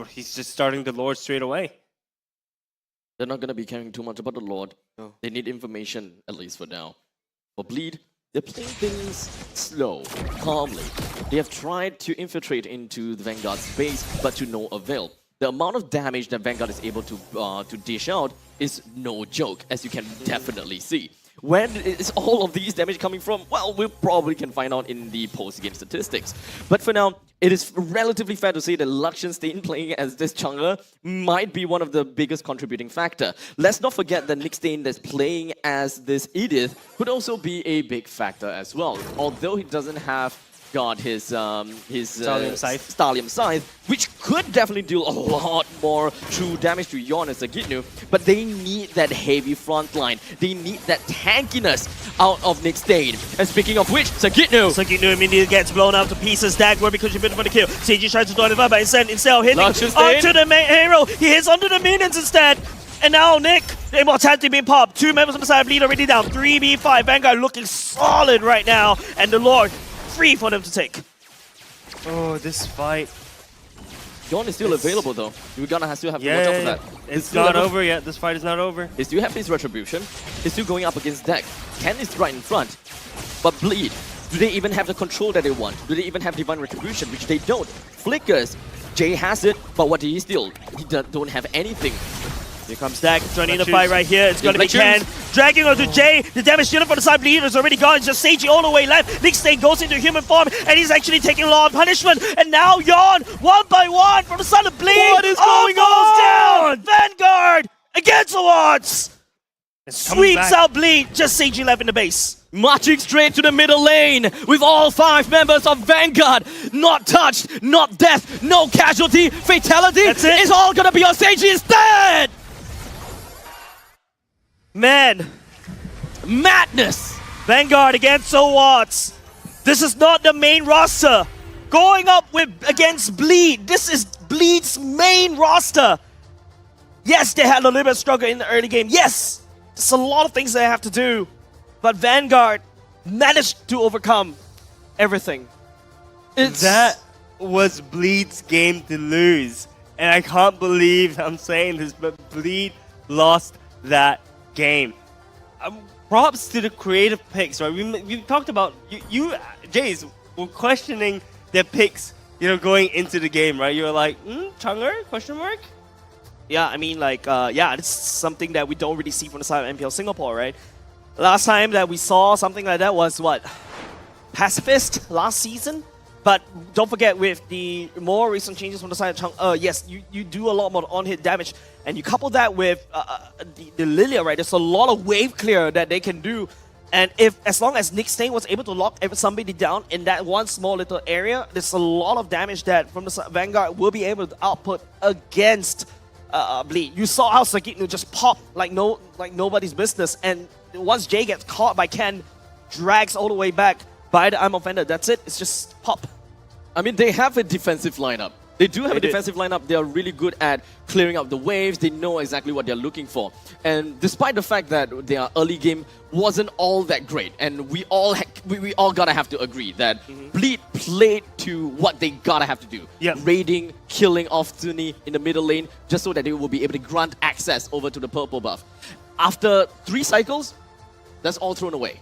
S14: He's just starting the Lord straight away.
S4: They're not going to be caring too much about the Lord. No. They need information, at least for now. For Bleed, they're playing things slow, calmly. They have tried to infiltrate into the Vanguard's base, but to no avail. The amount of damage that Vanguard is able to dish out is no joke, as you can definitely see. Where is all of these damage coming from? Well, we probably can find out in the post-game statistics. But for now, it is relatively fair to say that Lakshan Stain playing as this jungler might be one of the biggest contributing factor. Let's not forget that Nick Stain that's playing as this Edith could also be a big factor as well. Although he doesn't have got his Stallium Scythe, which could definitely deal a lot more true damage to Yon and Sagitnu, but they need that heavy front line. They need that tankiness out of Nick Stain. And speaking of which, Sagitnu
S9: immediately gets blown out to pieces. Dak will be contributed for the kill. CG tries to do it, but instead of hitting onto the main hero, he hits onto the minions instead. And now Nick, the immortality being popped. 2 members of the side bleed already down. 3v5. Vanguard looking solid right now, and the Lord free for them to take.
S14: Oh, this fight.
S4: Yon is still available though. We're gonna still have to watch out for that.
S14: It's not over yet. This fight is not over.
S4: They still have his retribution. He's still going up against Dak. Ken is right in front. But Bleed, do they even have the control that they want? Do they even have divine retribution, which they don't? Flickers, Jay has it, but what do he steal? He don't have anything.
S9: Here comes Dak, joining the fight right here. It's going to be Ken. Dragging onto Jay. The damage unit for the side bleeder is already gone. It's just Seiji all the way left. Nick Stain goes into human form, and he's actually taking a lot of punishment. And now Yon, 1 by 1 from the side of Bleed.
S14: What is going on?
S9: Down. Vanguard against the Wards. Sweeps out Bleed. Just Seiji left in the base.
S4: Marching straight to the middle lane with all 5 members of Vanguard. Not touched, not death, no casualty, fatality.
S9: That's it.
S4: It's all gonna be on Seiji instead.
S9: Man,
S4: madness!
S9: Vanguard against Watts. This is not the main roster. Going up against Bleed. This is Bleed's main roster. Yes, they had a little bit of struggle in the early game. Yes, there's a lot of things they have to do. But Vanguard managed to overcome everything.
S14: That was Bleed's game to lose. And I can't believe I'm saying this, but Bleed lost that game. Props to the creative picks, right? We talked about you Jays were questioning their picks, going into the game, right? You were like, Chang'e? Question mark?
S9: Yeah, I mean, it's something that we don't really see from the side of MPL Singapore, right? Last time that we saw something like that was what? Pacifist last season? But don't forget, with the more recent changes from the side of Chang'e, yes, you do a lot more on-hit damage. And you couple that with the Lilia, right? There's a lot of wave clear that they can do. And as long as Nick Stain was able to lock somebody down in that one small little area, there's a lot of damage that from the Vanguard will be able to output against Bleed. You saw how Sagitnu just popped like nobody's business. And once Jay gets caught by Ken, drags all the way back by the Arm Offender. That's it. It's just pop.
S4: I mean, they have a defensive lineup. They do have a defensive lineup. They are really good at clearing up the waves. They know exactly what they're looking for. And despite the fact that their early game wasn't all that great, and we all gotta have to agree that Bleed played to what they gotta have to do. Raiding, killing off Zuni in the middle lane, just so that they will be able to grant access over to the purple buff. After 3 cycles, that's all thrown away.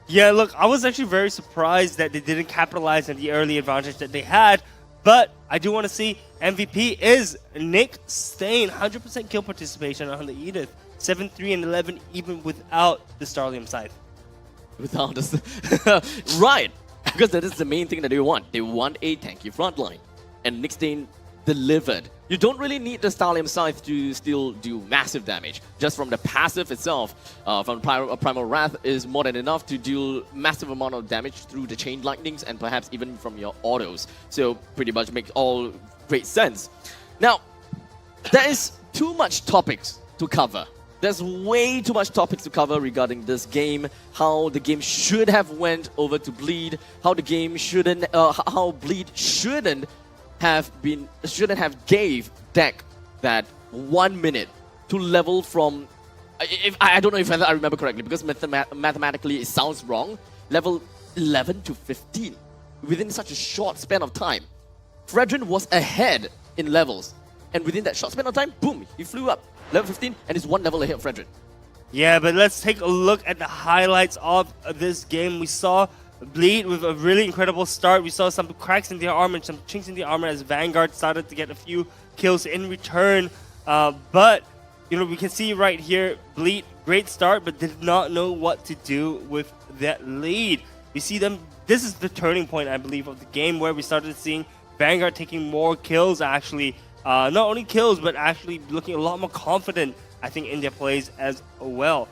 S14: Yeah, look, I was actually very surprised that they didn't capitalize on the early advantage that they had. But I do want to see MVP is Nick Stain. 100% kill participation on the Edith. 7-3 and 11 even without the Starlium Scythe.
S4: Without this. Right. Because that is the main thing that they want. They want a tanky frontline. And Nick Stain delivered. You don't really need the Starlium Scythe to still do massive damage. Just from the passive itself, from Primal Wrath is more than enough to deal massive amount of damage through the Chain Lightnings and perhaps even from your autos. So pretty much makes all great sense. Now, there is too much topics to cover. There's way too much topics to cover regarding this game, how the game should have went over to Bleed, how the game shouldn't, how Bleed shouldn't have gave deck that 1 minute to level from, I don't know if I remember correctly, because mathematically it sounds wrong, level 11 to 15 within such a short span of time. Fredrin was ahead in levels, and within that short span of time, boom, he flew up level 15 and is 1 level ahead of Fredrin.
S14: Yeah, but let's take a look at the highlights of this game. We saw Bleed with a really incredible start. We saw some cracks in the armor and some chinks in the armor as Vanguard started to get a few kills in return. But, you know, we can see right here, Bleed, great start, but did not know what to do with that lead. We see them, this is the turning point, I believe, of the game where we started seeing Vanguard taking more kills, actually. Not only kills, but actually looking a lot more confident, I think, in their plays as well.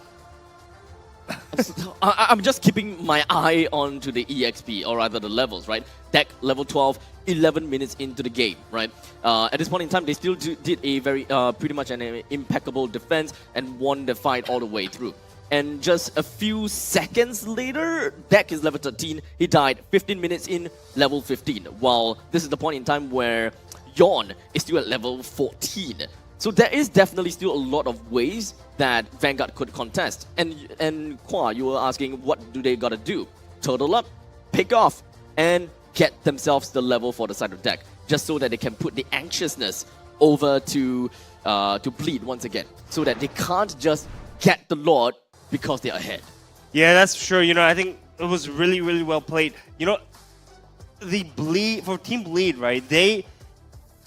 S4: I'm just keeping my eye onto the EXP, or rather the levels, right? Deck level 12, 11 minutes into the game, right? At this point in time, they still did a very, pretty much an impeccable defense and won the fight all the way through. And just a few seconds later, Deck is level 13. He died 15 minutes in, level 15. While this is the point in time where Yawn is still at level 14. So there is definitely still a lot of ways that Vanguard could contest. And Kwa, you were asking, what do they gotta do? Turtle up, pick off, and get themselves the level for the side of Deck, just so that they can put the anxiousness over to Bleed once again, so that they can't just get the Lord because they're ahead.
S14: Yeah, that's for sure. You know, I think it was really, really well played. You know, the Bleed, for Team Bleed, right, they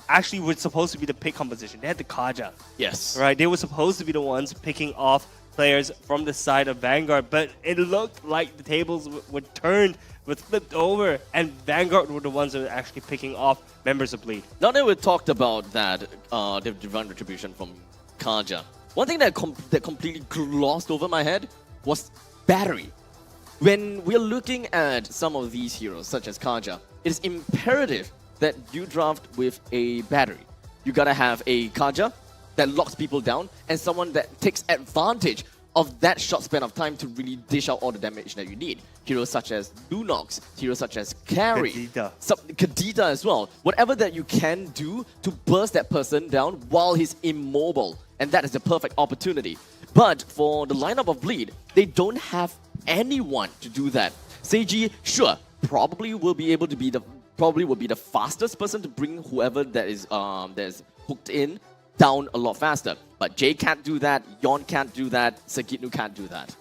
S14: actually were supposed to be the pick composition. They had the Kaja.
S4: Yes.
S14: Right, they were supposed to be the ones picking off players from the side of Vanguard, but it looked like the tables were turned, were flipped over, and Vanguard were the ones that were actually picking off members of Bleed.
S4: Now that we talked about that, the Divine Retribution from Kaja, one thing that completely glossed over my head was battery. When we're looking at some of these heroes, such as Kaja, it is imperative that you draft with a battery. You gotta have a Kaja that locks people down and someone that takes advantage of that short span of time to really dish out all the damage that you need. Heroes such as Lunox, heroes such as Carry, Kadita as well. Whatever that you can do to burst that person down while he's immobile. And that is the perfect opportunity. But for the lineup of Bleed, they don't have anyone to do that. Seiji, sure, probably will be able to be the fastest person to bring whoever that is hooked in down a lot faster. But Jay can't do that, Yon can't do that, Sagitnu can't do that.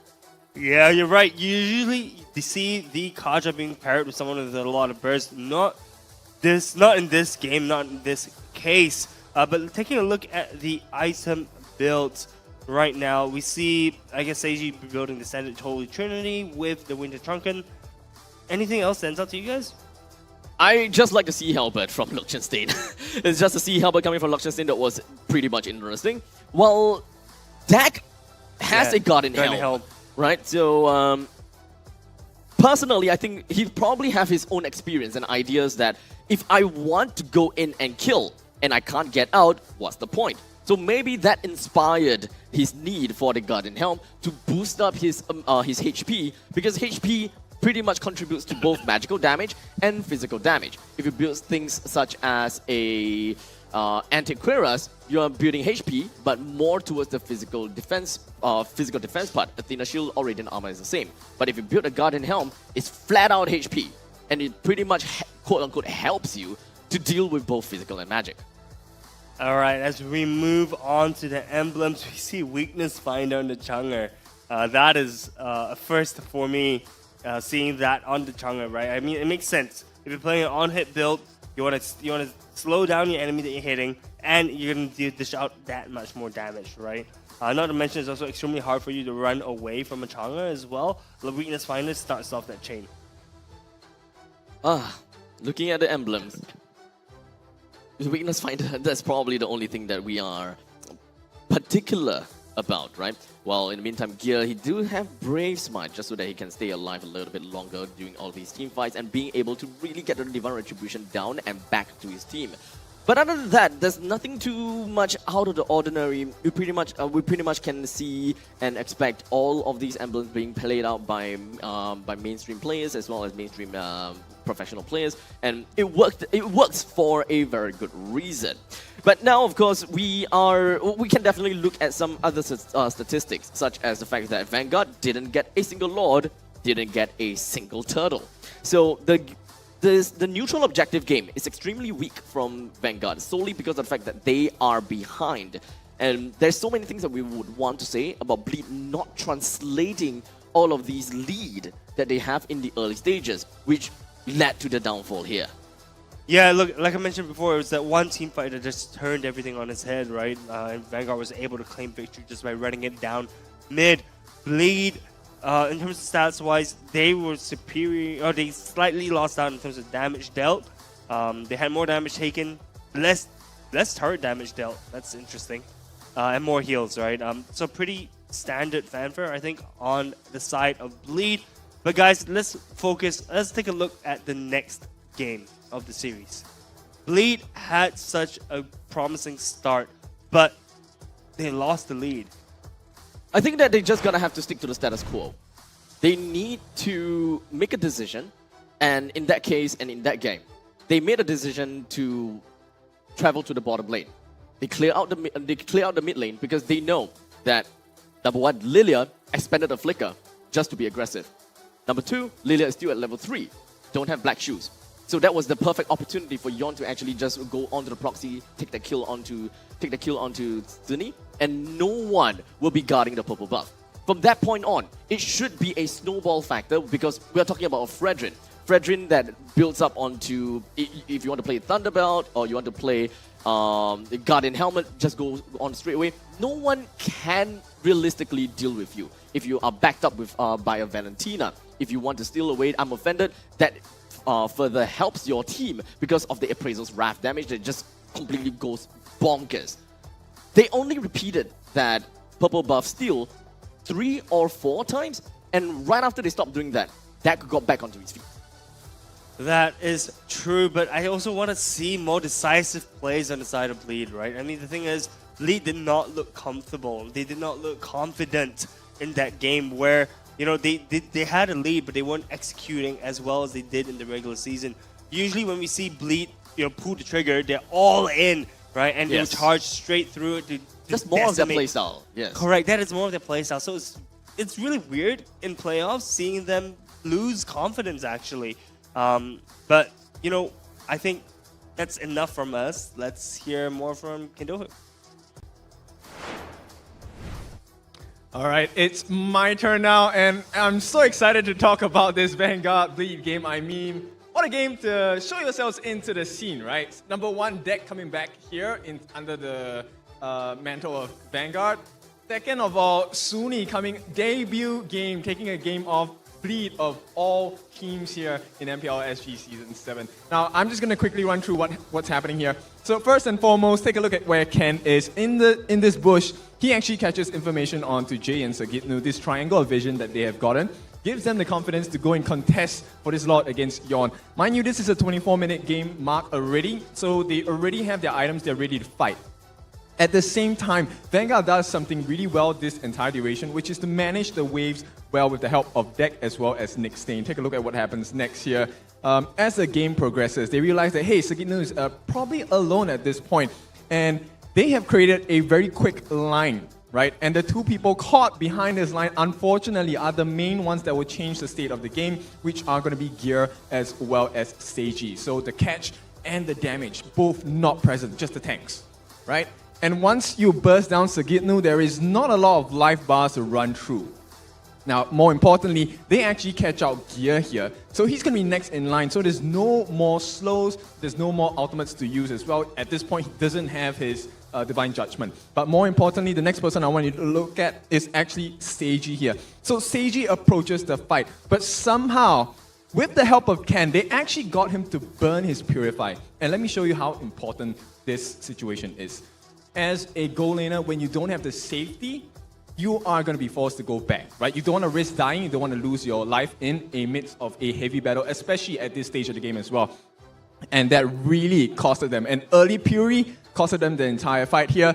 S14: Yeah, you're right. You usually see the Kaja being paired with someone with a lot of burst. Not in this game, not in this case. But taking a look at the item builds right now, we see, I guess, Seiji building the Standard Holy Trinity with the Winter Trunken. Anything else stands out to you guys?
S4: I just like the Sea Halberd from Liechtenstein. It's just a Sea Halberd coming from Liechtenstein that was pretty much interesting. While Dak has a Garden Helm, right? So, personally, I think he'd probably have his own experience and ideas that if I want to go in and kill and I can't get out, what's the point? So maybe that inspired his need for the Garden Helm to boost up his HP, because HP pretty much contributes to both magical damage and physical damage. If you build things such as a Antiquarius, you are building HP, but more towards the physical defense part. Athena Shield or Radiant Armor is the same. But if you build a Garden Helm, it's flat out HP, and it pretty much quote-unquote helps you to deal with both physical and magic.
S14: Alright, as we move on to the emblems, we see Weakness Finder on the Chunger. That is a first for me. seeing that on the Chang'e, right? I mean, it makes sense. If you're playing an on-hit build, you want to slow down your enemy that you're hitting, and you're going to dish out that much more damage, right? Not to mention, it's also extremely hard for you to run away from a Chang'e as well. The weakness finder starts off that chain.
S4: Looking at the emblems, the weakness finder, that's probably the only thing that we are particular about, right? Well, in the meantime, Gear, he do have Brave Smite just so that he can stay alive a little bit longer during all these team fights and being able to really get the Divine Retribution down and back to his team. But other than that, there's nothing too much out of the ordinary. We pretty much can see and expect all of these emblems being played out by mainstream players as well as mainstream professional players, and it works for a very good reason. But now, of course, we can definitely look at some other statistics, such as the fact that Vanguard didn't get a single Lord, didn't get a single Turtle. So the neutral objective game is extremely weak from Vanguard, solely because of the fact that they are behind. And there's so many things that we would want to say about Bleed not translating all of these lead that they have in the early stages, which led to the downfall here.
S14: Yeah, look, like I mentioned before, it was that one team fight that just turned everything on its head, right? And Vanguard was able to claim victory just by running it down mid. Bleed, in terms of stats-wise, they were superior, or they slightly lost out in terms of damage dealt. They had more damage taken, less turret damage dealt. That's interesting. And more heals, right? So pretty standard fanfare, I think, on the side of Bleed. But guys, let's focus. Let's take a look at the next game of the series. Bleed had such a promising start, but they lost the lead.
S4: I think that they just gonna have to stick to the status quo. They need to make a decision, and in that case and in that game, they made a decision to travel to the bottom lane. They clear out the mid lane because they know that number one, Lilia expanded a flicker just to be aggressive. Number two, Lilia is still at level 3, don't have black shoes. So that was the perfect opportunity for Yon to actually just go onto the proxy, take the kill onto Zuni, and no one will be guarding the purple buff. From that point on, it should be a snowball factor because we are talking about a Fredrin. Fredrin that builds up onto, if you want to play Thunderbelt or you want to play the Guardian Helmet, just go on straight away. No one can realistically deal with you if you are backed up with by a Valentina. If you want to steal away I'm Offended, that further helps your team because of the Appraisal's Wrath damage that just completely goes bonkers. They only repeated that purple buff steal 3 or 4 times, and right after they stopped doing that, Dak got back onto his feet.
S14: That is true, but I also want to see more decisive plays on the side of Bleed, right? I mean, the thing is, Bleed did not look comfortable. They did not look confident in that game where, you know, they had a lead, but they weren't executing as well as they did in the regular season. Usually when we see Bleed, you know, pull the trigger, they're all in, right? And they'll charge straight through it to
S4: That's more of their playstyle, yes.
S14: Correct, that is more of their playstyle. So it's really weird in playoffs seeing them lose confidence, actually. But, you know, I think that's enough from us. Let's hear more from Kendofu.
S20: All right, it's my turn now, and I'm so excited to talk about this Vanguard Bleed game. I mean, what a game to show yourselves into the scene, right? Number one, Deck coming back here under the mantle of Vanguard. Second of all, Suni coming debut game, taking a game off Bleed of all teams here in MPL SG Season 7. Now, I'm just going to quickly run through what's happening here. So first and foremost, take a look at where Ken is. In this bush, he actually catches information onto Jay and Sagitnu, this triangle of vision that they have gotten. Gives them the confidence to go and contest for this lot against Yon. Mind you, this is a 24-minute game mark already, so they already have their items, they're ready to fight. At the same time, Vanguard does something really well this entire duration, which is to manage the waves well with the help of Deck as well as Nick Stain. Take a look at what happens next here. As the game progresses, they realize that, hey, Sagitnu is probably alone at this point, and they have created a very quick line, right? And the two people caught behind this line, unfortunately, are the main ones that will change the state of the game, which are going to be Gear as well as Seiji. So the catch and the damage, both not present, just the tanks, right? And once you burst down Sagitnu, there is not a lot of life bars to run through. Now, more importantly, they actually catch out gear here. So he's going to be next in line. So there's no more slows. There's no more ultimates to use as well. At this point, he doesn't have his Divine Judgment. But more importantly, the next person I want you to look at is actually Seiji here. So Seiji approaches the fight. But somehow, with the help of Ken, they actually got him to burn his Purify. And let me show you how important this situation is. As a goal laner, when you don't have the safety, you are going to be forced to go back, right? You don't want to risk dying. You don't want to lose your life in a midst of a heavy battle, especially at this stage of the game as well. And that really costed them. An early Puri costed them the entire fight here.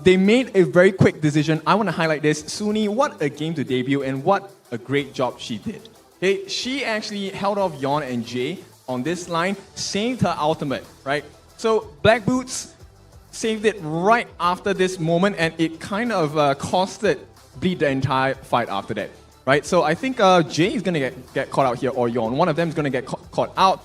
S20: They made a very quick decision. I want to highlight this. Suni, what a game to debut, and what a great job she did. Okay, she actually held off Yon and Jay on this line, saved her ultimate, right? So Black Boots saved it right after this moment, and it kind of costed Bleed the entire fight after that, right? So I think Jay is going to get caught out here, or Yon. One of them is going to get caught out.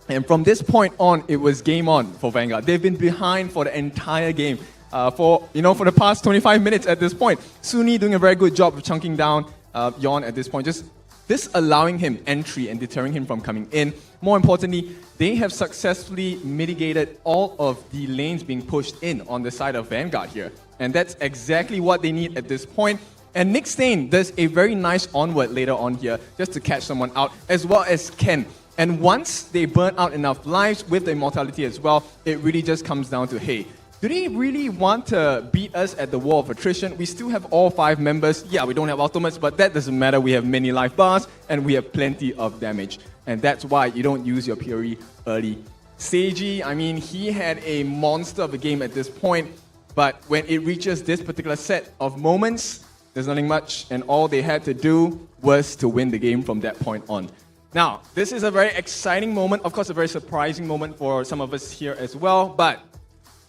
S20: And from this point on, it was game on for Vanguard. They've been behind for the entire game, for the past 25 minutes at this point. Suni doing a very good job of chunking down Yon at this point, just this allowing him entry and deterring him from coming in. More importantly, they have successfully mitigated all of the lanes being pushed in on the side of Vanguard here. And that's exactly what they need at this point. And Nick Stain does a very nice onward later on here, just to catch someone out, as well as Ken. And once they burn out enough lives with the immortality as well, it really just comes down to, hey, do they really want to beat us at the wall of attrition? We still have all 5 members. Yeah, we don't have ultimates, but that doesn't matter. We have many life bars, and we have plenty of damage. And that's why you don't use your Puri early. Seiji, I mean, he had a monster of a game at this point, but when it reaches this particular set of moments, there's nothing much, and all they had to do was to win the game from that point on. Now, this is a very exciting moment, of course a very surprising moment for some of us here as well, but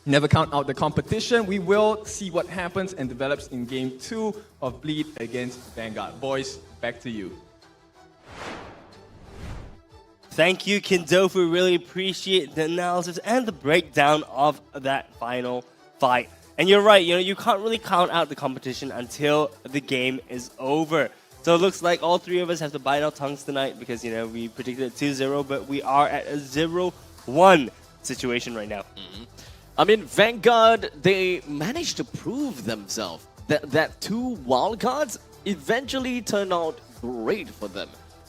S20: never count out the competition. We will see what happens and develops in Game 2 of Bleed against Vanguard. Boys, back to you.
S14: Thank you, Kindofu. Really appreciate the analysis and the breakdown of that final fight. And you're right, you can't really count out the competition until the game is over. So it looks like all 3 of us have to bite our tongues tonight because, we predicted 2-0, but we are at a 0-1 situation right now.
S4: I mean, Vanguard, they managed to prove themselves. That 2 wildcards eventually turned out great for them.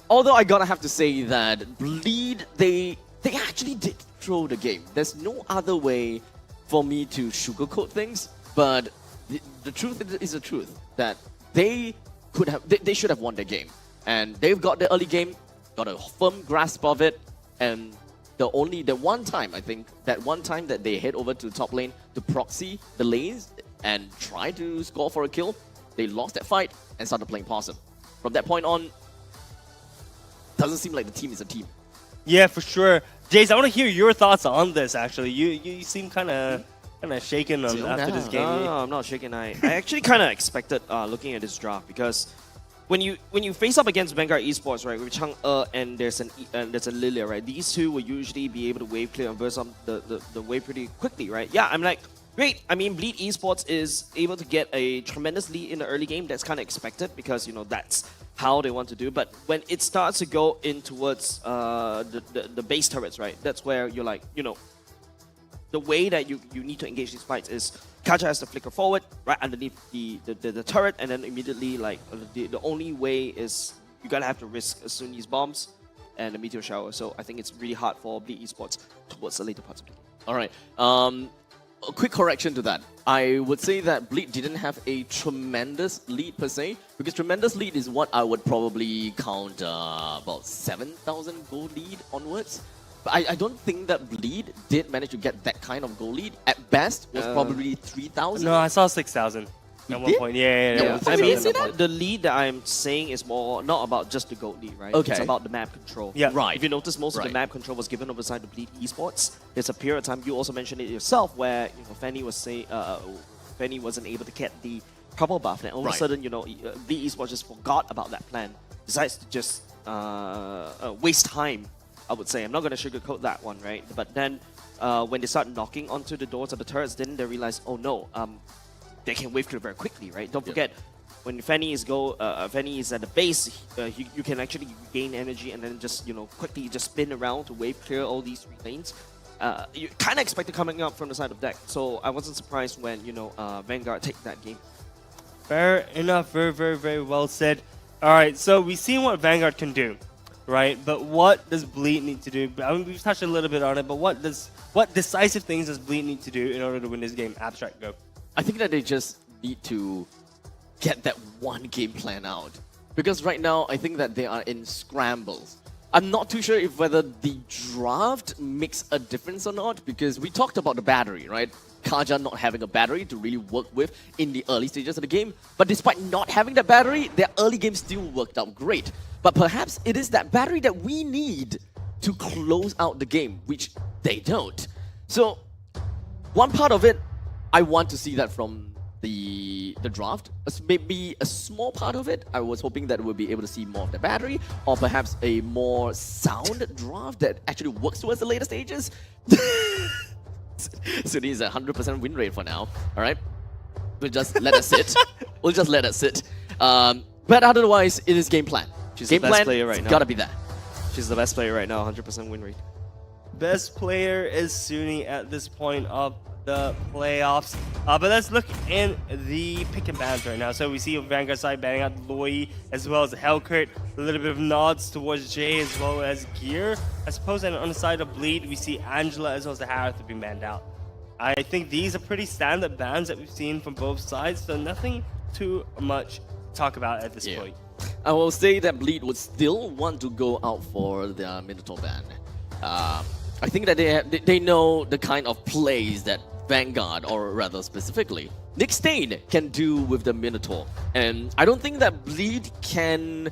S4: Although I gotta have to say that Bleed, they actually did throw the game. There's no other way for me to sugarcoat things, but the truth is the truth that they should have won the game, and they've got the early game, got a firm grasp of it, and the one time that they head over to the top lane to proxy the lanes and try to score for a kill, they lost that fight and started playing possum. From that point on, doesn't seem like the team is a team.
S14: Yeah, for sure. Jace, I want to hear your thoughts on this. Actually, you seem kind of shaken after this game.
S9: No, I'm not shaken. I actually kind of expected looking at this draft, because when you face up against Vanguard Esports, right, with Chang'e and there's a Lilia, right, these 2 will usually be able to wave clear and burst up the wave pretty quickly, right? Yeah, I'm like, great. I mean, Bleed Esports is able to get a tremendous lead in the early game. That's kind of expected because, that's how they want to do. But when it starts to go in towards the base turrets, right, that's where you're like, the way that you need to engage these fights is Kaja has to flicker forward right underneath the turret, and then immediately, like, the only way is you gotta have to risk Suni's bombs and a meteor shower. So I think it's really hard for Bleed Esports towards the later parts of the game.
S4: Alright, a quick correction to that. I would say that Bleed didn't have a tremendous lead per se, because tremendous lead is what I would probably count about 7,000 gold lead onwards. But I don't think that Bleed did manage to get that kind of goal lead. At best, was probably 3,000.
S14: No, I saw 6,000 at one point. Yeah.
S9: I mean, the lead that I'm saying is more not about just the gold lead, right?
S4: Okay.
S9: It's about the map control.
S14: Yeah.
S4: Right.
S9: If you notice, most of the map control was given over side to Bleed Esports. There's a period of time, you also mentioned it yourself, where Fanny was saying Fanny wasn't able to get the couple buff, and all of a sudden, Bleed Esports just forgot about that plan. Decides to just waste time, I would say. I'm not going to sugarcoat that one, right? But then when they start knocking onto the doors of the turrets, then they realize, oh no, they can wave clear very quickly, right? Don't forget, when Fanny is at the base, you can actually gain energy and then just quickly just spin around to wave clear all these 3 lanes. You kind of expected coming up from the side of deck, so I wasn't surprised when Vanguard take that game.
S14: Fair enough. Very, very, very well said. All right, so we've seen what Vanguard can do, right? But what does Bleed need to do? I mean, we've touched a little bit on it, but what decisive things does Bleed need to do in order to win this game? Abstract, go.
S4: I think that they just need to get that one game plan out. Because right now, I think that they are in scrambles. I'm not too sure if whether the draft makes a difference or not, because we talked about the battery, right? Kaja not having a battery to really work with in the early stages of the game. But despite not having that battery, their early game still worked out great. But perhaps it is that battery that we need to close out the game, which they don't. So, one part of it, I want to see that from the draft. Maybe a small part of it, I was hoping that we'll be able to see more of the battery, or perhaps a more sound draft that actually works towards the later stages. So this is a 100% win rate for now. All right, we'll just let it sit. We'll just let it sit. But otherwise, it is game plan.
S9: She's
S4: game
S9: the best
S4: plan,
S9: player right now.
S4: Gotta be that.
S9: She's the best player right now, 100% win rate.
S14: Best player is Suni at this point of the playoffs. But let's look in the pick and bans right now. So we see Vanguard side banning out Loi as well as Hellcurt. A little bit of nods towards Jay as well as Gear. I suppose, and on the side of Bleed, we see Angela as well as the Harith being banned out. I think these are pretty standard bans that we've seen from both sides, so nothing too much to talk about at this point.
S4: I will say that Bleed would still want to go out for the Minotaur ban. I think that they know the kind of plays that Vanguard, or rather specifically, Nick Stain can do with the Minotaur. And I don't think that Bleed can...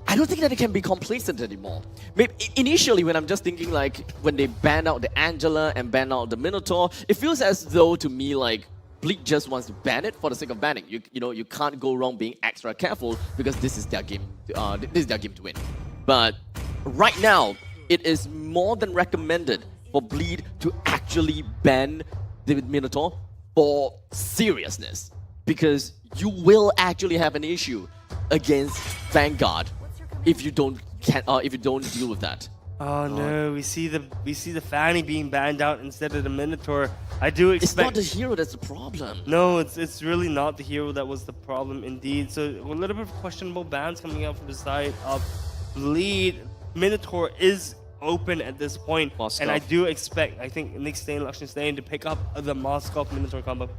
S4: I don't think that it can be complacent anymore. Maybe initially, when I'm just thinking like, when they ban out the Angela and ban out the Minotaur, it feels as though to me like, Bleed just wants to ban it for the sake of banning. You can't go wrong being extra careful because this is their game. This is their game to win. But right now, it is more than recommended for Bleed to actually ban the Minotaur for seriousness, because you will actually have an issue against Vanguard if you don't deal with that.
S14: Oh no, we see the Fanny being banned out instead of the Minotaur. I do expect...
S4: It's not the hero that's the problem.
S14: No, it's really not the hero that was the problem indeed. So a little bit of questionable bans coming out from the side of Bleed. Minotaur is open at this point, and I do expect, I think, Nick Stain, Luxian Stain to pick up the Moskov Minotaur combo.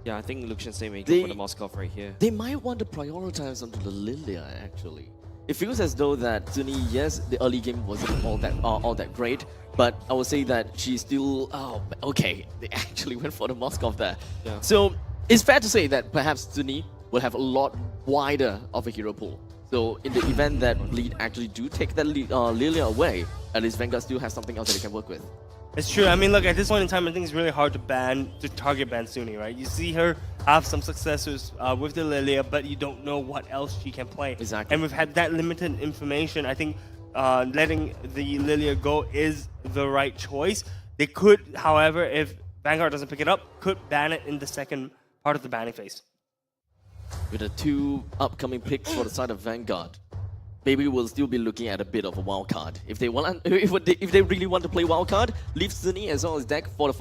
S9: Yeah, I think Luxian Stain may go for the Moskov right here.
S4: They might want to prioritize onto the Lilia, actually. It feels as though that Zuni, yes, the early game wasn't all that great, but I would say that she's still... Oh, okay, they actually went for the Moskov there.
S9: Yeah.
S4: So, it's fair to say that perhaps Zuni will have a lot wider of a hero pool. So in the event that Bleed actually do take that Lilia away, at least Vanguard still has something else that they can work with.
S14: It's true. I mean, look, at this point in time, I think it's really hard to target ban Suni, right? You see her have some successes with the Lilia, but you don't know what else she can play.
S4: Exactly.
S14: And we've had that limited information. I think letting the Lilia go is the right choice. They could, however, if Vanguard doesn't pick it up, could ban it in the second part of the banning phase.
S4: With the 2 upcoming picks for the side of Vanguard, maybe we'll still be looking at a bit of a wild card. If they really want to play wild card, leave Zuni as well as deck for the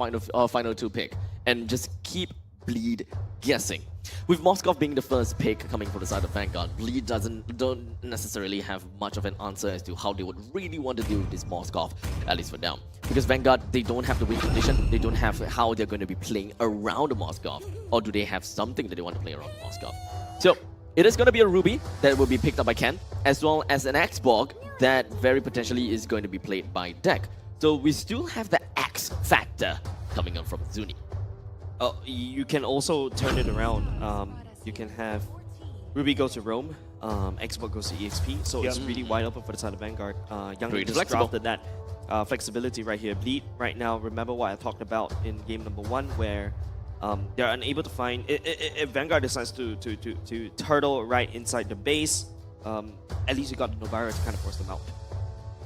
S4: final 2 pick, and just keep Bleed guessing. With Moskov being the first pick coming from the side of Vanguard, Bleed don't necessarily have much of an answer as to how they would really want to deal with this Moskov, at least for now. Because Vanguard, they don't have the win condition, they don't have how they're going to be playing around the Moskov, or do they have something that they want to play around the Moskov? So, it is going to be a Ruby that will be picked up by Ken, as well as an X-Borg that very potentially is going to be played by Deck. So we still have the X factor coming up from Zuni.
S9: You can also turn it around. You can have Ruby go to Rome, X-Borg goes to EXP, so it's really wide open for the side of Vanguard. Young just drafted that flexibility right here. Bleed right now, remember what I talked about in game number 1, where they're unable to find... If Vanguard decides to turtle right inside the base, at least you got the Novara to kind of force them out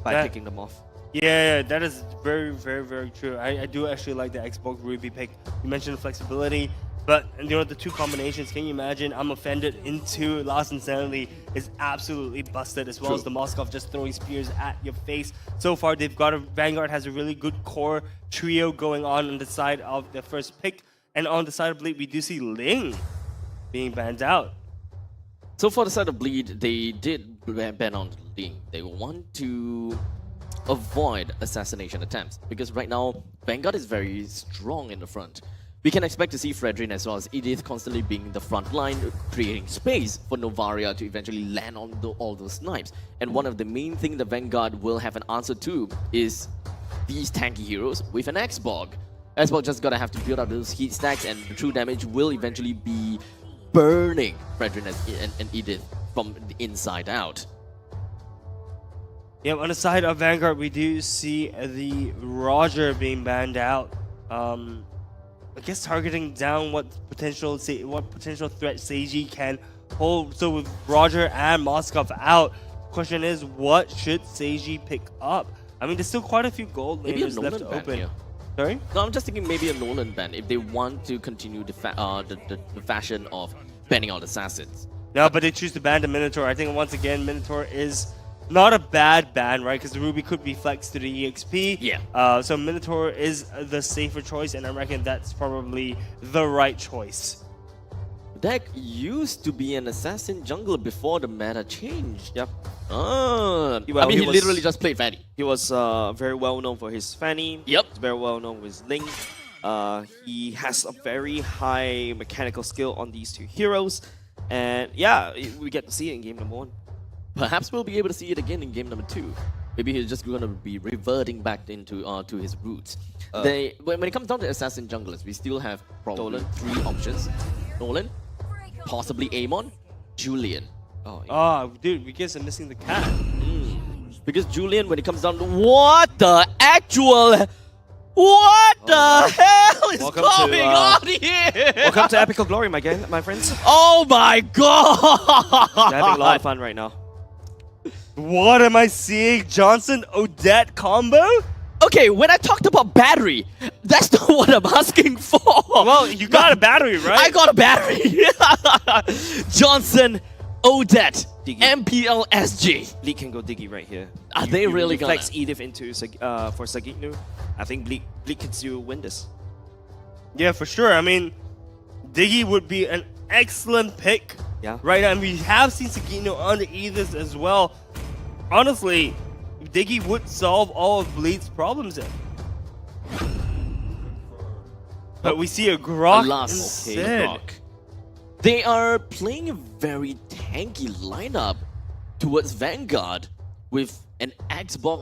S9: by picking them off.
S14: Yeah, that is very, very, very true. I do actually like the Xbox Ruby pick. You mentioned flexibility. But the two combinations, can you imagine? I'm offended into Last Insanity is absolutely busted, as well as the Moskov just throwing spears at your face. So far, they've got Vanguard has a really good core trio going on the side of the first pick. And on the side of Bleed, we do see Ling being banned out.
S4: So for the side of Bleed, they did ban on Ling. They want to avoid assassination attempts, because right now, Vanguard is very strong in the front. We can expect to see Fredrin as well as Edith constantly being the front line, creating space for Novaria to eventually land on all those snipes. And one of the main things the Vanguard will have an answer to is these tanky heroes with an Xbog. Xbog just gonna have to build up those heat stacks, and the true damage will eventually be burning Fredrin and Edith from the inside out.
S14: Yeah, on the side of Vanguard, we do see the Roger being banned out. I guess targeting down what potential threat Seiji can hold. So with Roger and Moskov out, question is, what should Seiji pick up? I mean, there's still quite a few gold laners left open.
S4: Here.
S14: Sorry?
S4: No, I'm just thinking maybe a Nolan ban if they want to continue the fashion of banning out assassins.
S14: No, but they choose to ban the Minotaur. I think once again, Minotaur is not a bad ban, right? Because the Ruby could be flexed to the EXP.
S4: Yeah.
S14: So Minotaur is the safer choice, and I reckon that's probably the right choice.
S4: Deck used to be an assassin jungler before the meta changed. Yep. I mean, he literally just played Fanny.
S9: He was very well known for his Fanny.
S4: Yep.
S9: He's very well known with Ling. He has a very high mechanical skill on these two heroes. And yeah, we get to see it in game number 1.
S4: Perhaps we'll be able to see it again in game number 2. Maybe he's just going to be reverting back into to his roots. When it comes down to assassin junglers, we still have probably 3 options. Nolan, possibly Amon, Julian.
S14: Oh, dude, we guess I'm missing the cat.
S4: Because Julian, when it comes down to what the hell is going on here?
S9: Welcome to Epical Glory, my friends.
S4: Oh my god!
S9: They're having a lot of fun right now.
S14: What am I seeing? Johnson Odette combo?
S4: Okay, when I talked about battery, that's not what I'm asking for.
S14: Well, you got a battery, right?
S4: I got a battery. Johnson Odette, Diggy. MPL SG.
S9: Bleak can go Diggy right here.
S4: Are they really
S9: gonna flex
S4: gonna?
S9: Edith into for Sagitnu? I think Bleak can still win this.
S14: Yeah, for sure. I mean, Diggy would be an excellent pick.
S9: Yeah.
S14: Right now, and we have seen Sagitnu on the Edith as well. Honestly, Diggy would solve all of Bleed's problems there. But we see a Grok instead.
S4: They are playing a very tanky lineup towards Vanguard with an Xbox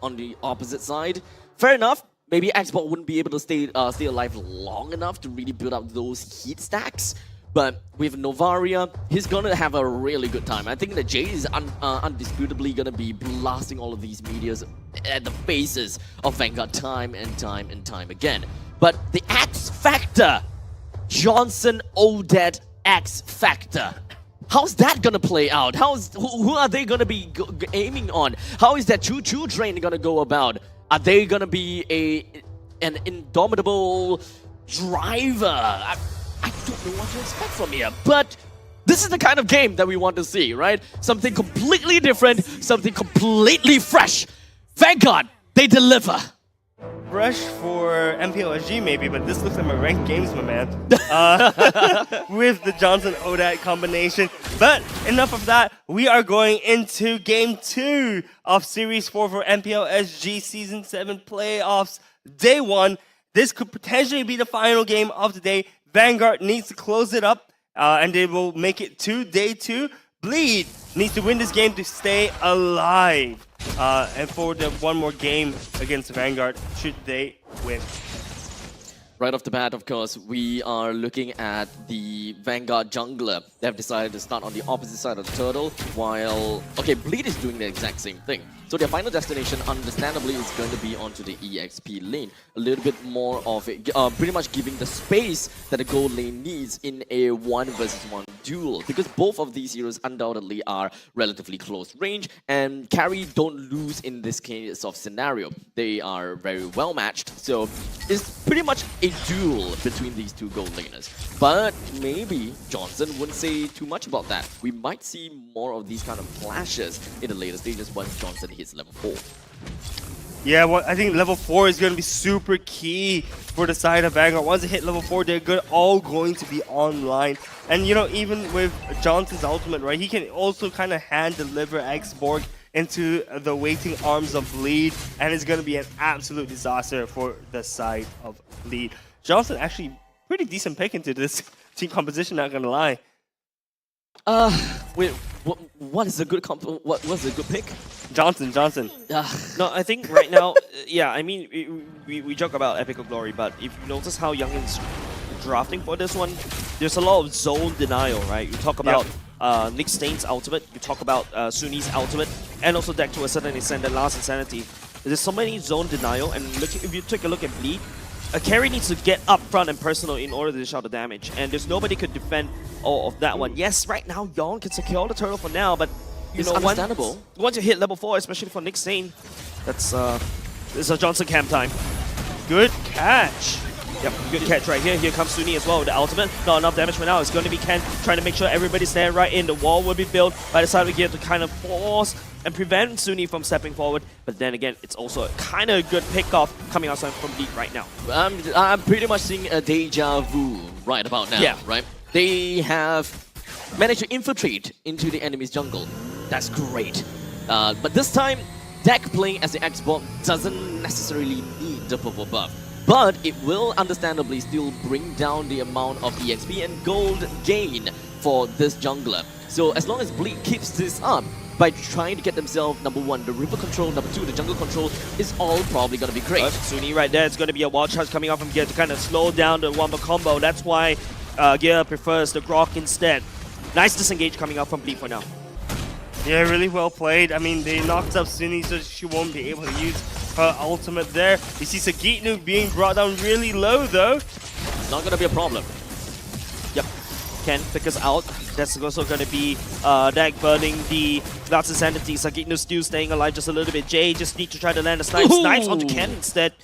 S4: on the opposite side. Fair enough. Maybe Xbox wouldn't be able to stay alive long enough to really build up those heat stacks. But with Novaria, he's gonna have a really good time. I think that Jay is undisputably gonna be blasting all of these meteors at the faces of Vanguard time and time and time again. But the X Factor, Johnson Odette X Factor. How's that gonna play out? Who are they gonna be aiming on? How is that choo-choo train gonna go about? Are they gonna be an indomitable driver? I don't know what to expect from here, but this is the kind of game that we want to see, right? Something completely different, something completely fresh. Vanguard, they deliver.
S14: Fresh for MPL SG maybe, but this looks like my ranked games, my man. With the Johnson Odette combination. But enough of that. We are going into game 2 of Series 4 for MPL SG Season 7 playoffs. Day 1. This could potentially be the final game of the day. Vanguard needs to close it up, and they will make it to day 2. Bleed needs to win this game to stay alive. And for the one more game against Vanguard, should they win.
S4: Right off the bat, of course, we are looking at the Vanguard jungler. They have decided to start on the opposite side of the turtle, while... Okay, Bleed is doing the exact same thing. So their final destination, understandably, is going to be onto the EXP lane. A little bit more of it, pretty much giving the space that the gold lane needs in a 1 versus 1 duel because both of these heroes undoubtedly are relatively close range, and carry don't lose in this case of scenario. They are very well matched, so it's pretty much a duel between these two gold laners. But maybe Johnson wouldn't say too much about that. We might see more of these kind of flashes in the later stages once Johnson hits level 4.
S14: Yeah, well, I think level 4 is going to be super key for the side of Vanguard. Once they hit level 4, they're all going to be online. And, you know, even with Johnson's ultimate, right, he can also kind of hand-deliver X-Borg into the waiting arms of Bleed, and it's going to be an absolute disaster for the side of Bleed. Johnson actually pretty decent pick into this team composition, not going to lie.
S4: Wait, what's a good pick?
S14: Johnson.
S9: No, I think right now, yeah, I mean, we joke about Epic of Glory, but if you notice how Youngin's drafting for this one, there's a lot of zone denial, right? You talk about Nick Stain's ultimate, you talk about Suni's ultimate, and also deck to a certain extent, the last Insanity. There's so many zone denial, and if you take a look at Bleed, a carry needs to get up front and personal in order to dish out the damage, and there's nobody could defend all of that one. Yes, right now, Yon can secure the turtle for now, but you know,
S4: understandable.
S9: Once you hit level 4, especially for Nick Stain, that's it's a Johnson camp time.
S14: Good catch.
S9: Yep, good catch right here. Here comes Suni as well with the ultimate. Not enough damage for now. It's going to be Ken trying to make sure everybody's there right in. The wall will be built by the side of gear to kind of force and prevent Suni from stepping forward. But then again, it's also kind of a good pick-off coming outside from Bleed right now.
S4: I'm pretty much seeing a deja vu right about now,
S9: yeah.
S4: Right? They have managed to infiltrate into the enemy's jungle. That's great. But this time, deck playing as the Xbox doesn't necessarily need the purple buff. But it will understandably still bring down the amount of EXP and gold gain for this jungler. So as long as Bleed keeps this up, by trying to get themselves, number 1, the river control, number 2, the jungle control, is all probably going to be great.
S9: Suni right there, it's going to be a wild charge coming off from Gear to kind of slow down the Wamba combo. That's why Gear prefers the Grok instead. Nice disengage coming out from Bleed for now.
S14: Yeah, really well played. I mean, they knocked up Suni, so she won't be able to use her ultimate there. You see Sagitnu being brought down really low, though.
S4: Not going to be a problem.
S9: Yep. Ken figures out. That's also going to be deck burning the Last Insanity. Sagitnu still staying alive just a little bit. Jay just need to try to land a snipe. Snipes onto Ken instead.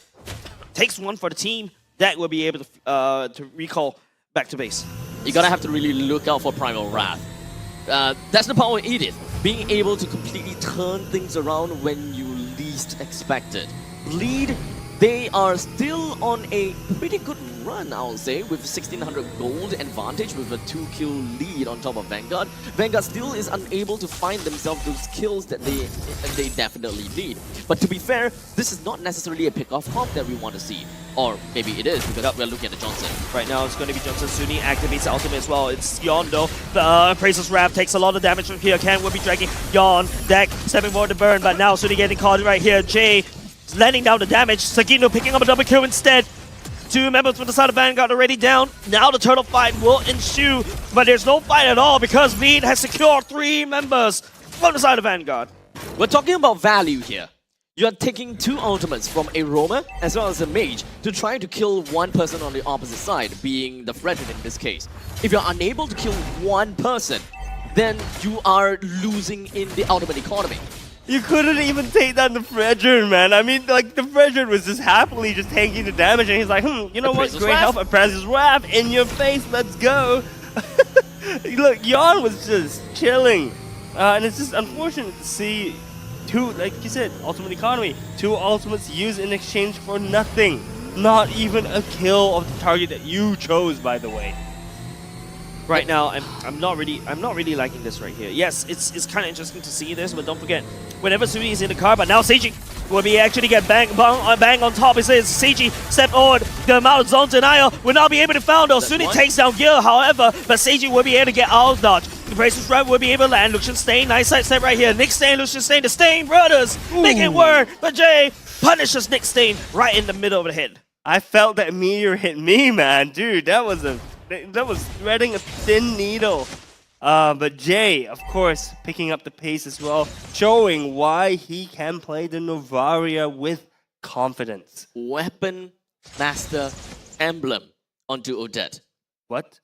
S9: Takes one for the team. Deck will be able to recall back to base.
S4: You gotta have to really look out for Primal Wrath. That's the power of Edith. Being able to completely turn things around when you least expect it. Bleed, they are still on a pretty good run, I would say, with 1600 gold advantage with a 2-kill lead on top of Vanguard. Vanguard still is unable to find themselves those kills that they definitely need. But to be fair, this is not necessarily a pick-off comp that we want to see. Or maybe it is, because we're looking at the Johnson.
S9: Right now, it's going to be Johnson. Suni activates the ultimate as well. It's Yon, though. Appraiser's Wrap takes a lot of damage from here. Ken will be dragging Yon. Deck stepping forward to burn, but now Suni getting caught right here. Jay landing down the damage. Sagitnu picking up a double kill instead. 2 members from the side of Vanguard already down. Now the turtle fight will ensue, but there's no fight at all because Bleed has secured 3 members from the side of Vanguard.
S4: We're talking about value here. You're taking 2 ultimates from a roamer as well as a mage to try to kill one person on the opposite side, being the Fredrin in this case. If you're unable to kill one person, then you are losing in the ultimate economy.
S14: You couldn't even take down the Fredrin, man. I mean, like, the Fredrin was just happily just taking the damage, and he's like, you know what? Great help, Appraiser's Wrath in your face, let's go. Look, Yon was just chilling. And it's just unfortunate to see 2, like you said, ultimate economy. 2 ultimates used in exchange for nothing. Not even a kill of the target that you chose, by the way.
S9: Right now, I'm not really liking this right here. Yes, it's kind of interesting to see this, but don't forget, whenever Suni is in the car, but now Seiji will be actually get bang on top. It says Seiji step forward. The amount of zone denial will not be able to found though. Suni takes down Gil, however, but Seiji will be able to get out dodge. The Brace's Rev will be able to land. Lucian Stain, nice side step right here. Nick Stain, Lucian Stain, the Stain brothers make it work, but Jay punishes Nick Stain right in the middle of the head.
S14: I felt that meteor hit me, man. Dude, that was threading a thin needle. But Jay, of course, picking up the pace as well, showing why he can play the Novaria with confidence.
S4: Weapon Master Emblem onto Odette.
S14: What?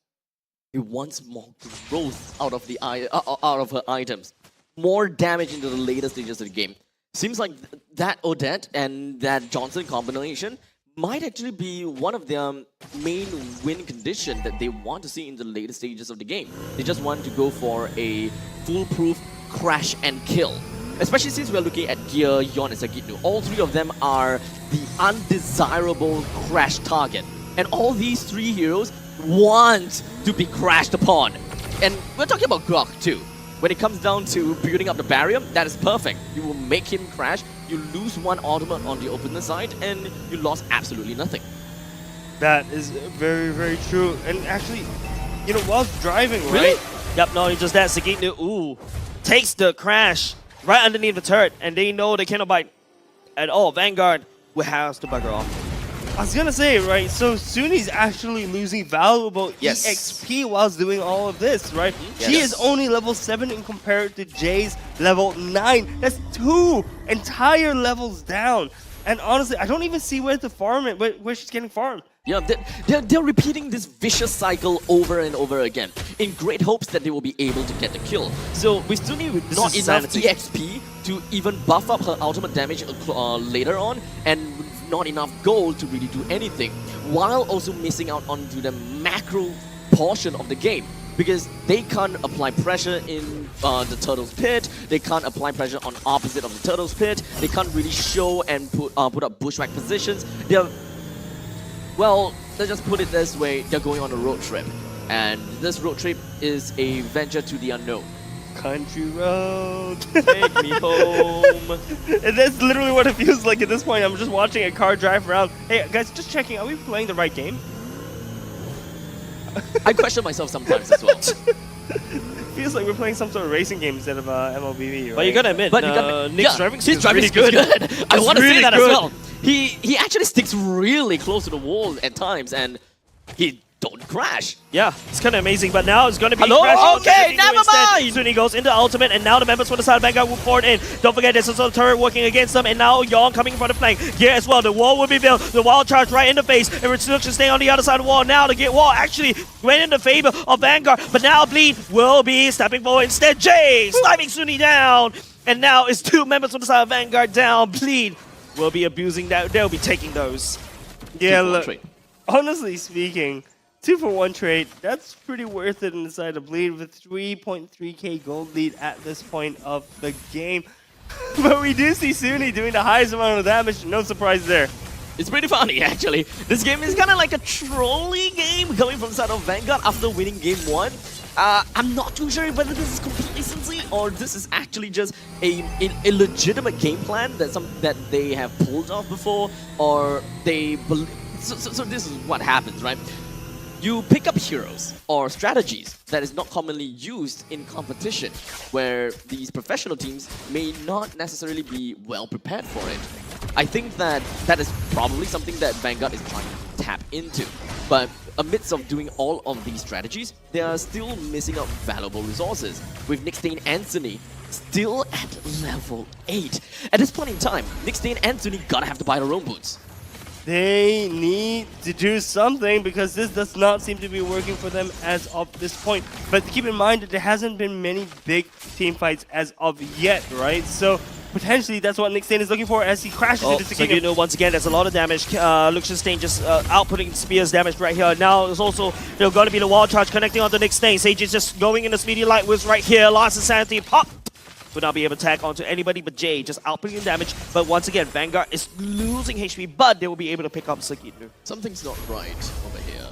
S4: It wants more growth out of out of her items, more damage into the later stages of the game. Seems like that Odette and that Johnson combination might actually be one of their main win condition that they want to see in the later stages of the game. They just want to go for a foolproof crash and kill. Especially since we're looking at Gear, Yon, and Sagitnu. All three of them are the undesirable crash target. And all these three heroes want to be crashed upon. And we're talking about Grok too. When it comes down to building up the barrier, that is perfect. You will make him crash, you lose one ultimate on the opener side, and you lost absolutely nothing.
S14: That is very, very true. And actually, you know, while driving, right?
S4: Really?
S14: Yep, not only just that, Sagitnu, takes the crash right underneath the turret, and they know they cannot bite at all. Vanguard will have to bugger off. I was gonna say, right, so Suni's actually losing valuable EXP whilst doing all of this, right?
S4: Yes.
S14: She is only level 7 in compared to Jay's level 9. That's 2 entire levels down. And honestly, I don't even see where to farm it, where she's getting farmed.
S4: Yeah, they're repeating this vicious cycle over and over again in great hopes that they will be able to get the kill. So with Suni with not enough EXP to even buff up her ultimate damage later on, and not enough gold to really do anything, while also missing out onto the macro portion of the game. Because they can't apply pressure in the Turtle's Pit, they can't apply pressure on opposite of the Turtle's Pit, they can't really show and put up bushwhack positions. Well, let's just put it this way, they're going on a road trip. And this road trip is a venture to the unknown.
S14: Country road.
S4: Take me home.
S14: And that's literally what it feels like at this point. I'm just watching a car drive around. Hey guys, just checking, are we playing the right game?
S4: I question myself sometimes as well.
S14: Feels like we're playing some sort of racing game instead of MLBB, right?
S11: But you gotta admit, Nick's driving
S4: his driving is good. I want to say that as well. He actually sticks really close to the wall at times, and he don't crash.
S11: Yeah, it's kind of amazing, but now it's going to be
S4: Hello? Okay, never mind!
S11: Suni goes into ultimate, and now the members from the side of Vanguard will pour it in. Don't forget, there's also a turret working against them, and now Yon coming from the flank. Gear as well, the wall will be built. The wild charge right in the face, and Retribution staying on the other side of the wall. Now the Gear wall actually went in the favor of Vanguard, but now Bleed will be stepping forward instead. Jay slamming Suni down, and now it's two members from the side of Vanguard down. Bleed will be abusing that. They'll be taking those.
S14: Yeah, look, honestly speaking, 2-for-1 trade, that's pretty worth it inside of Bleed with 3.3k gold lead at this point of the game. But we do see Suni doing the highest amount of damage, no surprise there.
S4: It's pretty funny actually. This game is kind of like a trolley game coming from the side of Vanguard after winning game 1. I'm not too sure whether this is complacency or this is actually just a legitimate game plan that they have pulled off before, or they believe. So this is what happens, right? You pick up heroes or strategies that is not commonly used in competition, where these professional teams may not necessarily be well prepared for it. I think that is probably something that Vanguard is trying to tap into. But amidst of doing all of these strategies, they are still missing out valuable resources, with Nickstein and Suni still at level 8. At this point in time, Nickstein and Suni gotta have to buy their own boots.
S14: They need to do something because this does not seem to be working for them as of this point. But keep in mind that there hasn't been many big team fights as of yet, right? So potentially that's what Nickstein is looking for as he crashes into
S11: so you know, once again, there's a lot of damage. Luxenstein just outputting Spear's damage right here. Now there's also going to be the wall charge connecting onto Nickstein. Sage is just going in the speedy light whiz right here. Lost Insanity, pop! Would not be able to attack onto anybody but Jay, just outputting damage. But once again, Vanguard is losing HP, but they will be able to pick up Sagitnu.
S4: Something's not right over here.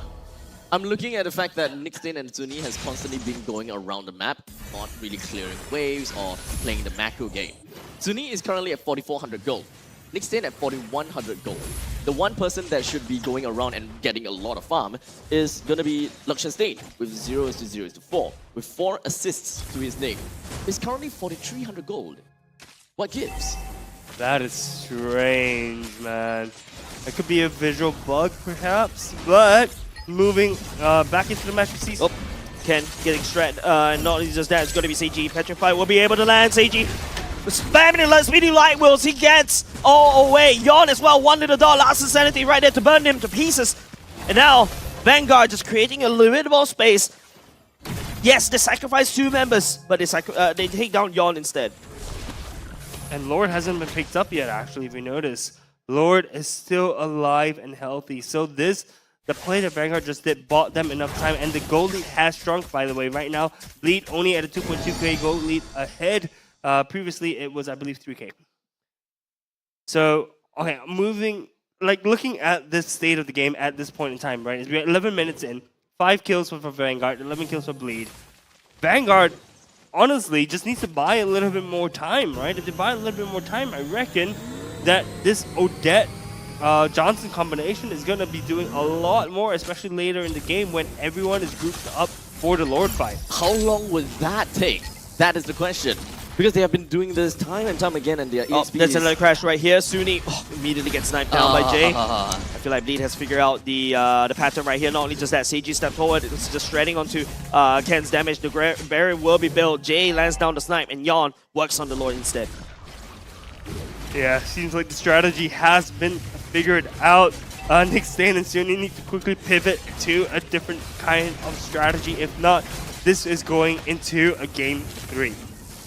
S4: I'm looking at the fact that Nickstein and Suni has constantly been going around the map, not really clearing waves or playing the macro game. Suni is currently at 4,400 gold. Nickstein at 4,100 gold. The one person that should be going around and getting a lot of farm is going to be Luxenstein with 0-0-4, with 4 assists to his name. He's currently 4,300 gold. What gives?
S14: That is strange, man. It could be a visual bug, perhaps, but moving back into the match we see.
S11: Oh, Ken getting straight. Not only just that, it's going to be CG. Petrified will be able to land. CG spamming in speedy light wheels. He gets all away. Yon as well. One little dot. Last Insanity right there to burn him to pieces. And now Vanguard just creating a little bit more space.
S9: Yes, they sacrifice 2 members, but they take down Yon instead.
S14: And Lord hasn't been picked up yet, actually, if you notice. Lord is still alive and healthy. So the play that Vanguard just did bought them enough time, and the gold lead has shrunk, by the way. Right now, Bleed only at a 2.2k gold lead ahead. Previously, it was, I believe, 3k. So, okay, looking at this state of the game at this point in time, right, is we're 11 minutes in, 5 kills for Vanguard, 11 kills for Bleed. Vanguard, honestly, just needs to buy a little bit more time, right? If they buy a little bit more time, I reckon that this Odette Johnson combination is going to be doing a lot more, especially later in the game when everyone is grouped up for the Lord fight.
S4: How long would that take? That is the question. Because they have been doing this time and time again, and their EXP
S9: There's another crash right here. Suni immediately gets sniped down by Jay. I feel like Bleed has figured out the pattern right here. Not only just that, Seiji stepped forward, it's just shredding onto Ken's damage. The barrier will be built. Jay lands down the snipe, and Yon works on the Lord instead.
S14: Yeah, seems like the strategy has been figured out. Nick Stain and Suni need to quickly pivot to a different kind of strategy. If not, this is going into a game 3.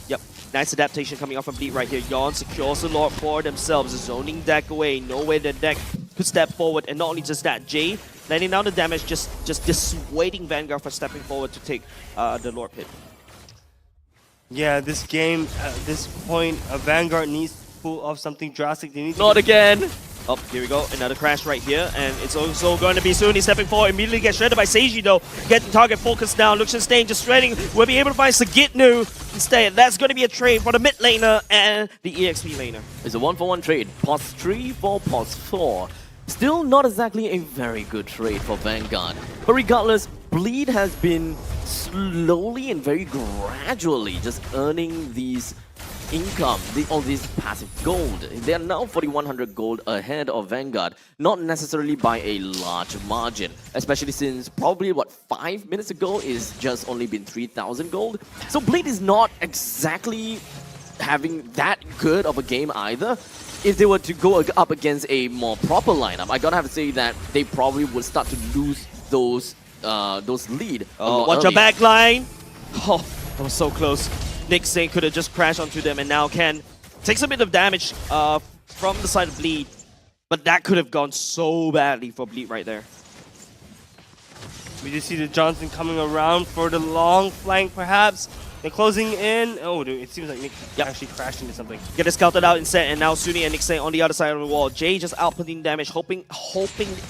S9: Yep, nice adaptation coming off from Bleed right here. Yon secures the Lord for themselves, zoning deck away. No way the deck could step forward, and not only just that, Jay landing down the damage, just dissuading Vanguard from stepping forward to take the Lord pit.
S14: Yeah, this game, at this point, Vanguard needs to pull off something drastic. They need
S9: Not
S14: to
S9: again! Oh, here we go. Another crash right here. And it's also going to be Suni stepping forward. Immediately gets shredded by Seiji, though. Getting target focus down. Lucian Stain just shredding. We'll be able to find Sagitnu instead. That's going to be a trade for the mid laner and the EXP laner.
S4: It's a 1-for-1 trade. Pos 3 for Pos 4. Still not exactly a very good trade for Vanguard. But regardless, Bleed has been slowly and very gradually just earning these income, all these passive gold. They are now 4,100 gold ahead of Vanguard, not necessarily by a large margin, especially since probably, 5 minutes ago is just only been 3,000 gold. So Bleed is not exactly having that good of a game either. If they were to go up against a more proper lineup, I gotta have to say that they probably would start to lose those lead.
S9: Watch your back line! Oh, that was so close. Nick Sane could have just crashed onto them, and now Ken takes a bit of damage from the side of Bleed. But that could have gone so badly for Bleed right there.
S14: We just see the Johnson coming around for the long flank, perhaps. They're closing in. Oh, dude, it seems like Nick actually crashed into something.
S9: Get it scouted out instead, and now Suni and Nick Sane on the other side of the wall. Jay just outputting damage, hoping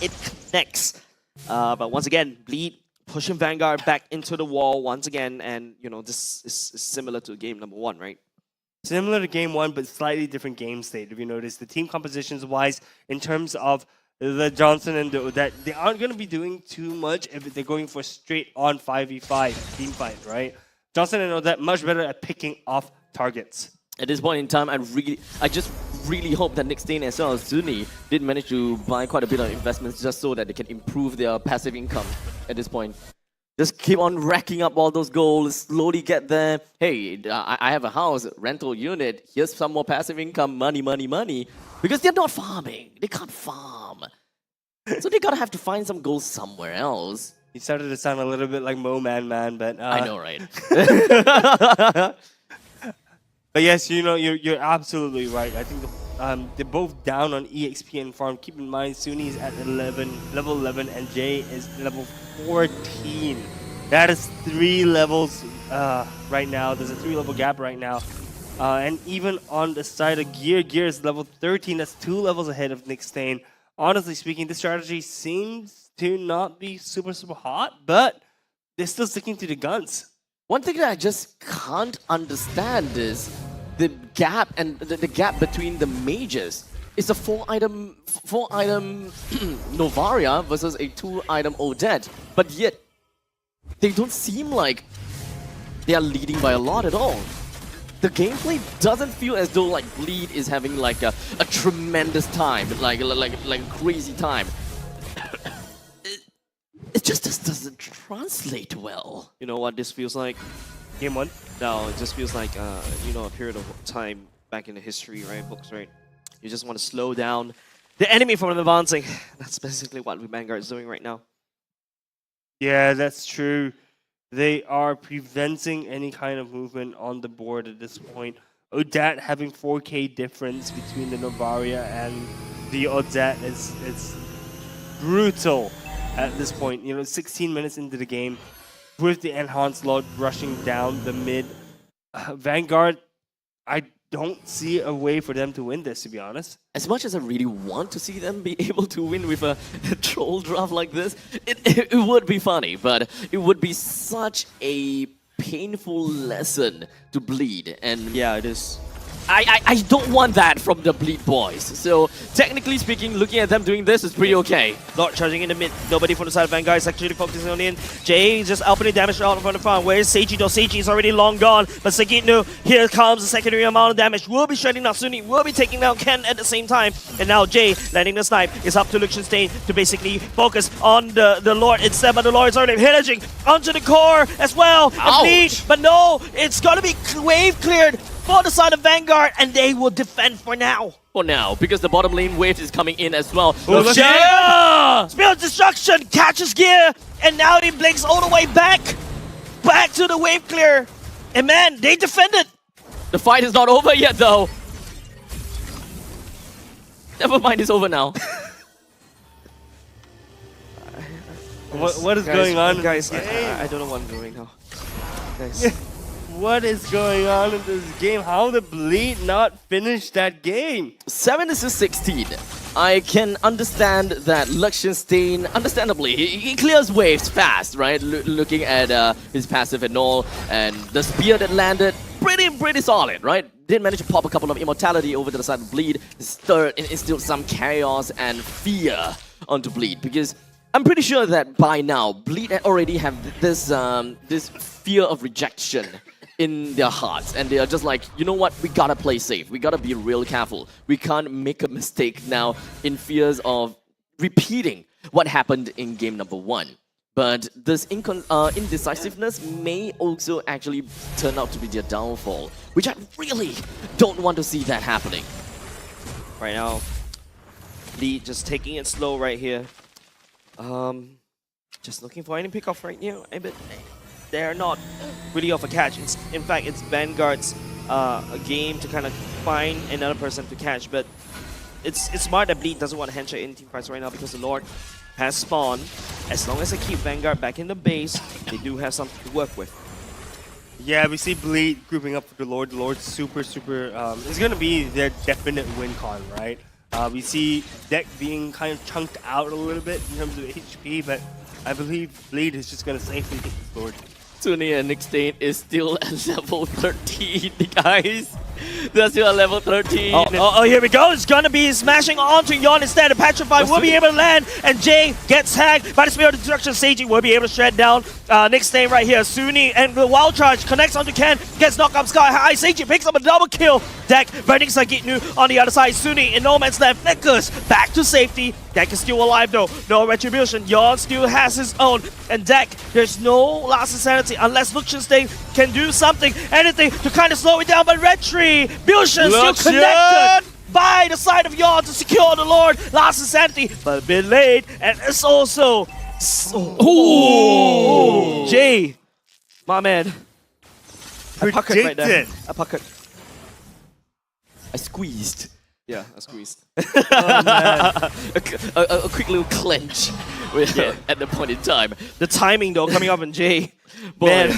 S9: it connects. But once again, Bleed pushing Vanguard back into the wall once again, and you know, this is similar to game number 1, right?
S14: Similar to game 1, but slightly different game state. If you notice, the team compositions wise, in terms of the Johnson and the Odette, they aren't going to be doing too much if they're going for straight on 5v5 team fight, right? Johnson and Odette much better at picking off targets.
S4: At this point in time, I just really hope that Nick Stain as well as Suni did manage to buy quite a bit of investments just so that they can improve their passive income at this point. Just keep on racking up all those goals, slowly get there. Hey, I have a house, rental unit, here's some more passive income, money, money, money. Because they're not farming. They can't farm. So they gotta have to find some goals somewhere else.
S14: He started to sound a little bit like Mo Man, but...
S4: I know, right?
S14: But yes, you know, you're absolutely right. I think they're both down on EXP and farm. Keep in mind, Suni is at level 11, and Jay is level 14. That is 3 levels right now. There's a 3-level gap right now. And even on the side of Gear is level 13. That's 2 levels ahead of Nick Stain. Honestly speaking, this strategy seems to not be super hot, but they're still sticking to the guns.
S4: One thing that I just can't understand is the gap and the gap between the mages. It's a 4-item Novaria versus a 2-item Odette, but yet they don't seem like they are leading by a lot at all. The gameplay doesn't feel as though like Bleed is having like a tremendous time, like a crazy time. It just doesn't translate well.
S9: You know what this feels like?
S14: Game 1?
S9: No, it just feels like, you know, a period of time back in the history, right? Books, right? You just want to slow down the enemy from advancing. That's basically what Vanguard is doing right now.
S14: Yeah, that's true. They are preventing any kind of movement on the board at this point. Odette having 4K difference between the Novaria and the Odette is brutal at this point. 16 minutes into the game with the enhanced load rushing down the mid. Vanguard, I don't see a way for them to win this, to be honest.
S4: As much as I really want to see them be able to win with a troll draft like this, it would be funny, but it would be such a painful lesson to Bleed. And
S9: yeah, it is.
S4: I don't want that from the Bleed boys. So technically speaking, looking at them doing this is pretty okay.
S9: Lord charging in the mid. Nobody from the side of Vanguard is actually focusing on in. Jay just outputting damage out from the front. Where is Seiji though? Seiji is already long gone. But Sagitnu, here comes the secondary amount of damage. Will be shredding down Suni. Will be taking down Ken at the same time. And now Jay landing the snipe. Is up to Liechtenstein to basically focus on the Lord instead. But the Lord is already hillaging onto the core as well. And Bleed. But no, it's gonna be wave cleared for the side of Vanguard, and they will defend for now.
S4: For now, because the bottom lane wave is coming in as well.
S9: Spear of Destruction catches gear, and now he blinks all the way back to the wave clear. And man, they defended.
S4: The fight is not over yet, though. Never mind, it's over now.
S14: What is going on?
S9: Guys, I don't know what I'm doing now. Guys.
S14: What is going on in this game? How did Bleed not finish that game?
S4: 7-16. I can understand that Liechtenstein, understandably, he clears waves fast, right? Looking at his passive and all, and the spear that landed, pretty solid, right? Did manage to pop a couple of immortality over to the side of Bleed, stirred and instilled some chaos and fear onto Bleed, because I'm pretty sure that by now, Bleed already have this this fear of rejection in their hearts, and they are just like, you know what, we gotta play safe, we gotta be real careful, we can't make a mistake now in fears of repeating what happened in game number 1. But this indecisiveness may also actually turn out to be their downfall, which I really don't want to see that happening.
S9: Right now, Lee just taking it slow right here. Just looking for any pick-off right now. But they're not really off a catch. In fact, it's Vanguard's a game to kind of find another person to catch. But it's smart that Bleed doesn't want to handshake in team fights right now because the Lord has spawned. As long as they keep Vanguard back in the base, they do have something to work with.
S14: Yeah, we see Bleed grouping up with the Lord. The Lord's super, it's going to be their definite win con, right? We see deck being kind of chunked out a little bit in terms of HP, but I believe Bleed is just going to safely take the Lord.
S4: Suni and Nickstein is still at level 13, guys. They're still at level 13.
S9: Oh, here we go. It's gonna be smashing onto Yon instead. The Petrify will be able to land, and Jay gets hacked by the Spear of Destruction. Seiji will be able to shred down Nickstein right here. Suni and the Wild Charge connects onto Ken, gets knocked up sky high. Seiji picks up a double kill. Deck burning Sagitnu on the other side. Suni in no man's land. Flickers back to safety. Deck is still alive though. No retribution. Yon still has his own. And Deck, there's no last insanity unless Liechtenstein can do something, anything to kind of slow it down. But Retribution still connected by the side of Yon to secure the Lord. Last insanity, but a bit late. And it's also... Ooh! Jay, my man. I puckered right there. I puckered.
S4: I squeezed.
S9: Yeah, I squeezed.
S4: Oh, man. a quick little clench at the point in time.
S9: The timing though coming up on Jay.
S4: Man.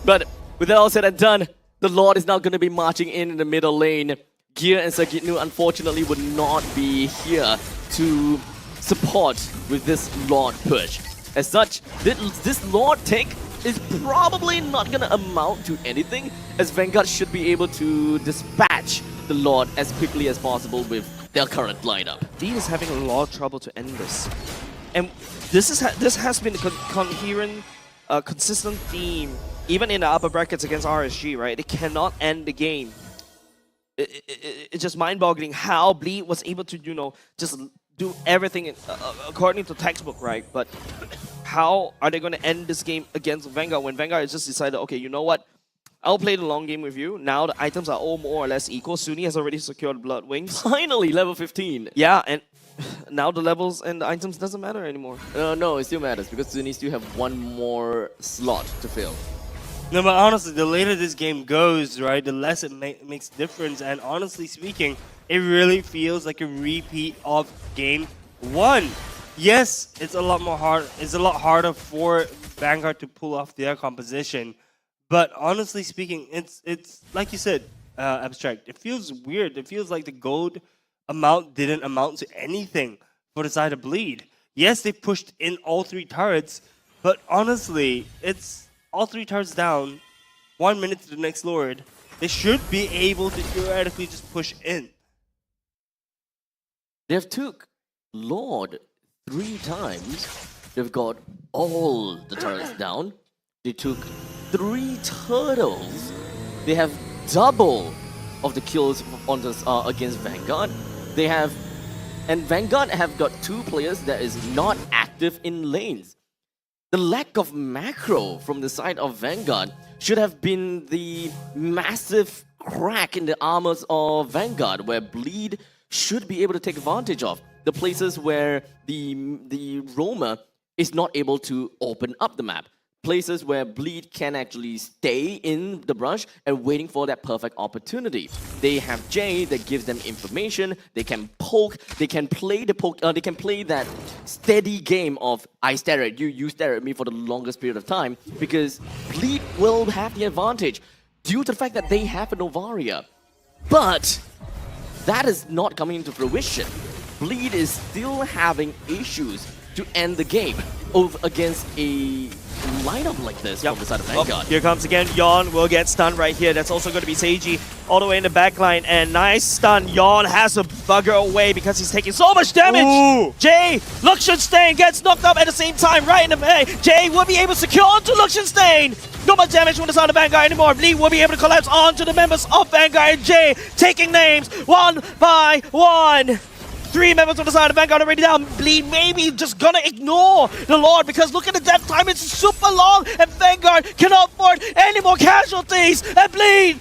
S4: But with that all said and done, the Lord is now going to be marching in the middle lane. Gear and Sagitnu unfortunately would not be here to support with this Lord push. As such, this Lord take is probably not going to amount to anything, as Vanguard should be able to dispatch the Lord as quickly as possible with their current lineup.
S9: Dean is having a lot of trouble to end this. And this has been a coherent, consistent theme, even in the upper brackets against RSG, right? They cannot end the game. It's just mind-boggling how Bleed was able to, you know, just do everything according to textbook, right? But how are they going to end this game against Vanguard when Vanguard has just decided, okay, you know what? I'll play the long game with you. Now the items are all more or less equal. Suni has already secured Blood Wings.
S4: Finally, level 15.
S9: Yeah, and now the levels and the items doesn't matter anymore.
S4: No, it still matters because Zuni still have one more slot to fill.
S14: No, but honestly, the later this game goes, right, the less it makes difference. And honestly speaking, it really feels like a repeat of game 1. Yes, it's a lot more hard. It's a lot harder for Vanguard to pull off their composition. But honestly speaking, it's like you said, Abstract. It feels weird. It feels like the gold amount didn't amount to anything for the side of Bleed. Yes, they pushed in all 3 turrets, but honestly, it's all 3 turrets down, 1 minute to the next Lord. They should be able to theoretically just push in.
S4: They've took Lord 3 times. They've got all the turrets down. They took 3 turtles. They have double of the kills on this, against Vanguard. They have, and Vanguard have got 2 players that is not active in lanes. The lack of macro from the side of Vanguard should have been the massive crack in the armors of Vanguard, where Bleed should be able to take advantage of. The places where the roamer is not able to open up the map. Places where Bleed can actually stay in the brush and waiting for that perfect opportunity. They have Jay that gives them information. They can poke. They can play the poke. They can play that steady game of I stare at you, you stare at me for the longest period of time, because Bleed will have the advantage due to the fact that they have a Novaria. But that is not coming into fruition. Bleed is still having issues to end the game against a lineup like this from the side of Vanguard.
S9: Here comes again, Yawn will get stunned right here. That's also going to be Seiji all the way in the backline. And nice stun. Yawn has to bugger away because he's taking so much damage.
S14: Ooh.
S9: Jay, Luxionstein gets knocked up at the same time right in the bay. Jay will be able to secure onto Luxionstein. Not much damage from the side of Vanguard anymore. Lee will be able to collapse onto the members of Vanguard. And Jay taking names one by one. 3 members on the side of Vanguard already down. Bleed maybe just gonna ignore the Lord because look at the death time, it's super long and Vanguard cannot afford any more casualties. And Bleed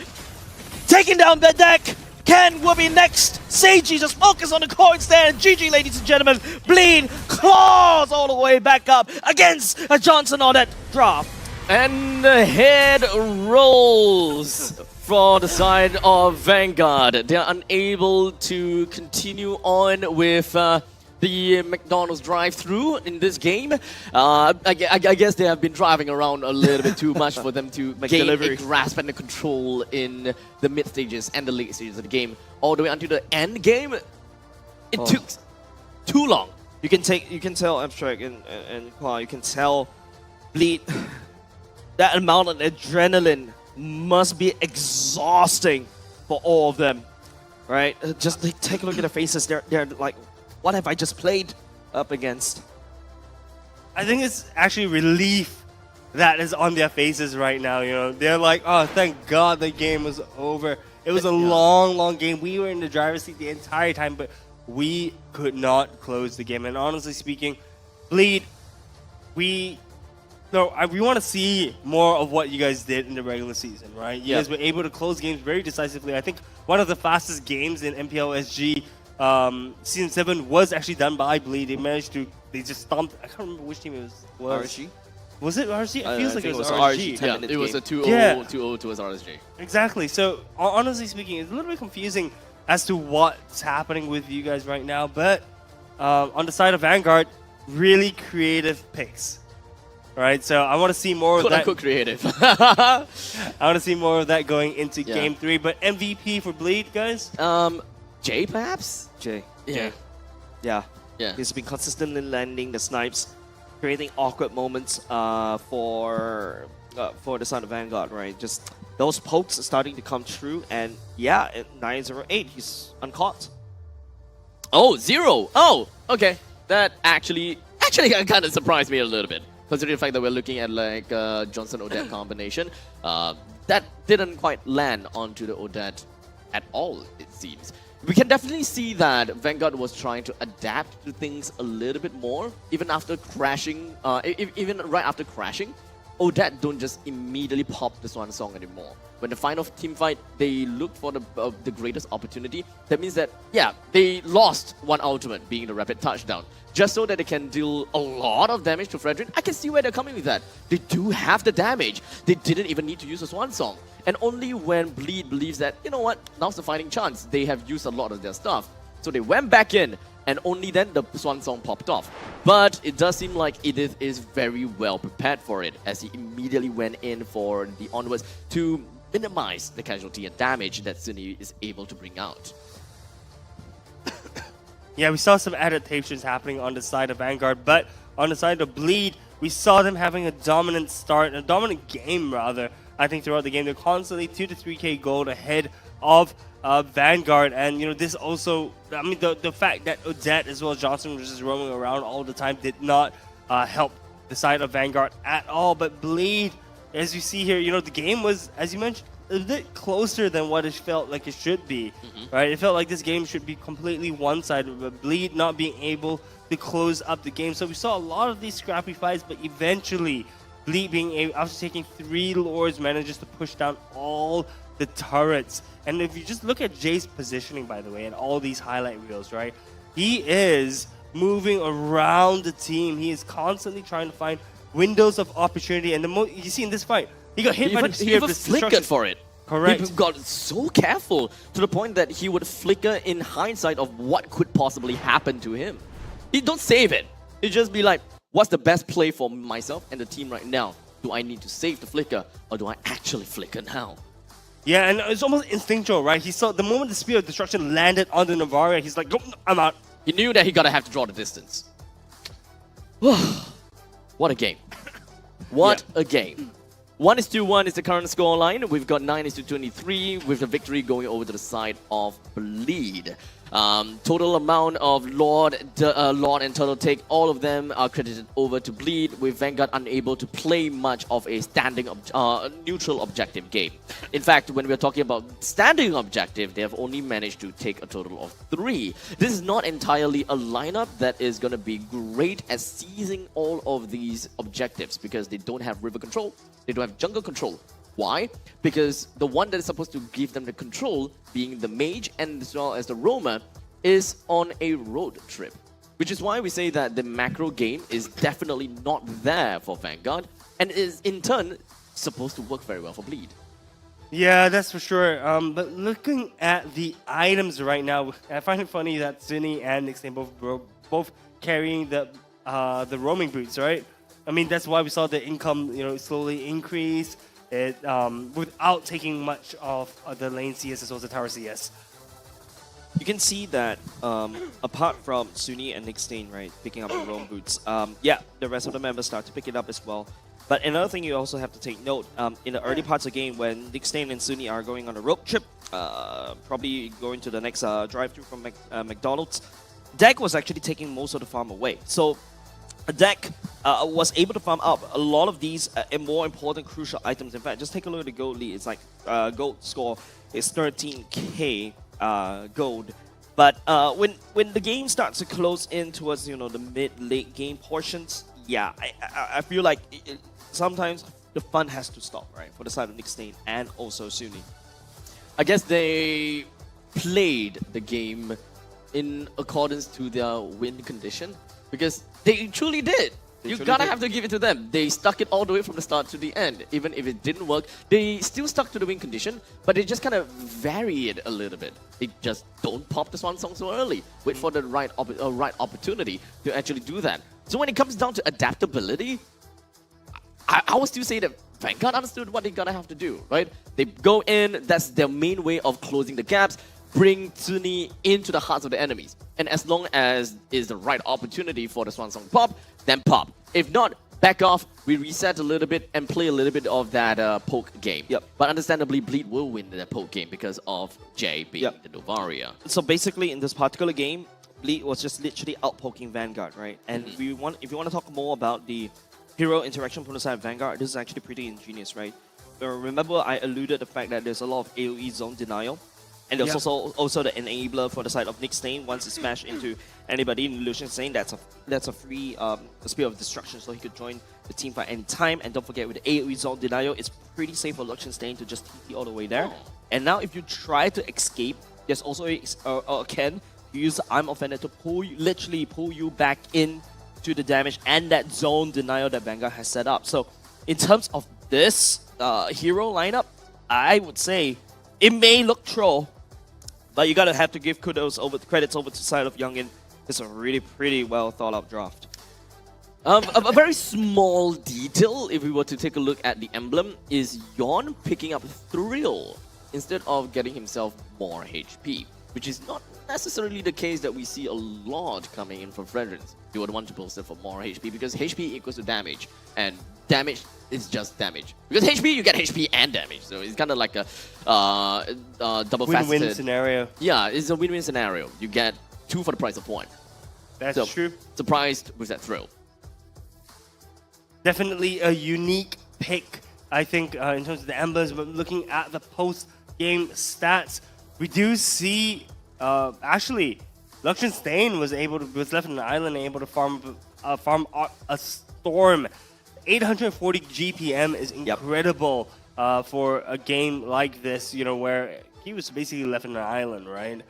S9: taking down the deck. Ken will be next. Seiji just focus on the core instead. GG, ladies and gentlemen. Bleed claws all the way back up against a Johnson on that drop.
S4: And the head rolls for the side of Vanguard. They're unable to continue on with the McDonald's drive-thru in this game. I guess they have been driving around a little bit too much for them to gain a grasp and a control in the mid stages and the late stages of the game. All the way until the end game, it took too long.
S9: You can tell Abstract and Kwa, you can tell Bleed that amount of adrenaline must be exhausting for all of them, right? Just take a look at their faces. They're like, what have I just played up against?
S14: I think it's actually relief that is on their faces right now, you know. They're like, oh, thank God the game was over. It was a long game. We were in the driver's seat the entire time, but we could not close the game. And honestly speaking, Bleed, we want to see more of what you guys did in the regular season, right? You guys were able to close games very decisively. I think one of the fastest games in MPL SG Season 7 was actually done by Bleed. They just stomped, I can't remember which team it was.
S9: RSG?
S14: Was it RSG? It feels like it was
S9: RSG.
S4: Yeah, it was a 2-0 towards RSG.
S14: Exactly. So, honestly speaking, it's a little bit confusing as to what's happening with you guys right now. But on the side of Vanguard, really creative picks. Right, so I want to see more of that.
S4: Creative.
S14: I want to see more of that going into Game 3. But MVP for Bleed, guys?
S4: Jay, perhaps?
S9: Jay.
S4: Yeah.
S9: He's been consistently landing the snipes, creating awkward moments for the side of Vanguard, right? Just those pokes are starting to come true. And yeah, at 908, he's uncaught.
S4: Oh, 0. Oh, okay. That actually kind of surprised me a little bit. Considering the fact that we're looking at like Johnson-Odette combination, that didn't quite land onto the Odette at all, it seems. We can definitely see that Vanguard was trying to adapt to things a little bit more, even after crashing, even right after crashing. Odette don't just immediately pop the Swan Song anymore. when the final team fight, they look for the greatest opportunity. That means that, yeah, they lost one ultimate, being the rapid touchdown, just so that they can deal a lot of damage to Fredrin. I can see where they're coming with that. They do have the damage. They didn't even need to use a Swan Song. And only when Bleed believes that, you know what, now's the fighting chance, they have used a lot of their stuff. So they went back in, and only then the Swan Song popped off. But it does seem like Edith is very well prepared for it, as he immediately went in for the onwards to minimize the casualty and damage that Sunny is able to bring out.
S14: Yeah, we saw some adaptations happening on the side of Vanguard, but on the side of Bleed, we saw them having a dominant start, a dominant game rather. I think throughout the game, they're constantly 2 to 3k gold ahead of Vanguard, and you know, this also, I mean, the fact that Odette as well as Johnson was just roaming around all the time did not help the side of Vanguard at all. But Bleed, as you see here, you know, the game was, as you mentioned, a bit closer than what it felt like it should be, right? It felt like this game should be completely one-sided, but Bleed not being able to close up the game. So we saw a lot of these scrappy fights, but eventually Bleed being able, after taking 3 Lords, manages to push down all the turrets. And if you just look at Jay's positioning, by the way, and all these highlight reels, right? He is moving around the team. He is constantly trying to find windows of opportunity. And you see in this fight, he got hit by the spear.
S4: He even flickered for it.
S14: Correct.
S4: He got so careful to the point that he would flicker in hindsight of what could possibly happen to him. He don't save it. He just be like, what's the best play for myself and the team right now? Do I need to save the flicker, or do I actually flicker now?
S14: Yeah, and it's almost instinctual, right? He saw the moment the Spear of Destruction landed on the Navaria, he's like, oh, I'm out.
S4: He knew that he gotta have to draw the distance. What a game. What a game. 1-1 is the current scoreline. We've got 9-23 with the victory going over to the side of Bleed. Total amount of Lord and Turtle Take, all of them are credited over to Bleed, with Vanguard unable to play much of a standing neutral objective game. In fact, when we're talking about standing objective, they have only managed to take a total of 3. This is not entirely a lineup that is going to be great at seizing all of these objectives, because they don't have river control, they don't have jungle control. Why? Because the one that is supposed to give them the control, being the mage and as well as the roamer, is on a road trip. Which is why we say that the macro game is definitely not there for Vanguard, and is in turn supposed to work very well for Bleed.
S14: Yeah, that's for sure. But looking at the items right now, I find it funny that Sunny and Nixon both carrying the roaming boots, right? I mean, that's why we saw the income, you know, slowly increase. It without taking much of the lane CS as well as the tower CS.
S9: You can see that apart from Sunny and Nick Stain, right, picking up the roam boots, yeah, the rest of the members start to pick it up as well. But another thing you also have to take note, in the early parts of the game when Nick Stain and Sunny are going on a road trip, probably going to the next drive-thru from McDonald's, Deck was actually taking most of the farm away. So Deck was able to farm up a lot of these more important crucial items. In fact, just take a look at the gold lead. It's like gold score is 13k gold. But when the game starts to close in towards, you know, the mid-late game portions, yeah, I feel like sometimes the fun has to stop, right, for the side of Nick Stain and also Sunny.
S4: I guess they played the game in accordance to their win condition, because they truly did. You gotta have to give it to them. They stuck it all the way from the start to the end. Even if it didn't work, they still stuck to the win condition, but they just kind of vary it a little bit. They just don't pop the Swan Song so early. Wait for the right opportunity to actually do that. So when it comes down to adaptability, I would still say that Vanguard understood what they gotta have to do, right? They go in, that's their main way of closing the gaps, bring Sunny into the hearts of the enemies. And as long as is the right opportunity for the Swan Song pop, then pop. If not, back off, we reset a little bit and play a little bit of that poke game.
S9: Yep.
S4: But understandably, Bleed will win that poke game because of Jay being the Novaria.
S9: So basically, in this particular game, Bleed was just literally out-poking Vanguard, right? And if you want to talk more about the hero interaction from the side of Vanguard, this is actually pretty ingenious, right? Remember, I alluded the fact that there's a lot of AoE zone denial. And there's also the enabler for the side of Nick Stain. Once it smash into anybody in Lucian Stain, that's a free Spear of Destruction, so he could join the team fight any time. And don't forget, with the AoE Zone Denial, it's pretty safe for Lucian Stain to just TP all the way there. And now if you try to escape, there's also a Ken who use the Arm Offender to literally pull you back in to the damage and that zone denial that Vanguard has set up. So in terms of this hero lineup, I would say it may look troll, but you gotta have to give credits over to the side of Youngin. It's a really pretty well thought out draft.
S4: A very small detail, if we were to take a look at the emblem, is Yawn picking up Thrill instead of getting himself more HP, which is not necessarily the case that we see a lot coming in from Fredrins. You would want to post it for more HP because HP equals to damage, and damage is just damage. Because HP, you get HP and damage, so it's kind of like a double-faceted
S14: win-win scenario.
S4: Yeah, it's a win-win scenario. You get 2 for the price of 1.
S14: That's true.
S4: Surprised with that Thrill.
S14: Definitely a unique pick, I think, in terms of the emblems. But looking at the post-game stats, we do see actually Lucian Stain was left on an island and able to farm a Storm. 840 GPM is incredible for a game like this, you know, where he was basically left on an island, right?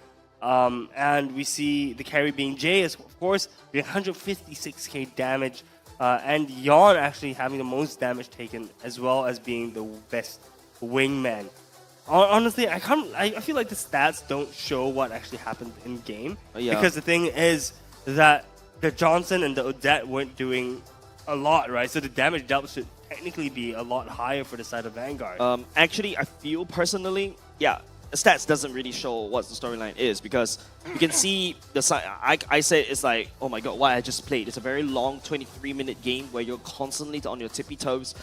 S14: And we see the carry being Jay, of course, with 156k damage, and Yawn actually having the most damage taken, as well as being the best wingman. Honestly, I feel like the stats don't show what actually happened in game, because the thing is that the Johnson and the Odette weren't doing a lot, right? So the damage dealt should technically be a lot higher for the side of Vanguard.
S9: Actually, I feel personally, the stats doesn't really show what the storyline is, because you can see the side. I said it's like, oh my god, what I just played. It's a very long 23-minute game where you're constantly on your tippy toes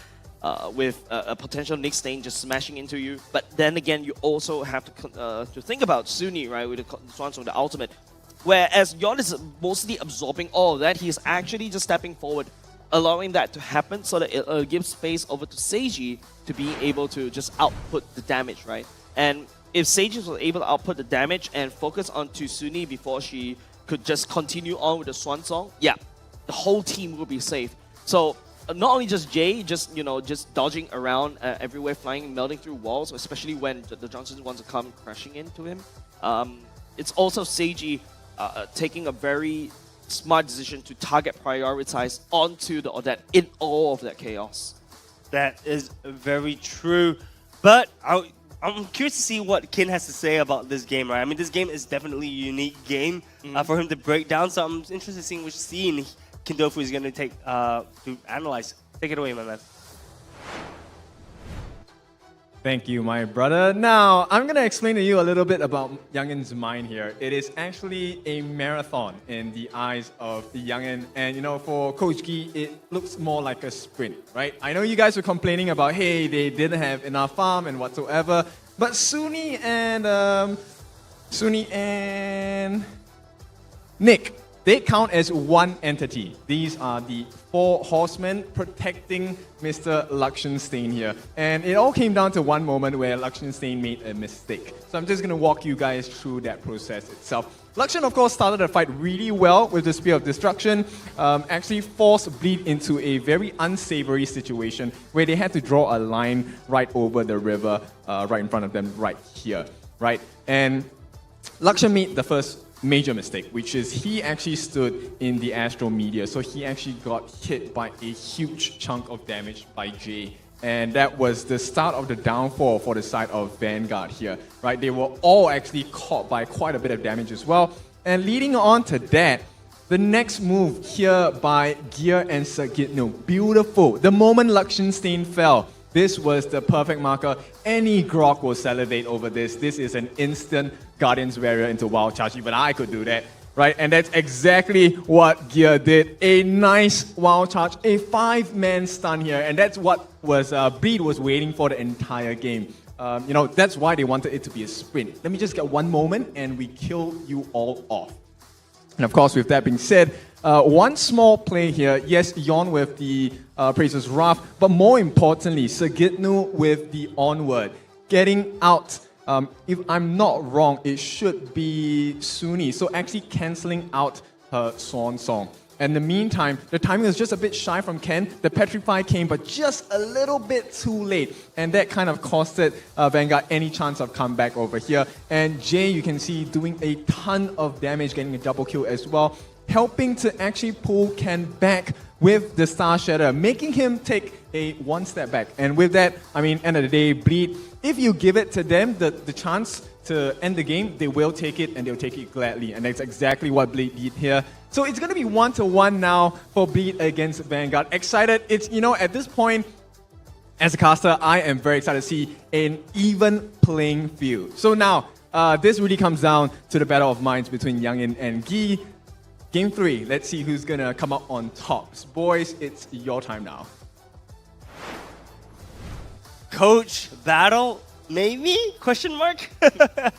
S9: with a potential Nick Stain just smashing into you. But then again, you also have to think about Sunni, right, with the Swans from the ultimate. Whereas Yawn is mostly absorbing all of that, he's actually just stepping forward, allowing that to happen so that it gives space over to Seiji to be able to just output the damage, right? And if Seiji was able to output the damage and focus onto Sunni before she could just continue on with the Swan Song, the whole team will be safe. So not only just Jay, just dodging around everywhere, flying, melting through walls, especially when the Johnsons want to come crashing into him. It's also Seiji taking a very smart decision to target prioritize onto the Odette in all of that chaos.
S14: That is very true. But I'm curious to see what Kin has to say about this game, right? I mean, this game is definitely a unique game for him to break down, so I'm interested in seeing which scene Kindofu is going to take to analyze. Take it away, my man.
S20: Thank you, my brother. Now, I'm going to explain to you a little bit about Youngin's mind here. It is actually a marathon in the eyes of the Youngin. And, for Coach Gee, it looks more like a sprint, right? I know you guys were complaining about, hey, they didn't have enough farm and whatsoever. But Sunni and Nick, they count as one entity. These are the 4 horsemen protecting Mr. Lucian Stain here. And it all came down to one moment where Lucian Stain made a mistake. So I'm just going to walk you guys through that process itself. Lucian, of course, started the fight really well with the Spear of Destruction. Actually forced Bleed into a very unsavory situation where they had to draw a line right over the river, right in front of them, right here, right? And Lucian made the first major mistake, which is he actually stood in the Astro Meteor, so he actually got hit by a huge chunk of damage by Jay, and that was the start of the downfall for the side of Vanguard here, right? They were all actually caught by quite a bit of damage as well, and leading on to that, the next move here by Gear and Sagitno, beautiful. The moment Lucian Stain fell, this was the perfect marker. Any Grok will salivate over this. This is an instant Guardian's Barrier into Wild Charge. Even I could do that, right? And that's exactly what Gear did. A nice Wild Charge, a 5-man stun here. And that's what was Bleed was waiting for the entire game. That's why they wanted it to be a sprint. Let me just get one moment and we kill you all off. And of course, with that being said, one small play here. Yes, Yawn with the Praise's Wrath, but more importantly, Sagitno with the Onward, getting out If I'm not wrong, it should be Suni. So actually cancelling out her Swan Song. In the meantime, the timing was just a bit shy from Ken. The Petrify came, but just a little bit too late. And that kind of costed Vanguard any chance of comeback over here. And Jay, you can see, doing a ton of damage, getting a double kill as well, helping to actually pull Ken back with the Star Shatter, making him take a one step back. And with that, I mean, end of the day, Bleed, if you give it to them, the chance to end the game, they will take it, and they'll take it gladly. And that's exactly what Bleed did here. So it's going to be 1-1 now for Bleed against Vanguard. Excited. It's, you know, at this point, as a caster, I am very excited to see an even playing field. So now, this really comes down to the battle of minds between Youngin and Gi. Game 3, let's see who's going to come up on top. Boys, it's your time now.
S14: Coach battle? Maybe? Question mark?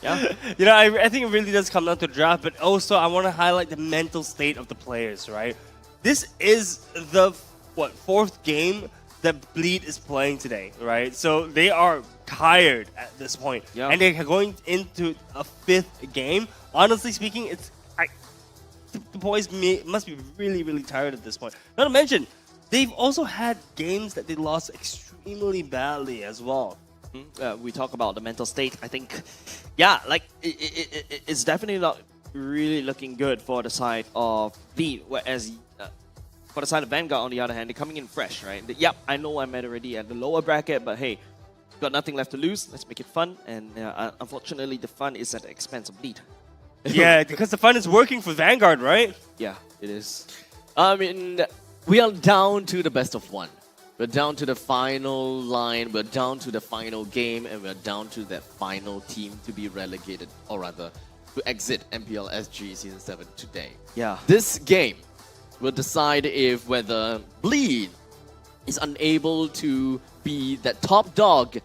S9: Yeah.
S14: You know, I think it really does come down to the draft, but also I want to highlight the mental state of the players, right? This is the, fourth game that Bleed is playing today, right? So they are tired at this point.
S9: Yeah.
S14: And they're going into a fifth game. Honestly speaking, the boys must be really, really tired at this point. Not to mention, they've also had games that they lost extremely badly as well.
S9: We talk about the mental state. I think, yeah, like it's definitely not really looking good for the side of Bleed. Whereas for the side of Vanguard, on the other hand, they're coming in fresh, right? Yep, I know I'm already at the lower bracket, but hey, got nothing left to lose. Let's make it fun. And unfortunately, the fun is at the expense of Bleed.
S14: Yeah, because the fun is working for Vanguard, right?
S9: Yeah, it is.
S4: I mean, we are down to the best of one. We're down to the final line, we're down to the final game, and we're down to that final team to be relegated, or rather, to exit MPL SG Season 7 today.
S9: Yeah.
S4: This game will decide if whether Bleed is unable to be that top dog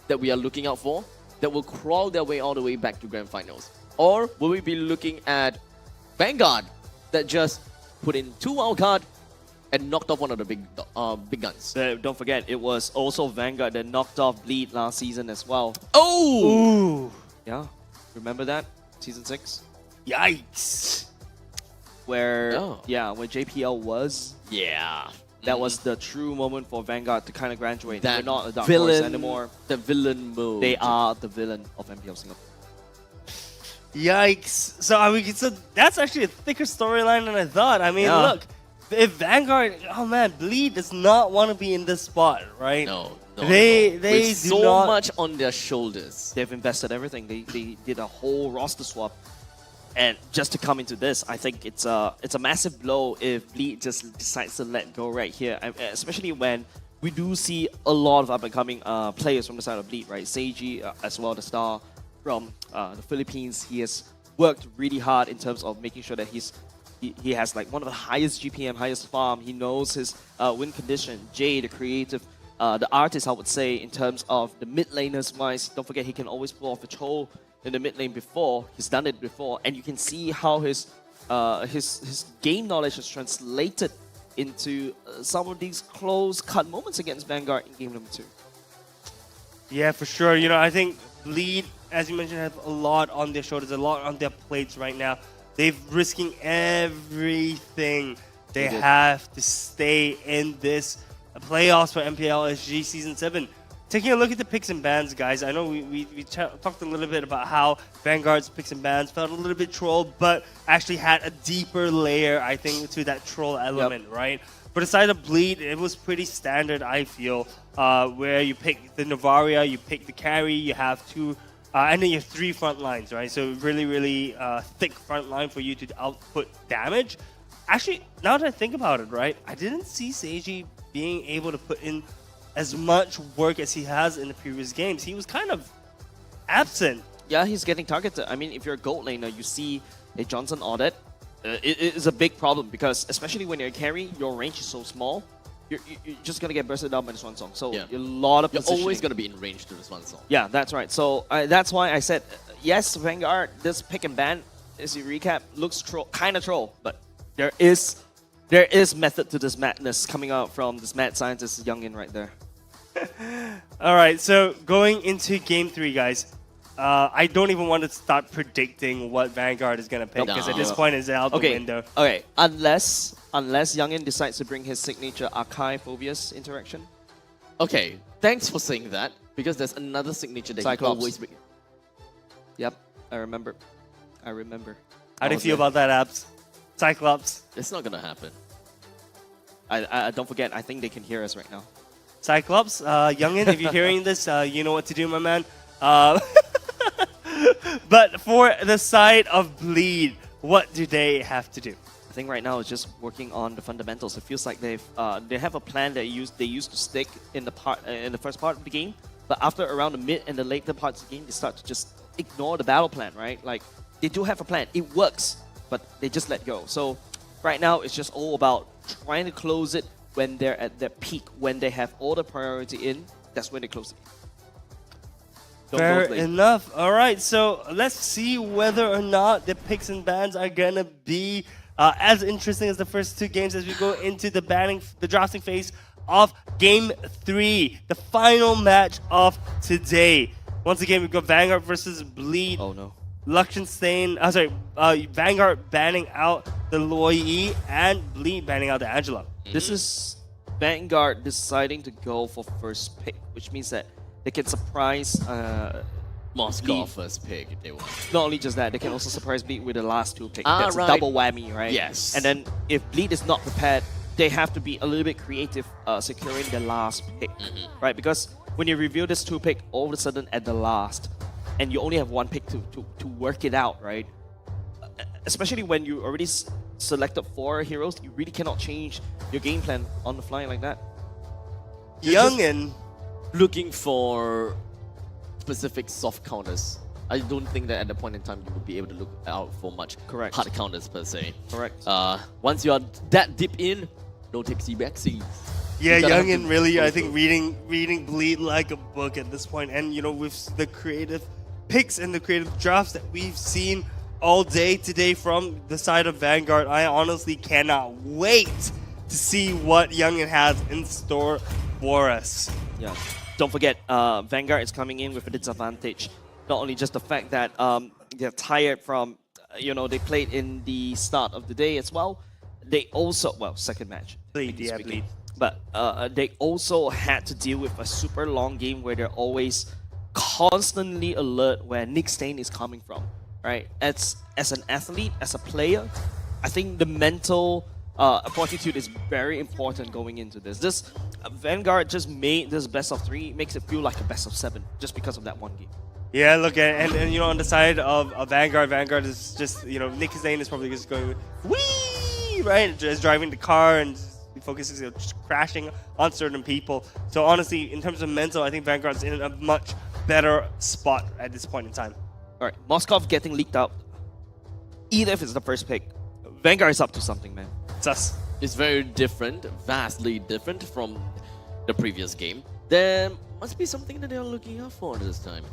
S4: that we are looking out for, that will crawl their way all the way back to Grand Finals. Or will we be looking at Vanguard that just put in 2 wildcard and knocked off one of the big guns.
S9: Don't forget, it was also Vanguard that knocked off Bleed last season as well.
S4: Oh!
S14: Ooh.
S9: Yeah, remember that? Season 6?
S14: Yikes!
S9: Where, where JPL was.
S4: Yeah.
S9: That was the true moment for Vanguard to kind of graduate.
S4: That
S9: They're not a dark
S4: villain,
S9: horse anymore.
S4: The villain mode.
S9: They are the villain of MPL Singapore.
S14: Yikes! So that's actually a thicker storyline than I thought. I mean, look. If Vanguard, oh man, Bleed does not want to be in this spot, right?
S4: No.
S14: They
S4: With
S14: do
S4: so
S14: not
S4: much on their shoulders.
S9: They've invested everything. They did a whole roster swap, and just to come into this, I think it's a massive blow if Bleed just decides to let go right here, especially when we do see a lot of up and coming players from the side of Bleed, right? Seiji as well, the star from the Philippines. He has worked really hard in terms of making sure that he has like one of the highest GPM, highest farm. He knows his win condition. Jay, the creative, the artist, I would say, in terms of the mid laners wise. Don't forget, he can always pull off a troll in the mid lane before. He's done it before, and you can see how his game knowledge is translated into some of these close cut moments against Vanguard in game number 2.
S14: Yeah, for sure. You know, I think Bleed, as you mentioned, have a lot on their shoulders, a lot on their plates right now. They're risking everything. They have to stay in this playoffs for MPL SG Season 7. Taking a look at the picks and bans, guys. I know we talked a little bit about how Vanguard's picks and bans felt a little bit trolled, but actually had a deeper layer, I think, to that troll element, right? But aside of Bleed, it was pretty standard, I feel, where you pick the Novaria, you pick the carry, you have 2... and then you have 3 front lines, right? So really, really thick front line for you to output damage. Actually, now that I think about it, right, I didn't see Seiji being able to put in as much work as he has in the previous games. He was kind of absent.
S9: Yeah, he's getting targeted. I mean, if you're a gold laner, you see a Johnson audit. It is a big problem because, especially when you're a carry, your range is so small. You're just going to get bursted down by the Swan Song. So a lot of
S4: You're always going to be in range to the Swan Song.
S9: Yeah, that's right. So that's why I said, yes, Vanguard, this pick and ban, as you recap, looks kind of troll, but there is method to this madness coming out from this mad scientist Youngin right there.
S14: All right, so going into Game 3, guys. I don't even want to start predicting what Vanguard is gonna pick because at this point it's out the window.
S9: Okay, unless Youngin decides to bring his signature Archive Phobias interaction.
S4: Okay, thanks for saying that, because there's another signature that
S9: Cyclops.
S4: you always bring.
S9: Yep, I remember.
S14: How do you feel about that, Abs? Cyclops.
S4: It's not gonna happen.
S9: I don't forget, I think they can hear us right now.
S14: Cyclops, Youngin, if you're hearing this, you know what to do, my man. But for the side of Bleed, what do they have to do?
S9: I think right now it's just working on the fundamentals. It feels like they have a plan that they used to stick in the first part of the game, but after around the mid and the later parts of the game, they start to just ignore the battle plan, right? Like they do have a plan, it works, but they just let go. So right now it's just all about trying to close it when they're at their peak, when they have all the priority in. That's when they close it.
S14: Fair enough. All right, so let's see whether or not the picks and bans are gonna be as interesting as the first two games as we go into the drafting phase of Game 3, the final match of today. Once again, we've got Vanguard versus Bleed.
S9: Oh no.
S14: Liechtenstein, Vanguard banning out the Loi and Bleed banning out the Angela.
S9: This is Vanguard deciding to go for first pick, which means that they can surprise
S4: Moscow first pick if they want.
S9: Not only just that, they can also surprise Bleed with the last two picks.
S4: Ah,
S9: That's
S4: right.
S9: a double whammy, right?
S4: Yes.
S9: And then if Bleed is not prepared, they have to be a little bit creative securing the last pick, right? Because when you reveal this two pick all of a sudden at the last, and you only have one pick to work it out, right? Especially when you already selected 4 heroes, you really cannot change your game plan on the fly like that.
S14: Youngin
S4: looking for specific soft counters. I don't think that at the point in time you will be able to look out for much hard counters per se.
S9: Correct.
S4: Once you are that deep in, no tipsy backsy.
S14: Yeah, Youngin really, I think, reading Bleed like a book at this point. And, you know, with the creative picks and the creative drafts that we've seen all day today from the side of Vanguard, I honestly cannot wait to see what Youngin has in store for us.
S9: Yeah. Don't forget, Vanguard is coming in with a disadvantage. Not only just the fact that they're tired from, they played in the start of the day as well. They also, second match.
S14: Bleed.
S9: But they also had to deal with a super long game where they're always constantly alert where Nick Stain is coming from, right? As an athlete, as a player, I think the mental fortitude is very important going into this. This Vanguard just made this best of 3, makes it feel like a best of 7 just because of that one game.
S14: Yeah, look, and on the side of Vanguard is just, Nick Zane is probably just going, wee, right? Just driving the car and focusing, just crashing on certain people. So honestly, in terms of mental, I think Vanguard's in a much better spot at this point in time.
S9: All right, Moskov getting leaked out. Either if it's the first pick, Vanguard is up to something, man.
S4: It's very different, vastly different from the previous game. There must be something that they're looking out for this time.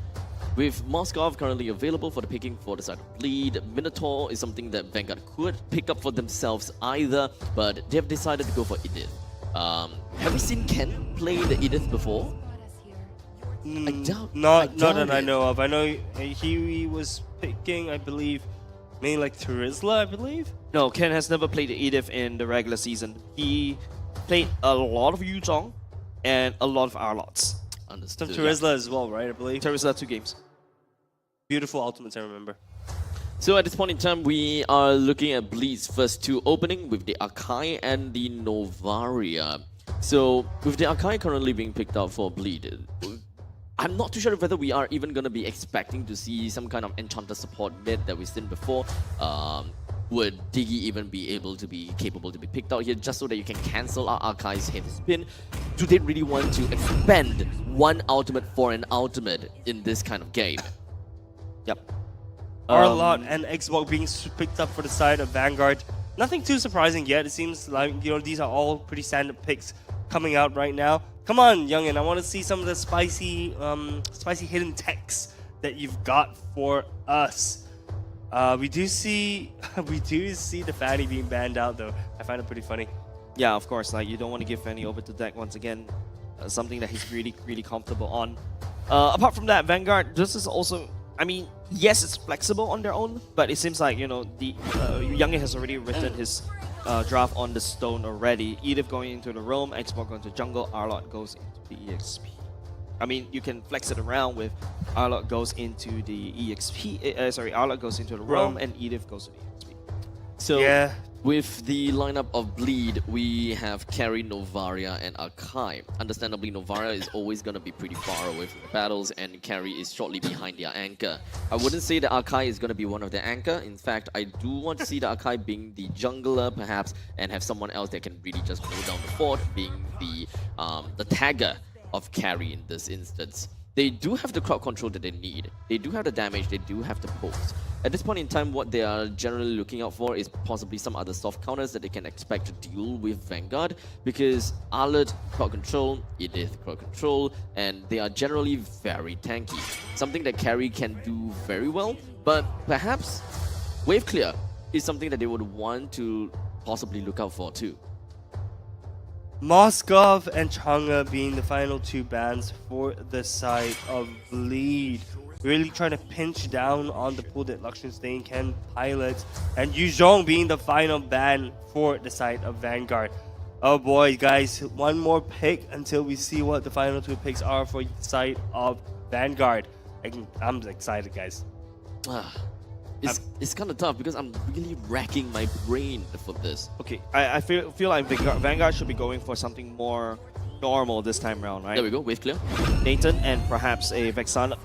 S4: With Moskov currently available for the picking for the side of Bleed, Minotaur is something that Vanguard could pick up for themselves either, but they've decided to go for Edith. Have we seen Ken play the Edith before?
S14: Not that I know of. I know he was picking, I believe, mainly like Terizla, I believe.
S9: No, Ken has never played the Edith in the regular season. He played a lot of Yuzhong and a lot of Arlots.
S14: Some Terizla as well, right? I believe.
S9: Terizla 2 games.
S14: Beautiful ultimates, I remember.
S4: So at this point in time, we are looking at Bleed's first 2 opening with the Akai and the Novaria. So with the Akai currently being picked out for Bleed, I'm not too sure whether we are even going to be expecting to see some kind of Enchanter support mid that we've seen before. Would Diggy even be able to be capable to be picked out here just so that you can cancel our Akai's heavy spin? Do they really want to expend one ultimate for an ultimate in this kind of game?
S9: Yep.
S14: Arlot and Xbox being picked up for the side of Vanguard. Nothing too surprising yet. It seems like, these are all pretty standard picks coming out right now. Come on, Youngin, I want to see some of the spicy hidden techs that you've got for us. We do see the Fanny being banned out though. I find it pretty funny.
S9: Yeah, of course. Like, you don't want to give Fanny over to deck once again. Something that he's really, really comfortable on. Apart from that, Vanguard, this is also, I mean, yes, it's flexible on their own, but it seems like, the Youngin has already written his draft on the stone already. Edith going into the roam, Xbox going to jungle, Arlott goes into the EXP. I mean, you can flex it around with Arlott goes into the EXP, Arlott goes into the roam, and Edith goes to the EXP.
S4: So,
S14: yeah.
S4: With the lineup of Bleed, we have Carry, Novaria, and Arkai. Understandably, Novaria is always going to be pretty far away from the battles, and Carry is shortly behind their anchor. I wouldn't say that Arkai is going to be one of their anchor. In fact, I do want to see the Arkai being the jungler, perhaps, and have someone else that can really just hold down the fort, being the tagger of Carry in this instance. They do have the crowd control that they need. They do have the damage, they do have the pokes. At this point in time, what they are generally looking out for is possibly some other soft counters that they can expect to deal with Vanguard, because Arlott, crowd control, Edith, crowd control, and they are generally very tanky. Something that Carry can do very well, but perhaps wave clear is something that they would want to possibly look out for too.
S14: Moskov and Chang'e being the final two bans for the side of Bleed. Really trying to pinch down on the pool that Luxionstein can pilot. And Yuzhong being the final ban for the side of Vanguard. Oh boy, guys, one more pick until we see what the final two picks are for the side of Vanguard. I'm excited, guys.
S4: It's kind of tough because I'm really racking my brain for this.
S9: Okay, I feel like Vanguard should be going for something more normal this time around, right?
S4: There we go, wave clear.
S9: Nathan and perhaps a Vexana.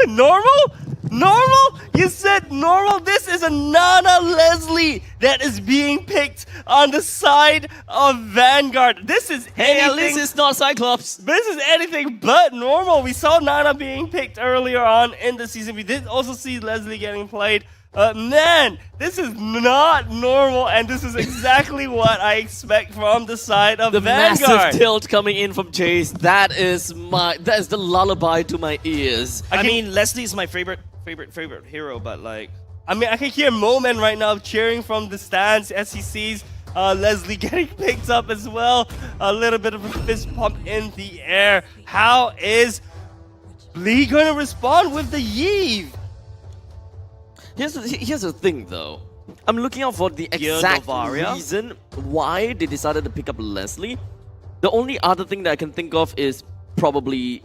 S14: Normal? Normal? You said normal? This is a Nana Leslie that is being picked on the side of Vanguard. This is
S4: at least it's not Cyclops.
S14: This is anything but normal. We saw Nana being picked earlier on in the season. We did also see Leslie getting played. Man, this is not normal, and this is exactly what I expect from the side of Vanguard.
S4: The massive tilt coming in from Chase. That is the lullaby to my ears.
S9: I mean, Leslie is my favorite hero, but like,
S14: I mean, I can hear Moman right now cheering from the stands as he sees Leslie getting picked up as well. A little bit of a fist pump in the air. How is Bleed going to respond with the Yeve?
S4: Here's the thing though. I'm looking out for the exact reason why they decided to pick up Leslie. The only other thing that I can think of is probably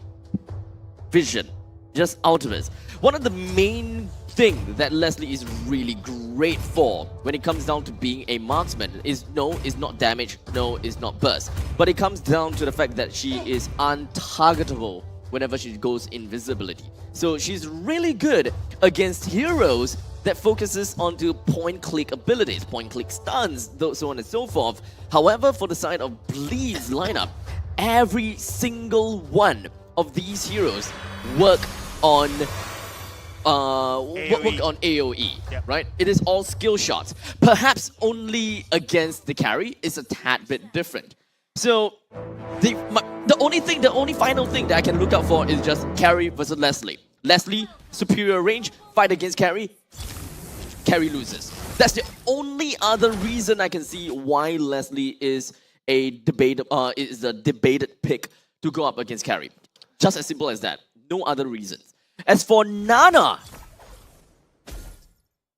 S4: Vision. Just ultimates. One of the main things that Leslie is really great for when it comes down to being a marksman is not damage, no, is not burst. But it comes down to the fact that she is untargetable whenever she goes invisibility. So she's really good against heroes that focuses onto point-click abilities, point-click stuns, so on and so forth. However, for the side of Bleed's lineup, every single one of these heroes work on AoE, right? It is all skill shots. Perhaps only against the carry is a tad bit different. So the only final thing that I can look out for is just carry versus Leslie. Leslie, superior range, fight against carry, carry loses. That's the only other reason I can see why Leslie is a debated pick to go up against carry. Just as simple as that. No other reasons. As for Nana,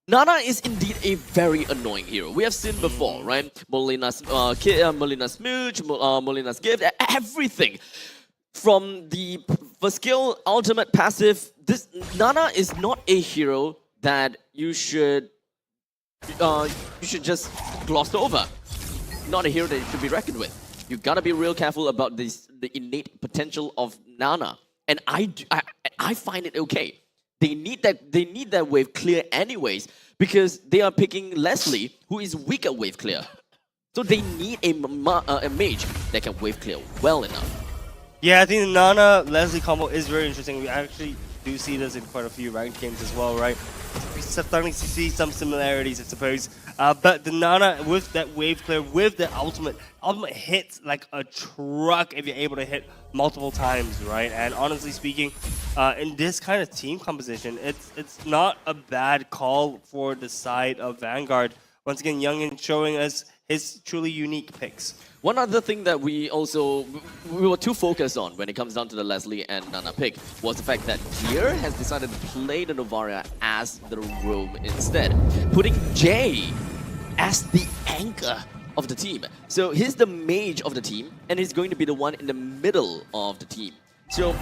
S4: Nana is indeed a very annoying hero. We have seen before, right? Molina's Smooch, Molina's Gift, everything. From the first skill, ultimate, passive, this Nana is not a hero that you should just gloss over. Not a hero that you should be reckoned with. You gotta be real careful about the innate potential of Nana, and I find it okay. They need that wave clear anyways, because they are picking Leslie, who is weak at wave clear. So they need a mage that can wave clear well enough.
S14: Yeah, I think the Nana-Leslie combo is very interesting. We actually do see this in quite a few ranked games as well, right? We're starting to see some similarities, I suppose. But the Nana with that wave clear, with the ultimate hits like a truck if you're able to hit multiple times, right? And honestly speaking, in this kind of team composition, it's not a bad call for the side of Vanguard Once again, Youngin showing us his truly unique picks.
S4: One other thing that we were too focused on when it comes down to the Leslie and Nana pick was the fact that Gear has decided to play the Novaria as the roam instead, putting Jay as the anchor of the team. So he's the mage of the team, and he's going to be the one in the middle of the team. So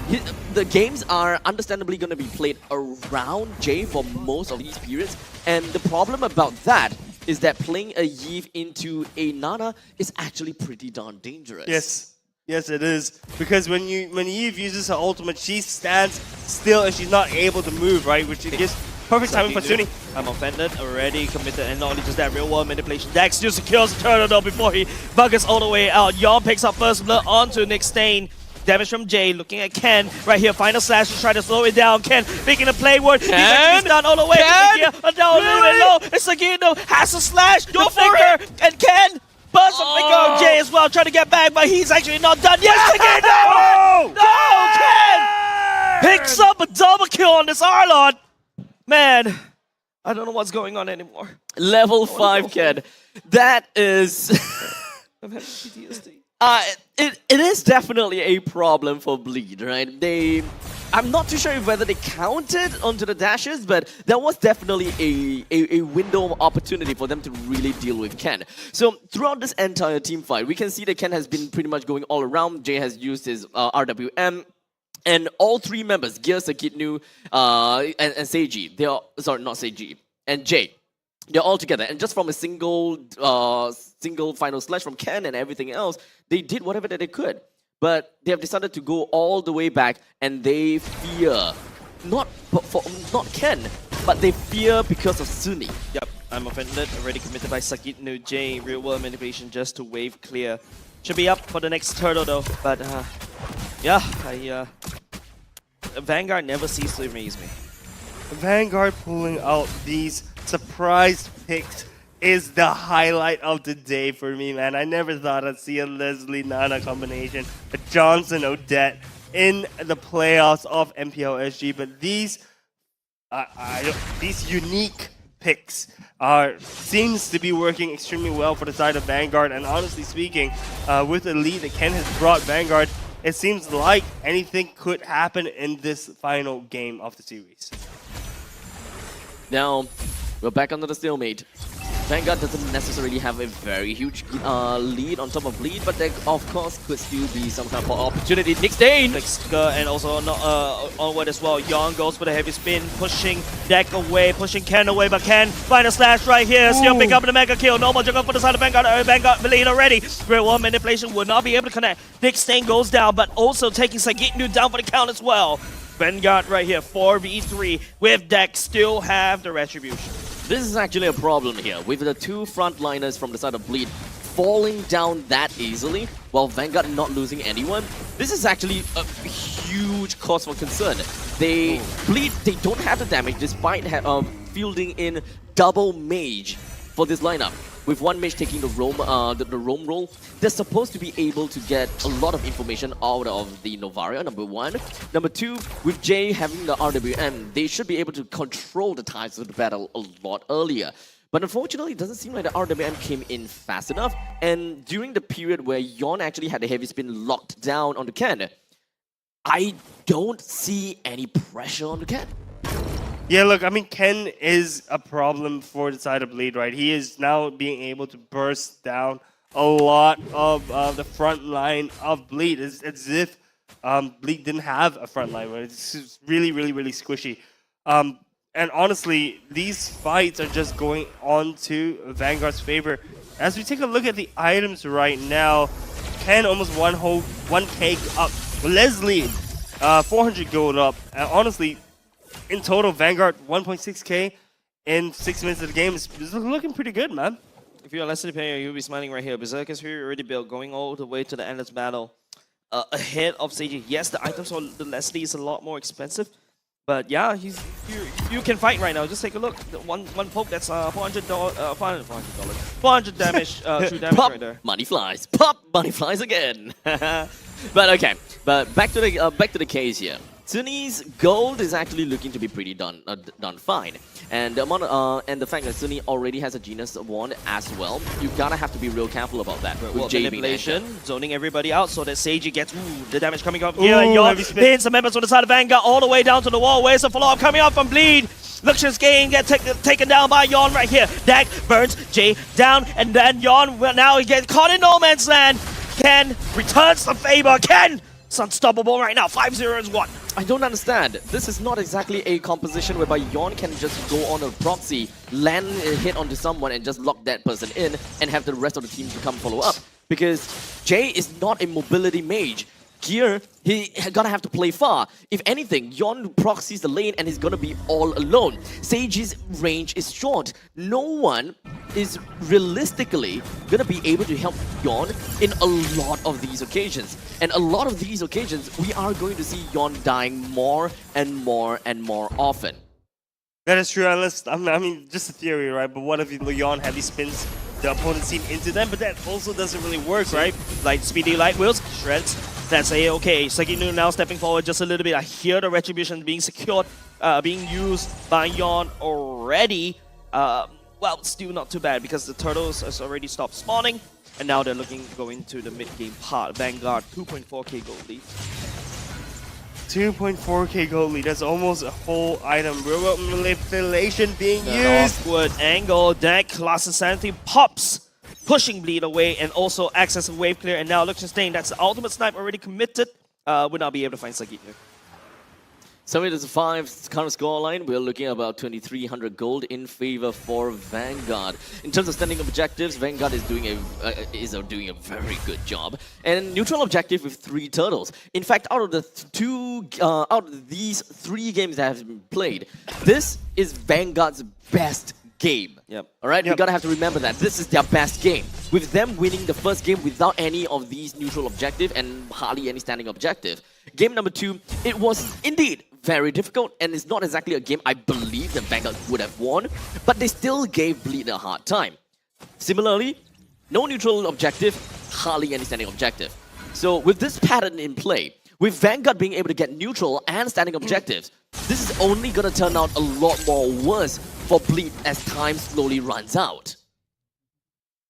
S4: the games are understandably going to be played around Jay for most of these periods, and the problem about that is that playing a Yve into a Nana is actually pretty darn dangerous.
S14: Yes, it is. Because when Yve uses her ultimate, she stands still and she's not able to move, right? Which it gives perfect timing for Sunny.
S9: I'm offended, already committed, and not only just that, real world manipulation. Dex still secures the turtle before he buggers all the way out. Yon picks up first blood onto Nick Stain. Damage from Jay, looking at Ken right here. Final slash to try to slow it down. Ken making a play word. He's actually down all the way. Down a little bit low. It's Sagino has a slash. Go for it. And Ken bursts a finger on Jay as well, trying to get back, but he's actually not done. Yes, Sagino! No, Ken picks up a double kill on this Arlon. Man, I don't know what's going on anymore.
S4: Level 5, Ken. That is...
S9: I've had PTSD.
S4: It is definitely a problem for Bleed, right? I'm not too sure whether they counted onto the dashes, but that was definitely a window of opportunity for them to really deal with Ken. So throughout this entire team fight, we can see that Ken has been pretty much going all around. Jay has used his RWM. And all three members, Gear, Sakitnu, and Seiji, they are, sorry, not Seiji, and Jay, they're all together. And just from a single final slash from Ken and everything else, they did whatever that they could. But they have decided to go all the way back, and they fear, not Ken, but they fear because of Sunny.
S9: Yep, I'm offended, already committed by Sakitnu. Jay, real world manipulation just to wave clear. Should be up for the next turtle though, but yeah, Vanguard never ceases to amaze me.
S14: Vanguard pulling out these surprise picks is the highlight of the day for me, man. I never thought I'd see a Leslie Nana combination, a Johnson Odette in the playoffs of MPL SG, but these unique picks seems to be working extremely well for the side of Vanguard. And honestly speaking, with the lead that Ken has brought Vanguard, it seems like anything could happen in this final game of the series.
S4: Now, we're back under the stalemate. Vanguard doesn't necessarily have a very huge lead on top of Bleed, but there, of course, could still be some kind of opportunity. Nick Stain!
S9: And also onward as well. Yon goes for the heavy spin, pushing Deck away, pushing Ken away, but Ken, final slash right here. Still pick up the mega kill. Normal jungle for the side of Vanguard. Vanguard lead already. Real world manipulation would not be able to connect. Nick Stain goes down, but also taking Sagitnu down for the count as well. Vanguard right here, 4v3 with Deck, still have the retribution.
S4: This is actually a problem here, with the two frontliners from the side of Bleed falling down that easily, while Vanguard not losing anyone. This is actually a huge cause for concern. Bleed, they don't have the damage despite fielding in double mage for this lineup. With one mage taking the roam role, they're supposed to be able to get a lot of information out of the Novaria, number one. Number two, with Jay having the RWM, they should be able to control the tides of the battle a lot earlier. But unfortunately, it doesn't seem like the RWM came in fast enough. And during the period where Yon actually had the heavy spin locked down on the Ken, I don't see any pressure on the Ken.
S14: Yeah, look, I mean, Ken is a problem for the side of Bleed, right? He is now being able to burst down a lot of the front line of Bleed. It's as if Bleed didn't have a front line. It's just really, really, really squishy. And honestly, these fights are just going on to Vanguard's favor. As we take a look at the items right now, Ken almost 1k up. Leslie, 400 gold up. And honestly, in total, Vanguard 1.6k in 6 minutes of the game is looking pretty good, man.
S9: If you're a Leslie player, you'll be smiling right here. Berserker's Fury already built, going all the way to the endless battle. Ahead of Seiji. Yes, the items on the Leslie is a lot more expensive, but yeah, you can fight right now. Just take a look. The one poke that's $400 damage, true damage
S4: Pop,
S9: right there.
S4: money flies. Pop, money flies again. But okay, but back to the case here. Sunni's gold is actually looking to be pretty done fine, and the amount and the fact that Sunni already has a Genius Wand as well, you gotta have to be real careful about that. With Jay being
S9: manipulation, zoning everybody out so that Seiji gets the damage coming up here. And Yon pins some members on the side of Vanguard all the way down to the wall. Where's the follow-up coming up from Bleed? Luxion's game get taken down by Yon right here. Dag burns Jay down, and then Yon, well, now he gets caught in no man's land. Ken returns the favor. Ken! It's unstoppable right now. 5-0 is what?
S4: I don't understand. This is not exactly a composition whereby Yon can just go on a proxy, land a hit onto someone and just lock that person in and have the rest of the team to come follow up. Because Jay is not a mobility mage. Here, he gonna have to play far. If anything, Yon proxies the lane and he's gonna be all alone. Seiji's range is short. No one is realistically gonna be able to help Yon in a lot of these occasions. And a lot of these occasions, we are going to see Yon dying more and more and more often.
S14: That is true, unless, I mean, just a theory, right? But what if Yon heavy spins the opponent's team into them? But that also doesn't really work, right? Like Speedy Light Wheels, shreds. That's a-okay. Saginu now stepping forward just a little bit. I hear the retribution being secured, being used by Yon already. Well, still not too bad because the turtles has already stopped spawning. And now they're looking to go into the mid-game part. Vanguard, 2.4k gold lead. 2.4k gold lead. That's almost a whole item. Real manipulation being used.
S9: Awkward angle. Deck Class Insanity pops. Pushing Bleed away and also access a wave clear. And now Liechtenstein, that's the ultimate snipe already committed. Would not be able to find Sagit here.
S4: 7-5 current scoreline. We're looking at about 2,300 gold in favor for Vanguard. In terms of standing objectives, Vanguard is doing a very good job. And neutral objective with 3 turtles. In fact, out of these 3 games that have been played, this is Vanguard's best game.
S9: Yep.
S4: All right, we gotta have to remember that this is their best game. With them winning the first game without any of these neutral objective and hardly any standing objective. Game number 2, it was indeed very difficult, and it's not exactly a game I believe that Vanguard would have won, but they still gave Bleed a hard time. Similarly, no neutral objective, hardly any standing objective. So with this pattern in play, with Vanguard being able to get neutral and standing objectives, this is only gonna turn out a lot more worse for Bleed as time slowly runs out.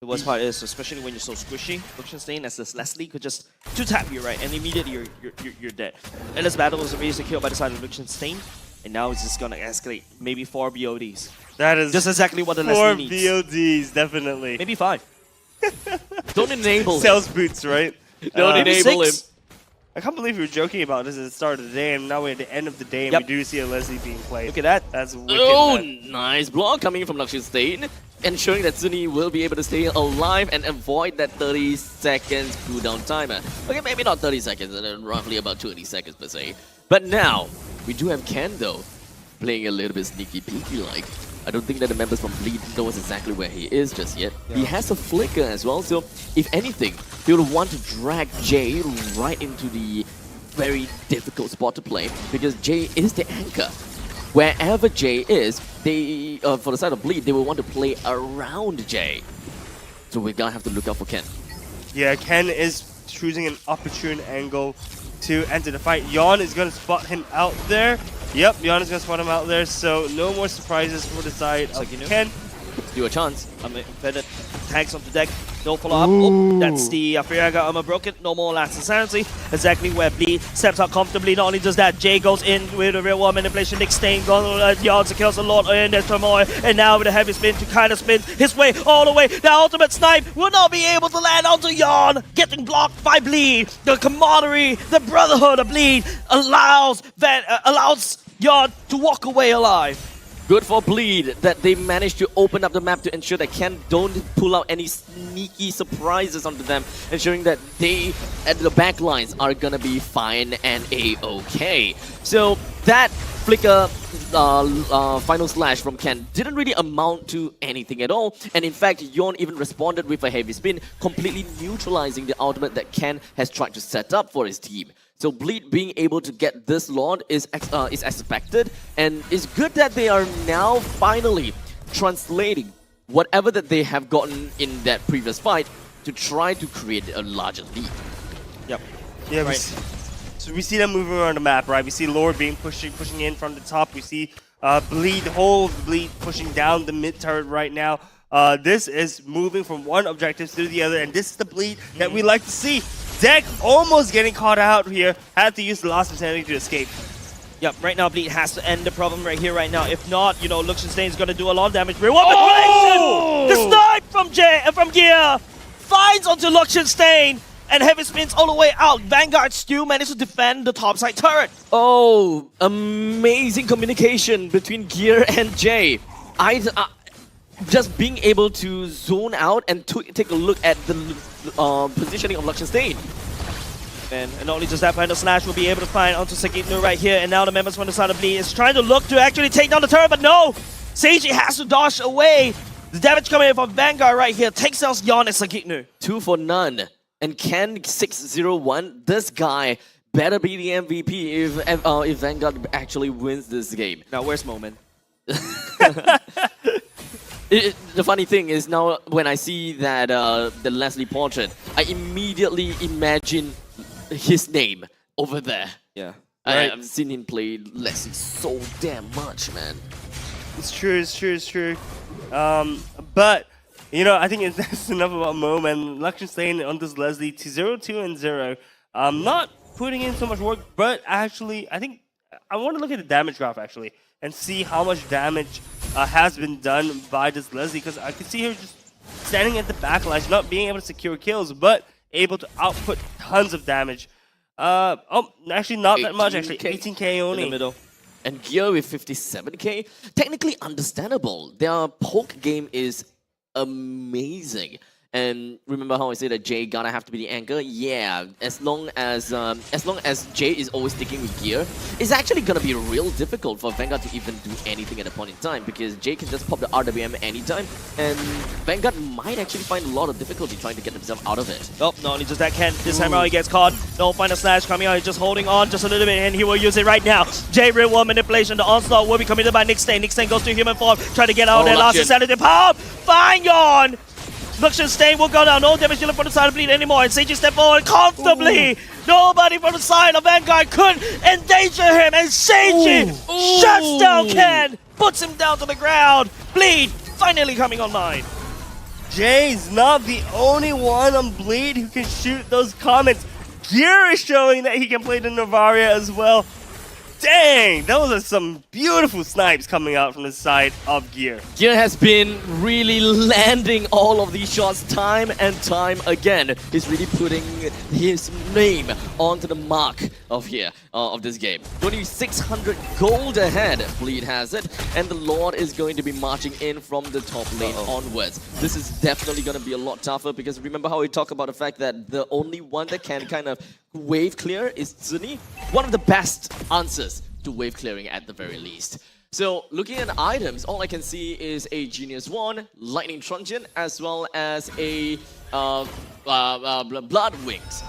S9: The worst part is, especially when you're so squishy, Liechtenstein as this Leslie could just 2-tap you, right? And immediately you're dead. And this battle was already secured by the side of Liechtenstein, and now it's just gonna escalate. Maybe 4 BODs.
S14: That is
S9: just exactly what the Leslie needs.
S14: 4 BODs, definitely.
S9: Maybe 5.
S4: Don't enable him.
S14: Sales boots, right?
S4: Don't enable him.
S14: I can't believe we were joking about this at the start of the day, and now we're at the end of the day, and we do see a Leslie being played.
S9: Look at that.
S14: That's wicked.
S4: Oh, nice block coming in from Liechtenstein, ensuring that Sunni will be able to stay alive and avoid that 30 seconds cooldown timer. Okay, maybe not 30 seconds, and then roughly about 20 seconds per se. But now, we do have Ken though, playing a little bit sneaky peeky like. I don't think that the members from Bleed knows exactly where he is just yet. Yeah. He has a flicker as well, so if anything, he will want to drag Jay right into the very difficult spot to play, because Jay is the anchor. Wherever Jay is, they, for the side of Bleed, they will want to play around Jay. So we're gonna have to look out for Ken.
S14: Yeah, Ken is choosing an opportune angle to enter the fight. Yon is gonna spot him out there. Yep, Yon is gonna spot him out there, so no more surprises for the side of Ken.
S4: Do a chance.
S9: Embedded tags onto deck. No follow-up. Oh, that's the Firaga armor broken. No more last insanity. Exactly where Bleed steps out comfortably. Not only does that, Jay goes in with a real world manipulation. Nick Stain goes yards and kills a lot in there's turmoil. And now with a heavy spin to kind of spin his way all the way. The ultimate snipe will not be able to land onto Yon. Getting blocked by Bleed. The camaraderie, the brotherhood of Bleed allows Yon to walk away alive.
S4: Good for Bleed that they managed to open up the map to ensure that Ken don't pull out any sneaky surprises onto them, ensuring that they at the back lines are gonna be fine and a-okay. So that flicker final slash from Ken didn't really amount to anything at all, and in fact Yon even responded with a heavy spin, completely neutralizing the ultimate that Ken has tried to set up for his team. So Bleed being able to get this Lord is expected, and it's good that they are now finally translating whatever that they have gotten in that previous fight to try to create a larger lead.
S9: Yep.
S14: Yeah,
S9: right.
S14: So we see them moving around the map, right? We see Lord being pushing in from the top. We see Bleed, the whole Bleed pushing down the mid turret right now. This is moving from one objective to the other, and this is the Bleed that we like to see. Deck almost getting caught out here. Had to use the last insanity to escape.
S9: Yep, right now Bleed has to end the problem right here, right now. If not, you know, Luxenstein is going to do a lot of damage. Reward manipulation! The snipe from Gear finds onto Luxenstein, and heavy spins all the way out. Vanguard still managed to defend the topside turret.
S4: Oh, amazing communication between Gear and Jay. Just being able to zone out and take a look at the positioning of Luxenstein.
S9: And not only just that, Final Slash will be able to find onto Sagitnu right here, and now the members from the side of Bleed is trying to look to actually take down the turret, but no! Seiji has to dodge away. The damage coming in from Vanguard right here takes out Yon and Sagitnu.
S4: 2 for none. And can 601, this guy better be the MVP if Vanguard actually wins this game.
S9: Now where's Moment?
S4: The funny thing is now when I see that the Leslie portrait, I immediately imagine his name over there.
S9: Yeah.
S4: I've seen him play Leslie so damn much, man.
S14: It's true. But you know, I think that's enough about Moment. Luxenstein on this Leslie to 0-2 and 0. Not putting in so much work, but actually, I think I want to look at the damage graph actually and see how much damage has been done by this Leslie, because I can see her just standing at the backlash, not being able to secure kills, but able to output tons of damage. Actually not that much, actually 18k only.
S4: In the middle. And Gear with 57k, technically understandable. Their poke game is amazing. And remember how I said that Jay gonna have to be the anchor? Yeah, as long as Jay is always sticking with Gear, it's actually gonna be real difficult for Vanguard to even do anything at a point in time, because Jay can just pop the RWM anytime, and Vanguard might actually find a lot of difficulty trying to get themselves out of it.
S9: Oh, not only just that, Ken, this time around he gets caught. No Final Slash coming out, he's just holding on just a little bit, and he will use it right now. Jay reward manipulation, the onslaught will be committed by Nickstain. Nickstain goes to human form, trying to get out of there, last insanity power. Fine Yon! Luxenstein will go down, no damage dealer from the side of Bleed anymore, and Seiji step forward comfortably. Ooh. Nobody from the side of Vanguard could endanger him, and Seiji shuts down Ken, puts him down to the ground. Bleed finally coming online.
S14: Jay's not the only one on Bleed who can shoot those comets. Gear is showing that he can play the Novaria as well. Dang, those are some beautiful snipes coming out from the side of Gear.
S4: Gear has been really landing all of these shots time and time again. He's really putting his name onto the mark of here, of this game. 2600 gold ahead, Bleed has it, and the Lord is going to be marching in from the top lane onwards. This is definitely going to be a lot tougher, because remember how we talk about the fact that the only one that can kind of wave clear is Zuni? One of the best answers to wave clearing at the very least. So looking at items, all I can see is a Genius Wand, Lightning Truncheon, as well as a Blood Wings.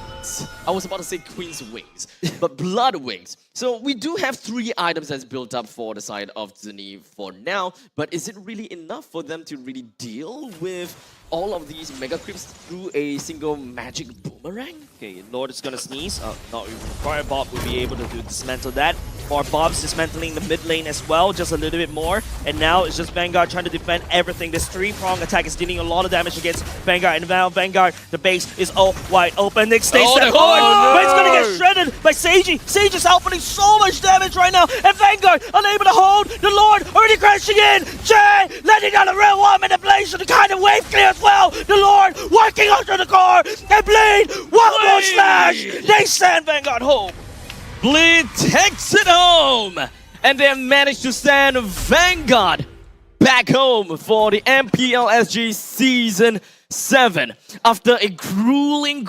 S4: I was about to say Queen's Wings, but Blood Wings. So we do have 3 items that's built up for the side of Zuni for now, but is it really enough for them to really deal with all of these mega creeps through a single magic boomerang?
S9: Okay, Lord is gonna sneeze. Not even Fire Bob will be able to dismantle that. Or Bob's dismantling the mid lane as well, just a little bit more. And now it's just Vanguard trying to defend everything. This 3-prong attack is dealing a lot of damage against Vanguard. And now Vanguard, the base is all wide open. Nick stays forward, but it's gonna get shredded by Seiji. Seiji is outputting so much damage right now, and Vanguard unable to hold. The Lord already crashing in. Jay letting down a real one manipulation to kind of wave clear as well. The Lord working onto the core, and Bleed one more slash. They send Vanguard home.
S4: Bleed takes it home, and they managed to send Vanguard back home for the MPL SG Season 7. After a grueling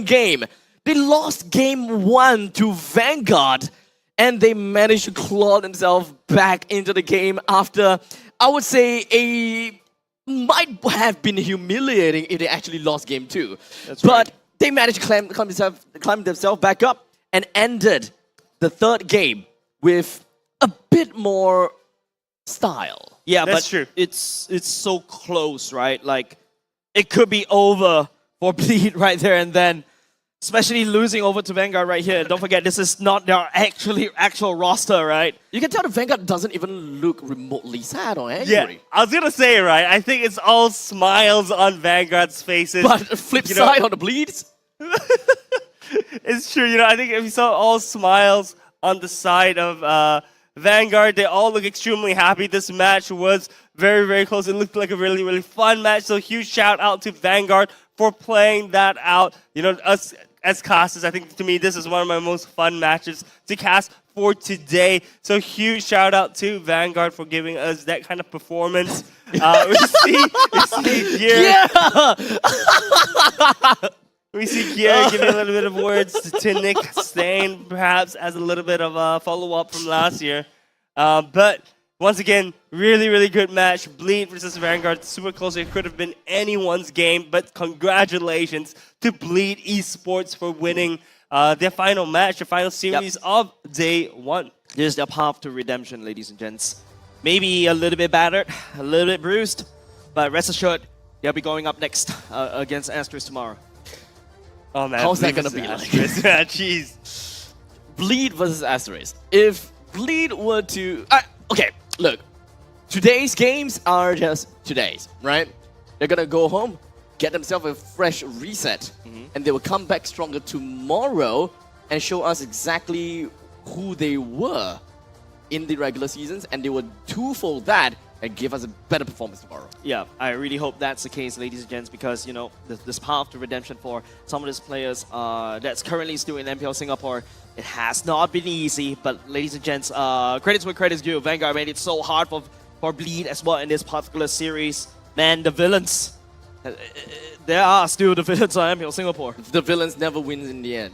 S4: game, they lost game 1 to Vanguard, and they managed to claw themselves back into the game after, I would say, might have been humiliating if they actually lost game 2. But they managed to climb themselves back up and ended the 3rd game with a bit more style.
S9: Yeah,
S14: That's
S9: but
S14: true.
S9: It's so close, right? Like, it could be over for Bleed right there and then. Especially losing over to Vanguard right here. Don't forget, this is not their actual roster, right?
S4: You can tell the Vanguard doesn't even look remotely sad or angry.
S14: Yeah, I was gonna say, right? I think it's all smiles on Vanguard's faces.
S4: But flip side on the bleeds.
S14: It's true, I think if you saw all smiles on the side of Vanguard, they all look extremely happy. This match was very, very close. It looked like a really, really fun match. So huge shout out to Vanguard for playing that out. Us as casters, I think to me this is one of my most fun matches to cast for today. So huge shout out to Vanguard for giving us that kind of performance. We see Gear. We see Gear giving a little bit of words to Nick Stain, perhaps as a little bit of a follow-up from last year. But once again, really, really good match. Bleed versus Vanguard, super close. It could have been anyone's game, but congratulations to Bleed Esports for winning their final match, their final series of day one.
S9: This is their path to redemption, ladies and gents. Maybe a little bit battered, a little bit bruised, but rest assured, they'll be going up next against Asteris tomorrow.
S14: Oh man,
S4: how's that gonna be like?
S14: Jeez.
S4: Bleed versus Asteris. If Bleed were to... okay, look. Today's games are just today's, right? They're gonna go home, get themselves a fresh reset, and they will come back stronger tomorrow and show us exactly who they were in the regular seasons, and they will twofold that and give us a better performance tomorrow.
S9: Yeah, I really hope that's the case, ladies and gents, because, this path to redemption for some of these players that's currently still in MPL Singapore, it has not been easy, but ladies and gents, credits where credits due. Vanguard made it so hard for Bleed as well in this particular series. Man, the villains, there are still the villains on MPL Singapore.
S4: The villains never win in the end.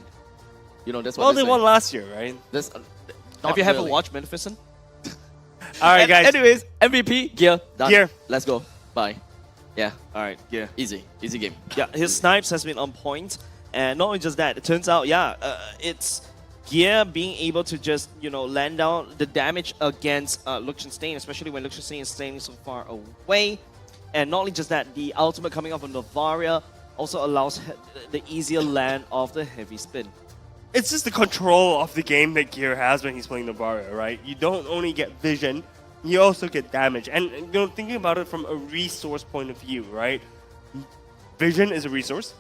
S4: That's what
S14: Well, they won last year, right?
S9: Have you ever watched Magnificent?
S14: All right, guys.
S4: Anyways, MVP, Gear, done.
S14: Gear.
S4: Let's go. Bye. Yeah.
S9: All right, Gear.
S4: Easy game.
S9: Yeah, his snipes has been on point, and not only just that, it turns out, it's Gear being able to just, land down the damage against Liechtenstein, especially when Liechtenstein is staying so far away. And not only just that, the ultimate coming up on Novaria also allows the easier land of the heavy spin.
S14: It's just the control of the game that Gear has when he's playing Novaria, right? You don't only get vision, you also get damage. And thinking about it from a resource point of view, right? Vision is a resource.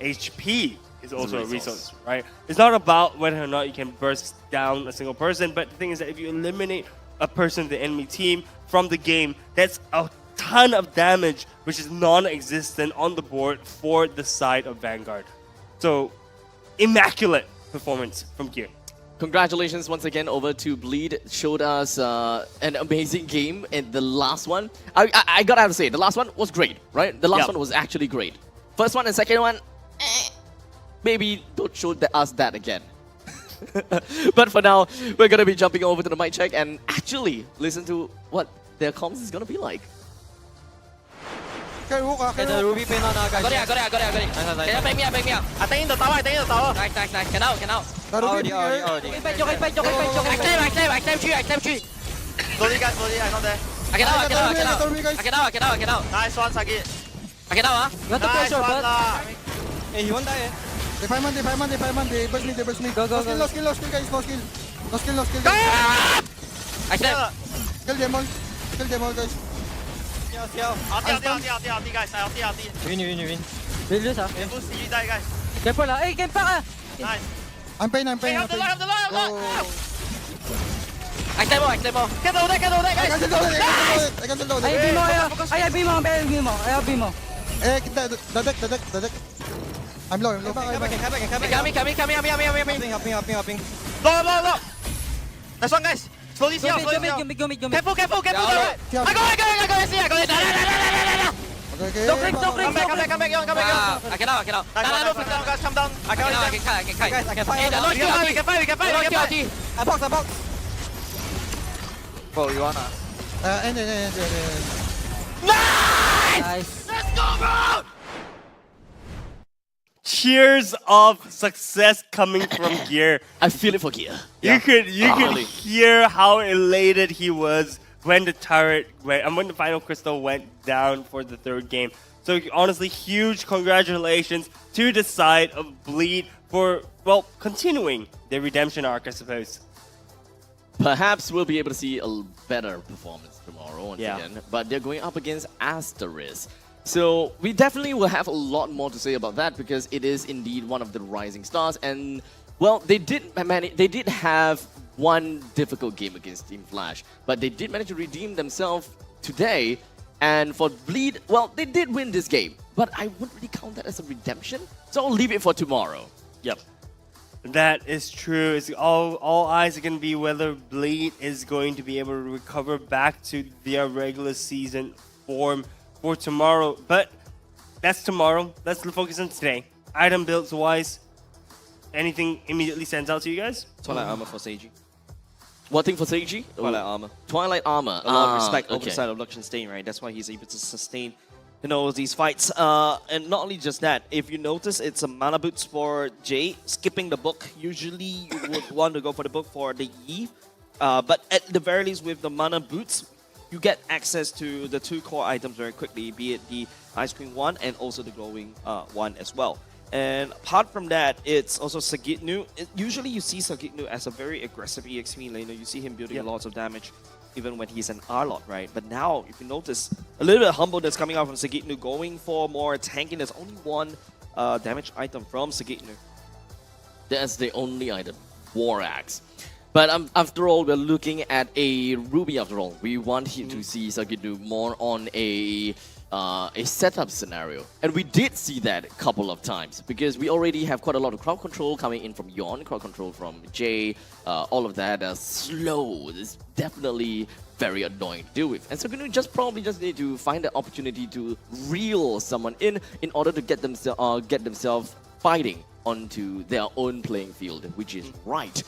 S14: HP is also a resource, right? It's not about whether or not you can burst down a single person, but the thing is that if you eliminate a person in the enemy team from the game, that's a ton of damage, which is non-existent on the board for the side of Vanguard. So, immaculate performance from Gear.
S4: Congratulations once again over to Bleed. Showed us an amazing game in the last one. I gotta have to say, the last one was great, right? The last one was actually great. First one and second one, maybe don't show us that again. But for now, we're gonna be jumping over to the mic check and actually listen to what their comms is gonna be like.
S21: The Ruby pin on guys.
S19: Got it. Can you back me up? I think in the tower. Nice. Can out.
S21: Already.
S19: I claim tree.
S21: Slowly guys, I'm not there.
S19: I can out.
S21: Nice one, Sagi.
S19: I can out,
S21: You want to push your butt? Hey, he won't die, eh?
S6: They fight man, they burst me. Go. No skill, guys, no skill.
S19: I claim.
S6: Kill them all, guys.
S21: Ulti, guys. Ulti. Win. Build this, Careful, CG die, guys. Careful, hey, game back, Nice.
S6: I'm pain.
S19: I claim more. Get over there, guys.
S6: I can do it.
S21: I have BMO.
S6: The deck. I'm low.
S21: Helping.
S19: Low.
S21: Nice one, guys. Slowly,
S19: Go mid. Careful. I go.
S6: Okay.
S19: Don't click. Come back, Yon. I can out.
S21: No, guys, come down.
S19: I can fight.
S21: Guys, I can fight.
S19: We can fight.
S21: I box.
S19: Bro, you wanna?
S6: End.
S19: Nice! Let's go, bro!
S14: Cheers of success coming from Gear.
S4: I feel it for Gear.
S14: You could hear how elated he was when the turret went, and when the final crystal went down for the third game. So honestly, huge congratulations to the side of Bleed for, well, continuing their redemption arc, I suppose.
S4: Perhaps we'll be able to see a better performance tomorrow once
S14: Yeah.
S4: again. But they're going up against Asteris. So we definitely will have a lot more to say about that because it is indeed one of the rising stars. And, well, they did have one difficult game against Team Flash. But they did manage to redeem themselves today. And for Bleed, well, they did win this game. But I wouldn't really count that as a redemption. So I'll leave it for tomorrow.
S14: Yep. That is true. It's all eyes are going to be whether Bleed is going to be able to recover back to their regular season form for tomorrow. But that's tomorrow. Let's focus on today. Item builds wise, anything immediately stands out to you guys?
S9: Twilight armor for Seiji.
S4: What thing for Seiji?
S9: Twilight armor.
S4: Twilight armor.
S9: A lot of respect over
S4: okay.
S9: the side of Luxenstein, right? That's why he's able to sustain, you know, these fights. And not only just that, if you notice, it's a mana boots for Jay, skipping the book. Usually you would want to go for the book for the Eve. But at the very least, with the mana boots, you get access to the 2 core items very quickly, be it the ice cream one and also the glowing one as well. And apart from that, it's also Sagitnu. Usually you see Sagitnu as a very aggressive EXP laner. You see him building lots of damage even when he's an R-Lot, right? But now, if you notice, a little bit of humbleness coming out from Sagitnu, going for more tanking. There's only one damage item from Sagitnu.
S4: That's the only item. War Axe. But after all, we're looking at a Ruby after all. We want him to see Sagitnu more on a setup scenario. And we did see that a couple of times because we already have quite a lot of crowd control coming in from Yon, crowd control from Jay, all of that are slow. It's definitely very annoying to deal with. And Sagitnu probably just need to find the opportunity to reel someone in order to get themselves fighting onto their own playing field, which is right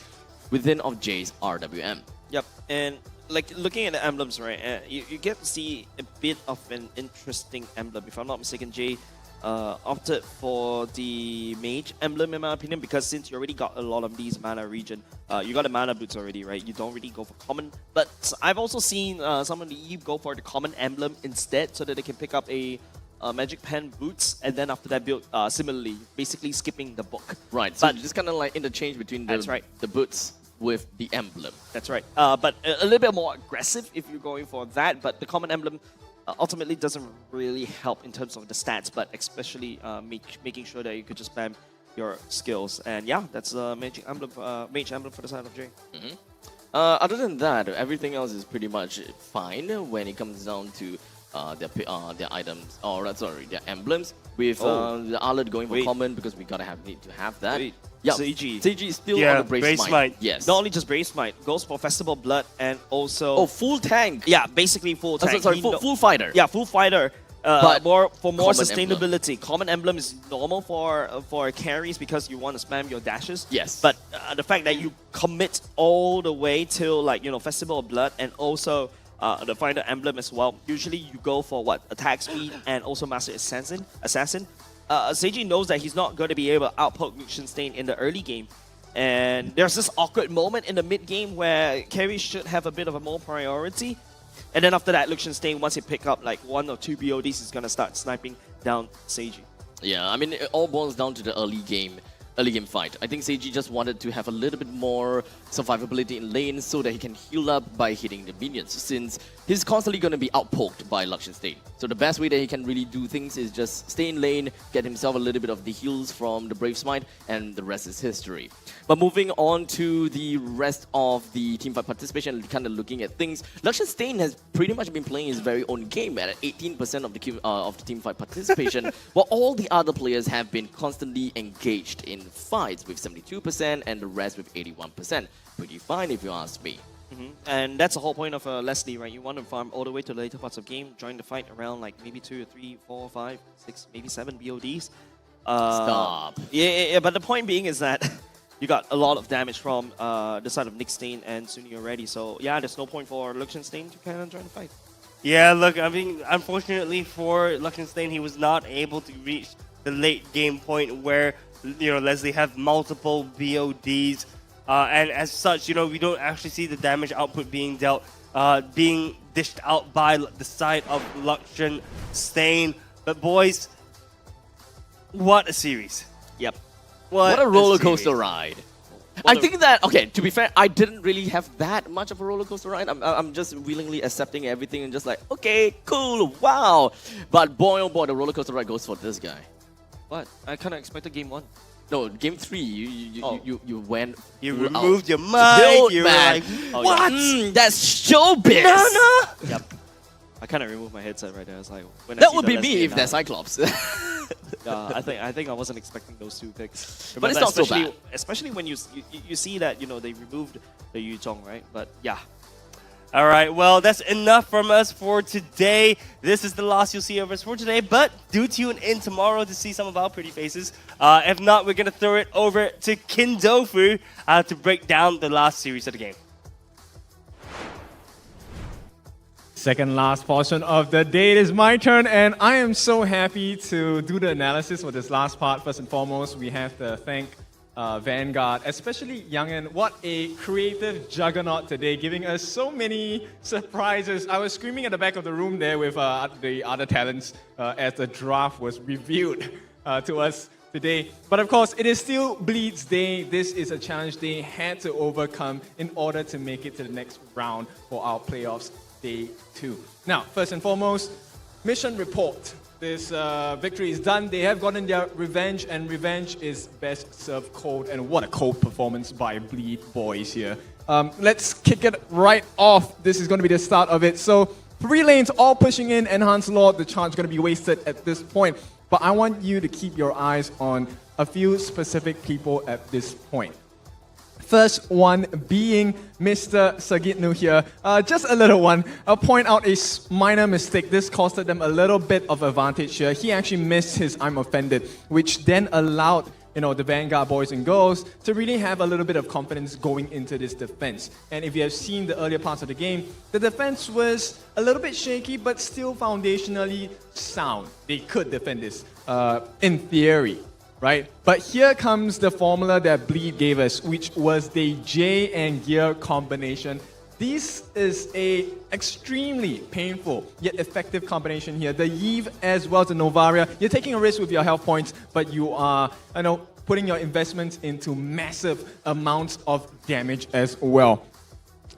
S4: within of Jay's RWM.
S9: Yep, and like looking at the emblems, right, you get to see a bit of an interesting emblem. If I'm not mistaken, Jay opted for the mage emblem in my opinion, because since you already got a lot of these mana regen, you got the mana boots already, right? You don't really go for common. But I've also seen some of the Eve go for the common emblem instead, so that they can pick up a magic pen boots, and then after that build similarly, basically skipping the book.
S4: Right, so just kind of like interchange between the boots with the emblem.
S9: That's right. But a little bit more aggressive if you're going for that. But the common emblem ultimately doesn't really help in terms of the stats, but especially making sure that you could just spam your skills. And yeah, that's a mage emblem for the side of Jay.
S4: Other than that, everything else is pretty much fine when it comes down to their items, or their emblems. With the Arlet going for common because we need to have that. Yeah, Seiji is still on the Brave Smite. Yes.
S9: Not only just Brave Smite, goes for Festival Blood and also
S4: full tank.
S9: Yeah, basically full tank.
S4: Full fighter.
S9: Yeah, full fighter. But more sustainability.
S4: Emblem.
S9: Common emblem is normal for carries because you want to spam your dashes.
S4: Yes.
S9: But the fact that you commit all the way till Festival of Blood and also the fighter emblem as well. Usually you go for attack speed and also Master Assassin. Seiji knows that he's not going to be able to outpoke Luxenstein in the early game. And there's this awkward moment in the mid game where carries should have a bit of a more priority. And then after that, Luxenstein, once he pick up 1 or 2 BODs, is going to start sniping down Seiji.
S4: Yeah, I mean, it all boils down to the early game fight. I think Seiji just wanted to have a little bit more survivability in lane so that he can heal up by hitting the minions, since he's constantly going to be outpoked by Luxenstein. So the best way that he can really do things is just stay in lane, get himself a little bit of the heals from the Brave Smite, and the rest is history. But moving on to the rest of the teamfight participation, kind of looking at things, Luxenstein has pretty much been playing his very own game at 18% of the teamfight participation, while all the other players have been constantly engaged in fights with 72% and the rest with 81%. Pretty fine if you ask me.
S9: And that's the whole point of Leslie, right? You want to farm all the way to the later parts of game, join the fight around maybe 2, 3, 4, 5, 6, maybe 7 BODs.
S4: Stop.
S9: Yeah, but the point being is that you got a lot of damage from the side of Nickstein and Sunny already. So yeah, there's no point for Luxenstein to kind of join the fight.
S14: Yeah, look, I mean, unfortunately for Luxenstein, he was not able to reach the late game point where Leslie have multiple BODs. And as such, we don't actually see the damage output being dealt, being dished out by the side of Luxenstein. But boys, what a series.
S9: Yep.
S4: What a roller
S14: series.
S4: coaster ride. I think that, okay, to be fair, I didn't really have that much of a roller coaster ride. I'm just willingly accepting everything and just like, okay, cool, wow. But boy, oh boy, the roller coaster ride goes for this guy.
S9: What? I kind of expected game 1.
S4: No, game 3, you went.
S14: You
S4: full out.
S14: removed your mic.
S4: Tilt,
S14: You were
S4: man.
S14: like,
S4: What? That's showbiz.
S14: No.
S9: Yep. I kind of removed my headset right there. I was like, when I
S4: That
S9: see
S4: would
S9: the
S4: be
S9: last
S4: me
S9: game
S4: if
S9: now-
S4: they're Cyclops.
S9: I think I wasn't expecting those 2 picks.
S4: But it's
S9: Remember,
S4: not so
S9: especially-
S4: bad.
S9: Especially when you see that they removed the Yu Zhong, right? But yeah.
S14: All right, well, that's enough from us for today. This is the last you'll see of us for today, but do tune in tomorrow to see some of our pretty faces. If not, we're going to throw it over to Kindofu to break down the last series of the game.
S20: Second last portion of the day. It is my turn, and I am so happy to do the analysis for this last part. First and foremost, we have to thank Vanguard, especially Youngin. What a creative juggernaut today, giving us so many surprises. I was screaming at the back of the room there with the other talents as the draft was revealed to us today. But of course, it is still Bleeds Day. This is a challenge they had to overcome in order to make it to the next round for our playoffs. Day 2. Now, first and foremost, mission report. This victory is done. They have gotten their revenge, and revenge is best served cold. And what a cold performance by Bleed boys here. Let's kick it right off. This is going to be the start of it. So 3 lanes all pushing in. Enhanced Lord, the charge is going to be wasted at this point. But I want you to keep your eyes on a few specific people at this point. First one being Mr. Sagitnu here. Just a little one. I'll point out a minor mistake. This costed them a little bit of advantage here. He actually missed his I'm offended, which then allowed the Vanguard boys and girls to really have a little bit of confidence going into this defense. And if you have seen the earlier parts of the game, the defense was a little bit shaky, but still foundationally sound. They could defend this in theory. Right? But here comes the formula that Bleed gave us, which was the J and Gear combination. This is a extremely painful yet effective combination here. The Yve as well as the Novaria. You're taking a risk with your health points, but you are, putting your investments into massive amounts of damage as well.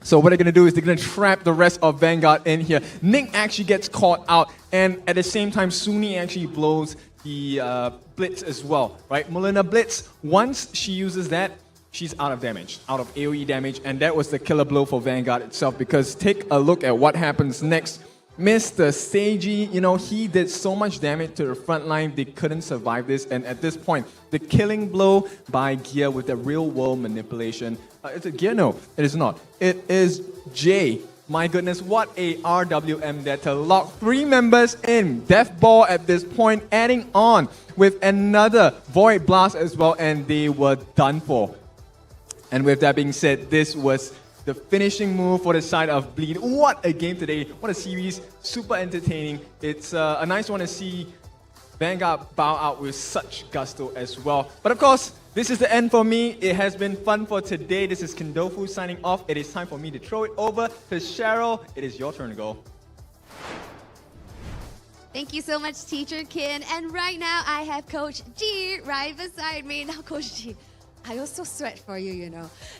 S20: So what they're going to do is they're going to trap the rest of Vanguard in here. Nick actually gets caught out, and at the same time, Suni actually blows the Blitz as well, right? Molina Blitz, once she uses that, she's out of damage, out of AoE damage, and that was the killer blow for Vanguard itself, because take a look at what happens next. Mr. Seiji, he did so much damage to the front line, they couldn't survive this, and at this point, the killing blow by Gear with the real-world manipulation. Is it Gear? No, it is not. It is J. My goodness, what a RWM there to lock 3 members in. Death Ball at this point, adding on with another Void Blast as well, and they were done for. And with that being said, this was the finishing move for the side of Bleed. What a game today. What a series. Super entertaining. It's a nice one to see Vanguard bow out with such gusto as well. But of course, this is the end for me. It has been fun for today. This is Kindofu signing off. It is time for me to throw it over to Cheryl. It is your turn to go.
S13: Thank you so much, Teacher Kin. And right now, I have Coach G right beside me. Now, Coach G, I also sweat for you,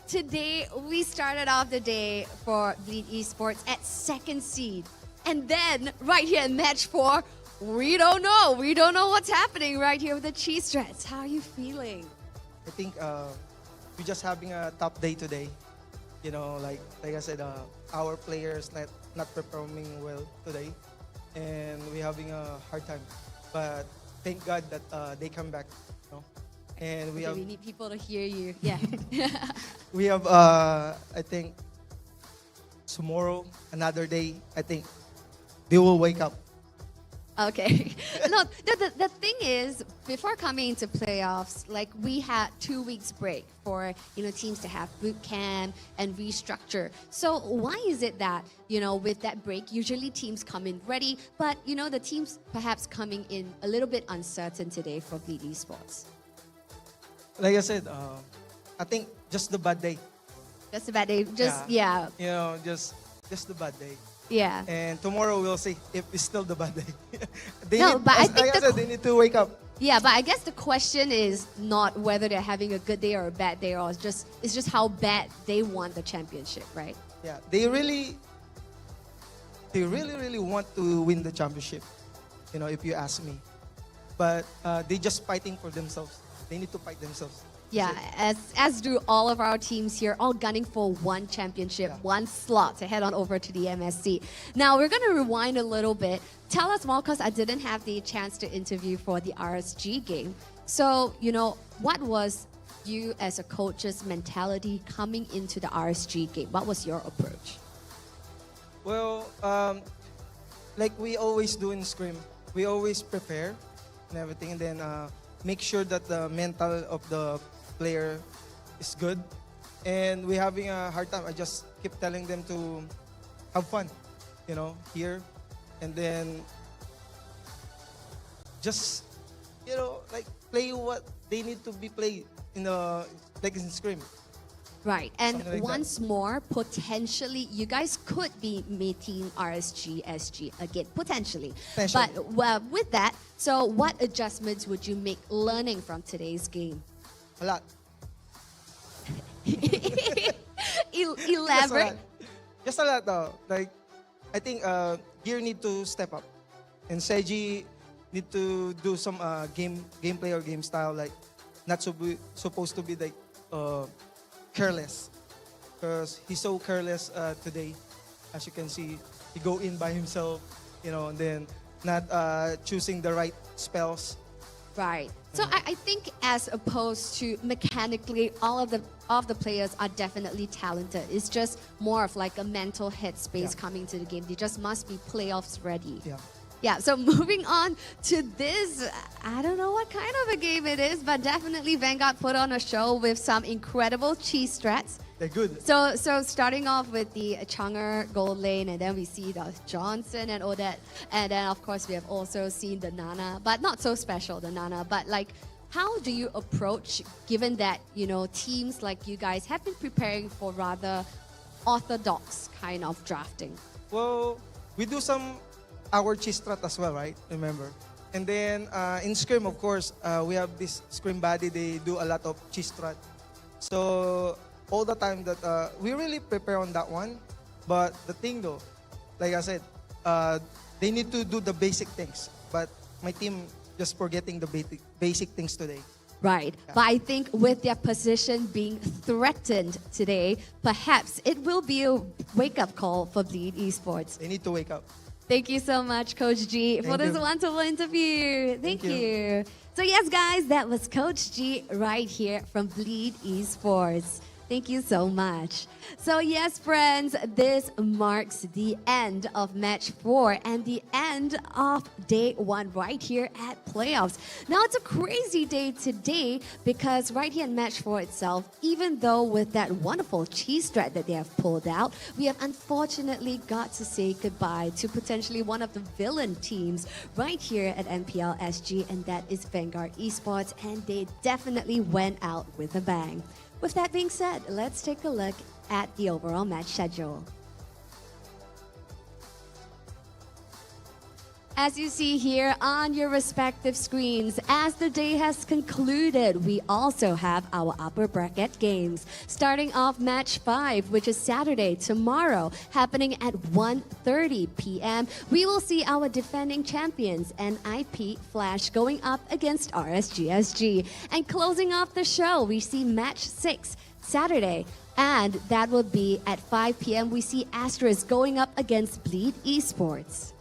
S13: Today, we started off the day for Bleed Esports at 2nd seed. And then, right here in match 4, we don't know. We don't know what's happening right here with the Cheese Threads. How are you feeling?
S16: I think we're just having a tough day today. Like I said, our players not performing well today, and we're having a hard time. But thank God that they come back. And we
S13: need people to hear you. Yeah.
S16: We have I think tomorrow, another day. I think they will wake up.
S13: Okay. No, the thing is, before coming into playoffs, like we had 2 weeks break for teams to have boot camp and restructure. So why is it that with that break, usually teams come in ready, but the teams perhaps coming in a little bit uncertain today for Bleed Esports?
S16: Like I said, I think just the bad day.
S13: Just a bad day. Just yeah.
S16: Just the bad day.
S13: Yeah.
S16: And tomorrow we'll see if it's still the bad day. they
S13: No,
S16: need,
S13: but I
S16: as-
S13: think
S16: like I
S13: the
S16: said, they need to wake up.
S13: Yeah, but I guess the question is not whether they're having a good day or a bad day, or it's just how bad they want the championship, right?
S16: Yeah, they really want to win the championship. You know, if you ask me, but they just fighting for themselves. They need to fight themselves.
S13: Yeah, as do all of our teams here, all gunning for one championship, one slot to head on over to the MSC. Now, we're going to rewind a little bit. Tell us more, because I didn't have the chance to interview for the RSG game. So, you know, what was you as a coach's mentality coming into the RSG game? What was your approach?
S16: Well, like we always do in Scrim, we always prepare and everything, and then make sure that the mental of the player is good. And we're having a hard time. I just keep telling them to have fun, you know, here. And then just, you know, like play what they need to be played in the, like in Scrim.
S13: Right, and
S16: Something like
S13: once more, potentially, you guys could be meeting RSG SG again, potentially.
S16: Potentially.
S13: But with that, so what adjustments would you make learning from today's game?
S16: A lot.
S13: Elaborate.
S16: Just a lot though. Like, I think Gear need to step up. And Seiji need to do some gameplay or game style, like not supposed to be like careless, because he's so careless today. As you can see, he go in by himself, you know, and then not choosing the right spells.
S13: Right. So I think as opposed to mechanically, all of the players are definitely talented. It's just more of like a mental headspace coming to the game. They just must be playoffs ready.
S16: Yeah.
S13: Yeah, so moving on to this, I don't know what kind of a game it is, but definitely Vanguard put on a show with some incredible cheese strats.
S16: They're good.
S13: So starting off with the Chunger gold lane, and then we see the Johnson and Odette, and then of course we have also seen the Nana, but not so special, the Nana, but like, how do you approach, given that, you know, teams like you guys have been preparing for rather orthodox kind of drafting?
S16: Well, we do some our cheese strat as well, right? Remember? And then in Scrim, of course, we have this Scrim body. They do a lot of cheese strat. So all the time that we really prepare on that one. But the thing though, like I said, they need to do the basic things. But my team just forgetting the basic things today.
S13: Right, but I think with their position being threatened today, perhaps it will be a wake-up call for Bleed Esports.
S16: They need to wake up.
S13: Thank you so much, Coach G, for this wonderful interview. Thank you. So yes, guys, that was Coach G right here from Bleed Esports. Thank you so much. So yes, friends, this marks the end of match 4 and the end of day 1 right here at playoffs. Now it's a crazy day today because right here in match 4 itself, even though with that wonderful cheese strat that they have pulled out, we have unfortunately got to say goodbye to potentially one of the villain teams right here at MPL SG, and that is Vanguard Esports, and they definitely went out with a bang. With that being said, let's take a look at the overall match schedule. As you see here on your respective screens, as the day has concluded, we also have our upper bracket games. Starting off match 5, which is Saturday, tomorrow, happening at 1:30 p.m. We will see our defending champions, NIP Flash, going up against RSG SG. And closing off the show, we see match 6, Saturday, and that will be at 5 p.m. We see Asteris going up against Bleed Esports.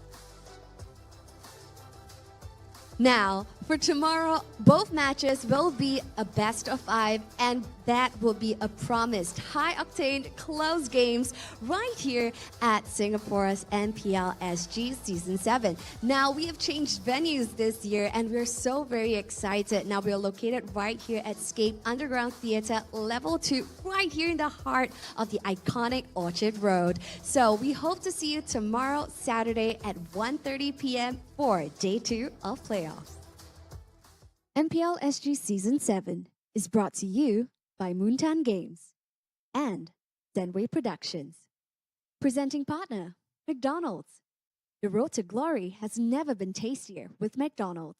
S13: Now, for tomorrow, both matches will be a best of 5, and that will be a promised high-octane close games right here at Singapore's MPL SG Season 7. Now, we have changed venues this year, and we're so very excited. Now, we're located right here at Scape Underground Theatre, Level 2, right here in the heart of the iconic Orchard Road. So, we hope to see you tomorrow, Saturday at 1:30 p.m. for Day 2 of playoffs. MPL SG Season 7 is brought to you by Moontan Games and Zenway Productions. Presenting partner, McDonald's. The road to glory has never been tastier with McDonald's.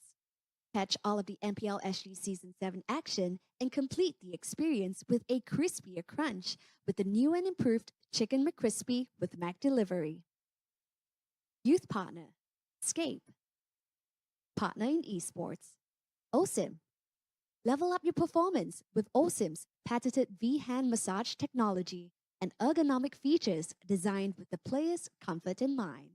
S13: Catch all of the MPL SG Season 7 action and complete the experience with a crispier crunch with the new and improved Chicken McCrispy with Mac Delivery. Youth partner, Scape. Partner in esports, OSIM. Level up your performance with OSIM's patented V-hand massage technology and ergonomic features designed with the player's comfort in mind.